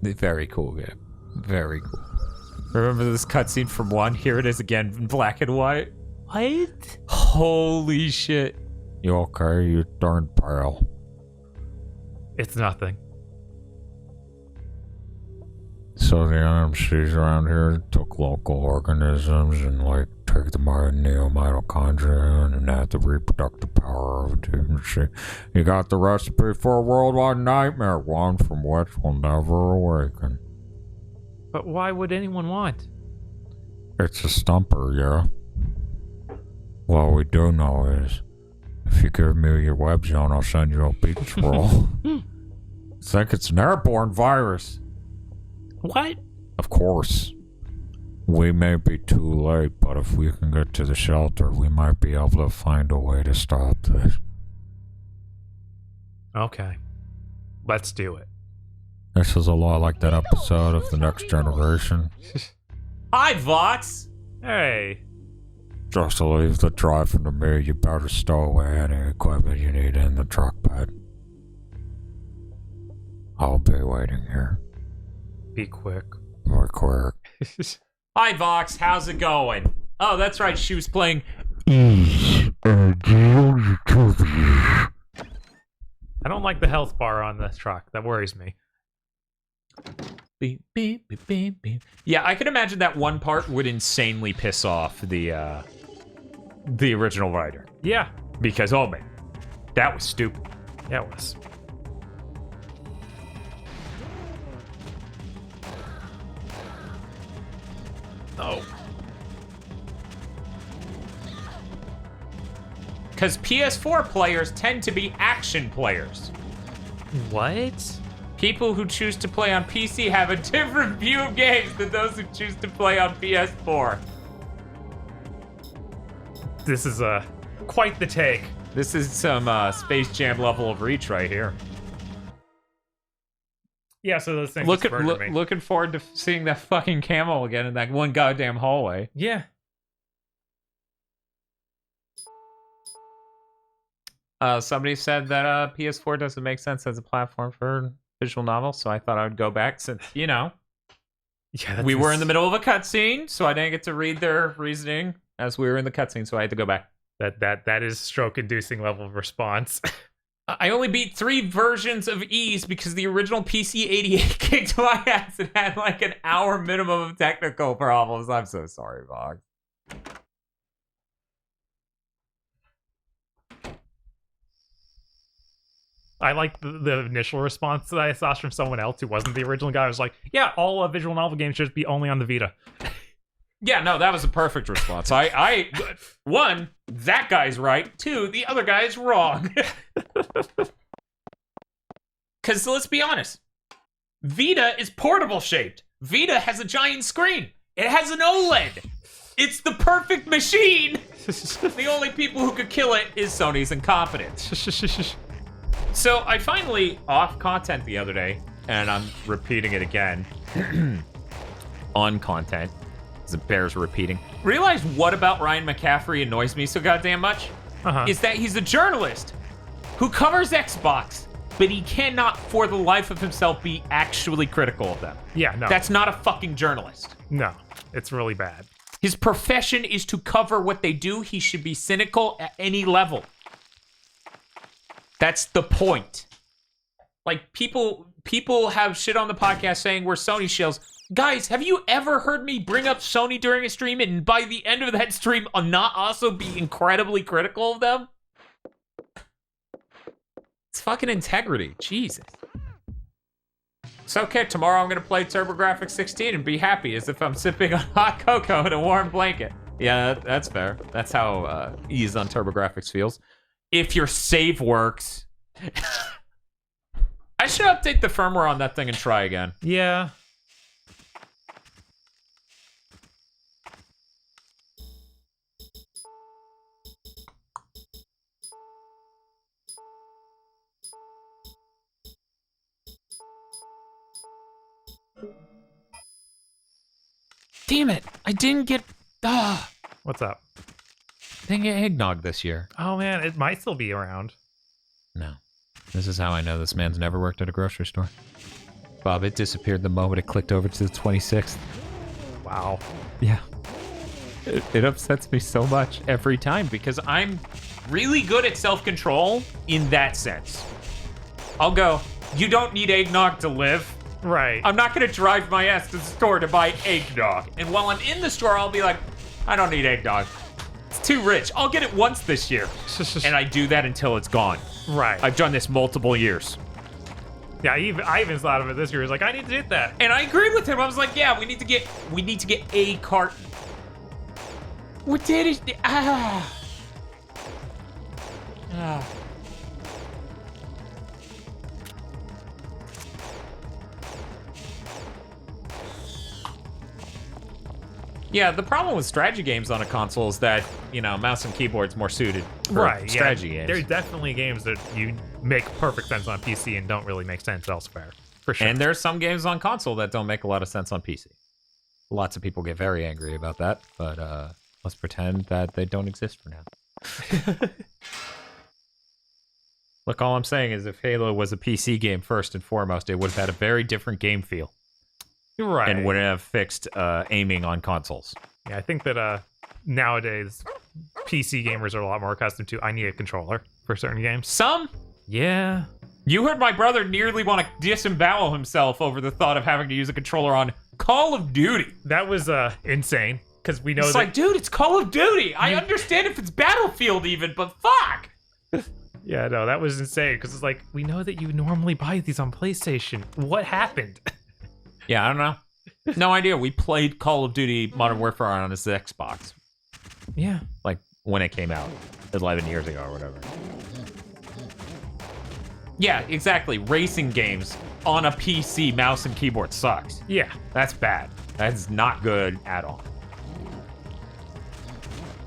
A: Very cool game. Very cool. Remember this cutscene from 1? Here it is again in black and white.
B: What?
A: Holy shit.
F: You okay? You darn pale.
B: It's nothing.
F: So the NMCs around here took local organisms and take the neo-mitochondria and add the reproductive power of it. You got the recipe for a worldwide nightmare, one from which will never awaken.
B: But why would anyone want?
F: It's a stumper, yeah. What we do know is, if you give me your web zone, I'll send you a beach roll. It's like it's an airborne virus.
B: What?
F: Of course. We may be too late, but if we can get to the shelter, we might be able to find a way to stop this.
B: Okay. Let's do it.
F: This is a lot like that episode of The Next Generation.
A: Hi, Vox!
B: Hey.
F: Just to leave the driving to me, you better stow away any equipment you need in the truck bed. I'll be waiting here.
B: Be quick.
F: More quick.
A: Hi, Vox. How's it going? Oh, that's right. She was playing...
B: I don't like the health bar on this truck. That worries me.
A: Beep, beep, beep, beep, beep. Yeah, I can imagine that one part would insanely piss off the original writer.
B: Yeah.
A: Because, oh man, that was stupid.
B: Yeah, it was.
A: Oh. Because PS4 players tend to be action players.
B: What?
A: People who choose to play on PC have a different view of games than those who choose to play on PS4.
B: This is quite the take.
A: This is some Space Jam level of reach right here.
B: Yeah, so those things
A: looking forward to seeing that fucking camel again in that one goddamn hallway.
B: Yeah.
A: Somebody said that PS4 doesn't make sense as a platform for visual novels, so I thought I would go back since, you know, we were in the middle of a cutscene, so I didn't get to read their reasoning as we were in the cutscene, so I had to go back.
B: That is stroke-inducing level of response.
A: I only beat 3 versions of Ys because the original PC-88 kicked my ass and had like an hour minimum of technical problems. I'm so sorry, Vox.
B: I like the initial response that I saw from someone else who wasn't the original guy. I was like, yeah, all visual novel games should be only on the Vita.
A: Yeah, no, that was a perfect response. One, that guy's right. 2, the other guy's wrong. Because let's be honest, Vita is portable shaped. Vita has a giant screen. It has an OLED. It's the perfect machine. The only people who could kill it is Sony's incompetence. So I finally off content the other day, and I'm repeating it again on content. It bears repeating. Realize what about Ryan McCaffrey annoys me so goddamn much? Is that he's a journalist who covers Xbox, but he cannot for the life of himself be actually critical of them.
B: Yeah, no.
A: That's not a fucking journalist.
B: No, it's really bad.
A: His profession is to cover what they do. He should be cynical at any level. That's the point. Like, people have shit on the podcast saying we're Sony shills. Guys, have you ever heard me bring up Sony during a stream and by the end of that stream not also be incredibly critical of them? It's fucking integrity. Jesus. It's okay. Tomorrow I'm going to play TurboGrafx 16 and be happy as if I'm sipping on hot cocoa in a warm blanket. Yeah, that's fair. That's how ease on TurboGrafx feels. If your save works. I should update the firmware on that thing and try again.
B: Yeah.
A: Damn it! I didn't get.
B: What's up?
A: Didn't get eggnog this year.
B: Oh man, it might still be around.
A: No. This is how I know this man's never worked at a grocery store. Bob, it disappeared the moment it clicked over to the 26th.
B: Wow.
A: Yeah. It upsets me so much every time because I'm really good at self-control in that sense. I'll go, you don't need eggnog to live.
B: Right.
A: I'm not going to drive my ass to the store to buy eggnog. And while I'm in the store, I'll be like, I don't need eggnog. It's too rich. I'll get it once this year. And I do that until it's gone.
B: Right.
A: I've done this multiple years.
B: Yeah, I even thought of it this year. It's like, I need to get that.
A: And I agreed with him. I was like, yeah, we need to get a carton. What did it? Yeah, the problem with strategy games on a console is that, you know, mouse and keyboard's more suited for strategy games.
B: There's definitely games that you make perfect sense on PC and don't really make sense elsewhere, for sure.
A: And there's some games on console that don't make a lot of sense on PC. Lots of people get very angry about that, but let's pretend that they don't exist for now. Look, all I'm saying is if Halo was a PC game first and foremost, it would have had a very different game feel.
B: Right.
A: And wouldn't have fixed aiming on consoles.
B: Yeah, I think that nowadays PC gamers are a lot more accustomed to, I need a controller for certain games.
A: Some?
B: Yeah.
A: You heard my brother nearly want to disembowel himself over the thought of having to use a controller on Call of Duty.
B: That was insane, because we know
A: it's like, dude, it's Call of Duty. I understand if it's Battlefield even, but fuck.
B: Yeah, no, that was insane, because it's like, we know that you normally buy these on PlayStation. What happened?
A: Yeah, I don't know. No idea. We played Call of Duty Modern Warfare on his Xbox.
B: Yeah.
A: Like, when it came out 11 years ago or whatever. Yeah, exactly. Racing games on a PC, mouse and keyboard sucks.
B: Yeah.
A: That's bad. That's not good at all.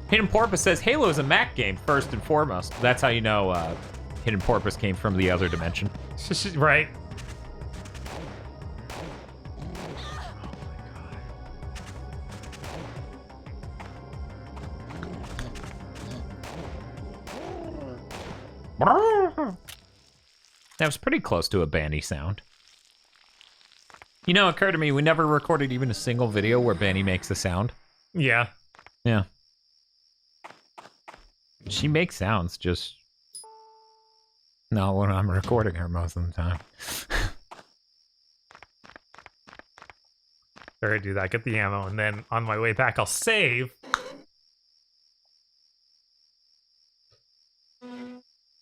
A: Hidden Porpoise says, Halo is a Mac game, first and foremost. That's how you know Hidden Porpoise came from the other dimension.
B: Right.
A: That was pretty close to a Banny sound. You know, it occurred to me, we never recorded even a single video where Banny makes a sound.
B: Yeah.
A: Yeah. She makes sounds, just not when I'm recording her most of the time.
B: Better do that, get the ammo, and then on my way back, I'll save.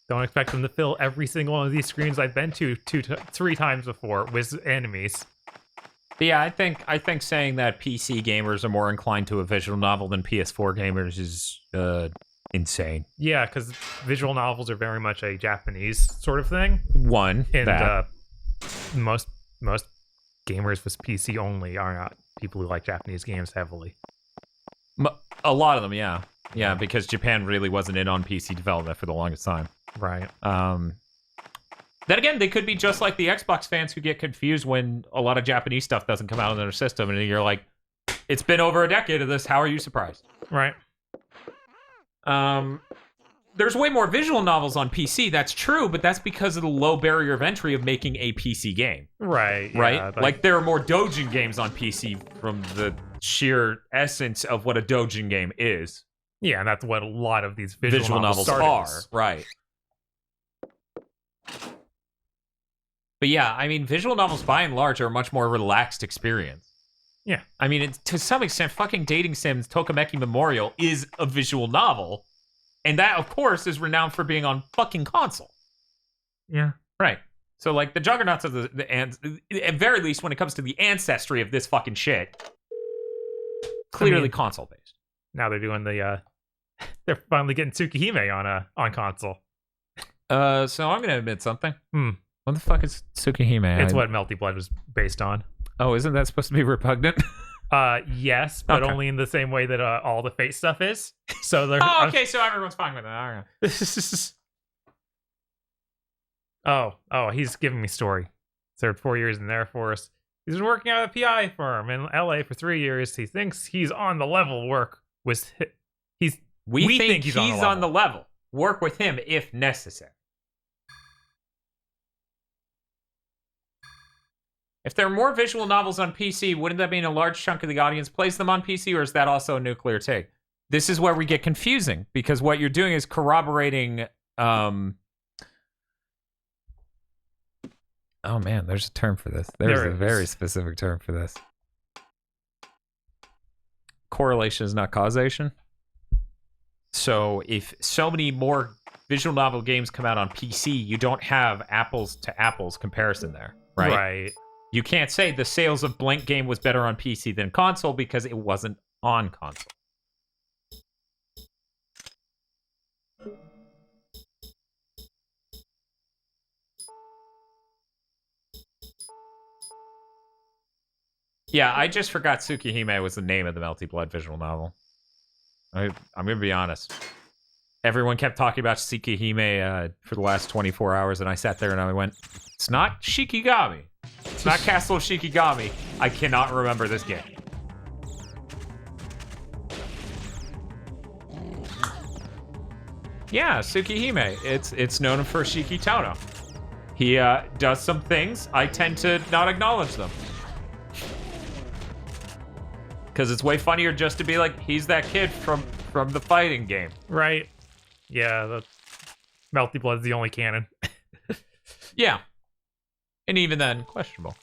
B: Don't expect them to fill every single one of these screens I've been to 3 times before with enemies.
A: But yeah, I think saying that PC gamers are more inclined to a visual novel than PS4 gamers is insane.
B: Yeah, because visual novels are very much a Japanese sort of thing. And most gamers with PC only are not people who like Japanese games heavily.
A: A lot of them, yeah. Yeah, because Japan really wasn't in on PC development for the longest time.
B: Right.
A: Then again, they could be just like the Xbox fans who get confused when a lot of Japanese stuff doesn't come out on their system, and you're like, it's been over a decade of this, how are you surprised?
B: Right.
A: There's way more visual novels on PC, that's true, but that's because of the low barrier of entry of making a PC game.
B: Right.
A: Right?
B: Yeah,
A: like, there are more doujin games on PC from the sheer essence of what a doujin game is.
B: Yeah, and that's what a lot of these visual novels
A: are. Right. But yeah, I mean, visual novels by and large are a much more relaxed experience.
B: Yeah.
A: I mean, to some extent, fucking Dating Sims Tokimeki Memorial is a visual novel. And that, of course, is renowned for being on fucking console.
B: Yeah.
A: Right. So, like, the juggernauts of at very least, when it comes to the ancestry of this fucking shit, clearly console-based.
B: Now they're doing the, they're finally getting Tsukihime on console.
A: So I'm gonna admit something. What the fuck is Tsukihime?
B: It's what Melty Blood was based on.
A: Oh, isn't that supposed to be repugnant?
B: Yes, but only in the same way that all the Fate stuff is. So they're
A: okay, so everyone's fine with it. All right.
B: Oh, he's giving me story. Served 4 years in the Air Force. He's been working at a PI firm in LA for 3 years. He thinks he's on the level. We think he's on the level.
A: Work with him if necessary. If there are more visual novels on PC, wouldn't that mean a large chunk of the audience plays them on PC, or is that also a nuclear take? This is where we get confusing, because what you're doing is corroborating... Oh man, there's a term for this. There's a very specific term for this. Correlation is not causation. So if so many more visual novel games come out on PC, you don't have apples to apples comparison there, right?
B: Right.
A: You can't say the sales of blank game was better on PC than console because it wasn't on console. Yeah, I just forgot Tsukihime was the name of the Melty Blood visual novel. I'm going to be honest. Everyone kept talking about Tsukihime for the last 24 hours, and I sat there and I went, it's not Shikigami. It's not Castle of Shikigami. I cannot remember this game. Yeah, Tsukihime. It's known for Shikitono. He does some things. I tend to not acknowledge them. Because it's way funnier just to be like, he's that kid from the fighting game.
B: Right. Yeah, the Melty Blood's the only canon.
A: Yeah. And even then, questionable.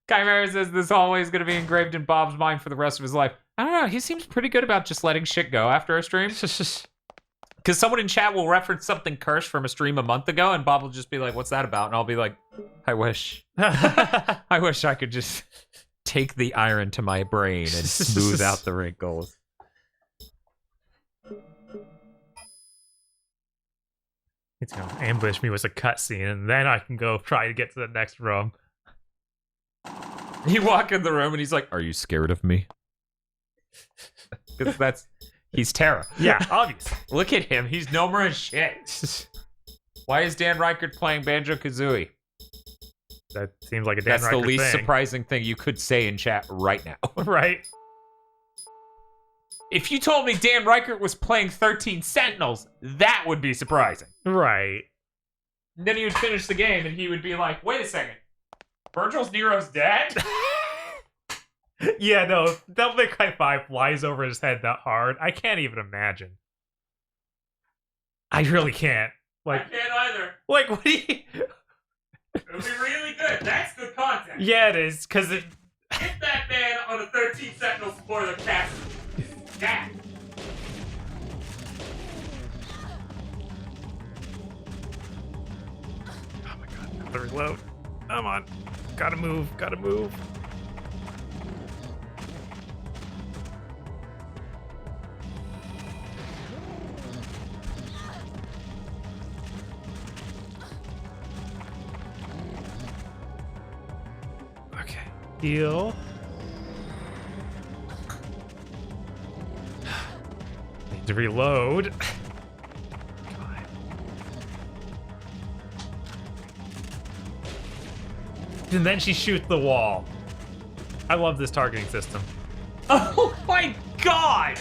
A: Chimera says this hallway is going to be engraved in Bob's mind for the rest of his life. I don't know. He seems pretty good about just letting shit go after a stream. Because someone in chat will reference something cursed from a stream a month ago, and Bob will just be like, what's that about? And I'll be like, I wish. I wish I could just take the iron to my brain and smooth out the wrinkles.
B: It's gonna ambush me with a cutscene, and then I can go try to get to the next room.
A: You walk in the room, and he's like, are you scared of me? Because he's Terra.
B: Yeah, obvious.
A: Look at him. He's Nomura as shit. Why is Dan Reichert playing Banjo-Kazooie?
B: That seems like a Dan Reichert
A: That's the least
B: thing.
A: surprising thing you could say in chat right now.
B: Right.
A: If you told me Dan Reichert was playing 13 Sentinels, that would be surprising.
B: Right.
A: And then he would finish the game, and he would be like, wait a second. Virgil's Nero's dead?
B: Yeah, no, Devil May Cry 5 flies over his head that hard. I can't even imagine. I really can't. Like,
A: I can't either.
B: Like, what do you...
A: It would be really good. That's good content.
B: Yeah, it is, because it...
A: Get that man on a 13 Sentinel spoiler cast. Yeah.
B: Oh my god, gotta reload. Come on. Gotta move, gotta move. Okay, heal. Need to reload. And then she shoots the wall. I love this targeting system.
A: Oh my god!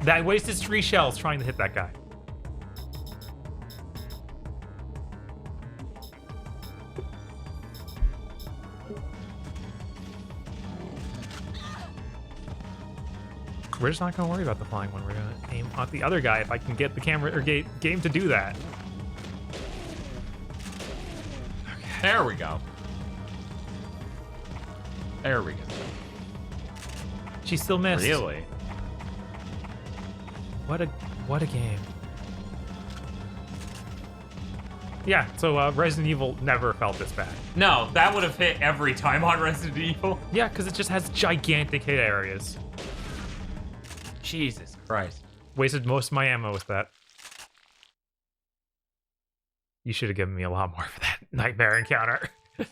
B: That wasted 3 shells trying to hit that guy. We're just not gonna worry about the flying one. We're gonna aim at the other guy if I can get the camera or game to do that.
A: Okay. There we go. There we go.
B: She still missed.
A: Really?
B: What a game. Yeah, so Resident Evil never felt this bad.
A: No, that would have hit every time on Resident Evil.
B: Yeah, because it just has gigantic hit areas.
A: Jesus Christ.
B: Wasted most of my ammo with that. You should have given me a lot more for that nightmare encounter. Oh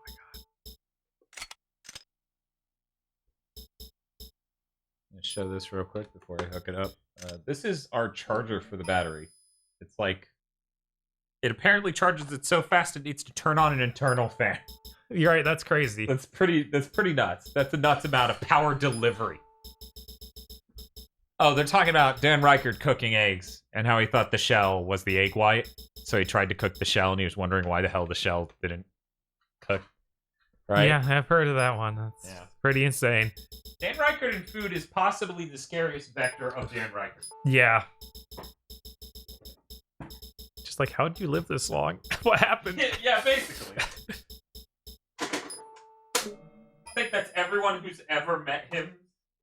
B: my god.
A: Let me show this real quick before I hook it up. This is our charger for the battery. It's like, it apparently charges it so fast it needs to turn on an internal fan.
B: You're right, that's crazy.
A: That's pretty nuts. That's a nuts amount of power delivery. Oh, they're talking about Dan Reichert cooking eggs and how he thought the shell was the egg white. So he tried to cook the shell and he was wondering why the hell the shell didn't cook. Right?
B: Yeah, I've heard of that one. That's pretty insane.
A: Dan Reichert in food is possibly the scariest vector of Dan Reichert.
B: Yeah. Just like, how did you live this long? What happened?
A: Yeah, basically. I think that's everyone who's ever met him's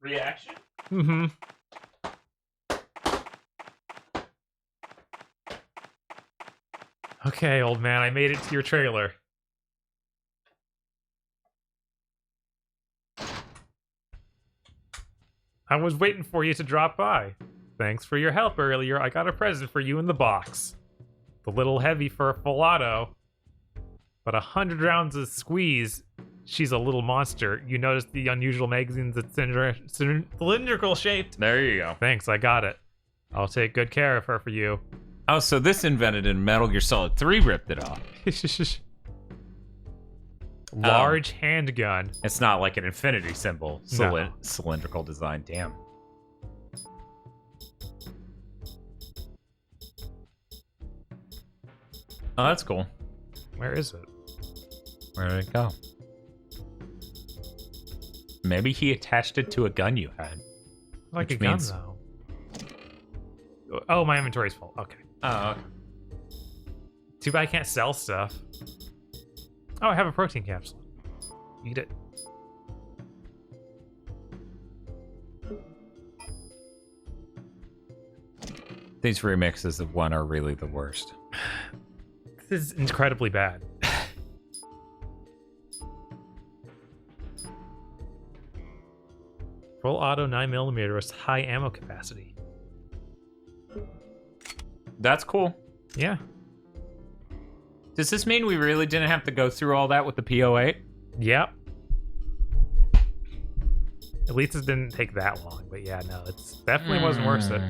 A: reaction.
B: Mm-hmm. Okay, old man, I made it to your trailer. I was waiting for you to drop by. Thanks for your help earlier. I got a present for you in the box. A little heavy for a full auto, but 100 rounds of squeeze. She's a little monster. You noticed the unusual magazines that's cylindrical shaped?
A: There you go.
B: Thanks, I got it. I'll take good care of her for you.
A: Oh, so this invented in Metal Gear Solid 3 ripped it off.
B: Large handgun.
A: It's not like an infinity symbol. Cylindrical design, damn. Oh, that's cool.
B: Where is it?
A: Where did it go? Maybe he attached it to a gun you had.
B: Like a gun, though. Oh, my inventory's full. Okay.
A: Oh, okay.
B: Too bad I can't sell stuff. Oh, I have a protein capsule. Eat it.
A: These remixes of one are really the worst.
B: This is incredibly bad. Full auto 9mm with high ammo capacity.
A: That's cool.
B: Yeah.
A: Does this mean we really didn't have to go through all that with the PO8?
B: Yep. At least it didn't take that long, but yeah, no, it's definitely wasn't worth it.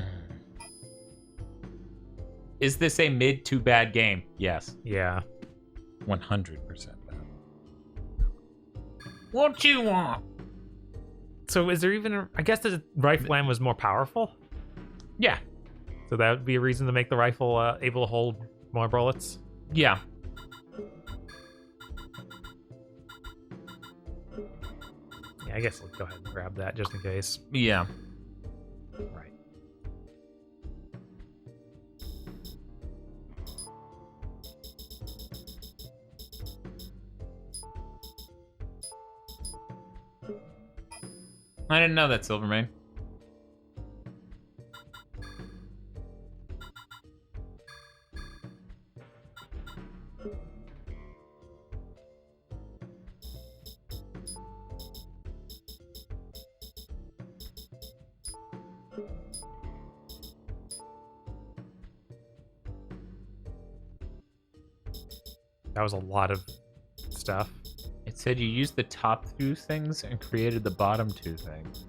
A: Is this a mid to bad game? Yes.
B: Yeah.
A: 100% bad. What you want?
B: So is there even I guess the rifle ammo was more powerful?
A: Yeah.
B: So that would be a reason to make the rifle able to hold more bullets?
A: Yeah.
B: Yeah, I guess let's go ahead and grab that just in case.
A: Yeah.
B: Right.
A: I didn't know that, Silvermane.
B: That was a lot of stuff.
A: It said you used the top two things and created the bottom two things.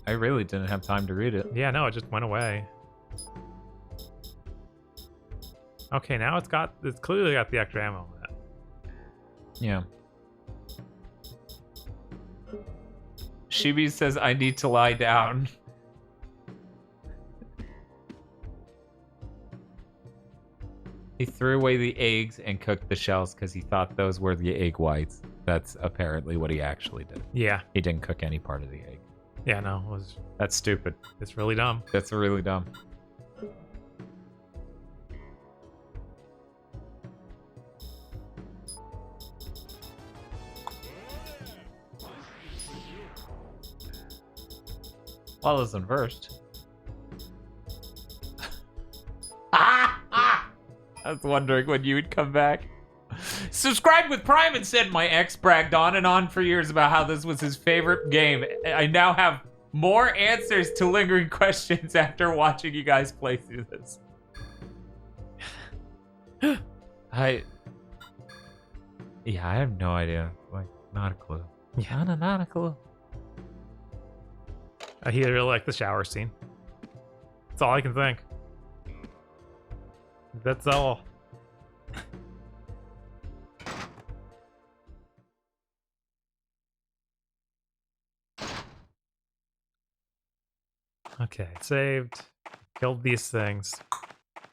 A: I really didn't have time to read it.
B: Yeah, no, it just went away. Okay, now it's clearly got the extra ammo on it.
A: Yeah. Shibi says, I need to lie down.
D: He threw away the eggs and cooked the shells because he thought those were the egg whites. That's apparently what he actually did.
B: Yeah.
D: He didn't cook any part of the egg.
B: Yeah, no,
D: That's stupid.
B: it's really dumb.
D: That's really dumb. Well, listen first. I was wondering when you would come back. Subscribed with Prime and said my ex bragged on and on for years about how this was his favorite game. I now have more answers to lingering questions after watching you guys play through this. I have no idea. Like, not a clue.
B: Yeah.
D: Not a clue.
B: I really like the shower scene. That's all I can think. That's all. Okay, saved. Killed these things.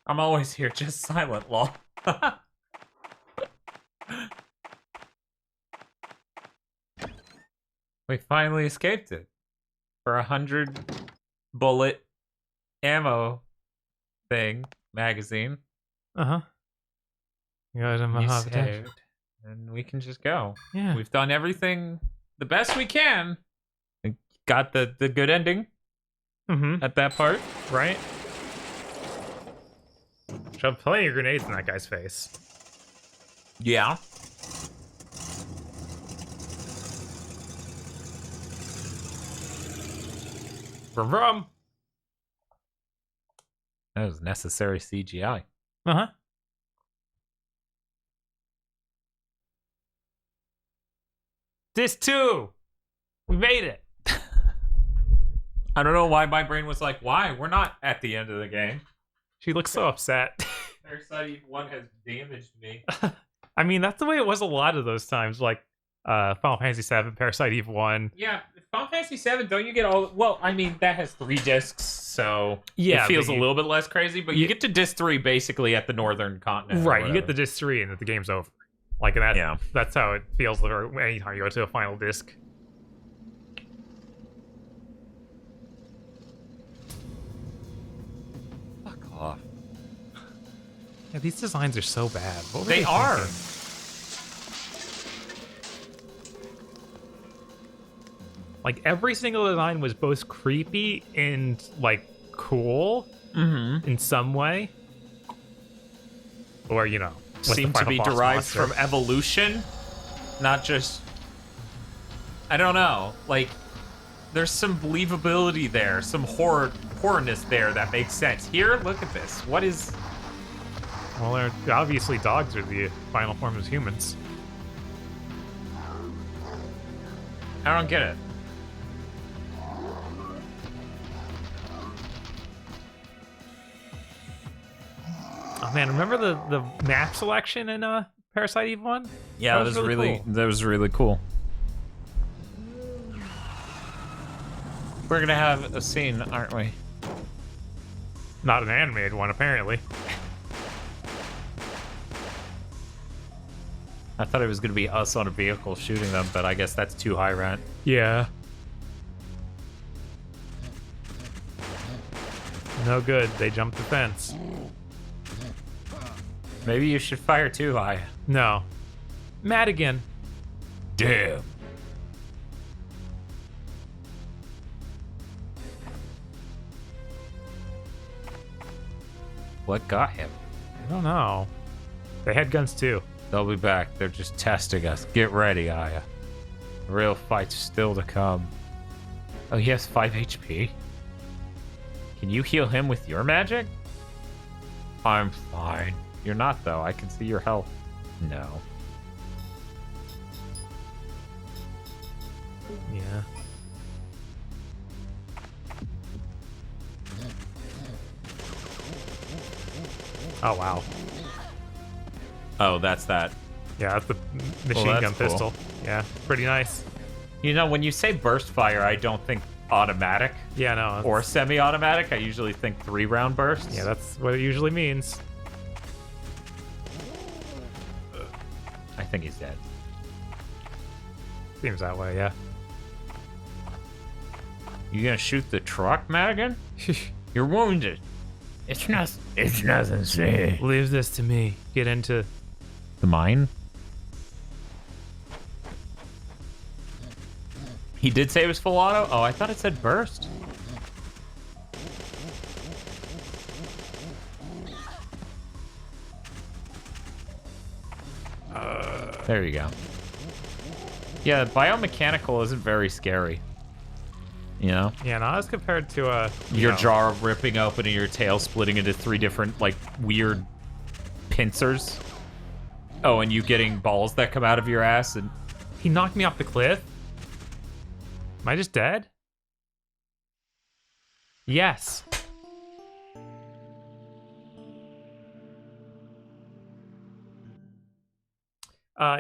D: I'm always here, just silent, lol. We finally escaped it. For 100 bullet ammo thing, magazine.
B: Uh-huh. You
D: saved. And we can just go.
B: Yeah.
D: We've done everything the best we can. We got the good ending at that part.
B: Right? Shoved plenty of grenades in that guy's face.
D: Yeah.
B: Vroom vroom.
D: That was necessary CGI.
B: Uh-huh. Disc 2! We made it!
D: I don't know why my brain was like, why? We're not at the end of the game.
B: She looks so upset.
D: Parasite Eve 1 has damaged me.
B: I mean, that's the way it was a lot of those times, like Final Fantasy VII, Parasite Eve 1.
D: Yeah, Final Fantasy VII, don't you get all... Well, I mean, that has 3 discs, so
B: Yeah,
D: it feels
B: but
D: a little bit less crazy, but you get to disc 3 basically at the northern continent.
B: Right, you get the disc 3 and the game's over. Like, and that,
D: Yeah.
B: that's how it feels anytime you go to a final disc.
D: Fuck off.
B: Yeah, these designs are so bad. What were
D: They are.
B: thinking? Like, every single design was both creepy and, like, cool in some way. Or, you know,
D: Seem to be derived from evolution, not just... I don't know. Like, there's some believability there, some horrorness there that makes sense. Here, look at this. What is...
B: Well, obviously dogs are the final form of humans.
D: I don't get it.
B: Oh man, remember the map selection in Parasite Eve 1?
D: Yeah, that was really cool. That was really cool. We're gonna have a scene, aren't we?
B: Not an animated one, apparently.
D: I thought it was gonna be us on a vehicle shooting them, but I guess that's too high rent.
B: Yeah. No good. They jumped the fence.
D: Maybe you should fire too high.
B: No. Madigan.
D: Damn. What got him?
B: I don't know. They had guns too.
D: They'll be back. They're just testing us. Get ready, Aya. The real fight's still to come. Oh, he has 5 HP? Can you heal him with your magic? I'm fine. You're not, though. I can see your health. No.
B: Yeah. Oh, wow.
D: Oh, that's that.
B: Yeah, that's the machine
D: that's
B: gun
D: cool.
B: pistol. Yeah, pretty nice.
D: You know, when you say burst fire, I don't think automatic
B: Yeah, no.
D: or semi-automatic. I usually think 3-round bursts.
B: Yeah, that's what it usually means.
A: think he's dead.
B: Seems that way, yeah.
A: You gonna shoot the truck, Madigan? You're wounded.
E: It's nothing, sir.
B: Leave this to me. Get into
A: the mine. He did say it was full auto? Oh, I thought it said burst. There you go. Yeah, biomechanical isn't very scary. You know?
B: Yeah, not as compared to
A: your jaw ripping open and your tail splitting into 3 different, like, weird pincers. Oh, and you getting balls that come out of your ass and...
B: He knocked me off the cliff? Am I just dead? Yes.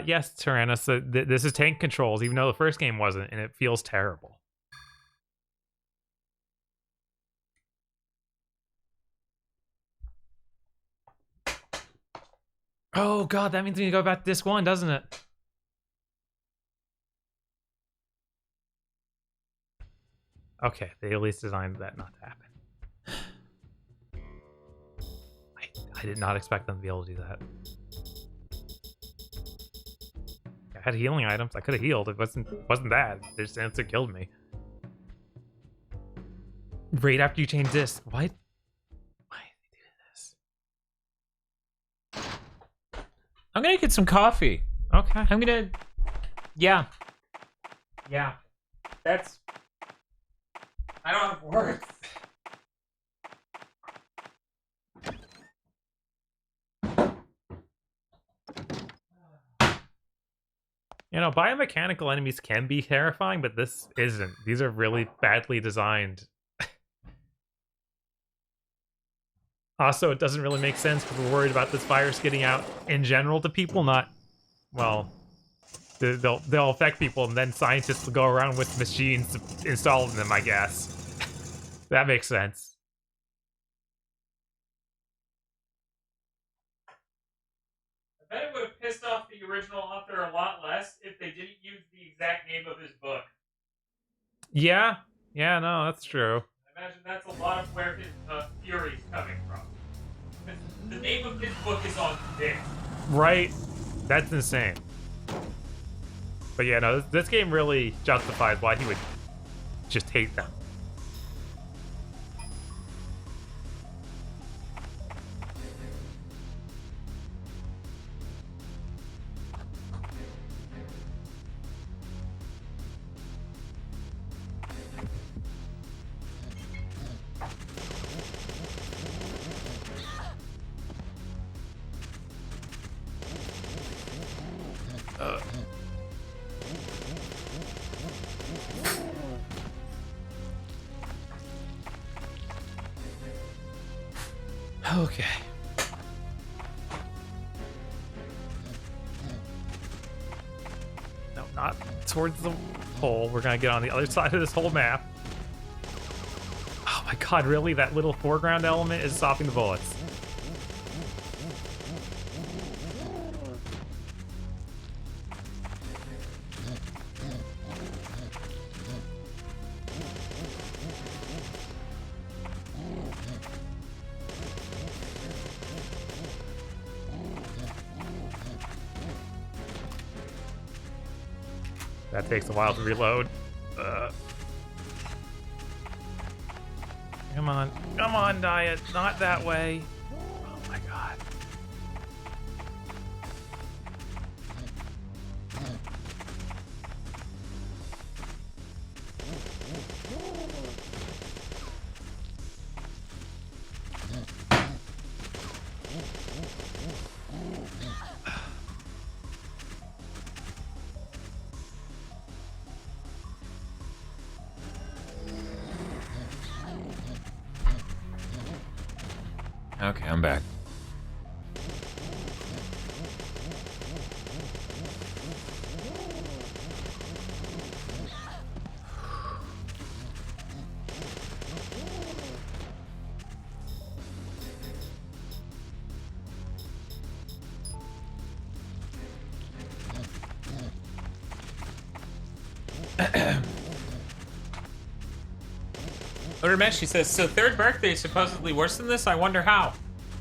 B: Yes, Tyrannus, this is tank controls, even though the first game wasn't, and it feels terrible. Oh god, that means we need to go back to disc 1, doesn't it? Okay, they at least designed that not to happen. I did not expect them to be able to do that. I had healing items. I could have healed. It wasn't that. They just instant killed me. Right after you change this. What? Why did they do this?
A: I'm gonna get some coffee.
B: Okay.
A: I'm gonna... Yeah. Yeah. That's... I don't have words.
B: You know, biomechanical enemies can be terrifying, but this isn't. These are really badly designed. Also, it doesn't really make sense because we're worried about this virus getting out in general to people, not... Well, they'll affect people, and then scientists will go around with machines installing them, I guess. That makes sense.
A: I bet it would have pissed off the original author a lot less if they didn't use the exact name of his book.
B: Yeah. Yeah, no, that's true.
A: I imagine that's a lot of where his fury's coming from. The name of his book is on this.
B: Right. That's insane. But yeah, no, this game really justifies why he would just hate them. Okay. No, not towards the hole. We're gonna get on the other side of this whole map. Oh my god, really? That little foreground element is stopping the bullets. That takes a while to reload. Come on, Diet, not that way. Oh my god.
A: Okay, I'm back. Uramesh, she says, so third birthday is supposedly worse than this? I wonder how.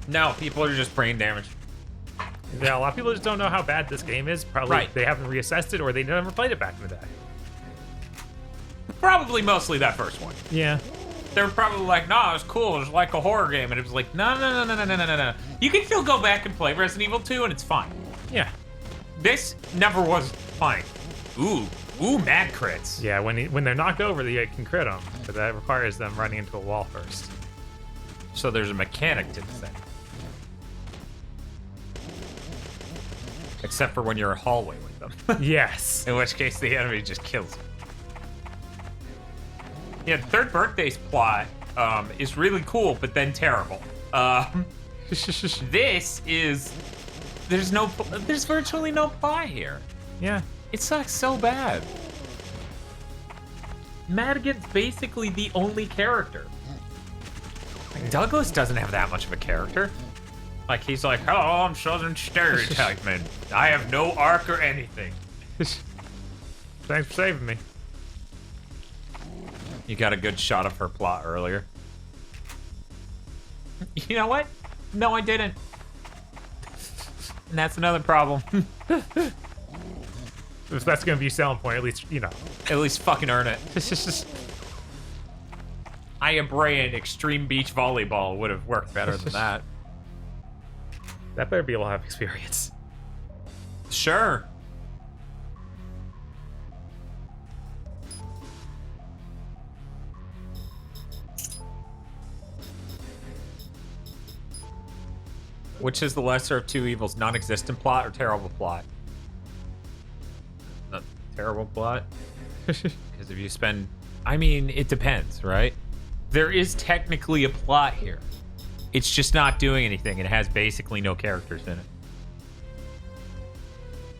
A: No, people are just brain damaged.
B: Yeah, a lot of people just don't know how bad this game is. Probably they haven't reassessed it or they never played it back in the day.
A: Probably mostly that first one.
B: Yeah.
A: They were probably like, nah, it was cool. It was like a horror game. And it was like, no. You can still go back and play Resident Evil 2 and it's fine.
B: Yeah.
A: This never was fine. Ooh, mad crits.
B: Yeah, when they're knocked over, they can crit them. But that requires them running into a wall first.
A: So there's a mechanic to this thing. Except for when you're in a hallway with them.
B: Yes.
A: In which case the enemy just kills you. Yeah, third birthday's plot is really cool, but then terrible. This is... There's virtually no plot here.
B: Yeah.
A: It sucks so bad. Madigan's basically the only character. Like, Douglas doesn't have that much of a character. Like, he's like, hello, I'm Southern stereotyping. I have no arc or anything.
B: Thanks for saving me.
A: You got a good shot of her plot earlier. You know what? No, I didn't. And that's another problem.
B: If that's gonna be a selling point, at least, you know.
A: At least fucking earn it. Aya Extreme Beach Volleyball would have worked better than that.
B: That better be able to have experience.
A: Sure. Which is the lesser of two evils, non-existent plot or terrible plot? Not terrible plot. Because if you spend... I mean, it depends, right? There is technically a plot here. It's just not doing anything. It has basically no characters in it.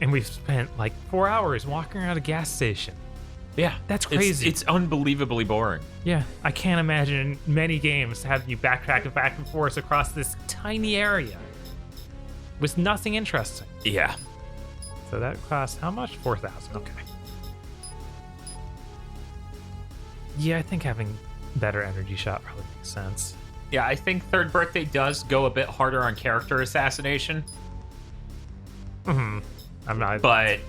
B: And we've spent like 4 hours walking around a gas station.
A: Yeah.
B: That's crazy.
A: It's unbelievably boring.
B: Yeah. I can't imagine many games having you backtrack and back and forth across this tiny area with nothing interesting.
A: Yeah.
B: So that costs how much? 4,000. Okay. Yeah, I think having better energy shot probably makes sense.
A: Yeah, I think third birthday does go a bit harder on character assassination.
B: I'm not.
A: But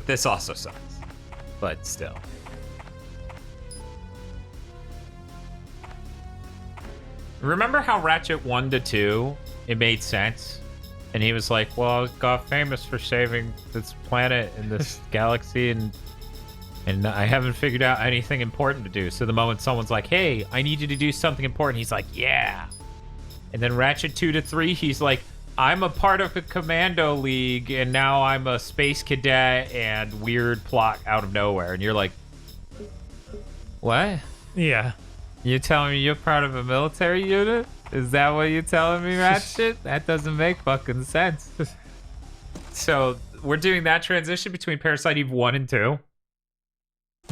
A: this also sucks. But still. Remember how Ratchet 1 to 2, it made sense? And he was like, well, I got famous for saving this planet and this galaxy, and I haven't figured out anything important to do. So the moment someone's like, hey, I need you to do something important, he's like, yeah. And then Ratchet 2 to 3, he's like, I'm a part of a commando league, and now I'm a space cadet, and weird plot out of nowhere. And you're like, what?
B: Yeah.
A: You telling me you're part of a military unit? Is that what you're telling me, Ratchet? That doesn't make fucking sense. So we're doing that transition between Parasite Eve 1 and 2.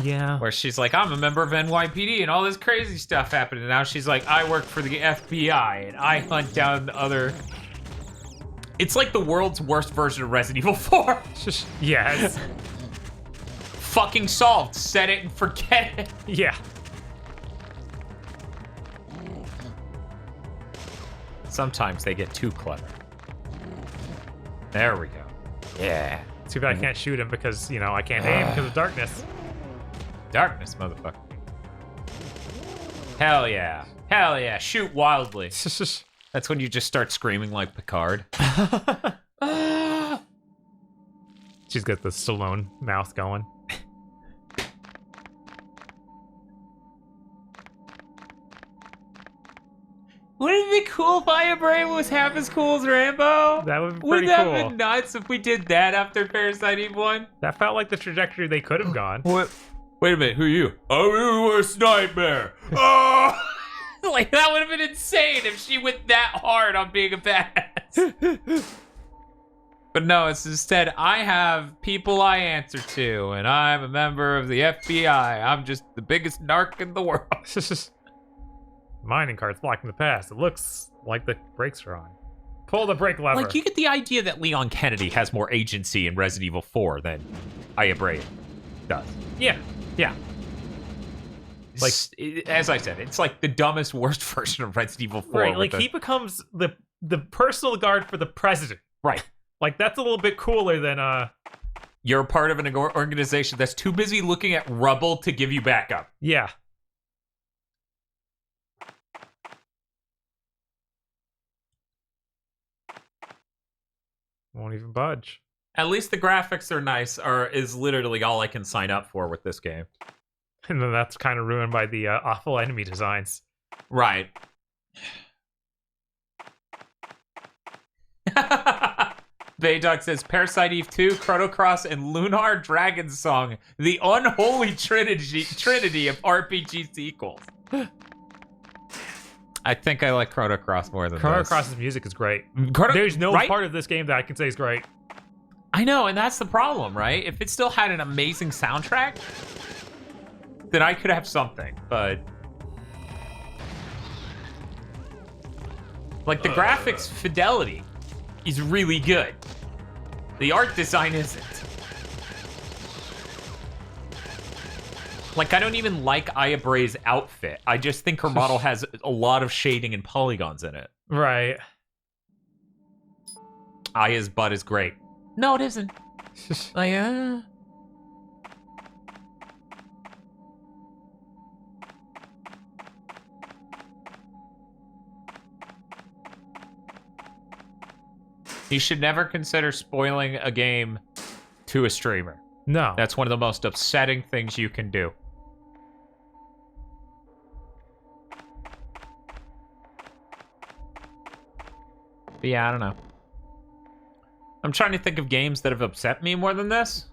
B: Yeah.
A: Where she's like, I'm a member of NYPD and all this crazy stuff happened. And now she's like, I work for the FBI and I hunt down other... It's like the world's worst version of Resident Evil 4.
B: Yes.
A: Fucking solved. Set it and forget it.
B: Yeah.
A: Sometimes they get too clever. There we go. Yeah.
B: Too bad I can't shoot him because, you know, I can't aim because of darkness.
A: Darkness, motherfucker. Hell yeah. Hell yeah. Shoot wildly. That's when you just start screaming like Picard.
B: She's got the Stallone mouth going.
A: Wouldn't it be cool if Aya Brain was half as cool as Rambo?
B: That would be pretty
A: Wouldn't that
B: cool.
A: have been nuts if we did that after Parasite Eve 1?
B: That felt like the trajectory they could have gone.
A: What? Wait a minute, who are you? I'm your worst nightmare. Oh! Like, that would have been insane if she went that hard on being a badass. But no, it's instead, I have people I answer to, and I'm a member of the FBI. I'm just the biggest narc in the world.
B: Mining cart's blocking the pass. It looks like the brakes are on. Pull the brake lever.
A: Like, you get the idea that Leon Kennedy has more agency in Resident Evil 4 than Aya Brain. does.
B: Yeah.
A: Yeah. Like, as I said, it's like the dumbest, worst version of Resident Evil 4.
B: Right, like he becomes the personal guard for the president.
A: Right.
B: Like that's a little bit cooler than
A: You're part of an organization that's too busy looking at rubble to give you backup.
B: Yeah. Won't even budge.
A: At least the graphics are nice, is literally all I can sign up for with this game.
B: And then that's kind of ruined by the awful enemy designs.
A: Right. Baydog says Parasite Eve II, Chrono Cross, and Lunar Dragon Song, the unholy trinity of RPG sequels. I think I like Chrono Cross more than
B: Chrono
A: this.
B: Cross's music is great.
A: Chrono,
B: There's no
A: right?
B: part of this game that I can say is great.
A: I know, and that's the problem, right? If it still had an amazing soundtrack, then I could have something, but... Like, the graphics fidelity is really good. The art design isn't. Like, I don't even like Aya Bray's outfit. I just think her model has a lot of shading and polygons in it.
B: Right.
A: Aya's butt is great. No, it isn't. Like, You should never consider spoiling a game to a streamer.
B: No.
A: That's one of the most upsetting things you can do. But yeah, I don't know. I'm trying to think of games that have upset me more than this.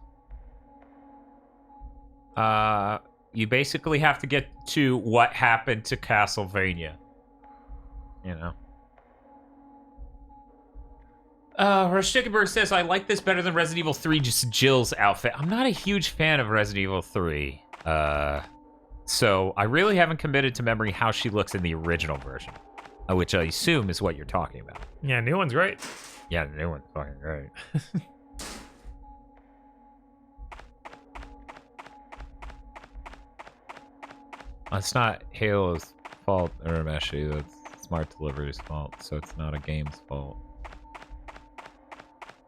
A: You basically have to get to what happened to Castlevania. You know? Rush Stickenberg says, I like this better than Resident Evil 3, just Jill's outfit. I'm not a huge fan of Resident Evil 3. So I really haven't committed to memory how she looks in the original version. Which I assume is what you're talking about.
B: Yeah, new one's great.
A: Yeah, the new one's fucking great. It's not Halo's fault, Urameshi. That's Smart Delivery's fault, so it's not a game's fault.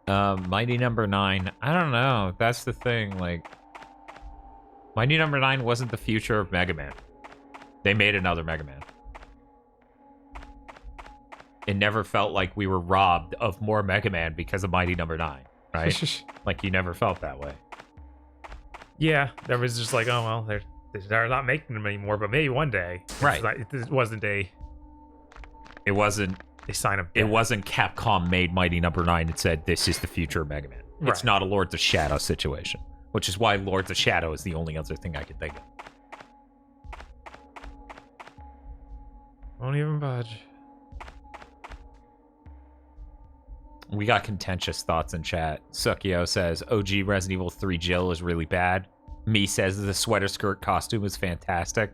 A: Mighty Number 9. I don't know. That's the thing. Like, Mighty Number 9 wasn't the future of Mega Man. They made another Mega Man. It never felt like we were robbed of more Mega Man because of Mighty Number 9, right? Like, you never felt that way.
B: Yeah, there was just like, oh, well, they're not making them anymore, but maybe one day.
A: Right.
B: It wasn't a...
A: It wasn't...
B: They sign up.
A: It wasn't Capcom made Mighty Number 9 and said, this is the future of Mega Man.
B: Right.
A: It's not a Lords of Shadow situation, which is why Lords of Shadow is the only other thing I could think of.
B: Won't even budge.
A: We got contentious thoughts in chat. Sukio says, OG Resident Evil 3 Jill is really bad. Me says the sweater skirt costume is fantastic.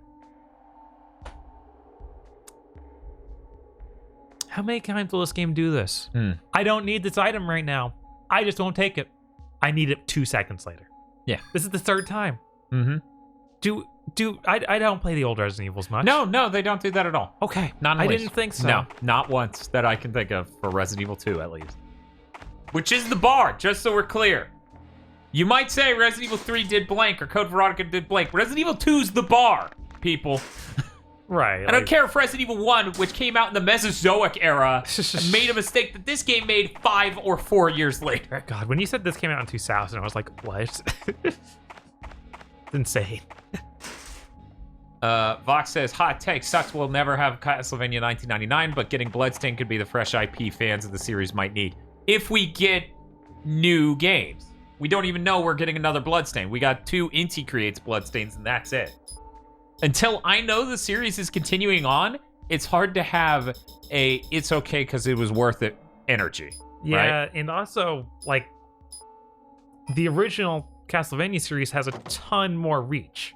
B: How many times will this game do this? I don't need this item right now. I just won't take it. I need it 2 seconds later.
A: Yeah.
B: This is the third time.
A: Mm-hmm.
B: I don't play the old Resident Evils much.
A: No, they don't do that at all.
B: Okay.
A: Not
B: I didn't think so.
A: No, not once that I can think of for Resident Evil 2, at least. Which is the bar, just so we're clear. You might say Resident Evil 3 did blank or Code Veronica did blank. Resident Evil 2's the bar, people.
B: Right.
A: I don't care if Resident Evil 1, which came out in the Mesozoic era, made a mistake that this game made 5 or 4 years later.
B: God, when you said this came out in 2000, I was like, what? It's insane.
A: Vox says, hot take, sucks we'll never have Castlevania 1999, but getting Bloodstained could be the fresh IP fans of the series might need. If we get new games. We don't even know we're getting another Bloodstained. We got 2 Inti Creates Bloodstains, and that's it. Until I know the series is continuing on, it's hard to have a it's okay because it was worth it energy.
B: Yeah,
A: right?
B: And also, like, the original Castlevania series has a ton more reach.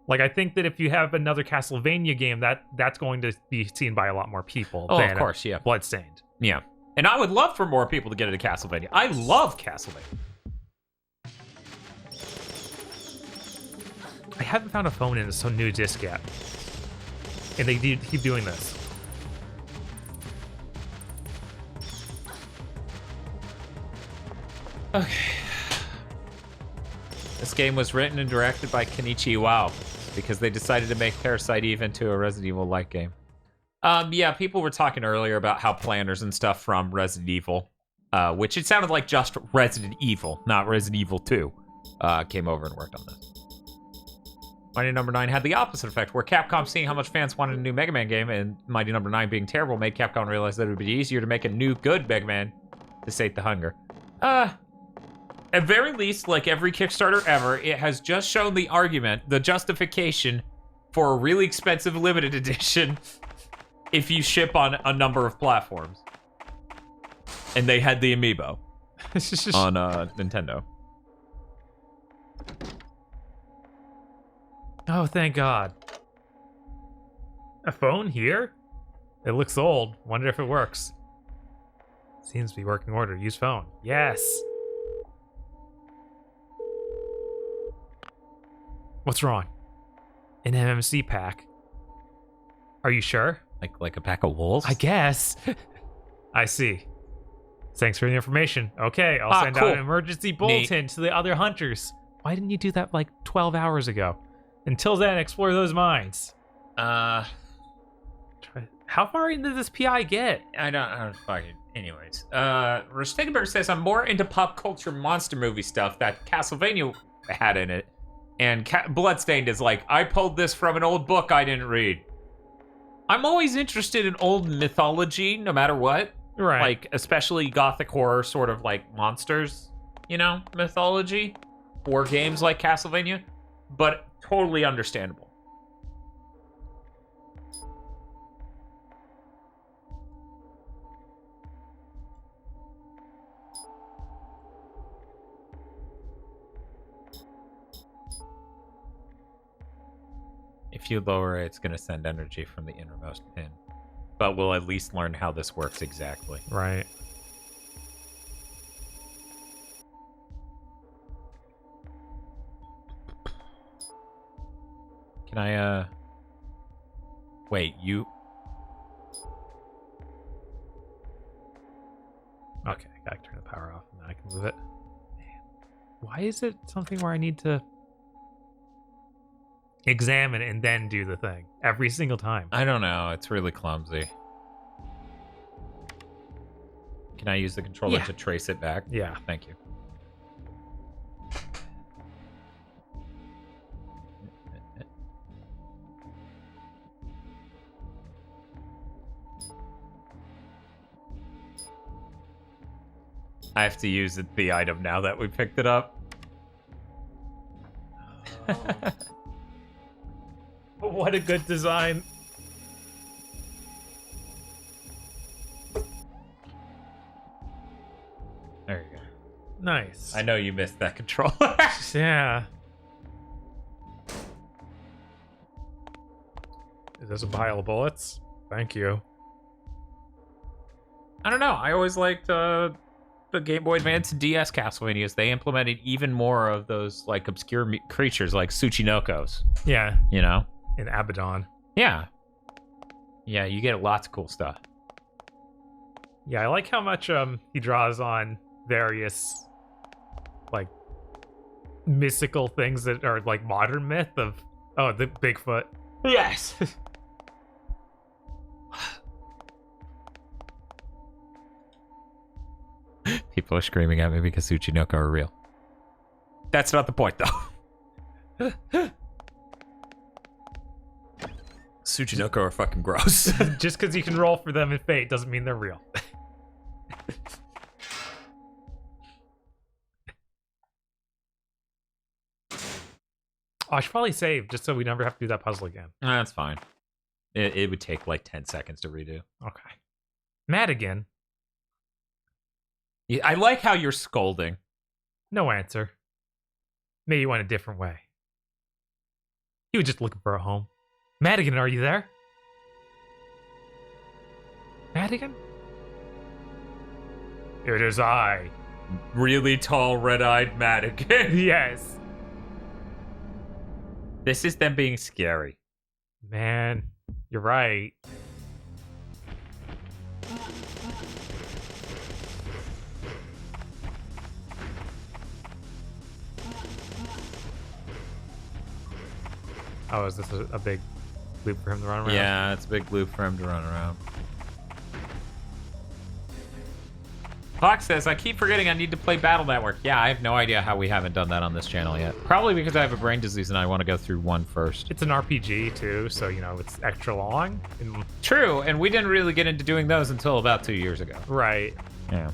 B: Like, I think that if you have another Castlevania game, that's going to be seen by a lot more people than
A: of course, yeah.
B: Bloodstained.
A: Yeah. And I would love for more people to get into Castlevania. I love Castlevania.
B: haven't found a phone in some new disc yet. And they keep doing this.
D: Okay. This game was written and directed by Kenichi Iwao because they decided to make Parasite Eve into a Resident Evil-like game. Yeah, people were talking earlier about how planners and stuff from Resident Evil, which it sounded like just Resident Evil, not Resident Evil 2, came over and worked on this. Mighty Number 9 had the opposite effect, where Capcom seeing how much fans wanted a new Mega Man game and Mighty Number 9 being terrible made Capcom realize that it would be easier to make a new good Mega Man to sate the hunger. At very least, like every Kickstarter ever, it has just shown the argument, the justification for a really expensive limited edition if you ship on a number of platforms. And they had the amiibo on Nintendo.
B: Oh, thank God. A phone here? It looks old. Wonder if it works. Seems to be working order. Use phone. Yes. What's wrong? An MMC pack. Are you sure?
D: Like a pack of wolves?
B: I guess. I see. Thanks for the information. Okay, I'll send out an emergency bulletin to the other hunters. Why didn't you do that like 12 hours ago? Until then, explore those mines. How far into this PI get?
D: I don't fucking. Anyways, Rushtagenberg says I'm more into pop culture monster movie stuff that Castlevania had in it. And Bloodstained is like, I pulled this from an old book I didn't read. I'm always interested in old mythology, no matter what.
B: Right.
D: Like, especially gothic horror, sort of like monsters, mythology. Or games like Castlevania. But totally understandable. If you lower it, it's going to send energy from the innermost pin. But we'll at least learn how this works exactly.
B: Right.
D: Can I, wait, you...
B: Okay, I gotta turn the power off and then I can move it. Man, why is it something where I need to examine and then do the thing every single time?
D: I don't know. It's really clumsy. Can I use the controller to trace it back?
B: Yeah.
D: Thank you. I have to use the item now that we picked it up.
B: What a good design.
D: There you go.
B: Nice.
D: I know you missed that controller.
B: Yeah. Is this a pile of bullets? Thank you.
D: I don't know. I always liked the Game Boy Advance and DS Castlevanias. They implemented even more of those like obscure creatures like Tsuchinokos.
B: Yeah.
D: In
B: Abaddon.
D: Yeah. Yeah, you get lots of cool stuff.
B: Yeah, I like how much he draws on various like mystical things that are like modern myth of the Bigfoot.
D: Yes. People are screaming at me because Tsuchinoko are real. That's not the point, though. Tsuchinoko are fucking gross.
B: Just because you can roll for them in Fate doesn't mean they're real. I should probably save just so we never have to do that puzzle again.
D: That's fine. It would take like 10 seconds to redo.
B: Okay. Madigan.
D: Yeah, I like how you're scolding.
B: No answer. Maybe you went a different way. He was just looking for a home. Madigan, are you there? Madigan? It is I.
D: Really tall, red-eyed Madigan.
B: Yes.
A: This is them being scary.
B: Man, you're right. Oh, is this a big loop for him to run around?
A: Yeah, it's a big loop for him to run around. Fox says, I keep forgetting I need to play Battle Network. Yeah, I have no idea how we haven't done that on this channel yet. Probably because I have a brain disease and I want to go through one first.
B: It's an RPG, too, so, you know, it's extra long.
A: True, and we didn't really get into doing those until about 2 years ago.
B: Right.
A: Yeah.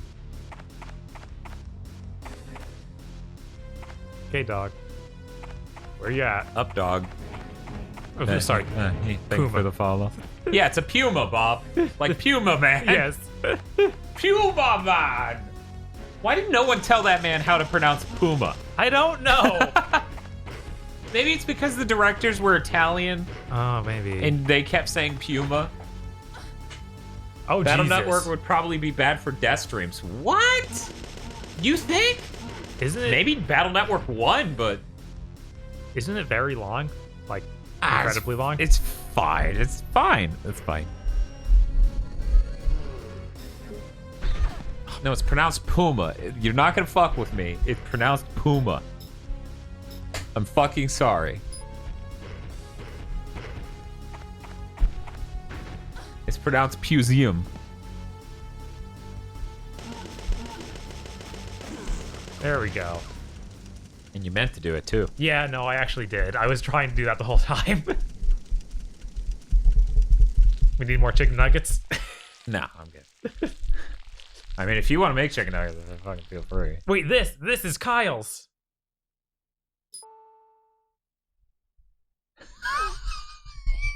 B: Okay, dog. Where you at?
A: Up, dog.
B: Oh, sorry.
A: Thank you for the follow. Yeah, it's a puma, Bob. Like Puma Man.
B: Yes.
A: Puma Man! Why did no one tell that man how to pronounce Puma?
B: I don't know.
A: Maybe it's because the directors were Italian.
B: Oh, maybe.
A: And they kept saying Puma.
B: Oh,
A: Battle
B: Jesus.
A: Network would probably be bad for death streams. What? You think?
B: Isn't it?
A: Maybe Battle Network 1, but...
B: Isn't it very long? Like, incredibly long?
A: It's fine. It's fine. It's fine. No, it's pronounced Puma. You're not gonna fuck with me. It's pronounced Puma. I'm fucking sorry. It's pronounced Puseum.
B: There we go.
A: And you meant to do it too.
B: Yeah, no, I actually did. I was trying to do that the whole time. We need more chicken nuggets?
A: Nah, I'm good. I mean, if you want to make chicken nuggets, then fucking feel free.
B: Wait, this is Kyle's.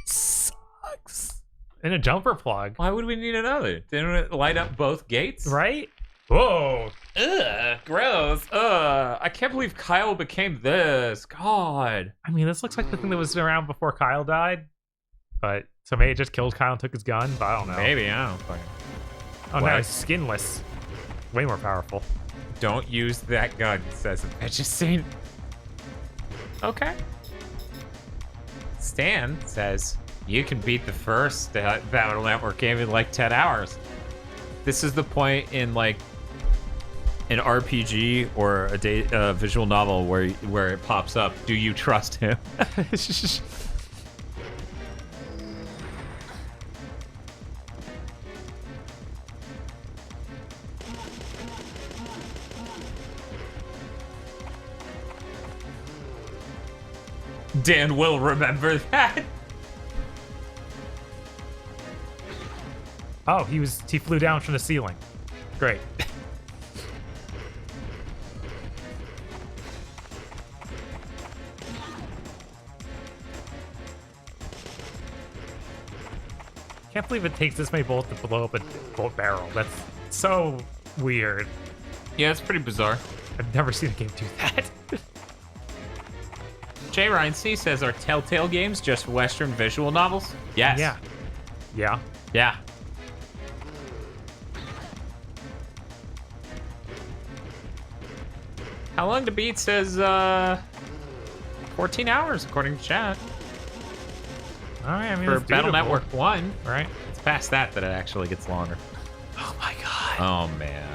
A: Sucks.
B: And a jumper plug.
A: Why would we need another? Didn't it light up both gates?
B: Right? Whoa.
A: Ugh, gross. I can't believe Kyle became this. God.
B: I mean, this looks like the thing that was around before Kyle died. But, so maybe it just killed Kyle and took his gun, but I don't know.
A: Maybe, I don't fucking...
B: Oh, no, it's skinless. Way more powerful.
A: Don't use that gun, says I just seen. Okay. Stan says, you can beat the first Battle Network game in like 10 hours. This is the point in like an RPG or a visual novel where it pops up. Do you trust him? Dan will remember that.
B: Oh, he flew down from the ceiling. Great. Can't believe it takes this many bullets to blow up a bullet barrel. That's so weird.
A: Yeah, it's pretty bizarre.
B: I've never seen a game do that.
A: J. Ryan C says, are Telltale games just Western visual novels? Yes.
B: Yeah. Yeah.
A: Yeah. How long to beat says 14 hours according to chat.
B: All right, I mean,
A: for Battle Network 1.
B: All right.
A: It's past that it actually gets longer.
B: Oh my god.
A: Oh man.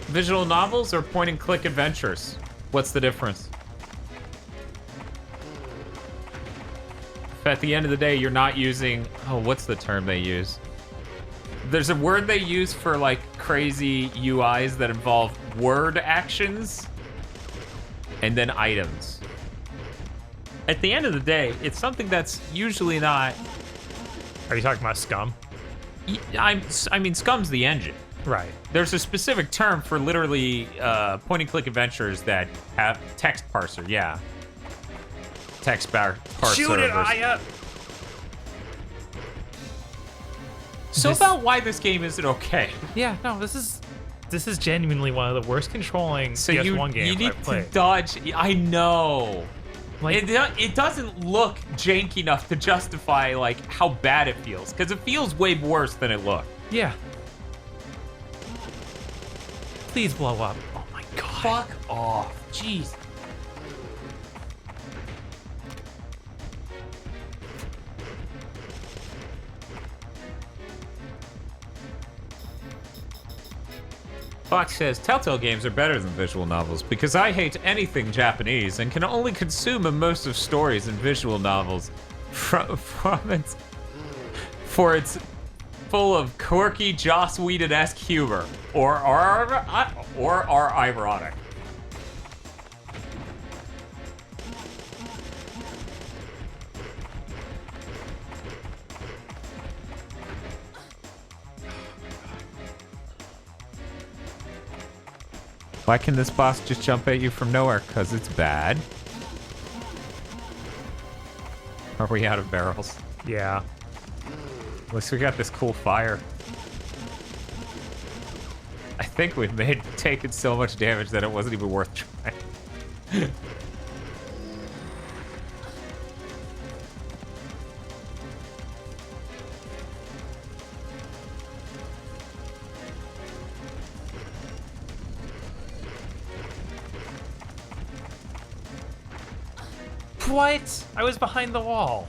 A: Visual novels or point and click adventures? What's the difference? If at the end of the day you're not using, oh, what's the term they use? There's a word they use for like crazy UIs that involve word actions and then items. At the end of the day, it's something that's usually not.
B: Are you talking about Scum?
A: I mean, Scum's the engine.
B: Right.
A: There's a specific term for literally point-and-click adventures that have text parser. Yeah. Text parser.
B: Shoot it, Aya!
A: So about why this game isn't okay.
B: Yeah, no, this is genuinely one of the worst controlling PS1 games
A: you need
B: I've played.
A: to dodge. I know.
B: Like,
A: it doesn't look janky enough to justify like how bad it feels, because it feels way worse than it looked.
B: Yeah. Please blow up. Oh my
A: Fuck off. Jeez. Fox says, Telltale games are better than visual novels because I hate anything Japanese and can only consume immersive stories and visual novels for its full of quirky Joss Whedon-esque humor or are ironic. Why can this boss just jump at you from nowhere? Because it's bad. Are we out of barrels?
B: Yeah.
A: At least we got this cool fire. I think we've taken so much damage that it wasn't even worth trying.
B: What? I was behind the wall.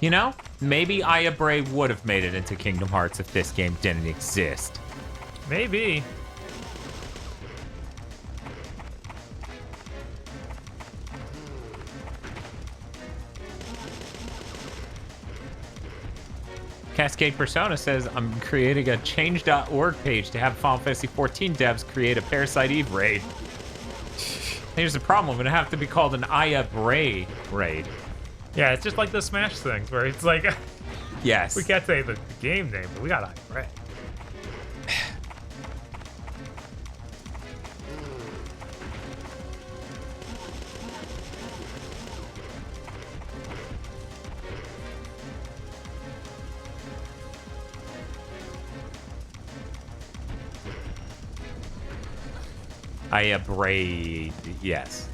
A: You know, maybe Aya Bray would have made it into Kingdom Hearts if this game didn't exist.
B: Maybe.
A: Cascade Persona says, I'm creating a change.org page to have Final Fantasy XIV devs create a Parasite Eve raid. Here's the problem, it'll have to be called an Aya Bray raid.
B: Yeah, it's just like the Smash things where it's like,
A: yes,
B: we can't say the game name, but we got Aya
A: Aya Bray, yes.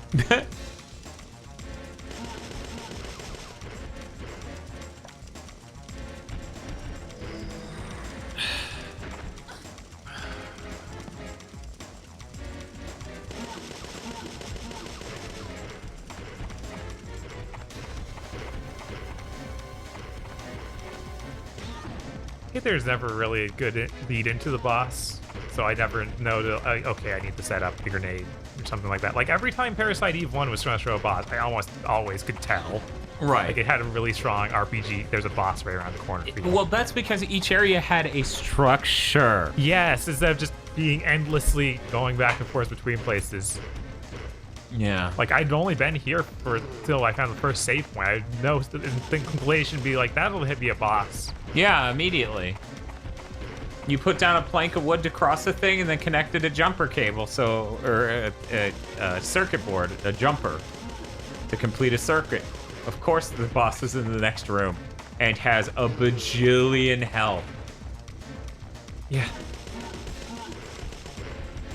B: There's never really a good lead into the boss, so I never know okay, I need to set up the grenade or something like that. Like every time Parasite Eve 1 was trying to show a boss, I almost always could tell.
A: Right.
B: Like it had a really strong RPG. There's a boss right around the corner for you.
A: Well, that's because each area had a structure.
B: Yes, instead of just being endlessly going back and forth between places.
A: Yeah.
B: Like I'd only been here till I found the first save point. I know the conclusion be like that'll be a boss.
A: Yeah, immediately. You put down a plank of wood to cross the thing and then connected a jumper cable, or a circuit board, a jumper, to complete a circuit. Of course, the boss is in the next room and has a bajillion health.
B: Yeah.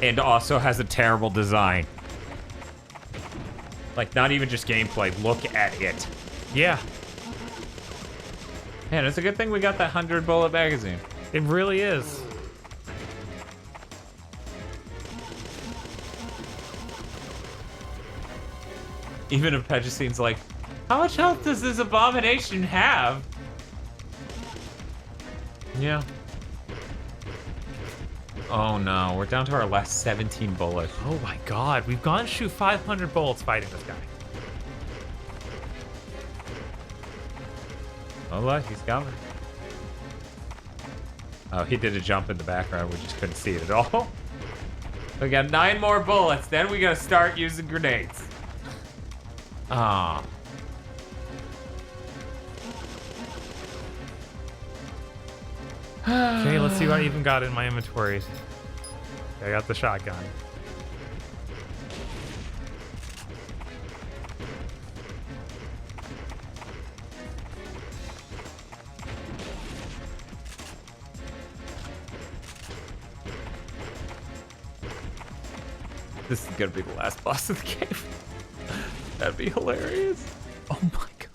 A: And also has a terrible design. Like, not even just gameplay, look at it.
B: Yeah.
A: Man, it's a good thing we got that 100 bullet magazine.
B: It really is.
A: Even if Pedicine's like, how much health does this abomination have? Yeah. Oh no, we're down to our last 17 bullets.
B: Oh my god, we've gone to shoot 500 bullets fighting this guy.
A: Oh look, he's coming. Oh, he did a jump in the background, we just couldn't see it at all. We got 9 more bullets, then we gotta start using grenades. Ah.
B: Okay, let's see what I even got in my inventory. I got the shotgun.
D: This is gonna be the last boss of the game. That'd be hilarious. Oh my god.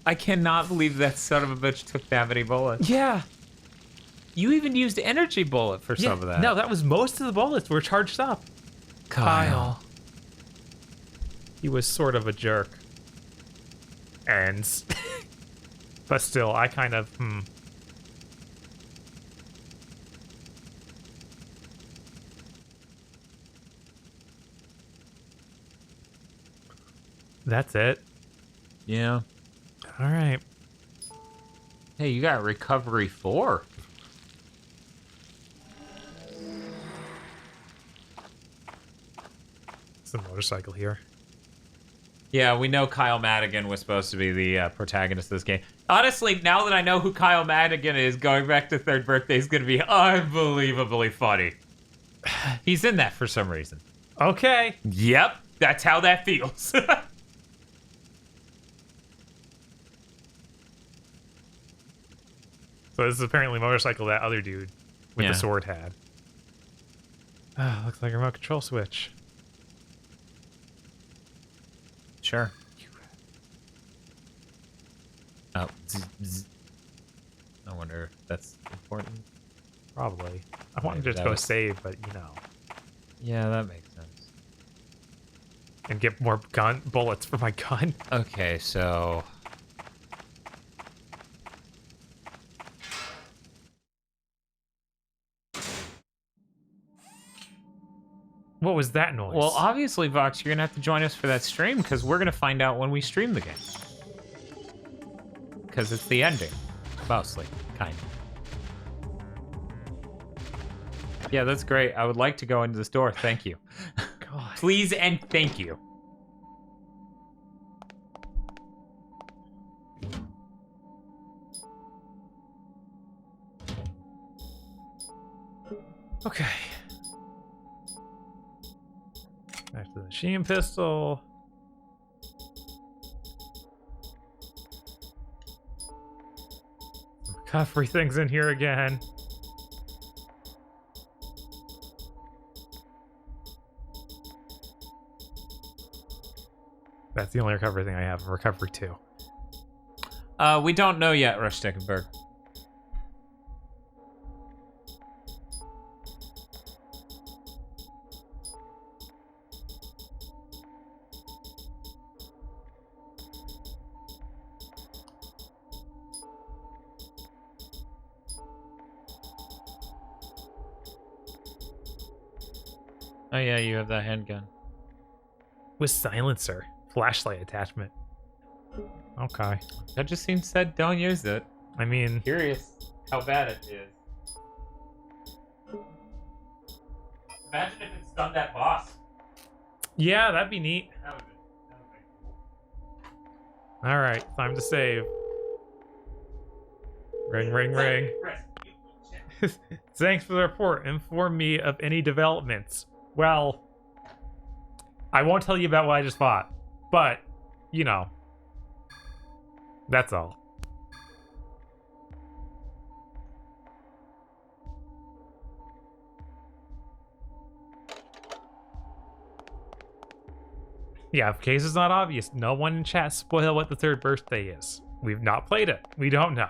D: I cannot believe that son of a bitch took that many bullets.
B: Yeah.
D: You even used energy bullet for some of that.
B: No, that was most of the bullets were charged up.
D: Kyle.
B: He was sort of a jerk. And but still, I kind of That's it.
D: Yeah.
B: All right.
D: Hey, you got recovery 4.
B: It's a motorcycle here.
D: Yeah, we know Kyle Madigan was supposed to be the protagonist of this game. Honestly, now that I know who Kyle Madigan is, going back to Third Birthday is going to be unbelievably funny. He's in that for some reason.
B: Okay.
D: Yep, that's how that feels.
B: So this is apparently a motorcycle that other dude with
D: Yeah.
B: the sword had. Looks like a remote control switch.
D: Sure. Oh, zzz. I wonder if that's important.
B: Probably. I wanted to
D: Maybe
B: just
D: that
B: go
D: was-
B: save, but you know.
D: Yeah, that makes sense.
B: And get more bullets for my gun.
D: Okay, so...
B: What was that noise?
D: Well, obviously, Vox, you're gonna have to join us for that stream, because we're gonna find out when we stream the game. Because it's the ending. Mostly. Kind of. Yeah, that's great. I would like to go into the store. Thank you.
B: God.
D: Please and thank you.
B: Okay. Back to the machine pistol. Recovery things in here again. That's the only recovery thing I have. Recovery 2.
D: We don't know yet, Rush Stickenberg. Oh yeah, you have that handgun.
B: With silencer. Flashlight attachment. Okay.
D: That just seems said don't use it.
B: I mean,
D: Curious how bad it is. Imagine if it stunned that boss.
B: yeah, that'd be neat.
D: That would be cool.
B: All right, time to save. Ring, ring, ring. Thanks for the report. Inform me of any developments. Well, I won't tell you about what I just fought, but, you know, that's all. Yeah, if case is not obvious, no one in chat spoil what the third birthday is. We've not played it. We don't know.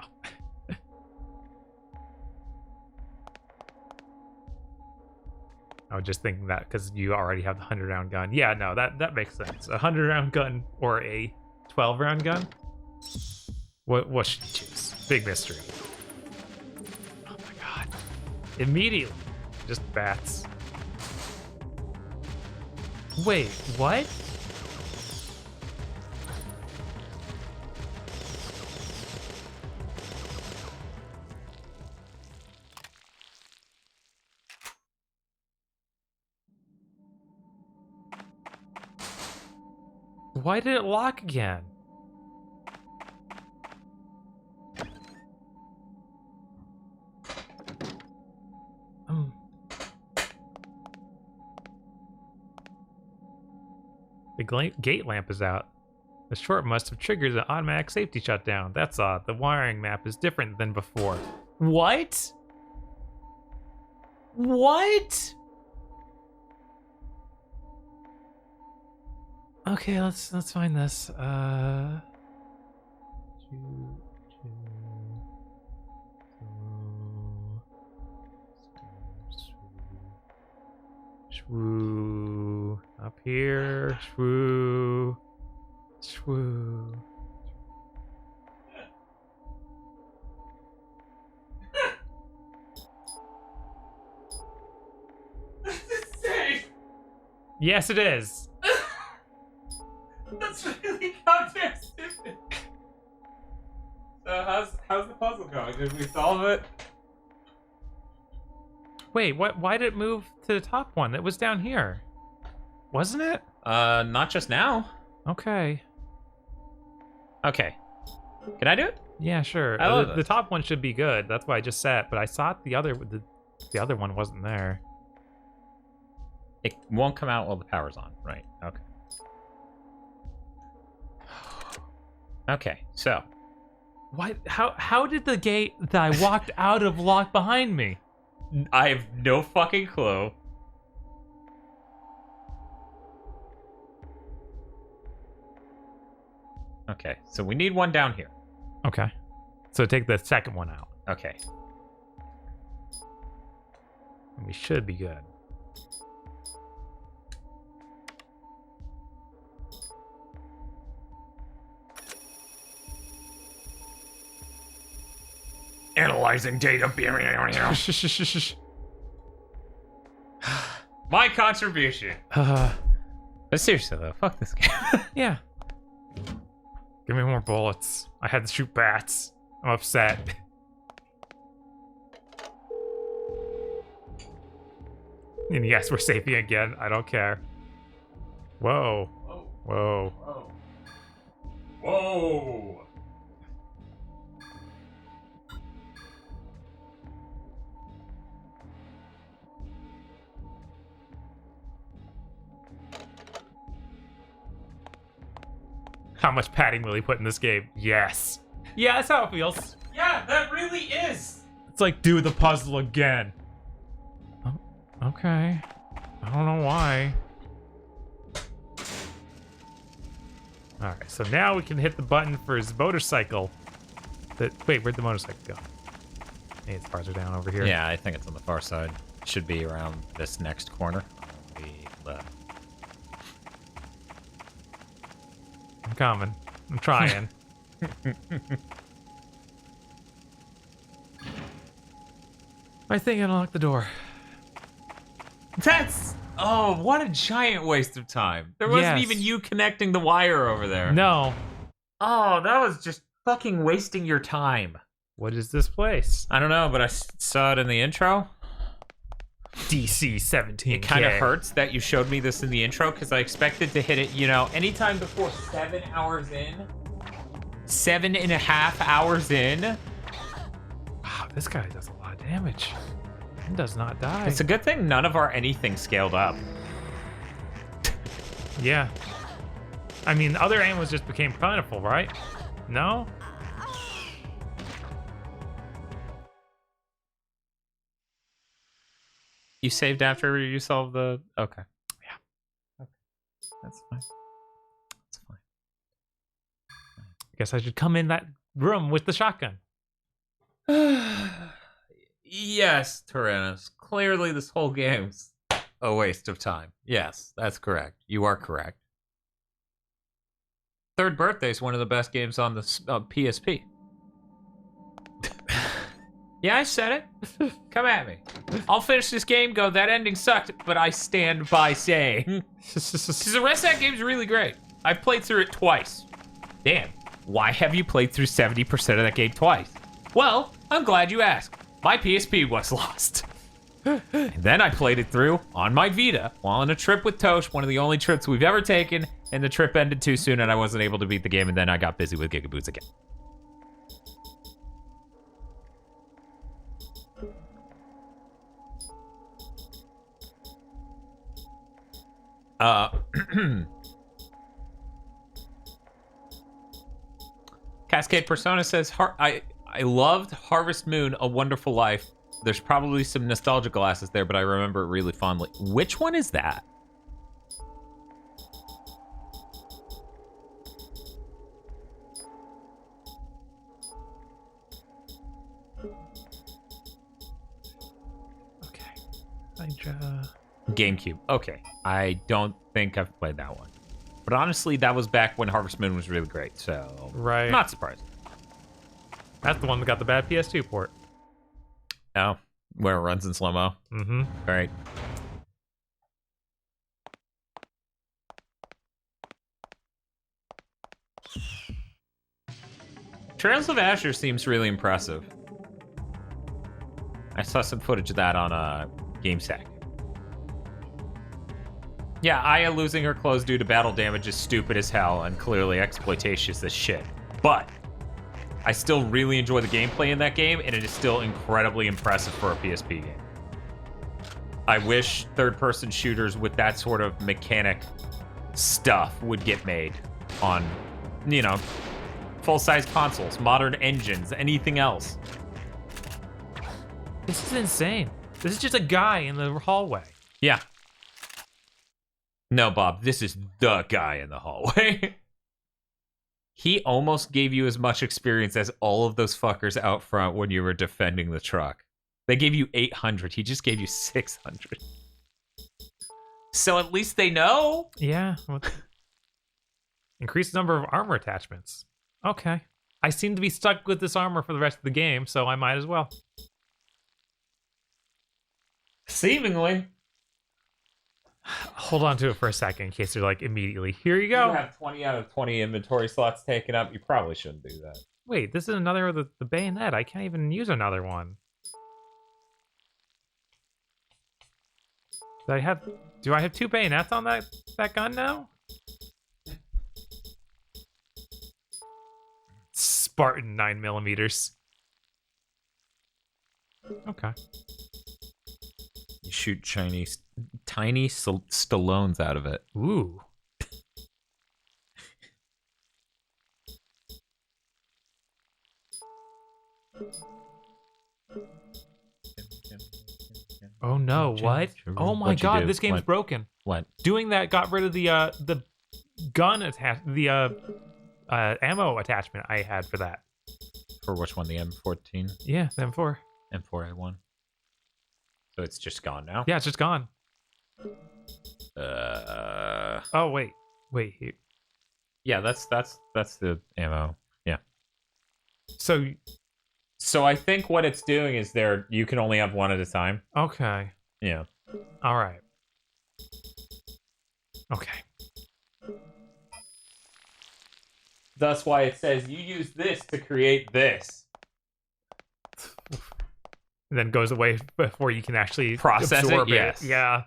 B: I was just thinking that because you already have the 100-round gun. Yeah, no, that makes sense. A 100-round gun or a 12-round gun? What should you choose? Big mystery. Oh my god. Immediately. Just bats. Wait, what? Why did it lock again? The gate lamp is out. The short must have triggered the automatic safety shutdown. That's odd. The wiring map is different than before.
D: What? What?
B: Okay, let's find this. Shwoo. Up here. Shwoo. Shwoo. Yes, it is.
A: That's really goddamn stupid. So how's the puzzle going? Did we solve it?
B: Wait, what? Why did it move to the top one? It was down here, wasn't it?
A: Not just now.
B: Okay.
A: Okay. Can I do it?
B: Yeah, sure.
A: I love
B: the top one should be good. That's why I just sat. But I thought the other one wasn't there.
A: It won't come out while the power's on, right? Okay. Okay, so.
B: Why? How did the gate that I walked out of lock behind me?
A: I have no fucking clue. Okay, so we need one down here.
B: Okay. So take the second one out.
A: Okay.
B: We should be good.
A: Analyzing data. My contribution. But seriously though, fuck this game.
B: Yeah. Give me more bullets. I had to shoot bats. I'm upset. And yes, we're saving again. I don't care. Whoa. Whoa.
A: Whoa. Whoa.
B: How much padding will he put in this game? Yes. Yeah, that's how it feels.
A: Yeah, that really is.
B: It's like, do the puzzle again. Oh, okay. I don't know why. Alright, so now we can hit the button for his motorcycle. Wait, where'd the motorcycle go? Hey, it's farther down over here.
A: Yeah, I think it's on the far side. Should be around this next corner. On the left.
B: I'm coming. I'm trying. I think I unlocked the door.
A: That's... Oh, what a giant waste of time. There wasn't even you connecting the wire over there.
B: No.
A: Oh, that was just fucking wasting your time.
B: What is this place?
A: I don't know, but I saw it in the intro.
B: DC 17.
A: It kind of hurts that you showed me this in the intro because I expected to hit it, you know, anytime before 7 hours in. 7.5 hours in.
B: Wow, this guy does a lot of damage. He does not die.
A: It's a good thing none of our anything scaled up.
B: Yeah. I mean, other animals just became plentiful, right? No?
A: You saved after you solved the... Okay.
B: Yeah.
A: Okay. That's fine. That's fine.
B: I guess I should come in that room with the shotgun.
A: Yes, Tyrannus. Clearly this whole game's a waste of time. Yes, that's correct. You are correct. Third Birthday is one of the best games on the PSP. Yeah, I said it. Come at me. I'll finish this game, go, that ending sucked, but I stand by saying. Because the rest of that game's really great. I've played through it twice. Damn, why have you played through 70% of that game twice? Well, I'm glad you asked. My PSP was lost. And then I played it through on my Vita while on a trip with Tosh, one of the only trips we've ever taken, and the trip ended too soon and I wasn't able to beat the game, and then I got busy with Gigaboots again.
D: Cascade Persona says, I loved Harvest Moon, A Wonderful Life. There's probably some nostalgia glasses there, but I remember it really fondly. Which one is that? GameCube. Okay. I don't think I've played that one. But honestly, that was back when Harvest Moon was really great, so...
B: Right.
D: Not surprised.
B: That's the one that got the bad PS2 port.
D: Oh, where it runs in slow-mo?
B: Mm-hmm.
D: All right. Trails of Azure seems really impressive. I saw some footage of that on GameSack. Yeah, Aya losing her clothes due to battle damage is stupid as hell and clearly exploitatious as shit. But I still really enjoy the gameplay in that game, and it is still incredibly impressive for a PSP game. I wish third-person shooters with that sort of mechanic stuff would get made on, you know, full-size consoles, modern engines, anything else.
B: This is insane. This is just a guy in the hallway.
D: Yeah. No, Bob, this is the guy in the hallway. He almost gave you as much experience as all of those fuckers out front when you were defending the truck. They gave you 800. He just gave you 600. So at least they know.
B: Yeah. Increased number of armor attachments. Okay. I seem to be stuck with this armor for the rest of the game, so I might as well.
D: Seemingly.
B: Hold on to it for a second in case they're like immediately, here you go.
D: You have 20 out of 20 inventory slots taken up. You probably shouldn't do that.
B: Wait, this is another of the bayonet. I can't even use another one. Do I have 2 bayonets on that gun now? Spartan 9mm. Okay.
D: You shoot tiny Stallones out of it.
B: Ooh. Oh no, what? Oh my god, this game's broken.
D: What?
B: Doing that got rid of the gun ammo attachment I had for that.
D: For which one? The M14?
B: Yeah, the M4.
D: M4A1. So it's just gone now?
B: Yeah, it's just gone. Oh wait. Here.
D: Yeah, that's the ammo. Yeah.
B: So
D: I think what it's doing is you can only have one at a time.
B: Okay.
D: Yeah.
B: All right. Okay.
D: That's why it says you use this to create this.
B: And then goes away before you can actually
D: process
B: absorb
D: it. Yes.
B: Yeah.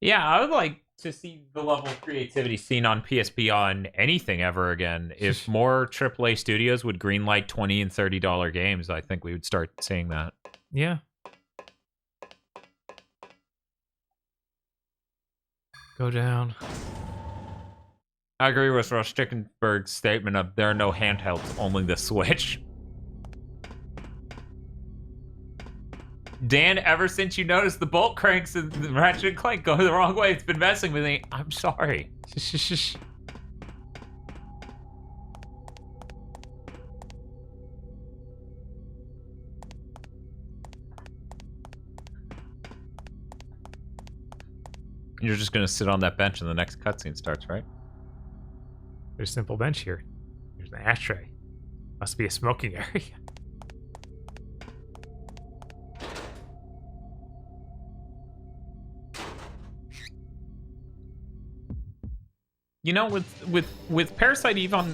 D: Yeah, I would like to see the level of creativity seen on PSP on anything ever again. If more AAA studios would greenlight $20 and $30 games, I think we would start seeing that.
B: Yeah. Go down.
D: I agree with Rush Stickenberg's statement of there are no handhelds, only the Switch. Dan, ever since you noticed the bolt cranks and the Ratchet and Clank go the wrong way, it's been messing with me. I'm sorry. You're just gonna sit on that bench and the next cutscene starts, right?
B: There's a simple bench here. There's an ashtray. Must be a smoking area.
D: You know, with Parasite Eve on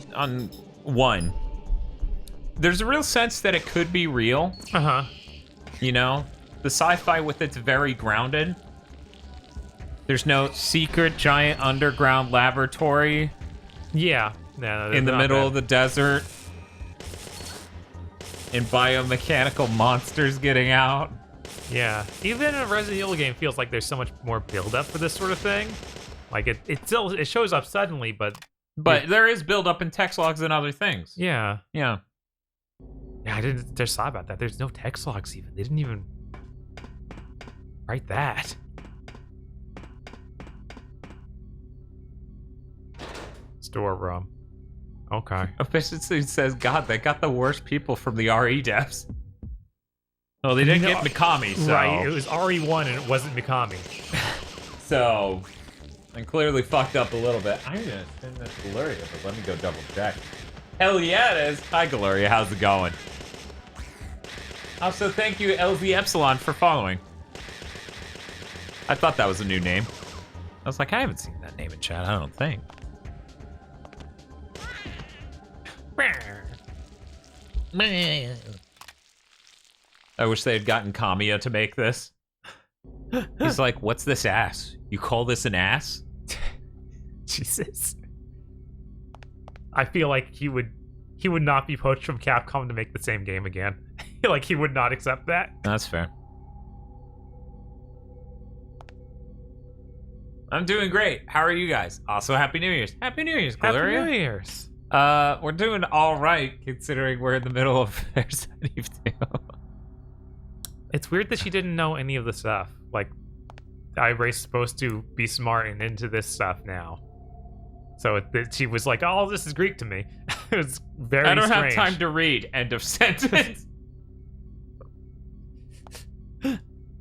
D: 1, there's a real sense that it could be real.
B: Uh-huh.
D: You know? The sci-fi with it's very grounded. There's no secret giant underground laboratory.
B: Yeah.
D: In the middle of the desert. And biomechanical monsters getting out.
B: Yeah. Even a Resident Evil game feels like there's so much more build-up for this sort of thing. Like it shows up suddenly, but
A: But there is buildup in text logs and other things.
B: Yeah.
A: Yeah.
B: Yeah, I didn't just saw about that. There's no text logs even. They didn't even write that. Storeroom. Okay.
A: Efficiency says, God, they got the worst people from the RE devs. Well, they didn't get Mikami, so...
B: Right, it was RE1 and it wasn't Mikami.
A: So... And clearly fucked up a little bit. I'm gonna send this to Gloria, but let me go double check. Hell yeah, it is. Hi, Gloria. How's it going? Also, thank you, LZ Epsilon, for following. I thought that was a new name. I was like, I haven't seen that name in chat, I don't think. I wish they had gotten Kamiya to make this. He's like, what's this ass? You call this an ass?
B: Jesus. I feel like he would not be poached from Capcom to make the same game again. Like, he would not accept that.
A: That's fair. I'm doing great. How are you guys? Also, Happy New Year's. Happy New Year's, Gloria.
B: Happy New Year's.
A: We're doing all right, considering we're in the middle of Parasite Eve II.
B: It's weird that she didn't know any of the stuff. Like, Ibray's supposed to be smart and into this stuff now. So she was like, oh, this is Greek to me. It was very
A: I don't
B: strange.
A: have time to read. End of sentence.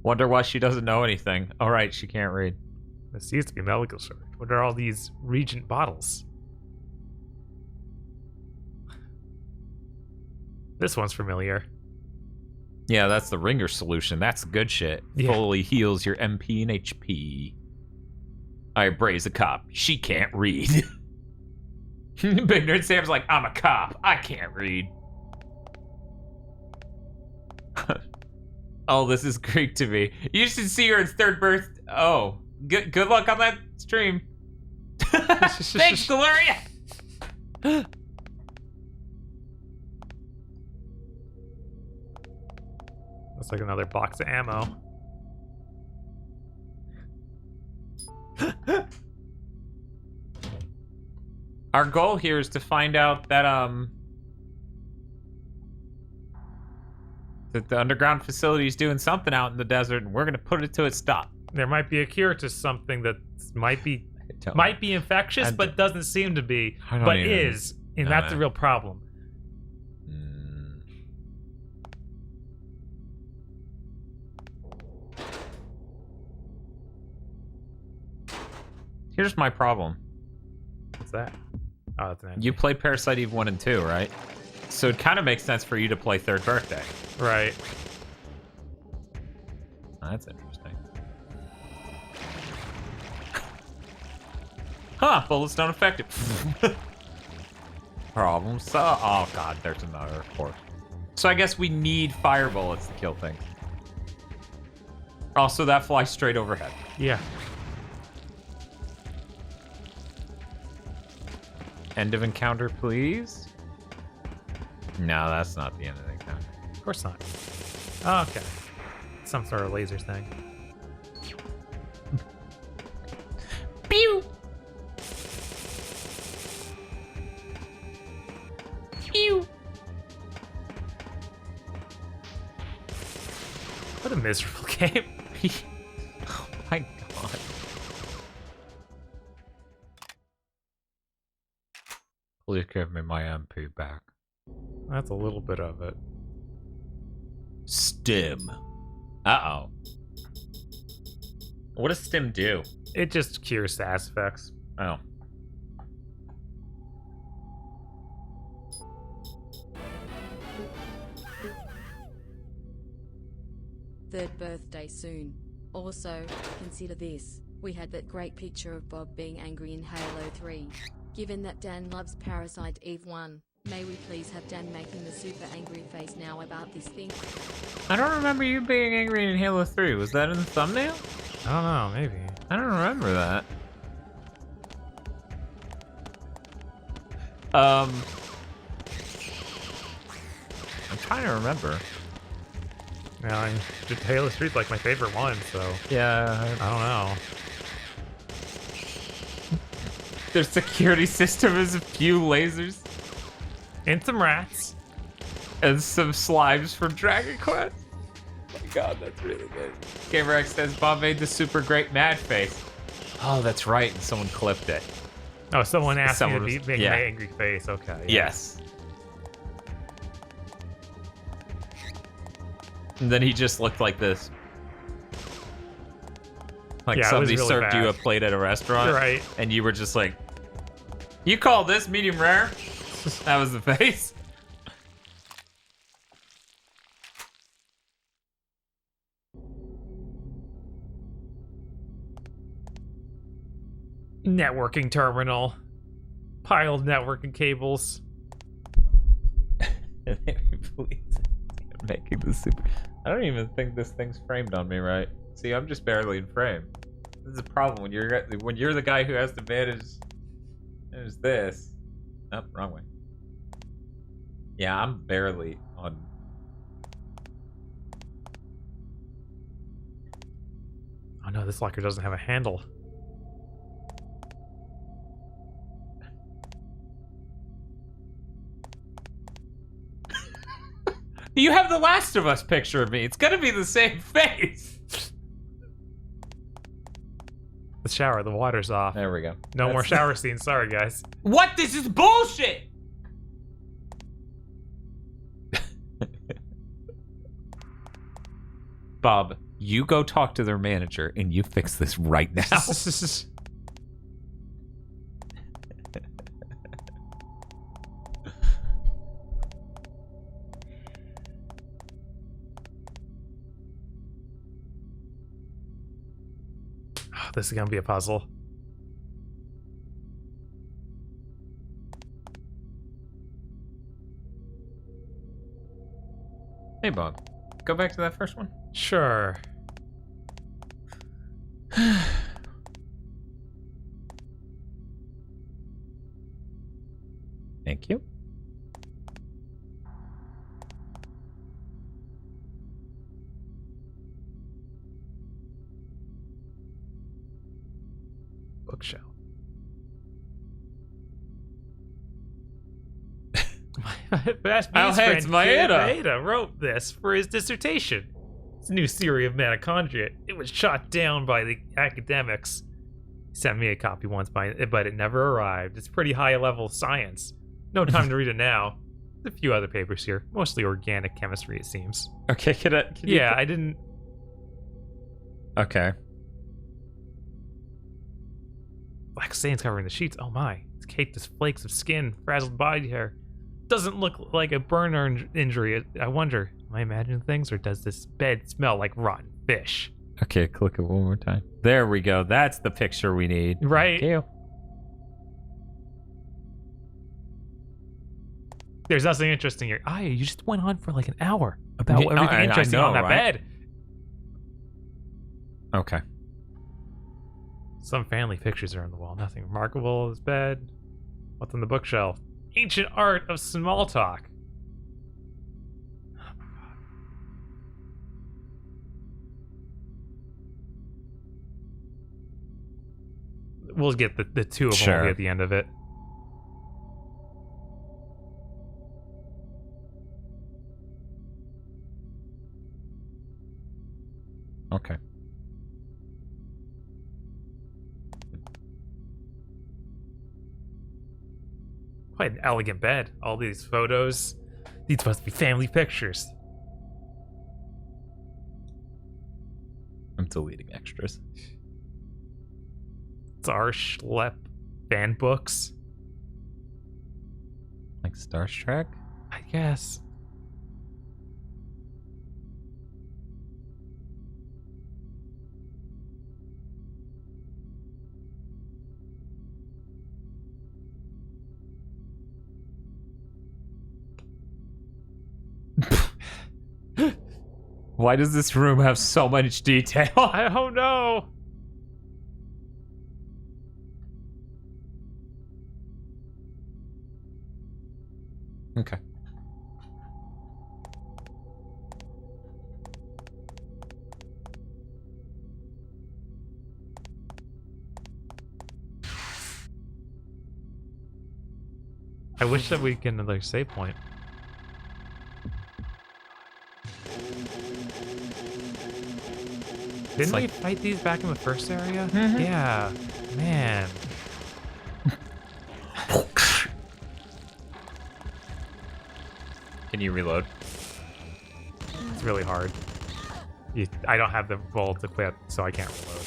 A: Wonder why she doesn't know anything. All right, she can't read.
B: This used to be medical storage. What are all these Regent bottles? This one's familiar.
A: Yeah, that's the ringer solution. That's good shit. Yeah. Fully heals your MP and HP. I braze a cop. She can't read. Big Nerd Sam's like, I'm a cop. I can't read. Oh, this is Greek to me. You should see her in third birth. Oh, good luck on that stream. Thanks, Gloria.
B: Looks like another box of ammo.
A: Our goal here is to find out that that the underground facility is doing something out in the desert, and we're gonna put it to its stop.
B: There might be a cure to something that might be infectious, but doesn't seem to be, but is, and that's the real problem.
A: Here's my problem.
B: What's that? Oh, that's an enemy.
A: You played Parasite Eve 1 and 2, right? So it kind of makes sense for you to play Third Birthday.
B: Right.
A: Oh, that's interesting. Huh, bullets don't affect it. Problem solved. Oh god, there's another, of course. So I guess we need fire bullets to kill things. Also, that flies straight overhead.
B: Yeah.
A: End of encounter, please. No, that's not the end of the encounter.
B: Of course not. Oh, okay. Some sort of laser thing.
A: Pew! Pew!
B: What a miserable game.
A: Oh my god. Please give me my MP back.
B: That's a little bit of it.
A: Stim. Uh-oh. What does Stim do?
B: It just cures status effects.
A: Oh.
C: Third birthday soon. Also, consider this. We had that great picture of Bob being angry in Halo 3. Given that Dan loves Parasite Eve 1, may we please have Dan making the super angry face now about this thing?
A: I don't remember you being angry in Halo 3. Was that in the thumbnail?
B: I don't know, maybe.
A: I don't remember that. I'm trying to remember.
B: Yeah, Halo 3 is like my favorite one, so...
A: Yeah,
B: I don't know.
A: Their security system is a few lasers.
B: And some rats.
A: And some slimes from Dragon Quest. Oh my god, that's really good. Gamer X says Bob made the super great mad face. Oh, that's right, and someone clipped it.
B: Oh, someone asked me to
A: was-
B: make
A: yeah.
B: an angry face. Okay. Yeah.
A: Yes. And then he just looked like this. Like
B: Yeah, it was
A: somebody
B: really
A: served you
B: bad.
A: a plate at a restaurant.
B: Right.
A: And you were just like, you call this medium rare? That was the face.
B: Networking terminal. Pile of networking cables.
A: Making the super. I don't even think this thing's framed on me right. See, I'm just barely in frame. This is a problem when you're the guy who has to manage this. Oh, wrong way. Yeah, I'm barely on.
B: Oh no, this locker doesn't have a handle.
A: You have the Last of Us picture of me. It's gonna be the same face.
B: The shower, the water's off.
A: There we go.
B: No more shower scenes. Sorry, guys.
A: What? This is bullshit. Bob, you go talk to their manager and you fix this right now.
B: Oh, this is gonna be a puzzle.
A: Hey, Bob. Go back to that first one.
B: Sure.
A: Thank you.
B: Bookshelf. Best
A: Oh, hey,
B: friend
A: it's
B: Kid
A: Maeda.
B: wrote this for his dissertation. It's a new theory of mitochondria. It was shot down by the academics. He sent me a copy once, but it never arrived. It's pretty high level science. No time to read it now. There's a few other papers here, mostly organic chemistry, it seems.
A: Okay,
B: Yeah, I didn't.
A: Okay.
B: Black stains covering the sheets. Oh my. It's caked with flakes of skin, frazzled body hair. Doesn't look like a burn or injury. I wonder, am I imagining things, or does this bed smell like rotten fish?
A: Okay, click it one more time. There we go. That's the picture we need.
B: Right?
A: Thank you.
B: There's nothing interesting here. You just went on for like an hour about
A: Yeah,
B: everything
A: I
B: interesting
A: know,
B: on that
A: right?
B: bed.
A: Okay.
B: Some family pictures are on the wall. Nothing remarkable on this bed. What's on the bookshelf? Ancient art of small talk. Oh my god. We'll get the two of them
A: Sure.
B: will be at the end of it.
A: Okay.
B: Quite an elegant bed. All these photos. These must be family pictures.
A: I'm deleting extras.
B: Star Schlep fan books.
A: Like Star Trek?
B: I guess.
A: Why does this room have so much detail?
B: I don't know.
A: Okay.
B: I wish that we get another save point. Didn't we fight these back in the first area?
A: Mm-hmm.
B: Yeah. Man.
A: Can you reload?
B: It's really hard. I don't have the bullets equipped, so I can't reload.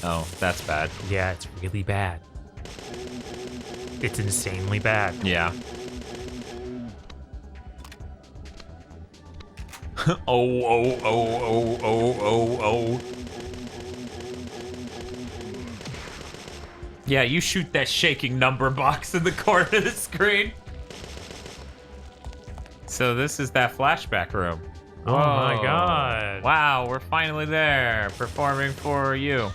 A: Oh, that's bad.
B: Yeah, it's really bad. It's insanely bad.
A: Yeah. Oh. Yeah, you shoot that shaking number box in the corner of the screen. So this is that flashback room.
B: Oh my god.
A: Wow, we're finally there, performing for you.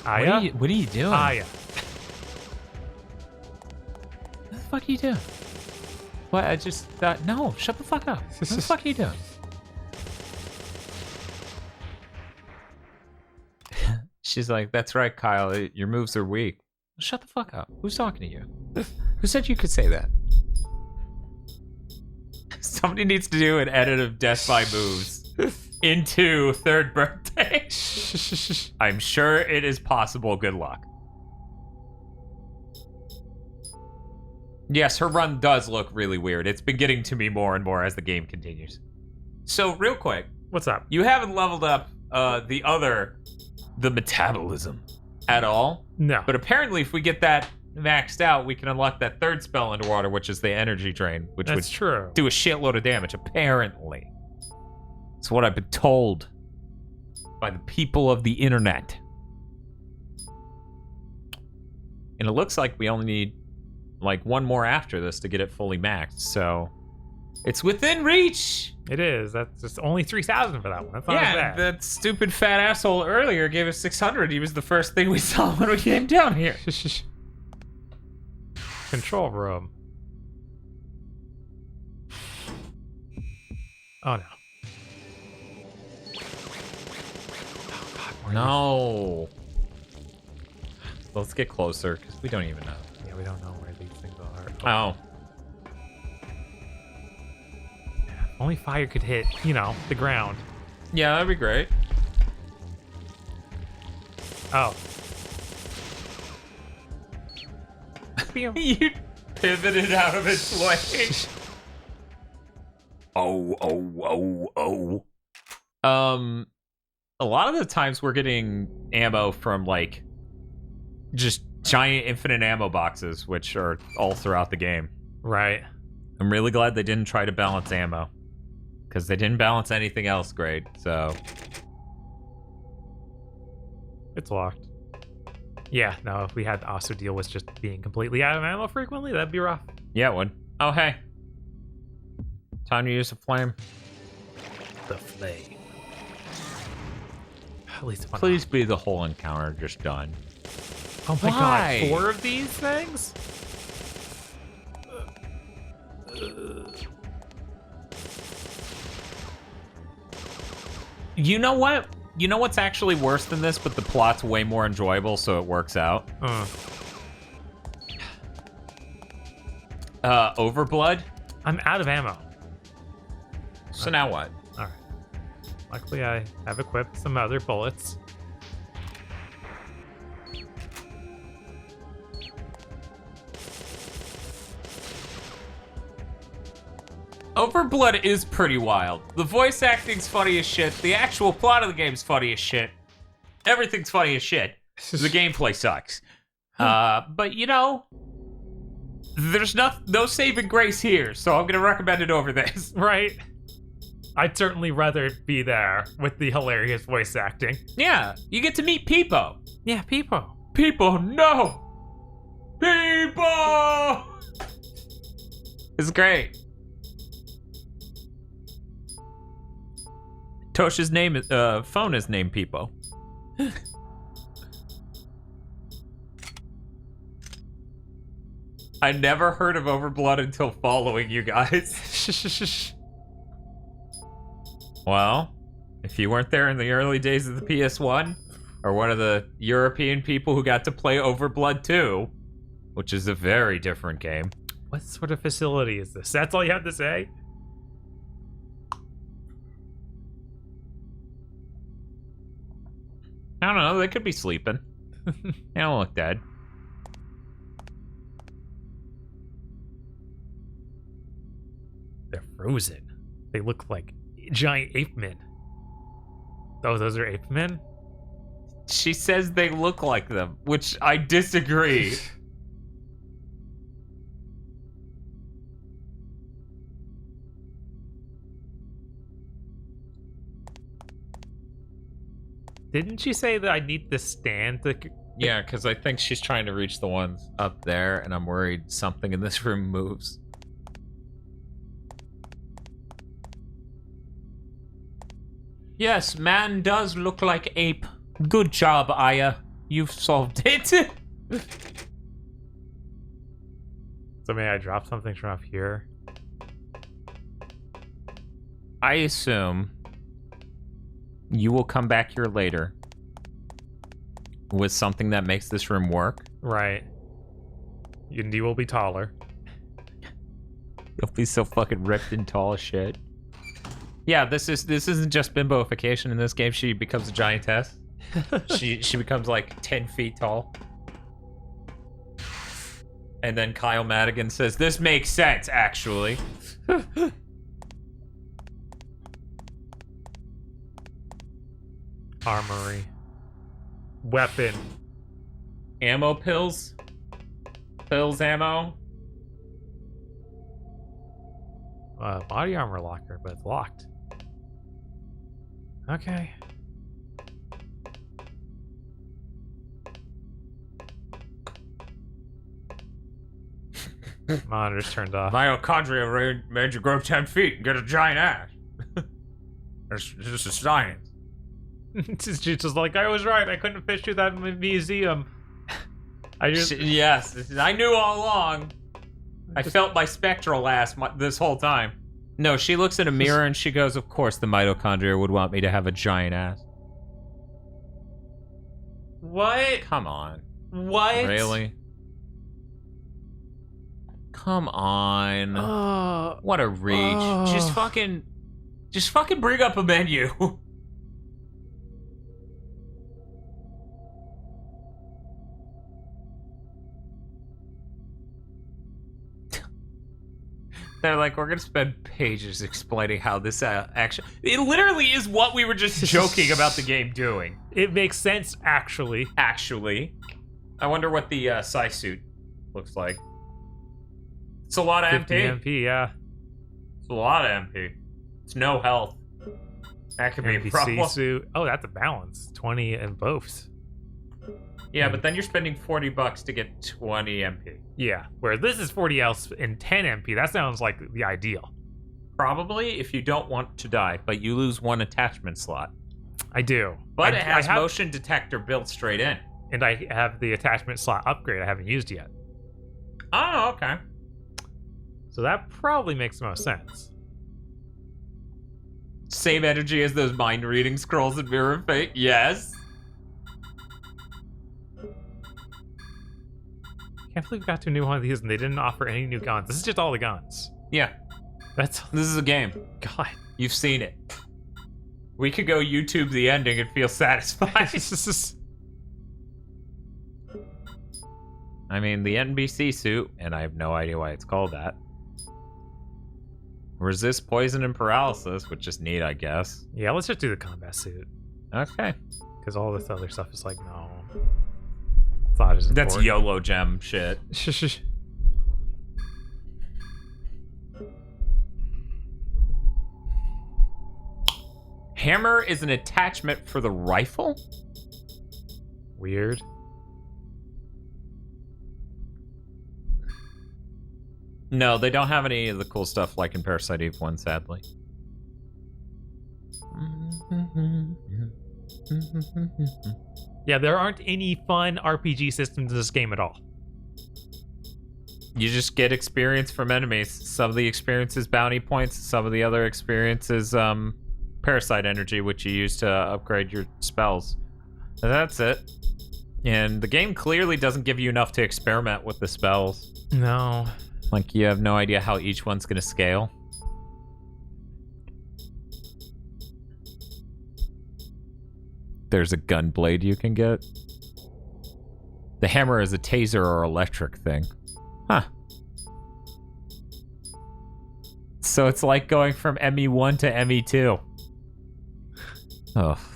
B: Aya?
A: What are you doing?
B: Aya.
A: What the fuck are you doing? What? I just thought, no, shut the fuck up. What the fuck are you doing? She's like, that's right, Kyle. Your moves are weak. Shut the fuck up. Who's talking to you? Who said you could say that? Somebody needs to do an edit of Death by Moves into Third Birthday. I'm sure it is possible. Good luck. Yes, her run does look really weird. It's been getting to me more and more as the game continues. So, real quick.
B: What's up?
A: You haven't leveled up the metabolism at all.
B: No.
A: But apparently if we get that maxed out, we can unlock that third spell underwater, which is the energy drain, which
B: That's
A: would
B: true.
A: do a shitload of damage, apparently. It's what I've been told by the people of the internet. And it looks like we only need like one more after this to get it fully maxed, so it's within reach.
B: It is. That's just only 3,000 for that one. That's not as bad.
A: That stupid fat asshole earlier gave us 600. He was the first thing we saw when we came down here.
B: Control room. Oh no. Oh god.
A: No. Let's get closer, because we don't even know.
B: Yeah, we don't know where these things are.
A: Oh.
B: Only fire could hit, the ground.
A: Yeah, that'd be great.
B: Oh.
A: You pivoted out of its way. Oh. A lot of the times we're getting ammo from, like, just giant infinite ammo boxes, which are all throughout the game.
B: Right.
A: I'm really glad they didn't try to balance ammo. Because they didn't balance anything else great, so...
B: It's locked. Yeah, no, if we had to also deal with just being completely out of ammo frequently, that'd be rough.
A: Yeah, it would. Oh, hey. Time to use a flame.
B: The flame. At least
A: Please be the whole encounter just done.
B: Oh my
A: Why?
B: god, 4 of these things?
A: You know what? You know what's actually worse than this, but the plot's way more enjoyable, so it works out? Overblood?
B: I'm out of ammo.
A: So now what?
B: Alright. Luckily, I have equipped some other bullets.
A: Overblood is pretty wild. The voice acting's funny as shit. The actual plot of the game's funny as shit. Everything's funny as shit. The gameplay sucks. But there's no saving grace here, so I'm gonna recommend it over this.
B: Right. I'd certainly rather be there with the hilarious voice acting.
A: Yeah, you get to meet Peepo.
B: Yeah, Peepo.
A: Peepo, no! Peepo! It's great. Tosh's phone is named Peepo. I never heard of Overblood until following you guys. Well, if you weren't there in the early days of the PS1, or one of the European people who got to play Overblood 2, which is a very different game.
B: What sort of facility is this? That's all you have to say?
A: I don't know. They could be sleeping. They don't look dead.
B: They're frozen. They look like giant ape men. Oh, those are ape men?
A: She says they look like them, which I disagree.
B: Didn't she say that I need the stand to...
A: Yeah, because I think she's trying to reach the ones up there, and I'm worried something in this room moves. Yes, man does look like ape. Good job, Aya. You've solved it.
B: So may I drop something from up here?
A: I assume you will come back here later with something that makes this room work.
B: Right. You will be taller.
A: You'll be so fucking ripped and tall as shit. Yeah, this isn't just bimboification in this game. She becomes a giantess. she becomes like 10 feet tall. And then Kyle Madigan says, "This makes sense, actually."
B: Armory. Weapon.
A: Ammo pills? Pills ammo?
B: Body armor locker, but it's locked. Okay. Monitor's turned off.
A: Mitochondria made you grow 10 feet and get a giant ass. It's just a science.
B: She's just like, I was right. I couldn't fish through that museum.
A: Yes, I knew all along. I felt my spectral ass this whole time. No, she looks in a mirror and she goes, "Of course the mitochondria would want me to have a giant ass."
B: What?
A: Come on.
B: What?
A: Really? Come on. What a reach. Just fucking bring up a menu. They're like, we're gonna spend pages explaining how this actually... It literally is what we were just joking about the game doing.
B: It makes sense, actually.
A: Actually. I wonder what the psi suit looks like. It's a lot of
B: 50
A: MP.
B: MP, yeah.
A: It's a lot of MP. It's no health. That could be a problem.
B: NPC suit. Oh, that's a balance. 20 in both.
A: Yeah, but then you're spending $40 to get 20 MP.
B: Yeah, where this is 40 else and 10 MP. That sounds like the ideal.
A: Probably if you don't want to die, but you lose one attachment slot.
B: I do.
A: But it has motion detector built straight in.
B: And I have the attachment slot upgrade I haven't used yet.
A: Oh, okay.
B: So that probably makes the most sense.
A: Same energy as those mind reading scrolls in Mirror of Fate? Yes.
B: I can't believe we got to a new one of these and they didn't offer any new guns. This is just all the guns.
A: Yeah.
B: This
A: is a game.
B: God.
A: You've seen it. We could go YouTube the ending and feel satisfied. I mean, the NBC suit, and I have no idea why it's called that. Resist poison and paralysis, which is neat, I guess.
B: Yeah, let's just do the combat suit.
A: Okay.
B: Because all this other stuff is like, no. It's not as important.
A: That's YOLO gem shit. Hammer is an attachment for the rifle?
B: Weird.
A: No, they don't have any of the cool stuff like in Parasite Eve 1, sadly.
B: Yeah, there aren't any fun RPG systems in this game at all.
A: You just get experience from enemies. Some of the experience is bounty points, some of the other experience is parasite energy, which you use to upgrade your spells. And that's it.
D: And the game clearly doesn't give you enough to experiment with the spells.
B: No.
D: Like, you have no idea how each one's gonna scale. There's a gun blade you can get. The hammer is a taser or electric thing. Huh. So it's like going from ME1 to ME2. Oh.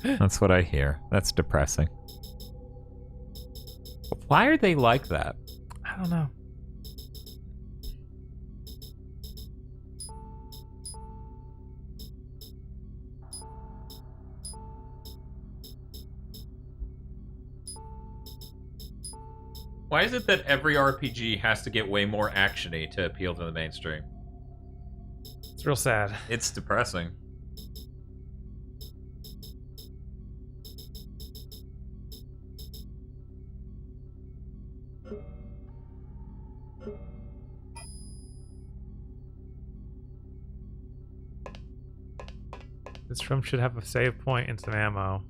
D: That's what I hear. That's depressing. Why are they like that?
B: I don't know.
D: Why is it that every RPG has to get way more action-y to appeal to the mainstream?
B: It's real sad.
D: It's depressing.
B: This room should have a save point and some ammo.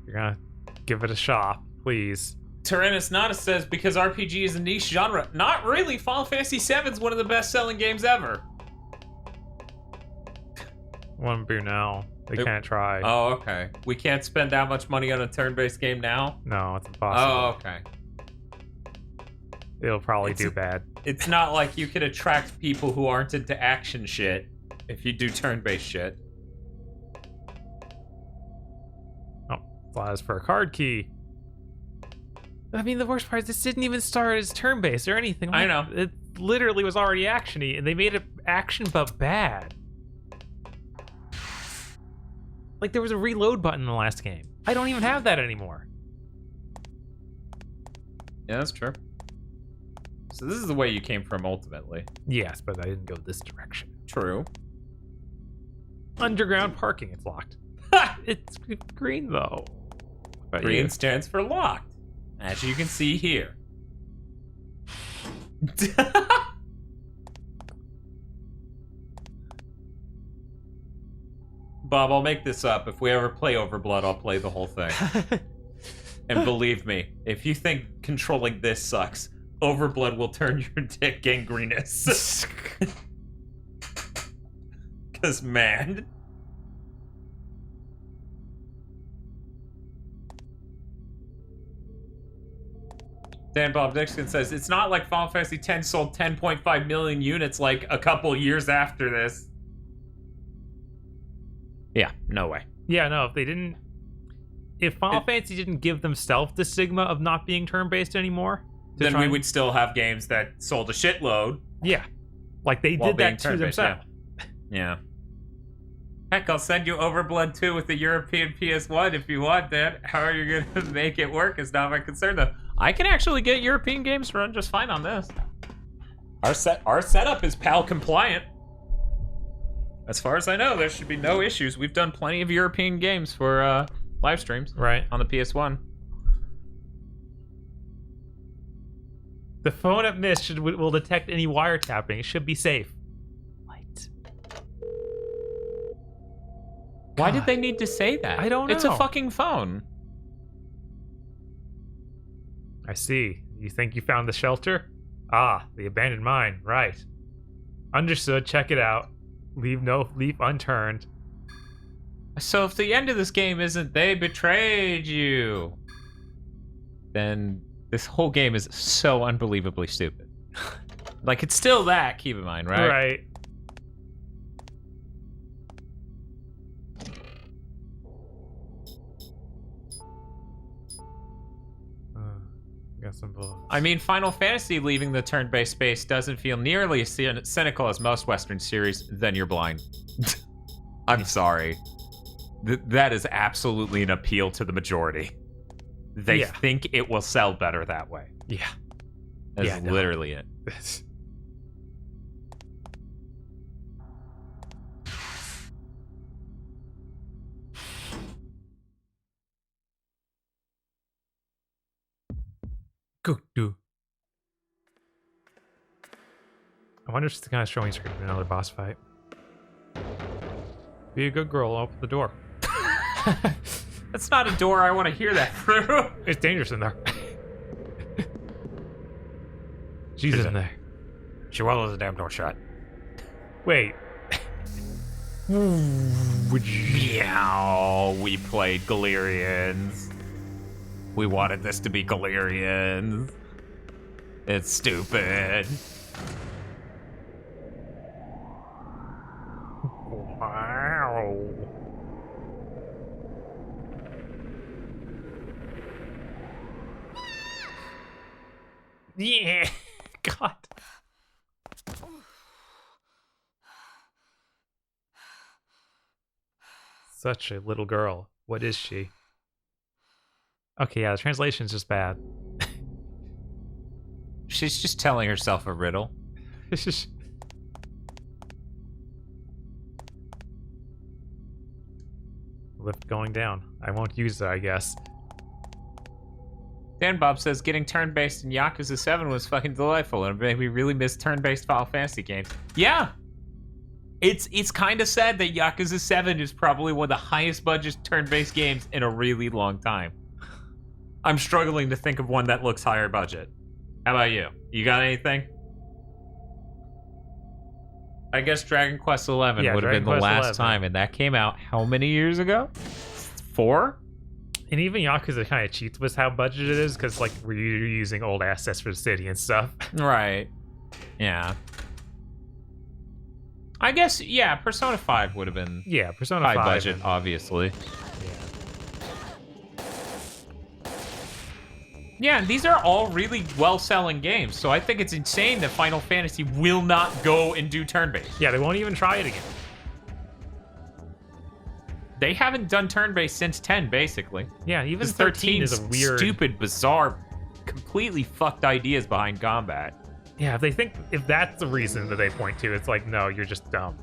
B: You're gonna give it a shot, please.
D: Tyrannus Nada says, because RPG is a niche genre. Not really. Final Fantasy VII is one of the best-selling games ever.
B: Wouldn't be now. They can't try.
D: Oh, okay. We can't spend that much money on a turn-based game now?
B: No, it's impossible.
D: Oh, okay.
B: It'll probably do bad.
D: It's not like you could attract people who aren't into action shit if you do turn-based shit.
B: Oh, flies for a card key. I mean, the worst part is this didn't even start as turn-based or anything.
D: I know.
B: It literally was already action-y, and they made it action but bad. Like, there was a reload button in the last game. I don't even have that anymore.
D: Yeah, that's true. So this is the way you came from ultimately.
B: Yes, but I didn't go this direction.
D: True.
B: Underground parking, it's locked. It's green, though. But
D: green stands for locked, as you can see here. Bob, I'll make this up. If we ever play Overblood, I'll play the whole thing. And believe me, if you think controlling this sucks, Overblood will turn your dick gangrenous. Because, man. Dan Bob Dixon says, it's not like Final Fantasy X sold 10.5 million units like a couple years after this. Yeah, no way.
B: Yeah, no, if they didn't... If Final Fantasy didn't give themselves the stigma of not being turn-based anymore...
D: Then we would still have games that sold a shitload.
B: Yeah. Like, they did that to themselves.
D: Yeah. Heck, I'll send you Overblood 2 with the European PS1 if you want that. How are you going to make it work is not my concern, though. I can actually get European games to run just fine on this. Our setup is PAL compliant. As far as I know, there should be no issues. We've done plenty of European games for live streams on the PS1.
B: The phone at Mist will detect any wiretapping. It should be safe. Light.
D: Why did they need to say that?
B: I don't know.
D: It's a fucking phone.
B: I see. You think you found the shelter? Ah, the abandoned mine. Right. Understood. Check it out. Leave no leaf unturned.
D: So if the end of this game isn't they betrayed you, then this whole game is so unbelievably stupid. Like, it's still that, keep in mind, right?
B: Right. Got some bullets.
D: I mean, Final Fantasy leaving the turn-based space doesn't feel nearly as cynical as most Western series, then you're blind. I'm sorry. That is absolutely an appeal to the majority. They think it will sell better that way.
B: Yeah.
D: That's literally it.
B: I wonder if it's the kind of showing screen for another boss fight. Be a good girl, open the door.
A: That's not a door I want to hear that through.
B: It's dangerous in there. She's in there.
A: She won't let the damn door shut.
B: Wait.
A: Yeah, we played Galerians. We wanted this to be Galerians. It's stupid.
B: Wow. Yeah. God. Such a little girl. What is she? Okay, yeah, the translation's just bad.
A: She's just telling herself a riddle.
B: Lift going down. I won't use it, I guess.
A: Dan Bob says getting turn-based in Yakuza 7 was fucking delightful and it made me really miss turn-based Final Fantasy games. Yeah! It's kind of sad that Yakuza 7 is probably one of the highest budget turn-based games in a really long time. I'm struggling to think of one that looks higher budget. How about you? You got anything? I guess Dragon Quest XI would have been the last time, and that came out how many years ago? 4?
B: And even Yakuza kind of cheats with how budgeted it is, because like we're using old assets for the city and stuff.
A: Right. Yeah. I guess, yeah, Persona 5 would have been
B: Persona
A: high
B: 5
A: budget, obviously. Yeah, and these are all really well-selling games, so I think it's insane that Final Fantasy will not go and do turn-based.
B: Yeah, they won't even try it again.
A: They haven't done turn-based since 10, basically.
B: Yeah, even 13 is a weird...
A: stupid, bizarre, completely fucked ideas behind combat.
B: Yeah, if that's the reason that they point to, it's like, no, you're just dumb.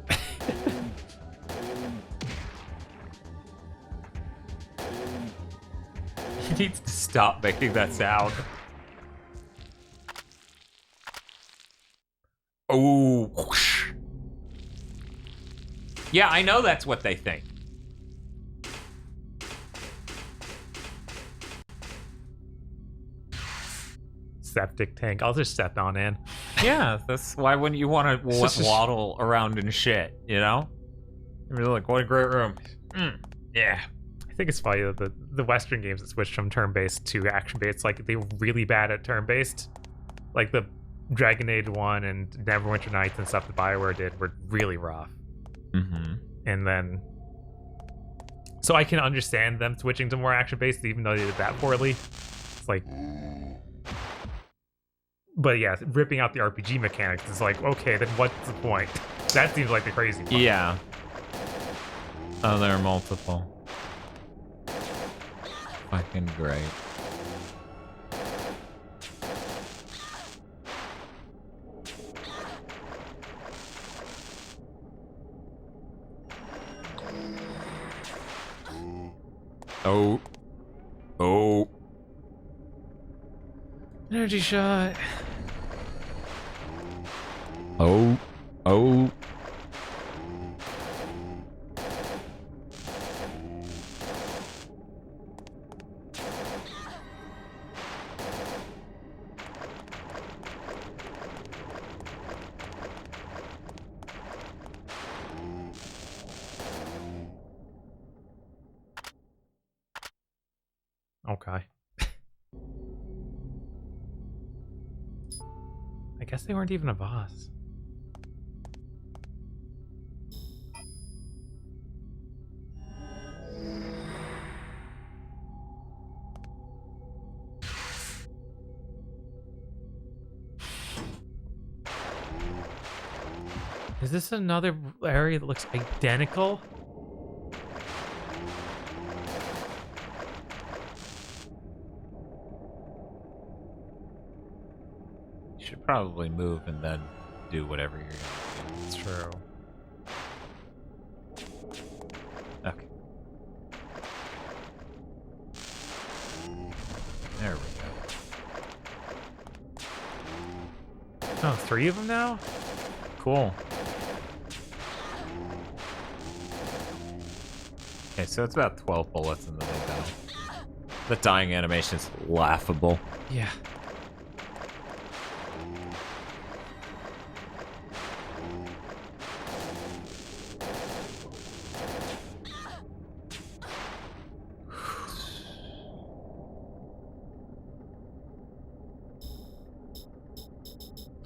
A: He needs to stop making that sound. Oh. Whoosh. Yeah, I know that's what they think.
B: Septic tank. I'll just step on in.
A: Yeah, that's why wouldn't you want to waddle around and shit, you know? You're like, what a great room. Yeah.
B: I think it's funny that the Western games that switched from turn-based to action-based, like, they were really bad at turn-based. Like, the Dragon Age 1 and Neverwinter Nights and stuff that BioWare did were really rough.
A: Mm-hmm.
B: And then... So I can understand them switching to more action-based, even though they did that poorly. It's like... But yeah, ripping out the RPG mechanics is like, okay, then what's the point? That seems like the crazy part.
A: Yeah. Oh, there are multiple. Fucking great. Oh. Oh.
B: Energy shot.
A: Oh. Oh.
B: Okay. I guess they weren't even a boss. Is this another area that looks identical?
A: Should probably move and then do whatever you're gonna do.
B: It's true.
A: Okay. There we go.
B: Oh, 3 of them now?
A: Cool. Okay, so it's about 12 bullets and then they die. The dying animation's laughable.
B: Yeah.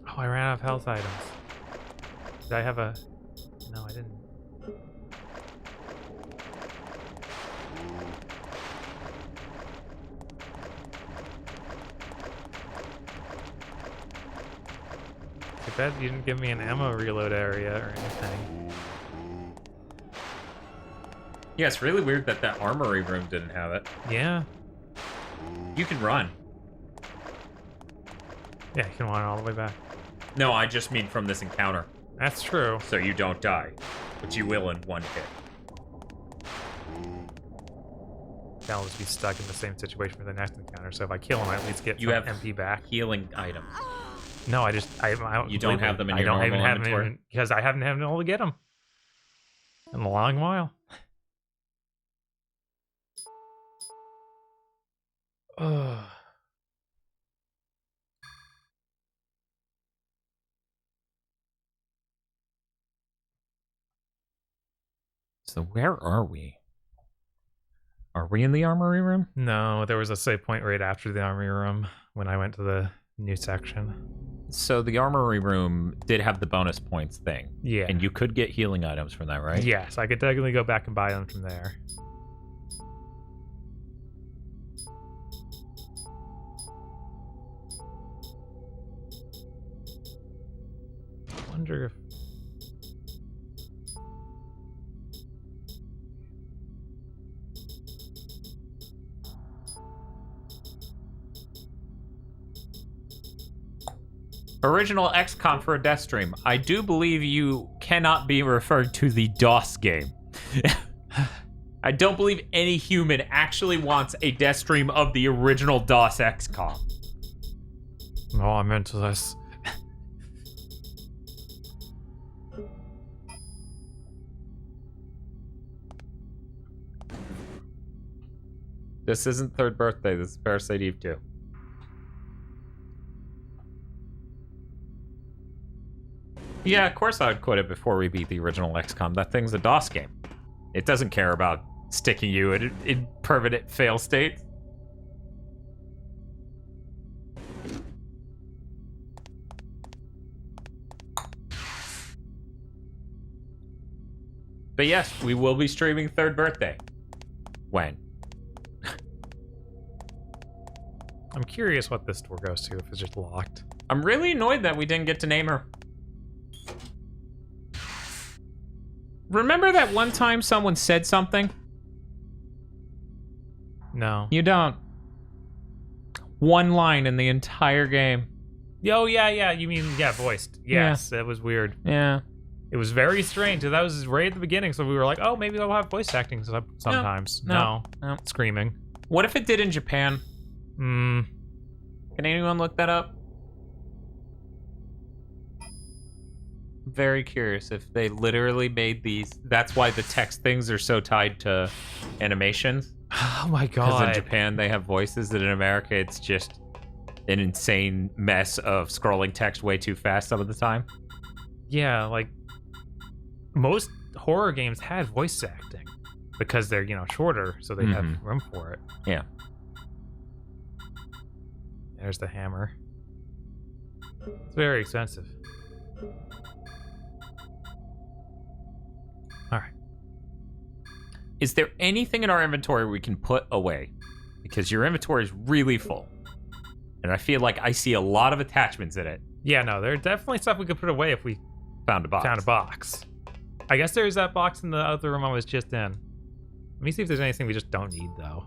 B: Oh, I ran out of health items. Did I have a... No, I didn't. I bet you didn't give me an ammo reload area or anything.
A: Yeah, it's really weird that that armory room didn't have it.
B: Yeah.
A: You can run.
B: Yeah, you can run all the way back.
A: No, I just mean from this encounter.
B: That's true.
A: So you don't die. But you will in one hit.
B: I'll just be stuck in the same situation for the next encounter, so if I kill him, I at least get
A: You have
B: MP back.
A: Healing items.
B: No, I
A: You don't have them in your
B: I don't
A: normal
B: even have
A: inventory?
B: them because I haven't been able to get them in a long while. Ugh.
A: So where are we? Are we in the armory room?
B: No, there was a save point right after the armory room when I went to the new section.
A: So the armory room did have the bonus points thing.
B: Yeah.
A: And you could get healing items from that, right?
B: Yes, I could technically go back and buy them from there. I wonder if...
A: Original XCOM for a death stream. I do believe you cannot be referred to the DOS game. I don't believe any human actually wants a death stream of the original DOS XCOM.
B: No, I meant this.
A: This isn't third birthday, this is Parasite Eve II. Yeah, of course I would quit it before we beat the original XCOM. That thing's a DOS game. It doesn't care about sticking you in permanent fail state. But yes, we will be streaming third birthday. When?
B: I'm curious what this door goes to, if it's just locked.
A: I'm really annoyed that we didn't get to name her. Remember that one time someone said something?
B: No.
A: You don't. One line in the entire game.
B: Oh, yeah, you mean, yeah, voiced. Yes, That was weird.
A: Yeah.
B: It was very strange. That was right at the beginning, so we were like, oh, maybe they'll have voice acting sometimes.
A: No.
B: Screaming.
A: What if it did in Japan? Can anyone look that up? Very curious if they literally made these. That's why the text things are so tied to animations.
B: Oh my
A: Because
B: god.
A: in Japan they have voices, and in America it's just an insane mess of scrolling text way too fast some of the time.
B: Yeah, like most horror games had voice acting because they're, shorter, so they have room for it.
A: Yeah.
B: There's the hammer. It's very expensive. All right.
A: Is there anything in our inventory we can put away? Because your inventory is really full. And I feel like I see a lot of attachments in it.
B: Yeah, no, there's definitely stuff we could put away if we
A: Found a box.
B: I guess there's that box in the other room I was just in. Let me see if there's anything we just don't need, though.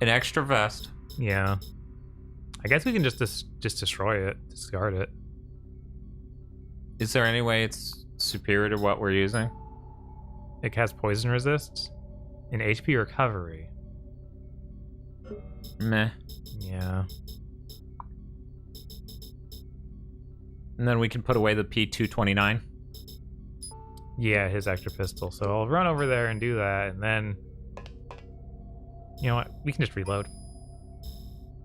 A: An extra vest.
B: Yeah. I guess we can just destroy it, discard it.
A: Is there any way it's superior to what we're using?
B: It has poison resist and HP recovery.
A: Meh.
B: Yeah.
A: And then we can put away the P229.
B: Yeah, his extra pistol. So I'll run over there and do that, and then... You know what? We can just reload.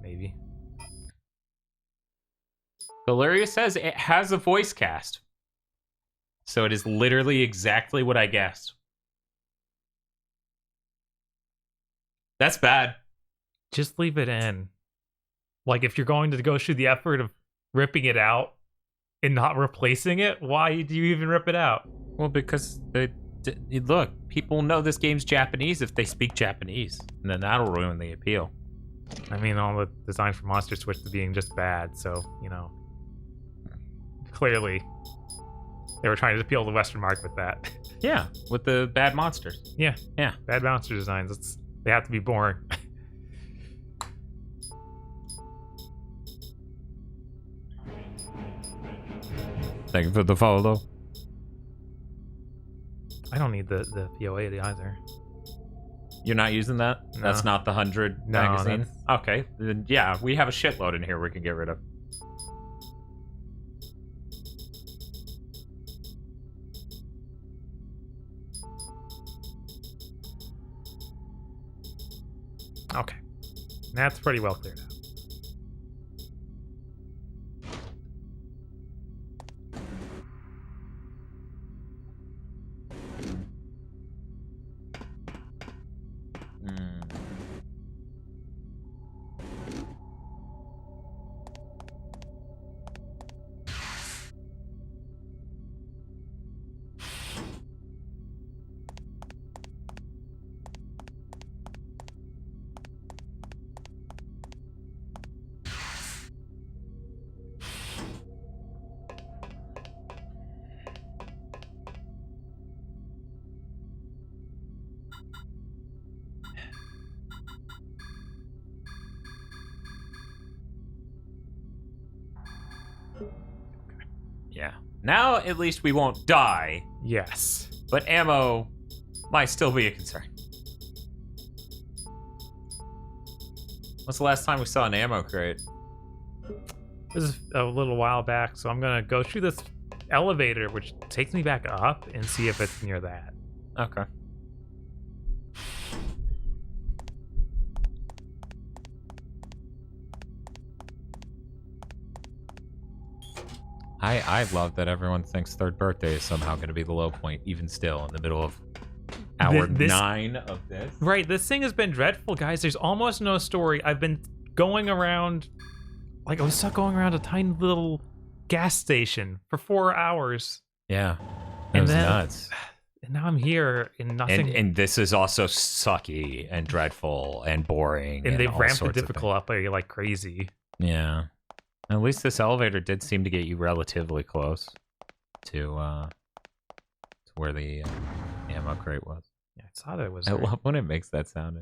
B: Maybe.
A: Valeria says it has a voice cast. So it is literally exactly what I guessed. That's bad.
B: Just leave it in. Like, if you're going to go through the effort of ripping it out and not replacing it, why do you even rip it out?
A: Well, because look, people know this game's Japanese if they speak Japanese, and then that'll ruin the appeal.
B: I mean, all the design for Monster Switch to being just bad, so, you know. Clearly, they were trying to appeal to the Western market with that.
A: Yeah, with the bad monsters.
B: Yeah.
A: Yeah.
B: Bad monster designs. They have to be boring.
A: Thank you for the follow.
B: I don't need the POA either.
A: You're not using that? No. That's not the 100 magazine? Okay, then yeah, we have a shitload in here we can get rid of.
B: Okay. That's pretty well cleared out.
A: Yeah. Now, at least we won't die.
B: Yes.
A: But ammo might still be a concern. What's the last time we saw an ammo crate?
B: This is a little while back, so I'm gonna go through this elevator, which takes me back up, and see if it's near that.
A: Okay. I love that everyone thinks third birthday is somehow going to be the low point, even still in the middle of hour 9 of this.
B: Right, this thing has been dreadful, guys. There's almost no story. I've been going around, like I was stuck going around a tiny little gas station for 4 hours.
A: Yeah, that was nuts.
B: And now I'm here and nothing.
A: And this is also sucky and dreadful and boring.
B: And they've ramped the difficult up like crazy.
A: Yeah. At least this elevator did seem to get you relatively close to where the ammo crate was.
B: Yeah, I saw that it was.
A: I love when it makes that sound.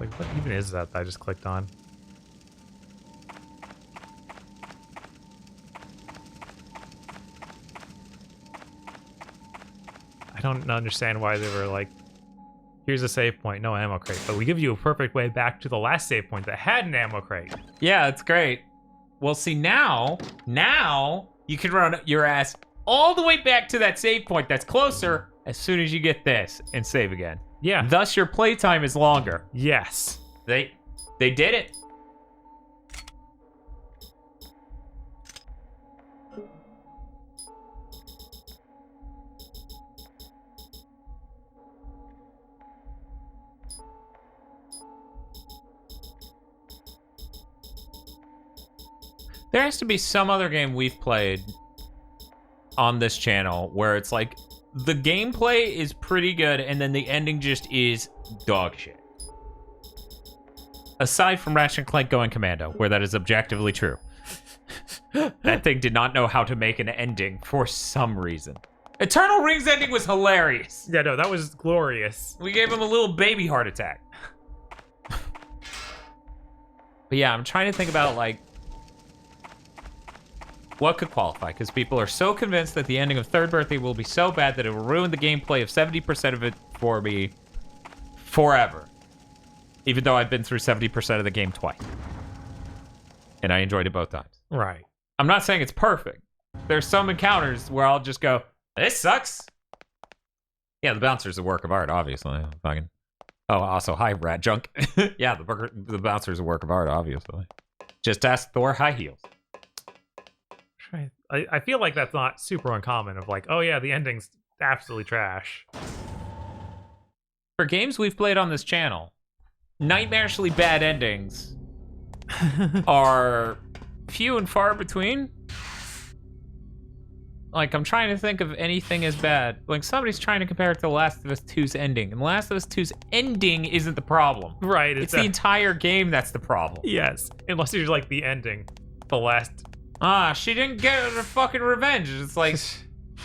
B: Like, what even is that I just clicked on? I don't understand why they were like, here's a save point, no ammo crate, but we give you a perfect way back to the last save point that had an ammo crate.
A: Yeah, it's great. Well, see, now you can run your ass all the way back to that save point that's closer as soon as you get this and save again.
B: Yeah.
A: Thus, your playtime is longer.
B: Yes.
A: They did it. There has to be some other game we've played on this channel where it's like the gameplay is pretty good and then the ending just is dog shit. Aside from Ratchet & Clank Going Commando, where that is objectively true. That thing did not know how to make an ending for some reason. Eternal Ring's ending was hilarious.
B: Yeah, no, that was glorious.
A: We gave him a little baby heart attack. But yeah, I'm trying to think about like what could qualify, because people are so convinced that the ending of Third Birthday will be so bad that it will ruin the gameplay of 70% of it for me forever. Even though I've been through 70% of the game twice. And I enjoyed it both times.
B: Right.
A: I'm not saying it's perfect. There's some encounters where I'll just go, this sucks.
D: Yeah, the bouncer's a work of art, obviously. Fucking. Oh, also, hi, Rat Junk. Yeah, the bouncer's a work of art, obviously. Just ask Thor High Heels.
B: I feel like that's not super uncommon of like, oh yeah, the ending's absolutely trash.
D: For games we've played on this channel, nightmarishly bad endings are few and far between. Like, I'm trying to think of anything as bad. Like, somebody's trying to compare it to Last of Us 2's ending, and Last of Us 2's ending isn't the problem.
B: Right.
D: It's the entire game that's the problem.
B: Yes. Unless you're like the ending. The last...
D: She didn't get her fucking revenge. It's like,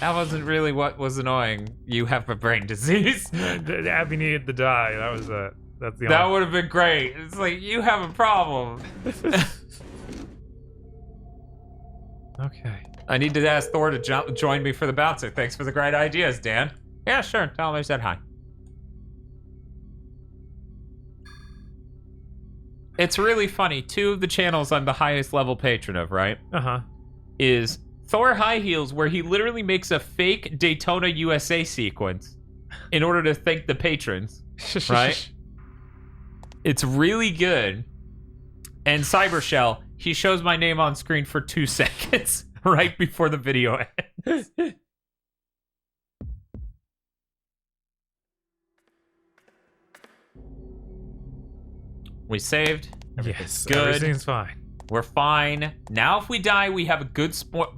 D: that wasn't really what was annoying. You have a brain disease.
B: Abby needed to die.
D: That would have been great. It's like, you have a problem.
B: Okay.
D: I need to ask Thor to join me for the bouncer. Thanks for the great ideas, Dan. Yeah, sure. Tell him I said hi. It's really funny. 2 of the channels I'm the highest level patron of, right?
B: Uh-huh.
D: Is Thor High Heels, where he literally makes a fake Daytona USA sequence in order to thank the patrons, right? It's really good. And Cybershell, he shows my name on screen for 2 seconds. Right before the video ends. We saved.
B: Yes,
D: good.
B: Everything's fine.
D: We're fine. Now if we die, we have a good spot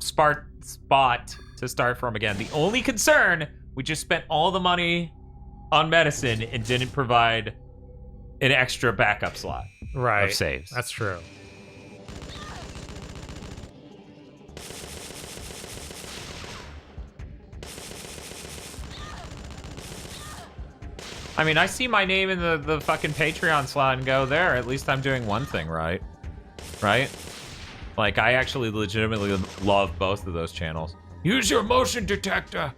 D: to start from again. The only concern, we just spent all the money on medicine and didn't provide an extra backup slot of saves.
B: That's true.
D: I mean, I see my name in the fucking Patreon slot and go, there, at least I'm doing one thing right. Right? Like, I actually legitimately love both of those channels. Use your motion detector!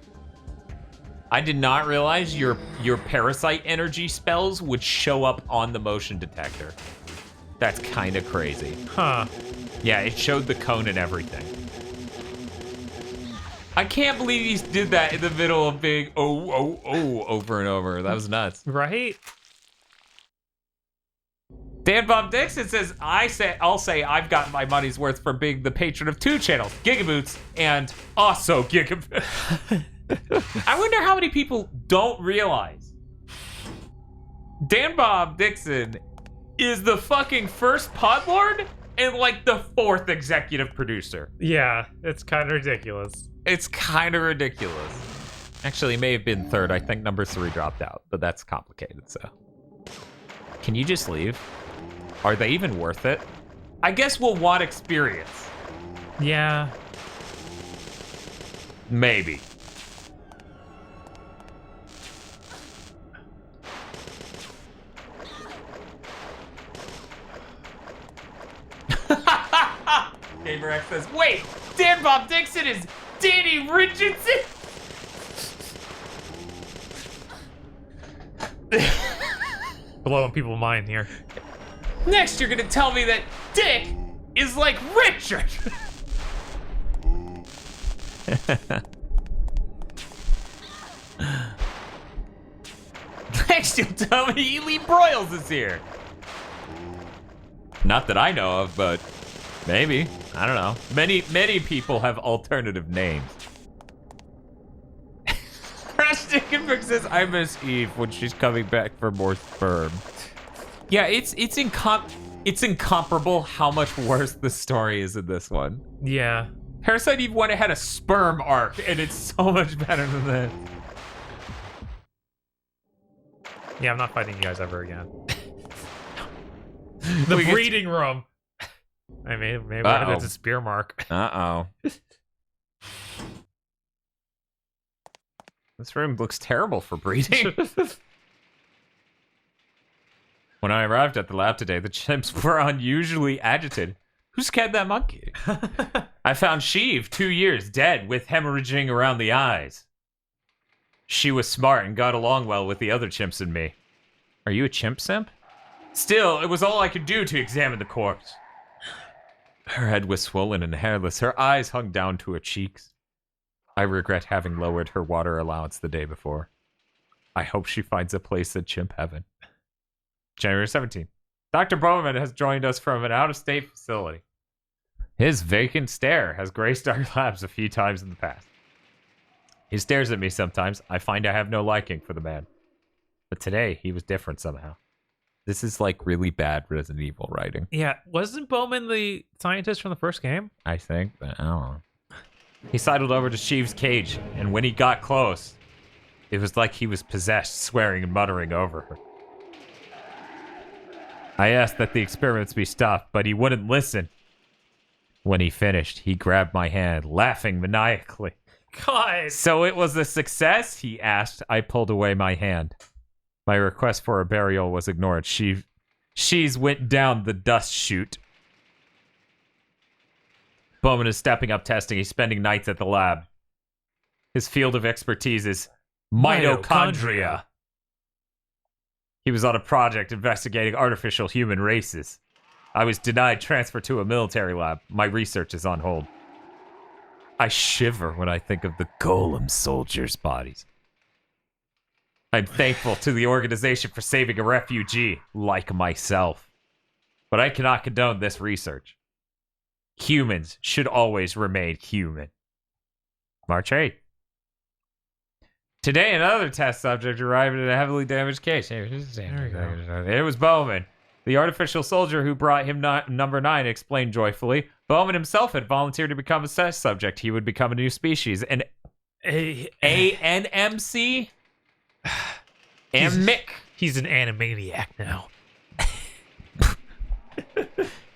D: I did not realize your parasite energy spells would show up on the motion detector. That's kind of crazy.
B: Huh.
D: Yeah, it showed the cone and everything. I can't believe he did that in the middle of big over and over. That was nuts.
B: Right?
D: Dan Bob Dixon says, I'll say I've gotten my money's worth for being the patron of 2 channels, Gigaboots and also Gigaboots. I wonder how many people don't realize Dan Bob Dixon is the fucking first podlord and like the 4th executive producer.
B: Yeah, it's kind of ridiculous.
D: It's kind of ridiculous. Actually, it may have been 3rd. I think number 3 dropped out, but that's complicated, so. Can you just leave? Are they even worth it? I guess we'll want experience.
B: Yeah.
D: Maybe. GamerX says, wait, Dan Bob Dixon is Danny Richardson?
B: Blowing people's mind here.
D: Next, you're gonna tell me that Dick is like Richard. Next, you'll tell me Ely Broyles is here. Not that I know of, but maybe. I don't know. Many people have alternative names. Crash Dickenberg says, I miss Eve when she's coming back for more sperm. Yeah, it's incomparable how much worse the story is in this one.
B: Yeah.
D: Parasite Eve 1 had a sperm arc, and it's so much better than this.
B: Yeah, I'm not fighting you guys ever again. The breeding room. I mean, maybe that's a spear mark.
D: Uh-oh. This room looks terrible for breeding. When I arrived at the lab today, the chimps were unusually agitated. Who scared that monkey? I found Sheev, 2 years, dead with hemorrhaging around the eyes. She was smart and got along well with the other chimps and me. Are you a chimp simp? Still, it was all I could do to examine the corpse. Her head was swollen and hairless. Her eyes hung down to her cheeks. I regret having lowered her water allowance the day before.
A: I hope she finds a place in chimp heaven. January 17th. Dr. Bowman has joined us from an out-of-state facility. His vacant stare has graced our labs a few times in the past. He stares at me sometimes. I find I have no liking for the man. But today, he was different somehow. This is like really bad Resident Evil writing.
B: Yeah, wasn't Bowman the scientist from the first game?
A: I think, but I don't know. He sidled over to Sheev's cage, and when he got close, it was like he was possessed, swearing and muttering over her. I asked that the experiments be stopped, but he wouldn't listen. When he finished, he grabbed my hand, laughing maniacally.
B: God.
A: So it was a success? He asked. I pulled away my hand. My request for a burial was ignored. She's went down the dust chute. Bowman is stepping up testing. He's spending nights at the lab. His field of expertise is mitochondria. He was on a project investigating artificial human races. I was denied transfer to a military lab. My research is on hold. I shiver when I think of the golem soldiers' bodies. I'm thankful to the organization for saving a refugee like myself. But I cannot condone this research. Humans should always remain human. March 8th. Today, another test subject arrived in a heavily damaged case. It was Bowman. The artificial soldier who brought him number 9 explained joyfully. Bowman himself had volunteered to become a test subject. He would become a new species. An ANMC? Mick.
B: He's an animaniac now.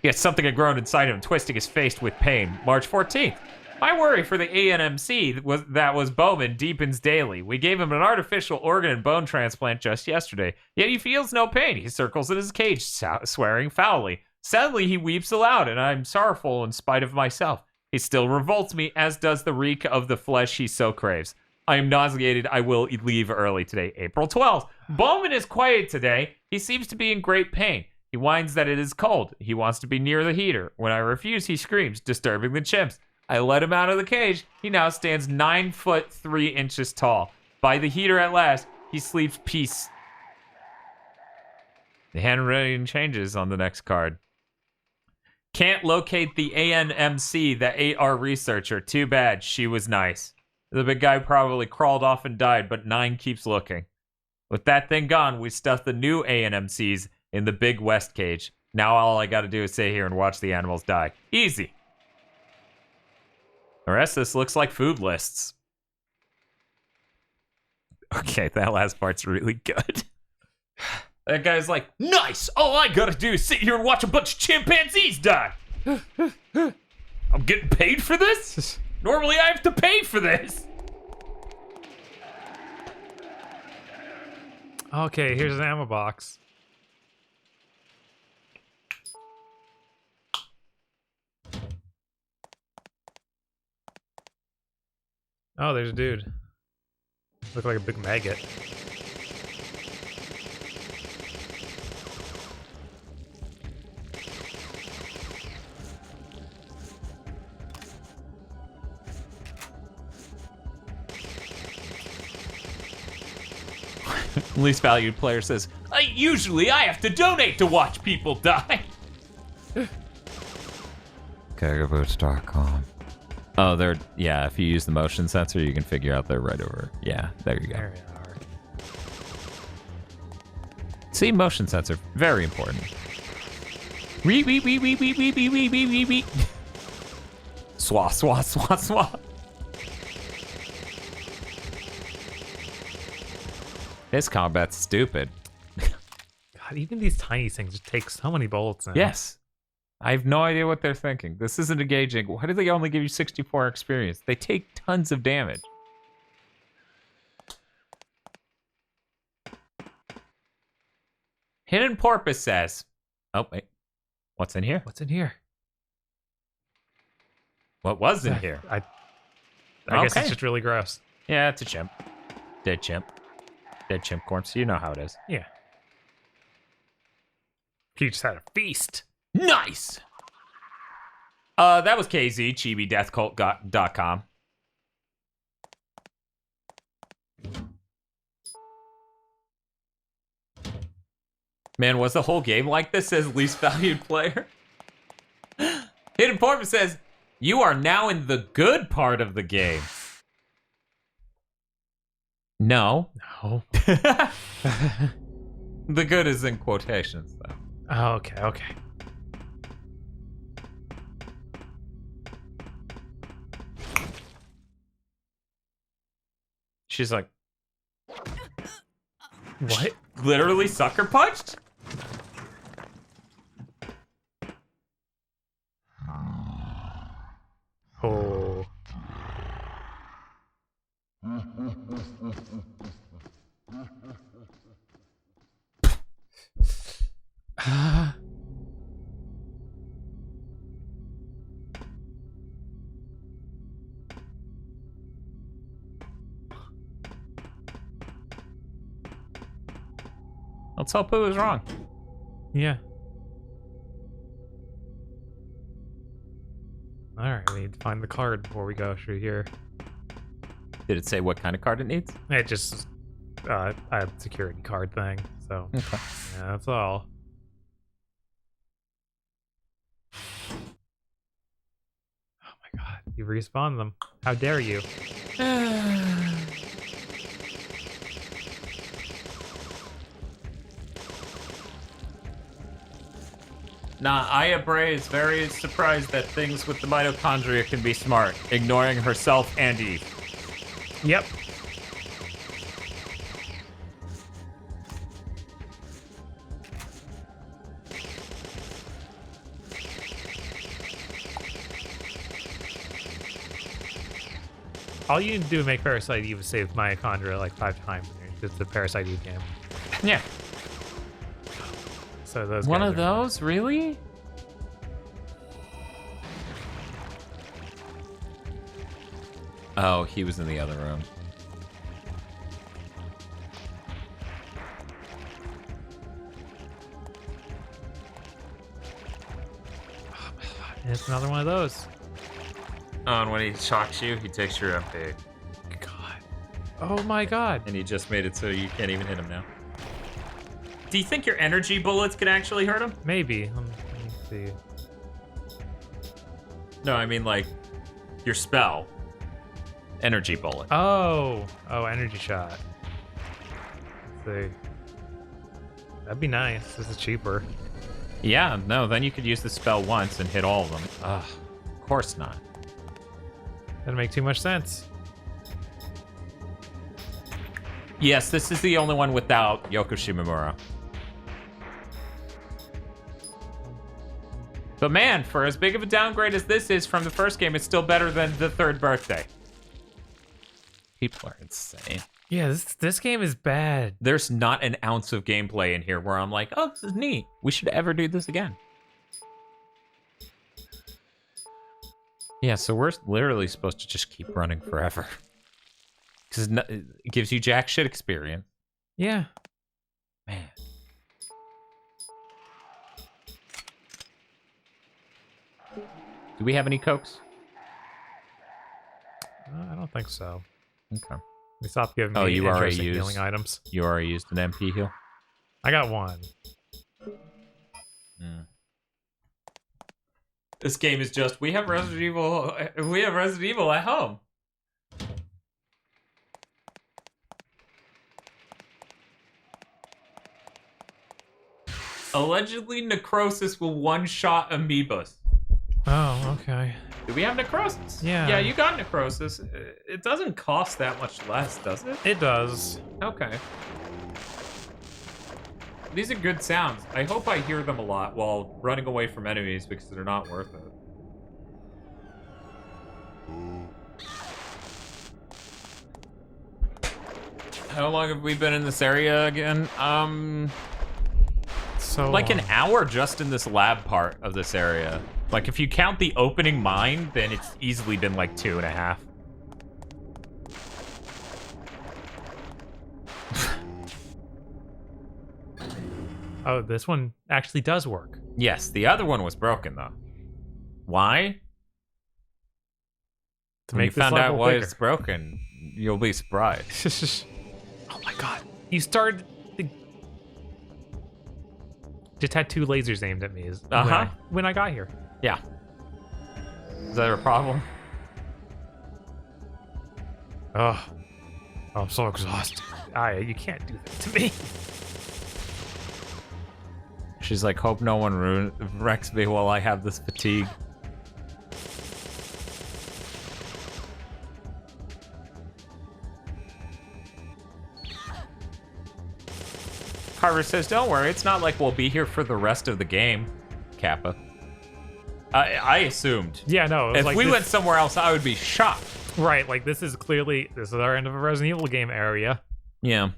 A: Yet something had grown inside him, twisting his face with pain. March 14th. My worry for the ANMC was Bowman deepens daily. We gave him an artificial organ and bone transplant just yesterday, yet he feels no pain. He circles in his cage, swearing foully. Sadly, he weeps aloud, and I'm sorrowful in spite of myself. He still revolts me, as does the reek of the flesh he so craves. I am nauseated. I will leave early today. April 12th. Bowman is quiet today. He seems to be in great pain. He whines that it is cold. He wants to be near the heater. When I refuse, he screams, disturbing the chimps. I let him out of the cage. He now stands 9 foot 3 inches tall. By the heater at last, he sleeps peace. The handwriting changes on the next card. Can't locate the ANMC that ate our researcher. Too bad. She was nice. The big guy probably crawled off and died, but 9 keeps looking. With that thing gone, we stuffed the new ANMCs in the big West cage. Now all I gotta do is sit here and watch the animals die. Easy. The rest of this looks like food lists. Okay, that last part's really good. That guy's like, nice! All I gotta do is sit here and watch a bunch of chimpanzees die! I'm getting paid for this? Normally I have to pay for this!
B: Okay, here's an ammo box. Oh, there's a dude. Look like a big maggot.
A: Least valued player says, usually I have to donate to watch people die.
F: Gagaboots.com.
A: Oh, they're, yeah, if you use the motion sensor, you can figure out they're right over. Yeah, there you go.
B: There we are.
A: See, motion sensor, very important. Swat, swat, swat, swat. This combat's stupid.
B: God, even these tiny things just take so many bullets now.
A: Yes. I have no idea what they're thinking. This isn't engaging. Why do they only give you 64 experience? They take tons of damage. Hidden Porpoise says... Oh, wait. What's in here?
B: What's in here?
A: What was in here?
B: I guess it's just really gross.
A: Yeah, it's a chimp. Dead chimp. Dead chimp corpse. You know how it is.
B: Yeah. He just had a feast.
A: Nice! That was KZ, ChibiDeathCult.com. Man, was the whole game like this, says least valued player? Hidden Porpoise says, you are now in the good part of the game. No.
B: No.
A: The good is in quotations, though.
B: Oh, okay.
A: She's like,
B: what?
A: Literally sucker punched?
B: Oh.
A: Let's hope it was wrong.
B: Yeah. Alright, we need to find the card before we go through here.
A: Did it say what kind of card it needs?
B: It just a security card thing, so
A: Okay.
B: yeah, that's all. Oh my god, you respawned them. How dare you?
A: Nah, Aya Bray is very surprised that things with the mitochondria can be smart, ignoring herself and Eve.
B: Yep. All you need to do to make Parasite Eve is save mitochondria like 5 times. It's the Parasite Eve game.
A: Yeah.
B: So those
A: One
B: guys
A: of
B: are-
A: those? Really? Oh, he was in the other room.
B: It's another one of those.
A: Oh, and when he shocks you, he takes your MP.
B: God. Oh my god.
A: And he just made it so you can't even hit him now. Do you think your energy bullets can actually hurt him?
B: Maybe. Let me see.
A: No, I mean like your spell. Energy bullet.
B: Oh, energy shot. Let's see. That'd be nice. This is cheaper.
A: Yeah, no, then you could use the spell once and hit all of them. Ugh, of course not.
B: Doesn't make too much sense.
A: Yes, this is the only one without Yoko Shimomura. But man, for as big of a downgrade as this is from the first game, it's still better than the third birthday. People are insane.
B: Yeah, this game is bad.
A: There's not an ounce of gameplay in here where I'm like, oh, this is neat. We should ever do this again. Yeah, so we're literally supposed to just keep running forever. Because it gives you jack shit experience.
B: Yeah.
A: Man. Do we have any cokes?
B: I don't think so.
A: Okay.
B: We stopped giving me
A: you already
B: interesting
A: used
B: healing items.
A: You already used an MP heal?
B: I got one.
A: This game is just, we have Resident Evil at home. Allegedly, necrosis will one-shot amoebas.
B: Oh, okay.
A: Do we have necrosis?
B: Yeah.
A: Yeah, you got necrosis. It doesn't cost that much less, does it?
B: It does.
A: Okay. These are good sounds. I hope I hear them a lot while running away from enemies because they're not worth it. How long have we been in this area again?
B: So
A: Like an hour just in this lab part of this area. Like if you count the opening mine, then it's easily been like 2.5.
B: Oh, this one actually does work.
A: Yes, the other one was broken though. Why?
B: To
A: When you
B: make this
A: found out
B: level
A: why
B: bigger.
A: it's broken, you'll be surprised.
B: Oh my god. You started the... just had 2 lasers aimed at me when I got here.
A: Yeah. Is that a problem?
B: Oh, I'm so exhausted. You can't do that to me.
A: She's like, hope no one wrecks me while I have this fatigue. Carver says, don't worry, it's not like we'll be here for the rest of the game, Kappa. I assumed.
B: Yeah, no.
A: If we went somewhere else, I would be shocked.
B: Right, like this is our end of a Resident Evil game area.
A: Yeah.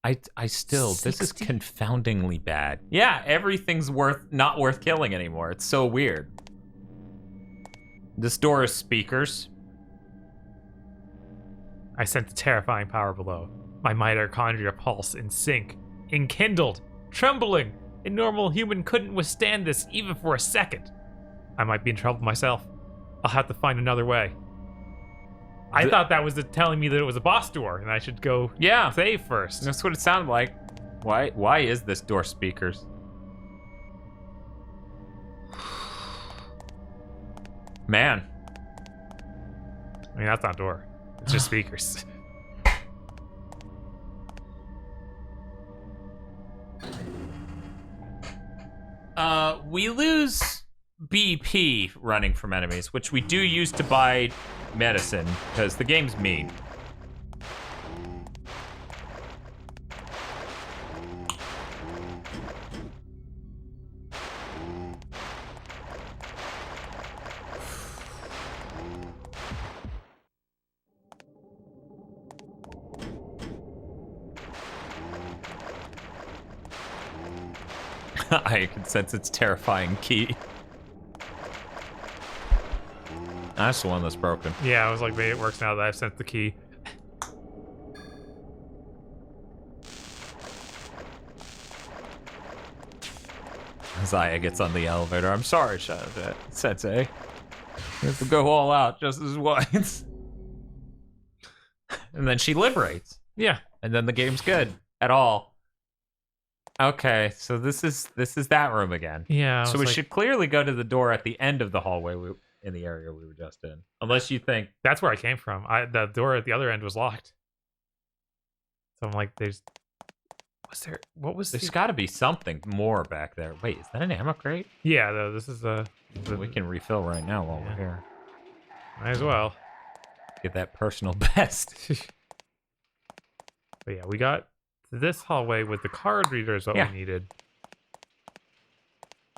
A: I still, 60? This is confoundingly bad. Yeah, everything's not worth killing anymore. It's so weird. This door is speakers.
B: I sensed a terrifying power below. My mitochondria pulse in sync, enkindled, trembling. A normal human couldn't withstand this even for a second. I might be in trouble myself. I'll have to find another way. I thought that was telling me that it was a boss door and I should go save first.
A: That's what it sounded like. Why is this door speakers? Man.
B: I mean, that's not a door. It's just speakers.
A: We lose BP running from enemies, which we do use to buy medicine, because the game's mean. I can sense its terrifying key. That's the one that's broken.
B: Yeah, I was like, maybe it works now that I've sent the key.
A: Zaya gets on the elevator. I'm sorry, Sensei. We have to go all out just as once. And then she liberates.
B: Yeah.
A: And then the game's good. At all. Okay, so this is that room again.
B: Yeah.
A: So we should clearly go to the door at the end of the hallway in the area we were just in. Unless you think...
B: That's where I came from. The door at the other end was locked. So I'm like, there's
A: got to be something more back there. Wait, is that an ammo crate?
B: Yeah, though, this is
A: we can refill right now while we're here.
B: Might as well.
A: Get that personal best.
B: But yeah, we got this hallway with the card reader is what we needed.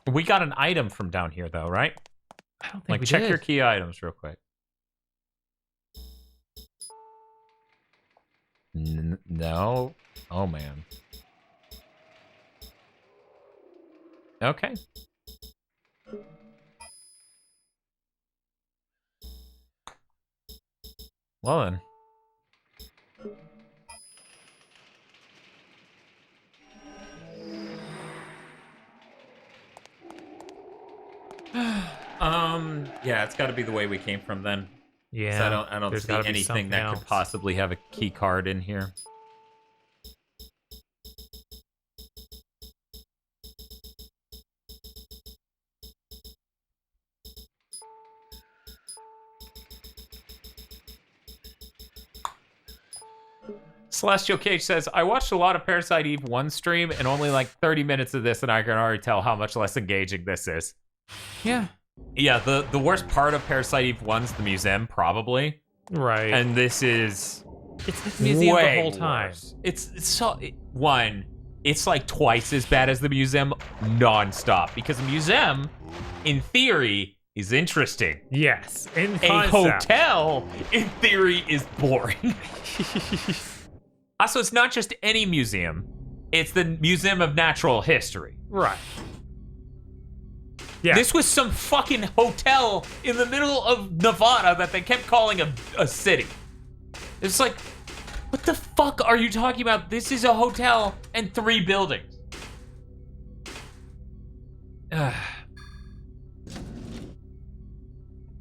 A: We got an item from down here, though, right?
B: I don't think we
A: check
B: did.
A: your key items real quick. No. Oh, man. Okay. Well then. Yeah, it's got to be the way we came from then.
B: Yeah.
A: I don't see anything that could possibly have a key card in here. Celestial Cage says, I watched a lot of Parasite Eve 1 stream and only like 30 minutes of this, and I can already tell how much less engaging this is.
B: Yeah.
A: Yeah, the worst part of Parasite Eve 1's the museum, probably.
B: Right.
A: And this is
B: it's the museum the whole time.
A: Worse. It's like twice as bad as the museum nonstop, because the museum, in theory, is interesting.
B: Yes, in concept.
A: A hotel, in theory, is boring. Also, it's not just any museum. It's the Museum of Natural History.
B: Right. Yeah.
A: This was some fucking hotel in the middle of Nevada that they kept calling a city. It's like, what the fuck are you talking about? This is a hotel and 3 buildings. Yeah,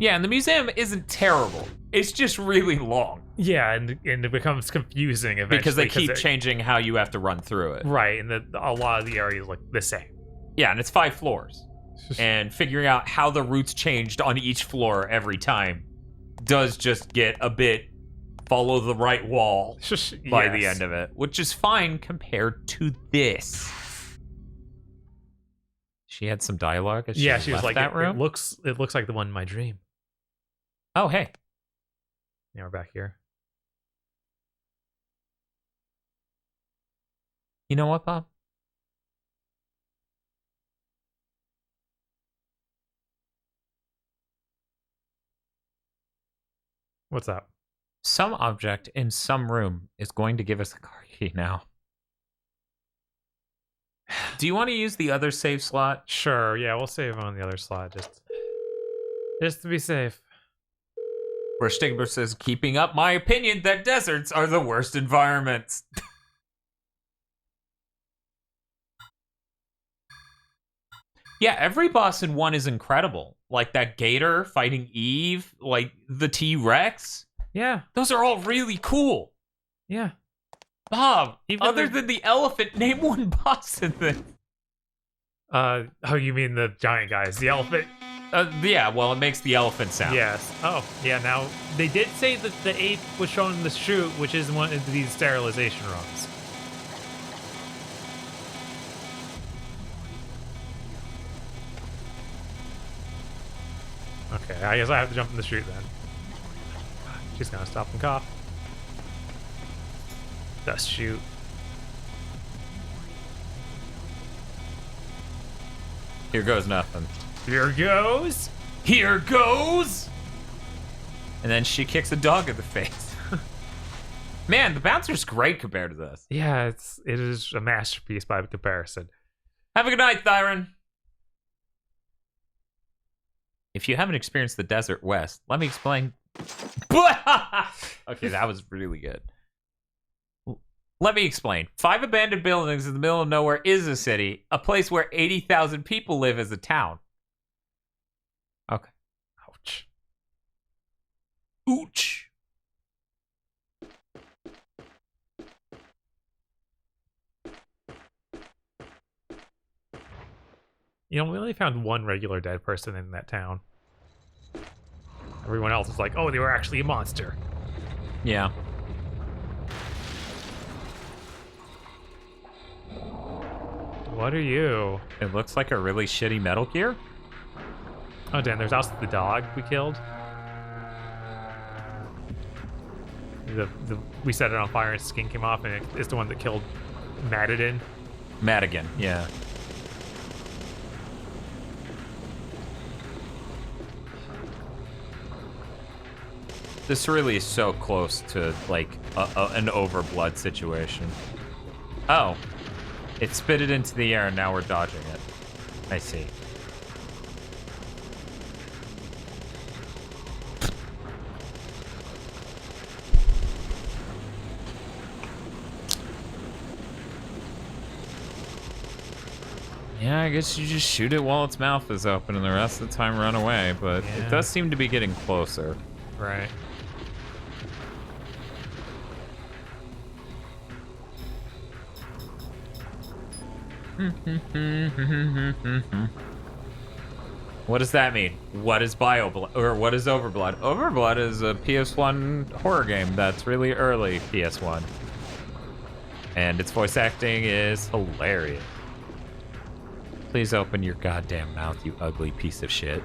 A: and the museum isn't terrible. It's just really long.
B: Yeah, and it becomes confusing eventually.
A: Because they keep changing how you have to run through it.
B: Right, and a lot of the areas look the same.
A: Yeah, and it's 5 floors. And figuring out how the routes changed on each floor every time does just get a bit follow the right wall by the end of it, which is fine compared to this. She had some dialogue as she was like, that room?
B: It looks like the one in my dream.
A: Oh, hey.
B: Yeah, we're back here.
A: You know what, Bob?
B: What's up?
A: Some object in some room is going to give us a car key now. Do you want to use the other save slot?
B: Sure, yeah, we'll save on the other slot just to be safe.
A: Where Stigber says, keeping up my opinion that deserts are the worst environments. Yeah, every boss in 1 is incredible. Like that gator fighting Eve, like the T-Rex.
B: Yeah.
A: Those are all really cool.
B: Yeah.
A: Bob, other than the elephant, name one boss in this.
B: Oh, you mean the giant guys, the elephant?
A: Yeah, well, it makes the elephant sound.
B: Yes. Oh, yeah, now, they did say that the 8th was shown in the chute, which is one of these sterilization rooms. Okay, I guess I have to jump in the chute then. She's gonna stop and cough. Dust chute.
A: Here goes nothing.
B: Here goes.
A: Here goes. And then she kicks a dog in the face. Man, the bouncer's great compared to this.
B: Yeah, it is a masterpiece by comparison.
A: Have a good night, Thyron. If you haven't experienced the Desert West, let me explain. Okay, that was really good. Let me explain. 5 abandoned buildings in the middle of nowhere is a city. A place where 80,000 people live is a town. Okay.
B: Ouch.
A: Ouch.
B: You know, we only found one regular dead person in that town. Everyone else is like, oh, they were actually a monster.
A: Yeah.
B: What are you?
A: It looks like a really shitty Metal Gear.
B: Oh, damn, there's also the dog we killed. We set it on fire and skin came off, and it's the one that killed Madigan.
A: Madigan, yeah. This really is so close to, like, an overblood situation. Oh. It spit it into the air, and now we're dodging it. I see. Yeah, I guess you just shoot it while its mouth is open and the rest of the time run away, but
B: yeah.
A: It does seem to be getting closer.
B: Right.
A: What does that mean? What is BioBlood, or what is Overblood? Overblood is a PS1 horror game that's really early PS1. And its voice acting is hilarious. Please open your goddamn mouth, you ugly piece of shit.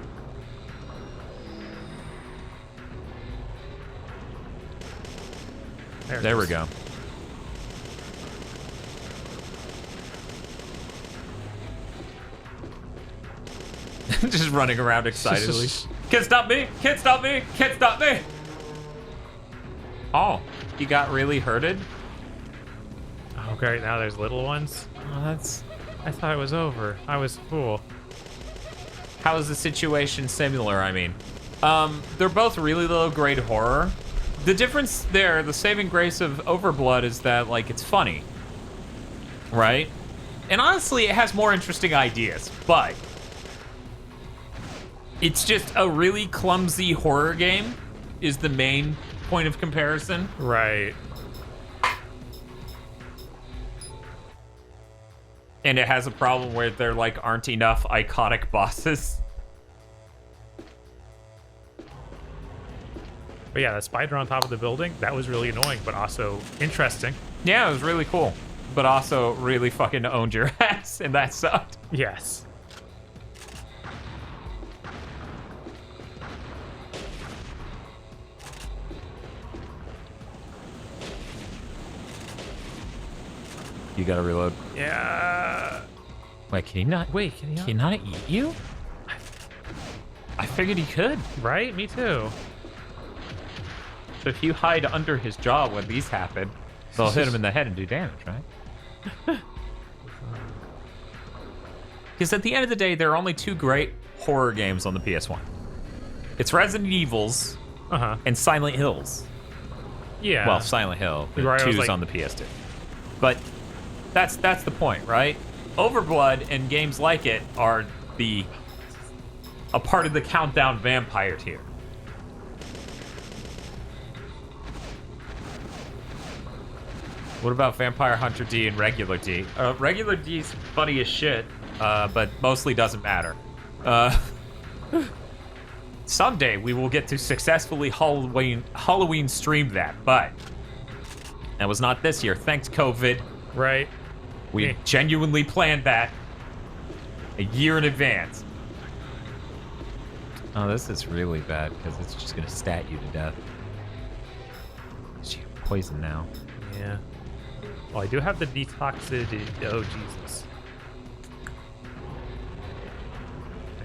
A: There we go. Just running around excitedly. Can't stop me! Can't stop me! Can't stop me! Oh, you got really hurted?
B: Oh, great. Now there's little ones.
A: Oh, that's...
B: I thought it was over. I was a fool.
A: How is the situation similar, I mean? They're both really low-grade horror. The difference there, the saving grace of Overblood is that, like, it's funny. Right? And honestly, it has more interesting ideas, but... it's just a really clumsy horror game is the main point of comparison.
B: Right.
A: And it has a problem where there like aren't enough iconic bosses.
B: But yeah, that spider on top of the building, that was really annoying, but also interesting.
A: Yeah, it was really cool. But also really fucking owned your ass, and that sucked.
B: Yes.
A: You gotta reload.
B: Yeah.
A: Wait, can he not?
B: Wait, can
A: he not eat you? I figured he could.
B: Right? Me too.
A: So if you hide under his jaw when these happen, they'll hit him in the head and do damage, right? Because at the end of the day, there are only two great horror games on the PS1. It's Resident Evils and Silent Hills.
B: Yeah.
A: Well, Silent Hill. The
B: Right,
A: 2's
B: like...
A: on the PS2. But that's the point, right? Overblood and games like it are a part of the Countdown vampire tier. What about Vampire Hunter D and Regular D? Regular D's funny as shit, but mostly doesn't matter. Someday we will get to successfully Halloween stream that, but that was not this year. Thanks, COVID.
B: Right.
A: We genuinely planned that a year in advance. Oh, this is really bad because it's just gonna stat you to death. She's poisoned now.
B: Yeah. Oh, I do have the detoxity. Oh, Jesus.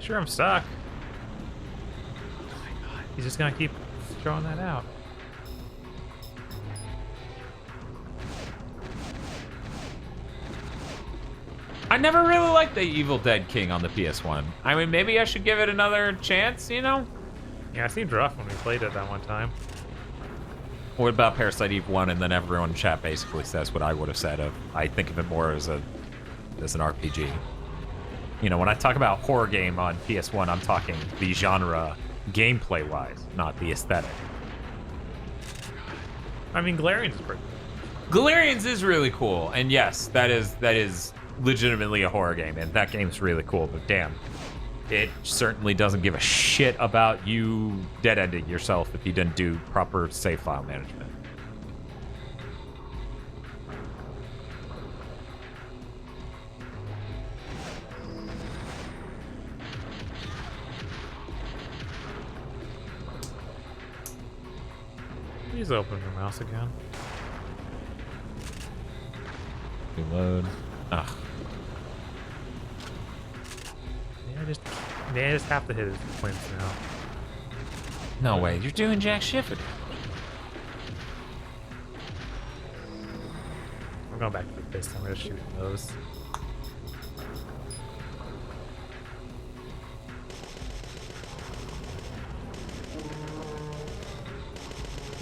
B: Sure, I'm stuck. Oh my God. He's just gonna keep throwing that out.
A: I never really liked the Evil Dead King on the PS1. I mean, maybe I should give it another chance, you know?
B: Yeah, it seemed rough when we played it that one time.
A: What about Parasite Eve 1? And then everyone in chat basically says what I would have said of, I think of it more as an RPG. You know, when I talk about horror game on PS1, I'm talking the genre gameplay-wise, not the aesthetic.
B: I mean, Galarian's is pretty cool.
A: Galarian's is really cool, and yes, that is legitimately a horror game, and that game's really cool, but damn, it certainly doesn't give a shit about you dead-ending yourself if you didn't do proper save file management.
B: Please open your mouse again.
A: Reload. Ugh.
B: Yeah, I just have to hit his points now.
A: No way, you're doing jack shit for damage.
B: I'm going back to the fist. I'm gonna shoot those.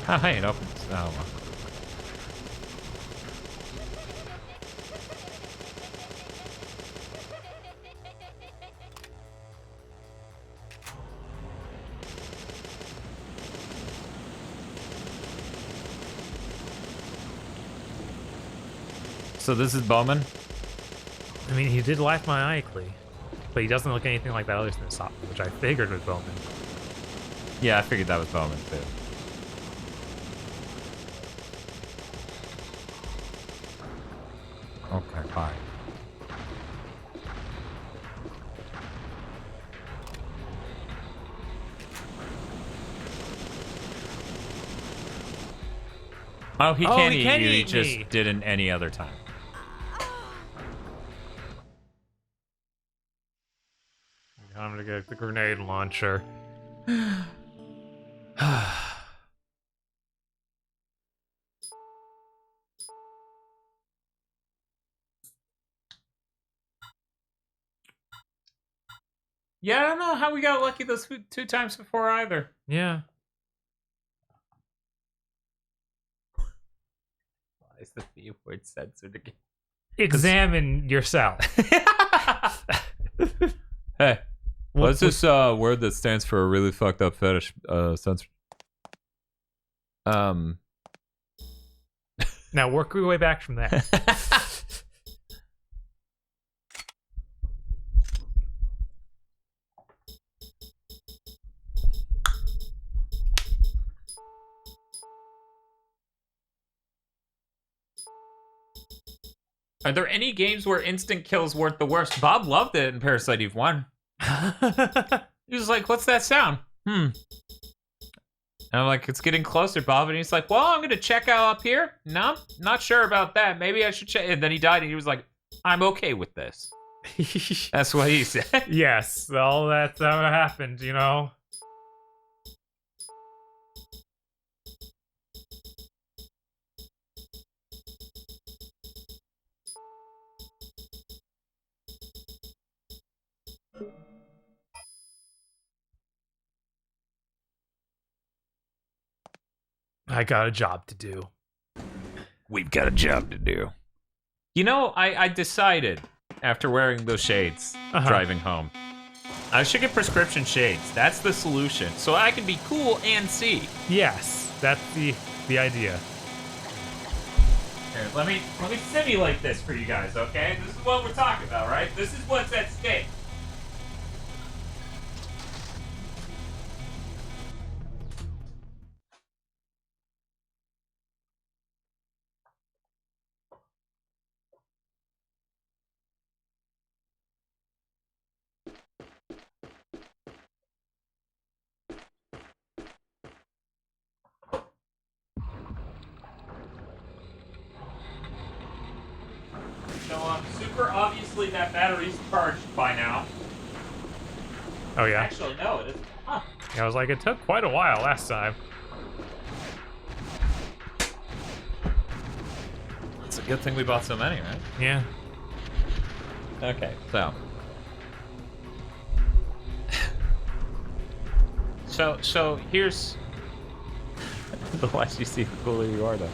A: Oh, hey, it opens. Oh, well. So this is Bowman?
B: I mean, he did light my Icely, but he doesn't look anything like that other Snapsop, which I figured was Bowman.
A: Yeah, I figured that was Bowman too. Okay, fine. Oh, he can't eat you. He just didn't any other time.
B: I'm gonna get the grenade launcher.
A: Yeah, I don't know how we got lucky those two times before either.
B: Yeah.
A: Why is the B word censored again?
B: Examine yourself.
A: Hey, what's this word that stands for a really fucked up fetish? Censor.
B: Now work your way back from that.
A: Are there any games where instant kills weren't the worst? Bob loved it in Parasite Eve 1. He was like, what's that sound? And I'm like, it's getting closer, Bob. And he's like, well, I'm going to check out up here. No, not sure about that. Maybe I should check. And then he died, and he was like, I'm okay with this. That's what he said.
B: Yes, well, that's how it happened, you know? I got a job to do.
A: We've got a job to do. You know, I decided after wearing those shades driving home, I should get prescription shades. That's the solution. So I can be cool and see.
B: Yes, that's the idea.
A: Here, let me simulate this for you guys, okay? This is what we're talking about, right? This is what's at stake. So, super obviously that battery's charged by now.
B: Oh, yeah?
A: Actually, no, it isn't. Huh.
B: I was like, it took quite a while last time.
A: It's a good thing we bought so many, right?
B: Yeah.
A: Okay, so here's the less you see, the cooler you are, though.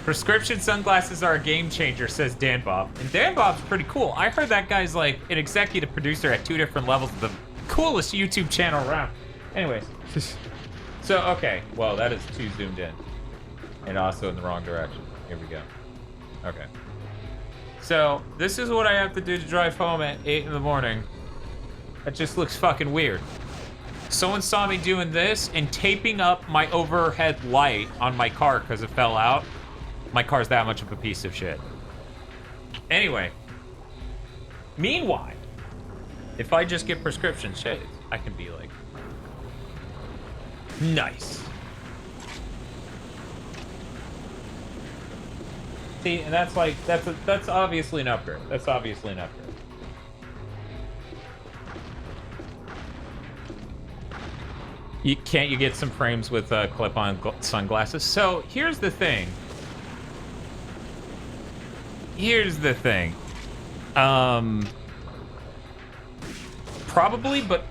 A: Prescription sunglasses are a game changer, says Dan Bob. And Dan Bob's pretty cool. I heard that guy's like an executive producer at 2 different levels of the coolest YouTube channel around. Anyways. So, okay. Well, that is too zoomed in. And also in the wrong direction. Here we go. Okay. So, this is what I have to do to drive home at 8 in the morning. That just looks fucking weird. Someone saw me doing this and taping up my overhead light on my car because it fell out. My car's that much of a piece of shit. Anyway. Meanwhile, if I just get prescription shades, I can be like, nice. See, and that's like, that's obviously an upgrade. That's obviously an upgrade. Can't you get some frames with clip-on sunglasses? So here's the thing. Probably, but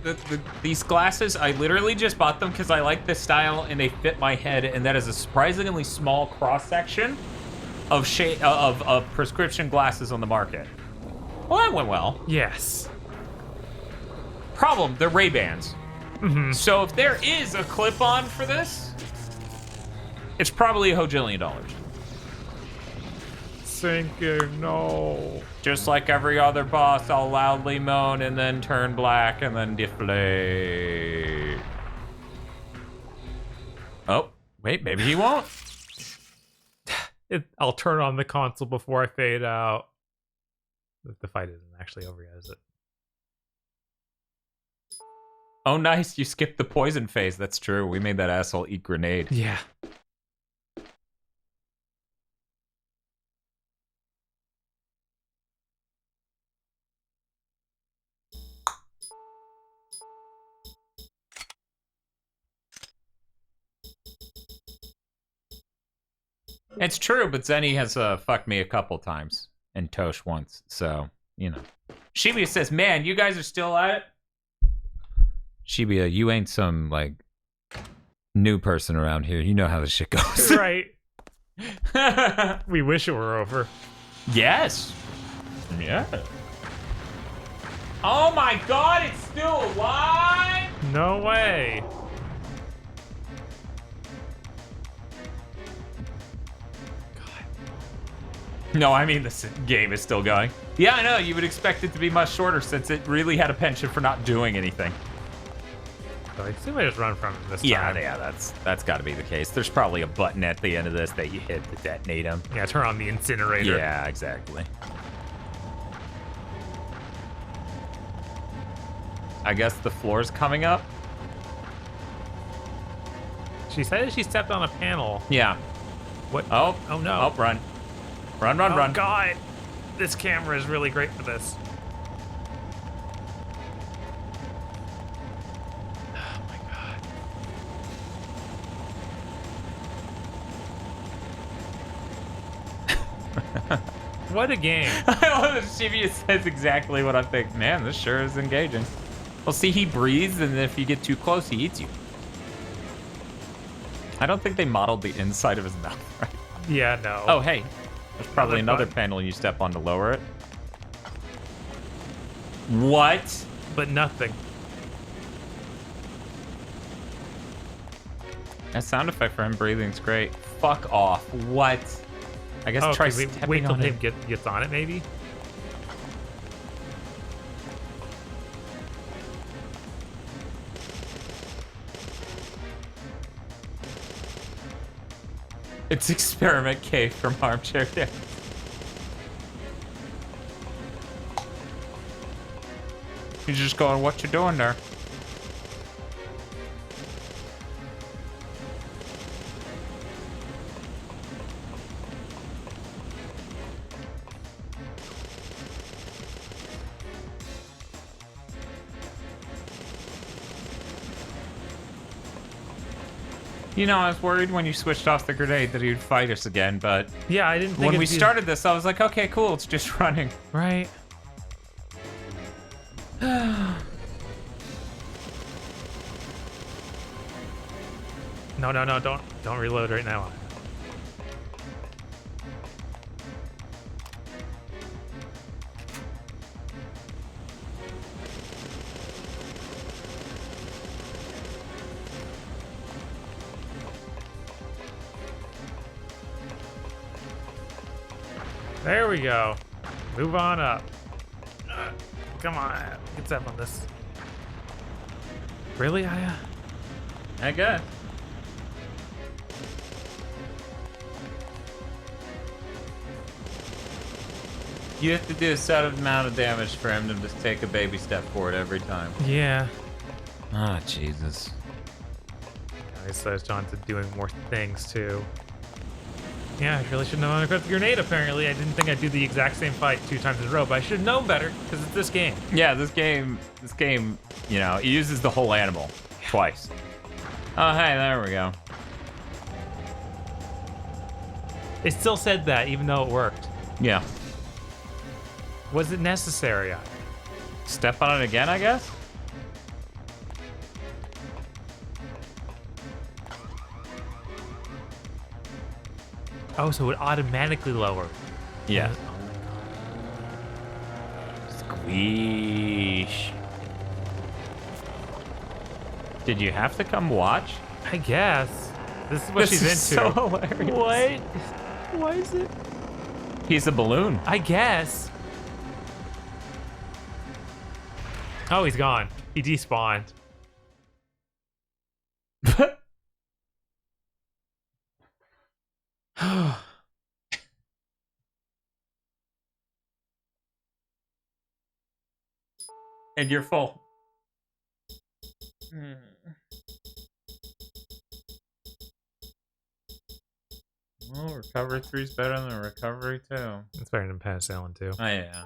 A: these glasses, I literally just bought them because I like this style and they fit my head, and that is a surprisingly small cross-section of prescription glasses on the market. Well, that went well.
B: Yes.
A: Problem, they're Ray-Bans. Mm-hmm. So if there is a clip-on for this, it's probably $1 bajillion.
B: Sinking, no.
A: Just like every other boss, I'll loudly moan and then turn black and then deflate. Oh, wait, maybe he won't.
B: I'll turn on the console before I fade out. The fight isn't actually over yet, is it?
A: Oh, nice. You skipped the poison phase. That's true. We made that asshole eat grenade.
B: Yeah.
A: It's true, but Zenny has fucked me a couple times. And Tosh once. So, you know. Shibuya says, man, you guys are still at it? Shibuya, you ain't some, like, new person around here. You know how this shit goes.
B: Right. We wish it were over.
A: Yes. Yeah. Oh my god, it's still alive?
B: No way.
A: No, I mean this game is still going. Yeah, I know. You would expect it to be much shorter since it really had a penchant for not doing anything.
B: So I assume I just run from him this time.
A: Yeah, that's got to be the case. There's probably a button at the end of this that you hit to detonate him.
B: Yeah, turn on the incinerator.
A: Yeah, exactly. I guess the floor's coming up.
B: She said she stepped on a panel.
A: Yeah.
B: What?
A: Oh
B: no.
A: Oh, run. Run.
B: Oh, God. This camera is really great for this. Oh, my God. What a game.
A: I love that Shivia says exactly what I think. Man, this sure is engaging. Well, see, he breathes, and if you get too close, he eats you. I don't think they modeled the inside of his mouth, right?
B: Yeah, no.
A: Oh, hey. There's probably another
B: button.
A: panel you step on to lower it. What?
B: But nothing.
A: That sound effect for him breathing's great. Fuck off. What? I guess try stepping
B: wait till
A: on
B: Dave
A: it.
B: gets on it, maybe?
A: It's Experiment K from Armchair Dad. He's just going, what you doing there? You know, I was worried when you switched off the grenade that he'd fight us again, but
B: Yeah, I didn't think
A: when we
B: it'd be-
A: started this, I was like, okay, cool, it's just running.
B: Right. No, don't reload right now. There we go. Move on up. Come on, get up on this. Really, Aya?
A: I guess. You have to do a set amount of damage for him to just take a baby step forward every time.
B: Yeah.
A: Ah, Jesus.
B: I started on to doing more things too. Yeah, I really shouldn't have unequipped the grenade apparently. I didn't think I'd do the exact same fight 2 times in a row, but I should have known better, because it's this game.
A: Yeah, this game, you know, it uses the whole animal twice. Oh, hey, there we go.
B: It still said that, even though it worked.
A: Yeah.
B: Was it necessary?
A: Step on it again, I guess?
B: Oh, so it automatically lowered.
A: Yeah. Squeesh. Did you have to come watch?
B: I guess. This is what she's
A: is
B: into.
A: so hilarious.
B: What? Why is it?
A: He's a balloon.
B: I guess. Oh, he's gone. He despawned.
A: And you're full. Well, Recovery 3 is better than Recovery 2.
B: It's better than Penicillin too.
A: Oh, yeah.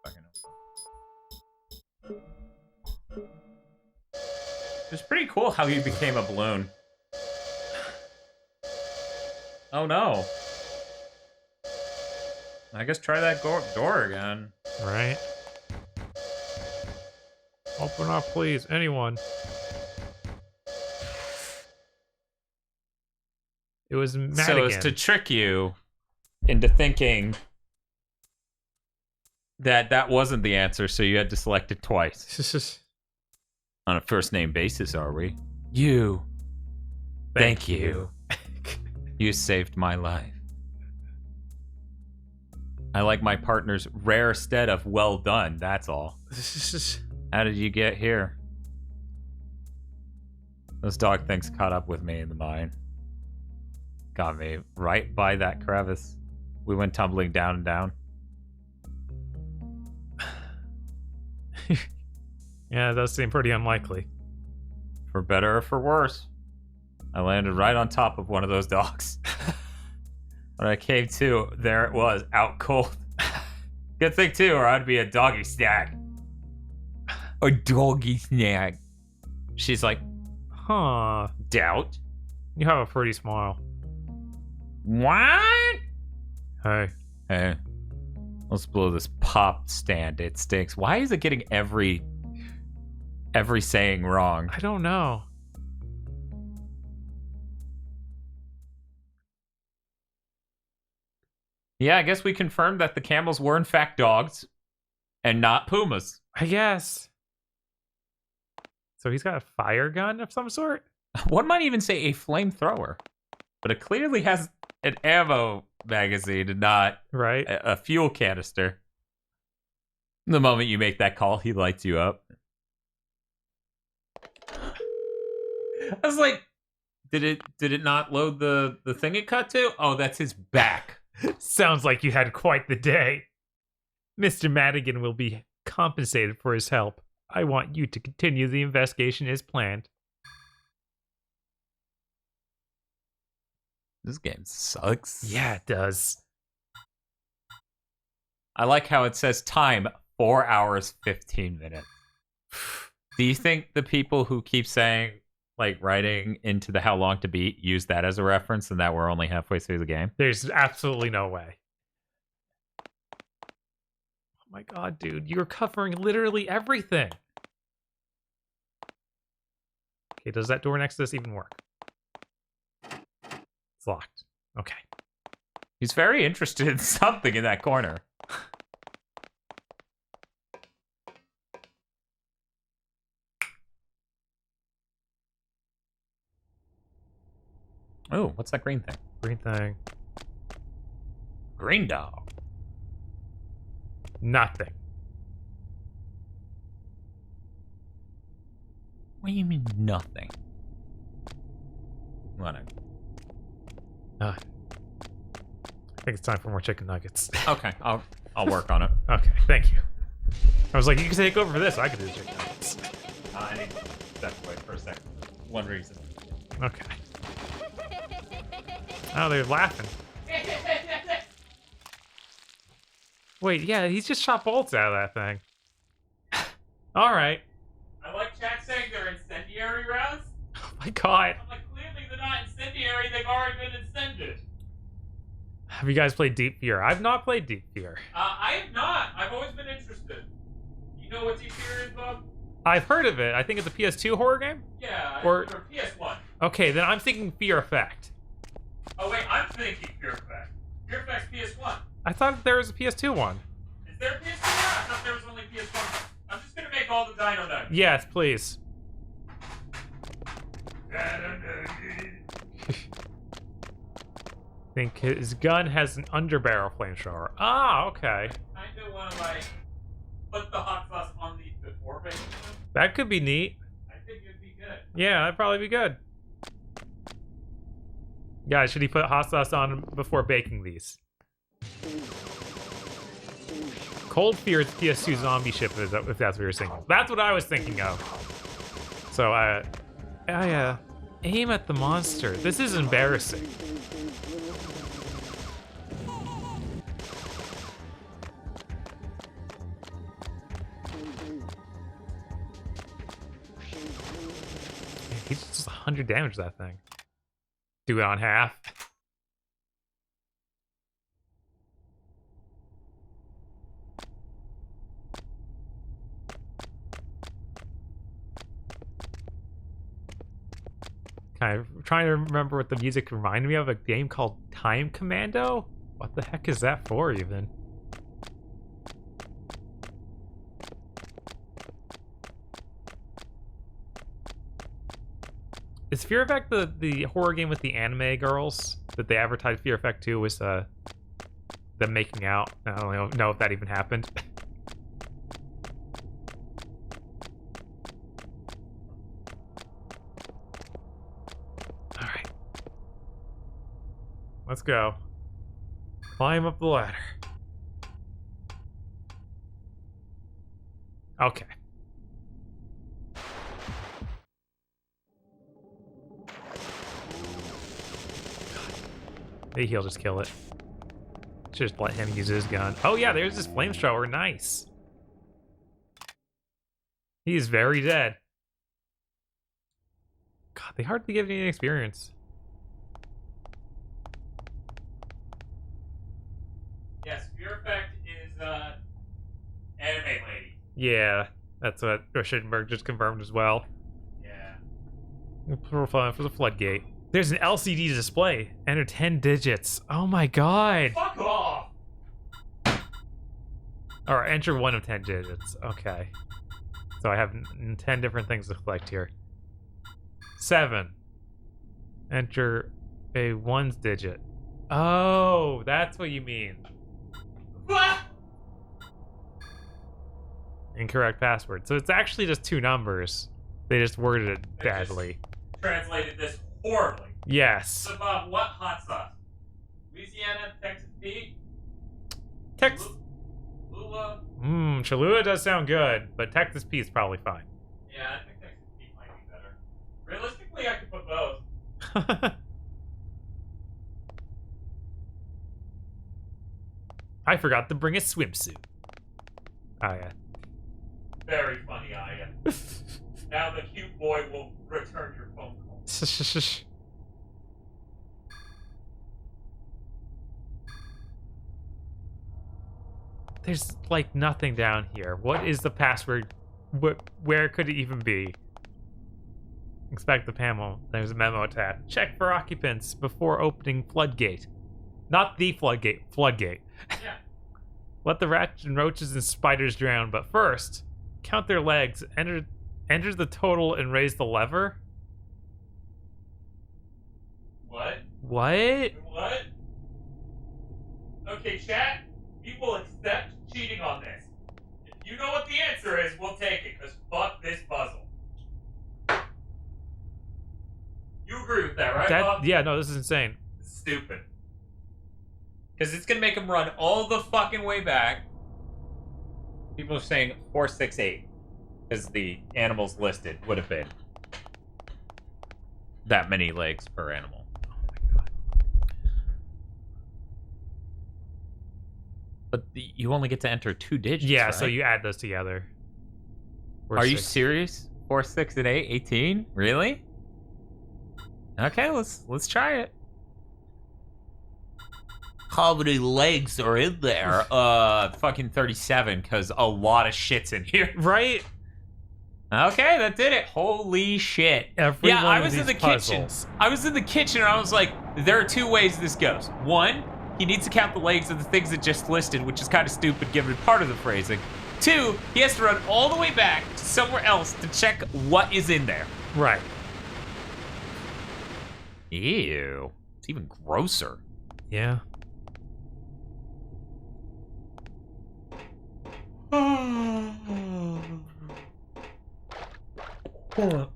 A: Fucking it's pretty cool how he became a balloon. Oh, no. I guess try that door again.
B: Right. Open up, please. Anyone. It was Madigan.
A: So it's to trick you into thinking that that wasn't the answer, so you had to select it twice. On a first name basis, are we? You. Thank you. You saved my life. I like my partner's rare stead of well done, that's all. How did you get here? Those dog things caught up with me in the mine. Got me right by that crevice. We went tumbling down and down.
B: Yeah, it does seem pretty unlikely.
A: For better or for worse, I landed right on top of one of those dogs. When I came to, there it was, out cold. Good thing too, or I'd be a doggy snack. A doggy snack. She's like,
B: huh.
A: Doubt?
B: You have a pretty smile.
A: What?
B: Hey.
A: Hey. Let's blow this pop stand. It stinks. Why is it getting every saying wrong?
B: I don't know.
A: Yeah, I guess we confirmed that the camels were in fact dogs and not pumas.
B: I guess. So he's got a fire gun of some sort?
A: One might even say a flamethrower. But it clearly has an ammo magazine and not
B: right
A: a fuel canister. The moment you make that call, he lights you up. I was like, did it not load the thing it cut to? Oh, that's his back.
B: Sounds like you had quite the day. Mr. Madigan will be compensated for his help. I want you to continue the investigation as planned.
A: This game sucks.
B: Yeah, it does.
A: I like how it says time 4 hours 15 minutes. Do you think the people who keep saying, like, writing into the how long to beat use that as a reference and that we're only halfway through the game?
B: There's absolutely no way. Oh my god, dude. You're covering literally everything. Okay, does that door next to this even work? It's locked. Okay.
A: He's very interested in something in that corner. Oh, what's that green thing?
B: Green thing.
A: Green dog.
B: Nothing.
A: What do you mean nothing? What?
B: I think it's time for more chicken nuggets.
A: Okay, I'll work on it.
B: Okay, thank you. I was like, you can take over for this. I can do the chicken nuggets.
A: I need to step away for a second. One reason.
B: Okay. Oh, they're laughing. Wait, yeah, he's just shot bolts out of that thing. All right.
A: I like chat saying they're incendiary rounds.
B: Oh my god.
A: I'm like, clearly they're not incendiary. They've already been incendied.
B: Have you guys played Deep Fear? I've not played Deep Fear.
A: I have not. I've always been interested. You know what Deep Fear is, Bob?
B: I've heard of it. I think it's a PS2 horror game?
A: Yeah,
B: or
A: PS1.
B: Okay, then I'm thinking Fear Effect.
A: Oh wait, I'm thinking Fear Effect. Fear Effect's PS1.
B: I thought there was a PS2 one.
A: Is there a PS2 one? I thought there was only PS1. I'm just gonna make all the dino nuggets.
B: Yes, please. I think his gun has an underbarrel flamethrower. Ah, okay.
A: I kinda wanna, like, put the hot sauce on these before baking them.
B: That could be neat.
A: I think it'd be good.
B: Yeah, that'd probably be good. Guys, should he put hot sauce on before baking these? Cold Fear is PS2 zombie ship, if that's what you're thinking. That's what I was thinking of. So, I aim at the monster. This is embarrassing. He's just 100 damage to that thing. Do it on half. Kind of trying to remember what the music reminded me of. A game called Time Commando? What the heck is that for, even? Is Fear Effect the horror game with the anime girls that they advertised Fear Effect 2 was them making out. I don't know if that even happened. All right. Let's go. Climb up the ladder. Okay. Maybe he'll just kill it. Should just let him use his gun. Oh yeah, there's this flamethrower. Nice. He's very dead. God, they hardly give any experience.
A: Yes, Fear Effect is anime lady.
B: Yeah, that's what Schittenberg just confirmed as well.
A: Yeah.
B: Profile for the floodgate. There's an LCD display. Enter 10 digits. Oh my god.
A: Fuck off!
B: Alright, enter 1 of 10 digits. Okay. So I have 10 different things to collect here. 7. Enter a 1's digit. Oh, that's what you mean.
A: What?
B: Incorrect password. So it's actually just 2 numbers. They just worded it badly.
A: Translated this horribly.
B: Yes.
A: So Bob, what hot sauce? Louisiana, Texas Pete? Cholula?
B: Cholula does sound good, but Texas Pete's probably fine.
A: Yeah, I think Texas Pete might be better. Realistically, I could put both.
B: I forgot to bring a swimsuit. Oh yeah.
A: Very funny, Aya. Now the cute boy will return your phone call.
B: There's like nothing down here. What is the password? Where could it even be? Inspect the panel. There's a memo tab. Check for occupants before opening floodgate. Not the floodgate. Floodgate.
A: Yeah.
B: Let the rats and roaches and spiders drown, but first, count their legs. Enter the total and raise the lever.
A: What?
B: What?
A: What? Okay, chat. We will accept cheating on this. If you know what the answer is, we'll take it, because fuck this puzzle. You agree with that, right, Bob?
B: Yeah, no, this is insane.
A: It's stupid. Because it's going to make them run all the fucking way back. People are saying 468. Because the animals listed would have been that many legs per animal.
B: Oh my god.
D: But you only get to enter 2 digits,
B: Yeah,
D: right?
B: so you add those together.
D: Are you serious? 4, 6, and 8, 18? Really? Okay, let's try it. How many legs are in there? Fucking 37, because a lot of shit's in here.
B: Right?
D: Okay, that did it. Holy shit.
B: Every
D: yeah,
B: one
D: I
B: of
D: was in
B: these
D: the
B: puzzles.
D: kitchen. I was in the kitchen and I was like, there are 2 ways this goes. 1, he needs to count the legs of the things that just listed, which is kind of stupid given part of the phrasing. 2, he has to run all the way back to somewhere else to check what is in there.
B: Right.
D: Ew. It's even grosser.
B: Yeah. Ugh,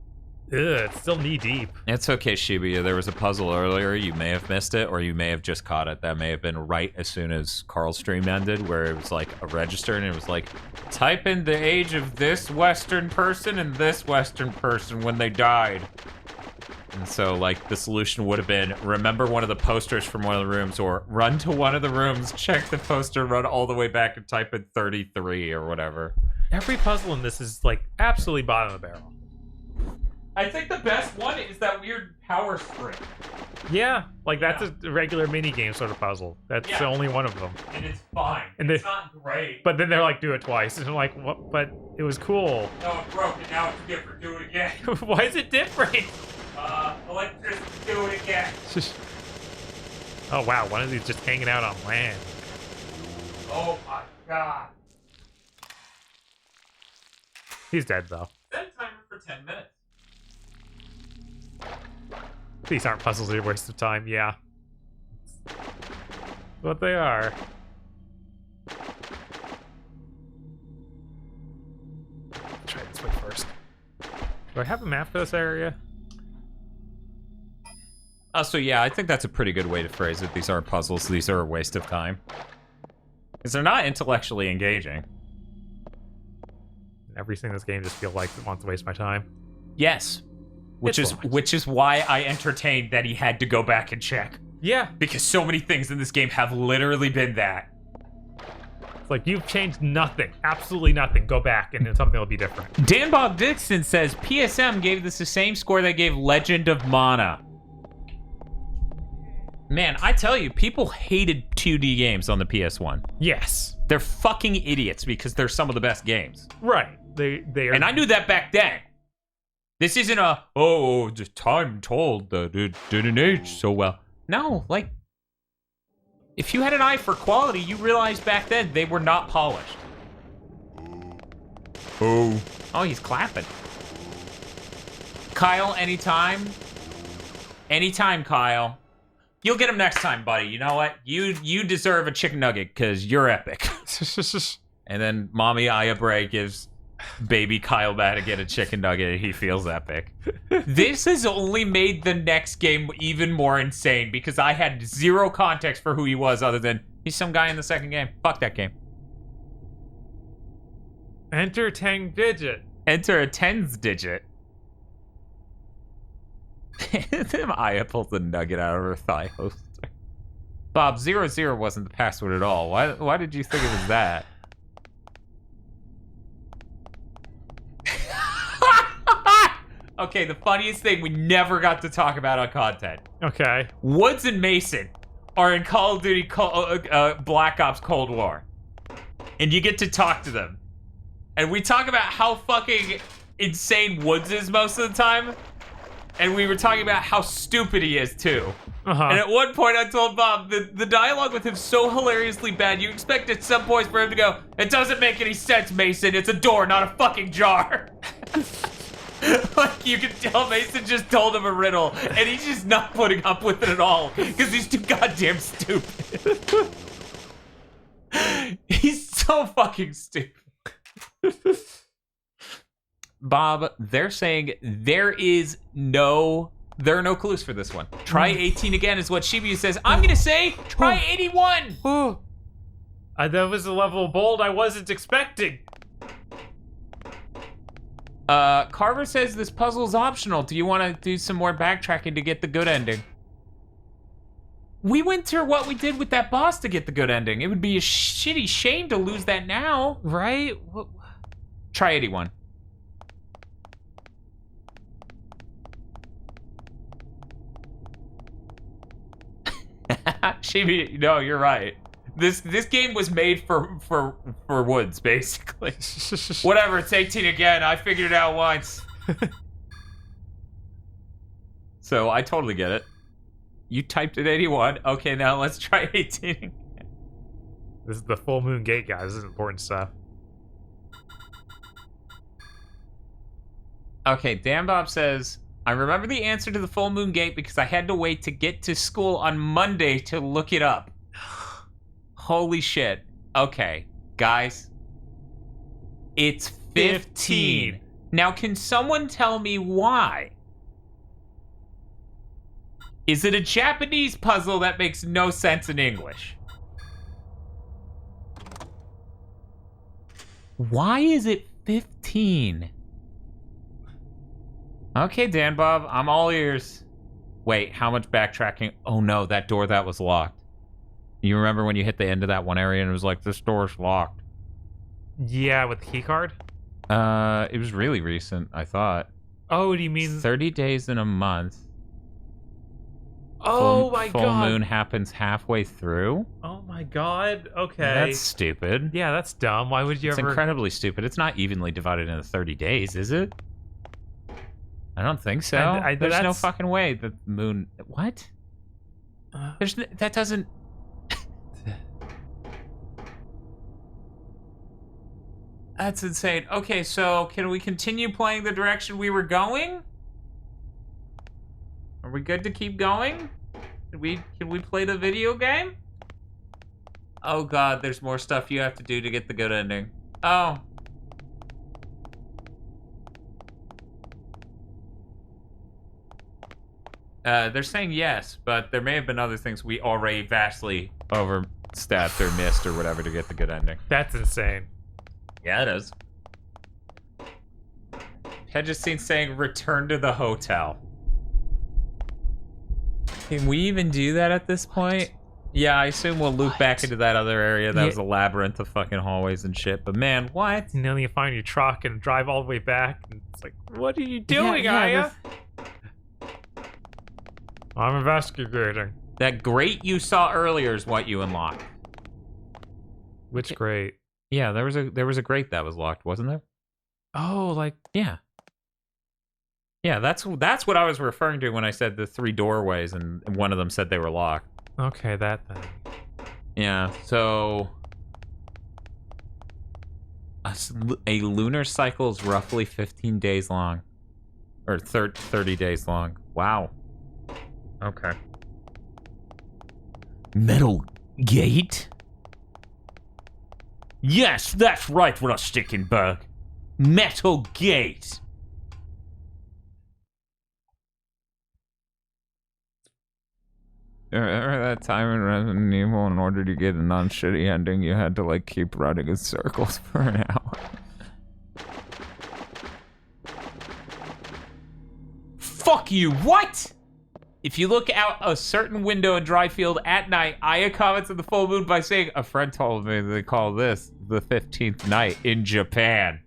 B: it's still knee deep.
D: It's okay, Shibuya. There was a puzzle earlier. You may have missed it, or you may have just caught it. That may have been right as soon as Carl's stream ended, where it was like a register, and it was like, type in the age of this Western person and this Western person when they died. And so, like, the solution would have been, remember one of the posters from one of the rooms, or run to one of the rooms, check the poster, run all the way back, and type in 33 or whatever.
B: Every puzzle in this is, like, absolutely bottom of the barrel.
A: I think the best one is that weird power string.
B: Yeah, like, that's a regular minigame sort of puzzle. That's the only one of them.
A: And it's fine.
B: And
A: it's not great.
B: But then they're like, do it twice. And I'm like, what? But it was cool.
A: No, it broke, and now it's different. Do it again.
B: Why is it different?
A: Electricity, do it again.
B: Oh, wow, one of these just hanging out on land.
A: Oh my god.
B: He's dead, though.
A: Set a timer for 10 minutes.
B: These aren't puzzles, they're a waste of time, yeah. What they are. Do I have a map for this area?
A: So yeah, I think that's a pretty good way to phrase it. These aren't puzzles. These are a waste of time. Because they're not intellectually engaging.
B: Everything in this game just feels like it wants to waste my time.
A: Yes. Which is why I entertained that he had to go back and check.
B: Yeah.
A: Because so many things in this game have literally been that.
B: It's like, you've changed nothing. Absolutely nothing. Go back and then something will be different.
A: Dan Bob Dixon says PSM gave this the same score they gave Legend of Mana. Man, I tell you, people hated 2D games on the PS1.
B: Yes.
A: They're fucking idiots because they're some of the best games.
B: Right. They are.
A: And I knew that back then. This isn't just time told that it didn't age so well. No, like, if you had an eye for quality, you realized back then they were not polished. Oh, he's clapping. Kyle, anytime. Anytime, Kyle. You'll get him next time, buddy. You know what? You deserve a chicken nugget because you're epic. And then Mommy Ayabre gives baby Kyle back to get a chicken nugget and he feels epic. This has only made the next game even more insane because I had zero context for who he was other than he's some guy in the second game. Fuck that game.
B: Enter 10 digit.
A: Enter a tens digit. Then Aya pulls the nugget out of her thigh holster. Bob, 00 wasn't the password at all. Why did you think it was that? Okay, the funniest thing we never got to talk about on content.
B: Okay.
A: Woods and Mason are in Call of Duty Black Ops Cold War. And you get to talk to them. And we talk about how fucking insane Woods is most of the time. And we were talking about how stupid he is, too.
B: Uh-huh.
A: And at one point, I told Bob, the dialogue with him so hilariously bad, you expect at some points for him to go, "It doesn't make any sense, Mason. It's a door, not a fucking jar." Like, you can tell Mason just told him a riddle, and he's just not putting up with it at all, because he's too goddamn stupid. He's so fucking stupid. Bob, they're saying there are no clues for this one. Try 18 again is what Shibuya says. I'm gonna say try 81.
B: That was a level of bold I wasn't expecting.
A: Carver says this puzzle is optional. Do you want to do some more backtracking to get the good ending? We went through what we did with that boss to get the good ending. It would be a shitty shame to lose that now.
B: Right?
A: Try 81. Shibi, no, you're right. This game was made for Woods, basically. Whatever, it's 18 again. I figured it out once. So I totally get it. You typed in 81. Okay, now let's try 18 again.
B: This is the Full Moon Gate, guys. This is important stuff.
A: Okay, Dan Bob says, I remember the answer to the Full Moon Gate because I had to wait to get to school on Monday to look it up. Holy shit. Okay, guys. It's 15. Now, can someone tell me why? Is it a Japanese puzzle that makes no sense in English? Why is it 15? Okay, Dan Bob, I'm all ears. Wait, how much backtracking? Oh no, that door that was locked. You remember when you hit the end of that one area and it was like, this door's locked?
B: Yeah, with the key card?
A: It was really recent, I thought.
B: Oh, do you mean
A: 30 days in a month?
B: Oh my god.
A: Full moon happens halfway through?
B: Oh my god. Okay.
A: That's stupid.
B: Yeah, that's dumb. Why would you
A: It's
B: ever...
A: incredibly stupid. It's not evenly divided into 30 days, is it? I don't think so. There's no fucking way the moon... What? That doesn't... That's insane. Okay, so can we continue playing the direction we were going? Are we good to keep going? Can we play the video game? Oh god, there's more stuff you have to do to get the good ending. Oh. They're saying yes, but there may have been other things we already vastly overstepped or missed or whatever to get the good ending.
B: That's insane.
A: Yeah, it is. Had just seen saying return to the hotel. Can we even do that at this point? Yeah, I assume we'll loop back into that other area that was a labyrinth of fucking hallways and shit. But man, what?
B: And then you find your truck and drive all the way back. And it's like, what are you doing, Aya? I'm investigating.
A: That grate you saw earlier is what you unlock.
B: Which grate?
A: Yeah, there was a grate that was locked, wasn't there?
B: Oh, like
A: yeah. Yeah, that's what I was referring to when I said the 3 doorways and one of them said they were locked.
B: Okay, that thing.
A: Yeah, so a lunar cycle is roughly 15 days long. Or 30 days long. Wow. Okay.
E: Metal gate? Yes, that's right, Rustickenberg. Metal gate.
F: Remember that time in Resident Evil, in order to get a non-shitty ending, you had to, like, keep running in circles for an hour?
A: Fuck you, what? If you look out a certain window in Dryfield at night, Aya comments on the full moon by saying, a friend told me they call this the 15th night in Japan.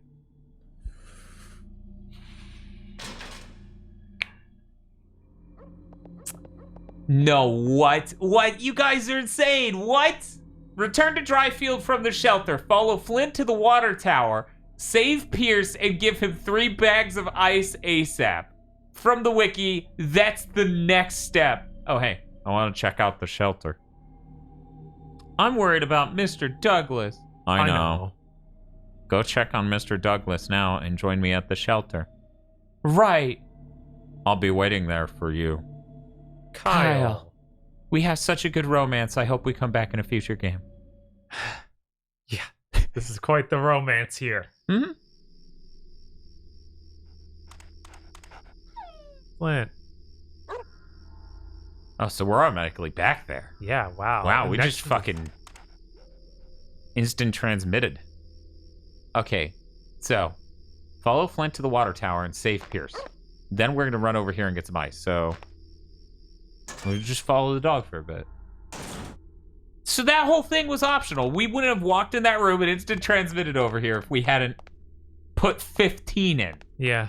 A: No, what? What? You guys are insane. What? Return to Dryfield from the shelter. Follow Flint to the water tower. Save Pierce and give him 3 bags of ice ASAP. From the wiki, that's the next step. Oh, hey, I want to check out the shelter. I'm worried about Mr. Douglas. I know. Go check on Mr. Douglas now and join me at the shelter. Right. I'll be waiting there for you. Kyle. We have such a good romance. I hope we come back in a future game.
B: Yeah, this is quite the romance here.
A: Hmm?
B: Flint.
A: Oh, so we're automatically back there.
B: Yeah, wow.
A: Wow, we just fucking instant transmitted. Okay, so follow Flint to the water tower and save Pierce. Then we're gonna run over here and get some ice, so we'll just follow the dog for a bit. So that whole thing was optional. We wouldn't have walked in that room and instant transmitted over here if we hadn't put 15 in.
B: Yeah.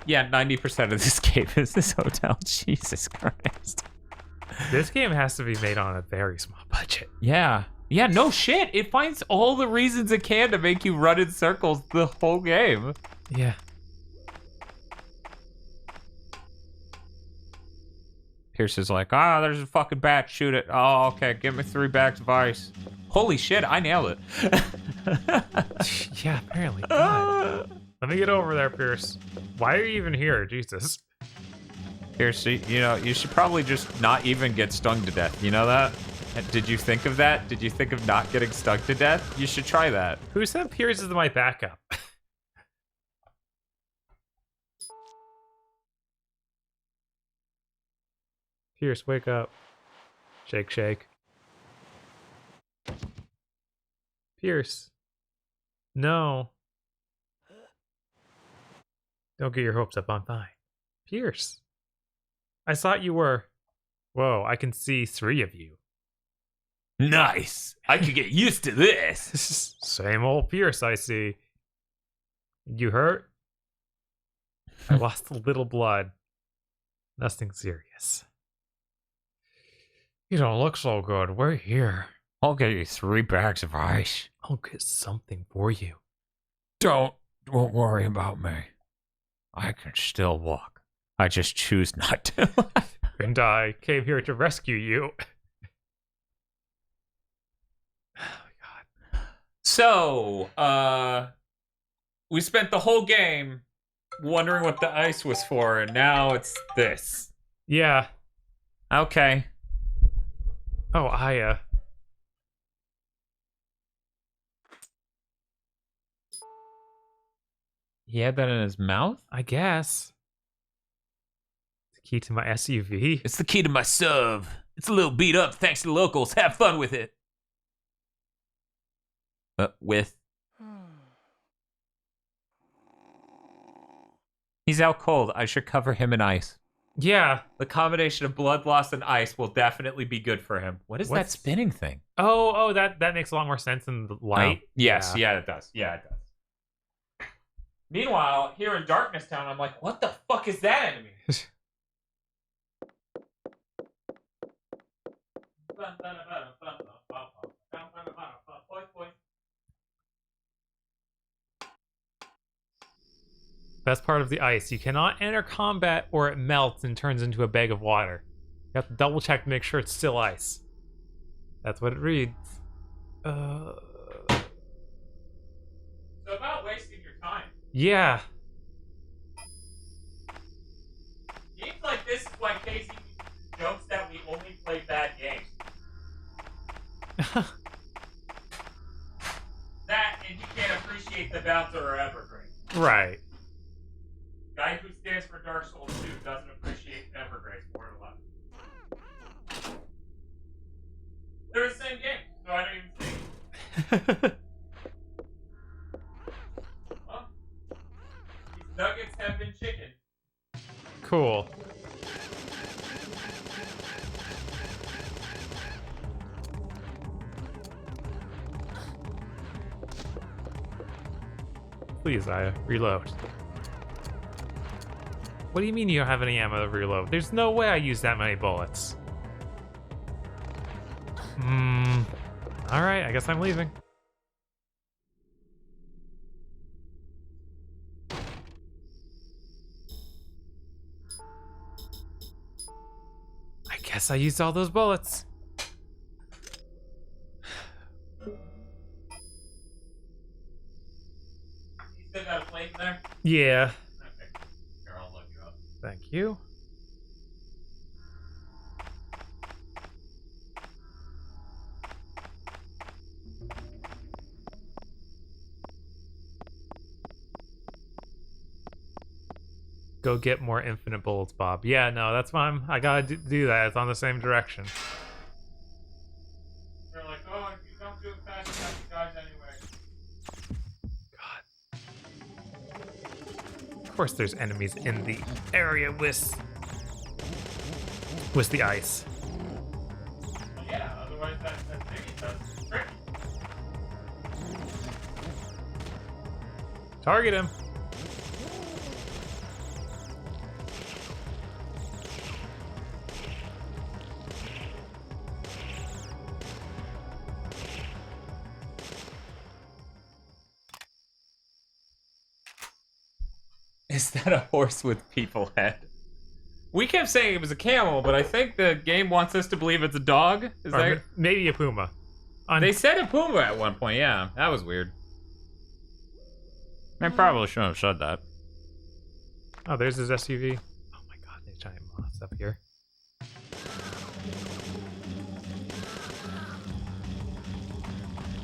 A: Yeah, 90% of this game is this hotel. Jesus Christ.
B: This game has to be made on a very small budget.
A: Yeah. Yeah, no shit. It finds all the reasons it can to make you run in circles the whole game.
B: Yeah.
A: Pierce is like, there's a fucking bat. Shoot it. Oh, okay. Give me 3 bags of ice. Holy shit, I nailed it.
B: Yeah, apparently. God. Let me get over there, Pierce. Why are you even here? Jesus.
A: Pierce, you know, you should probably just not even get stung to death. You know that? Did you think of that? Did you think of not getting stung to death? You should try that.
B: Who said Pierce is my backup? Pierce, wake up. Shake, shake. Pierce. No. Don't get your hopes up, I'm fine. Pierce. I thought you were... Whoa, I can see 3 of you.
A: Nice. I could get used to this.
B: Same old Pierce, I see. You hurt? I lost a little blood. Nothing serious. You don't look so good. We're here.
A: I'll get you 3 bags of ice.
B: I'll get something for you.
F: Don't worry about me.
A: I can still walk. I just choose not to.
B: And I came here to rescue you. Oh my god.
A: So, we spent the whole game wondering what the ice was for, and now it's this.
B: Yeah.
A: Okay.
B: Oh, Aya.
A: He had that in his mouth?
B: I guess. The key to my SUV.
E: It's the key to my sub. It's a little beat up thanks to the locals. Have fun with it.
A: He's out cold. I should cover him in ice.
B: Yeah.
A: The combination of blood loss and ice will definitely be good for him. What is that spinning thing?
B: Oh, that makes a lot more sense in the light.
A: Oh, yes, yeah, it does. Yeah, it does. Meanwhile, here in Darkness Town, I'm like, what the fuck is that enemy?
B: Best part of the ice. You cannot enter combat or it melts and turns into a bag of water. You have to double check to make sure it's still ice. That's what it reads.
A: So about wasting your time.
B: Yeah.
A: Games like this is why Casey jokes that we only play bad games. That and you can't appreciate the bouncer or evergreen.
B: Right.
A: Guy who stands for Dark Souls 2 doesn't appreciate Evergrace 4 to 11. They're the same game, so I don't even see. Well, these nuggets have been chicken.
B: Cool. Please, Aya, reload. What do you mean you don't have any ammo to reload? There's no way I use that many bullets. Alright, I guess I'm leaving. I guess I used all those bullets.
A: You still got a plate in there?
B: Yeah. Thank you. Go get more infinite bullets, Bob. Yeah, no, that's why I gotta do that. It's on the same direction.
A: They're like, oh, if you don't do it fast enough, you guys anyway.
B: God. Of course there's enemies in the area with the ice.
A: Well, yeah, otherwise that thing does trick.
B: Target him.
A: Is that a horse with people head? We kept saying it was a camel, but I think the game wants us to believe it's a dog. Is that
B: maybe a puma?
A: They said a puma at one point. Yeah, that was weird. I probably shouldn't have said that.
B: Oh, there's his SUV. Oh my god, there's giant moths up here.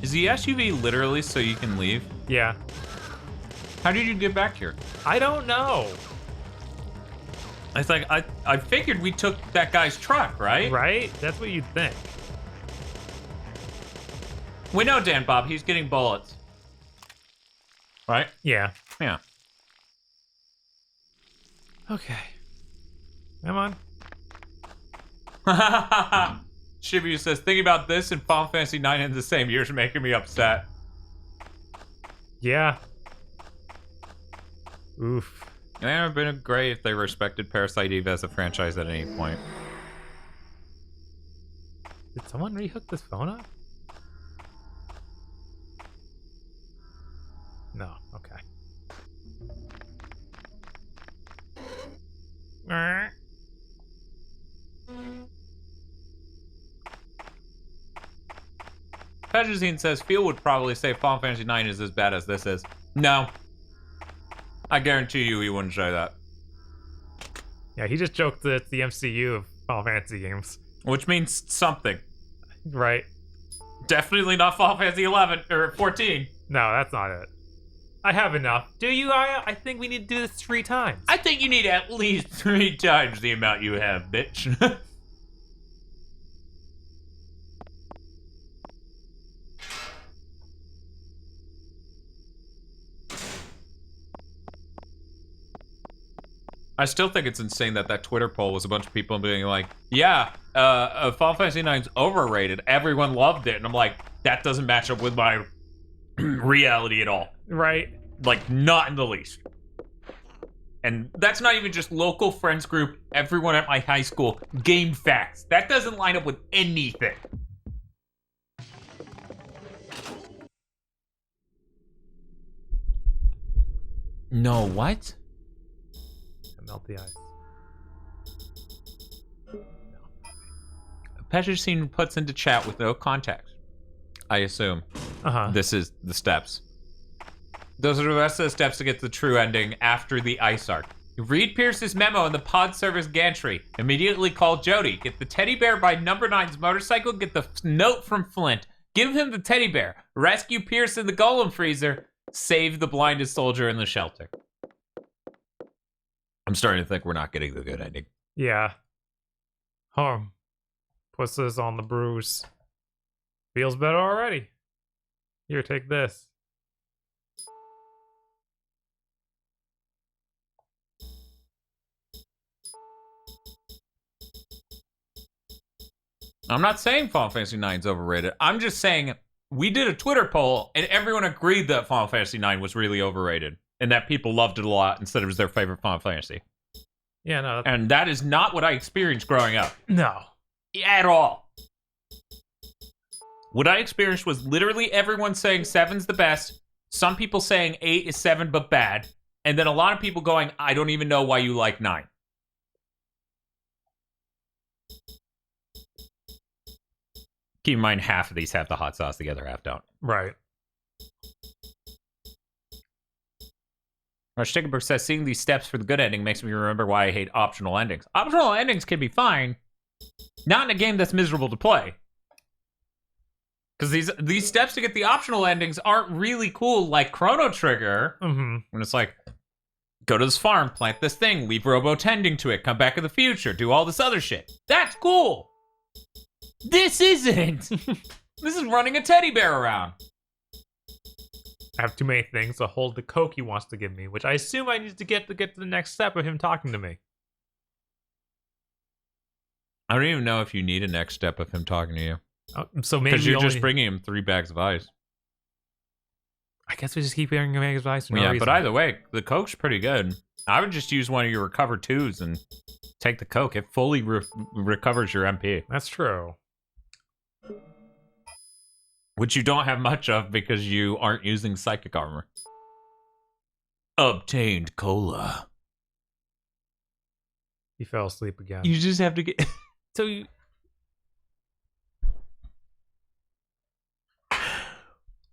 A: Is the SUV literally so you can leave?
B: Yeah.
A: How did you get back here?
B: I don't know.
A: It's like I figured we took that guy's truck, right?
B: Right? That's what you'd think.
A: We know Dan Bob, he's getting bullets. Right?
B: Yeah.
A: Yeah.
B: Okay. Come on.
A: Shibuya says, thinking about this and Final Fantasy 9 in the same years making me upset.
B: Yeah. Oof.
A: It would have been great if they respected Parasite Eve as a franchise at any point.
B: Did someone rehook this phone up? No. Okay.
A: Pejazine says, Phil would probably say Final Fantasy 9 is as bad as this is. No. I guarantee you he wouldn't say that.
B: Yeah, he just joked that it's the MCU of Final Fantasy games.
A: Which means something.
B: Right.
A: Definitely not Final Fantasy 11 or 14.
B: No, that's not it. I have enough. Do you, Aya? I think we need to do this 3 times.
E: I think you need at least 3 times the amount you have, bitch.
A: I still think it's insane that Twitter poll was a bunch of people being like, yeah, Final Fantasy IX's overrated. Everyone loved it. And I'm like, that doesn't match up with my reality at all.
B: Right.
A: Like, not in the least. And that's not even just local friends group, everyone at my high school, game facts. That doesn't line up with anything. No, what?
B: Melt the ice.
A: Petrosine puts into chat with no context. I assume. This is the steps. Those are the rest of the steps to get to the true ending after the ice arc. Read Pierce's memo in the pod service gantry. Immediately call Jody. Get the teddy bear by number 9's motorcycle. Get the note from Flint. Give him the teddy bear. Rescue Pierce in the golem freezer. Save the blinded soldier in the shelter. I'm starting to think we're not getting the good ending.
B: Yeah. Puts this on the bruise. Feels better already. Here, take this.
A: I'm not saying Final Fantasy IX is overrated. I'm just saying we did a Twitter poll and everyone agreed that Final Fantasy IX was really overrated and that people loved it a lot instead of it was their favorite Final Fantasy.
B: Yeah, no.
A: And that is not what I experienced growing up.
B: No.
A: At all. What I experienced was literally everyone saying 7's the best, some people saying 8 is 7 but bad, and then a lot of people going, I don't even know why you like 9. Keep in mind, half of these have the hot sauce, the other half don't.
B: Right.
A: Stickenberg says, seeing these steps for the good ending makes me remember why I hate optional endings. Optional endings can be fine, not in a game that's miserable to play. Because these steps to get the optional endings aren't really cool, like Chrono Trigger. When it's like, go to this farm, plant this thing, leave Robo tending to it, come back in the future, do all this other shit. That's cool. This isn't. This is running a teddy bear around.
B: I have too many things to hold the Coke he wants to give me, which I assume I need to get to the next step of him talking to me.
A: I don't even know if you need a next step of him talking to you.
B: Oh, so maybe
A: because you're just bringing him 3 bags of ice.
B: I guess we just keep bringing bags of ice for no reason.
A: But either way, the Coke's pretty good. I would just use one of your recover 2s and take the Coke. It fully recovers your MP.
B: That's true.
A: Which you don't have much of because you aren't using psychic armor. Obtained cola.
B: He fell asleep again.
A: You just have to get...
B: So you...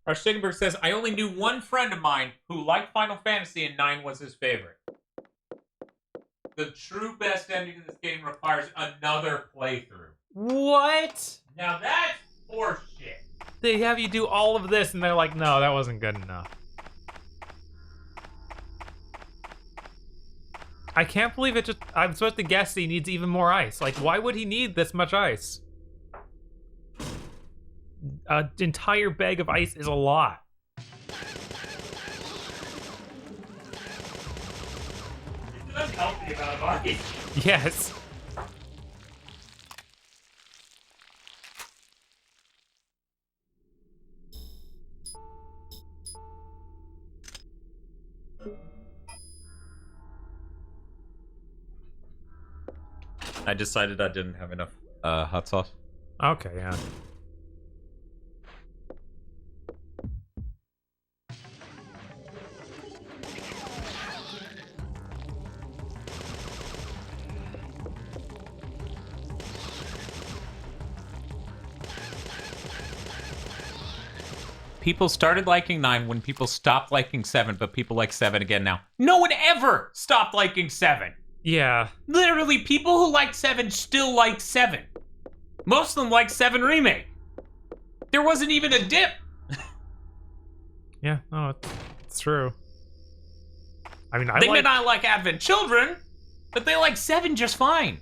A: Stiggenberg says, I only knew one friend of mine who liked Final Fantasy and 9 was his favorite. The true best ending of this game requires another playthrough.
B: What?
A: Now that's horseshit.
B: They have you do all of this and they're like, no, that wasn't good enough. I can't believe it just... I'm supposed to guess he needs even more ice. Like, why would he need this much ice? An entire bag of ice is a lot.
A: It's an unhealthy amount of ice.
B: Yes.
A: I decided I didn't have enough hot sauce.
B: Okay, yeah.
A: People started liking 9 when people stopped liking 7, but people like 7 again now. No one ever stopped liking 7.
B: Yeah.
A: Literally, people who like 7 still like 7. Most of them like 7 Remake. There wasn't even a dip.
B: Yeah, no, It's true. I mean,
A: They may not like Advent Children, but they like 7 just fine.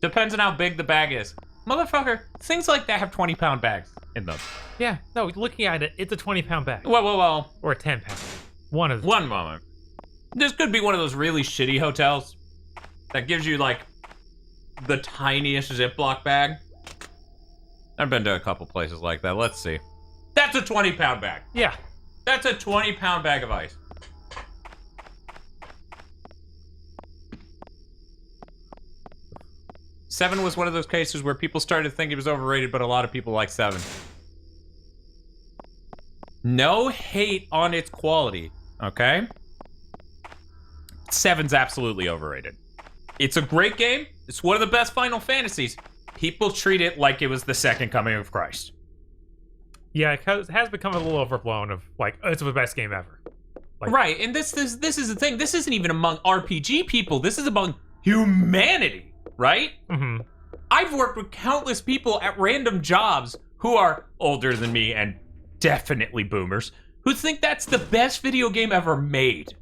A: Depends on how big the bag is. Motherfucker, things like that have 20-pound bags in them.
B: Yeah, no, looking at it, it's a 20-pound bag.
A: Well.
B: Or a 10-pound.
A: One moment. This could be one of those really shitty hotels that gives you, like, the tiniest Ziploc bag. I've been to a couple places like that. Let's see. That's a 20-pound bag.
B: Yeah.
A: That's a 20-pound bag of ice. Seven was one of those cases where people started to think it was overrated, but a lot of people like 7. No hate on its quality, okay? 7's absolutely overrated. It's a great game. It's one of the best Final Fantasies. People treat it like it was the second coming of Christ.
B: Yeah, it has become a little overblown of, like, oh, it's the best game ever. Like,
A: right, and this is the thing. This isn't even among RPG people. This is among humanity, right?
B: Mm-hmm.
A: I've worked with countless people at random jobs who are older than me and definitely boomers who think that's the best video game ever made.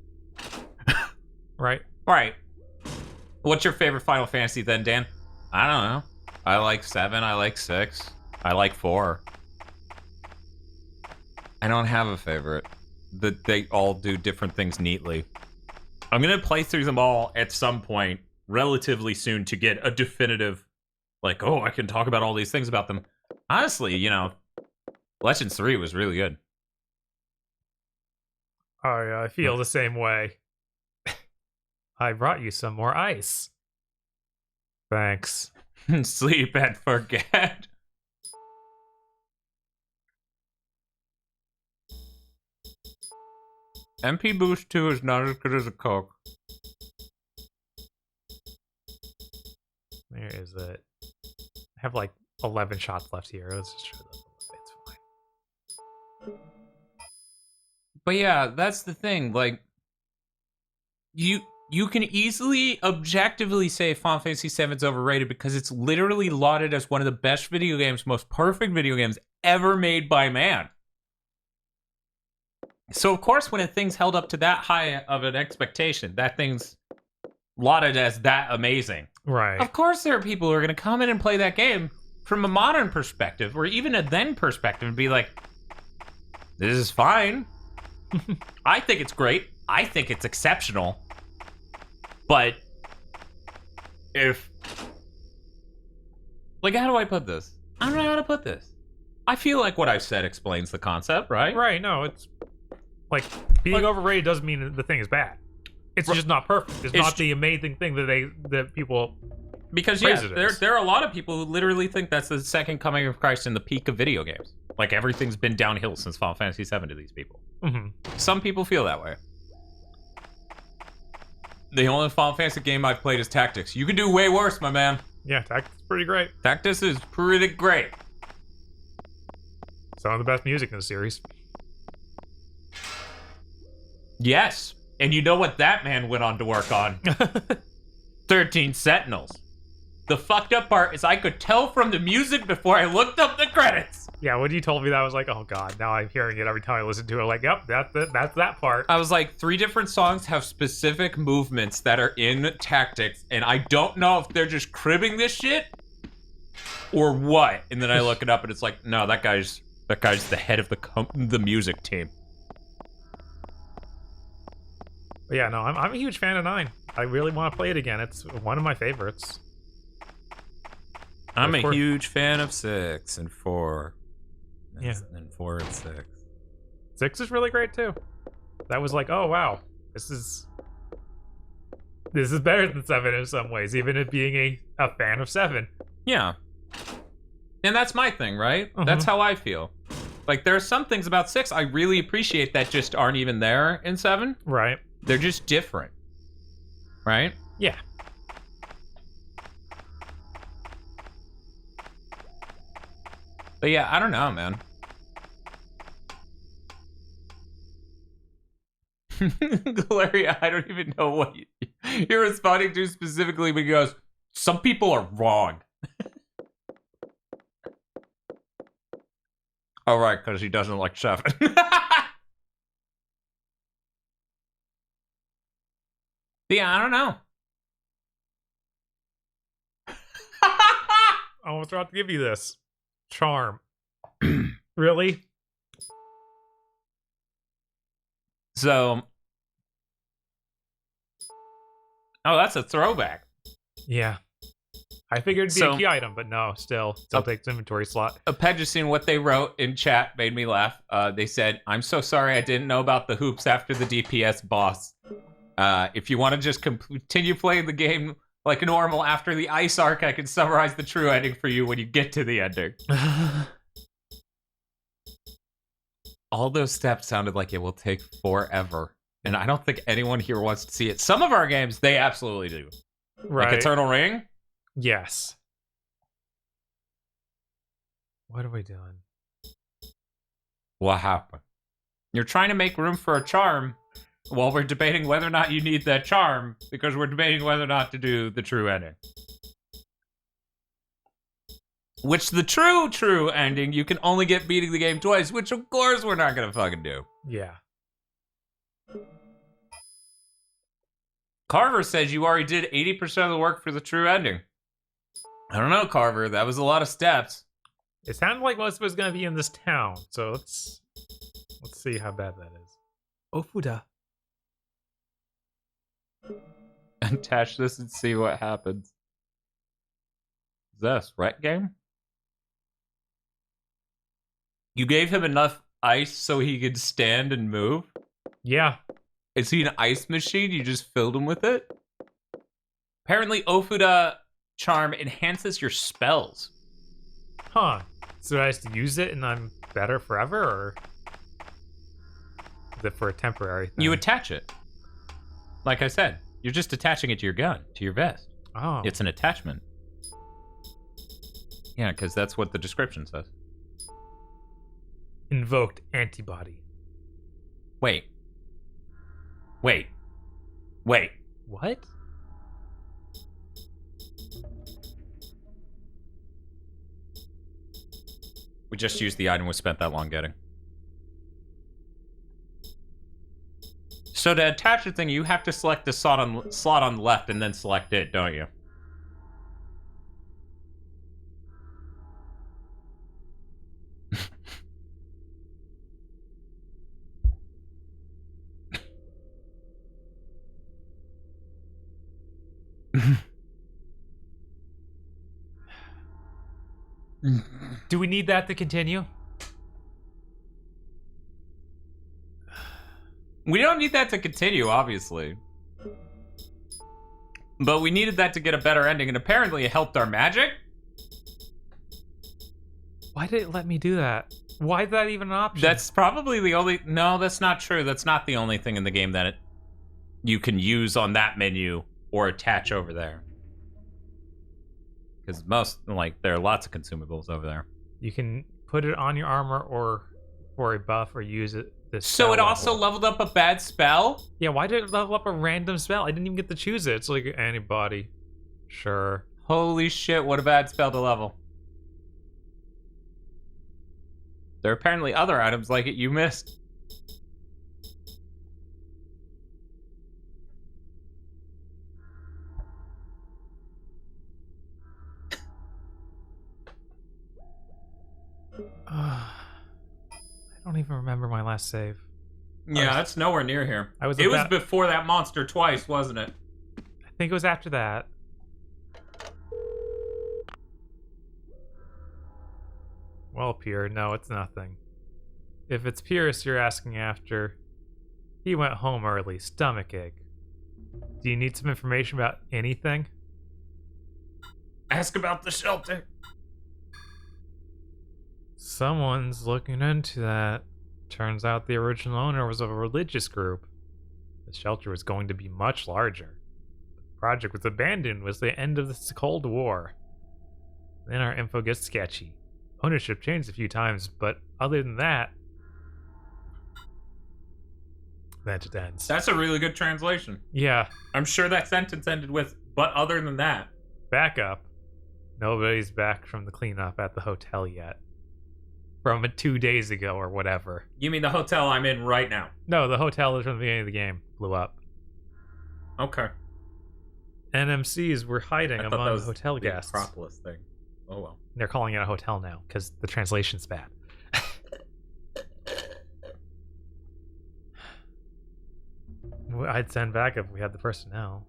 B: Right.
A: Right. What's your favorite Final Fantasy then, Dan? I don't know. I like 7. I like 6. I like 4. I don't have a favorite. They all do different things neatly. I'm going to play through them all at some point relatively soon to get a definitive, like, oh, I can talk about all these things about them. Honestly, you know, Legends 3 was really good.
B: I feel the same way. I brought you some more ice. Thanks.
A: Sleep and forget. MP Boost 2 is not as good as a Coke.
B: Where is it? I have like 11 shots left here. Let's just try that. It's fine.
A: But yeah, that's the thing. Like, you can easily, objectively say Final Fantasy VII is overrated because it's literally lauded as one of the best video games, most perfect video games ever made by man. So, of course, when a thing's held up to that high of an expectation, that thing's lauded as that amazing.
B: Right.
A: Of course, there are people who are going to come in and play that game from a modern perspective, or even a then perspective, and be like, this is fine. I think it's great. I think it's exceptional. But if... like, how do I put this? I don't know how to put this. I feel like what I've said explains the concept, right?
B: Right, no, it's... like, being overrated doesn't mean the thing is bad. It's just not perfect. It's not the amazing thing that people...
A: because, yeah, there are a lot of people who literally think that's the second coming of Christ and the peak of video games. Like, everything's been downhill since Final Fantasy VII to these people.
B: Mm-hmm.
A: Some people feel that way. The only Final Fantasy game I've played is Tactics. You can do way worse, my man.
B: Yeah, Tactics is pretty great.
A: Tactics is pretty great.
B: Some of the best music in the series.
A: Yes. And you know what that man went on to work on? 13 Sentinels. The fucked up part is I could tell from the music before I looked up the credits.
B: Yeah, when you told me that, I was like, oh god, now I'm hearing it every time I listen to it. Like, yep, that's that part.
A: I was like, 3 different songs have specific movements that are in Tactics, and I don't know if they're just cribbing this shit or what. And then I look it up, and it's like, no, that guy's the head of the music team.
B: But yeah, no, I'm a huge fan of 9. I really want to play it again. It's one of my favorites.
A: I'm a huge fan of 6 and 4.
B: Yeah.
A: And 4 and 6.
B: 6 is really great too. That was like, oh wow, this is better than 7 in some ways, even it being a fan of 7.
A: Yeah. And that's my thing, right?
B: Mm-hmm.
A: That's how I feel. Like, there are some things about 6 I really appreciate that just aren't even there in 7.
B: Right.
A: They're just different. Right?
B: Yeah.
A: But yeah, I don't know, man. Galeria, I don't even know what you're responding to specifically because some people are wrong. Oh, right, because he doesn't like 7. Yeah, I don't know.
B: I almost forgot to give you this. Charm. Really?
A: So... Oh, that's a throwback.
B: Yeah. I figured it'd be a key item, but no, still takes inventory slot.
A: Pegicine, what they wrote in chat made me laugh. They said, I'm so sorry I didn't know about the hoops after the DPS boss. If you want to just continue playing the game like normal after the ice arc, I can summarize the true ending for you when you get to the ending. All those steps sounded like it will take forever. And I don't think anyone here wants to see it. Some of our games, they absolutely do.
B: Right.
A: Like Eternal Ring?
B: Yes. What are we doing?
A: What happened? You're trying to make room for a charm while we're debating whether or not you need that charm because we're debating whether or not to do the true ending. Which the true ending, you can only get beating the game twice, which of course we're not gonna fucking do.
B: Yeah.
A: Carver says you already did 80% of the work for the true ending. I don't know, Carver. That was a lot of steps.
B: It sounded like most of it was going to be in this town, so let's see how bad that is. Ofuda.
A: Attach this and see what happens. Is that a threat game? You gave him enough ice so he could stand and move?
B: Yeah.
A: Is he an ice machine? You just filled him with it? Apparently, Ofuda charm enhances your spells.
B: Huh. So I just use it and I'm better forever, or is it for a temporary thing?
A: You attach it. Like I said, you're just attaching it to your gun, to your vest.
B: Oh.
A: It's an attachment. Yeah, because that's what the description says.
B: Invoked antibody.
A: Wait.
B: What?
A: We just used the item we spent that long getting. So to attach the thing, you have to select the slot on the left and then select it, don't you?
B: Do we need that to continue?
A: We don't need that to continue, obviously. But we needed that to get a better ending, and apparently it helped our magic?
B: Why did it let me do that? Why is that even an option?
A: That's probably the only... No, that's not true. That's not the only thing in the game that you can use on that menu or attach over there. Because there are lots of consumables over there.
B: You can put it on your armor or for a buff or use it this
A: So it also leveled up a bad spell?
B: Yeah, why did it level up a random spell? I didn't even get to choose it. It's like antibody. Sure.
A: Holy shit, what a bad spell to level. There are apparently other items like it you missed.
B: I don't even remember my last save.
A: Yeah, that's nowhere near here.
B: It was
A: before that monster twice, wasn't it?
B: I think it was after that. Well, Pierre, no, it's nothing. If it's Pierce you're asking after, he went home early, stomachache. Do you need some information about anything?
A: Ask about the shelter.
B: Someone's looking into that. Turns out the original owner was of a religious group. The shelter was going to be much larger. The project was abandoned with the end of the Cold War. Then our info gets sketchy. Ownership changed a few times, but other than that, that just ends.
A: That's a really good translation.
B: Yeah.
A: I'm sure that sentence ended with, but other than that.
B: Back up. Nobody's back from the cleanup at the hotel yet. from 2 days ago or whatever.
A: You mean the hotel I'm in right now?
B: No, the hotel is from the beginning of the game blew up.
A: Okay.
B: NMCs were hiding among hotel guests.
A: Acropolis thing. Oh well.
B: They're calling it a hotel now because the translation's bad. I'd send back if we had the personnel.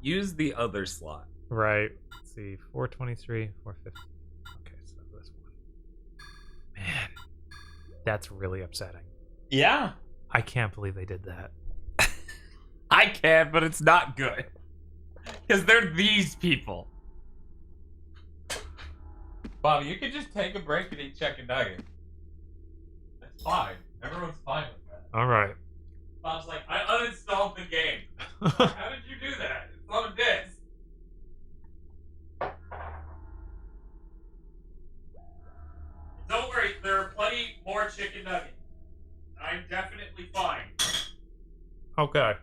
A: Use the other slot.
B: Right. Let's see. 423, 450. Okay, so this one. Man, that's really upsetting.
A: Yeah.
B: I can't believe they did that.
A: I can, but it's not good. Because they're these people. Bob, you could just take a break and eat chicken nugget. That's fine. Everyone's fine with that.
B: Alright.
A: Bob's like, I uninstalled the game. How did you do that? It's on a disc. Don't worry, there are plenty more chicken nuggets. I'm definitely fine.
B: Okay.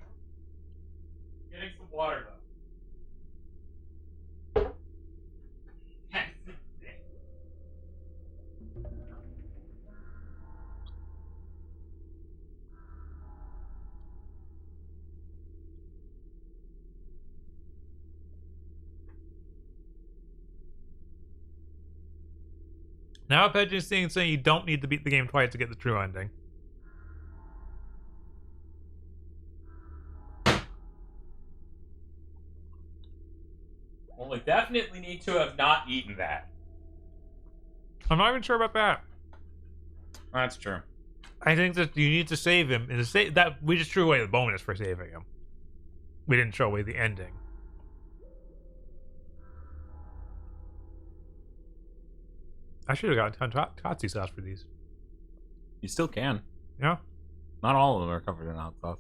A: Getting some water though.
B: Now a page is saying you don't need to beat the game twice to get the true ending.
A: Well, we definitely need to have not eaten that.
B: I'm not even sure about that.
A: That's true.
B: I think that you need to save him. And that we just threw away the bonus for saving him. We didn't throw away the ending. I should have gotten Tatsu sauce for these.
A: You still can.
B: Yeah.
A: Not all of them are covered in hot sauce.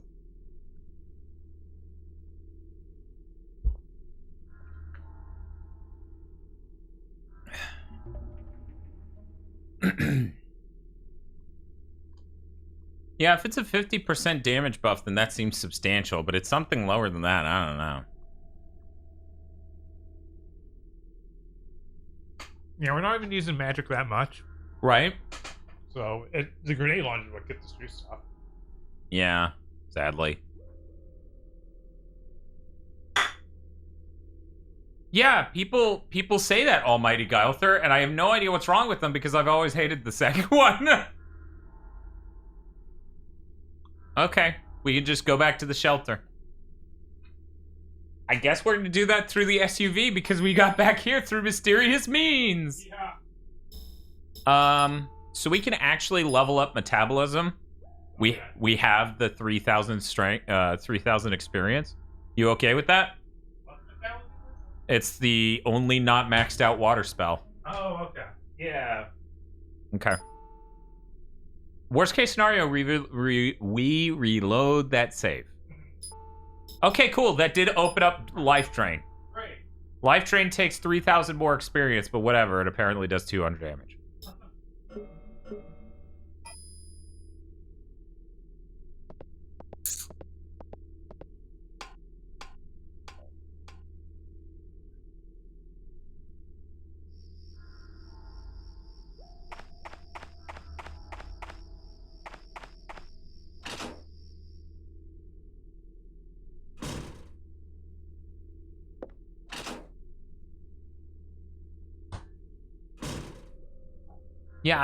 A: Yeah, if it's a 50% damage buff, then that seems substantial, but it's something lower than that. I don't know.
B: Yeah, we're not even using magic that much.
A: Right?
B: So, the grenade launcher is what gets us through stuff.
A: Yeah, sadly. Yeah, people say that, Almighty Guilther, and I have no idea what's wrong with them because I've always hated the second one. Okay, we can just go back to the shelter. I guess we're gonna do that through the SUV because we got back here through mysterious means. Yeah. So we can actually level up metabolism. We have the 3,000 strength, 3,000 experience. You okay with that? It's the only not maxed out water spell.
B: Oh, okay. Yeah.
A: Okay. Worst case scenario, we reload that save. Okay, cool. That did open up Life Drain.
B: Great.
A: Life Drain takes 3,000 more experience, but whatever. It apparently does 200 damage. Yeah,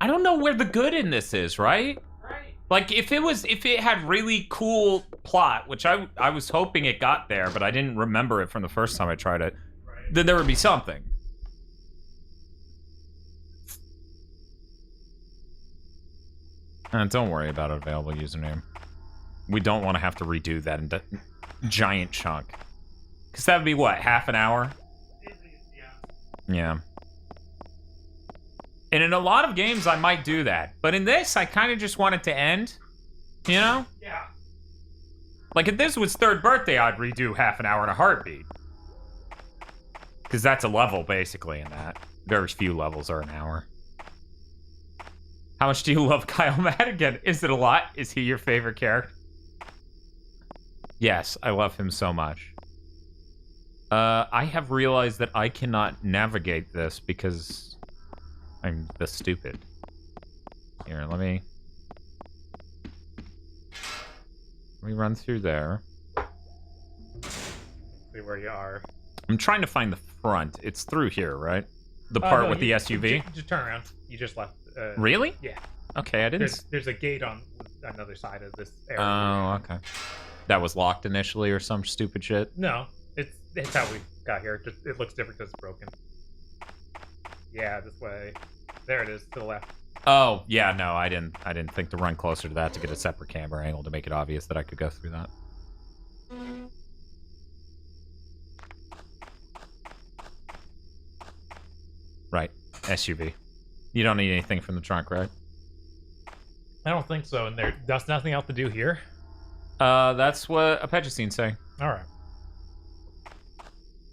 A: I don't know where the good in this is, right?
B: Right.
A: Like, if it had really cool plot, which I was hoping it got there, but I didn't remember it from the first time I tried it,
B: Right.
A: then there would be something. Don't worry about available username. We don't want to have to redo that giant chunk. Because that would be, what, half an hour? Yeah. And in a lot of games, I might do that. But in this, I kind of just want it to end. You know?
B: Yeah.
A: Like, if this was third birthday, I'd redo half an hour in a heartbeat. Because that's a level, basically, in that. Very few levels are an hour. How much do you love Kyle Madigan? Is it a lot? Is he your favorite character? Yes, I love him so much. I have realized that I cannot navigate this because I'm the stupid. Here, let me run through there.
B: See where you are.
A: I'm trying to find the front. It's through here, right? The part with the SUV?
B: Just turn around. You just left.
A: Really?
B: Yeah.
A: Okay, I didn't...
B: There's a gate on another side of this area.
A: Oh, okay. That was locked initially or some stupid shit?
B: No, it's how we got here. It looks different because it's broken. Yeah, this way. There it is, to the left.
A: Oh, yeah, no, I didn't think to run closer to that to get a separate camera angle to make it obvious that I could go through that. Right, SUV. You don't need anything from the trunk, right?
B: I don't think so, and there's nothing else to do here.
A: That's what Apetchicine's saying.
B: Alright.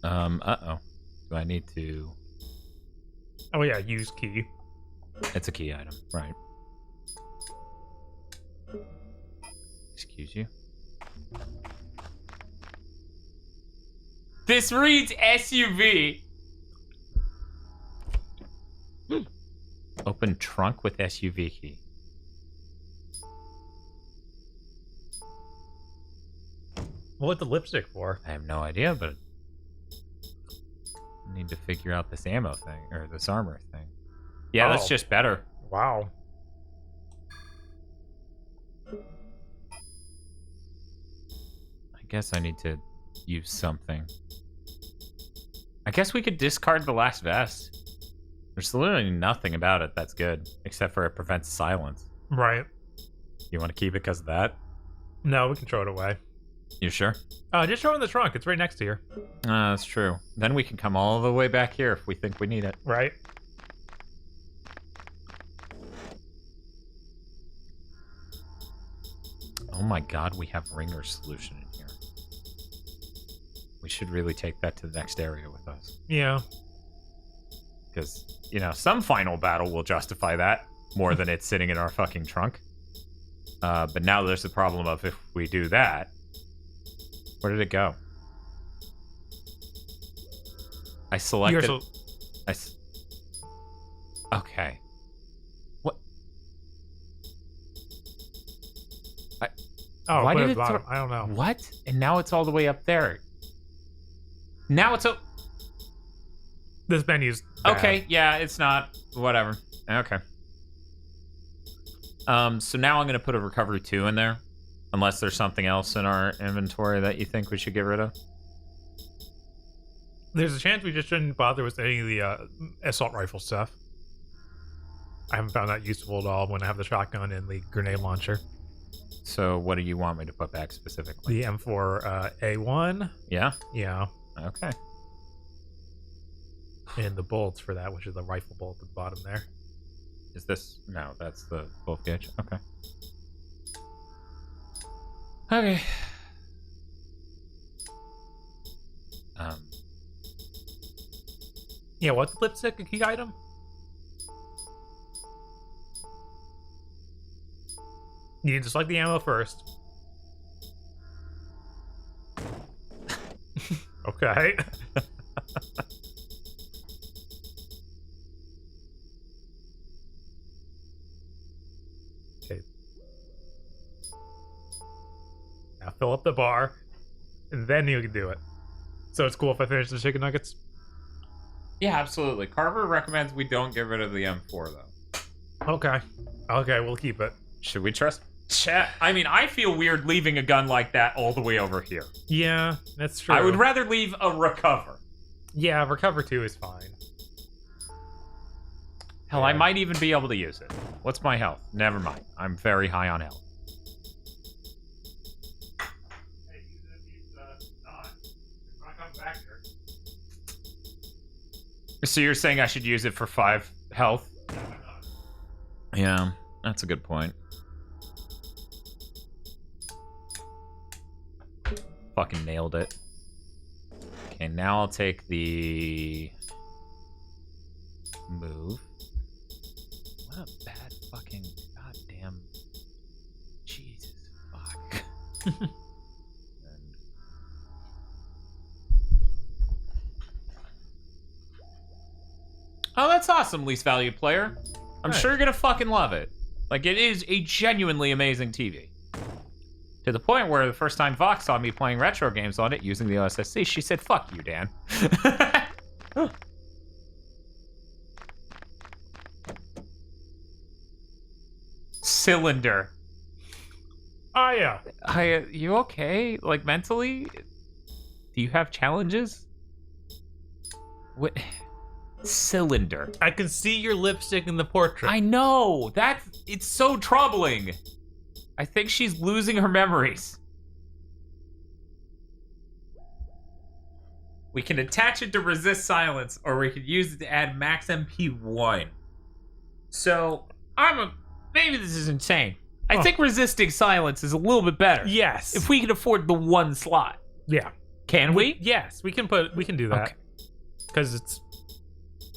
A: Uh-oh. Do I need to...
B: Oh yeah, use key.
A: It's a key item, right. Excuse you. This reads SUV. Open trunk with SUV key.
B: What's the lipstick for?
A: I have no idea, but I need to figure out this ammo thing, or this armor thing. Yeah, that's just better.
B: Wow.
A: I guess I need to use something. I guess we could discard the last vest. There's literally nothing about it that's good, except for it prevents silence.
B: Right.
A: You want to keep it because of that?
B: No, we can throw it away.
A: You sure?
B: Just throw it in the trunk. It's right next to you.
A: That's true. Then we can come all the way back here if we think we need it.
B: Right.
A: Oh my god, we have ringer solution in here. We should really take that to the next area with us.
B: Yeah.
A: Because, you know, some final battle will justify that more than it sitting in our fucking trunk. But now there's the problem of if we do that, where did it go? I selected... Okay. What? Why did it
B: I don't know.
A: What? And now it's all the way up there. Now it's
B: This menu's bad.
A: Okay, yeah, it's not. Whatever. Okay. So now I'm gonna put a recovery 2 in there. Unless there's something else in our inventory that you think we should get rid of.
B: There's a chance we just shouldn't bother with any of the assault rifle stuff. I haven't found that useful at all when I have the shotgun and the grenade launcher.
A: So what do you want me to put back specifically?
B: The M4 A1.
A: Yeah?
B: Yeah.
A: Okay.
B: And the bolts for that, which is the rifle bolt at the bottom there.
A: Is this... No, that's the 12 gauge. Okay. Okay.
B: Yeah, what's the lipstick a key item? You need to select the ammo first. Okay. Okay. Now fill up the bar, and then you can do it. So it's cool if I finish the chicken nuggets?
A: Yeah, absolutely. Carver recommends we don't get rid of the M4, though.
B: Okay. Okay, we'll keep it.
A: Should we trust... Chat? I mean, I feel weird leaving a gun like that all the way over here.
B: Yeah, that's true.
A: I would rather leave a recover.
B: Yeah, recover 2 is fine.
A: Hell, I might even be able to use it. What's my health? Never mind. I'm very high on health. So you're saying I should use it for 5 health? Yeah, that's a good point. Fucking nailed it. Okay, now I'll take the move. What a bad fucking goddamn Jesus fuck.
D: That's awesome, least valued player. I'm sure you're gonna fucking love it. Like, it is a genuinely amazing TV. To the point where the first time Vox saw me playing retro games on it using the OSSC, she said, fuck you, Dan. Cylinder.
B: Oh, yeah.
D: You okay? Like, mentally? Do you have challenges? What? Cylinder.
B: I can see your lipstick in the portrait.
D: I know. It's so troubling. I think she's losing her memories. We can attach it to resist silence, or we could use it to add max MP1. So, maybe this is insane. I think resisting silence is a little bit better.
B: Yes.
D: If we can afford the one slot.
B: Yeah.
D: Can we?
B: Yes, we can do that. Because it's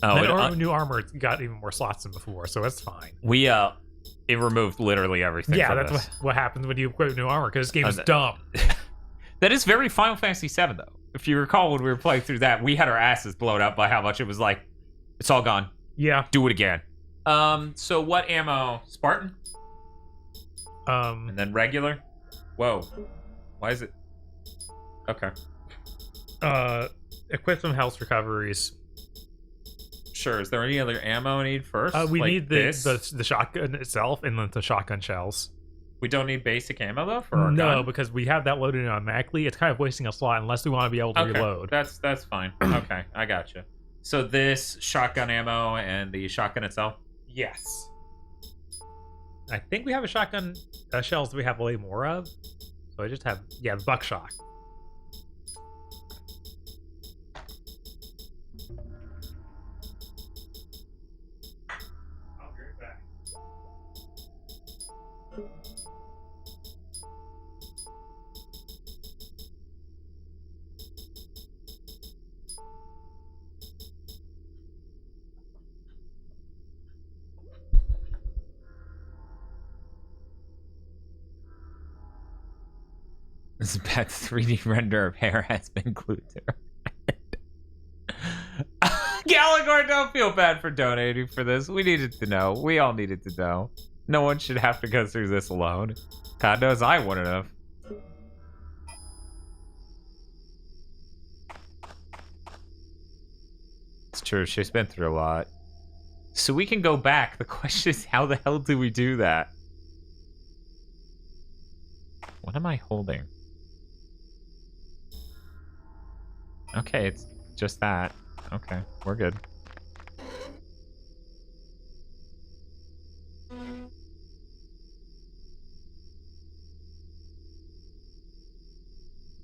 B: new armor got even more slots than before, so it's fine.
D: It removed literally everything.
B: Yeah, that's what happens when you equip new armor, because this game is dumb.
D: That is very Final Fantasy VII, though. If you recall, when we were playing through that, we had our asses blown up by how much it was like, it's all gone.
B: Yeah.
D: Do it again. So what ammo? Spartan? And then regular? Whoa. Why is it? Okay.
B: Equip some health recoveries.
D: Sure. Is there any other ammo I need first?
B: We
D: like
B: need the shotgun itself and then the shotgun shells.
D: We don't need basic ammo though for our
B: No,
D: gun?
B: because we have that loaded in automatically. It's kind of wasting a slot unless we want to be able to reload.
D: That's fine. Okay, I gotcha. So this shotgun ammo and the shotgun itself?
B: Yes. I think we have a shotgun shells that we have way more of. So I just have the buckshot. I'll be right back.
D: This bad 3D render of hair has been glued to her head. Gallagher, don't feel bad for donating for this. We needed to know. We all needed to know. No one should have to go through this alone. God knows I wouldn't have. It's true, she's been through a lot. So we can go back. The question is, how the hell do we do that? What am I holding? Okay, it's just that. Okay, we're good.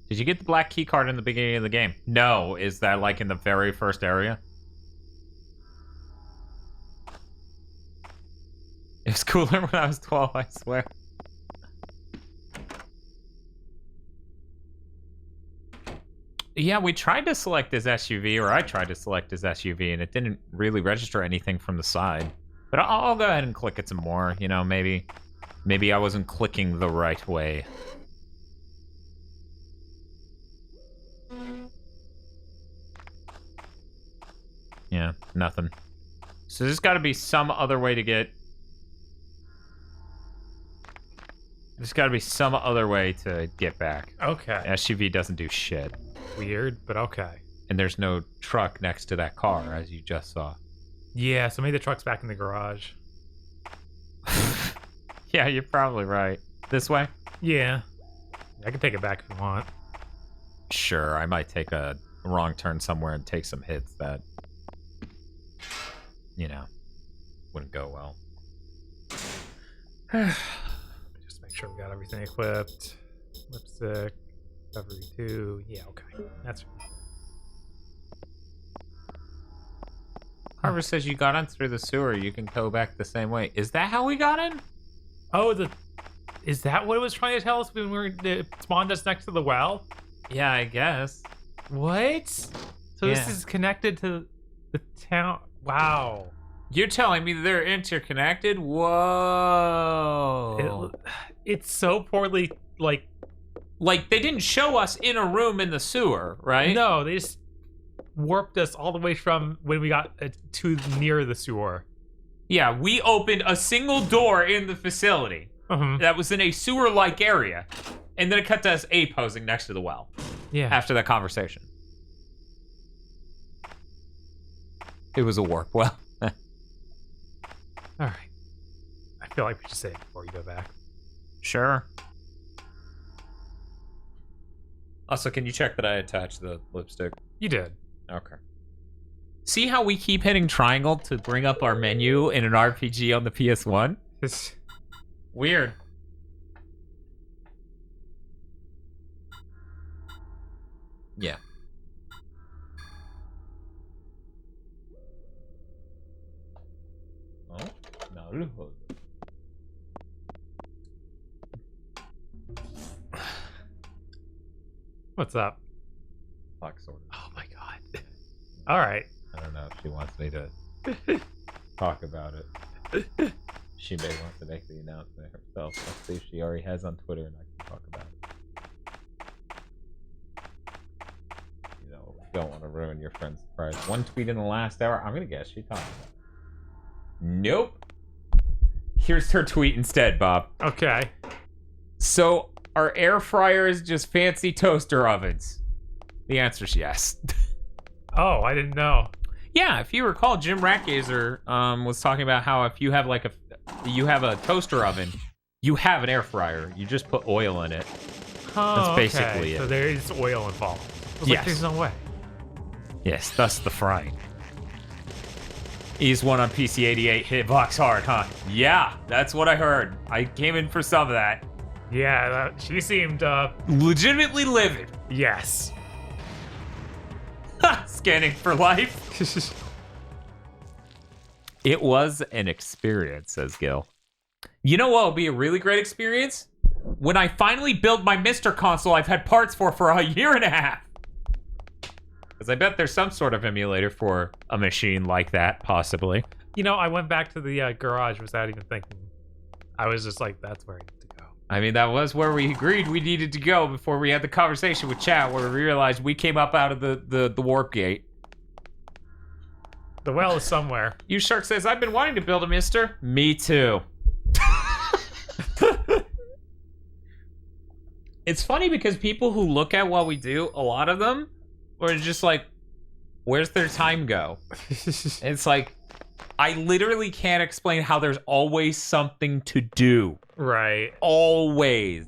D: Did you get the black key card in the beginning of the game? No. Is that like in the very first area? It was cooler when I was 12, I swear. Yeah, we tried to select as SUV, or I tried to select as SUV, and it didn't really register anything from the side. But I'll go ahead and click it some more. You know, maybe I wasn't clicking the right way. Yeah, nothing. So there's got to be some other way to get... There's got to be some other way to get back.
B: Okay.
D: SUV doesn't do shit.
B: Weird, but okay.
D: And there's no truck next to that car, as you just saw.
B: Yeah, so maybe the truck's back in the garage.
D: Yeah, you're probably right. This way?
B: Yeah. I can take it back if you want.
D: Sure, I might take a wrong turn somewhere and take some hits that, you know, wouldn't go well.
B: Just make sure we got everything equipped. Lipstick. Recovery 2. Yeah, okay. That's right.
D: Harvard says you got in through the sewer. You can go back the same way. Is that how we got in?
B: Oh, is that what it was trying to tell us when it spawned us next to the well?
D: Yeah, I guess.
B: What? So this is connected to the town. Wow.
D: You're telling me they're interconnected? Whoa.
B: It's so poorly, like,
D: they didn't show us in a room in the sewer, right?
B: No, they just warped us all the way from when we got to near the sewer.
A: Yeah, we opened a single door in the facility that was in a sewer-like area, and then it cut to us posing next to the well.
B: Yeah.
A: After that conversation. It was a warp well.
B: All right. I feel like we should say it before you go back.
A: Sure. Also, can you check that I attached the lipstick?
B: You did.
A: Okay. See how we keep hitting triangle to bring up our menu in an RPG on the PS1?
B: It's
A: weird. Yeah. Oh, naruhodo.
B: What's up?
A: Fuck, sort of.
B: Oh my god. All right.
A: I don't know if she wants me to talk about it. She may want to make the announcement herself. Let's see if she already has on Twitter and I can talk about it. You know, don't want to ruin your friend's surprise. One tweet in the last hour. I'm gonna guess she talked about it. Nope. Here's her tweet instead, Bob.
B: Okay.
A: So, are air fryers just fancy toaster ovens? The answer is yes.
B: Oh, I didn't know.
A: Yeah, if you recall, Jim Ratgazer was talking about how if you have like you have a toaster oven, you have an air fryer. You just put oil in it.
B: Oh,
A: that's basically it.
B: So there is oil involved. I was like, there's no way.
A: Yes, thus the frying. Ease 1 on PC 88 hitbox hard, huh? Yeah, that's what I heard. I came in for some of that.
B: Yeah, she seemed
A: legitimately livid.
B: Yes.
A: Scanning for life. It was an experience, says Gil. You know what will be a really great experience? When I finally build my Mr. console I've had parts for a year and a half. Because I bet there's some sort of emulator for a machine like that, possibly.
B: You know, I went back to the garage without even thinking. I was just like, that's where I need to go.
A: I mean, that was where we agreed we needed to go before we had the conversation with chat where we realized we came up out of the warp gate.
B: The well is somewhere.
A: You Shark says, I've been wanting to build a Mister. Me too. It's funny because people who look at what we do, a lot of them are just like, where's their time go? It's like, I literally can't explain how there's always something to do.
B: Right.
A: Always.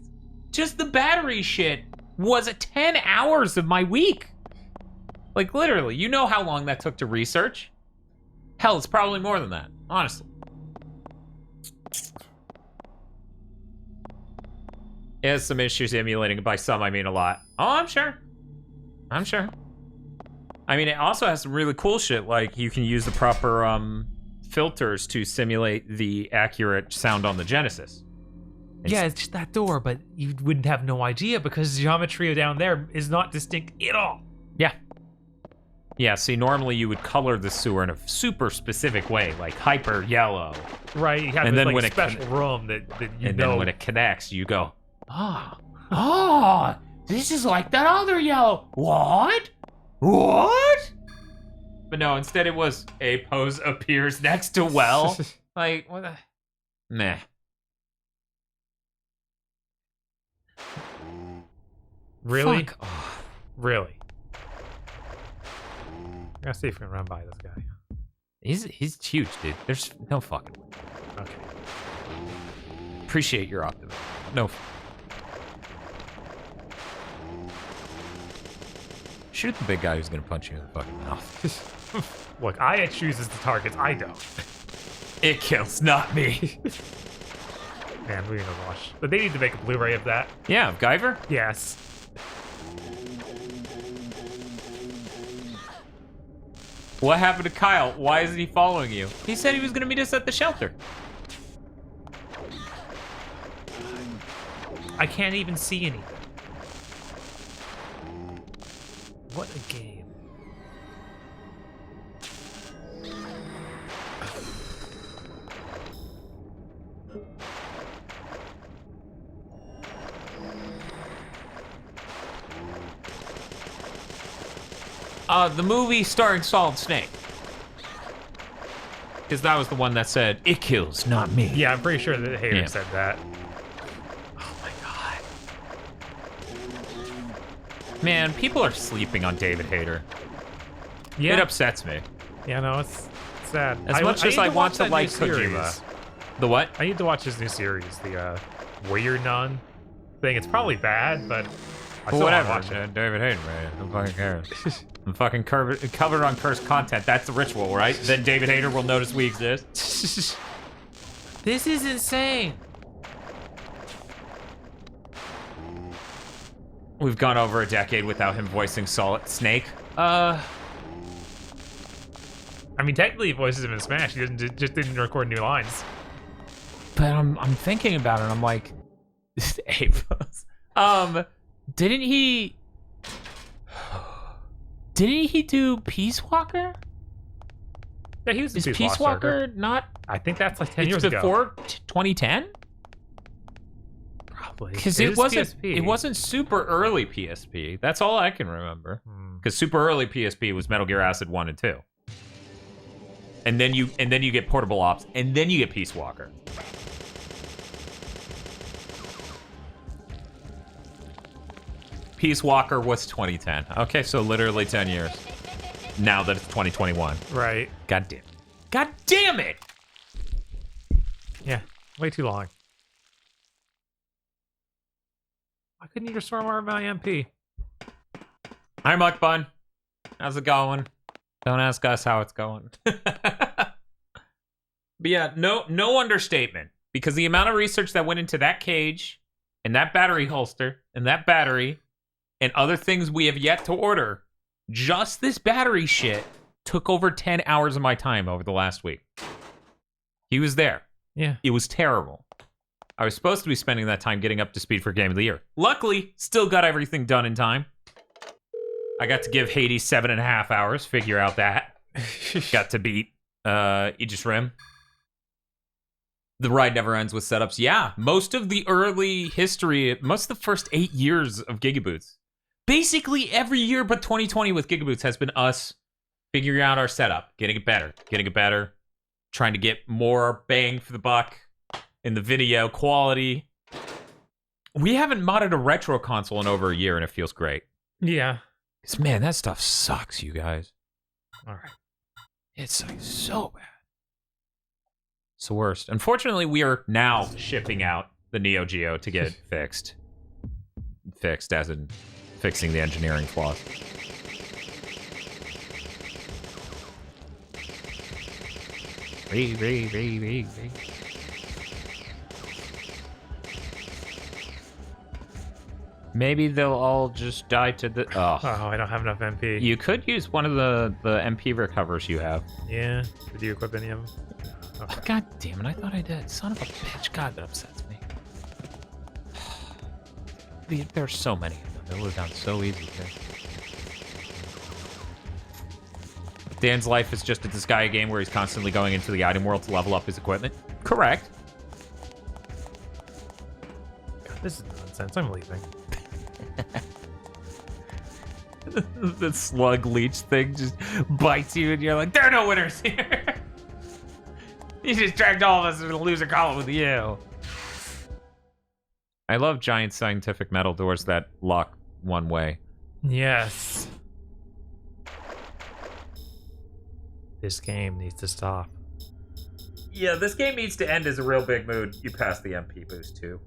A: Just the battery shit was 10 hours of my week. Like, literally, you know how long that took to research? Hell, it's probably more than that, honestly. It has some issues emulating. By some, I mean a lot. Oh, I'm sure. I'm sure. I mean, it also has some really cool shit, like you can use the proper filters to simulate the accurate sound on the Genesis.
B: Yeah, it's just that door, but you wouldn't have no idea because the geometry down there is not distinct at all.
A: Yeah. Yeah, see, normally you would color the sewer in a super specific way, like hyper yellow.
B: Right, you have
A: and
B: this
A: then
B: like special room that you
A: and
B: know.
A: Then when it connects, you go, oh, this is like that other yellow. What? But no, instead it was a pose appears next to well. Like, what the? Meh.
B: Really?
A: Fuck off.
B: Really? I'm gonna see if we can run by this guy.
A: He's huge, dude. There's no fucking way.
B: Okay.
A: Appreciate your optimism. No. Shoot the big guy who's gonna punch you in the fucking mouth.
B: Look, I chooses the targets. I don't.
A: It kills, not me.
B: Man, we're gonna rush. But they need to make a Blu-ray of that.
A: Yeah, Guyver?
B: Yes.
A: What happened to Kyle? Why isn't he following you? He said he was gonna meet us at the shelter.
B: I can't even see anything. What a game.
D: The movie starring Solid Snake. Because that was the one that said, "It kills, not me."
B: Yeah, I'm pretty sure that Hater said that.
D: Oh my god. Man, people are sleeping on David Hayter.
B: Yeah.
D: It upsets me.
B: Yeah, no, it's sad.
D: As much as I want to like
B: series.
D: Kojima. The what?
B: I need to watch his new series, the Warrior Nun thing. It's probably bad, but I still
D: whatever.
B: want to watch it.
D: David Hayter, man. Who fucking cares? I'm fucking covered on cursed content. That's the ritual, right? Then David Hayter will notice we exist.
B: This is insane.
D: We've gone over a decade without him voicing Solid Snake.
B: I mean, technically he voices him in Smash. He just didn't record new lines.
D: But I'm thinking about it. And I'm like, didn't he do Peace Walker?
B: Yeah, he was in
D: Is Peace Walker not?
B: I think that's like 10 years
D: It's
B: ago.
D: before 2010.
B: Probably.
D: Because it wasn't super early PSP. That's all I can remember. Because super early PSP was Metal Gear Acid 1 and 2. And then you get Portable Ops, and then you get Peace Walker. Peace Walker was 2010. Okay, so literally 10 years. Now that it's 2021.
B: Right.
D: God damn it!
B: Yeah, way too long. Why couldn't you just storm our my MP?
D: Hi, Muck Bun. How's it going? Don't ask us how it's going. But yeah, no understatement. Because the amount of research that went into that cage, and that battery holster, and that battery, and other things we have yet to order, just this battery shit took over 10 hours of my time over the last week. He was there.
B: Yeah.
D: It was terrible. I was supposed to be spending that time getting up to speed for Game of the Year. Luckily, still got everything done in time. I got to give Hades 7.5 hours, figure out that. Got to beat Aegis Rim. The ride never ends with setups. Yeah, most of the early history, most of the first 8 years of Gigaboots, basically every year but 2020 with Gigaboots has been us figuring out our setup, getting it better, trying to get more bang for the buck in the video quality. We haven't modded a retro console in over a year, and it feels great.
B: Yeah.
D: Because, man, that stuff sucks, you guys.
B: All right.
D: It's like so bad. It's the worst. Unfortunately, we are now shipping out the Neo Geo to get fixed. Fixed as in fixing the engineering flaws. Maybe they'll all just die to the... Oh,
B: I don't have enough MP.
D: You could use one of the MP recovers you have.
B: Yeah. Did you equip any of them? Okay.
D: God damn it, I thought I did. Son of a bitch. God, that upsets me. There's so many of them. They would have gone so easy, too. Dan's life is just a Disgaea game where he's constantly going into the item world to level up his equipment. Correct.
B: God, this is nonsense. I'm leaving.
D: The slug leech thing just bites you and you're like, there are no winners here. You just dragged all of us into the loser column with you. I love giant scientific metal doors that lock one way.
B: Yes. This game needs to stop.
D: Yeah, this game needs to end as a real big mood. You pass the MP boost too.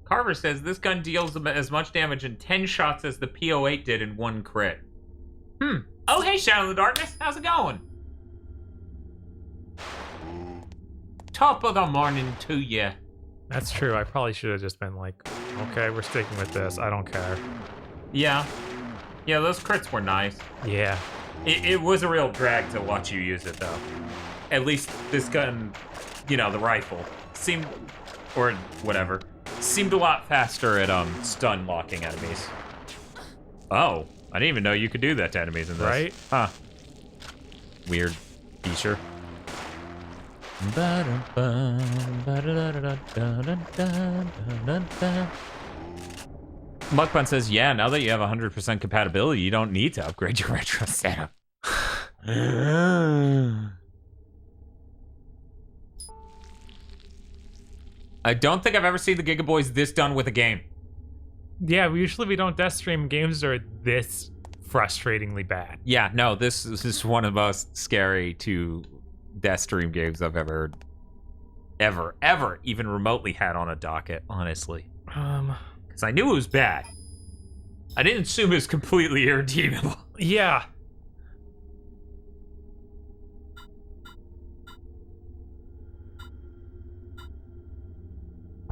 D: Carver says this gun deals as much damage in 10 shots as the P08 did in 1 crit. Oh, hey, Shadow of the Darkness. How's it going? Top of the morning to ya.
B: That's true. I probably should have just been like, okay, we're sticking with this. I don't care.
D: Yeah. Yeah, those crits were nice.
B: Yeah.
D: It was a real drag to watch you use it, though. At least this gun, you know, the rifle, seemed, or whatever, seemed a lot faster at stun locking enemies. Oh, I didn't even know you could do that to enemies in this.
B: Right?
D: Huh. Weird
A: T-shirt. Muckbun says, yeah, now that you have 100% compatibility, you don't need to upgrade your retro setup. I don't think I've ever seen the Giga Boys this done with a game.
B: Yeah, we don't death stream games that are this frustratingly bad.
A: Yeah, no, this is one of the most scary to death stream games I've ever even remotely had on a docket, honestly. Because I knew it was bad. I didn't assume it was completely irredeemable.
B: Yeah.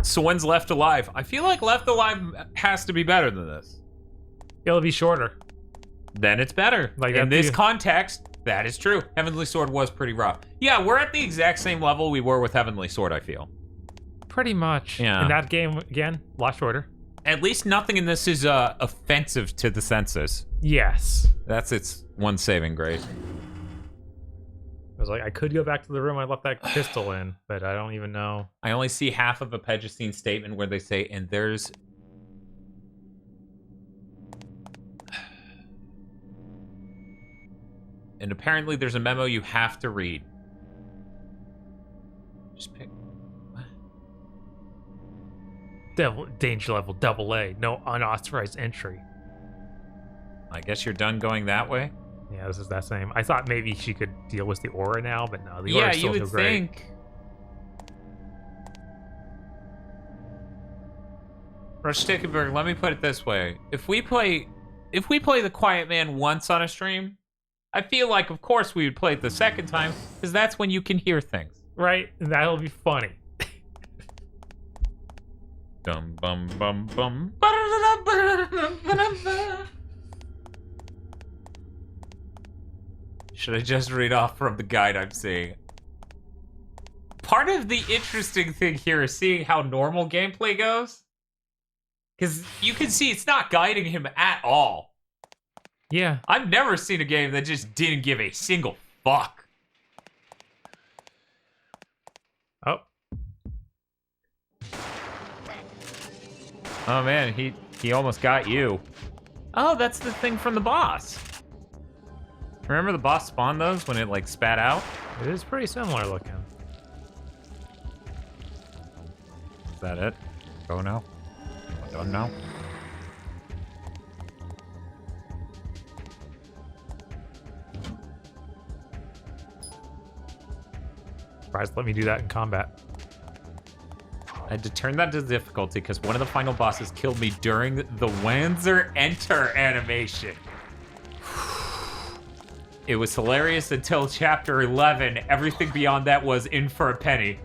A: So when's Left Alive? I feel like Left Alive has to be better than this.
B: It'll be shorter.
A: Then it's better. Like in this context, that is true. Heavenly Sword was pretty rough. Yeah, we're at the exact same level we were with Heavenly Sword, I feel.
B: Pretty much.
A: Yeah.
B: In that game, again, a lot shorter.
A: At least nothing in this is offensive to the senses.
B: Yes.
A: That's its one saving grace.
B: I was like, I could go back to the room I left that pistol in, but I don't even know.
A: I only see half of a Pegastine statement where they say, and there's... And apparently there's a memo you have to read. Just pick... What?
B: Danger level AA. No unauthorized entry.
A: I guess you're done going that way?
B: Yeah, this is that same. I thought maybe she could deal with the aura now, but no, the aura is still
A: you would
B: so great.
A: think. Rush Stickenberg, let me put it this way. If we play The Quiet Man once on a stream, I feel like, of course, we would play it the second time, because that's when you can hear things.
B: Right? And that'll be funny.
A: Dum bum bum bum. Should I just read off from the guide I'm seeing? Part of the interesting thing here is seeing how normal gameplay goes. Because you can see it's not guiding him at all.
B: Yeah.
A: I've never seen a game that just didn't give a single fuck.
B: Oh.
A: Oh man, he almost got you. Oh, that's the thing from the boss. Remember the boss spawned those when it like spat out?
B: It is pretty similar looking.
A: Is that it? Go now? Done now?
B: Surprised let me do that in combat.
A: I had to turn that to difficulty because one of the final bosses killed me during the Wanzer Enter animation. It was hilarious until chapter 11. Everything beyond that was in for a penny.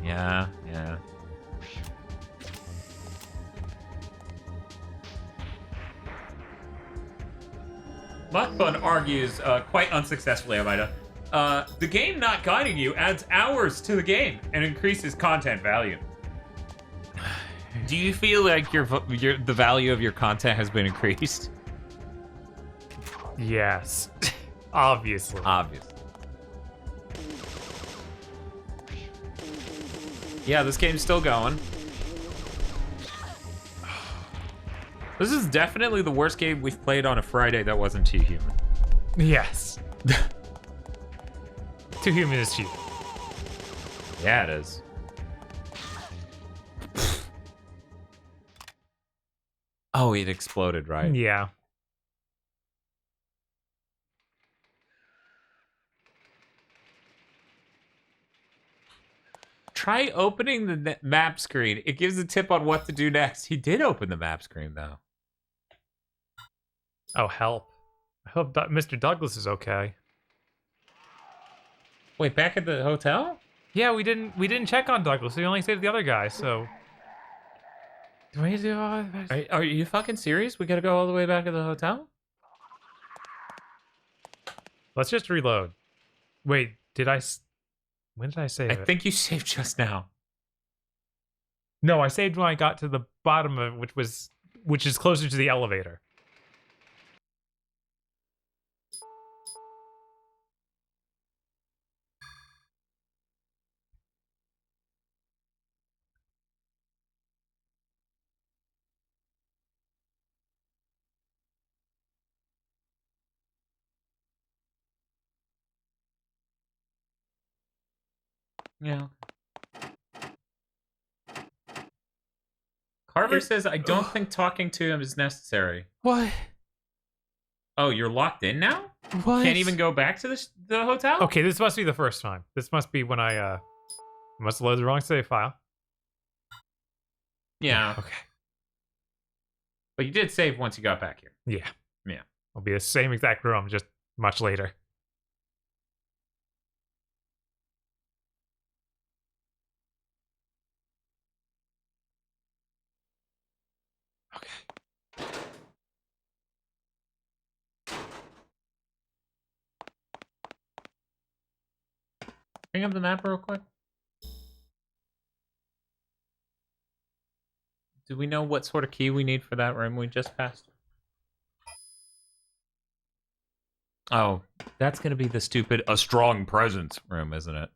A: Yeah. Muckbun argues, quite unsuccessfully, I might add, the game not guiding you adds hours to the game and increases content value. Do you feel like the value of your content has been increased?
B: Yes. Obviously.
A: Yeah, this game's still going. This is definitely the worst game we've played on a Friday that wasn't Too Human.
B: Yes. Too Human is cheap.
A: Yeah, it is. Oh, it exploded, right?
B: Yeah.
A: Try opening the map screen. It gives a tip on what to do next. He did open the map screen, though.
B: Oh, help. I hope Mr. Douglas is okay.
A: Wait, back at the hotel?
B: Yeah, we didn't check on Douglas. We only saved the other guy, so... Do we do all that?
A: Are you fucking serious? We gotta go all the way back to the hotel?
B: Let's just reload. Wait, when did I save it?
A: I think you saved just now.
B: No, I saved when I got to the bottom of which is closer to the elevator.
A: Yeah. Carver says, I don't think talking to him is necessary.
B: What?
A: Oh, you're locked in now?
B: What?
A: Can't even go back to the hotel?
B: Okay, this must be the first time. This must be when I must have loaded the wrong save file.
A: Yeah.
B: Okay.
A: But you did save once you got back here.
B: Yeah.
A: Yeah.
B: It'll be the same exact room, just much later. Okay.
A: Bring up the map real quick. Do we know what sort of key we need for that room we just passed? Oh, that's going to be the stupid a strong presence room, isn't it?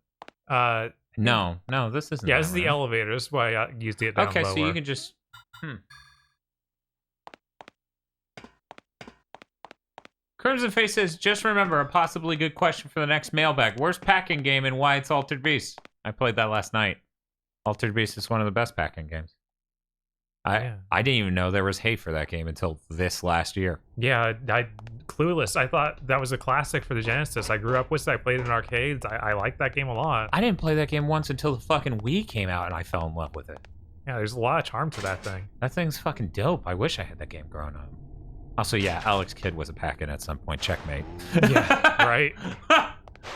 A: No, this isn't.
B: Yeah,
A: that
B: this is the
A: room.
B: elevator. This is why I used it down
A: Okay,
B: lower.
A: so you can just... Crimson Face says, just remember a possibly good question for the next mailbag. Worst packing game and why it's Altered Beast? I played that last night. Altered Beast is one of the best packing games. I didn't even know there was hate for that game until this last year.
B: Yeah, I clueless. I thought that was a classic for the Genesis. I grew up with it. I played it in arcades. I liked that game a lot.
A: I didn't play that game once until the fucking Wii came out and I fell in love with it.
B: Yeah, there's a lot of charm to that thing.
A: That thing's fucking dope. I wish I had that game growing up. Also, yeah, Alex Kidd was a pack-in at some point. Checkmate.
B: Yeah, right?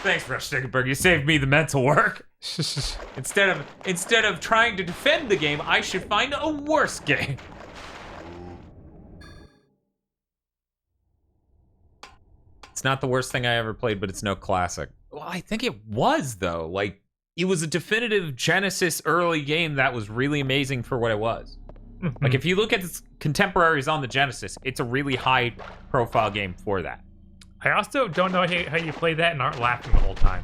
A: Thanks, Rush Stickenberg. You saved me the mental work. Instead of trying to defend the game, I should find a worse game. It's not the worst thing I ever played, but it's no classic. Well, I think it was, though. Like, it was a definitive Genesis early game that was really amazing for what it was. Like, if you look at its contemporaries on the Genesis, it's a really high-profile game for that.
B: I also don't know how you play that and aren't laughing the whole time.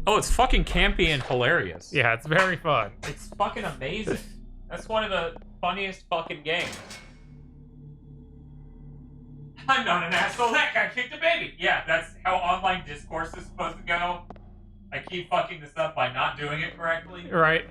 A: It's fucking campy and hilarious.
B: Yeah, it's very fun.
A: It's fucking amazing. That's one of the funniest fucking games. I'm not an asshole. That guy kicked a baby. Yeah, that's how online discourse is supposed to go. I keep fucking this up by not doing it correctly.
B: Right.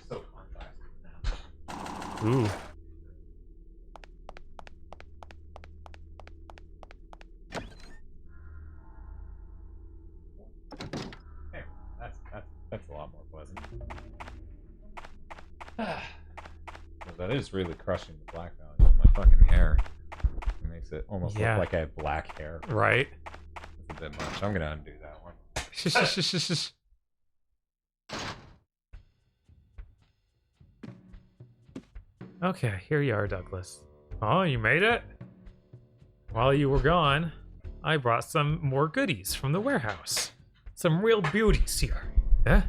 A: So fun.
B: Ooh.
A: Hey, that's a lot more pleasant. That is really crushing the black value on my fucking hair. It makes it almost look like I have black hair.
B: Right.
A: That's a bit much. I'm gonna undo that one.
B: Okay, here you are, Douglas. Oh, you made it? While you were gone, I brought some more goodies from the warehouse. Some real beauties here. Yeah?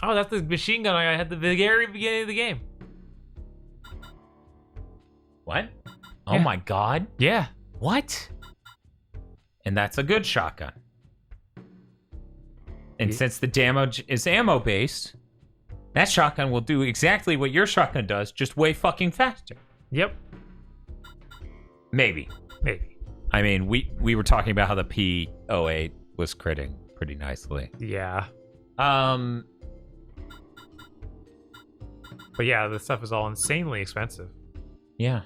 B: Oh, that's the machine gun I had at the very beginning of the game.
A: What? Oh
B: Yeah.
A: my god.
B: Yeah.
A: What? And that's a good shotgun. And since the damage is ammo based, that shotgun will do exactly what your shotgun does, just way fucking faster.
B: Yep.
A: Maybe. I mean, we were talking about how the P08 was critting pretty nicely.
B: Yeah. But yeah, this stuff is all insanely expensive.
A: Yeah.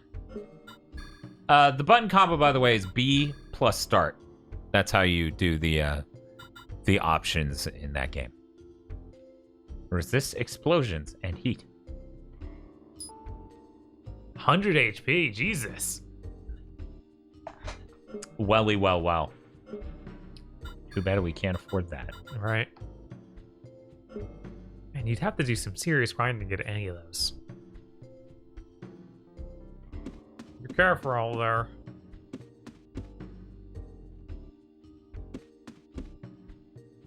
A: The button combo, by the way, is B plus start. That's how you do the options in that game. Resist explosions and heat.
B: 100 HP, Jesus.
A: Welly, well. Too bad we can't afford that.
B: Right. And you'd have to do some serious grinding to get any of those. Be careful there.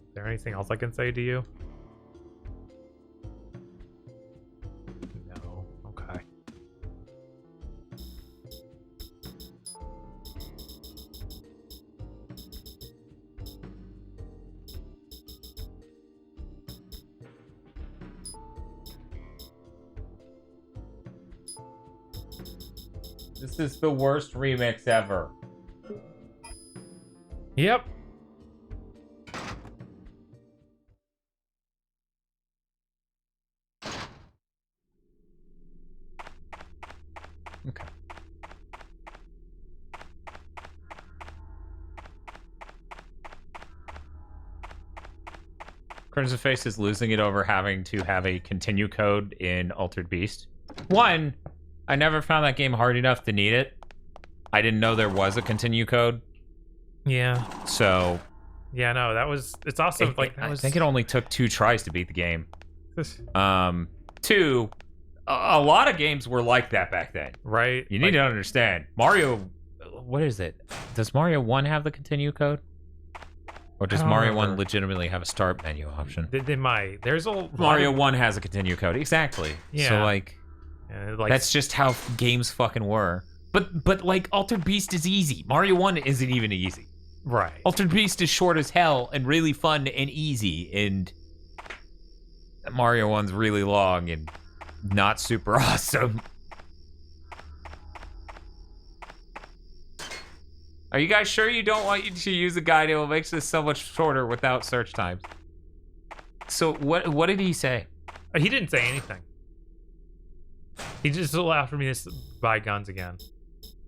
B: Is there anything else I can say to you? No. Okay.
A: This is the worst remix ever.
B: Yep.
A: Okay. Crimson Face is losing it over having to have a continue code in Altered Beast. One, I never found that game hard enough to need it. I didn't know there was a continue code.
B: Yeah.
A: So.
B: Yeah, no, that was. It's also like that was.
A: I think it only took 2 tries to beat the game. Two, a lot of games were like that back then.
B: Right.
A: You need to understand. Mario, what is it? Does Mario 1 have the continue code? Or does Mario 1 legitimately have a start menu option?
B: They might. There's a
A: Mario 1 has a continue code. Exactly.
B: Yeah.
A: So like that's just how games fucking were. But like Altered Beast is easy. Mario 1 isn't even easy.
B: Right.
A: Altered Beast is short as hell and really fun and easy, and Mario 1's really long and not super awesome. Are you guys sure you don't want you to use a guide? It will make this so much shorter without search times. So what did he say?
B: He didn't say anything. He just allowed for me to buy guns again.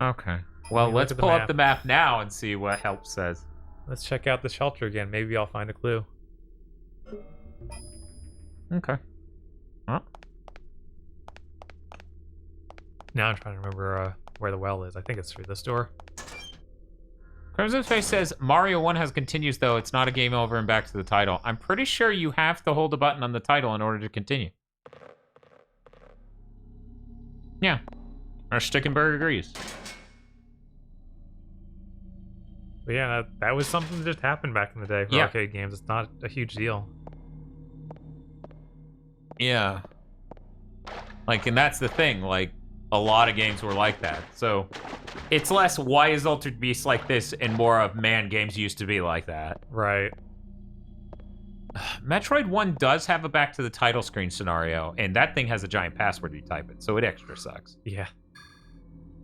A: Okay. Well, let's pull up the map now and see what help says.
B: Let's check out the shelter again. Maybe I'll find a clue.
A: Okay. Huh?
B: Now I'm trying to remember where the well is. I think it's through this door.
A: Crimson Face says Mario 1 has continues, though. It's not a game over and back to the title. I'm pretty sure you have to hold a button on the title in order to continue. Yeah. Our Stickenberg agrees.
B: But yeah, that was something that just happened back in the day for arcade games. It's not a huge deal.
A: Yeah. Like, and that's the thing. Like, a lot of games were like that. So, it's less, why is Altered Beast like this, and more of, man, games used to be like that.
B: Right.
A: Metroid 1 does have a back to the title screen scenario, and that thing has a giant password you type it, so it extra sucks.
B: Yeah.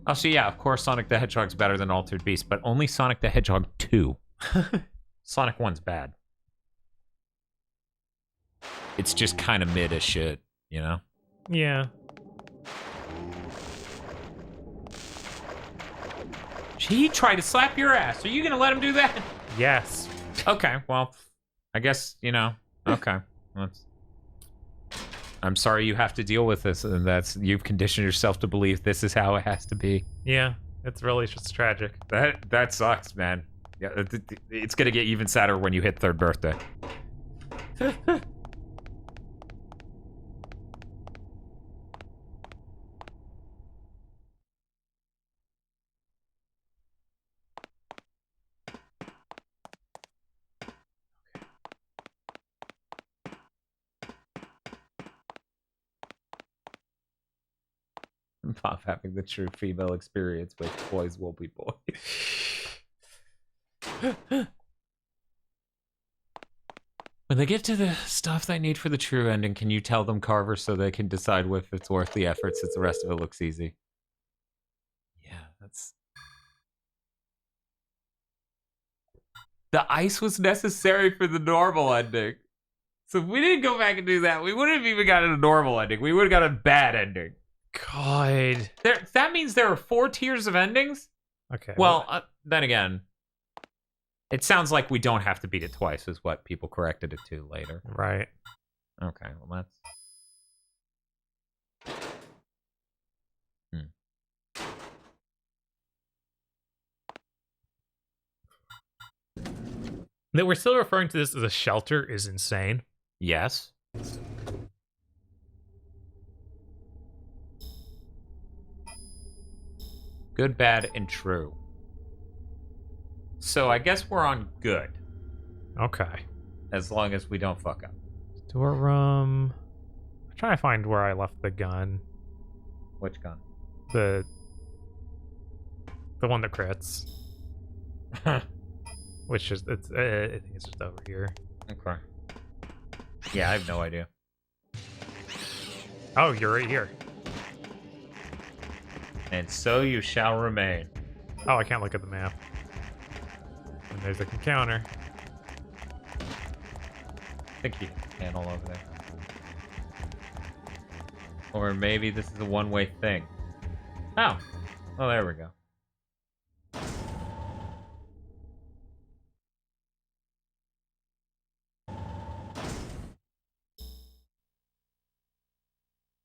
A: Oh, so yeah, of course Sonic the Hedgehog's better than Altered Beast, but only Sonic the Hedgehog 2. Sonic 1's bad. It's just kind of mid as shit, you know?
B: Yeah.
A: He tried to slap your ass. Are you gonna let him do that?
B: Yes.
A: Okay, well, I guess, you know, okay. I'm sorry you have to deal with this, and you've conditioned yourself to believe this is how it has to be.
B: Yeah, it's really just tragic.
A: That sucks, man. Yeah, it's gonna get even sadder when you hit 3rd birthday. Pop having the true female experience with boys will be boys. When they get to the stuff they need for the true ending, can you tell them, Carver, so they can decide if it's worth the effort since the rest of it looks easy? Yeah, that's... The ice was necessary for the normal ending. So if we didn't go back and do that, we wouldn't have even gotten a normal ending. We would have got a bad ending.
B: God.
A: That means there are 4 tiers of endings?
B: Okay.
A: Well, then again, it sounds like we don't have to beat it twice, is what people corrected it to later.
B: Right.
A: Okay, well, that's...
B: That we're still referring to this as a shelter is insane.
A: Yes. Good, bad, and true. So I guess we're on good.
B: Okay.
A: As long as we don't fuck up.
B: Storeroom. I'm trying to find where I left the gun.
A: Which gun?
B: The one that crits. Which is, I think it's just over here.
A: Okay. Yeah, I have no idea.
B: Oh, you're right here.
A: And so you shall remain.
B: Oh, I can't look at the map. And there's a counter.
A: I think you can panel over there. Or maybe this is a one-way thing. Oh. Oh, there we go.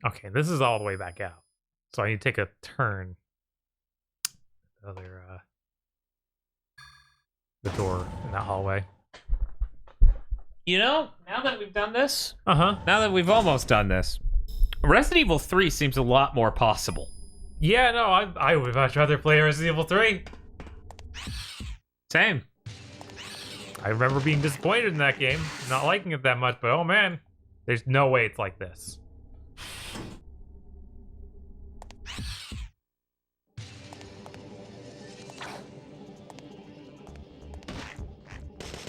B: Okay, this is all the way back out. So I need to take a turn. The door in that hallway.
A: You know, now that we've done this,
B: now
A: that we've almost done this, Resident Evil 3 seems a lot more possible.
B: Yeah, no, I would much rather play Resident Evil 3.
A: Same.
B: I remember being disappointed in that game, not liking it that much, but oh man, there's no way it's like this.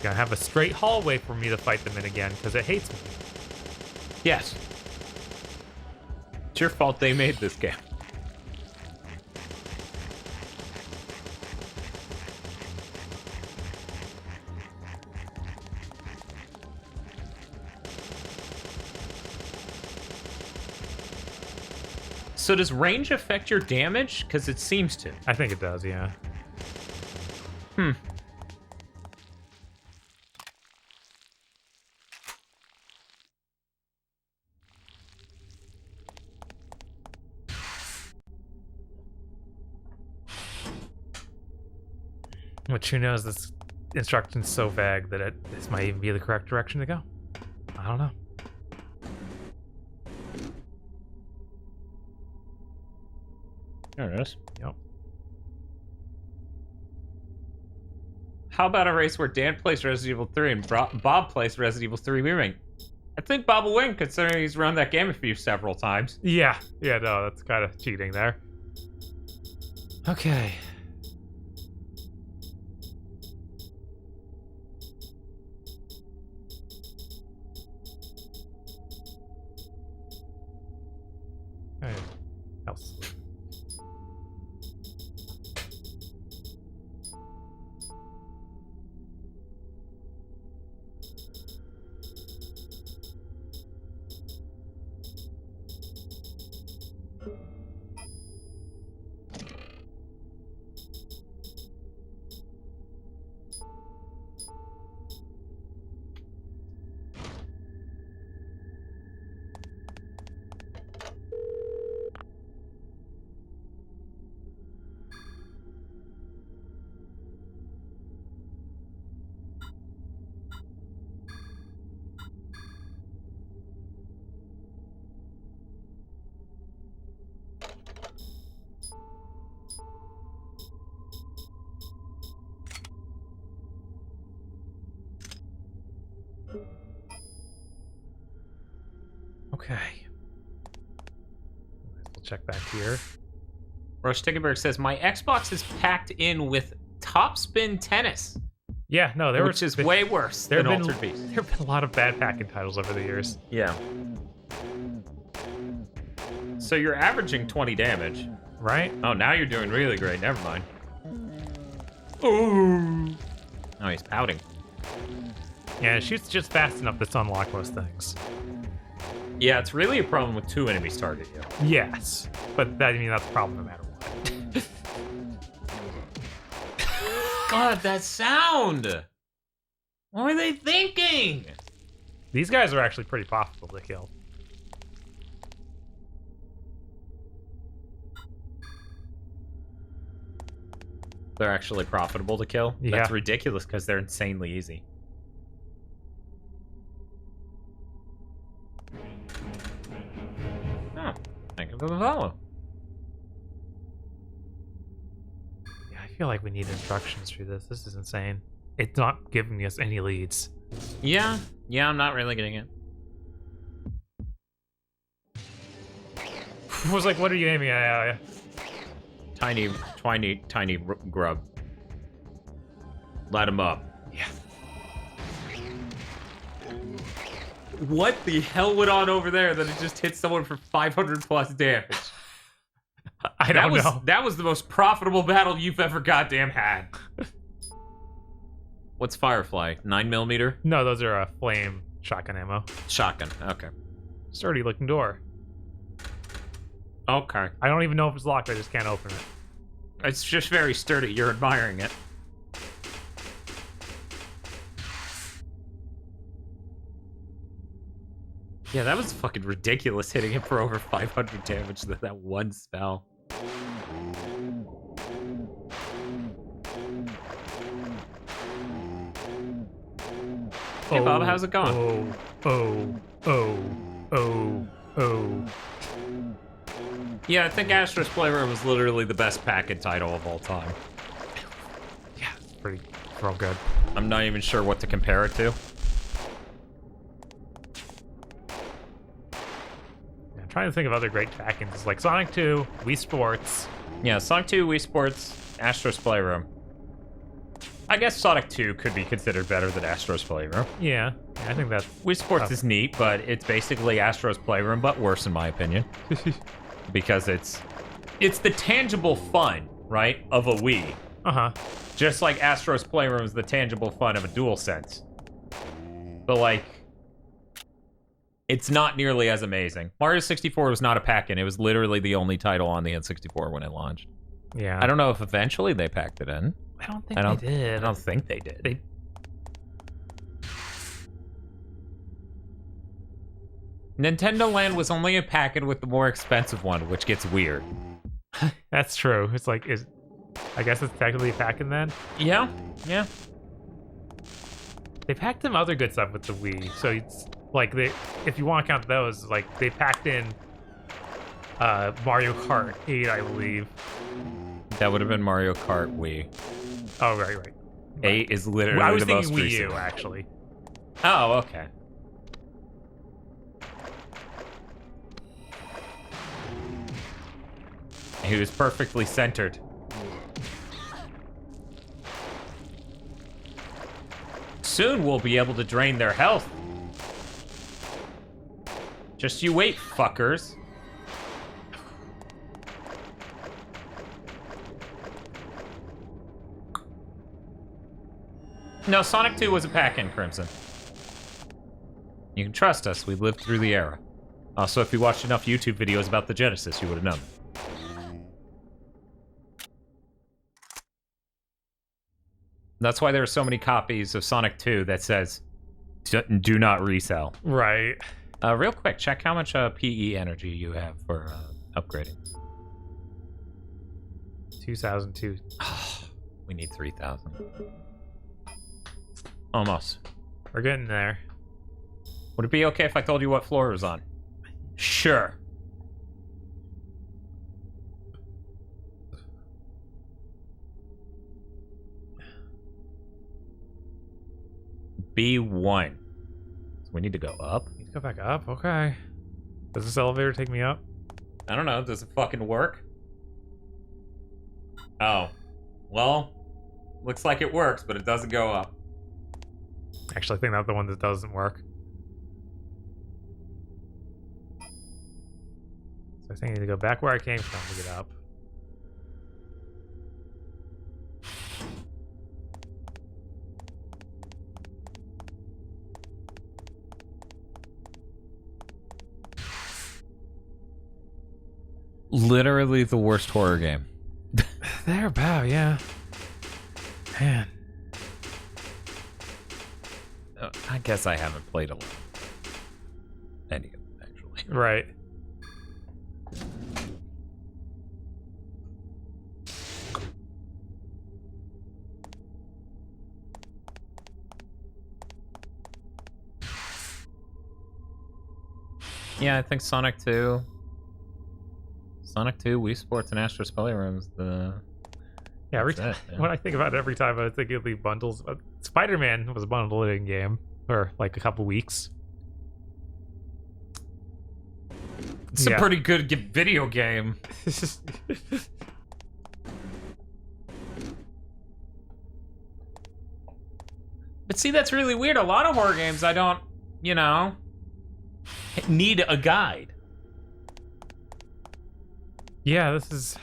B: Gotta have a straight hallway for me to fight them in again, because it hates me.
A: Yes. It's your fault they made this game. So does range affect your damage? Because it seems to.
B: I think it does, yeah. Which, who knows, this instruction's so vague that this might even be the correct direction to go. I don't know.
A: There it is.
B: Yep.
A: How about a race where Dan plays Resident Evil 3 and Bob plays Resident Evil 3 Remake? I think Bob will win, considering he's run that game several times.
B: Yeah, no, that's kind of cheating there. Okay. Else. Okay. We'll check back here.
A: Rush Tickenberg says, my Xbox is packed in with Top Spin Tennis.
B: Yeah, no,
A: which is way worse than Altered Beast.
B: There have been a lot of bad packing titles over the years.
A: Yeah. So you're averaging 20 damage.
B: Right?
A: Oh, now you're doing really great. Never mind. Oh, he's pouting.
B: Yeah, it shoots just fast enough to unlock most things.
A: Yeah, it's really a problem with 2 enemies targeting you.
B: Yes, but that's a problem no matter what.
A: God, that sound! What were they thinking?
B: These guys are actually pretty profitable to kill.
A: They're actually profitable to kill?
B: Yeah.
A: That's ridiculous because they're insanely easy. Oh, thank you for the follow.
B: Yeah, I feel like we need instructions for this. This is insane. It's not giving us any leads.
A: Yeah, I'm not really getting it.
B: I was like, what are you aiming at?
A: Tiny grub. Light him up.
B: Yeah.
A: What the hell went on over there that it just hit someone for 500 plus damage?
B: I don't know.
A: That was the most profitable battle you've ever goddamn had. What's Firefly? 9mm?
B: No, those are flame shotgun ammo.
A: Shotgun. Okay.
B: Sturdy looking door.
A: Okay.
B: I don't even know if it's locked. I just can't open it.
A: It's just very sturdy. You're admiring it. Yeah, that was fucking ridiculous hitting him for over 500 damage with that one spell. Hey Bob, how's it going?
B: Oh.
A: Yeah, I think Astro's Playroom was literally the best packet title of all time.
B: Yeah, it's pretty real good.
A: I'm not even sure what to compare it to.
B: I'm trying to think of other great pack-ins like Sonic 2, Wii Sports.
A: Yeah, Sonic 2, Wii Sports, Astro's Playroom. I guess Sonic 2 could be considered better than Astro's Playroom.
B: Yeah, I think that's...
A: Wii Sports is neat, but it's basically Astro's Playroom, but worse in my opinion. Because it's the tangible fun, right, of a Wii.
B: Uh-huh.
A: Just like Astro's Playroom is the tangible fun of a DualSense. But, like, it's not nearly as amazing. Mario 64 was not a pack-in. It was literally the only title on the N64 when it launched.
B: Yeah.
A: I don't know if eventually they packed it in.
B: I don't think they did.
A: I don't think they did. Nintendo Land was only a packet with the more expensive one, which gets weird.
B: That's true. It's like, I guess it's technically a pack-in then?
A: Yeah.
B: They packed in other good stuff with the Wii, so it's like if you want to count those, like they packed in Mario Kart 8, I believe.
A: That would have been Mario Kart Wii.
B: Oh, right.
A: 8 is literally
B: I was
A: the most
B: thinking Wii
A: recent.
B: U, actually.
A: Oh, okay. He was perfectly centered. Soon we'll be able to drain their health. Just you wait, fuckers. No, Sonic 2 was a pack-in, Crimson. You can trust us, we lived through the era. Also, if you watched enough YouTube videos about the Genesis, you would have known. That's why there are so many copies of Sonic 2 that says, do not resell.
B: Right.
A: Real quick, check how much PE energy you have for upgrading.
B: 2002.
A: We need 3,000. Almost.
B: We're getting there.
A: Would it be okay if I told you what floor it was on? Sure. B1. So we need to go up.
B: Need to go back up? Okay. Does this elevator take me up?
A: I don't know. Does it fucking work? Oh. Well, looks like it works, but it doesn't go up.
B: Actually, I think that's the one that doesn't work. So I think I need to go back where I came from to get up.
A: Literally the worst horror game.
B: There, about, yeah. Man.
A: I guess I haven't played a lot. Any of them, actually.
B: Right.
A: Yeah, I think Sonic 2. Sonic 2, Wii Sports, and Astro's Playroom's the...
B: Yeah, every time when I think about it, every time I think of the bundles. Spider-Man was a bundled in game for like a couple weeks.
A: It's a pretty good video game. But see, that's really weird. A lot of horror games, I don't, need a guide.
B: Yeah, this is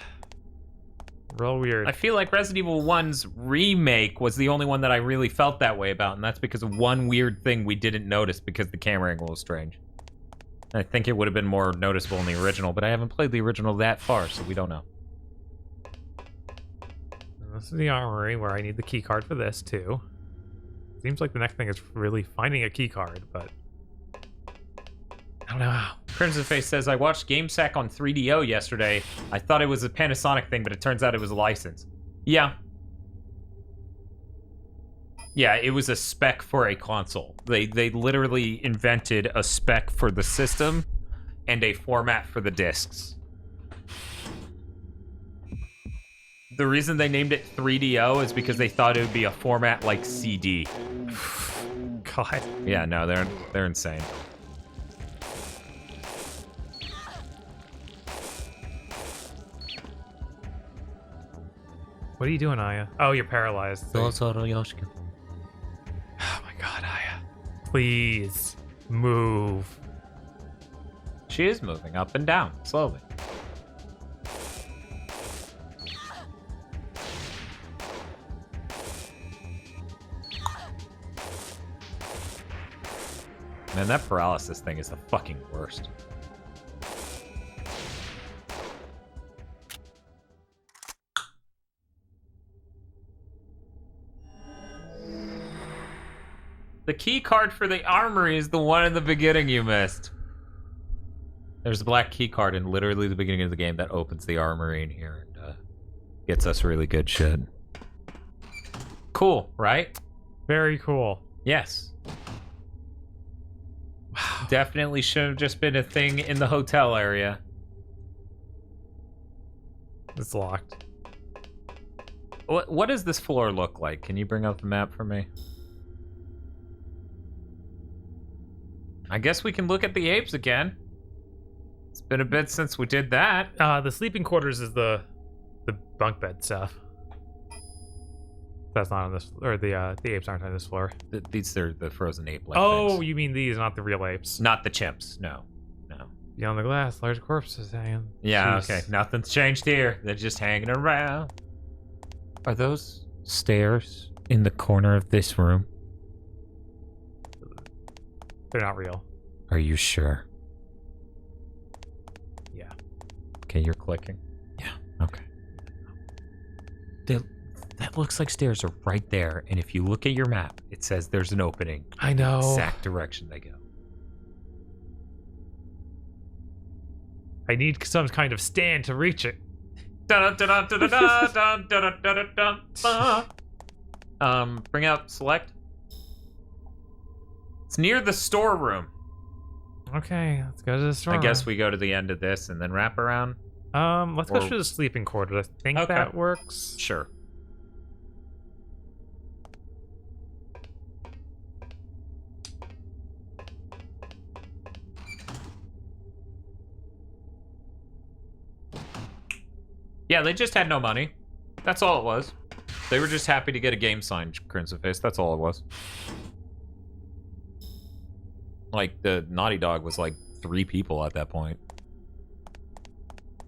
B: real weird.
A: I feel like Resident Evil 1's remake was the only one that I really felt that way about, and that's because of one weird thing we didn't notice because the camera angle was strange. I think it would have been more noticeable in the original, but I haven't played the original that far, so we don't know.
B: This is the armory where I need the key card for this too. Seems like the next thing is really finding a key card, but I don't know how.
A: Crimson Face says, I watched GameSack on 3DO yesterday. I thought it was a Panasonic thing, but it turns out it was a license. Yeah. Yeah, it was a spec for a console. They literally invented a spec for the system and a format for the discs. The reason they named it 3DO is because they thought it would be a format like CD.
B: God.
A: Yeah, no, they're insane.
B: What are you doing, Aya? Oh, you're paralyzed. Oh
A: Oh
B: my god, Aya. Please move.
A: She is moving up and down, slowly. Man, that paralysis thing is the fucking worst. The key card for the armory is the one in the beginning you missed. There's a black key card in literally the beginning of the game that opens the armory in here and gets us really good shit. Cool, right?
B: Very cool.
A: Yes. Wow. Definitely should have just been a thing in the hotel area.
B: It's locked.
A: What does this floor look like? Can you bring up the map for me? I guess we can look at the apes again. It's been a bit since we did that.
B: The sleeping quarters is the bunk bed stuff. That's not on this, or the apes aren't on this floor.
A: These are the frozen ape.
B: Oh,
A: things.
B: You mean these, not the real apes?
A: Not the chimps. No.
B: Beyond the glass, large corpses hanging.
A: Yeah.
B: Jeez.
A: Okay. Nothing's changed here. They're just hanging around. Are those stairs in the corner of this room?
B: They're not real.
A: Are you sure?
B: Yeah.
A: Okay, you're clicking. Yeah. Okay. That looks like stairs are right there, and if you look at your map, it says there's an opening.
B: I know.
A: Exact direction they go.
B: I need some kind of stand to reach it.
A: Bring out select. It's near the storeroom.
B: Okay, let's go to the storeroom.
A: I guess we go to the end of this and then wrap around.
B: Let's go through the sleeping quarters. I think that works.
A: Sure. Yeah, they just had no money. That's all it was. They were just happy to get a game signed, Crimson Face. That's all it was. Like, the Naughty Dog was like 3 people at that point.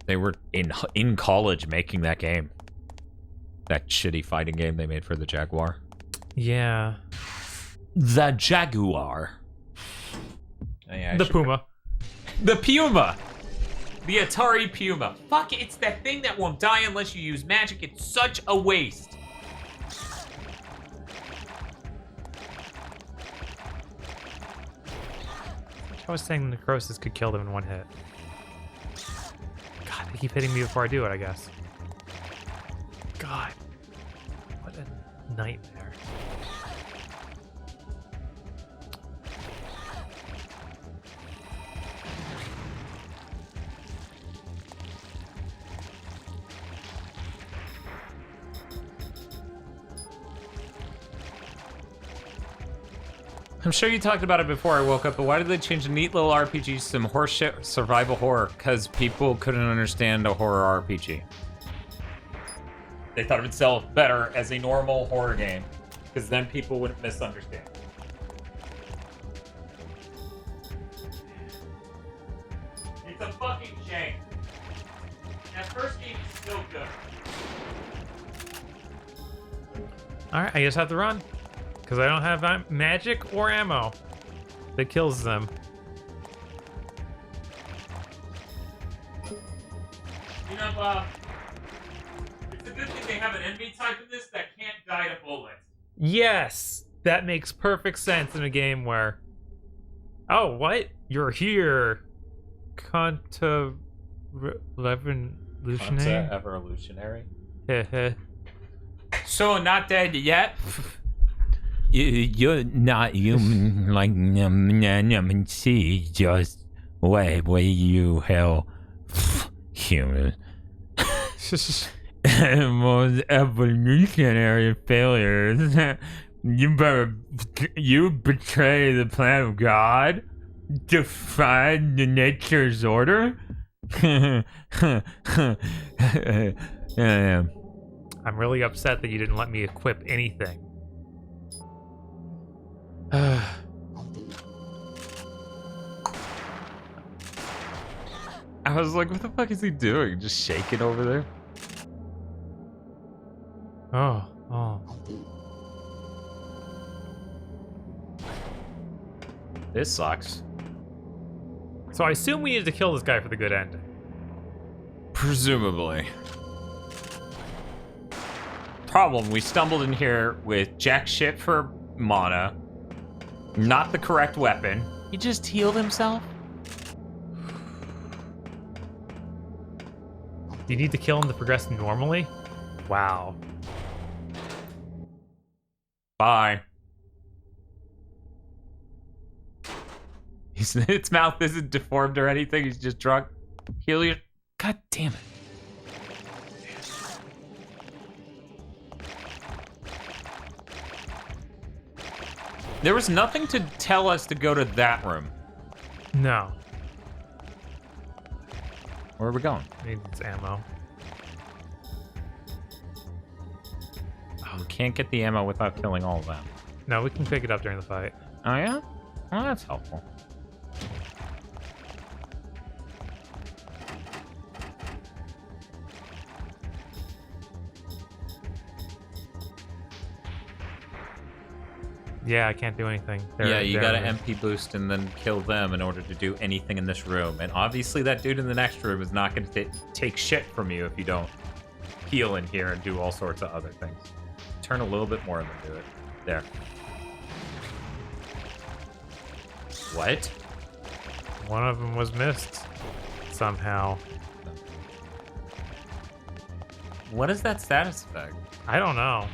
A: They were in college making that game. That shitty fighting game they made for the Jaguar.
B: Yeah.
A: The Jaguar.
B: Yeah, the Puma.
A: The Puma. The Atari Puma. Fuck, it's that thing that won't die unless you use magic. It's such a waste.
B: I was saying necrosis could kill them in one hit. God, they keep hitting me before I do it, I guess. God. What a nightmare.
A: I'm sure you talked about it before I woke up, but why did they change a neat little RPG to some horseshit survival horror? Because people couldn't understand a horror RPG. They thought it would sell better as a normal horror game, because then people wouldn't misunderstand. It's a fucking shame. That first game is still good.
B: Alright, I just have to run. Because I don't have magic or ammo that kills them.
A: You know, Bob, it's a good thing they have an enemy type in this that can't die to bullets.
B: Yes! That makes perfect sense in a game where... Oh, what? You're here. Evolutionary?
A: Evolutionary.
B: Heh.
A: So, not dead yet?
F: You're not human like see, just wait, you hell human. Most evolutionary failures. You betray the plan of God, defy the nature's order.
B: I'm really upset that you didn't let me equip anything.
A: I was like, what the fuck is he doing? Just shaking over there?
B: Oh.
A: This sucks.
B: So I assume we needed to kill this guy for the good ending.
A: Presumably. Problem, we stumbled in here with jack shit for mana. Not the correct weapon. He just healed himself?
B: Do you need to kill him to progress normally? Wow.
A: Bye. Its mouth isn't deformed or anything. He's just drunk. Heal you. God damn it. There was nothing to tell us to go to that room.
B: No.
A: Where are we going?
B: Needs ammo.
A: Oh, we can't get the ammo without killing all of them.
B: No, we can pick it up during the fight.
A: Oh, yeah? Well, that's helpful.
B: Yeah, I can't do anything.
A: You gotta MP boost and then kill them in order to do anything in this room. And obviously that dude in the next room is not gonna take shit from you if you don't heal in here and do all sorts of other things. Turn a little bit more and then do it. There. What?
B: One of them was missed somehow.
A: What is that status effect?
B: I don't know.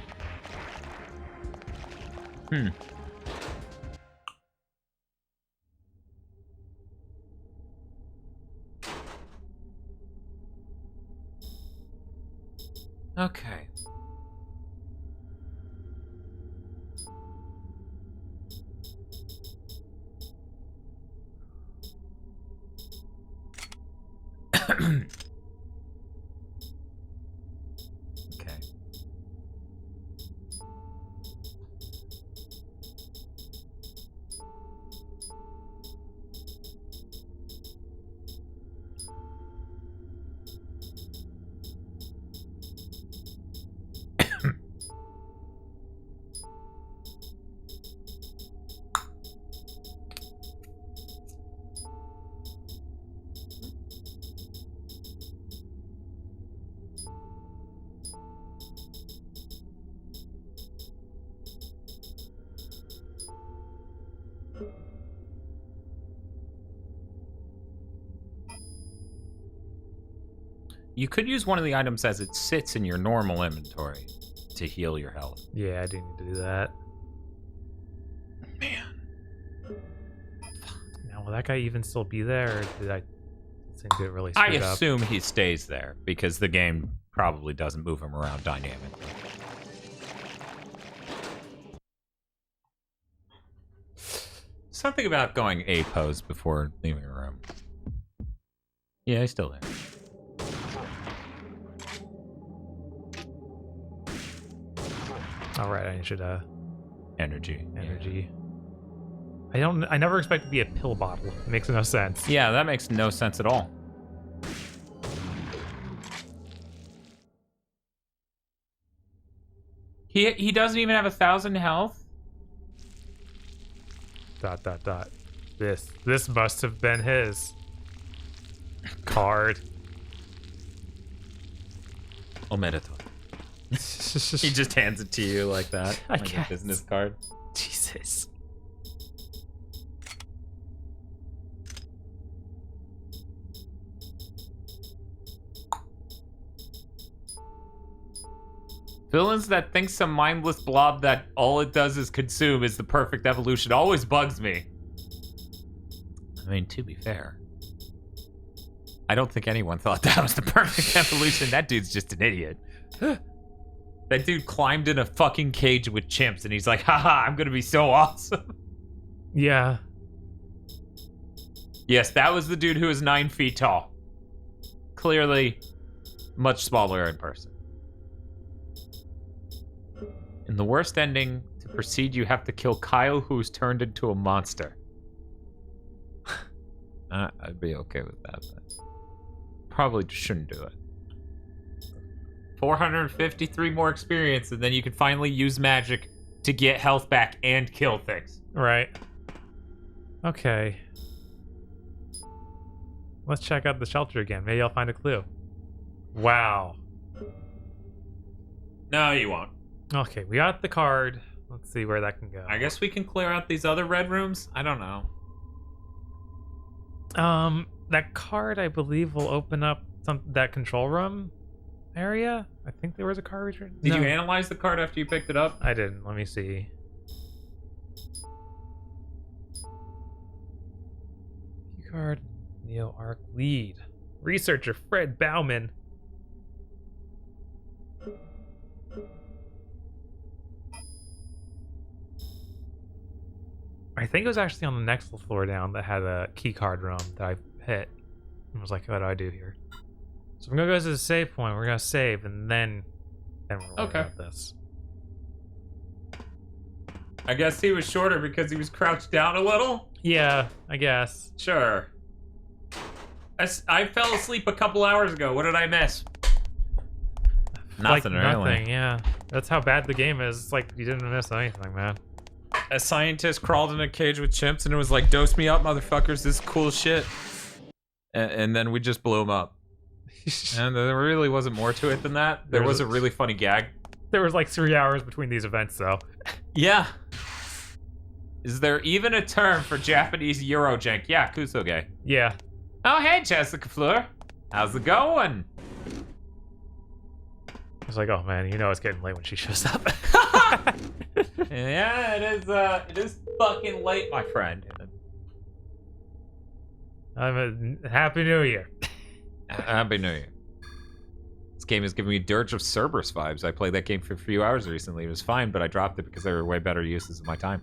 A: Okay. Okay. You could use one of the items as it sits in your normal inventory to heal your health.
B: Yeah, I do need to do that.
A: Man.
B: Now, will that guy even still be there, or did I seem to get really screwed up?
A: I assume he stays there because the game probably doesn't move him around dynamically. Something about going A pose before leaving a room. Yeah, he's still there.
B: All right, I should
A: Energy.
B: Yeah. I never expect to be a pill bottle. It makes no sense.
A: Yeah, that makes no sense at all. He doesn't even have 1,000 health. ...
B: This must have been his card.
A: Omerito. He just hands it to you like that.
B: I
A: like
B: guess.
A: a business card.
B: Jesus.
A: Villains that think some mindless blob that all it does is consume is the perfect evolution always bugs me. I mean, to be fair, I don't think anyone thought that was the perfect evolution. That dude's just an idiot. That dude climbed in a fucking cage with chimps and he's like, haha, I'm gonna be so awesome.
B: Yeah.
A: Yes, that was the dude who was 9 feet tall. Clearly, much smaller in person. In the worst ending, to proceed, you have to kill Kyle, who's turned into a monster. I'd be okay with that, but probably shouldn't do it. 453 more experience, and then you can finally use magic to get health back and kill things.
B: Right. Okay. Let's check out the shelter again. Maybe I'll find a clue. Wow.
A: No, you won't.
B: Okay, we got the card. Let's see where that can go.
A: I guess we can clear out these other red rooms? I don't know.
B: That card, I believe, will open up that control room area. I think there was a card return.
A: Did you analyze the card after you picked it up?
B: I didn't. Let me see. Key card, Neo Arc lead. Researcher Fred Bauman. I think it was actually on the next floor down that had a key card room that I hit. I was like, what do I do here? So I'm gonna go to the save point. We're gonna save, and then we'll worry about this.
A: I guess he was shorter because he was crouched down a little?
B: Yeah, I guess.
A: Sure. I fell asleep a couple hours ago. What did I miss? Nothing, really.
B: Nothing, yeah. That's how bad the game is. It's like you didn't miss anything, man.
A: A scientist crawled in a cage with chimps and it was like, dose me up, motherfuckers, this is cool shit. And then we just blew him up. And there really wasn't more to it than that. There was a really funny gag.
B: There was like 3 hours between these events, though.
A: Yeah. Is there even a term for Japanese Eurojank? Yeah, Kusoge.
B: Yeah.
A: Oh, hey, Jessica Fleur. How's it going?
B: I was like, oh man, you know it's getting late when she shows up.
A: Yeah, it is fucking late, my friend.
B: Happy New Year.
A: Happy New Year. This game is giving me Dirge of Cerberus vibes. I played that game for a few hours recently. It was fine, but I dropped it because there were way better uses of my time.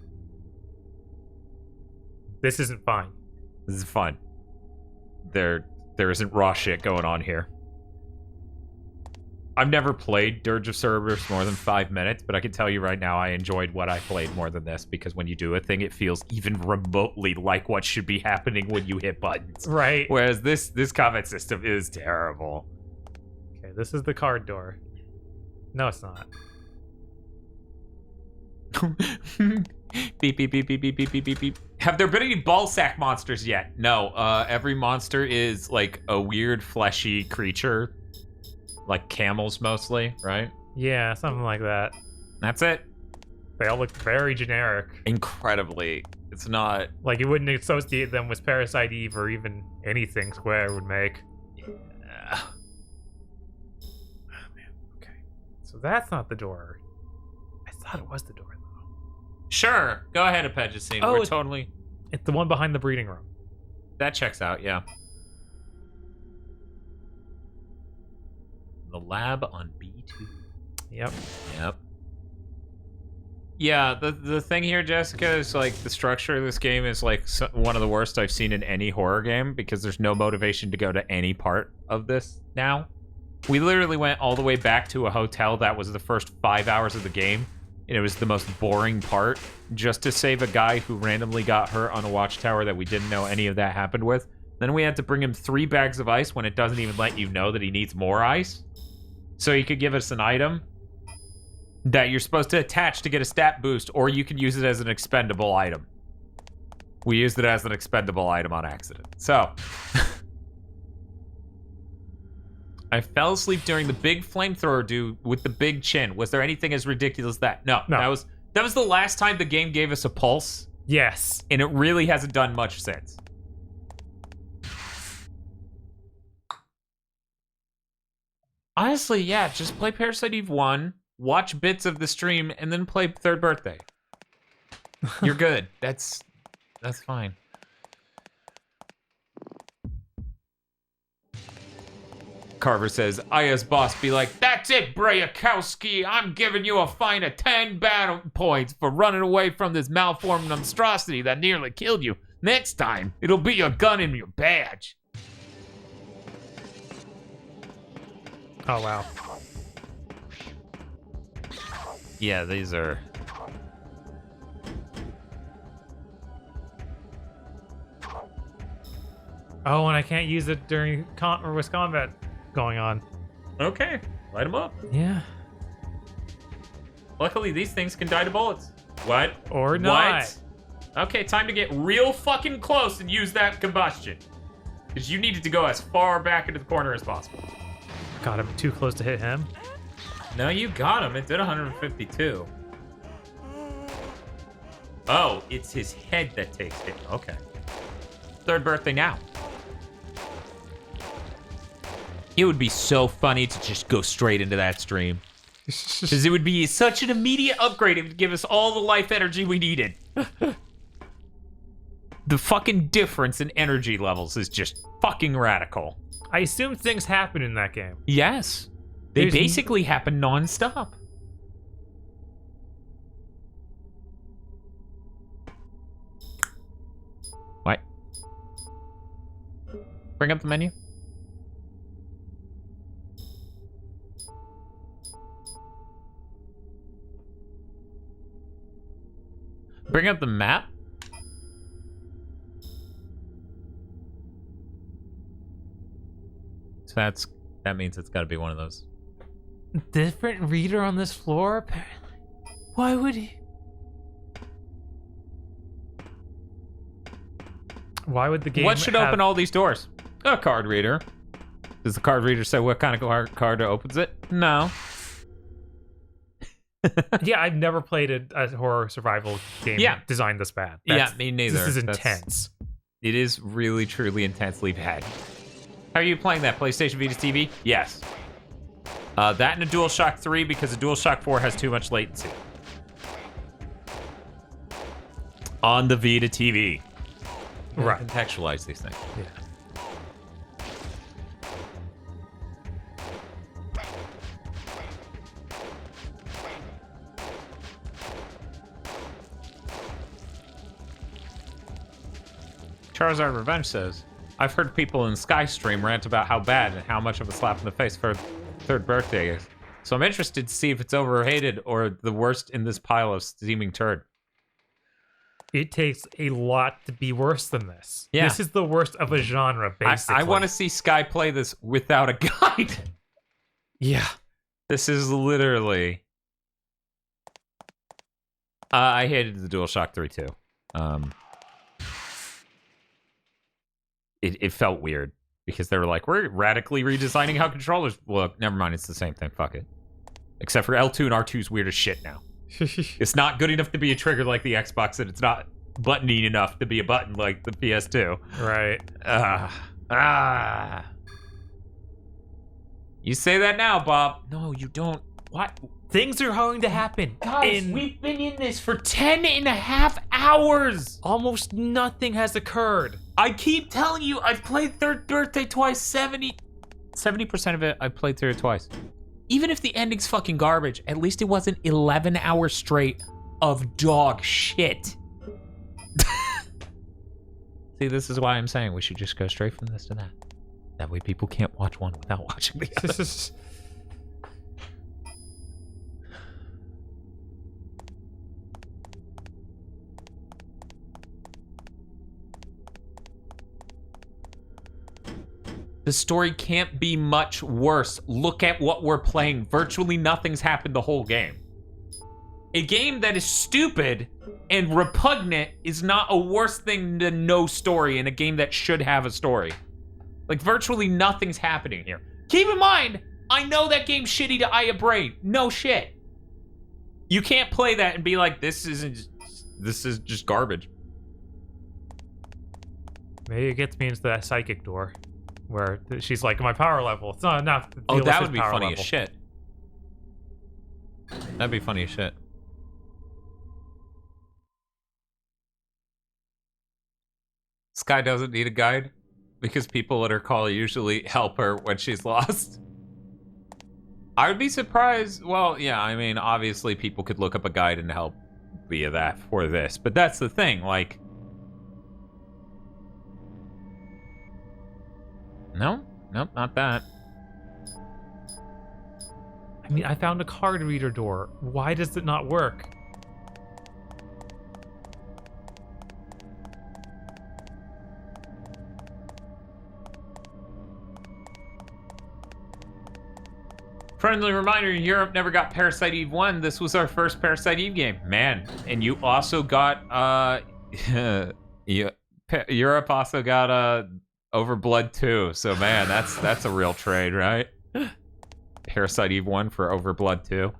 B: This isn't fine.
A: This is fun. There isn't raw shit going on here. I've never played Dirge of Cerberus more than 5 minutes, but I can tell you right now I enjoyed what I played more than this, because when you do a thing, it feels even remotely like what should be happening when you hit buttons.
B: Right.
A: Whereas this combat system is terrible.
B: Okay, this is the card door. No, it's not.
A: Beep, beep, beep, beep, beep, beep, beep, beep, beep. Have there been any ballsack monsters yet? No, every monster is like a weird fleshy creature. Like camels mostly, right?
B: Yeah, something like that.
A: That's it.
B: They all look very generic.
A: Incredibly. It's not...
B: Like, you wouldn't associate them with Parasite Eve or even anything Square would make.
A: Yeah.
B: Oh, man. Okay. So that's not the door. I thought it was the door, though.
A: Sure. Go ahead, Apegicine.
B: Oh,
A: We're totally...
B: It's the one behind the breeding room.
A: That checks out, yeah. The lab on B2.
B: Yep.
A: Yep. Yeah, the thing here, Jessica, is like the structure of this game is like one of the worst I've seen in any horror game, because there's no motivation to go to any part of this now. We literally went all the way back to a hotel that was the first 5 hours of the game, and it was the most boring part, just to save a guy who randomly got hurt on a watchtower that we didn't know any of that happened with. Then we had to bring him 3 bags of ice when it doesn't even let you know that he needs more ice, so he could give us an item. that you're supposed to attach to get a stat boost, or you can use it as an expendable item. We used it as an expendable item on accident. So, I fell asleep during the big flamethrower dude with the big chin. Was there anything as ridiculous as that? No. That was the last time the game gave us a pulse.
B: Yes.
A: And it really hasn't done much since. Honestly, yeah, just play Parasite Eve 1, watch bits of the stream, and then play Third Birthday. You're good. That's fine. Carver says, Aya's boss be like, that's it, Brayakowski. I'm giving you a fine of 10 battle points for running away from this malformed monstrosity that nearly killed you. Next time, it'll be a gun in your badge.
B: Oh, wow.
A: Yeah, these are...
B: Oh, and I can't use it during combat going on.
A: Okay, light them up.
B: Yeah.
A: Luckily, these things can die to bullets. What?
B: Or not.
A: What? Okay, time to get real fucking close and use that combustion. Because you needed to go as far back into the corner as possible.
B: God, I'm too close to hit him.
A: No, you got him. It did 152. Oh, it's his head that takes it. Okay. Third birthday now. It would be so funny to just go straight into that stream. Because it would be such an immediate upgrade. It would give us all the life energy we needed. The fucking difference in energy levels is just fucking radical.
B: I assume things happen in that game.
A: Yes. They basically happen non-stop. What? Bring up the menu. Bring up the map. So that means it's got to be one of those.
B: Different reader on this floor, apparently. Why would he? Why would the game?
A: What should open all these doors? A card reader. Does the card reader say what kind of card opens it? No.
B: Yeah, I've never played a horror survival game designed this bad.
A: Me neither.
B: This is intense.
A: It is really, truly intensely bad. How are you playing that? PlayStation Vita TV? Yes. That and a DualShock 3 because a DualShock 4 has too much latency. On the Vita TV.
B: Right.
A: Contextualize these things.
B: Yeah.
A: Charizard Revenge says, I've heard people in Skystream rant about how bad and how much of a slap in the face for Third Birthday is. So I'm interested to see if it's overhated or the worst in this pile of steaming turd.
B: It takes a lot to be worse than this.
A: Yeah.
B: This is the worst of a genre, basically.
A: I want to see Sky play this without a guide.
B: Yeah.
A: This is literally... I hated the DualShock 3 too. It felt weird because they were like, we're radically redesigning how controllers look. Never mind, it's the same thing. Fuck it. Except for L2 and R2's weird as shit now. It's not good enough to be a trigger like the Xbox, and it's not buttony enough to be a button like the PS2.
B: Right.
A: You say that now, Bob. No, you don't. What?
B: Things are going to happen.
A: Guys, we've been in this for 10.5 hours.
B: Almost nothing has occurred.
A: I keep telling you, I've played Third Birthday twice. 70% of it, I played through it twice. Even if the ending's fucking garbage, at least it wasn't 11 hours straight of dog shit. See, this is why I'm saying we should just go straight from this to that. That way people can't watch one without watching the other. The story can't be much worse. Look at what we're playing. Virtually nothing's happened the whole game. A game that is stupid and repugnant is not a worse thing than no story in a game that should have a story. Like, virtually nothing's happening here. Keep in mind, I know that game's shitty to Aya Brain. No shit. You can't play that and be like, this is just garbage.
B: Maybe it gets me into that psychic door where she's like, my power level, it's not enough to deal with
A: that
B: his
A: would be
B: power
A: funny
B: level.
A: as shit. That'd be funny as shit. Sky doesn't need a guide because people let her call usually help her when she's lost. I would be surprised. Well, yeah, I mean, obviously people could look up a guide and help via that for this, but that's the thing, like... No, nope, not that.
B: I mean, I found a card reader door. Why does it not work?
A: Friendly reminder, Europe never got Parasite Eve 1. This was our first Parasite Eve game. Man, and you also got, Europe also got, Overblood 2. So, man, that's a real trade, right? Parasite Eve 1 for Overblood 2.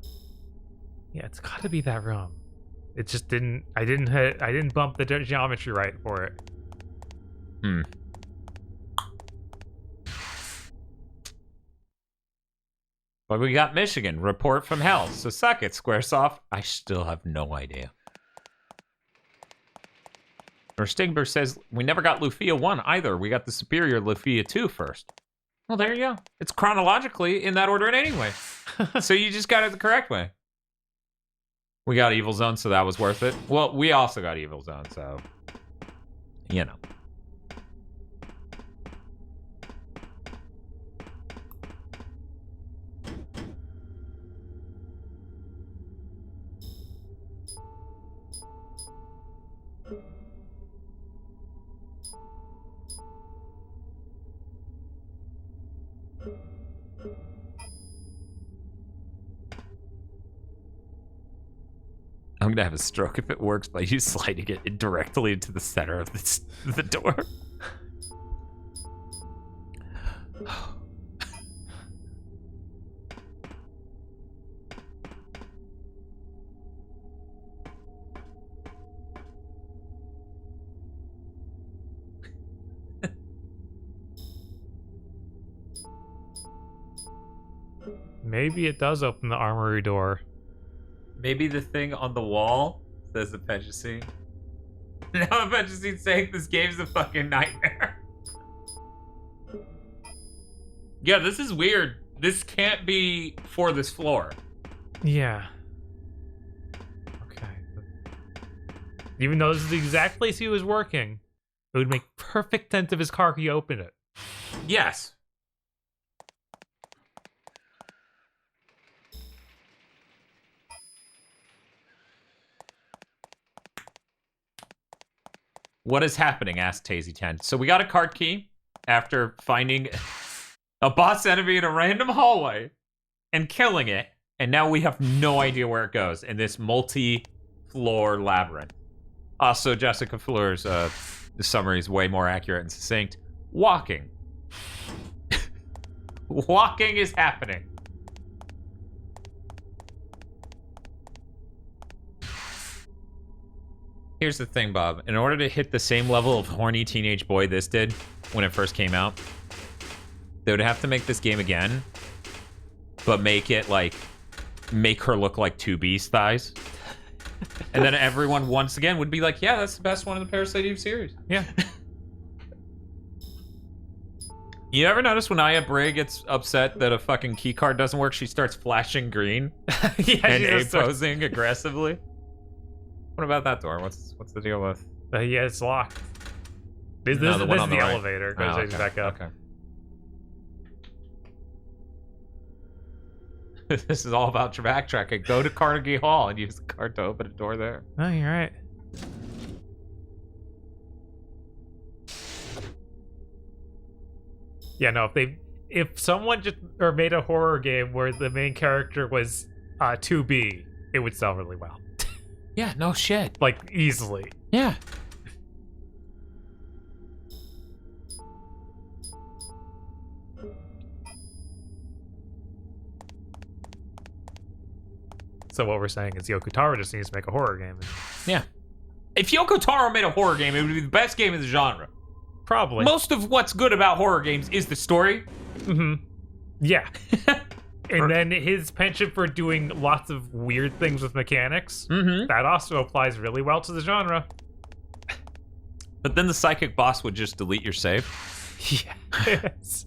B: Yeah, it's gotta be that room. It just didn't, I didn't bump the geometry right for it.
A: But we got Michigan. Report from hell. So suck it, Squaresoft. I still have no idea. Or Stingber says, we never got Lufia 1 either. We got the superior Lufia 2 first. Well, there you go. It's chronologically in that order anyway. So you just got it the correct way. We got Evil Zone, so that was worth it. Well, we also got Evil Zone, so... You know. I'm gonna have a stroke if it works by you sliding it directly into the center of the door.
B: Maybe it does open the armory door.
A: Maybe the thing on the wall says the Penchasine. Now the Penchasine's saying this game's a fucking nightmare. Yeah, this is weird. This can't be for this floor.
B: Yeah. Okay. Even though this is the exact place he was working, it would make perfect sense if his car could open it.
A: Yes. What is happening? Asked Tazy10. So we got a card key after finding a boss enemy in a random hallway and killing it. And now we have no idea where it goes in this multi-floor labyrinth. Also, Jessica Fleur's summary is way more accurate and succinct. Walking. Walking is happening. Here's the thing, Bob. In order to hit the same level of horny teenage boy this did when it first came out, they would have to make this game again, but make it like, make her look like 2B's thighs. And then everyone once again would be like, yeah, that's the best one in the Parasite Eve series.
B: Yeah.
A: You ever notice when Aya Bray gets upset that a fucking key card doesn't work, she starts flashing green
B: Yeah,
A: and A-posing aggressively? What about that door? What's the deal with?
B: Yeah, it's locked. This is the elevator. Go change back up.
A: Okay. This is all about your backtracking. Go to Carnegie Hall and use the card to open a door there.
B: Oh, you're right. Yeah, no, if someone just made a horror game where the main character was 2B it would sell really well.
D: Yeah, no shit.
B: Like, easily.
D: Yeah.
B: So what we're saying is Yoko Taro just needs to make a horror game.
D: Yeah. If Yoko Taro made a horror game, it would be the best game in the genre.
B: Probably.
D: Most of what's good about horror games is the story.
B: Mm-hmm. Yeah. And then his penchant for doing lots of weird things with mechanics, that also applies really well to the genre.
D: But then the psychic boss would just delete your save.
B: Yes.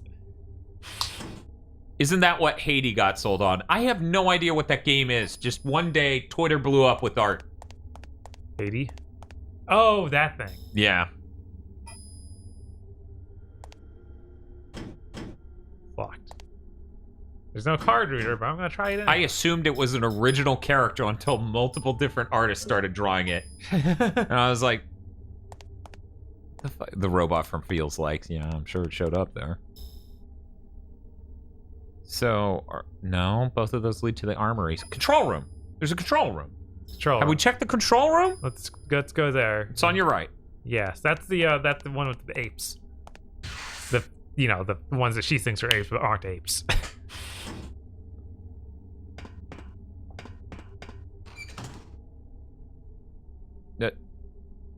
D: Isn't that what Haiti got sold on? I have no idea what that game is. Just one day, Twitter blew up with art.
B: Haiti? Oh, that thing.
D: Yeah.
B: Locked. There's no card reader, but I'm gonna try it anyway.
D: I assumed it was an original character until multiple different artists started drawing it. And I was like, the robot from Feels Like, yeah, I'm sure it showed up there. So, no, both of those lead to the armories. Control room. There's a control room. Have we checked the control room?
B: Let's go there.
D: It's on your right.
B: Yes, that's the one with the apes. The ones that she thinks are apes but aren't apes.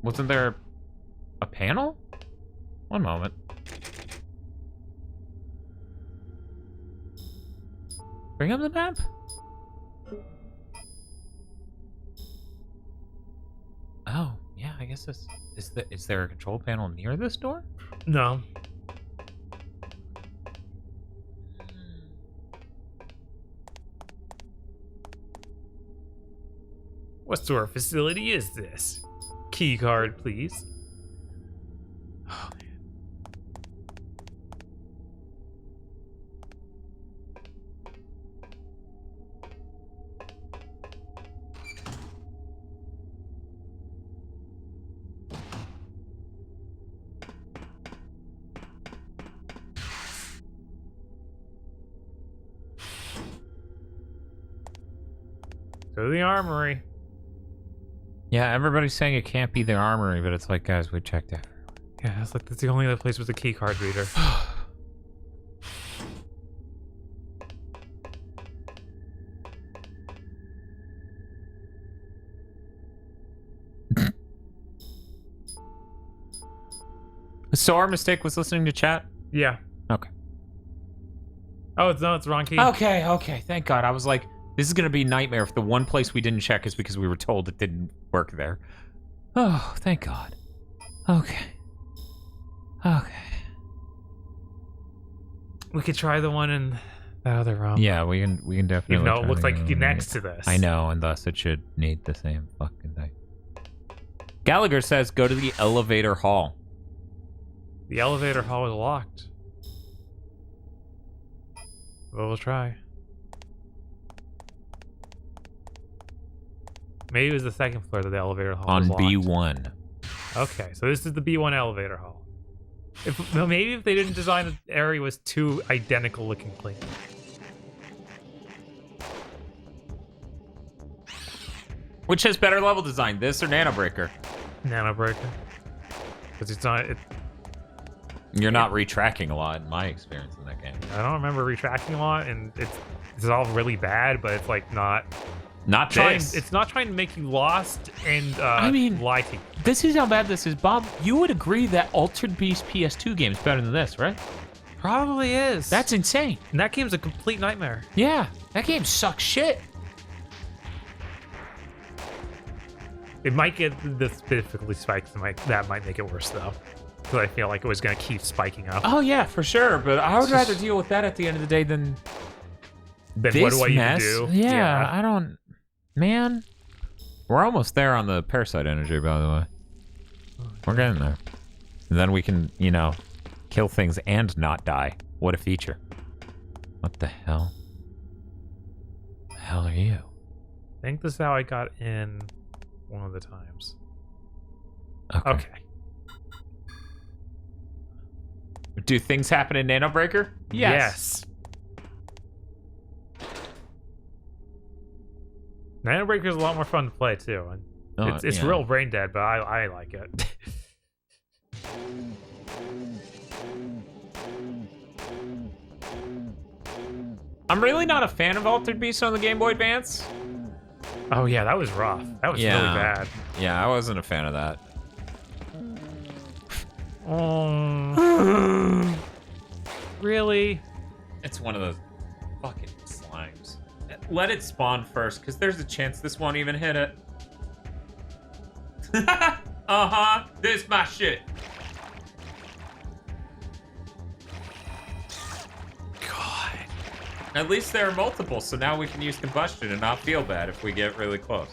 D: Wasn't there a panel? One moment. Bring up the map? Oh, yeah, I guess this is there a control panel near this door?
B: No. What sort of facility is this? Key card, please. Oh, man. Go to the armory.
D: Yeah, everybody's saying it can't be the armory, but it's like, guys, we checked it.
B: Yeah, it's like that's the only other place with a key card reader.
D: So our mistake was listening to chat?
B: Yeah.
D: Okay.
B: Oh, it's the wrong key.
D: Okay, thank God. I was like, this is gonna be a nightmare if the one place we didn't check is because we were told it didn't work there. Oh, thank God. Okay.
B: We could try the one in the other room.
D: Yeah, we can definitely.
B: Even though it looks like
D: try
B: next to this.
D: I know, and thus it should need the same fucking thing. Gallagher says go to the elevator hall.
B: The elevator hall is locked. Well, we'll try. Maybe it was the second floor of the elevator hall.
D: On
B: was locked.
D: B1.
B: Okay, so this is the B1 elevator hall. Maybe if they didn't design the area was too identical looking clean.
D: Which has better level design, this or Nanobreaker?
B: Nanobreaker. Because it's not.
D: You're not retracking a lot in my experience in that game.
B: I don't remember retracting a lot, and it's all really bad, but it's like not
D: trying.
B: It's not trying to make you lost and
D: I mean,
B: lie to you.
D: This is how bad this is, Bob. You would agree that Altered Beast PS2 game is better than this, right?
B: Probably is.
D: That's insane.
B: And that game's a complete nightmare.
D: Yeah, that game sucks shit.
B: It might get the specifically spikes. That might make it worse though, because I feel like it was gonna keep spiking up.
D: Oh yeah, for sure. But I would rather deal with that at the end of the day than
B: Then
D: this
B: what do I
D: mess.
B: even do?
D: Yeah, I don't. Man, we're almost there on the parasite energy. By the way, we're getting there. And then we can, kill things and not die. What a feature! What the hell? The hell are you?
B: I think this is how I got in one of the times.
D: Okay. Do things happen in Nanobreaker? Yes.
B: Nano Breaker is a lot more fun to play too, and it's real brain dead, but I like it.
A: I'm really not a fan of Altered Beast on the Game Boy Advance.
B: Oh yeah, that was rough. That was really bad.
A: Yeah, I wasn't a fan of that.
B: Really?
A: It's one of those fucking slimes. Let it spawn first, because there's a chance this won't even hit it. Uh-huh, this my shit. God. At least there are multiple, so now we can use combustion and not feel bad if we get really close.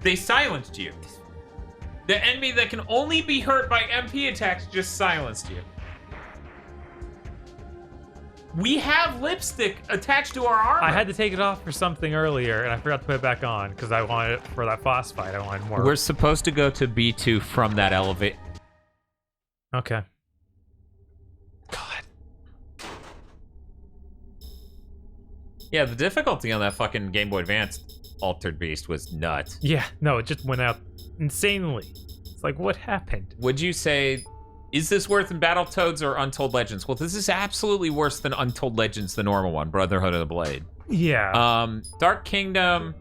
A: They silenced you. The enemy that can only be hurt by MP attacks just silenced you. We have lipstick attached to our armor.
B: I had to take it off for something earlier, and I forgot to put it back on because I wanted it for that boss fight. I wanted more.
A: We're supposed to go to B2 from that elevate.
B: Okay.
A: God. Yeah, the difficulty on that fucking Game Boy Advance Altered Beast was nuts.
B: Yeah, no, it just went out insanely. It's like, what happened?
A: Would you say, is this worse than Battletoads or Untold Legends? Well, this is absolutely worse than Untold Legends, the normal one, Brotherhood of the Blade.
B: Yeah.
A: Dark Kingdom,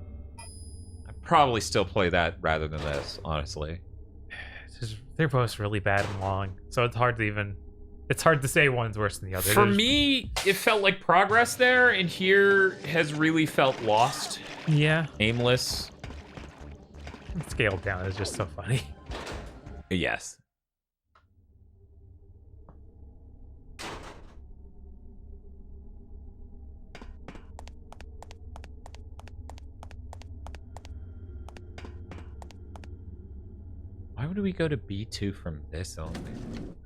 A: I'd probably still play that rather than this, honestly.
B: They're both really bad and long, so it's hard to say one's worse than the other.
A: For me, it felt like progress there, and here has really felt lost.
B: Yeah.
A: Aimless.
B: Scaled down is just so funny.
A: Yes. Why would we go to B2 from this elevator?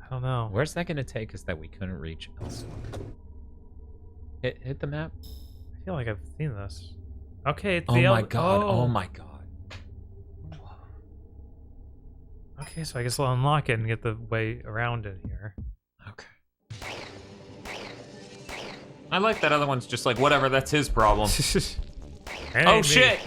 B: I don't know.
A: Where's that going to take us that we couldn't reach elsewhere? Hit the map.
B: I feel like I've seen this. Okay, it's
A: oh my god! Oh my god!
B: Okay, so I guess I'll unlock it and get the way around in here.
A: Okay. I like that other one's just like, whatever, that's his problem. Oh shit!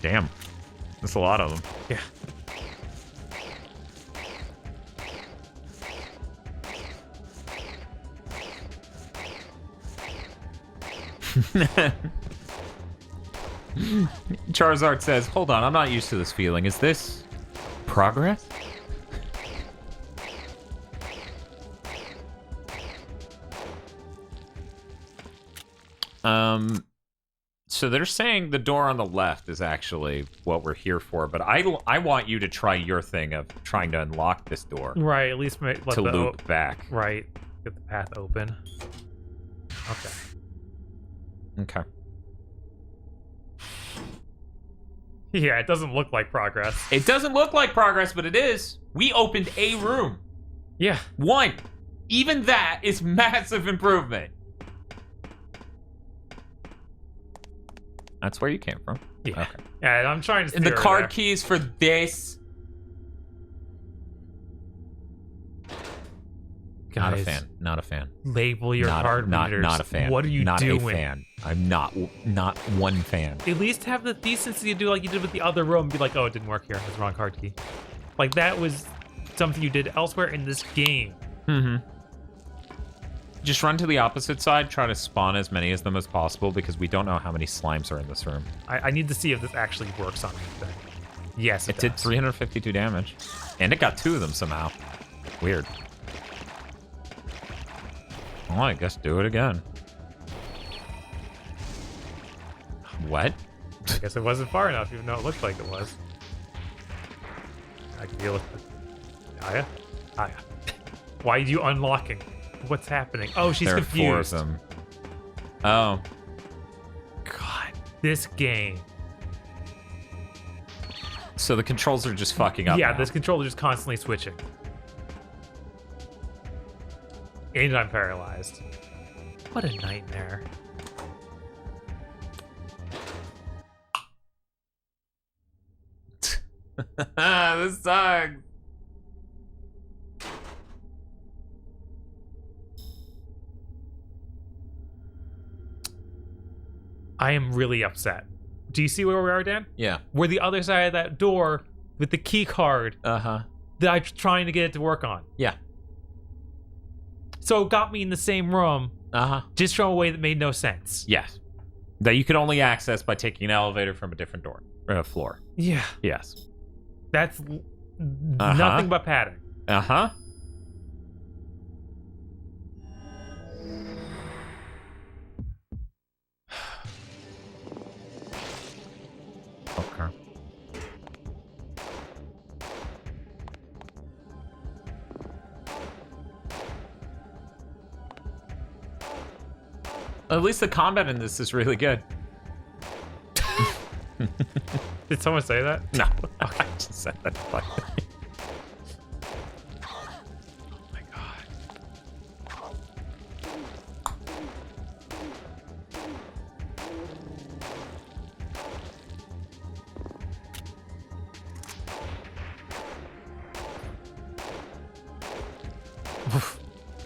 A: Damn. That's a lot of them.
B: Yeah.
A: Charizard says, hold on, I'm not used to this feeling. Is this progress? So they're saying the door on the left is actually what we're here for, but I want you to try your thing of trying to unlock this door.
B: Right, at least let
A: to loop back.
B: Right, get the path open. Okay.
A: Okay.
B: Yeah, it doesn't look like progress.
A: It doesn't look like progress, but it is. We opened a room.
B: Yeah.
A: One. Even that is massive improvement. That's where you came from.
B: Yeah.
A: Okay.
B: Yeah, I'm trying to
A: And the card keys for this.
B: Guys,
A: not a fan. Not a fan.
B: Label your card readers.
A: Not a fan.
B: What are you doing?
A: Not a fan. I'm not one fan.
B: At least have the decency to do like you did with the other room. Be like, oh, it didn't work here. It was the wrong card key. Like that was something you did elsewhere in this game.
A: Mm-hmm. Just run to the opposite side. Try to spawn as many of them as possible because we don't know how many slimes are in this room.
B: I need to see if this actually works on anything. Yes,
A: it did 352 damage. And it got 2 of them somehow. Weird. Well, I guess do it again. What?
B: I guess it wasn't far enough, even though it looked like it was. I can deal with it. Aya? Aya. Why are you unlocking? What's happening? Oh, she's confused.
A: There are 4 of them. Oh.
B: God, this game.
A: So the controls are just fucking up.
B: Yeah,
A: now.
B: this controller is constantly switching. And I'm paralyzed. What a nightmare.
A: This sucks.
B: I am really upset. Do you see where we are, Dan?
A: Yeah.
B: We're the other side of that door with the key card
A: Uh-huh.
B: that I'm trying to get it to work on.
A: Yeah.
B: So it got me in the same room,
A: Uh-huh.
B: just from a way that made no sense.
A: Yes. That you could only access by taking an elevator from a different door. Floor.
B: Yeah.
A: Yes.
B: That's nothing but padding.
A: Uh-huh. Okay. At least the combat in this is really good.
B: Did someone say that?
A: No. I just said that. Oh
B: my god.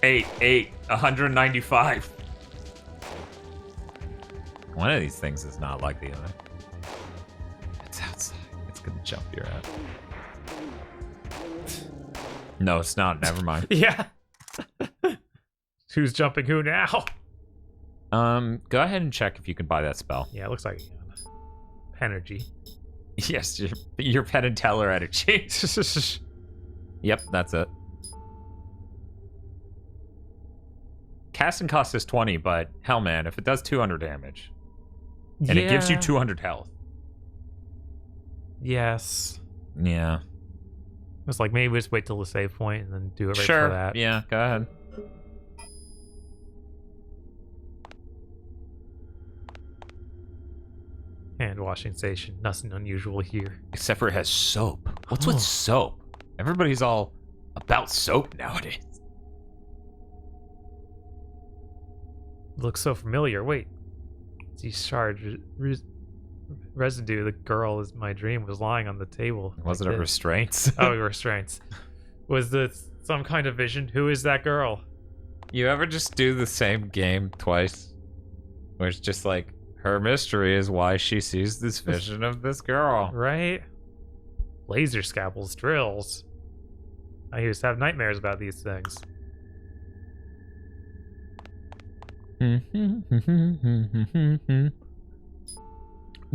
A: Eight, 195. One of these things is not like the other. It's outside. It's gonna jump your ass. No, it's not. Never mind.
B: Yeah. Who's jumping who now?
A: Go ahead and check if you can buy that spell.
B: Yeah, it looks like energy.
A: Yes, your Penn and Teller energy. Yep, that's it. Casting cost is 20, but hell, man, if it does 200 damage and it gives you 200 health.
B: Yes.
A: Yeah.
B: It's like maybe we just wait till the save point and then do it right
A: Sure.
B: for that.
A: Yeah, go ahead.
B: Hand washing station. Nothing unusual here.
A: Except for it has soap. What's with soap? Everybody's all about soap nowadays.
B: Looks so familiar. Wait. Discharge residue. The girl is my dream was lying on the table.
A: Was it a restraints?
B: Oh, restraints. Was this some kind of vision? Who is that girl?
A: You ever just do the same game twice? Where it's just like, her mystery is why she sees this vision of this girl.
B: Right? Laser scalpels, drills. I used to have nightmares about these things.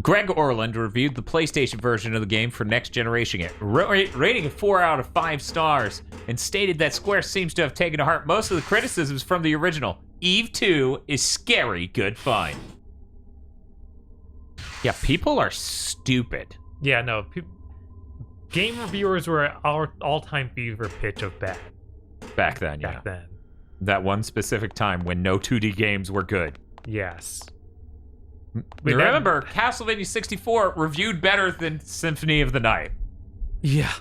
A: Greg Orland reviewed the PlayStation version of the game for Next Generation, rating it 4 out of 5 stars, and stated that Square seems to have taken to heart most of the criticisms from the original. Eve 2 is scary good fun. Yeah, people are stupid.
B: Yeah, no. Game reviewers were at our all-time fever pitch of bad.
A: Back then, yeah.
B: Back then.
A: That one specific time when no 2D games were good.
B: Yes.
A: Remember, Castlevania 64 reviewed better than Symphony of the Night.
B: Yeah.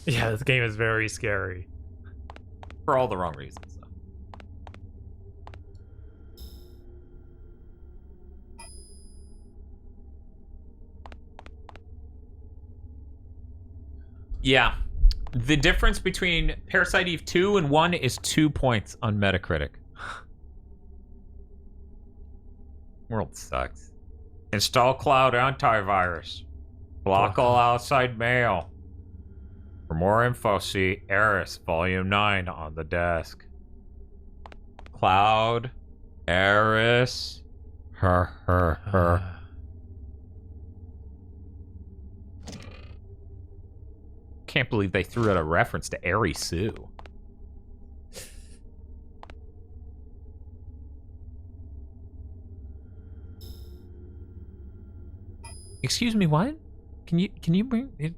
B: Yeah, this game is very scary.
A: For all the wrong reasons, though. Yeah. The difference between Parasite Eve 2 and 1 is 2 points on Metacritic. World sucks. Install cloud antivirus. Block all outside mail. For more info, see Eris Volume 9 on the desk. Cloud. Eris. Her. Can't believe they threw out a reference to Eri Sue. Excuse me, what? Can you bring it?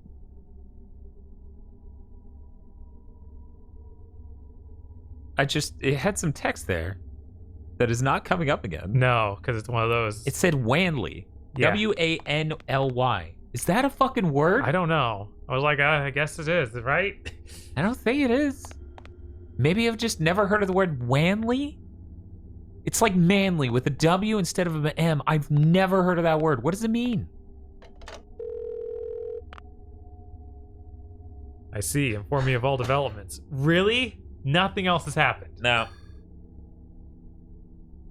A: It had some text there that is not coming up again.
B: No, because it's one of those.
A: It said Wanley.
B: Yeah.
A: Wanly. Is that a fucking word?
B: I don't know. I was like, I guess it is, right?
A: I don't think it is. Maybe I've just never heard of the word Wanley?
D: It's like manly with a W instead of an M. I've never heard of that word. What does it mean?
B: I see. Inform me of all developments. Really? Nothing else has happened.
D: No.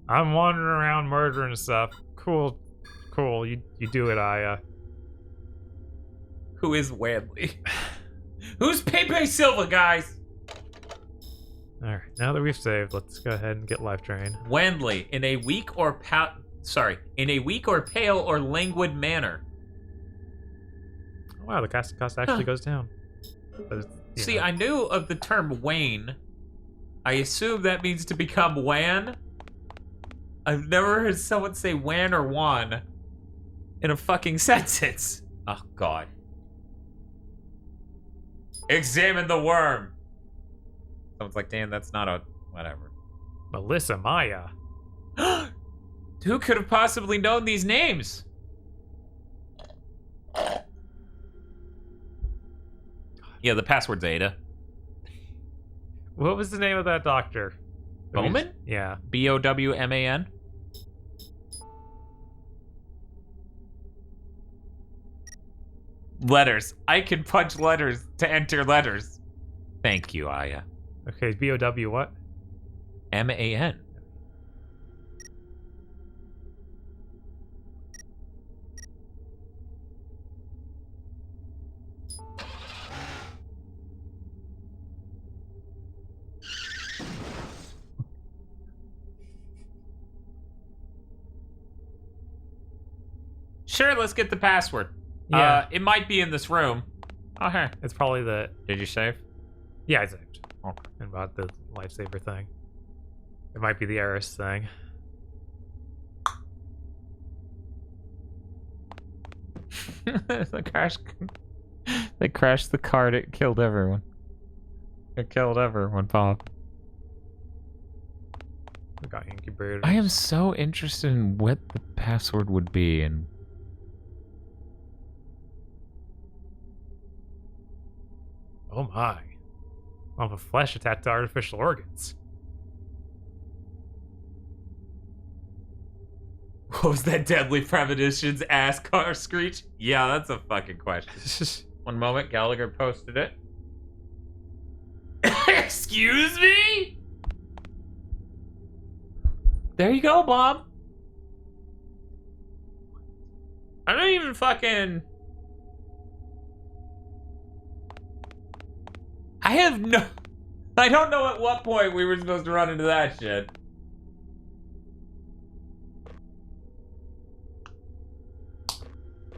B: I'm wandering around murdering stuff. Cool. You do it, Aya.
D: Who is Wadley? Who's Pepe Silva, guys?
B: Alright, now that we've saved, let's go ahead and get Life Drain.
D: Wandley, in a weak or pale or languid manner.
B: Oh, wow, the casting cost actually goes down. But
D: See, I knew of the term wane. I assume that means to become wan. I've never heard someone say wan or wan in a fucking sentence. Oh, God. Examine the worm. Someone's like, damn, that's not a... whatever.
B: Melissa Maya.
D: Who could have possibly known these names? Yeah, the password's Ada.
B: What was the name of that doctor?
D: Bowman?
B: Yeah.
D: Bowman? Letters. I can punch letters to enter letters. Thank you, Aya.
B: Okay, BOW what?
D: MAN. Sure, let's get the password.
B: Yeah.
D: It might be in this room.
B: Okay. It's probably the...
D: Did you save?
B: Yeah, I saved.
D: Okay.
B: And about the lifesaver thing. It might be the Eris thing.
D: They crashed the card. It killed everyone. It killed everyone, Bob.
B: We got incubators.
D: I am so interested in what the password would be and...
B: Oh my. Of a flesh attached to artificial organs.
D: What was that Deadly Premonitions ass car screech? Yeah, that's a fucking question. One moment, Gallagher posted it. Excuse me? There you go, Bob. I don't even fucking... I don't know at what point we were supposed to run into that shit.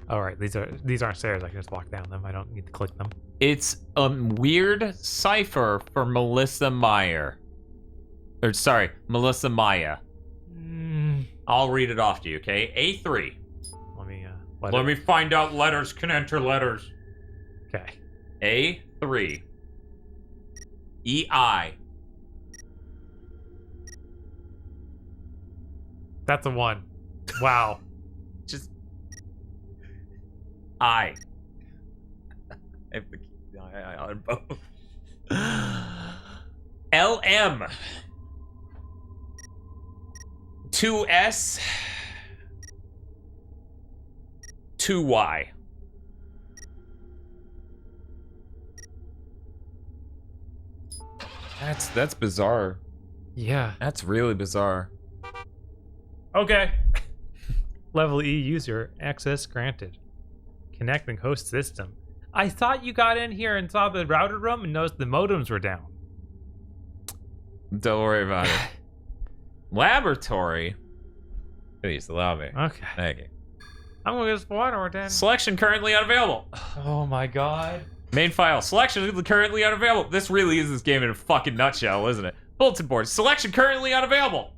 B: All right, these aren't stairs. I can just walk down them. I don't need to click them.
D: It's a weird cipher for Melissa Meyer. Or sorry, Melissa Maya. I'll read it off to you, okay? A3.
B: Let
D: me find out letters can enter letters.
B: Okay.
D: A3. EI.
B: That's a 1. Wow.
D: Just I have the key on both. LM. 2S. 2Y. That's bizarre.
B: Yeah.
D: That's really bizarre.
B: Okay. Level E user access granted. Connecting host system. I thought you got in here and saw the router room and noticed the modems were down.
D: Don't worry about it. Laboratory. Please allow me.
B: Okay.
D: Thank you.
B: I'm gonna get water then.
D: Selection currently unavailable.
B: Oh my god.
D: Main file. Selection currently unavailable. This really is this game in a fucking nutshell, isn't it? Bulletin board. Selection currently unavailable.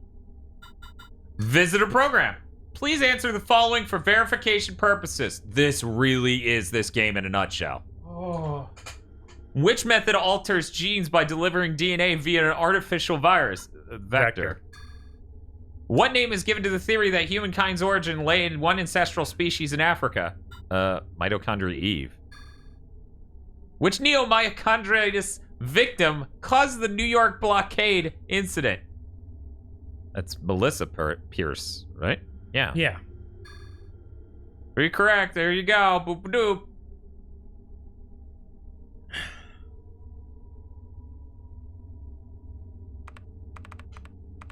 D: Visitor program. Please answer the following for verification purposes. This really is this game in a nutshell.
B: Oh.
D: Which method alters genes by delivering DNA via an artificial virus? Vector. What name is given to the theory that humankind's origin lay in one ancestral species in Africa? Mitochondria Eve. Which neomyochondritis victim caused the New York blockade incident?
A: That's Melissa Pierce, right? Yeah.
B: Yeah.
A: Pretty correct. There you go. Boop doop.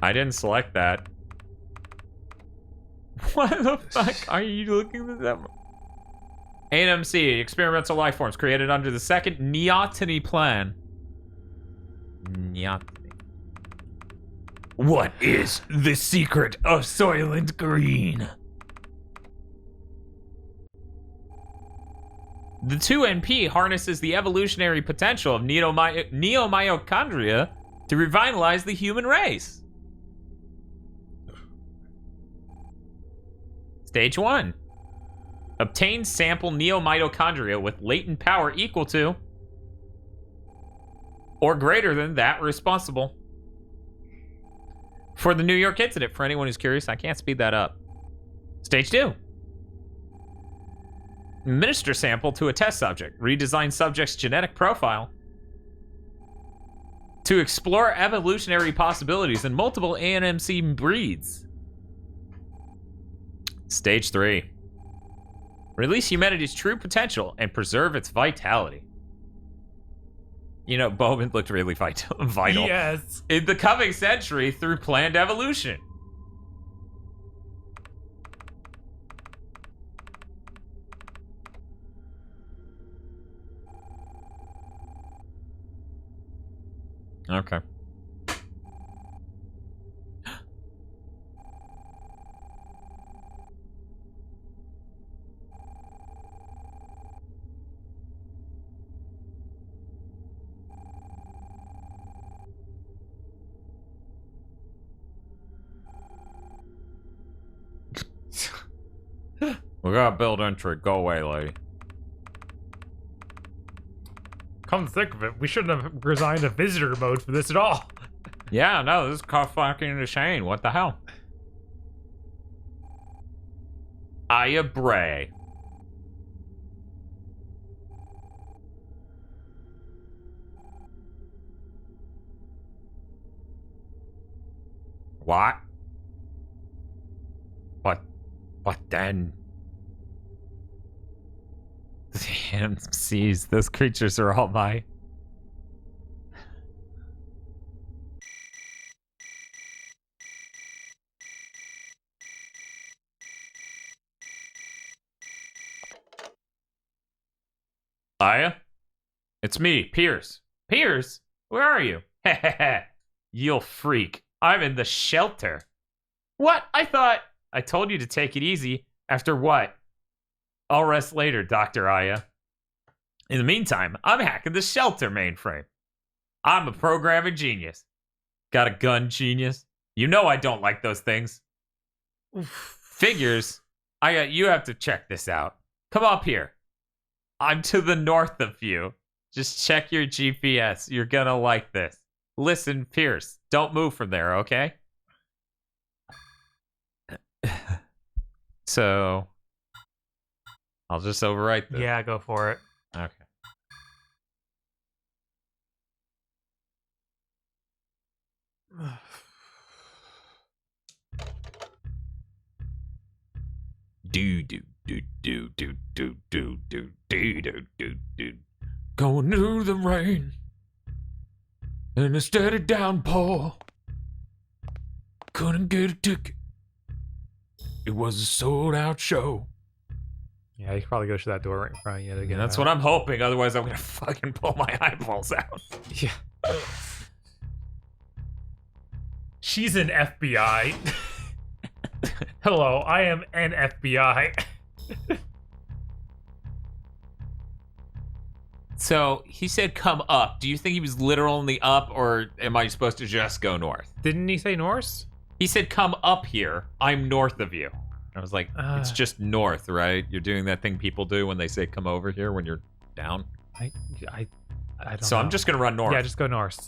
A: I didn't select that. What the fuck are you looking at that? ANMC, experimental life forms created under the second Neoteny plan. Neoteny.
E: What is the secret of Soylent Green?
A: The 2NP harnesses the evolutionary potential of neomitochondria to revitalize the human race. Stage 1. Obtain sample neomitochondria with latent power equal to or greater than that responsible for the New York incident. For anyone who's curious, I can't speed that up. Stage 2. Administer sample to a test subject. Redesign subject's genetic profile to explore evolutionary possibilities in multiple ANMC breeds. Stage 3. Release humanity's true potential and preserve its vitality. You know, Bowman looked really vital.
B: Yes.
A: In the coming century through planned evolution. Okay. We gotta build entry. Go away, lady.
B: Come to think of it, we shouldn't have resigned to visitor mode for this at all.
A: Yeah, no, this is fucking insane. What the hell? Aya Bray. What? But then... The AMCs, those creatures are all my... Aya? It's me, Pierce. Pierce? Where are you? Heh. You'll freak. I'm in the shelter. What? I told you to take it easy. After what? I'll rest later, Dr. Aya. In the meantime, I'm hacking the shelter mainframe. I'm a programming genius. Got a gun, genius? You know I don't like those things. Figures. You have to check this out. Come up here. I'm to the north of you. Just check your GPS. You're gonna like this. Listen, Pierce, don't move from there, okay? So, I'll just overwrite this.
B: Yeah, go for it.
A: Okay.
E: Going through the rain in a steady downpour. Couldn't get a ticket. It was a sold out show.
B: Yeah, you can probably go to that door right in front of you to get
A: That's what I'm hoping. Otherwise, I'm gonna fucking pull my eyeballs out.
B: Yeah. She's an FBI. Hello, I am an FBI.
A: So he said, "Come up." Do you think he was literally up, or am I supposed to just go north?
B: Didn't he say Norse?
A: He said, "Come up here. I'm north of you." I was like, "It's just north, right? You're doing that thing people do when they say come over here when you're down."
B: I don't
A: So
B: know.
A: I'm just gonna run north.
B: Yeah, just go Norse.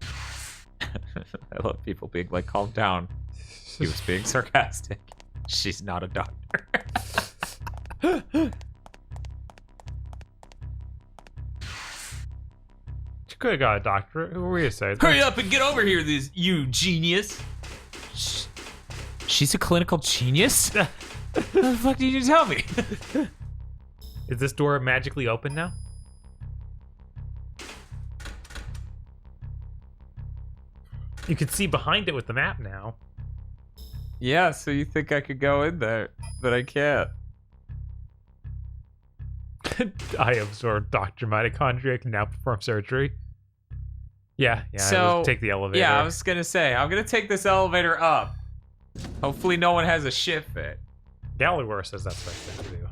A: I love people being like, "Calm down." He was being sarcastic. She's not a doctor.
B: could have got a doctorate. Who were you to say?
E: Hurry up and get over here, you genius.
D: She's a clinical genius? What the fuck did you tell me?
B: Is this door magically open now? You can see behind it with the map now.
A: Yeah, so you think I could go in there, but I can't.
B: I absorbed Dr. Mitochondria, can now perform surgery. Yeah,
A: So
B: take the elevator.
A: Yeah, I was gonna say, I'm gonna take this elevator up. Hopefully no one has a shit fit.
B: Galloway says that's the right thing to do.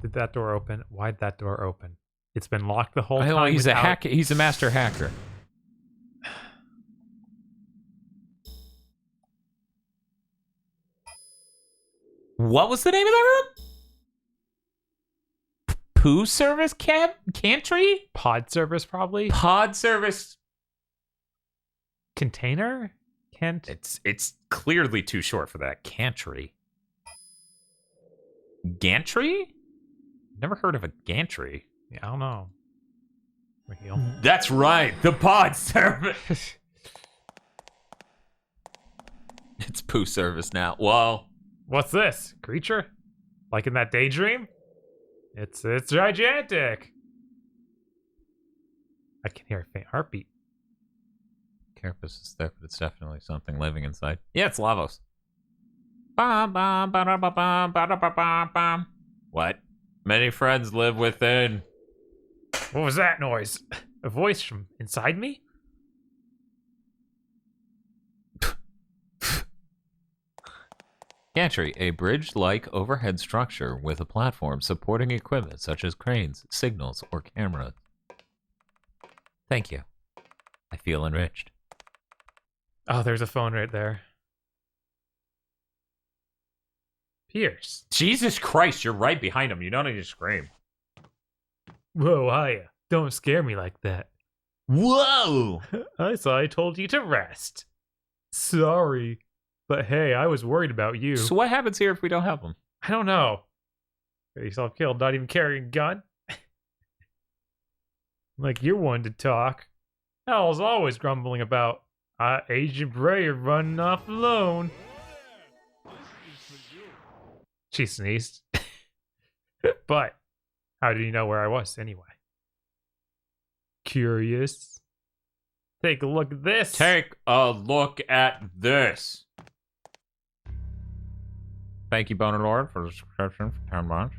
B: Did that door open? Why'd that door open? It's been locked the whole
D: I
B: time.
D: know, he's
B: without...
D: a hacker. He's a master hacker.
E: What was the name of that room? Poo service cantry?
B: Pod service, probably.
A: Pod service.
B: Container? Can't.
A: It's clearly too short for that. Cantry. Gantry? Never heard of a gantry.
B: Yeah, I don't know. Real.
A: That's right, the pod service. It's poo service now. Whoa.
B: What's this? Creature? Like in that daydream? It's gigantic. I can hear a faint heartbeat.
A: Carapace is there, but it's definitely something living inside. Yeah, it's Lavos. Bum, bum, ba-da-ba-bum, ba-da-ba-bum-bum. What? Many friends live within.
B: What was that noise? A voice from inside me?
D: Gantry, a bridge-like overhead structure with a platform supporting equipment such as cranes, signals, or cameras. Thank you. I feel enriched.
B: Oh, there's a phone right there. Pierce.
A: Jesus Christ, you're right behind him. You don't need to scream.
B: Whoa, hiya. Don't scare me like that.
E: Whoa!
B: I thought I told you to rest. Sorry. But hey, I was worried about you.
A: So what happens here if we don't help him?
B: I don't know. Get yourself killed, not even carrying a gun. Like you're one to talk. Hell's always grumbling about Agent Bray running off alone. She sneezed. But how did you know where I was anyway? Curious. Take a look at this.
A: Take a look at this. Thank you, Boner Lord, for the subscription for 10 months.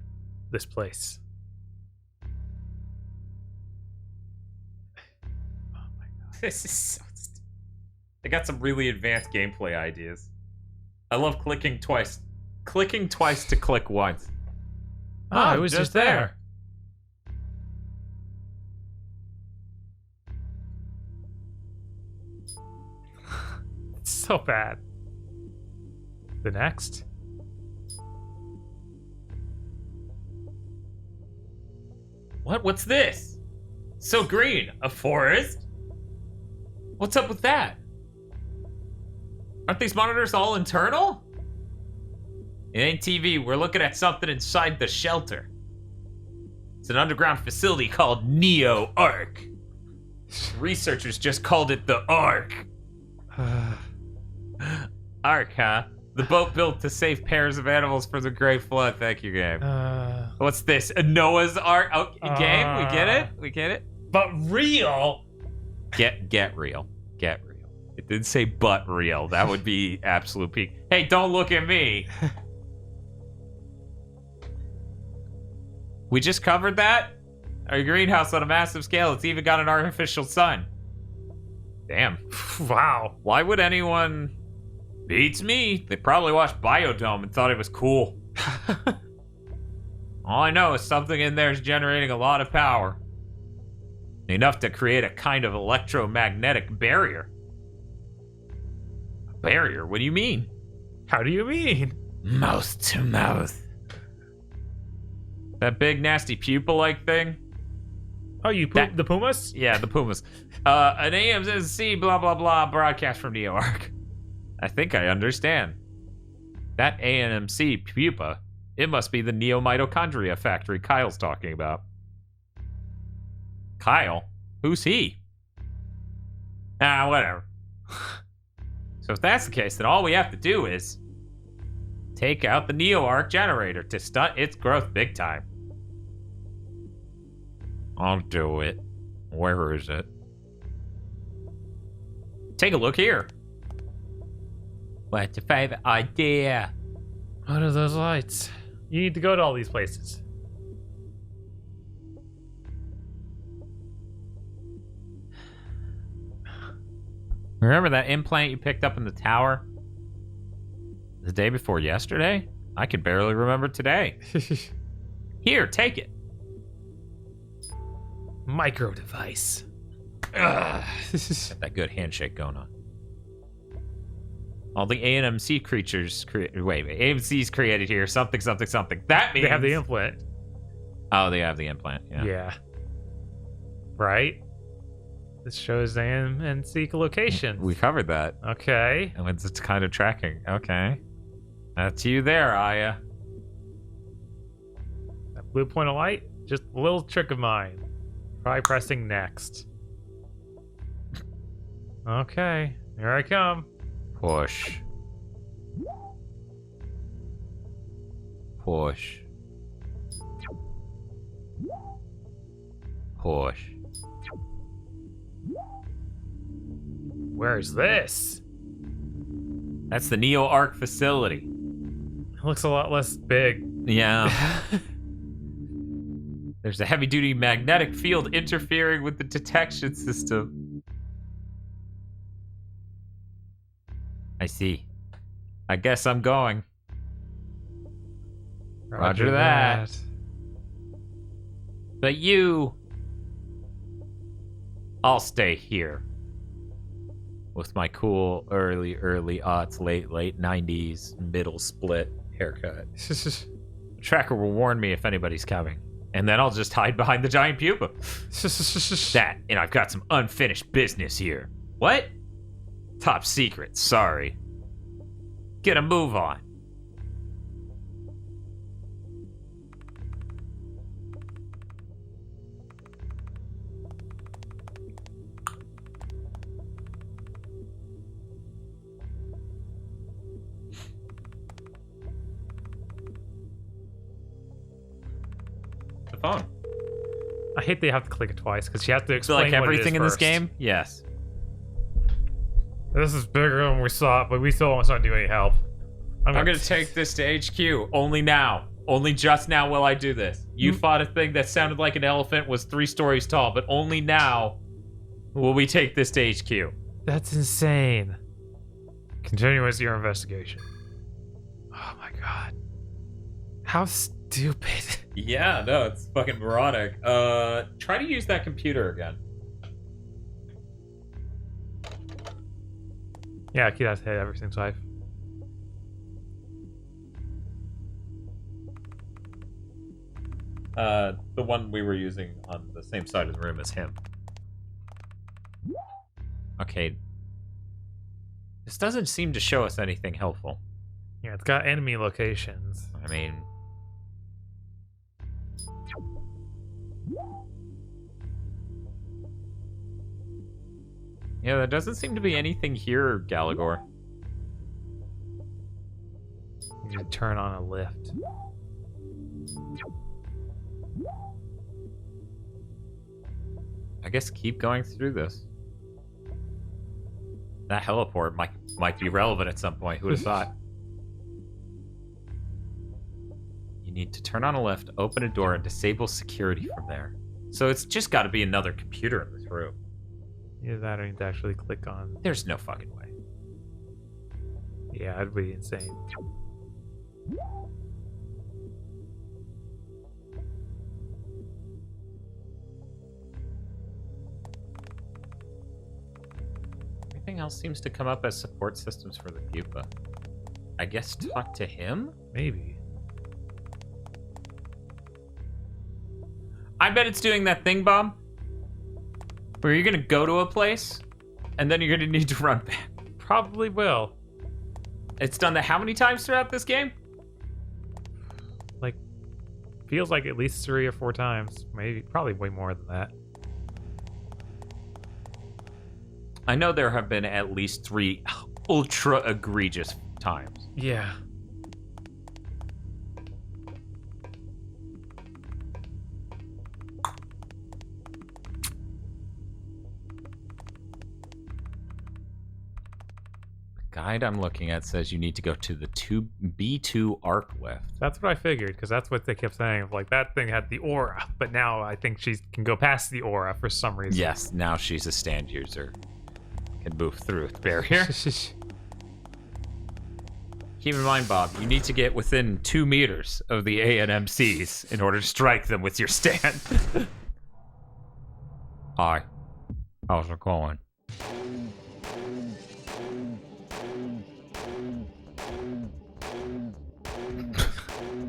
B: This place. Oh my god.
A: This is so stupid. They got some really advanced gameplay ideas. I love clicking twice. Clicking twice to click once.
B: Oh, it was just there. It's so bad. The next.
A: What's this? So green. A forest? What's up with that? Aren't these monitors all internal? It ain't TV. We're looking at something inside the shelter. It's an underground facility called Neo Ark. Researchers just called it the Ark. Ark, huh? The boat built to save pairs of animals from the Great Flood. Thank you, game. What's this? A Noah's Ark game? We get it? We get it?
B: But real?
A: Get real. Get real. It didn't say but real. That would be absolute peak. Hey, don't look at me. We just covered that? Our greenhouse on a massive scale. It's even got an artificial sun. Damn.
B: Wow.
A: Why would anyone... Beats me. They probably watched Biodome and thought it was cool. All I know is something in there is generating a lot of power. Enough to create a kind of electromagnetic barrier. A barrier? What do you mean?
B: How do you mean?
A: Mouth to mouth. That big nasty pupa-like thing?
B: Oh, the Pumas?
A: Yeah, the Pumas. An AMC blah blah blah broadcast from Neo Ark. I think I understand. That AMC pupa It must be the neomitochondria factory Kyle's talking about. Kyle? Who's he? Ah, whatever. So if that's the case, then all we have to do is take out the NeoArc generator to stunt its growth big time. I'll do it. Where is it? Take a look here. What's your favorite idea?
B: What are those lights? You need to go to all these places.
A: Remember that implant you picked up in the tower? The day before yesterday? I can barely remember today. Here, take it.
B: Micro device.
A: Got that good handshake going on. All the ANMC creatures AMC's created here. Something. That means
B: they have the implant.
A: Oh, they have the implant.
B: Yeah. Right? This shows ANMC locations.
A: We covered that.
B: Okay.
A: And it's kind of tracking. Okay. That's you there, Aya.
B: That blue point of light? Just a little trick of mine. Try pressing next. Okay. Here I come.
A: Push. Push. Push.
B: Where's this?
A: That's the NeoArc facility.
B: It looks a lot less big.
A: Yeah. There's a heavy-duty magnetic field interfering with the detection system. I see. I guess I'm going. Roger that. But you... I'll stay here. With my cool early aughts, late 90s, middle split haircut. The tracker will warn me if anybody's coming. And then I'll just hide behind the giant pupa. That, and I've got some unfinished business here. What? Top secret, sorry. Get a move on. The phone.
B: I hate they have to click it twice because you have to explain
A: like everything in
B: first.
A: this game? Yes.
B: This is bigger than we saw, but we still don't want to do any help.
A: I'm gonna take this to HQ. Only now. Only just now will I do this. You fought a thing that sounded like an elephant, was 3 stories tall, but only now will we take this to HQ.
B: That's insane. Continue with your investigation. Oh my god. How stupid.
A: Yeah, no, it's fucking moronic. Try to use that computer again.
B: Yeah, keep that head, everything's safe.
A: The one we were using on the same side of the room as him. Okay. This doesn't seem to show us anything helpful.
B: Yeah, it's got enemy locations.
A: I mean... Yeah, there doesn't seem to be anything here, Galagor.
B: You need to turn on a lift.
A: I guess keep going through this. That heliport might be relevant at some point. Who would have thought? You need to turn on a lift, open a door, and disable security from there. So it's just got to be another computer in this room.
B: Either that or you need to actually click on...
A: There's no fucking way.
B: Yeah, that'd be insane.
A: Everything else seems to come up as support systems for the pupa. I guess talk to him?
B: Maybe.
A: I bet it's doing that thing, Bob, where you're gonna go to a place, and then you're gonna need to run back.
B: Probably will.
A: It's done that how many times throughout this game?
B: feels like at least 3 or 4 times. Maybe, probably way more than that.
A: I know there have been at least 3 ultra egregious times.
B: Yeah.
A: Guide I'm looking at says you need to go to the B2 arc lift.
B: That's what I figured, because that's what they kept saying. Like, that thing had the aura, but now I think she can go past the aura for some reason.
A: Yes, now she's a stand user. Can move through the barrier. Keep in mind, Bob, you need to get within 2 meters of the ANMCs in order to strike them with your stand. Hi. How's it going?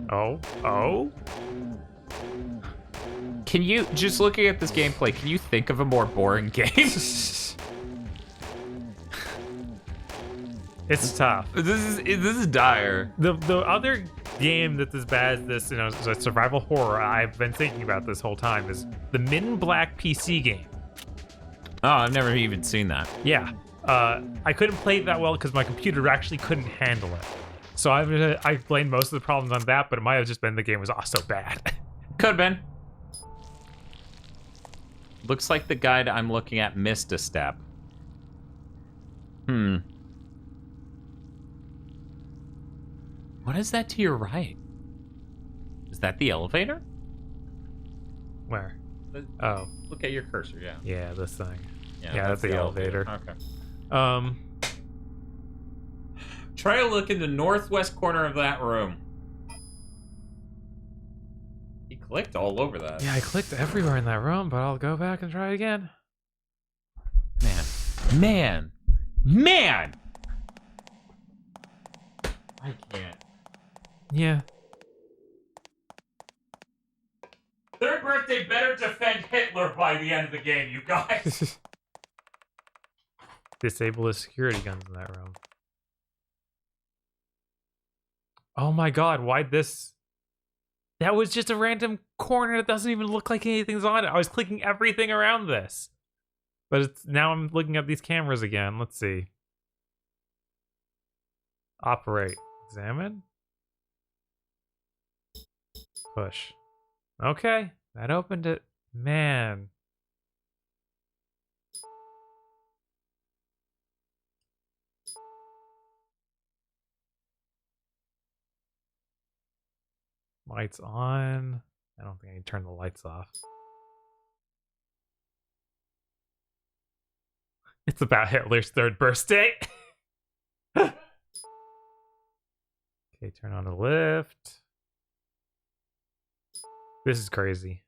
B: Oh?
A: Can you, just looking at this gameplay, can you think of a more boring game?
B: It's tough.
A: This is dire.
B: The other game that's as bad as this, is a survival horror I've been thinking about this whole time is the Men in Black PC game.
A: Oh, I've never even seen that.
B: Yeah. I couldn't play it that well because my computer actually couldn't handle it. So I blamed most of the problems on that, but it might have just been the game was also bad.
A: Could have been. Looks like the guide I'm looking at missed a step. What is that to your right? Is that the elevator?
B: Where? Oh.
A: Look at your cursor, yeah.
B: Yeah, this thing.
A: Yeah,
B: that's the elevator.
A: Okay. Try to look in the northwest corner of that room. He clicked all over that.
B: Yeah, I clicked everywhere in that room, but I'll go back and try again.
A: Man! I can't.
B: Yeah.
A: Third birthday better defend Hitler by the end of the game, you guys.
B: Disable the security guns in that room. Oh my god, why'd this... That was just a random corner that doesn't even look like anything's on it. I was clicking everything around this. But it's now I'm looking at these cameras again. Let's see. Operate. Examine. Push. Okay, that opened it. Man. Lights on. I don't think I can turn the lights off. It's about Hitler's 3rd birthday. Okay, turn on the lift. This is crazy.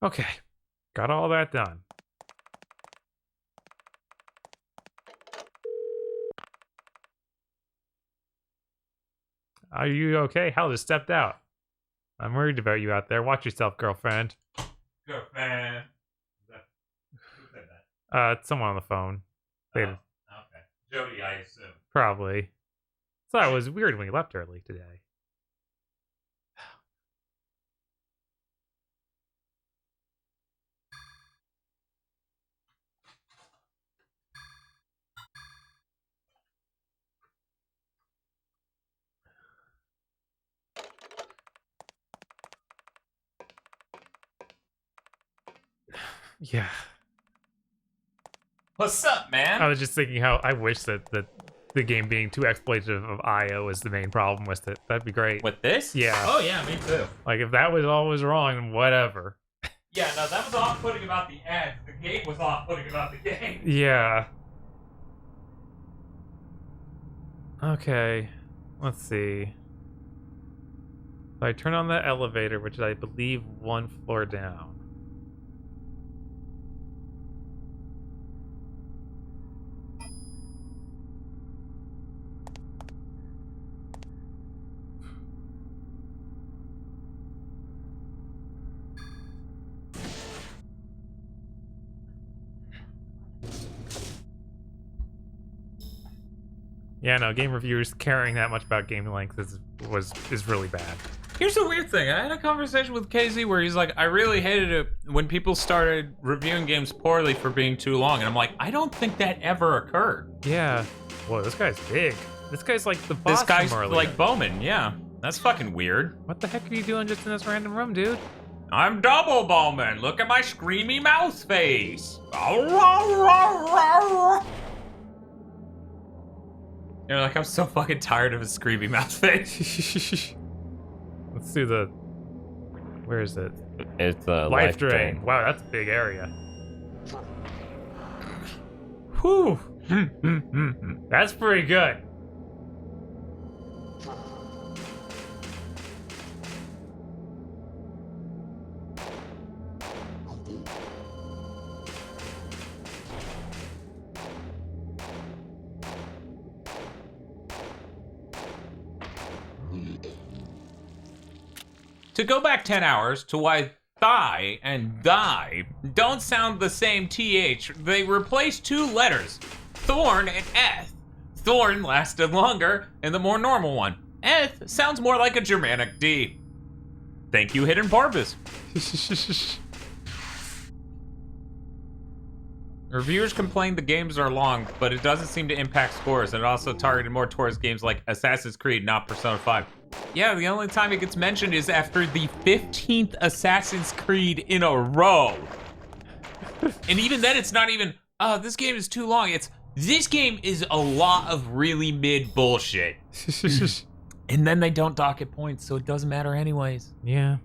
B: Okay, got all that done. Are you okay? Hal just stepped out. I'm worried about you out there. Watch yourself, girlfriend.
A: Girlfriend. Who said that?
B: It's someone on the phone.
A: Okay. Jody, I assume.
B: Probably. Thought it was weird when you left early today. Yeah.
A: What's up, man?
B: I was just thinking how I wish that the game being too exploitative of IO is the main problem with it. That'd be great.
A: With this?
B: Yeah.
A: Oh, yeah, me too.
B: Like, if that was always wrong, then whatever.
A: Yeah, no, that was off-putting about the ad. The game was off-putting about the game.
B: Yeah. Okay. Let's see. So I turn on the elevator, which is, I believe, 1 floor down. Yeah, no, game reviewers caring that much about game length is really bad.
A: Here's the weird thing. I had a conversation with KZ where he's like, I really hated it when people started reviewing games poorly for being too long. And I'm like, I don't think that ever occurred.
B: Yeah. Whoa, this guy's big. This guy's like the boss.
A: This guy's like Bowman, yeah. That's fucking weird.
B: What the heck are you doing just in this random room, dude?
A: I'm Double Bowman. Look at my screamy mouse face. You're like, I'm so fucking tired of his screamy mouse face.
B: Let's do the... Where is it?
D: It's a
B: life drain. Wow, that's a big area.
A: Whew.
B: That's pretty good.
A: To go back 10 hours to why thigh and die don't sound the same TH, they replaced two letters, Thorn and Eth. Thorn lasted longer and the more normal one. Eth sounds more like a Germanic D. Thank you, Hidden Porpoise. Reviewers complain the games are long, but it doesn't seem to impact scores, and it also targeted more towards games like Assassin's Creed, not Persona 5. Yeah, the only time it gets mentioned is after the 15th Assassin's Creed in a row. And even then, it's not even, oh, this game is too long. It's, this game is a lot of really mid bullshit. And then they don't dock it points, so it doesn't matter anyways.
B: Yeah.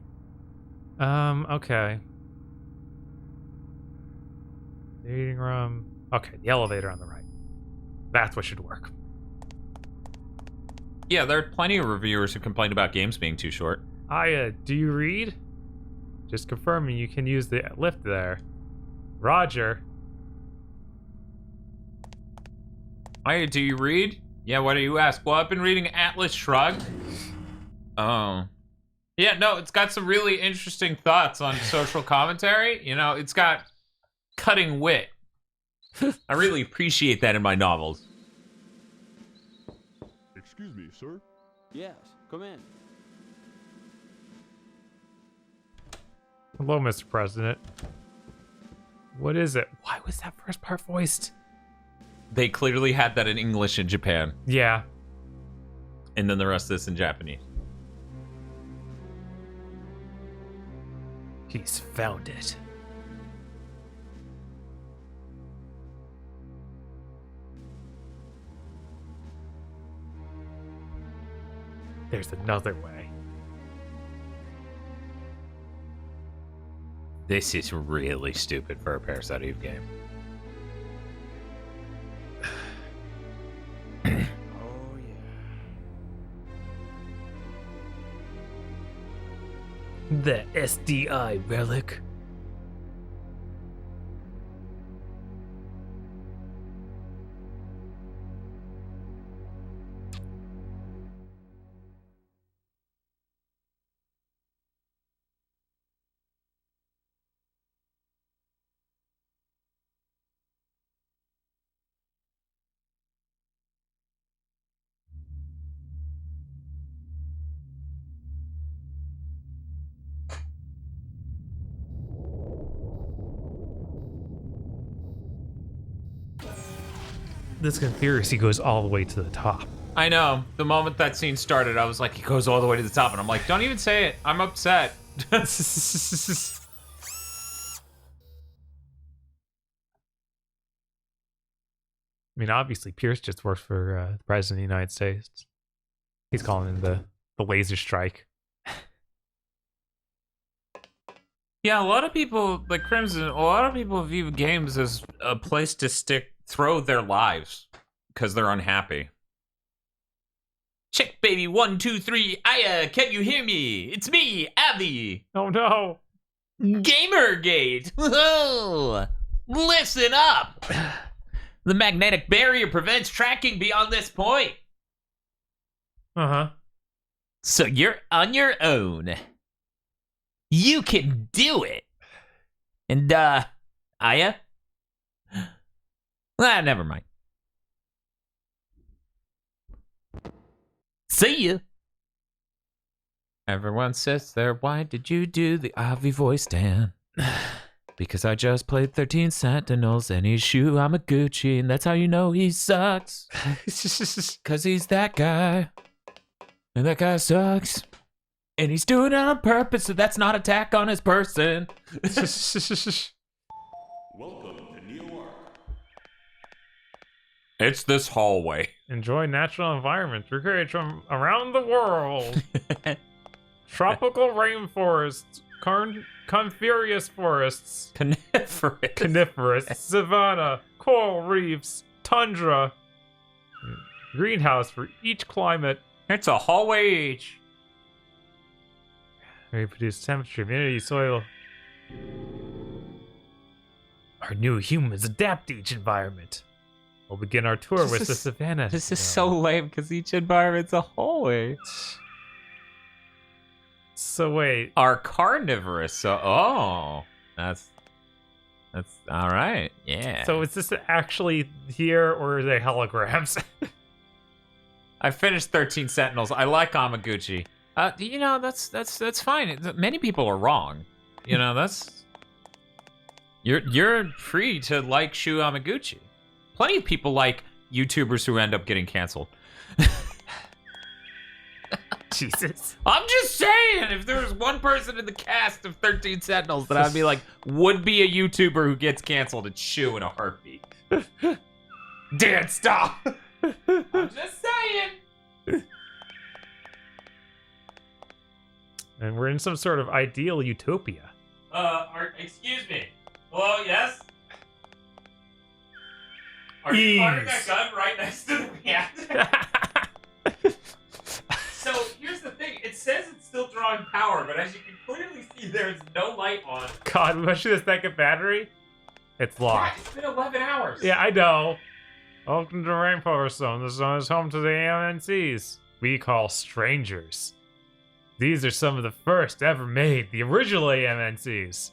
B: Okay. The eating room. Okay, the elevator on the right. That's what should work.
A: Yeah, there are plenty of reviewers who complain about games being too short.
B: Aya, do you read? Just confirming you can use the lift there. Roger.
A: Aya, do you read? Yeah, what do you ask? Well, I've been reading Atlas Shrugged. Oh. Yeah, no, it's got some really interesting thoughts on social commentary. You know, it's got cutting wit. I really appreciate that in my novels.
G: Excuse me, sir?
H: Yes, come in.
B: Hello, Mr. President. What is it? Why was that first part voiced?
A: They clearly had that in English in Japan.
B: Yeah.
A: And then the rest of this in Japanese.
B: He's found it. There's another way.
A: This is really stupid for a Parasite Eve game.
H: Oh, yeah.
B: The SDI relic. This conspiracy goes all the way to the top.
A: I know. The moment that scene started, I was like, he goes all the way to the top. And I'm like, don't even say it. I'm upset.
B: I mean, obviously, Pierce just works for the President of the United States. He's calling in the laser strike.
A: Yeah, a lot of people, like Crimson, a lot of people view games as a place to throw their lives because they're unhappy. Check, baby, 1, 2, 3. Aya, can you hear me? It's me, Abby.
B: Oh no.
A: Gamergate. Whoa. Listen up. The magnetic barrier prevents tracking beyond this point.
B: Uh-huh.
A: So you're on your own. You can do it. And, Aya? Ah, never mind.
E: See ya.
D: Everyone sits there. Why did you do the Ivy voice, Dan? Because I just played 13 Sentinels and he's Shu Amaguchi, and that's how you know he sucks. Because he's that guy. And that guy sucks. And he's doing it on purpose, so that's not attack on his person.
G: Welcome to New York.
D: It's this hallway.
B: Enjoy natural environments recreated from around the world. Tropical rainforests, coniferous forests, coniferous, savanna, coral reefs, tundra, greenhouse for each climate.
D: It's a hallway each.
B: Reproduce temperature, humidity, soil. Our new humans adapt to each environment. We'll begin our tour with the savannah.
D: This is so lame because each environment's a hallway.
B: So wait,
D: are carnivorous. So that's all right. Yeah.
B: So is this actually here or are they holograms?
D: I finished 13 Sentinels. I like Amaguchi. That's fine. Many people are wrong. That's you're free to like Shu Amaguchi. Plenty of people like YouTubers who end up getting canceled.
B: Jesus.
D: I'm just saying, if there was one person in the cast of 13 Sentinels that I'd be like, would be a YouTuber who gets canceled, it's Shu in a heartbeat. Dan, stop! I'm just saying.
B: And we're in some sort of ideal utopia.
D: Excuse me. Hello, yes? Are you firing a gun right next to the reactor? So here's the thing. It says it's still drawing power, but as you can clearly see, there's no light on.
B: God, especially the second battery. It's locked.
D: Yeah, it's been 11 hours.
B: Yeah, I know. Welcome to Rainforest Zone. The zone is home to the AMNCs we call strangers. These are some of the first ever made, the original AMNCs.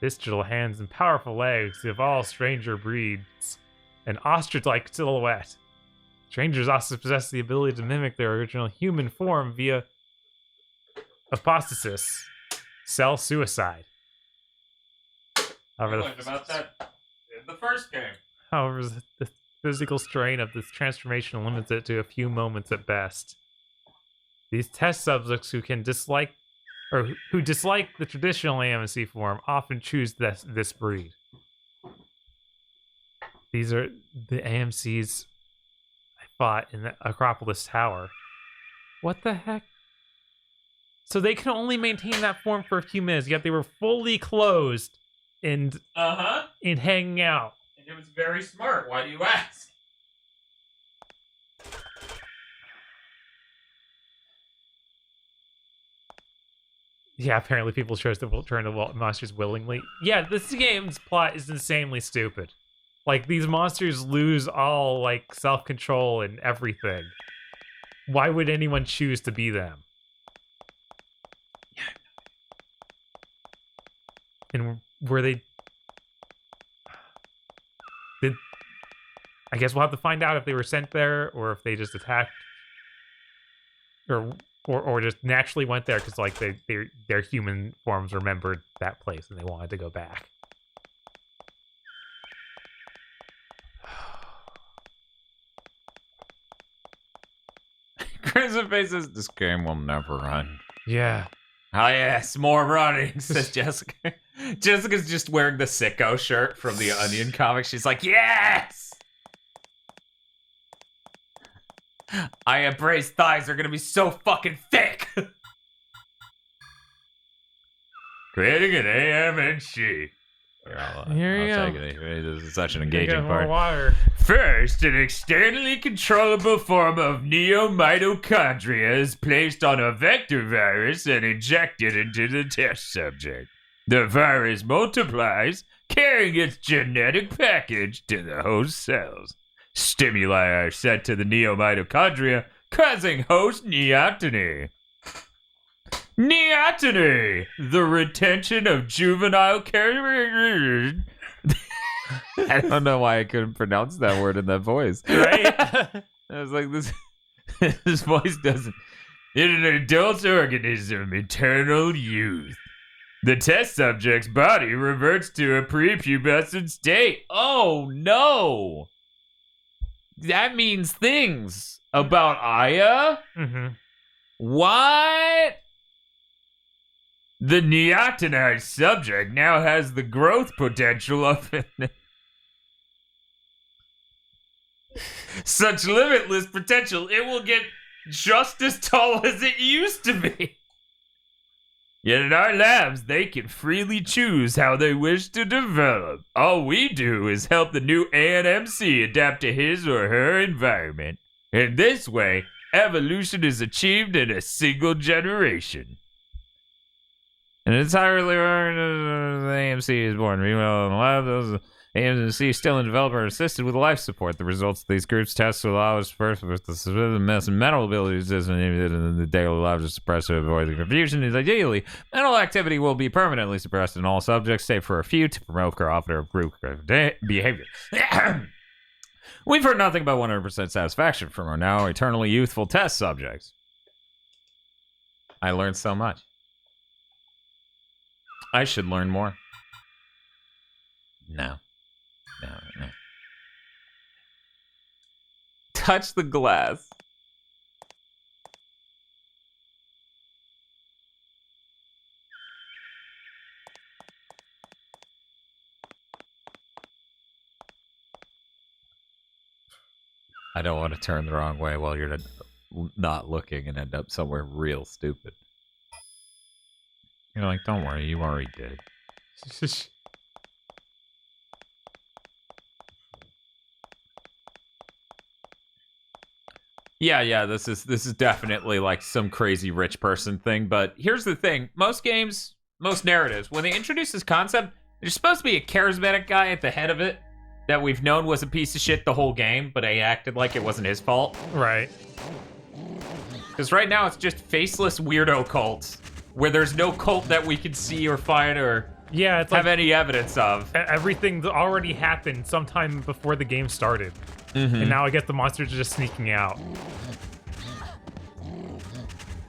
B: Visceral hands and powerful legs of all stranger breeds. An ostrich-like silhouette. Strangers also possess the ability to mimic their original human form via apostasis, cell suicide.
D: I learned about that in the first game.
B: However, the physical strain of this transformation limits it to a few moments at best. These test subjects who dislike the traditional AMC form often choose this breed. These are the AMCs I fought in the Acropolis Tower. What the heck? So they can only maintain that form for a few minutes, yet they were fully closed and hanging out.
D: And it was very smart. Why do you ask?
B: Yeah, apparently people chose to turn to monsters willingly. Yeah, this game's plot is insanely stupid. Like, these monsters lose all, like, self-control and everything. Why would anyone choose to be them? And were they... I guess we'll have to find out if they were sent there, or if they just attacked... Or just naturally went there because, like, their human forms remembered that place and they wanted to go back.
D: Crimson faces. This game will never end.
B: Yeah.
D: Oh yes, more running, says Jessica. Jessica's just wearing the sicko shirt from the Onion comic. She's like, yes! I embrace thighs. They're gonna be so fucking thick. Creating an AMNC.
B: Here you go.
D: Take it. This is such an engaging part.
B: Water.
E: First, an externally controllable form of neomitochondria is placed on a vector virus and injected into the test subject. The virus multiplies, carrying its genetic package to the host cells. Stimuli are sent to the neomitochondria, causing host neoteny. Neoteny, the retention of juvenile carrier.
D: I don't know why I couldn't pronounce that word in that voice.
B: Right?
E: I was like, this this voice doesn't. In an adult organism, eternal youth. The test subject's body reverts to a prepubescent state. Oh no! That means things about Aya?
B: Mm-hmm.
E: What? The neotenized subject now has the growth potential of such limitless potential, it will get just as tall as it used to be. Yet in our labs, they can freely choose how they wish to develop. All we do is help the new ANMC adapt to his or her environment. In this way, evolution is achieved in a single generation. And entirely, the AMC is born. Meanwhile, in the lab, those AMC still in developer assisted with life support. The results of these groups tests will allow us first with the mental abilities in the daily lives to suppress to avoid the confusion. Is ideally, mental activity will be permanently suppressed in all subjects, save for a few, to promote cooperative group behavior. We've heard nothing but 100% satisfaction from our now eternally youthful test subjects.
A: I learned so much. I should learn more. No. Touch the glass. I don't want to turn the wrong way while you're not looking and end up somewhere real stupid. You're like, don't worry, you already did. Yeah, this is definitely like some crazy rich person thing, but here's the thing. Most games, most narratives, when they introduce this concept, there's supposed to be a charismatic guy at the head of it that we've known was a piece of shit the whole game, but he acted like it wasn't his fault.
B: Right.
A: Because right now it's just faceless weirdo cults where there's no cult that we can see or find or
B: it's
A: have
B: like
A: any evidence of.
B: Everything already happened sometime before the game started.
A: Mm-hmm.
B: And now I guess the monsters are just sneaking out.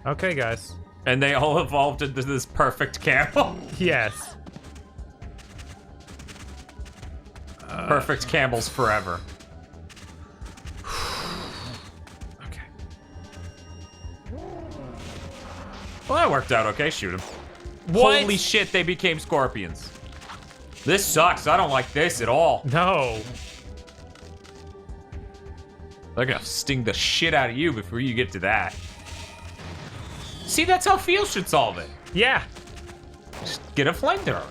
B: Okay, guys.
A: And they all evolved into this perfect camel.
B: Yes.
A: Perfect camels forever.
B: Okay.
A: Well, that worked out okay. Shoot him.
B: What?
A: Holy shit, they became scorpions. This sucks. I don't like this at all.
B: No.
A: They're gonna sting the shit out of you before you get to that. See, that's how Feel should solve it.
B: Yeah.
A: Just get a flamethrower.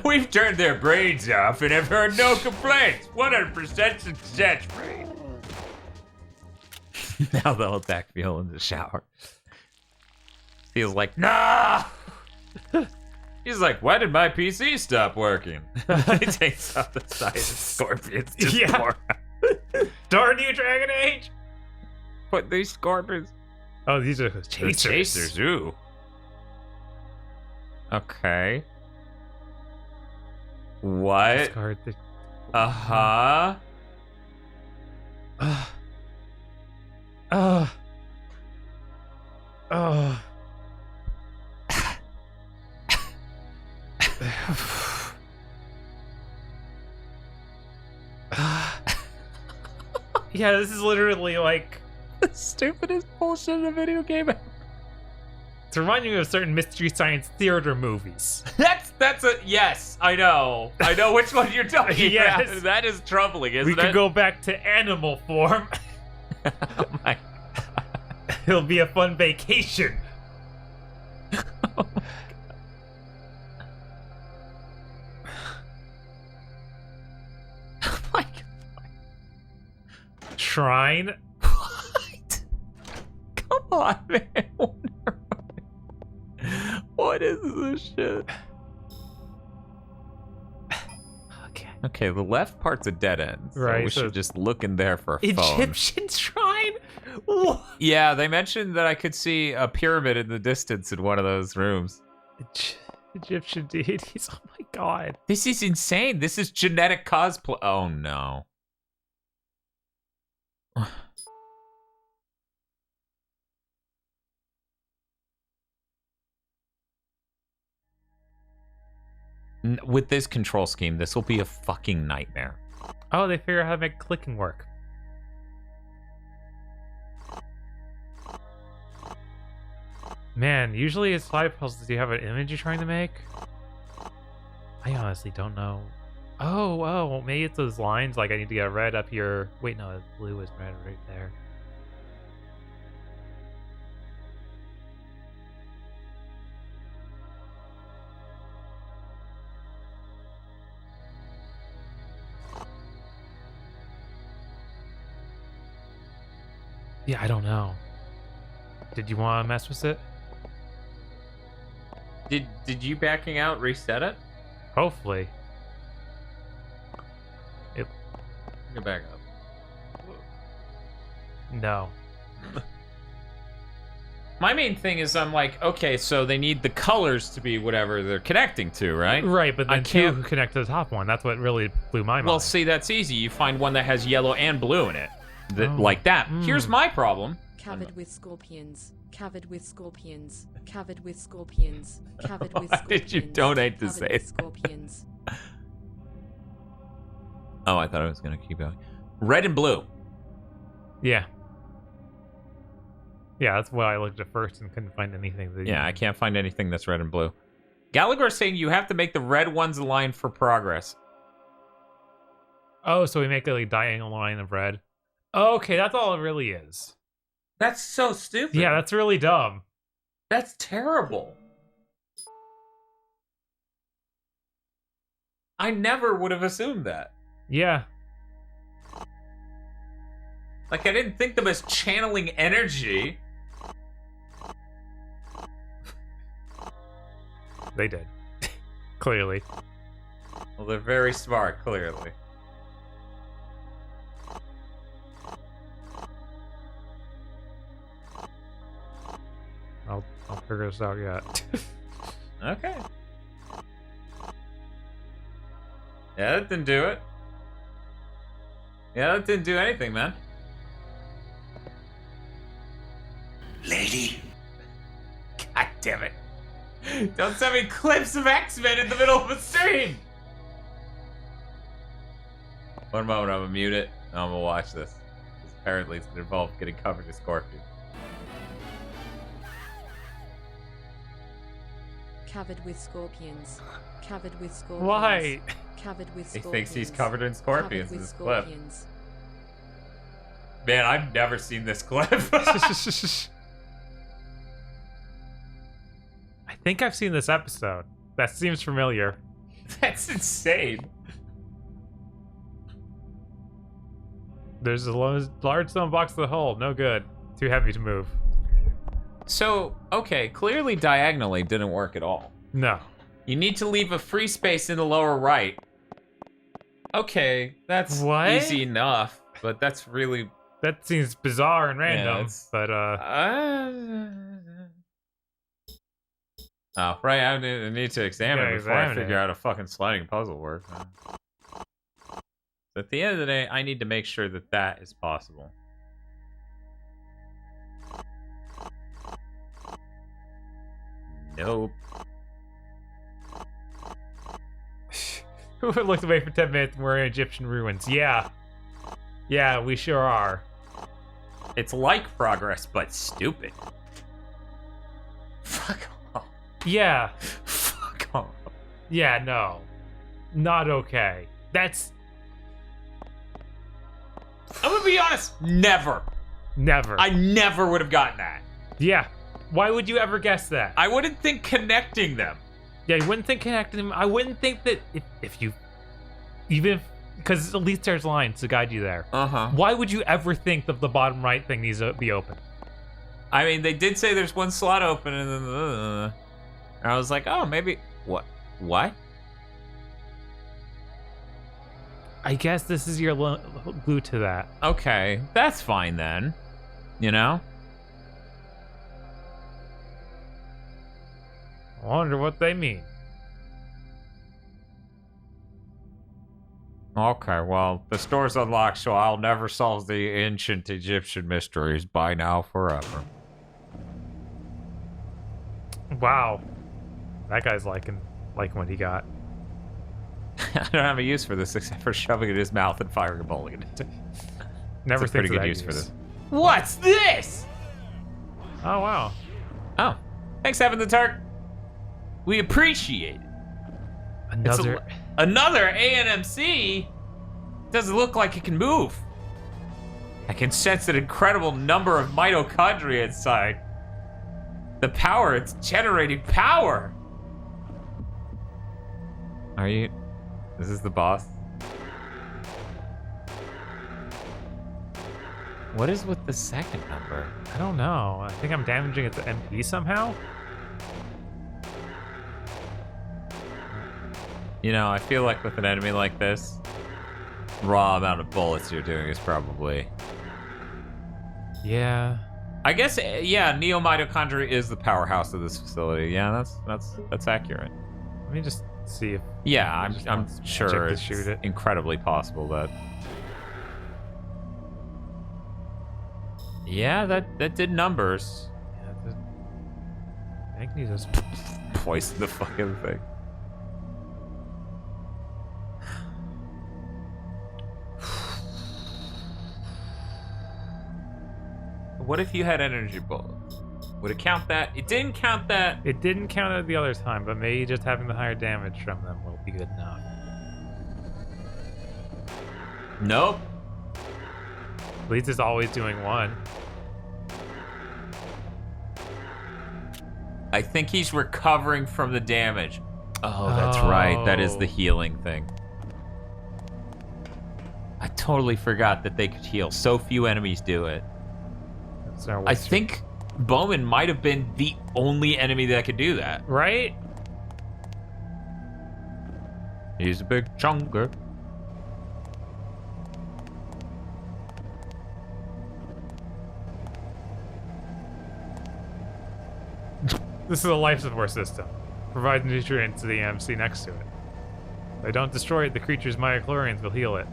A: We've turned their brains off and have heard no complaints. 100% success rate. Now they'll attack Feel in the shower. Feels like, nah! He's like, why did my PC stop working? He takes out the size of scorpions just more.
B: Darn you, Dragon Age!
A: What, these scorpions?
B: Oh, these are chasers.
A: Chasers, ooh. Okay. What?
B: Discard the...
A: Uh-huh.
B: Yeah, this is literally like
A: the stupidest bullshit in a video game ever.
B: It's reminding me of certain Mystery Science Theater movies.
A: That's a yes. I know which one you're talking about. That is troubling, isn't it?
B: We could go back to animal form.
A: Oh my god.
B: It'll be a fun vacation.
A: Oh my god.
B: Shrine.
A: What? Come on, man. What is this shit? Okay, the left part's a dead end. So
B: right.
A: We should just look in there for a phone.
B: Egyptian shrine? What?
A: Yeah, they mentioned that I could see a pyramid in the distance in one of those rooms.
B: Egyptian deities. Oh my god.
A: This is insane. This is genetic cosplay. Oh no. With this control scheme, this will be a fucking nightmare.
B: Oh, they figure out how to make clicking work. Man, usually it's slide puzzles. Do you have an image you're trying to make? I honestly don't know. Oh, maybe it's those lines. Like I need to get red up here. Wait, no, blue is red right there. Yeah, I don't know. Did you want to mess with it?
A: Did you backing out reset it?
B: Hopefully.
A: Go back up.
B: No.
A: My main thing is I'm like, okay, so they need the colors to be whatever they're connecting to, right?
B: Right, but then two connect to the top one. That's what really blew my mind.
A: Well, see, that's easy. You find one that has yellow and blue in it. Like that. Here's my problem.
C: Covered with scorpions. Covered with scorpions. Covered with scorpions. Covered with scorpions.
A: Why did you donate to say
C: scorpions?
A: Oh, I thought I was going to keep going. Red and blue.
B: Yeah. Yeah, that's why I looked at first and couldn't find anything.
A: Yeah, I can't find anything that's red and blue. Gallagher's saying you have to make the red ones align for progress.
B: Oh, so we make a diagonal line of red. Oh, okay, that's all it really is.
A: That's so stupid.
B: Yeah, that's really dumb.
A: That's terrible. I never would have assumed that.
B: Yeah.
A: Like, I didn't think them as channeling energy.
B: They did. Clearly.
A: Well, they're very smart, clearly.
B: I'll figure this out yet.
A: Okay. Yeah, that didn't do it. Yeah, that didn't do anything, man.
E: Lady.
A: God damn it. Don't send me clips of X-Men in the middle of a stream! One moment, I'm gonna mute it, and I'm gonna watch this. Because apparently it's gonna involve getting covered in scorpion.
C: Covered with scorpions. Covered with scorpions.
B: Why?
C: Covered with
A: He
C: scorpions.
A: thinks he's covered in scorpions in
C: Covered with
A: this clip.
C: scorpions.
A: Man, I've never seen this clip.
B: I think I've seen this episode. That seems familiar.
A: That's insane.
B: There's a large stone box in the hole. No good. Too heavy to move.
A: So, okay, clearly diagonally didn't work at all.
B: No.
A: You need to leave a free space in the lower right. Okay, that's easy enough, but that's really...
B: That seems bizarre and random,
A: Yeah,
B: but
A: Oh, right, I need to examine it before I figure out a fucking sliding puzzle works. At the end of the day, I need to make sure that that is possible. Nope.
B: who looked away for 10 minutes and we're in Egyptian ruins? Yeah. Yeah, we sure are.
A: It's like progress, but stupid. Fuck off.
B: Yeah.
A: Fuck off.
B: Yeah, no. Not okay. That's...
A: I'm gonna be honest, never.
B: Never.
A: I never would have gotten that.
B: Yeah. Why would you ever guess that?
A: I wouldn't think connecting them.
B: Yeah, you wouldn't think connecting them. I wouldn't think that if you... Even if... Because at least there's lines to guide you there.
A: Uh-huh.
B: Why would you ever think that the bottom right thing needs to be open?
A: I mean, they did say there's one slot open, and then... and I was like, oh, maybe... What? What?
B: I guess this is your glue to that.
A: Okay, that's fine then. You know?
B: I wonder what they mean.
A: Okay, well, the store's unlocked, so I'll never solve the ancient Egyptian mysteries. Bye now, forever.
B: Wow. That guy's liking what he got.
D: I don't have a use for this except for shoving it in his mouth and firing a bullet into it.
B: Never
D: It's a pretty
B: think
D: good
B: of that
D: use for this.
B: use.
D: What's this?
B: Oh, wow.
D: Oh, thanks, Evan the Turk. We appreciate it. Another ANMC? Doesn't look like it can move. I can sense an incredible number of mitochondria inside. The power, it's generating power. Are you? This is the boss. What is with the second number?
B: I don't know. I think I'm damaging its MP somehow.
D: You know, I feel like with an enemy like this, raw amount of bullets you're doing is probably...
B: Yeah.
D: I guess, yeah, neomitochondria is the powerhouse of this facility. Yeah, that's accurate.
B: Let me just see if...
D: Yeah, I'm sure
B: to
D: it's
B: shoot it.
D: incredibly possible that... Yeah, that did numbers.
B: Yeah, I think he just...
D: Poison the fucking thing. What if you had energy bullets? Would it count that? It didn't count that.
B: It didn't count it the other time, but maybe just having the higher damage from them will be good enough.
D: Nope.
B: At least it's always doing one.
D: I think he's recovering from the damage. Oh, that's right. That is the healing thing. I totally forgot that they could heal. So few enemies do it. I think Bowman might have been the only enemy that could do that.
B: Right?
D: He's a big chunker.
B: This is a life support system. Provides nutrients to the MC next to it. If they don't destroy it, the creature's myochlorians will heal it.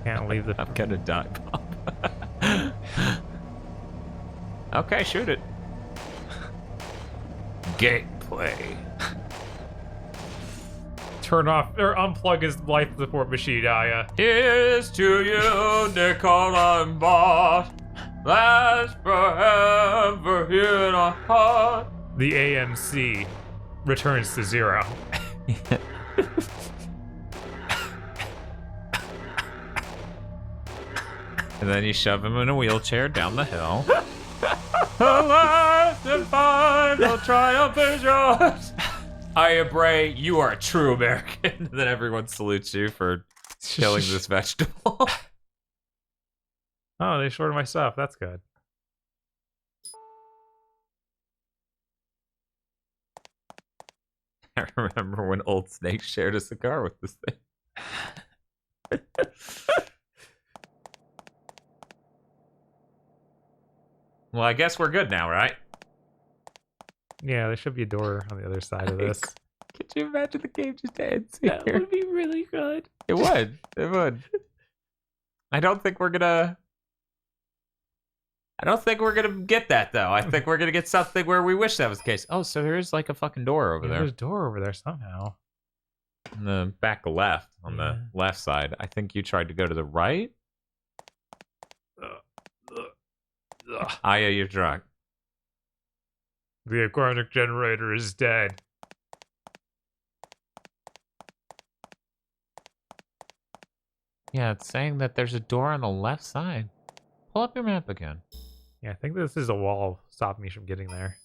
B: Can't leave the...
D: I'm gonna die, Bob. Okay, shoot it. Gameplay.
B: Turn off or unplug his life support machine, Aya.
D: Here's to you, Nicole and Boss. Last forever in our heart.
B: The AMC returns to 0.
D: And then you shove him in a wheelchair down the hill. The last and final triumph is yours. Aya Bray, you are a true American. Then everyone salutes you for killing this vegetable.
B: Oh, they shorted my stuff. That's good.
D: I remember when Old Snake shared a cigar with this thing. Well, I guess we're good now, right?
B: Yeah, there should be a door on the other side of this.
D: Could you imagine the game just ends
B: That would be really good.
D: It would. It would. I don't think we're gonna get that, though. I think we're gonna get something where we wish that was the case. Oh, so there is like a fucking door over there.
B: There's a door over there somehow.
D: On the back left, on the left side. I think you tried to go to the right. Aya, you're drunk.
B: The aquatic generator is dead.
D: Yeah, it's saying that there's a door on the left side. Pull up your map again.
B: Yeah, I think this is a wall stopping me from getting there.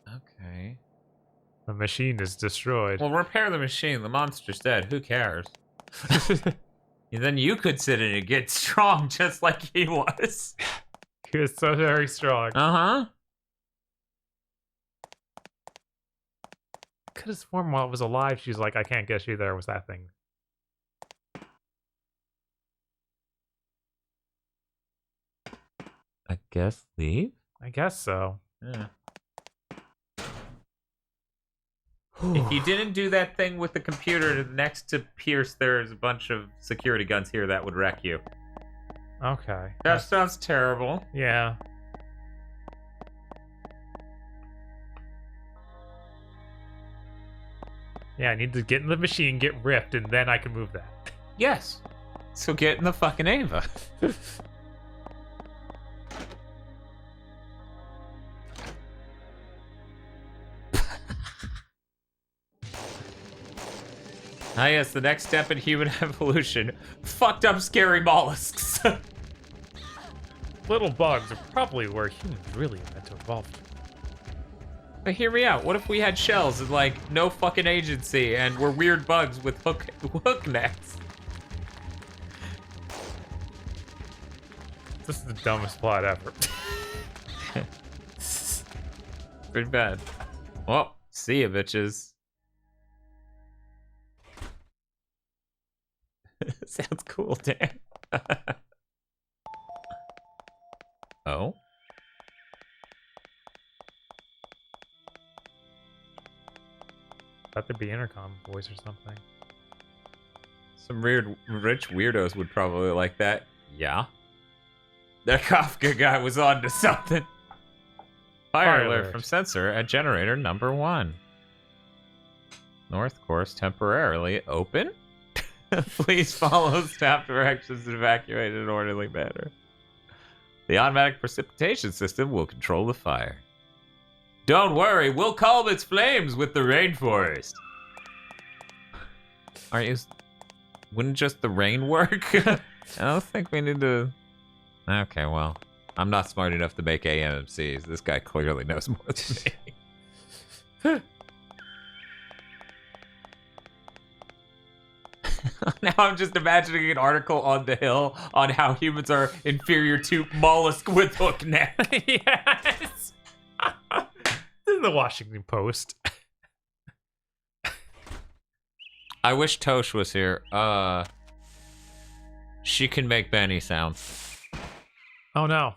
D: Okay.
B: The machine is destroyed.
D: Well, repair the machine. The monster's dead. Who cares? And then you could sit in and get strong just like he was.
B: He was so very strong.
D: Uh-huh.
B: Could have sworn while it was alive, she's like, I can't get you there. Was that thing?
D: I guess leave?
B: I guess so.
D: Yeah. If you didn't do that thing with the computer next to Pierce, there's a bunch of security guns here that would wreck you.
B: Okay.
D: That sounds terrible.
B: Yeah. Yeah, I need to get in the machine, get ripped, and then I can move that.
A: Yes. So get in the fucking Ava. Ah, yes, the next step in human evolution. Fucked up scary mollusks.
B: Little bugs are probably where humans really are meant to evolve.
A: But hear me out. What if we had shells and, like, no fucking agency and we're weird bugs with hook necks?
B: This is the dumbest plot ever.
A: Pretty bad. Well, see ya, bitches. Sounds cool, Dan. Oh?
B: Thought there'd be intercom voice or something.
A: Some weird, rich weirdos would probably like that. Yeah. That Kafka guy was on to something. Fire alert from sensor at generator number 1. North course temporarily open. Please follow staff directions to evacuate in an orderly manner. The automatic precipitation system will control the fire. Don't worry, we'll calm its flames with the rainforest. Aren't you... Wouldn't just the rain work? I don't think we need to... Okay, well, I'm not smart enough to make AMCs. This guy clearly knows more than me. Now I'm just imagining an article on The Hill on how humans are inferior to mollusk with hook neck.
B: Yes! This is the Washington Post.
A: I wish Tosh was here. She can make Benny sounds.
B: Oh no.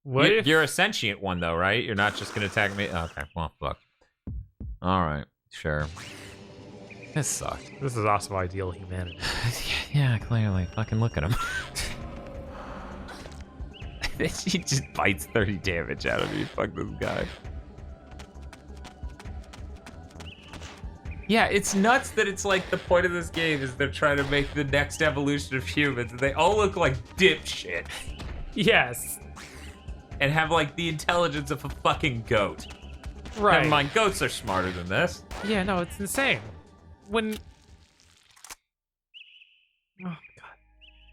B: What if...
A: You're a sentient one though, right? You're not just gonna attack me? Okay, well, fuck. Alright, sure. This sucked.
B: This is also ideal humanity.
A: Yeah, clearly. Fucking look at him. He just bites 30 damage out of you. Fuck this guy. Yeah, it's nuts that it's like the point of this game is they're trying to make the next evolution of humans. And they all look like dipshits.
B: Yes.
A: And have like the intelligence of a fucking goat.
B: Right.
A: Never mind, goats are smarter than this.
B: Yeah, no, it's insane. When... Oh, God.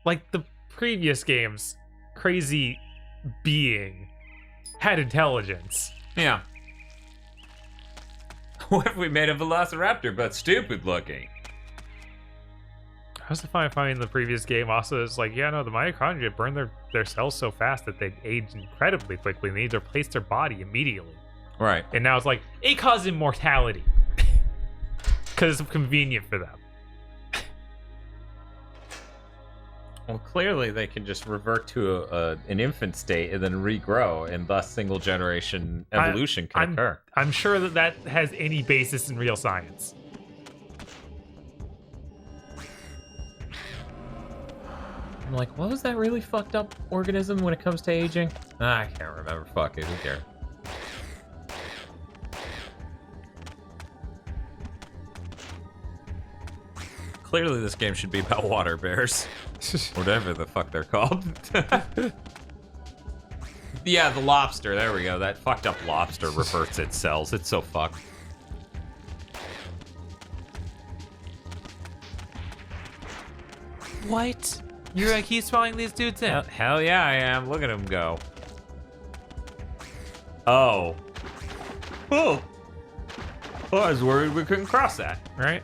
B: Like, the previous games, crazy being had intelligence.
A: Yeah. What if we made a velociraptor, but stupid looking?
B: I was finding in the previous game also is like, yeah, no, the mitochondria burn their cells so fast that they age incredibly quickly and they need to replace their body immediately.
A: Right.
B: And now it's like, it causes immortality. Because it's convenient for them.
A: Well, clearly they can just revert to an infant state and then regrow, and thus single generation evolution can occur.
B: I'm sure that has any basis in real science.
A: I'm like, what was that really fucked up organism when it comes to aging? I can't remember. Fuck it, who cares? Clearly this game should be about water bears. Whatever the fuck they're called. Yeah, the lobster. There we go. That fucked up lobster reverts its cells. It's so fucked.
B: What? You're gonna keep spawning these dudes in?
A: Hell yeah, I am. Look at him go. Oh. Oh. Oh, I was worried we couldn't cross that.
B: Right?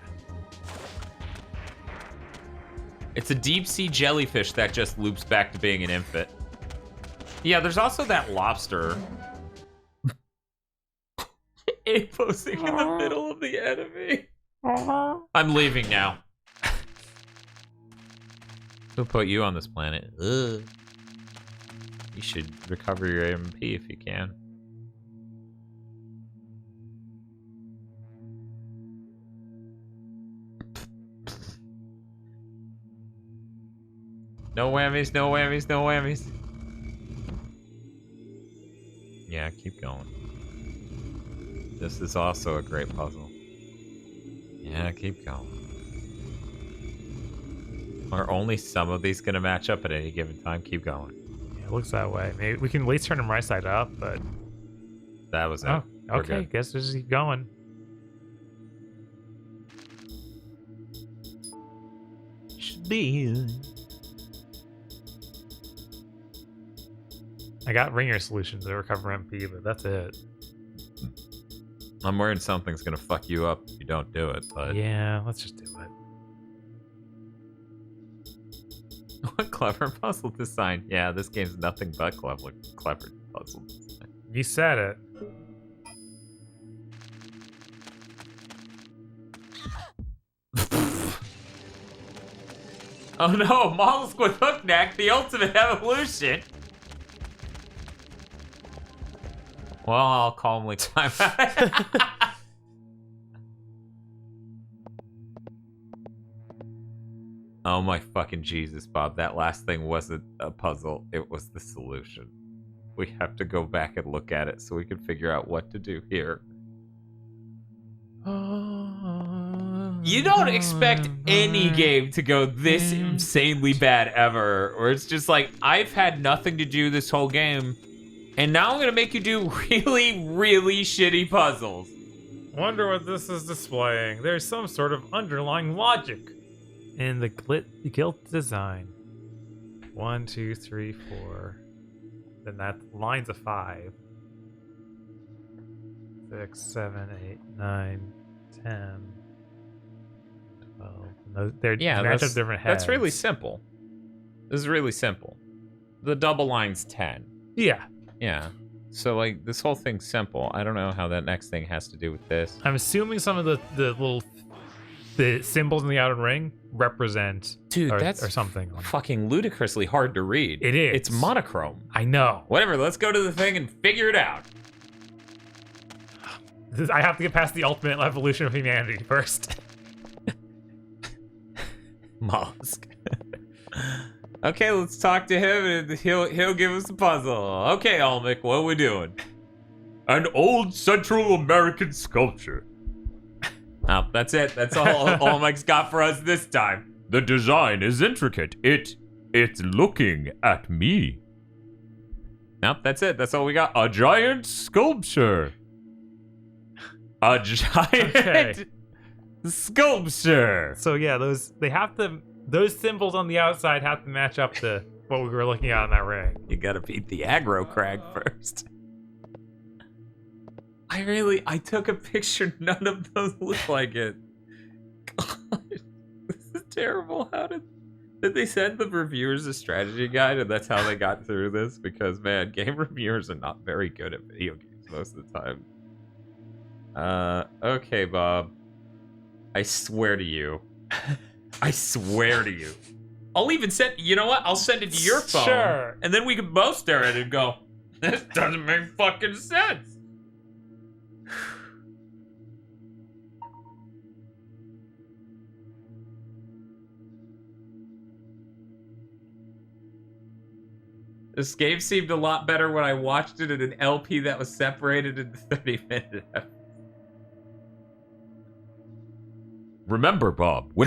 A: It's a deep sea jellyfish that just loops back to being an infant. Yeah, there's also that lobster. Posing in the middle of the enemy. I'm leaving now. Who put you on this planet? Ugh. You should recover your MP if you can. No whammies, no whammies, no whammies. Yeah, keep going.
D: This is also a great puzzle. Yeah, keep going. Are only some of these gonna match up at any given time? Keep going.
B: Yeah, it looks that way. Maybe we can at least turn them right side up, but...
D: That was it.
B: Oh,
D: We're
B: okay,
D: good.
B: guess just keep going.
D: Should be.
B: I got ringer solutions to recover MP, but that's it.
D: I'm worried something's gonna fuck you up if you don't do it, but...
B: Yeah, let's just do it.
D: What clever puzzle design. Yeah, this game's nothing but clever puzzle design.
B: You said it.
D: Oh no, mollusk with hook neck, the ultimate evolution! Well, I'll calmly climb out. Oh my fucking Jesus, Bob. That last thing wasn't a puzzle. It was the solution. We have to go back and look at it so we can figure out what to do here. You don't expect any game to go this insanely bad ever. Or it's just like, I've had nothing to do this whole game, and now I'm gonna make you do really, really shitty puzzles.
B: Wonder what this is displaying. There's some sort of underlying logic in the guilt design. 1, 2, 3, 4. Then that line's a 5. 6, 7, 8, 9, 10, 12. They're match up different heads.
D: That's really simple. This is really simple. The double line's 10.
B: Yeah.
D: Yeah. So, like, this whole thing's simple. I don't know how that next thing has to do with this.
B: I'm assuming some of the symbols in the outer ring represent
D: that's
B: or something.
D: Fucking ludicrously hard to read.
B: It is.
D: It's monochrome.
B: I know.
D: Whatever, let's go to the thing and figure it out.
B: I have to get past the ultimate evolution of humanity first.
D: Mollusk. Okay, let's talk to him and he'll give us a puzzle. Okay, Olmec, what are we doing?
E: An old Central American sculpture.
D: Oh, that's it. That's all Olmec's got for us this time.
E: The design is intricate. It's looking at me.
D: Nope, that's it. That's all we got.
E: A giant sculpture. A giant sculpture.
B: So yeah, those symbols on the outside have to match up to what we were looking at in that ring.
D: You gotta beat the aggro crag first. I took a picture. None of those look like it. God, this is terrible. How did they send the reviewers a strategy guide and that's how they got through this? Because, man, game reviewers are not very good at video games most of the time. Okay, Bob. I swear to you. I swear to you. I'll even send, you know what? I'll send it to your phone.
B: Sure.
D: And then we can both stare at it and go, this doesn't make fucking sense. This game seemed a lot better when I watched it in an LP that was separated into 30-minute episodes.
E: Remember, Bob, when